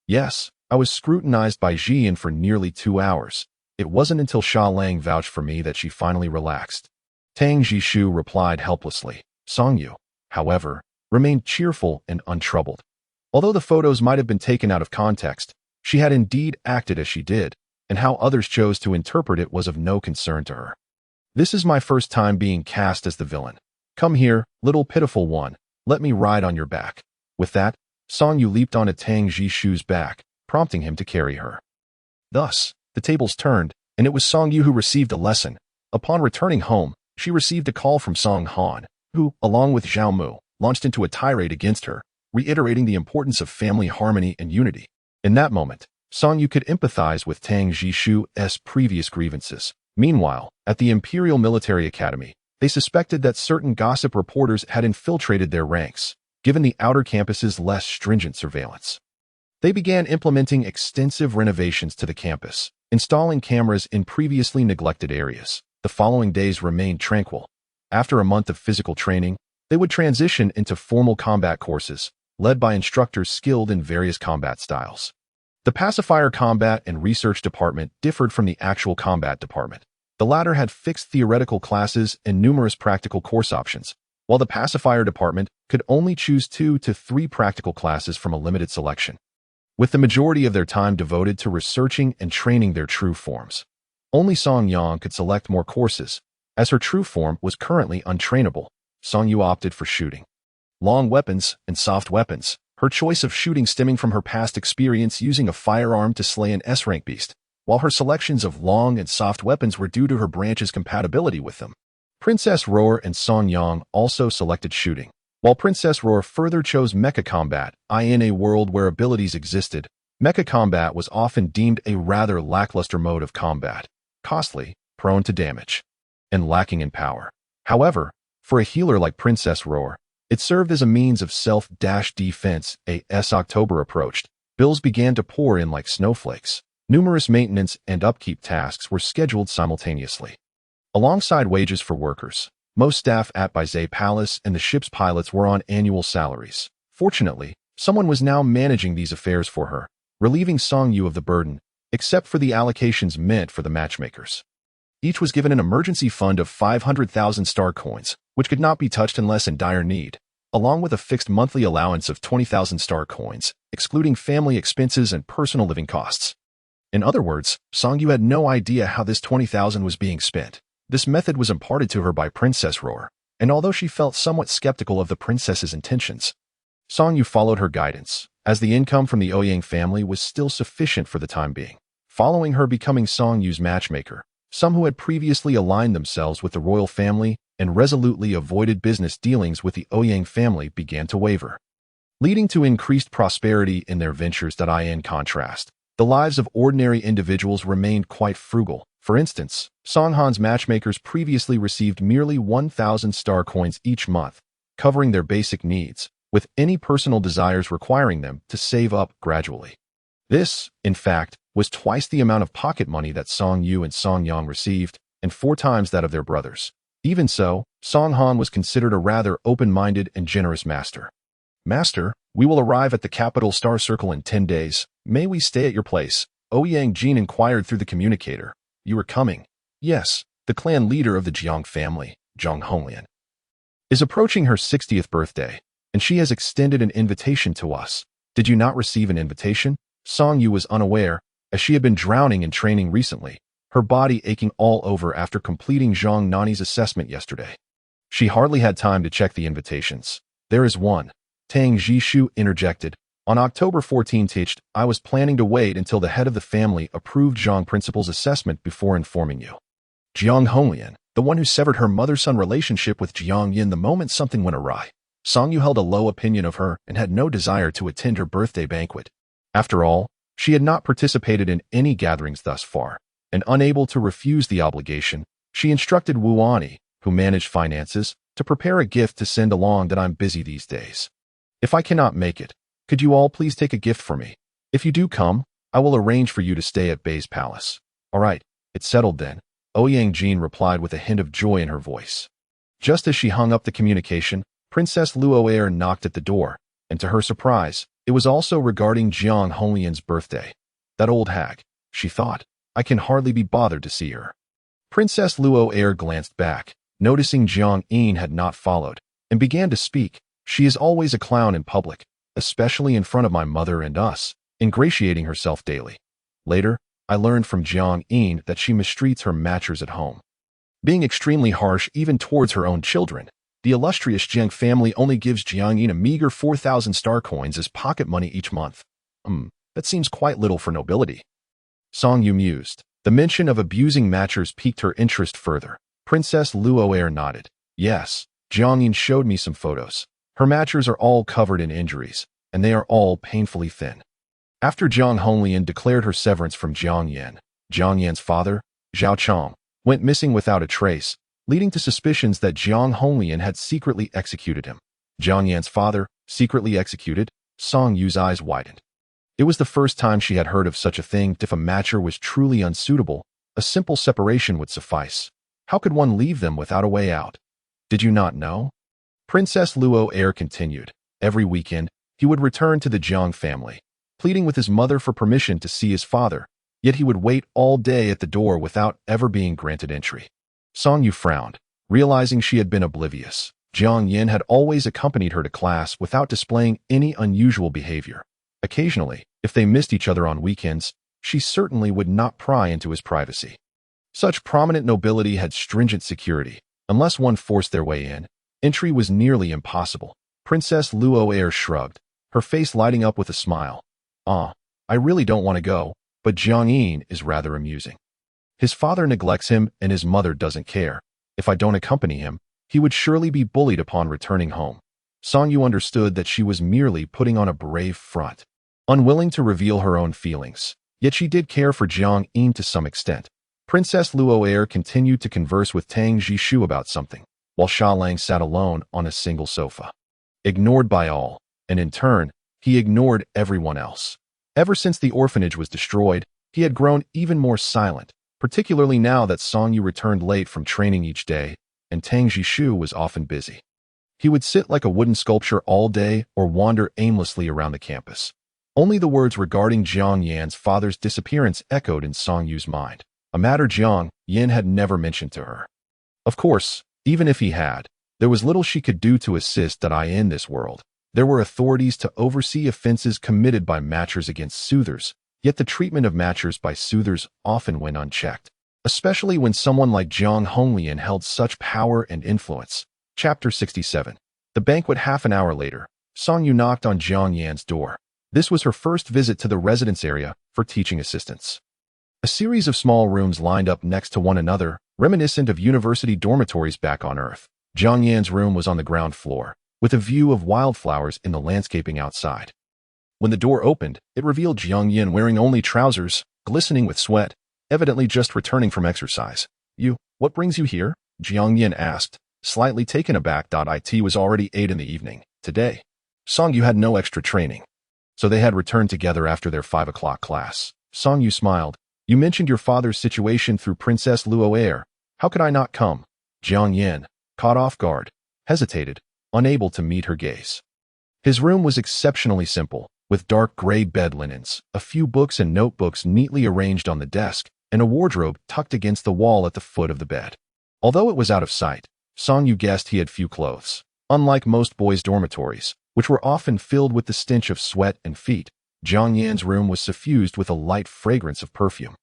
Yes, I was scrutinized by Jian for nearly 2 hours. It wasn't until Xia Lang vouched for me that she finally relaxed. Tang Jishu replied helplessly. Song Yu, however, remained cheerful and untroubled. Although the photos might have been taken out of context, she had indeed acted as she did, and how others chose to interpret it was of no concern to her. This is my first time being cast as the villain. Come here, little pitiful one, let me ride on your back. With that, Song Yu leaped onto Tang Jishu's back, prompting him to carry her. Thus, the tables turned, and it was Song Yu who received a lesson. Upon returning home, she received a call from Song Han, who, along with Zhao Mu, launched into a tirade against her, reiterating the importance of family harmony and unity. In that moment, Song Yu could empathize with Tang Jishu's previous grievances. Meanwhile, at the Imperial Military Academy, they suspected that certain gossip reporters had infiltrated their ranks, given the outer campus's less stringent surveillance. They began implementing extensive renovations to the campus, installing cameras in previously neglected areas. The following days remained tranquil. After a month of physical training, they would transition into formal combat courses, led by instructors skilled in various combat styles. The pacifier combat and research department differed from the actual combat department. The latter had fixed theoretical classes and numerous practical course options, while the pacifier department could only choose 2 to 3 practical classes from a limited selection, with the majority of their time devoted to researching and training their true forms. Only Song Yang could select more courses, as her true form was currently untrainable. Song Yu opted for shooting long weapons and soft weapons, her choice of shooting stemming from her past experience using a firearm to slay an S-rank beast, while her selections of long and soft weapons were due to her branch's compatibility with them. Princess Roar and Song Yang also selected shooting, while Princess Roar further chose mecha combat. In a world where abilities existed, mecha combat was often deemed a rather lackluster mode of combat, costly, prone to damage, and lacking in power. However, for a healer like Princess Roar, it served as a means of self-defense. As October approached, bills began to pour in like snowflakes. Numerous maintenance and upkeep tasks were scheduled simultaneously. Alongside wages for workers, most staff at Baizé Palace and the ship's pilots were on annual salaries. Fortunately, someone was now managing these affairs for her, relieving Song Yu of the burden, except for the allocations meant for the matchmakers. Each was given an emergency fund of 500,000 star coins, which could not be touched unless in dire need, along with a fixed monthly allowance of 20,000 star coins, excluding family expenses and personal living costs. In other words, Song Yu had no idea how this 20,000 was being spent. This method was imparted to her by Princess Roar, and although she felt somewhat skeptical of the princess's intentions, Song Yu followed her guidance, as the income from the Ouyang family was still sufficient for the time being. Following her becoming Song Yu's matchmaker, some who had previously aligned themselves with the royal family and resolutely avoided business dealings with the Ouyang family began to waver. leading to increased prosperity in their ventures. In contrast, the lives of ordinary individuals remained quite frugal. For instance, Songhan's matchmakers previously received merely 1,000 star coins each month, covering their basic needs, with any personal desires requiring them to save up gradually. This, in fact, was twice the amount of pocket money that Song Yu and Song Yang received, and 4 times that of their brothers. Even so, Songhan was considered a rather open-minded and generous master. "Master, we will arrive at the capital Star Circle in 10 days. May we stay at your place?" Ouyang Jin inquired through the communicator. "You are coming?" "Yes, the clan leader of the Jiang family, Jiang Honglian, is approaching her 60th birthday, and she has extended an invitation to us. Did you not receive an invitation?" Song Yu was unaware, as she had been drowning in training recently, her body aching all over after completing Zhang Nani's assessment yesterday. She hardly had time to check the invitations. "There is one," Tang Jishu interjected. "On October 14th, I was planning to wait until the head of the family approved Zhang Principal's assessment before informing you." Jiang Honglian, the one who severed her mother-son relationship with Jiang Yin the moment something went awry. Song Yu held a low opinion of her and had no desire to attend her birthday banquet. After all, she had not participated in any gatherings thus far, and unable to refuse the obligation, she instructed Wu Ani, who managed finances, to prepare a gift to send along. "That I'm busy these days. If I cannot make it, could you all please take a gift for me? If you do come, I will arrange for you to stay at Bei's palace." "All right, it's settled then," Ouyang Jin replied with a hint of joy in her voice. Just as she hung up the communication, Princess Luo'er knocked at the door, and to her surprise, it was also regarding Jiang Honglian's birthday. "That old hag," she thought. "I can hardly be bothered to see her." Princess Luo'er glanced back, noticing Jiang Yin had not followed, and began to speak. "She is always a clown in public, especially in front of my mother and us, ingratiating herself daily. Later, I learned from Jiang Yin that she mistreats her matchers at home, being extremely harsh even towards her own children. The illustrious Jiang family only gives Jiang Yin a meager 4,000 star coins as pocket money each month. That seems quite little for nobility." Song Yu mused. The mention of abusing matchers piqued her interest further. Princess Luo'er nodded. "Yes, Jiang Yin showed me some photos. Her matchers are all covered in injuries, and they are all painfully thin." After Jiang Honglian declared her severance from Jiang Yan's father, Zhao Chong, went missing without a trace, leading to suspicions that Jiang Honglian had secretly executed him. Jiang Yan's father, secretly executed? Song Yu's eyes widened. It was the first time she had heard of such a thing. If a matcher was truly unsuitable, a simple separation would suffice. How could one leave them without a way out? "Did you not know?" Princess Luo'er continued. Every weekend, he would return to the Jiang family, pleading with his mother for permission to see his father, yet he would wait all day at the door without ever being granted entry. Song Yu frowned, realizing she had been oblivious. Jiang Yin had always accompanied her to class without displaying any unusual behavior. Occasionally, if they missed each other on weekends, she certainly would not pry into his privacy. Such prominent nobility had stringent security. Unless one forced their way in, entry was nearly impossible. Princess Luo'er shrugged, her face lighting up with a smile. I really don't want to go, but Jiang Yin is rather amusing. His father neglects him and his mother doesn't care. If I don't accompany him, he would surely be bullied upon returning home." Song Yu understood that she was merely putting on a brave front, unwilling to reveal her own feelings. Yet she did care for Jiang Yin to some extent. Princess Luo'er continued to converse with Tang Jishu about something, while Sha Lang sat alone on a single sofa, ignored by all, and in turn, he ignored everyone else. Ever since the orphanage was destroyed, he had grown even more silent, particularly now that Song Yu returned late from training each day, and Tang Jishu was often busy. He would sit like a wooden sculpture all day or wander aimlessly around the campus. Only the words regarding Jiang Yan's father's disappearance echoed in Song Yu's mind, a matter Jiang Yin had never mentioned to her. Of course, even if he had, there was little she could do to assist in this world. There were authorities to oversee offenses committed by matchers against soothers, yet the treatment of matchers by soothers often went unchecked, especially when someone like Jiang Honglian held such power and influence. Chapter 67. The banquet. Half an hour later, Song Yu knocked on Jiang Yan's door. This was her first visit to the residence area for teaching assistants. A series of small rooms lined up next to one another, reminiscent of university dormitories back on Earth. Jiang Yan's room was on the ground floor, with a view of wildflowers in the landscaping outside. When the door opened, it revealed Jiang Yin wearing only trousers, glistening with sweat, evidently just returning from exercise. What brings you here? Jiang Yin asked, slightly taken aback. It was already 8 in the evening. Today, Song Yu had no extra training, so they had returned together after their 5 o'clock class. Song Yu smiled. You mentioned your father's situation through Princess Luo Air. How could I not come? Jiang Yin, caught off guard, hesitated, unable to meet her gaze. His room was exceptionally simple, with dark gray bed linens, a few books and notebooks neatly arranged on the desk, and a wardrobe tucked against the wall at the foot of the bed. Although it was out of sight, Song Yu guessed he had few clothes. Unlike most boys' dormitories, which were often filled with the stench of sweat and feet, Jiang Yan's room was suffused with a light fragrance of perfume.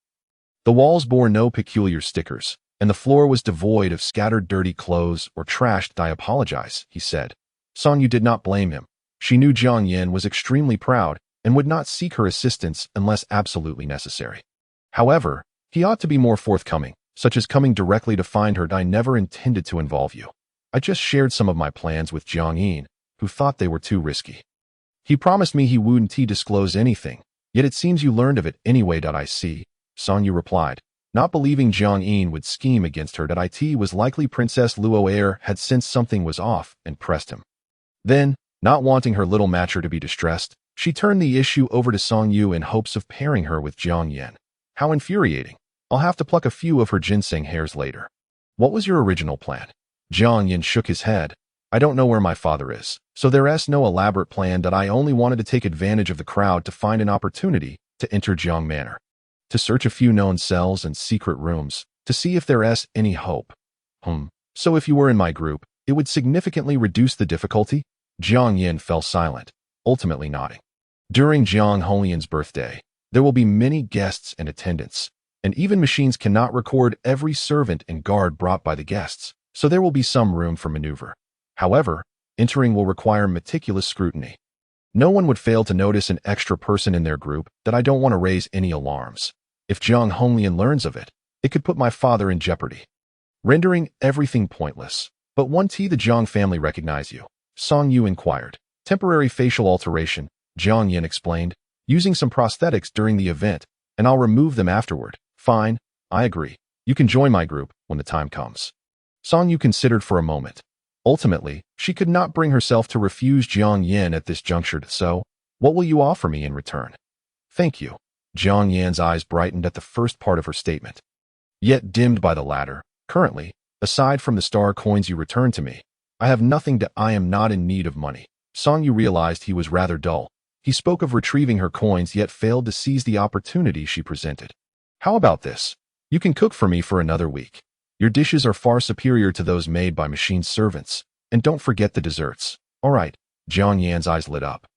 The walls bore no peculiar stickers, and the floor was devoid of scattered dirty clothes or trashed. I apologize, he said. Song Yu did not blame him. She knew Jiang Yan was extremely proud and would not seek her assistance unless absolutely necessary. However, he ought to be more forthcoming, such as coming directly to find her. I never intended to involve you. I just shared some of my plans with Jiang Yin, who thought they were too risky. He promised me he wouldn't disclose anything, yet it seems you learned of it anyway. I see, Song Yu replied, not believing Jiang Yin would scheme against her. It was likely Princess Luo Air had sensed something was off and pressed him. Then, not wanting her little matcher to be distressed, she turned the issue over to Song Yu in hopes of pairing her with Jiang Yan. How infuriating. I'll have to pluck a few of her ginseng hairs later. What was your original plan? Jiang Yan shook his head. I don't know where my father is, so there's no elaborate plan. I only wanted to take advantage of the crowd to find an opportunity to enter Jiang Manor, to search a few known cells and secret rooms, to see if there's any hope. So if you were in my group, it would significantly reduce the difficulty? Jiang Yin fell silent, ultimately nodding. During Jiang Holian's birthday, there will be many guests and attendants, and even machines cannot record every servant and guard brought by the guests, so there will be some room for maneuver. However, entering will require meticulous scrutiny. No one would fail to notice an extra person in their group. I don't want to raise any alarms. If Jiang Honglian learns of it, it could put my father in jeopardy, rendering everything pointless. But the Jiang family recognize you? Song Yu inquired. Temporary facial alteration, Jiang Yin explained, using some prosthetics during the event, and I'll remove them afterward. Fine, I agree. You can join my group when the time comes. Song Yu considered for a moment. Ultimately, she could not bring herself to refuse Jiang Yin at this juncture. So, what will you offer me in return? Thank you. Jiang Yan's eyes brightened at the first part of her statement, yet dimmed by the latter. Currently, aside from the star coins you returned to me, I have nothing. I am not in need of money. Song Yu realized he was rather dull. He spoke of retrieving her coins yet failed to seize the opportunity she presented. How about this? You can cook for me for another week. Your dishes are far superior to those made by machine servants, and don't forget the desserts. All right, Jiang Yan's eyes lit up.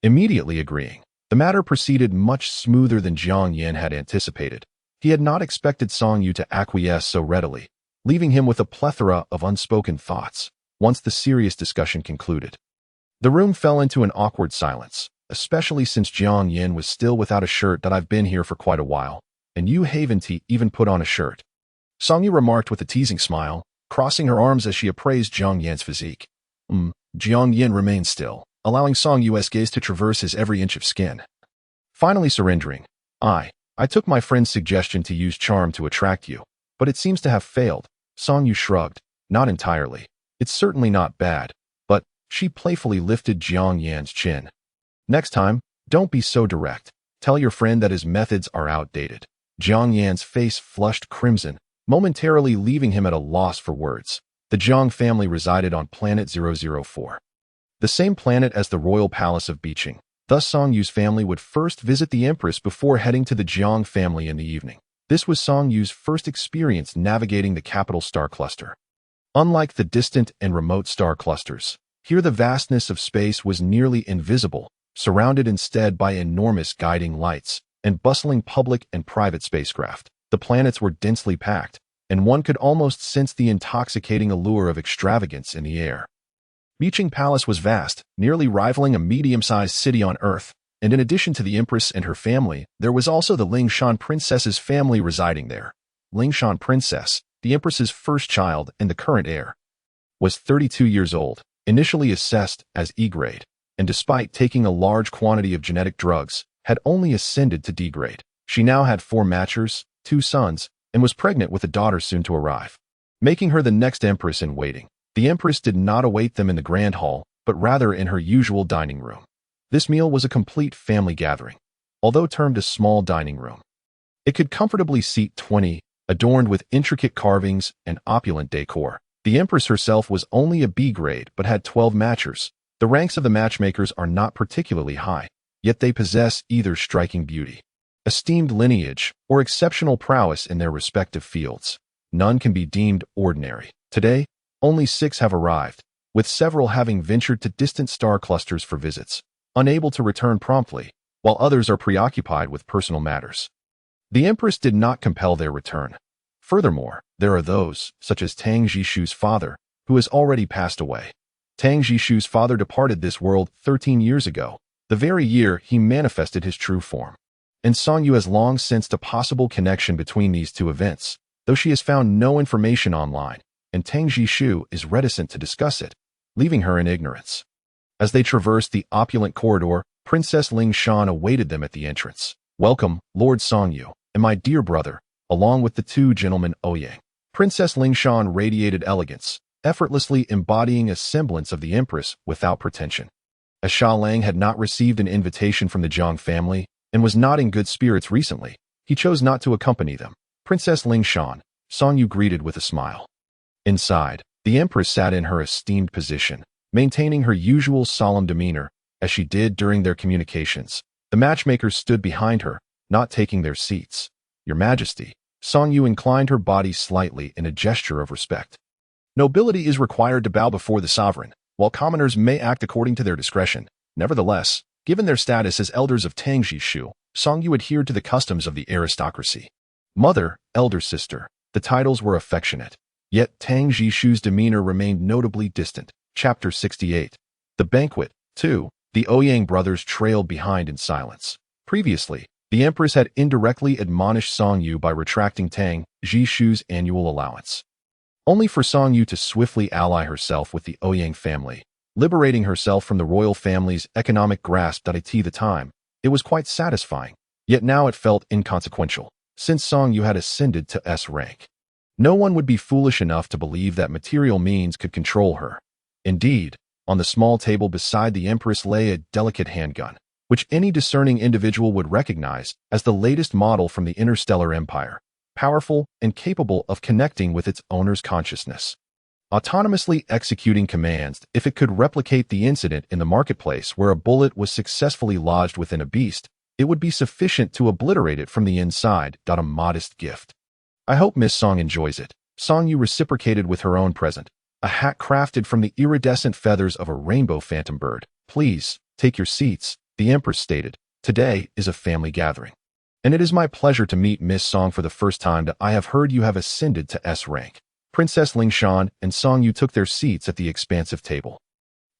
Immediately agreeing, the matter proceeded much smoother than Jiang Yan had anticipated. He had not expected Song Yu to acquiesce so readily, leaving him with a plethora of unspoken thoughts. Once the serious discussion concluded, the room fell into an awkward silence, especially since Jiang Yin was still without a shirt. I've been here for quite a while, and you haven't even put on a shirt, Song Yu remarked with a teasing smile, crossing her arms as she appraised Jiang Yan's physique. Jiang Yin remained still, allowing Song Yu's gaze to traverse his every inch of skin. Finally surrendering, I took my friend's suggestion to use charm to attract you, but it seems to have failed. Song Yu shrugged. Not entirely. It's certainly not bad, but she playfully lifted Jiang Yan's chin. Next time, don't be so direct. Tell your friend that his methods are outdated. Jiang Yan's face flushed crimson, momentarily leaving him at a loss for words. The Jiang family resided on planet 004, the same planet as the royal palace of Beijing. Thus Song Yu's family would first visit the Empress before heading to the Jiang family in the evening. This was Song Yu's first experience navigating the capital star cluster. Unlike the distant and remote star clusters, here the vastness of space was nearly invisible, surrounded instead by enormous guiding lights and bustling public and private spacecraft. The planets were densely packed, and one could almost sense the intoxicating allure of extravagance in the air. Beijing Palace was vast, nearly rivaling a medium-sized city on Earth, and in addition to the Empress and her family, there was also the Lingshan Princess's family residing there. Lingshan Princess, the Empress's first child and the current heir, was 32 years old. Initially assessed as E-grade, and despite taking a large quantity of genetic drugs, had only ascended to D-grade. She now had 4 matchers, 2 sons, and was pregnant with a daughter soon to arrive, making her the next empress in waiting. The empress did not await them in the grand hall, but rather in her usual dining room. This meal was a complete family gathering, although termed a small dining room. It could comfortably seat 20, adorned with intricate carvings and opulent decor. The empress herself was only a B grade but had 12 matchers. The ranks of the matchmakers are not particularly high, yet they possess either striking beauty, esteemed lineage, or exceptional prowess in their respective fields. None can be deemed ordinary. Today, only 6 have arrived, with several having ventured to distant star clusters for visits, unable to return promptly, while others are preoccupied with personal matters. The empress did not compel their return. Furthermore, there are those, such as Tang Jishu's father, who has already passed away. Tang Jishu's father departed this world 13 years ago, the very year he manifested his true form. And Song Yu has long sensed a possible connection between these 2 events, though she has found no information online, and Tang Jishu is reticent to discuss it, leaving her in ignorance. As they traversed the opulent corridor, Princess Ling Shan awaited them at the entrance. "Welcome, Lord Song Yu, and my dear brother," along with the 2 gentlemen Ouyang. Princess Ling Shan radiated elegance, effortlessly embodying a semblance of the empress without pretension. As Sha Lang had not received an invitation from the Zhang family and was not in good spirits recently, he chose not to accompany them. Princess Ling Shan, Song Yu greeted with a smile. Inside, the empress sat in her esteemed position, maintaining her usual solemn demeanor, as she did during their communications. The matchmakers stood behind her, not taking their seats. "Your Majesty," Song Yu inclined her body slightly in a gesture of respect. "Nobility is required to bow before the sovereign, while commoners may act according to their discretion. Nevertheless, given their status as elders of Tang Jishu, Song Yu adhered to the customs of the aristocracy. Mother, elder sister, the titles were affectionate. Yet Tang Jishu's demeanor remained notably distant." Chapter 68. The banquet, too. The Ouyang brothers trailed behind in silence. Previously, the empress had indirectly admonished Song Yu by retracting Tang Jishu's annual allowance, only for Song Yu to swiftly ally herself with the Ouyang family, liberating herself from the royal family's economic grasp. At the time, it was quite satisfying, yet now it felt inconsequential, since Song Yu had ascended to S rank. No one would be foolish enough to believe that material means could control her. Indeed, on the small table beside the empress lay a delicate handgun, which any discerning individual would recognize as the latest model from the Interstellar Empire, powerful and capable of connecting with its owner's consciousness, autonomously executing commands. If it could replicate the incident in the marketplace where a bullet was successfully lodged within a beast, it would be sufficient to obliterate it from the inside. A modest gift. "I hope Miss Song enjoys it." Song Yu reciprocated with her own present, a hat crafted from the iridescent feathers of a rainbow phantom bird. "Please, take your seats," the empress stated. "Today is a family gathering, and it is my pleasure to meet Miss Song for the first time. I have heard you have ascended to S rank." Princess Ling Shan and Song Yu took their seats at the expansive table,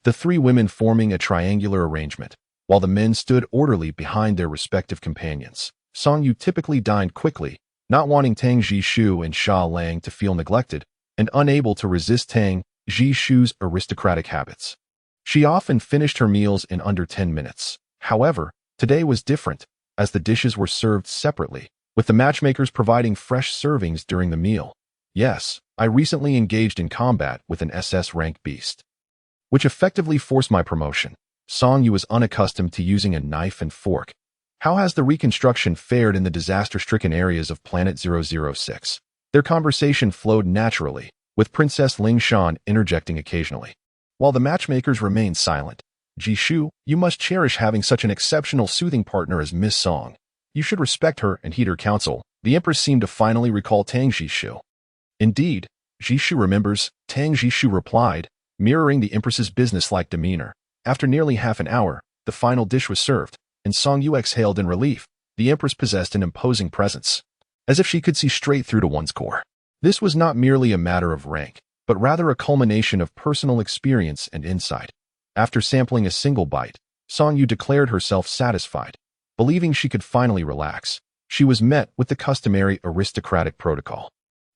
the 3 women forming a triangular arrangement, while the men stood orderly behind their respective companions. Song Yu typically dined quickly, not wanting Tang Jishu and Sha Lang to feel neglected, and unable to resist Tang Jishu's aristocratic habits. She often finished her meals in under 10 minutes. However, today was different, as the dishes were served separately, with the matchmakers providing fresh servings during the meal. "Yes, I recently engaged in combat with an SS rank beast, which effectively forced my promotion." Song Yu was unaccustomed to using a knife and fork. "How has the reconstruction fared in the disaster-stricken areas of Planet 006? Their conversation flowed naturally, with Princess Ling Shan interjecting occasionally. While the matchmakers remained silent. "Jishu, you must cherish having such an exceptional soothing partner as Miss Song. You should respect her and heed her counsel." The empress seemed to finally recall Tang Jishu. "Indeed, Jishu remembers," Tang Jishu replied, mirroring the empress's businesslike demeanor. After nearly half an hour, the final dish was served, and Song Yu exhaled in relief. The empress possessed an imposing presence, as if she could see straight through to one's core. This was not merely a matter of rank, but rather a culmination of personal experience and insight. After sampling a single bite, Song Yu declared herself satisfied, believing she could finally relax. She was met with the customary aristocratic protocol.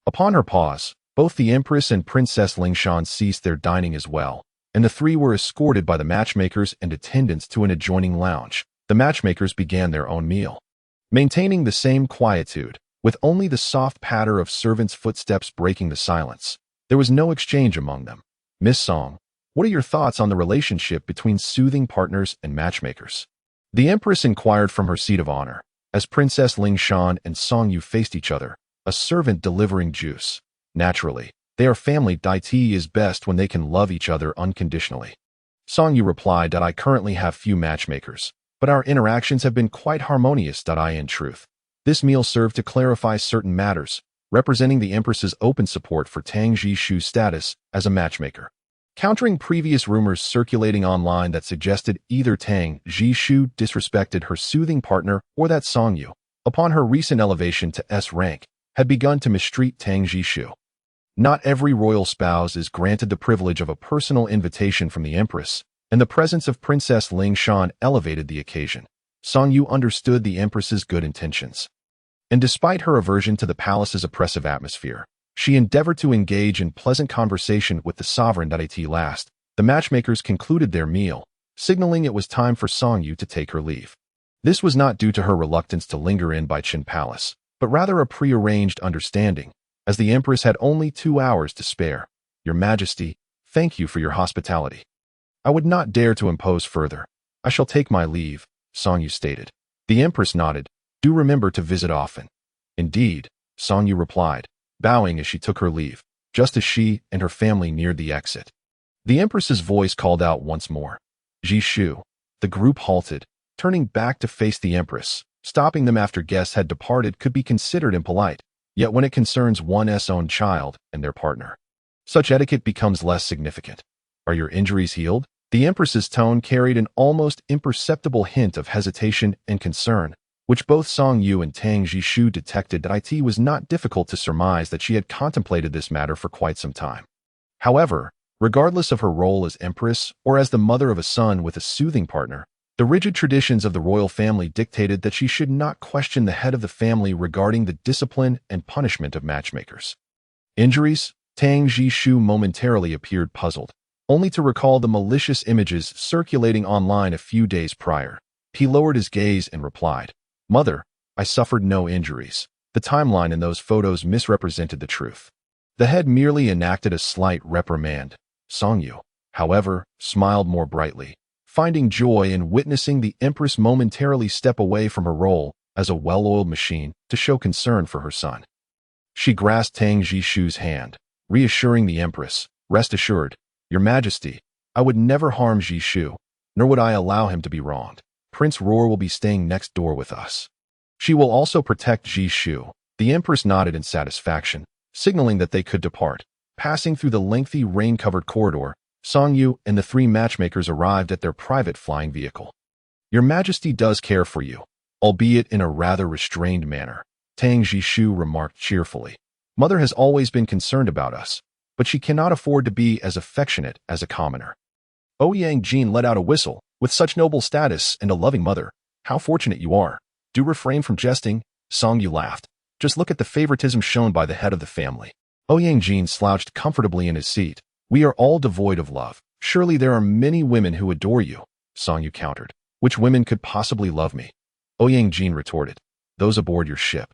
Upon her pause, both the empress and Princess Lingshan ceased their dining as well, and the three were escorted by the matchmakers and attendants to an adjoining lounge. The matchmakers began their own meal. Maintaining the same quietude, with only the soft patter of servants' footsteps breaking the silence, there was no exchange among them. Miss Song, what are your thoughts on the relationship between soothing partners and matchmakers? The Empress inquired from her seat of honor, as Princess Ling Shan and Song Yu faced each other, a servant delivering juice. Naturally, they are family. Tea is best when they can love each other unconditionally. Song Yu replied that I currently have few matchmakers, but our interactions have been quite harmonious. In truth, this meal served to clarify certain matters, representing the Empress's open support for Tang Jishu's status as a matchmaker. Countering previous rumors circulating online that suggested either Tang Jishu disrespected her soothing partner or that Song Yu, upon her recent elevation to S rank, had begun to mistreat Tang Jishu. Not every royal spouse is granted the privilege of a personal invitation from the Empress, and the presence of Princess Ling Shan elevated the occasion. Song Yu understood the Empress's good intentions. And despite her aversion to the palace's oppressive atmosphere, she endeavored to engage in pleasant conversation with the sovereign. At last, the matchmakers concluded their meal, signaling it was time for Song Yu to take her leave. This was not due to her reluctance to linger in by Qin Palace, but rather a prearranged understanding, as the Empress had only 2 hours to spare. Your Majesty, thank you for your hospitality. I would not dare to impose further. I shall take my leave, Song Yu stated. The Empress nodded. Do remember to visit often. Indeed, Song Yu replied, bowing as she took her leave, just as she and her family neared the exit. The Empress's voice called out once more. Jishu. The group halted, turning back to face the Empress. Stopping them after guests had departed could be considered impolite, yet when it concerns one's own child and their partner, such etiquette becomes less significant. Are your injuries healed? The Empress's tone carried an almost imperceptible hint of hesitation and concern, which both Song Yu and Tang Jishu detected. It was not difficult to surmise that she had contemplated this matter for quite some time. However, regardless of her role as Empress or as the mother of a son with a soothing partner, the rigid traditions of the royal family dictated that she should not question the head of the family regarding the discipline and punishment of matchmakers. Injuries? Tang Jishu momentarily appeared puzzled, only to recall the malicious images circulating online a few days prior. He lowered his gaze and replied, Mother, I suffered no injuries. The timeline in those photos misrepresented the truth. The head merely enacted a slight reprimand. Song Yu, however, smiled more brightly, finding joy in witnessing the Empress momentarily step away from her role as a well-oiled machine to show concern for her son. She grasped Tang Jishu's hand, reassuring the Empress, Rest assured, Your Majesty, I would never harm Jishu, nor would I allow him to be wronged. Prince Roar will be staying next door with us. She will also protect Jishu. The Empress nodded in satisfaction, signaling that they could depart. Passing through the lengthy rain-covered corridor, Song Yu and the three matchmakers arrived at their private flying vehicle. Your Majesty does care for you, albeit in a rather restrained manner, Tang Jishu remarked cheerfully. Mother has always been concerned about us, but she cannot afford to be as affectionate as a commoner. Ouyang Jin let out a whistle. With such noble status and a loving mother, how fortunate you are. Do refrain from jesting, Song Yu laughed. Just look at the favoritism shown by the head of the family. Ouyang Jin slouched comfortably in his seat. We are all devoid of love. Surely there are many women who adore you, Song Yu countered. Which women could possibly love me? Ouyang Jin retorted. Those aboard your ship.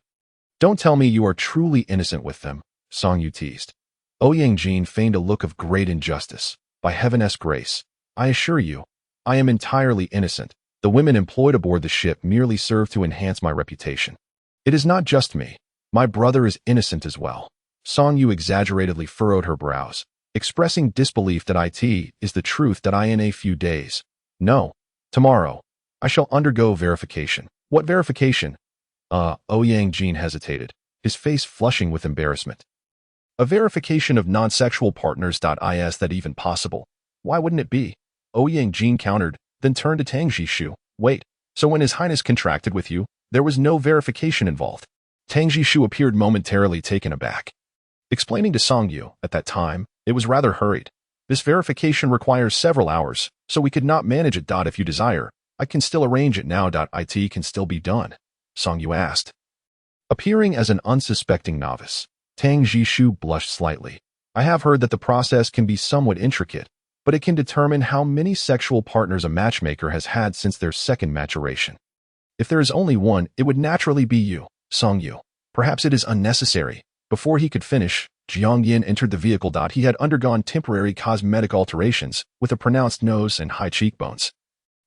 Don't tell me you are truly innocent with them, Song Yu teased. Ouyang Jin feigned a look of great injustice. By heaven's grace, I assure you, I am entirely innocent. The women employed aboard the ship merely serve to enhance my reputation. It is not just me. My brother is innocent as well. Song Yu exaggeratedly furrowed her brows, expressing disbelief that it is the truth that in a few days. No, tomorrow, I shall undergo verification. What verification? Ouyang Jin hesitated, his face flushing with embarrassment. A verification of non-sexual partners. Is that even possible? Why wouldn't it be? Ouyang Jin countered, then turned to Tang Jishu. Wait, so when His Highness contracted with you, there was no verification involved? Tang Jishu appeared momentarily taken aback. Explaining to Song Yu, at that time, it was rather hurried. This verification requires several hours, so we could not manage it. If you desire, I can still arrange it now. It can still be done, Song Yu asked. Appearing as an unsuspecting novice, Tang Jishu blushed slightly. I have heard that the process can be somewhat intricate, but it can determine how many sexual partners a matchmaker has had since their second maturation. If there is only one, it would naturally be you, Song-yu. Perhaps it is unnecessary. Before he could finish, Jiang Yin entered the vehicle. He had undergone temporary cosmetic alterations with a pronounced nose and high cheekbones,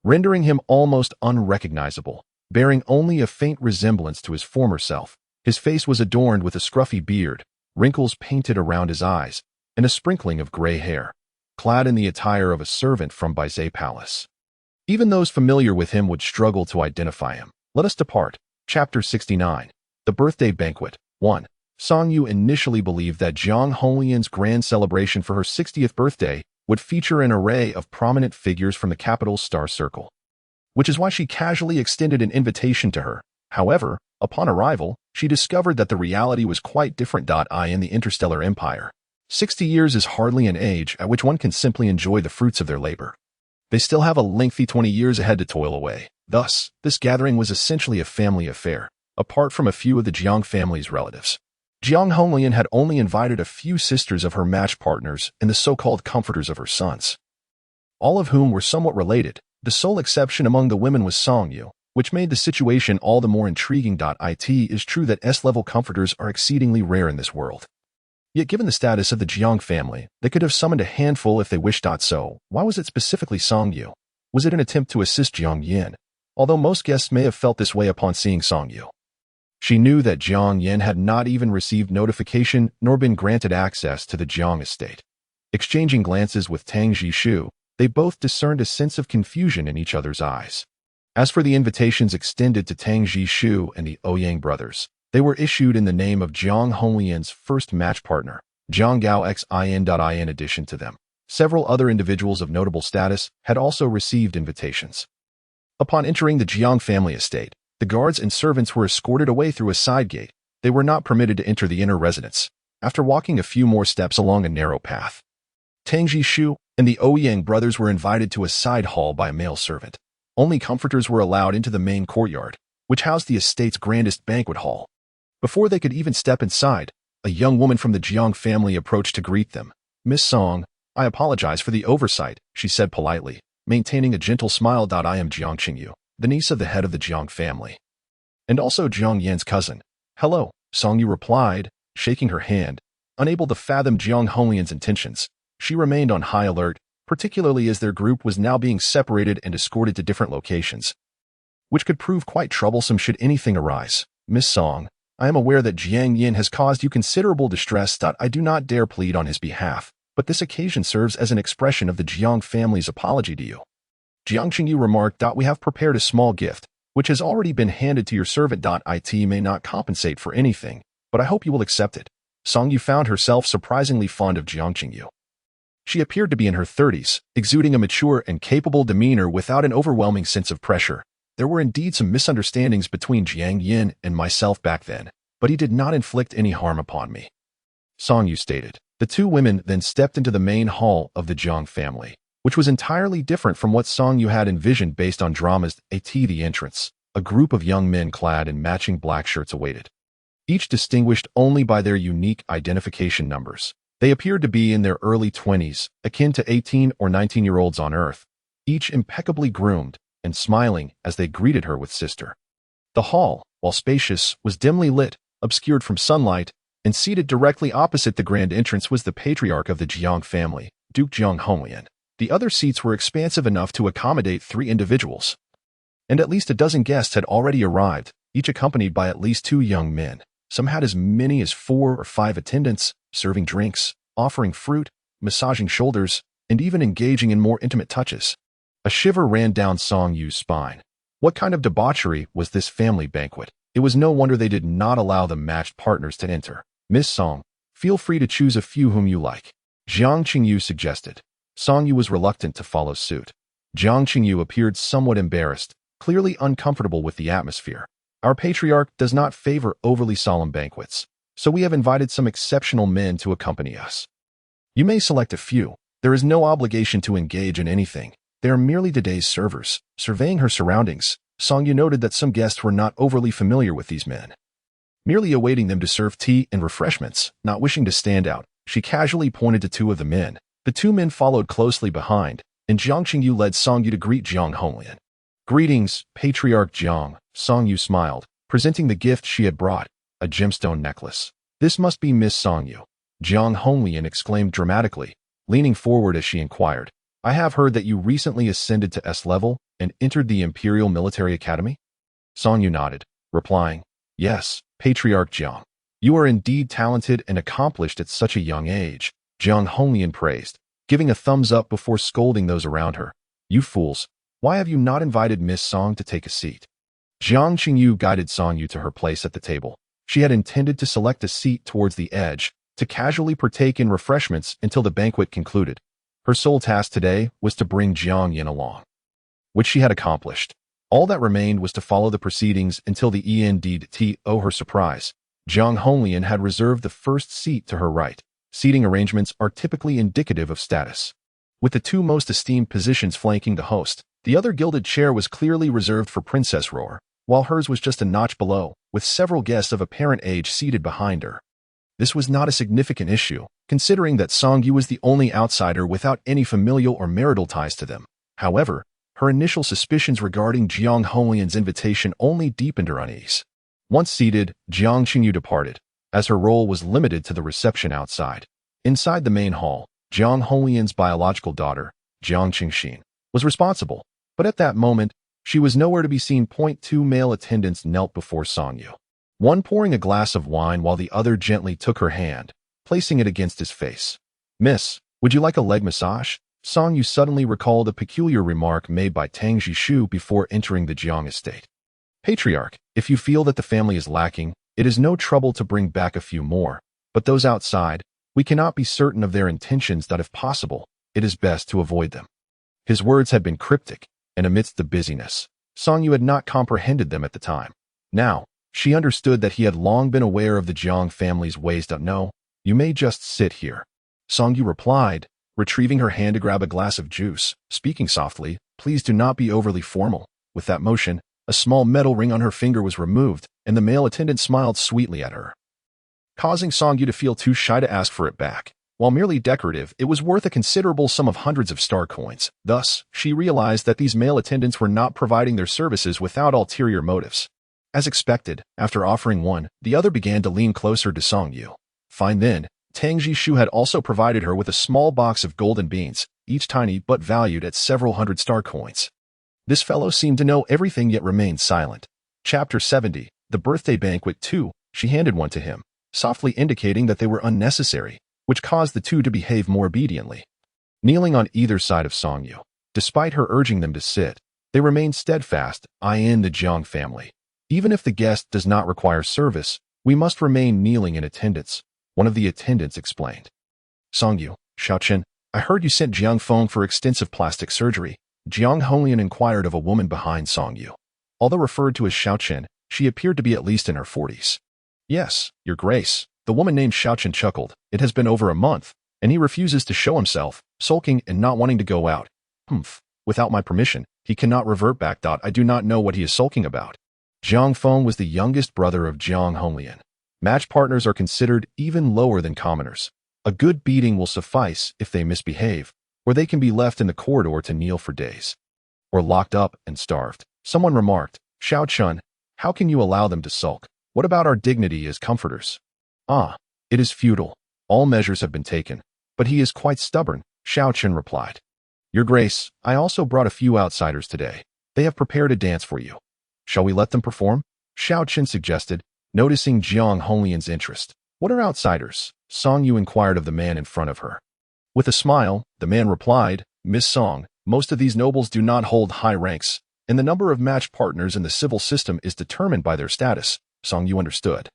rendering him almost unrecognizable, bearing only a faint resemblance to his former self. His face was adorned with a scruffy beard, wrinkles painted around his eyes, and a sprinkling of gray hair, clad in the attire of a servant from Baizé Palace. Even those familiar with him would struggle to identify him. Let us depart. Chapter 69. The Birthday Banquet. 1. Song-yu initially believed that Jiang Honglian's grand celebration for her 60th birthday would feature an array of prominent figures from the capital's star circle, which is why she casually extended an invitation to her. However, upon arrival, she discovered that the reality was quite different. In the Interstellar Empire, 60 years is hardly an age at which one can simply enjoy the fruits of their labor. They still have a lengthy 20 years ahead to toil away. Thus, this gathering was essentially a family affair, apart from a few of the Jiang family's relatives. Jiang Honglian had only invited a few sisters of her match partners and the so-called comforters of her sons, all of whom were somewhat related. The sole exception among the women was Song-yu, which made the situation all the more intriguing. It is true that S-level comforters are exceedingly rare in this world. Yet given the status of the Jiang family, they could have summoned a handful if they wished. So, why was it specifically Song-yu? Was it an attempt to assist Jiang Yin? Although most guests may have felt this way upon seeing Song-yu, she knew that Jiang Yin had not even received notification nor been granted access to the Jiang estate. Exchanging glances with Tang Jishu, they both discerned a sense of confusion in each other's eyes. As for the invitations extended to Tang Jishu and the Ouyang brothers, they were issued in the name of Jiang Honglian's first match partner, Jiang Gao Xin. In addition to them, several other individuals of notable status had also received invitations. Upon entering the Jiang family estate, the guards and servants were escorted away through a side gate. They were not permitted to enter the inner residence. After walking a few more steps along a narrow path, Tang Jishu and the Ouyang brothers were invited to a side hall by a male servant. Only comforters were allowed into the main courtyard, which housed the estate's grandest banquet hall. Before they could even step inside, a young woman from the Jiang family approached to greet them. "Miss Song, I apologize for the oversight," she said politely, maintaining a gentle smile. "I am Jiang Qingyu, the niece of the head of the Jiang family, and also Jiang Yan's cousin." "Hello," Song-yu replied, shaking her hand. Unable to fathom Jiang Honglian's intentions, she remained on high alert, particularly as their group was now being separated and escorted to different locations, which could prove quite troublesome should anything arise. "Miss Song, I am aware that Jiang Yin has caused you considerable distress. I do not dare plead on his behalf, but this occasion serves as an expression of the Jiang family's apology to you." Jiang Qingyu remarked. "We have prepared a small gift, which has already been handed to your servant. It may not compensate for anything, but I hope you will accept it." Song-yu found herself surprisingly fond of Jiang Qingyu. She appeared to be in her 30s, exuding a mature and capable demeanor without an overwhelming sense of pressure. There were indeed some misunderstandings between Jiang Yin and myself back then, but he did not inflict any harm upon me, Song-yu stated. The two women then stepped into the main hall of the Jiang family, which was entirely different from what Song-yu had envisioned based on dramas. At the entrance, a group of young men clad in matching black shirts awaited, each distinguished only by their unique identification numbers. They appeared to be in their early 20s, akin to 18 or 19-year-olds on Earth, each impeccably groomed and smiling as they greeted her with sister. The hall, while spacious, was dimly lit, obscured from sunlight, and seated directly opposite the grand entrance was the patriarch of the Jiang family, Duke Jiang Honglian. The other seats were expansive enough to accommodate 3 individuals, and at least a dozen guests had already arrived, each accompanied by at least 2 young men. Some had as many as 4 or 5 attendants, serving drinks, offering fruit, massaging shoulders, and even engaging in more intimate touches. A shiver ran down Song-yu's spine. What kind of debauchery was this family banquet? It was no wonder they did not allow the matched partners to enter. "Miss Song, feel free to choose a few whom you like," Jiang Qingyu suggested. Song-yu was reluctant to follow suit. Jiang Qingyu appeared somewhat embarrassed, clearly uncomfortable with the atmosphere. "Our patriarch does not favor overly solemn banquets, so we have invited some exceptional men to accompany us. You may select a few. There is no obligation to engage in anything. They are merely today's servers." Surveying her surroundings, Song-yu noted that some guests were not overly familiar with these men, merely awaiting them to serve tea and refreshments. Not wishing to stand out, she casually pointed to 2 of the men. The two men followed closely behind, and Jiang Qingyu led Song Yu to greet Jiang Honglian. "Greetings, Patriarch Jiang," Song Yu smiled, presenting the gift she had brought, a gemstone necklace. "This must be Miss Song Yu," Jiang Honglian exclaimed dramatically, leaning forward as she inquired. "I have heard that you recently ascended to S level and entered the Imperial Military Academy?" Song Yu nodded, replying, "Yes, Patriarch Jiang. You are indeed talented and accomplished at such a young age," Jiang Honglian praised, giving a thumbs up before scolding those around her. "You fools, why have you not invited Miss Song to take a seat?" Jiang Qingyu guided Song Yu to her place at the table. She had intended to select a seat towards the edge, to casually partake in refreshments until the banquet concluded. Her sole task today was to bring Jiang Yin along, which she had accomplished. All that remained was to follow the proceedings until the end. To her surprise, Jiang Honglian had reserved the first seat to her right. Seating arrangements are typically indicative of status. With the two most esteemed positions flanking the host, the other gilded chair was clearly reserved for Princess Roar, while hers was just a notch below, with several guests of apparent age seated behind her. This was not a significant issue, considering that Song Yu was the only outsider without any familial or marital ties to them. However, her initial suspicions regarding Jiang Honglian's invitation only deepened her unease. Once seated, Jiang Qingyu departed, as her role was limited to the reception outside. Inside the main hall, Jiang Honglian's biological daughter, Jiang Qingxin, was responsible, but at that moment, she was nowhere to be seen. Two male attendants knelt before Song Yu, one pouring a glass of wine while the other gently took her hand, placing it against his face. "Miss, would you like a leg massage?" Song Yu suddenly recalled a peculiar remark made by Tang Jishu before entering the Jiang estate. "Patriarch, if you feel that the family is lacking, it is no trouble to bring back a few more, but those outside, we cannot be certain of their intentions. That if possible, it is best to avoid them." His words had been cryptic, and amidst the busyness, Song Yu had not comprehended them at the time. Now, she understood that he had long been aware of the Jiang family's ways. "No, you may just sit here," Song Yu replied, retrieving her hand to grab a glass of juice, speaking softly, "Please do not be overly formal." With that motion, a small metal ring on her finger was removed, and the male attendant smiled sweetly at her, causing Song Yu to feel too shy to ask for it back. While merely decorative, it was worth a considerable sum of hundreds of star coins. Thus, she realized that these male attendants were not providing their services without ulterior motives. As expected, after offering one, the other began to lean closer to Song Yu. Fine then, Tang Jishu had also provided her with a small box of golden beans, each tiny but valued at several hundred star coins. This fellow seemed to know everything yet remained silent. Chapter 70, The Birthday Banquet 2, she handed one to him, softly indicating that they were unnecessary, which caused the two to behave more obediently. Kneeling on either side of Song Yu, despite her urging them to sit, they remained steadfast. "In the Jiang family, even if the guest does not require service, we must remain kneeling in attendance," one of the attendants explained. "Song Yu, Xiaochen, I heard you sent Jiang Feng for extensive plastic surgery," Jiang Honglian inquired of a woman behind Song Yu. Although referred to as Xiaochen, she appeared to be at least in her 40s. "Yes, Your Grace," the woman named Xiaochen chuckled. "It has been over a month, and he refuses to show himself, sulking and not wanting to go out. Without my permission, he cannot revert back. I do not know what he is sulking about." Jiang Feng was the youngest brother of Jiang Honglian. Match partners are considered even lower than commoners. A good beating will suffice if they misbehave, or they can be left in the corridor to kneel for days, or locked up and starved. Someone remarked, "Xiao Chun, how can you allow them to sulk? What about our dignity as comforters?" It is futile. All measures have been taken, but he is quite stubborn," Xiao Chun replied. "Your Grace, I also brought a few outsiders today. They have prepared a dance for you. Shall we let them perform?" Xiao Chun suggested, noticing Jiang Honglian's interest. "What are outsiders?" Song Yu inquired of the man in front of her. With a smile, the man replied, "Miss Song, most of these nobles do not hold high ranks, and the number of match partners in the civil system is determined by their status." Song Yu understood.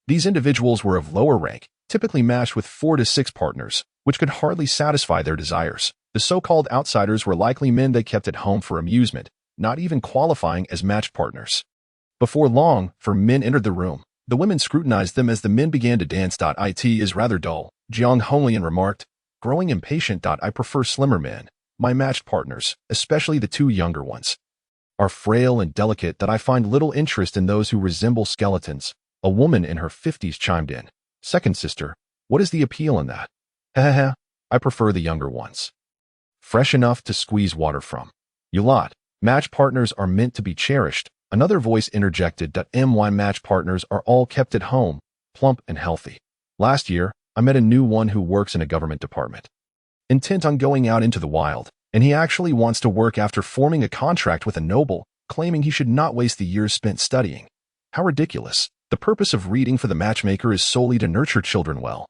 These individuals were of lower rank, typically matched with 4 to 6 partners, which could hardly satisfy their desires. The so-called outsiders were likely men they kept at home for amusement, not even qualifying as match partners. Before long, 4 men entered the room. The women scrutinized them as the men began to dance. "It is rather dull," Jiang Honglian remarked, growing impatient. "I prefer slimmer men. My matched partners, especially the 2 younger ones, are frail and delicate. I find little interest in those who resemble skeletons." A woman in her 50s chimed in. "Second sister, what is the appeal in that?" "Heh. I prefer the younger ones. Fresh enough to squeeze water from. You lot. Match partners are meant to be cherished. Another voice interjected. My match partners are all kept at home, plump and healthy. Last year, I met a new one who works in a government department. Intent on going out into the wild, and he actually wants to work after forming a contract with a noble, claiming he should not waste the years spent studying. How ridiculous. The purpose of reading for the matchmaker is solely to nurture children well.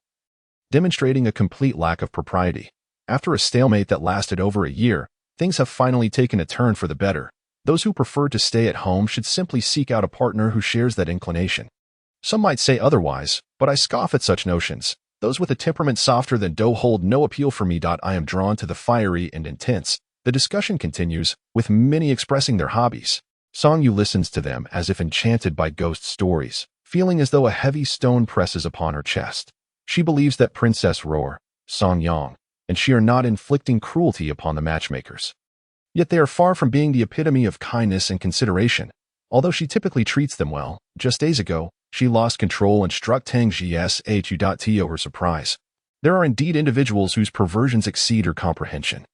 Demonstrating a complete lack of propriety. After a stalemate that lasted over a year, things have finally taken a turn for the better. Those who prefer to stay at home should simply seek out a partner who shares that inclination. Some might say otherwise, but I scoff at such notions. Those with a temperament softer than dough hold no appeal for me. I am drawn to the fiery and intense. The discussion continues, with many expressing their hobbies. Song-yu listens to them as if enchanted by ghost stories, feeling as though a heavy stone presses upon her chest. She believes that Princess Roar, Song-yang, and she are not inflicting cruelty upon the matchmakers. Yet they are far from being the epitome of kindness and consideration. Although she typically treats them well, just days ago, she lost control and struck Tang Gshu. To her surprise. There are indeed individuals whose perversions exceed her comprehension.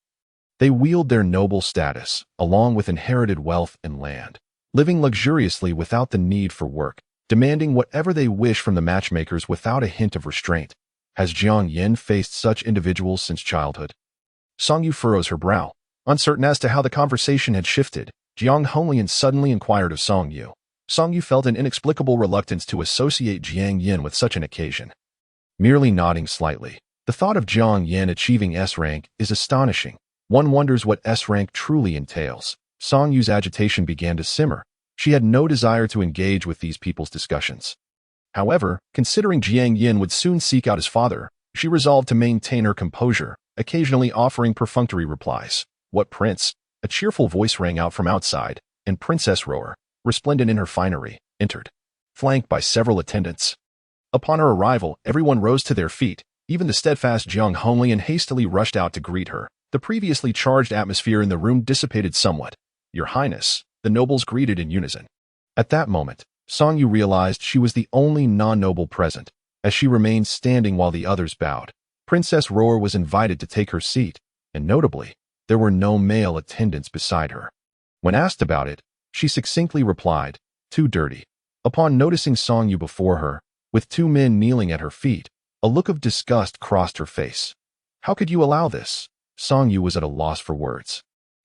They wield their noble status, along with inherited wealth and land, living luxuriously without the need for work, demanding whatever they wish from the matchmakers without a hint of restraint. Has Jiang Yin faced such individuals since childhood? Song-yu furrows her brow. Uncertain as to how the conversation had shifted, Jiang Honglian suddenly inquired of Song-yu. Song-yu felt an inexplicable reluctance to associate Jiang Yin with such an occasion. Merely nodding slightly, the thought of Jiang Yin achieving S rank is astonishing. One wonders what S rank truly entails. Song-yu's agitation began to simmer. She had no desire to engage with these people's discussions. However, considering Jiang Yin would soon seek out his father, she resolved to maintain her composure, occasionally offering perfunctory replies. What prince? A cheerful voice rang out from outside, and Princess Roar, resplendent in her finery, entered, flanked by several attendants. Upon her arrival, everyone rose to their feet. Even the steadfast Jiang Honglian hastily rushed out to greet her. The previously charged atmosphere in the room dissipated somewhat. Your Highness, the nobles greeted in unison. At that moment, Song-yu realized she was the only non-noble present, as she remained standing while the others bowed. Princess Roar was invited to take her seat, and notably, there were no male attendants beside her. When asked about it, she succinctly replied, "Too dirty." Upon noticing Song-yu before her, with two men kneeling at her feet, a look of disgust crossed her face. How could you allow this? Song-yu was at a loss for words.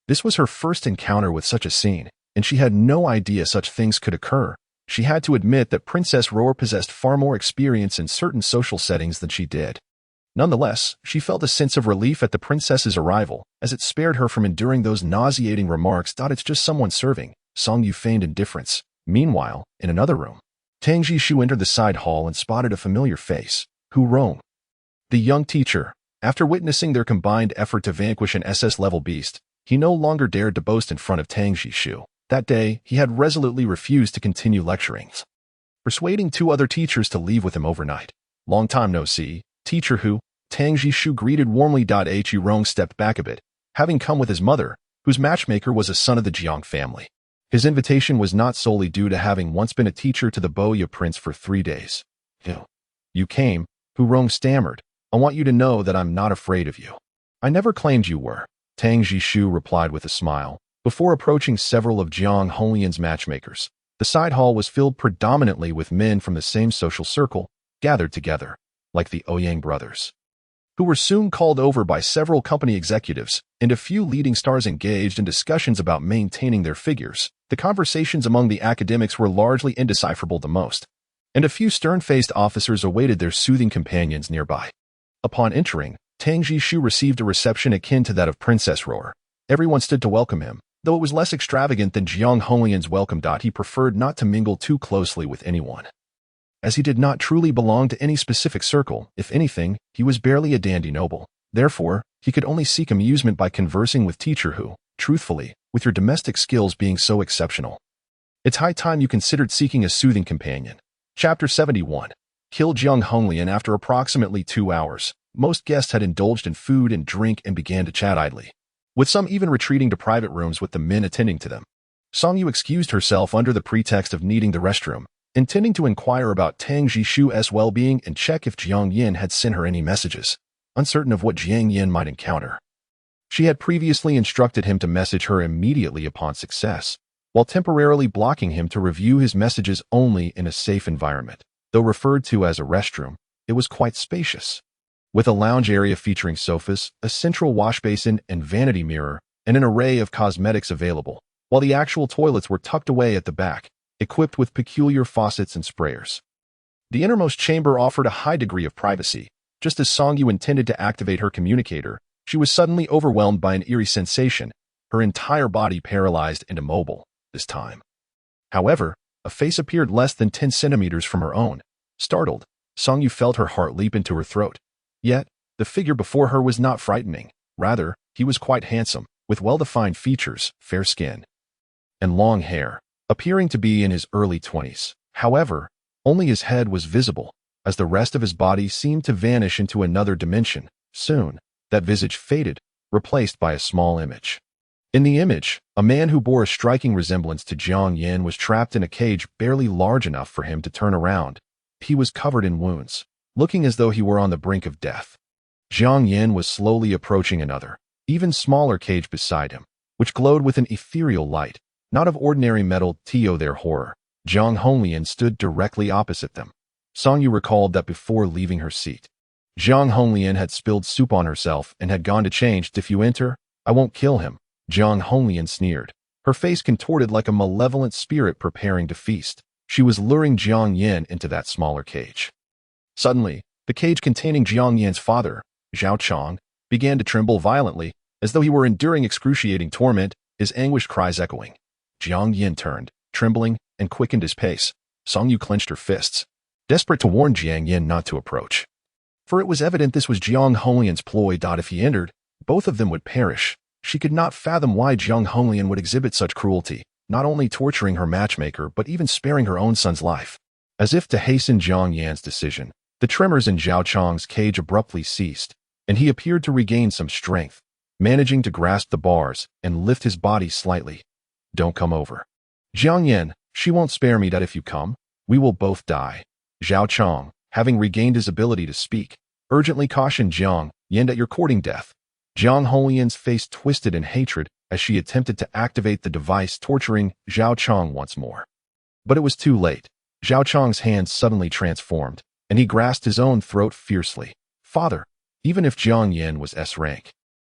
This was her first encounter with such a scene, and she had no idea such things could occur. She had to admit that Princess Roar possessed far more experience in certain social settings than she did. Nonetheless, she felt a sense of relief at the princess's arrival, as it spared her from enduring those nauseating remarks. It's just someone serving. Song-yu feigned indifference. Meanwhile, in another room, Tang Jishu entered the side hall and spotted a familiar face. Hu Rong. The young teacher. After witnessing their combined effort to vanquish an SS-level beast, he no longer dared to boast in front of Tang Jishu. That day, he had resolutely refused to continue lecturing, persuading two other teachers to leave with him overnight. Long time no see, Teacher Hu. Tang Jishu greeted warmly. Hu Rong stepped back a bit, having come with his mother, whose matchmaker was a son of the Jiang family. His invitation was not solely due to having once been a teacher to the Boya prince for 3 days. You came, Hu Rong stammered. I want you to know that I'm not afraid of you. I never claimed you were, Tang Jishu replied with a smile. Before approaching several of Jiang Honglian's matchmakers, the side hall was filled predominantly with men from the same social circle, gathered together, like the Ouyang brothers, who were soon called over by several company executives, and a few leading stars engaged in discussions about maintaining their figures. The conversations among the academics were largely indecipherable to most, and a few stern-faced officers awaited their soothing companions nearby. Upon entering, Tang Jishu received a reception akin to that of Princess Roar. Everyone stood to welcome him, though it was less extravagant than Jiang Honglian's welcome. He preferred not to mingle too closely with anyone, as he did not truly belong to any specific circle. If anything, he was barely a dandy noble. Therefore, he could only seek amusement by conversing with Teacher Hu. Truthfully, with your domestic skills being so exceptional, it's high time you considered seeking a soothing companion. Chapter 71. Killed Jiang Honglian. After approximately 2 hours, most guests had indulged in food and drink and began to chat idly, with some even retreating to private rooms with the men attending to them. Song-yu excused herself under the pretext of needing the restroom, intending to inquire about Tang Jishu's well-being and check if Jiang Yin had sent her any messages. uncertain of what Jiang Yin might encounter. She had previously instructed him to message her immediately upon success, while temporarily blocking him to review his messages only in a safe environment. Though referred to as a restroom, it was quite spacious, with a lounge area featuring sofas, a central wash basin and vanity mirror, and an array of cosmetics available, while the actual toilets were tucked away at the back, equipped with peculiar faucets and sprayers. The innermost chamber offered a high degree of privacy. Just as Songyu intended to activate her communicator, she was suddenly overwhelmed by an eerie sensation, her entire body paralyzed and immobile this time. However, a face appeared less than 10 centimeters from her own. Startled, Songyu felt her heart leap into her throat. Yet, the figure before her was not frightening. Rather, he was quite handsome, with well-defined features, fair skin, and long hair, appearing to be in his early 20s. However, only his head was visible, as the rest of his body seemed to vanish into another dimension. Soon, that visage faded, replaced by a small image. In the image, a man who bore a striking resemblance to Jiang Yin was trapped in a cage barely large enough for him to turn around. He was covered in wounds, looking as though he were on the brink of death. Jiang Yin was slowly approaching another, even smaller cage beside him, which glowed with an ethereal light, not of ordinary metal. To their horror, Jiang Honglian stood directly opposite them. Songyu recalled that before leaving her seat, Jiang Honglian had spilled soup on herself and had gone to change. If you enter, I won't kill him, Jiang Honglian sneered, her face contorted like a malevolent spirit preparing to feast. She was luring Jiang Yin into that smaller cage. Suddenly, the cage containing Jiang Yin's father, Zhao Chong, began to tremble violently, as though he were enduring excruciating torment, his anguished cries echoing. Jiang Yin turned, trembling, and quickened his pace. Songyu clenched her fists, desperate to warn Jiang Yin not to approach. For it was evident this was Jiang Honglian's ploy. If he entered, both of them would perish. She could not fathom why Jiang Honglian would exhibit such cruelty, not only torturing her matchmaker but even sparing her own son's life. As if to hasten Jiang Yan's decision, the tremors in Zhao Chong's cage abruptly ceased, and he appeared to regain some strength, managing to grasp the bars and lift his body slightly. Don't come over, Jiang Yan, she won't spare me. If you come, we will both die. Zhao Chong, having regained his ability to speak, urgently cautioned Jiang Yan that you're courting death. Jiang Honglian's face twisted in hatred as she attempted to activate the device, torturing Zhao Chong once more. But it was too late. Zhao Chong's hands suddenly transformed, and he grasped his own throat fiercely. Father, even if Jiang Yan was S rank,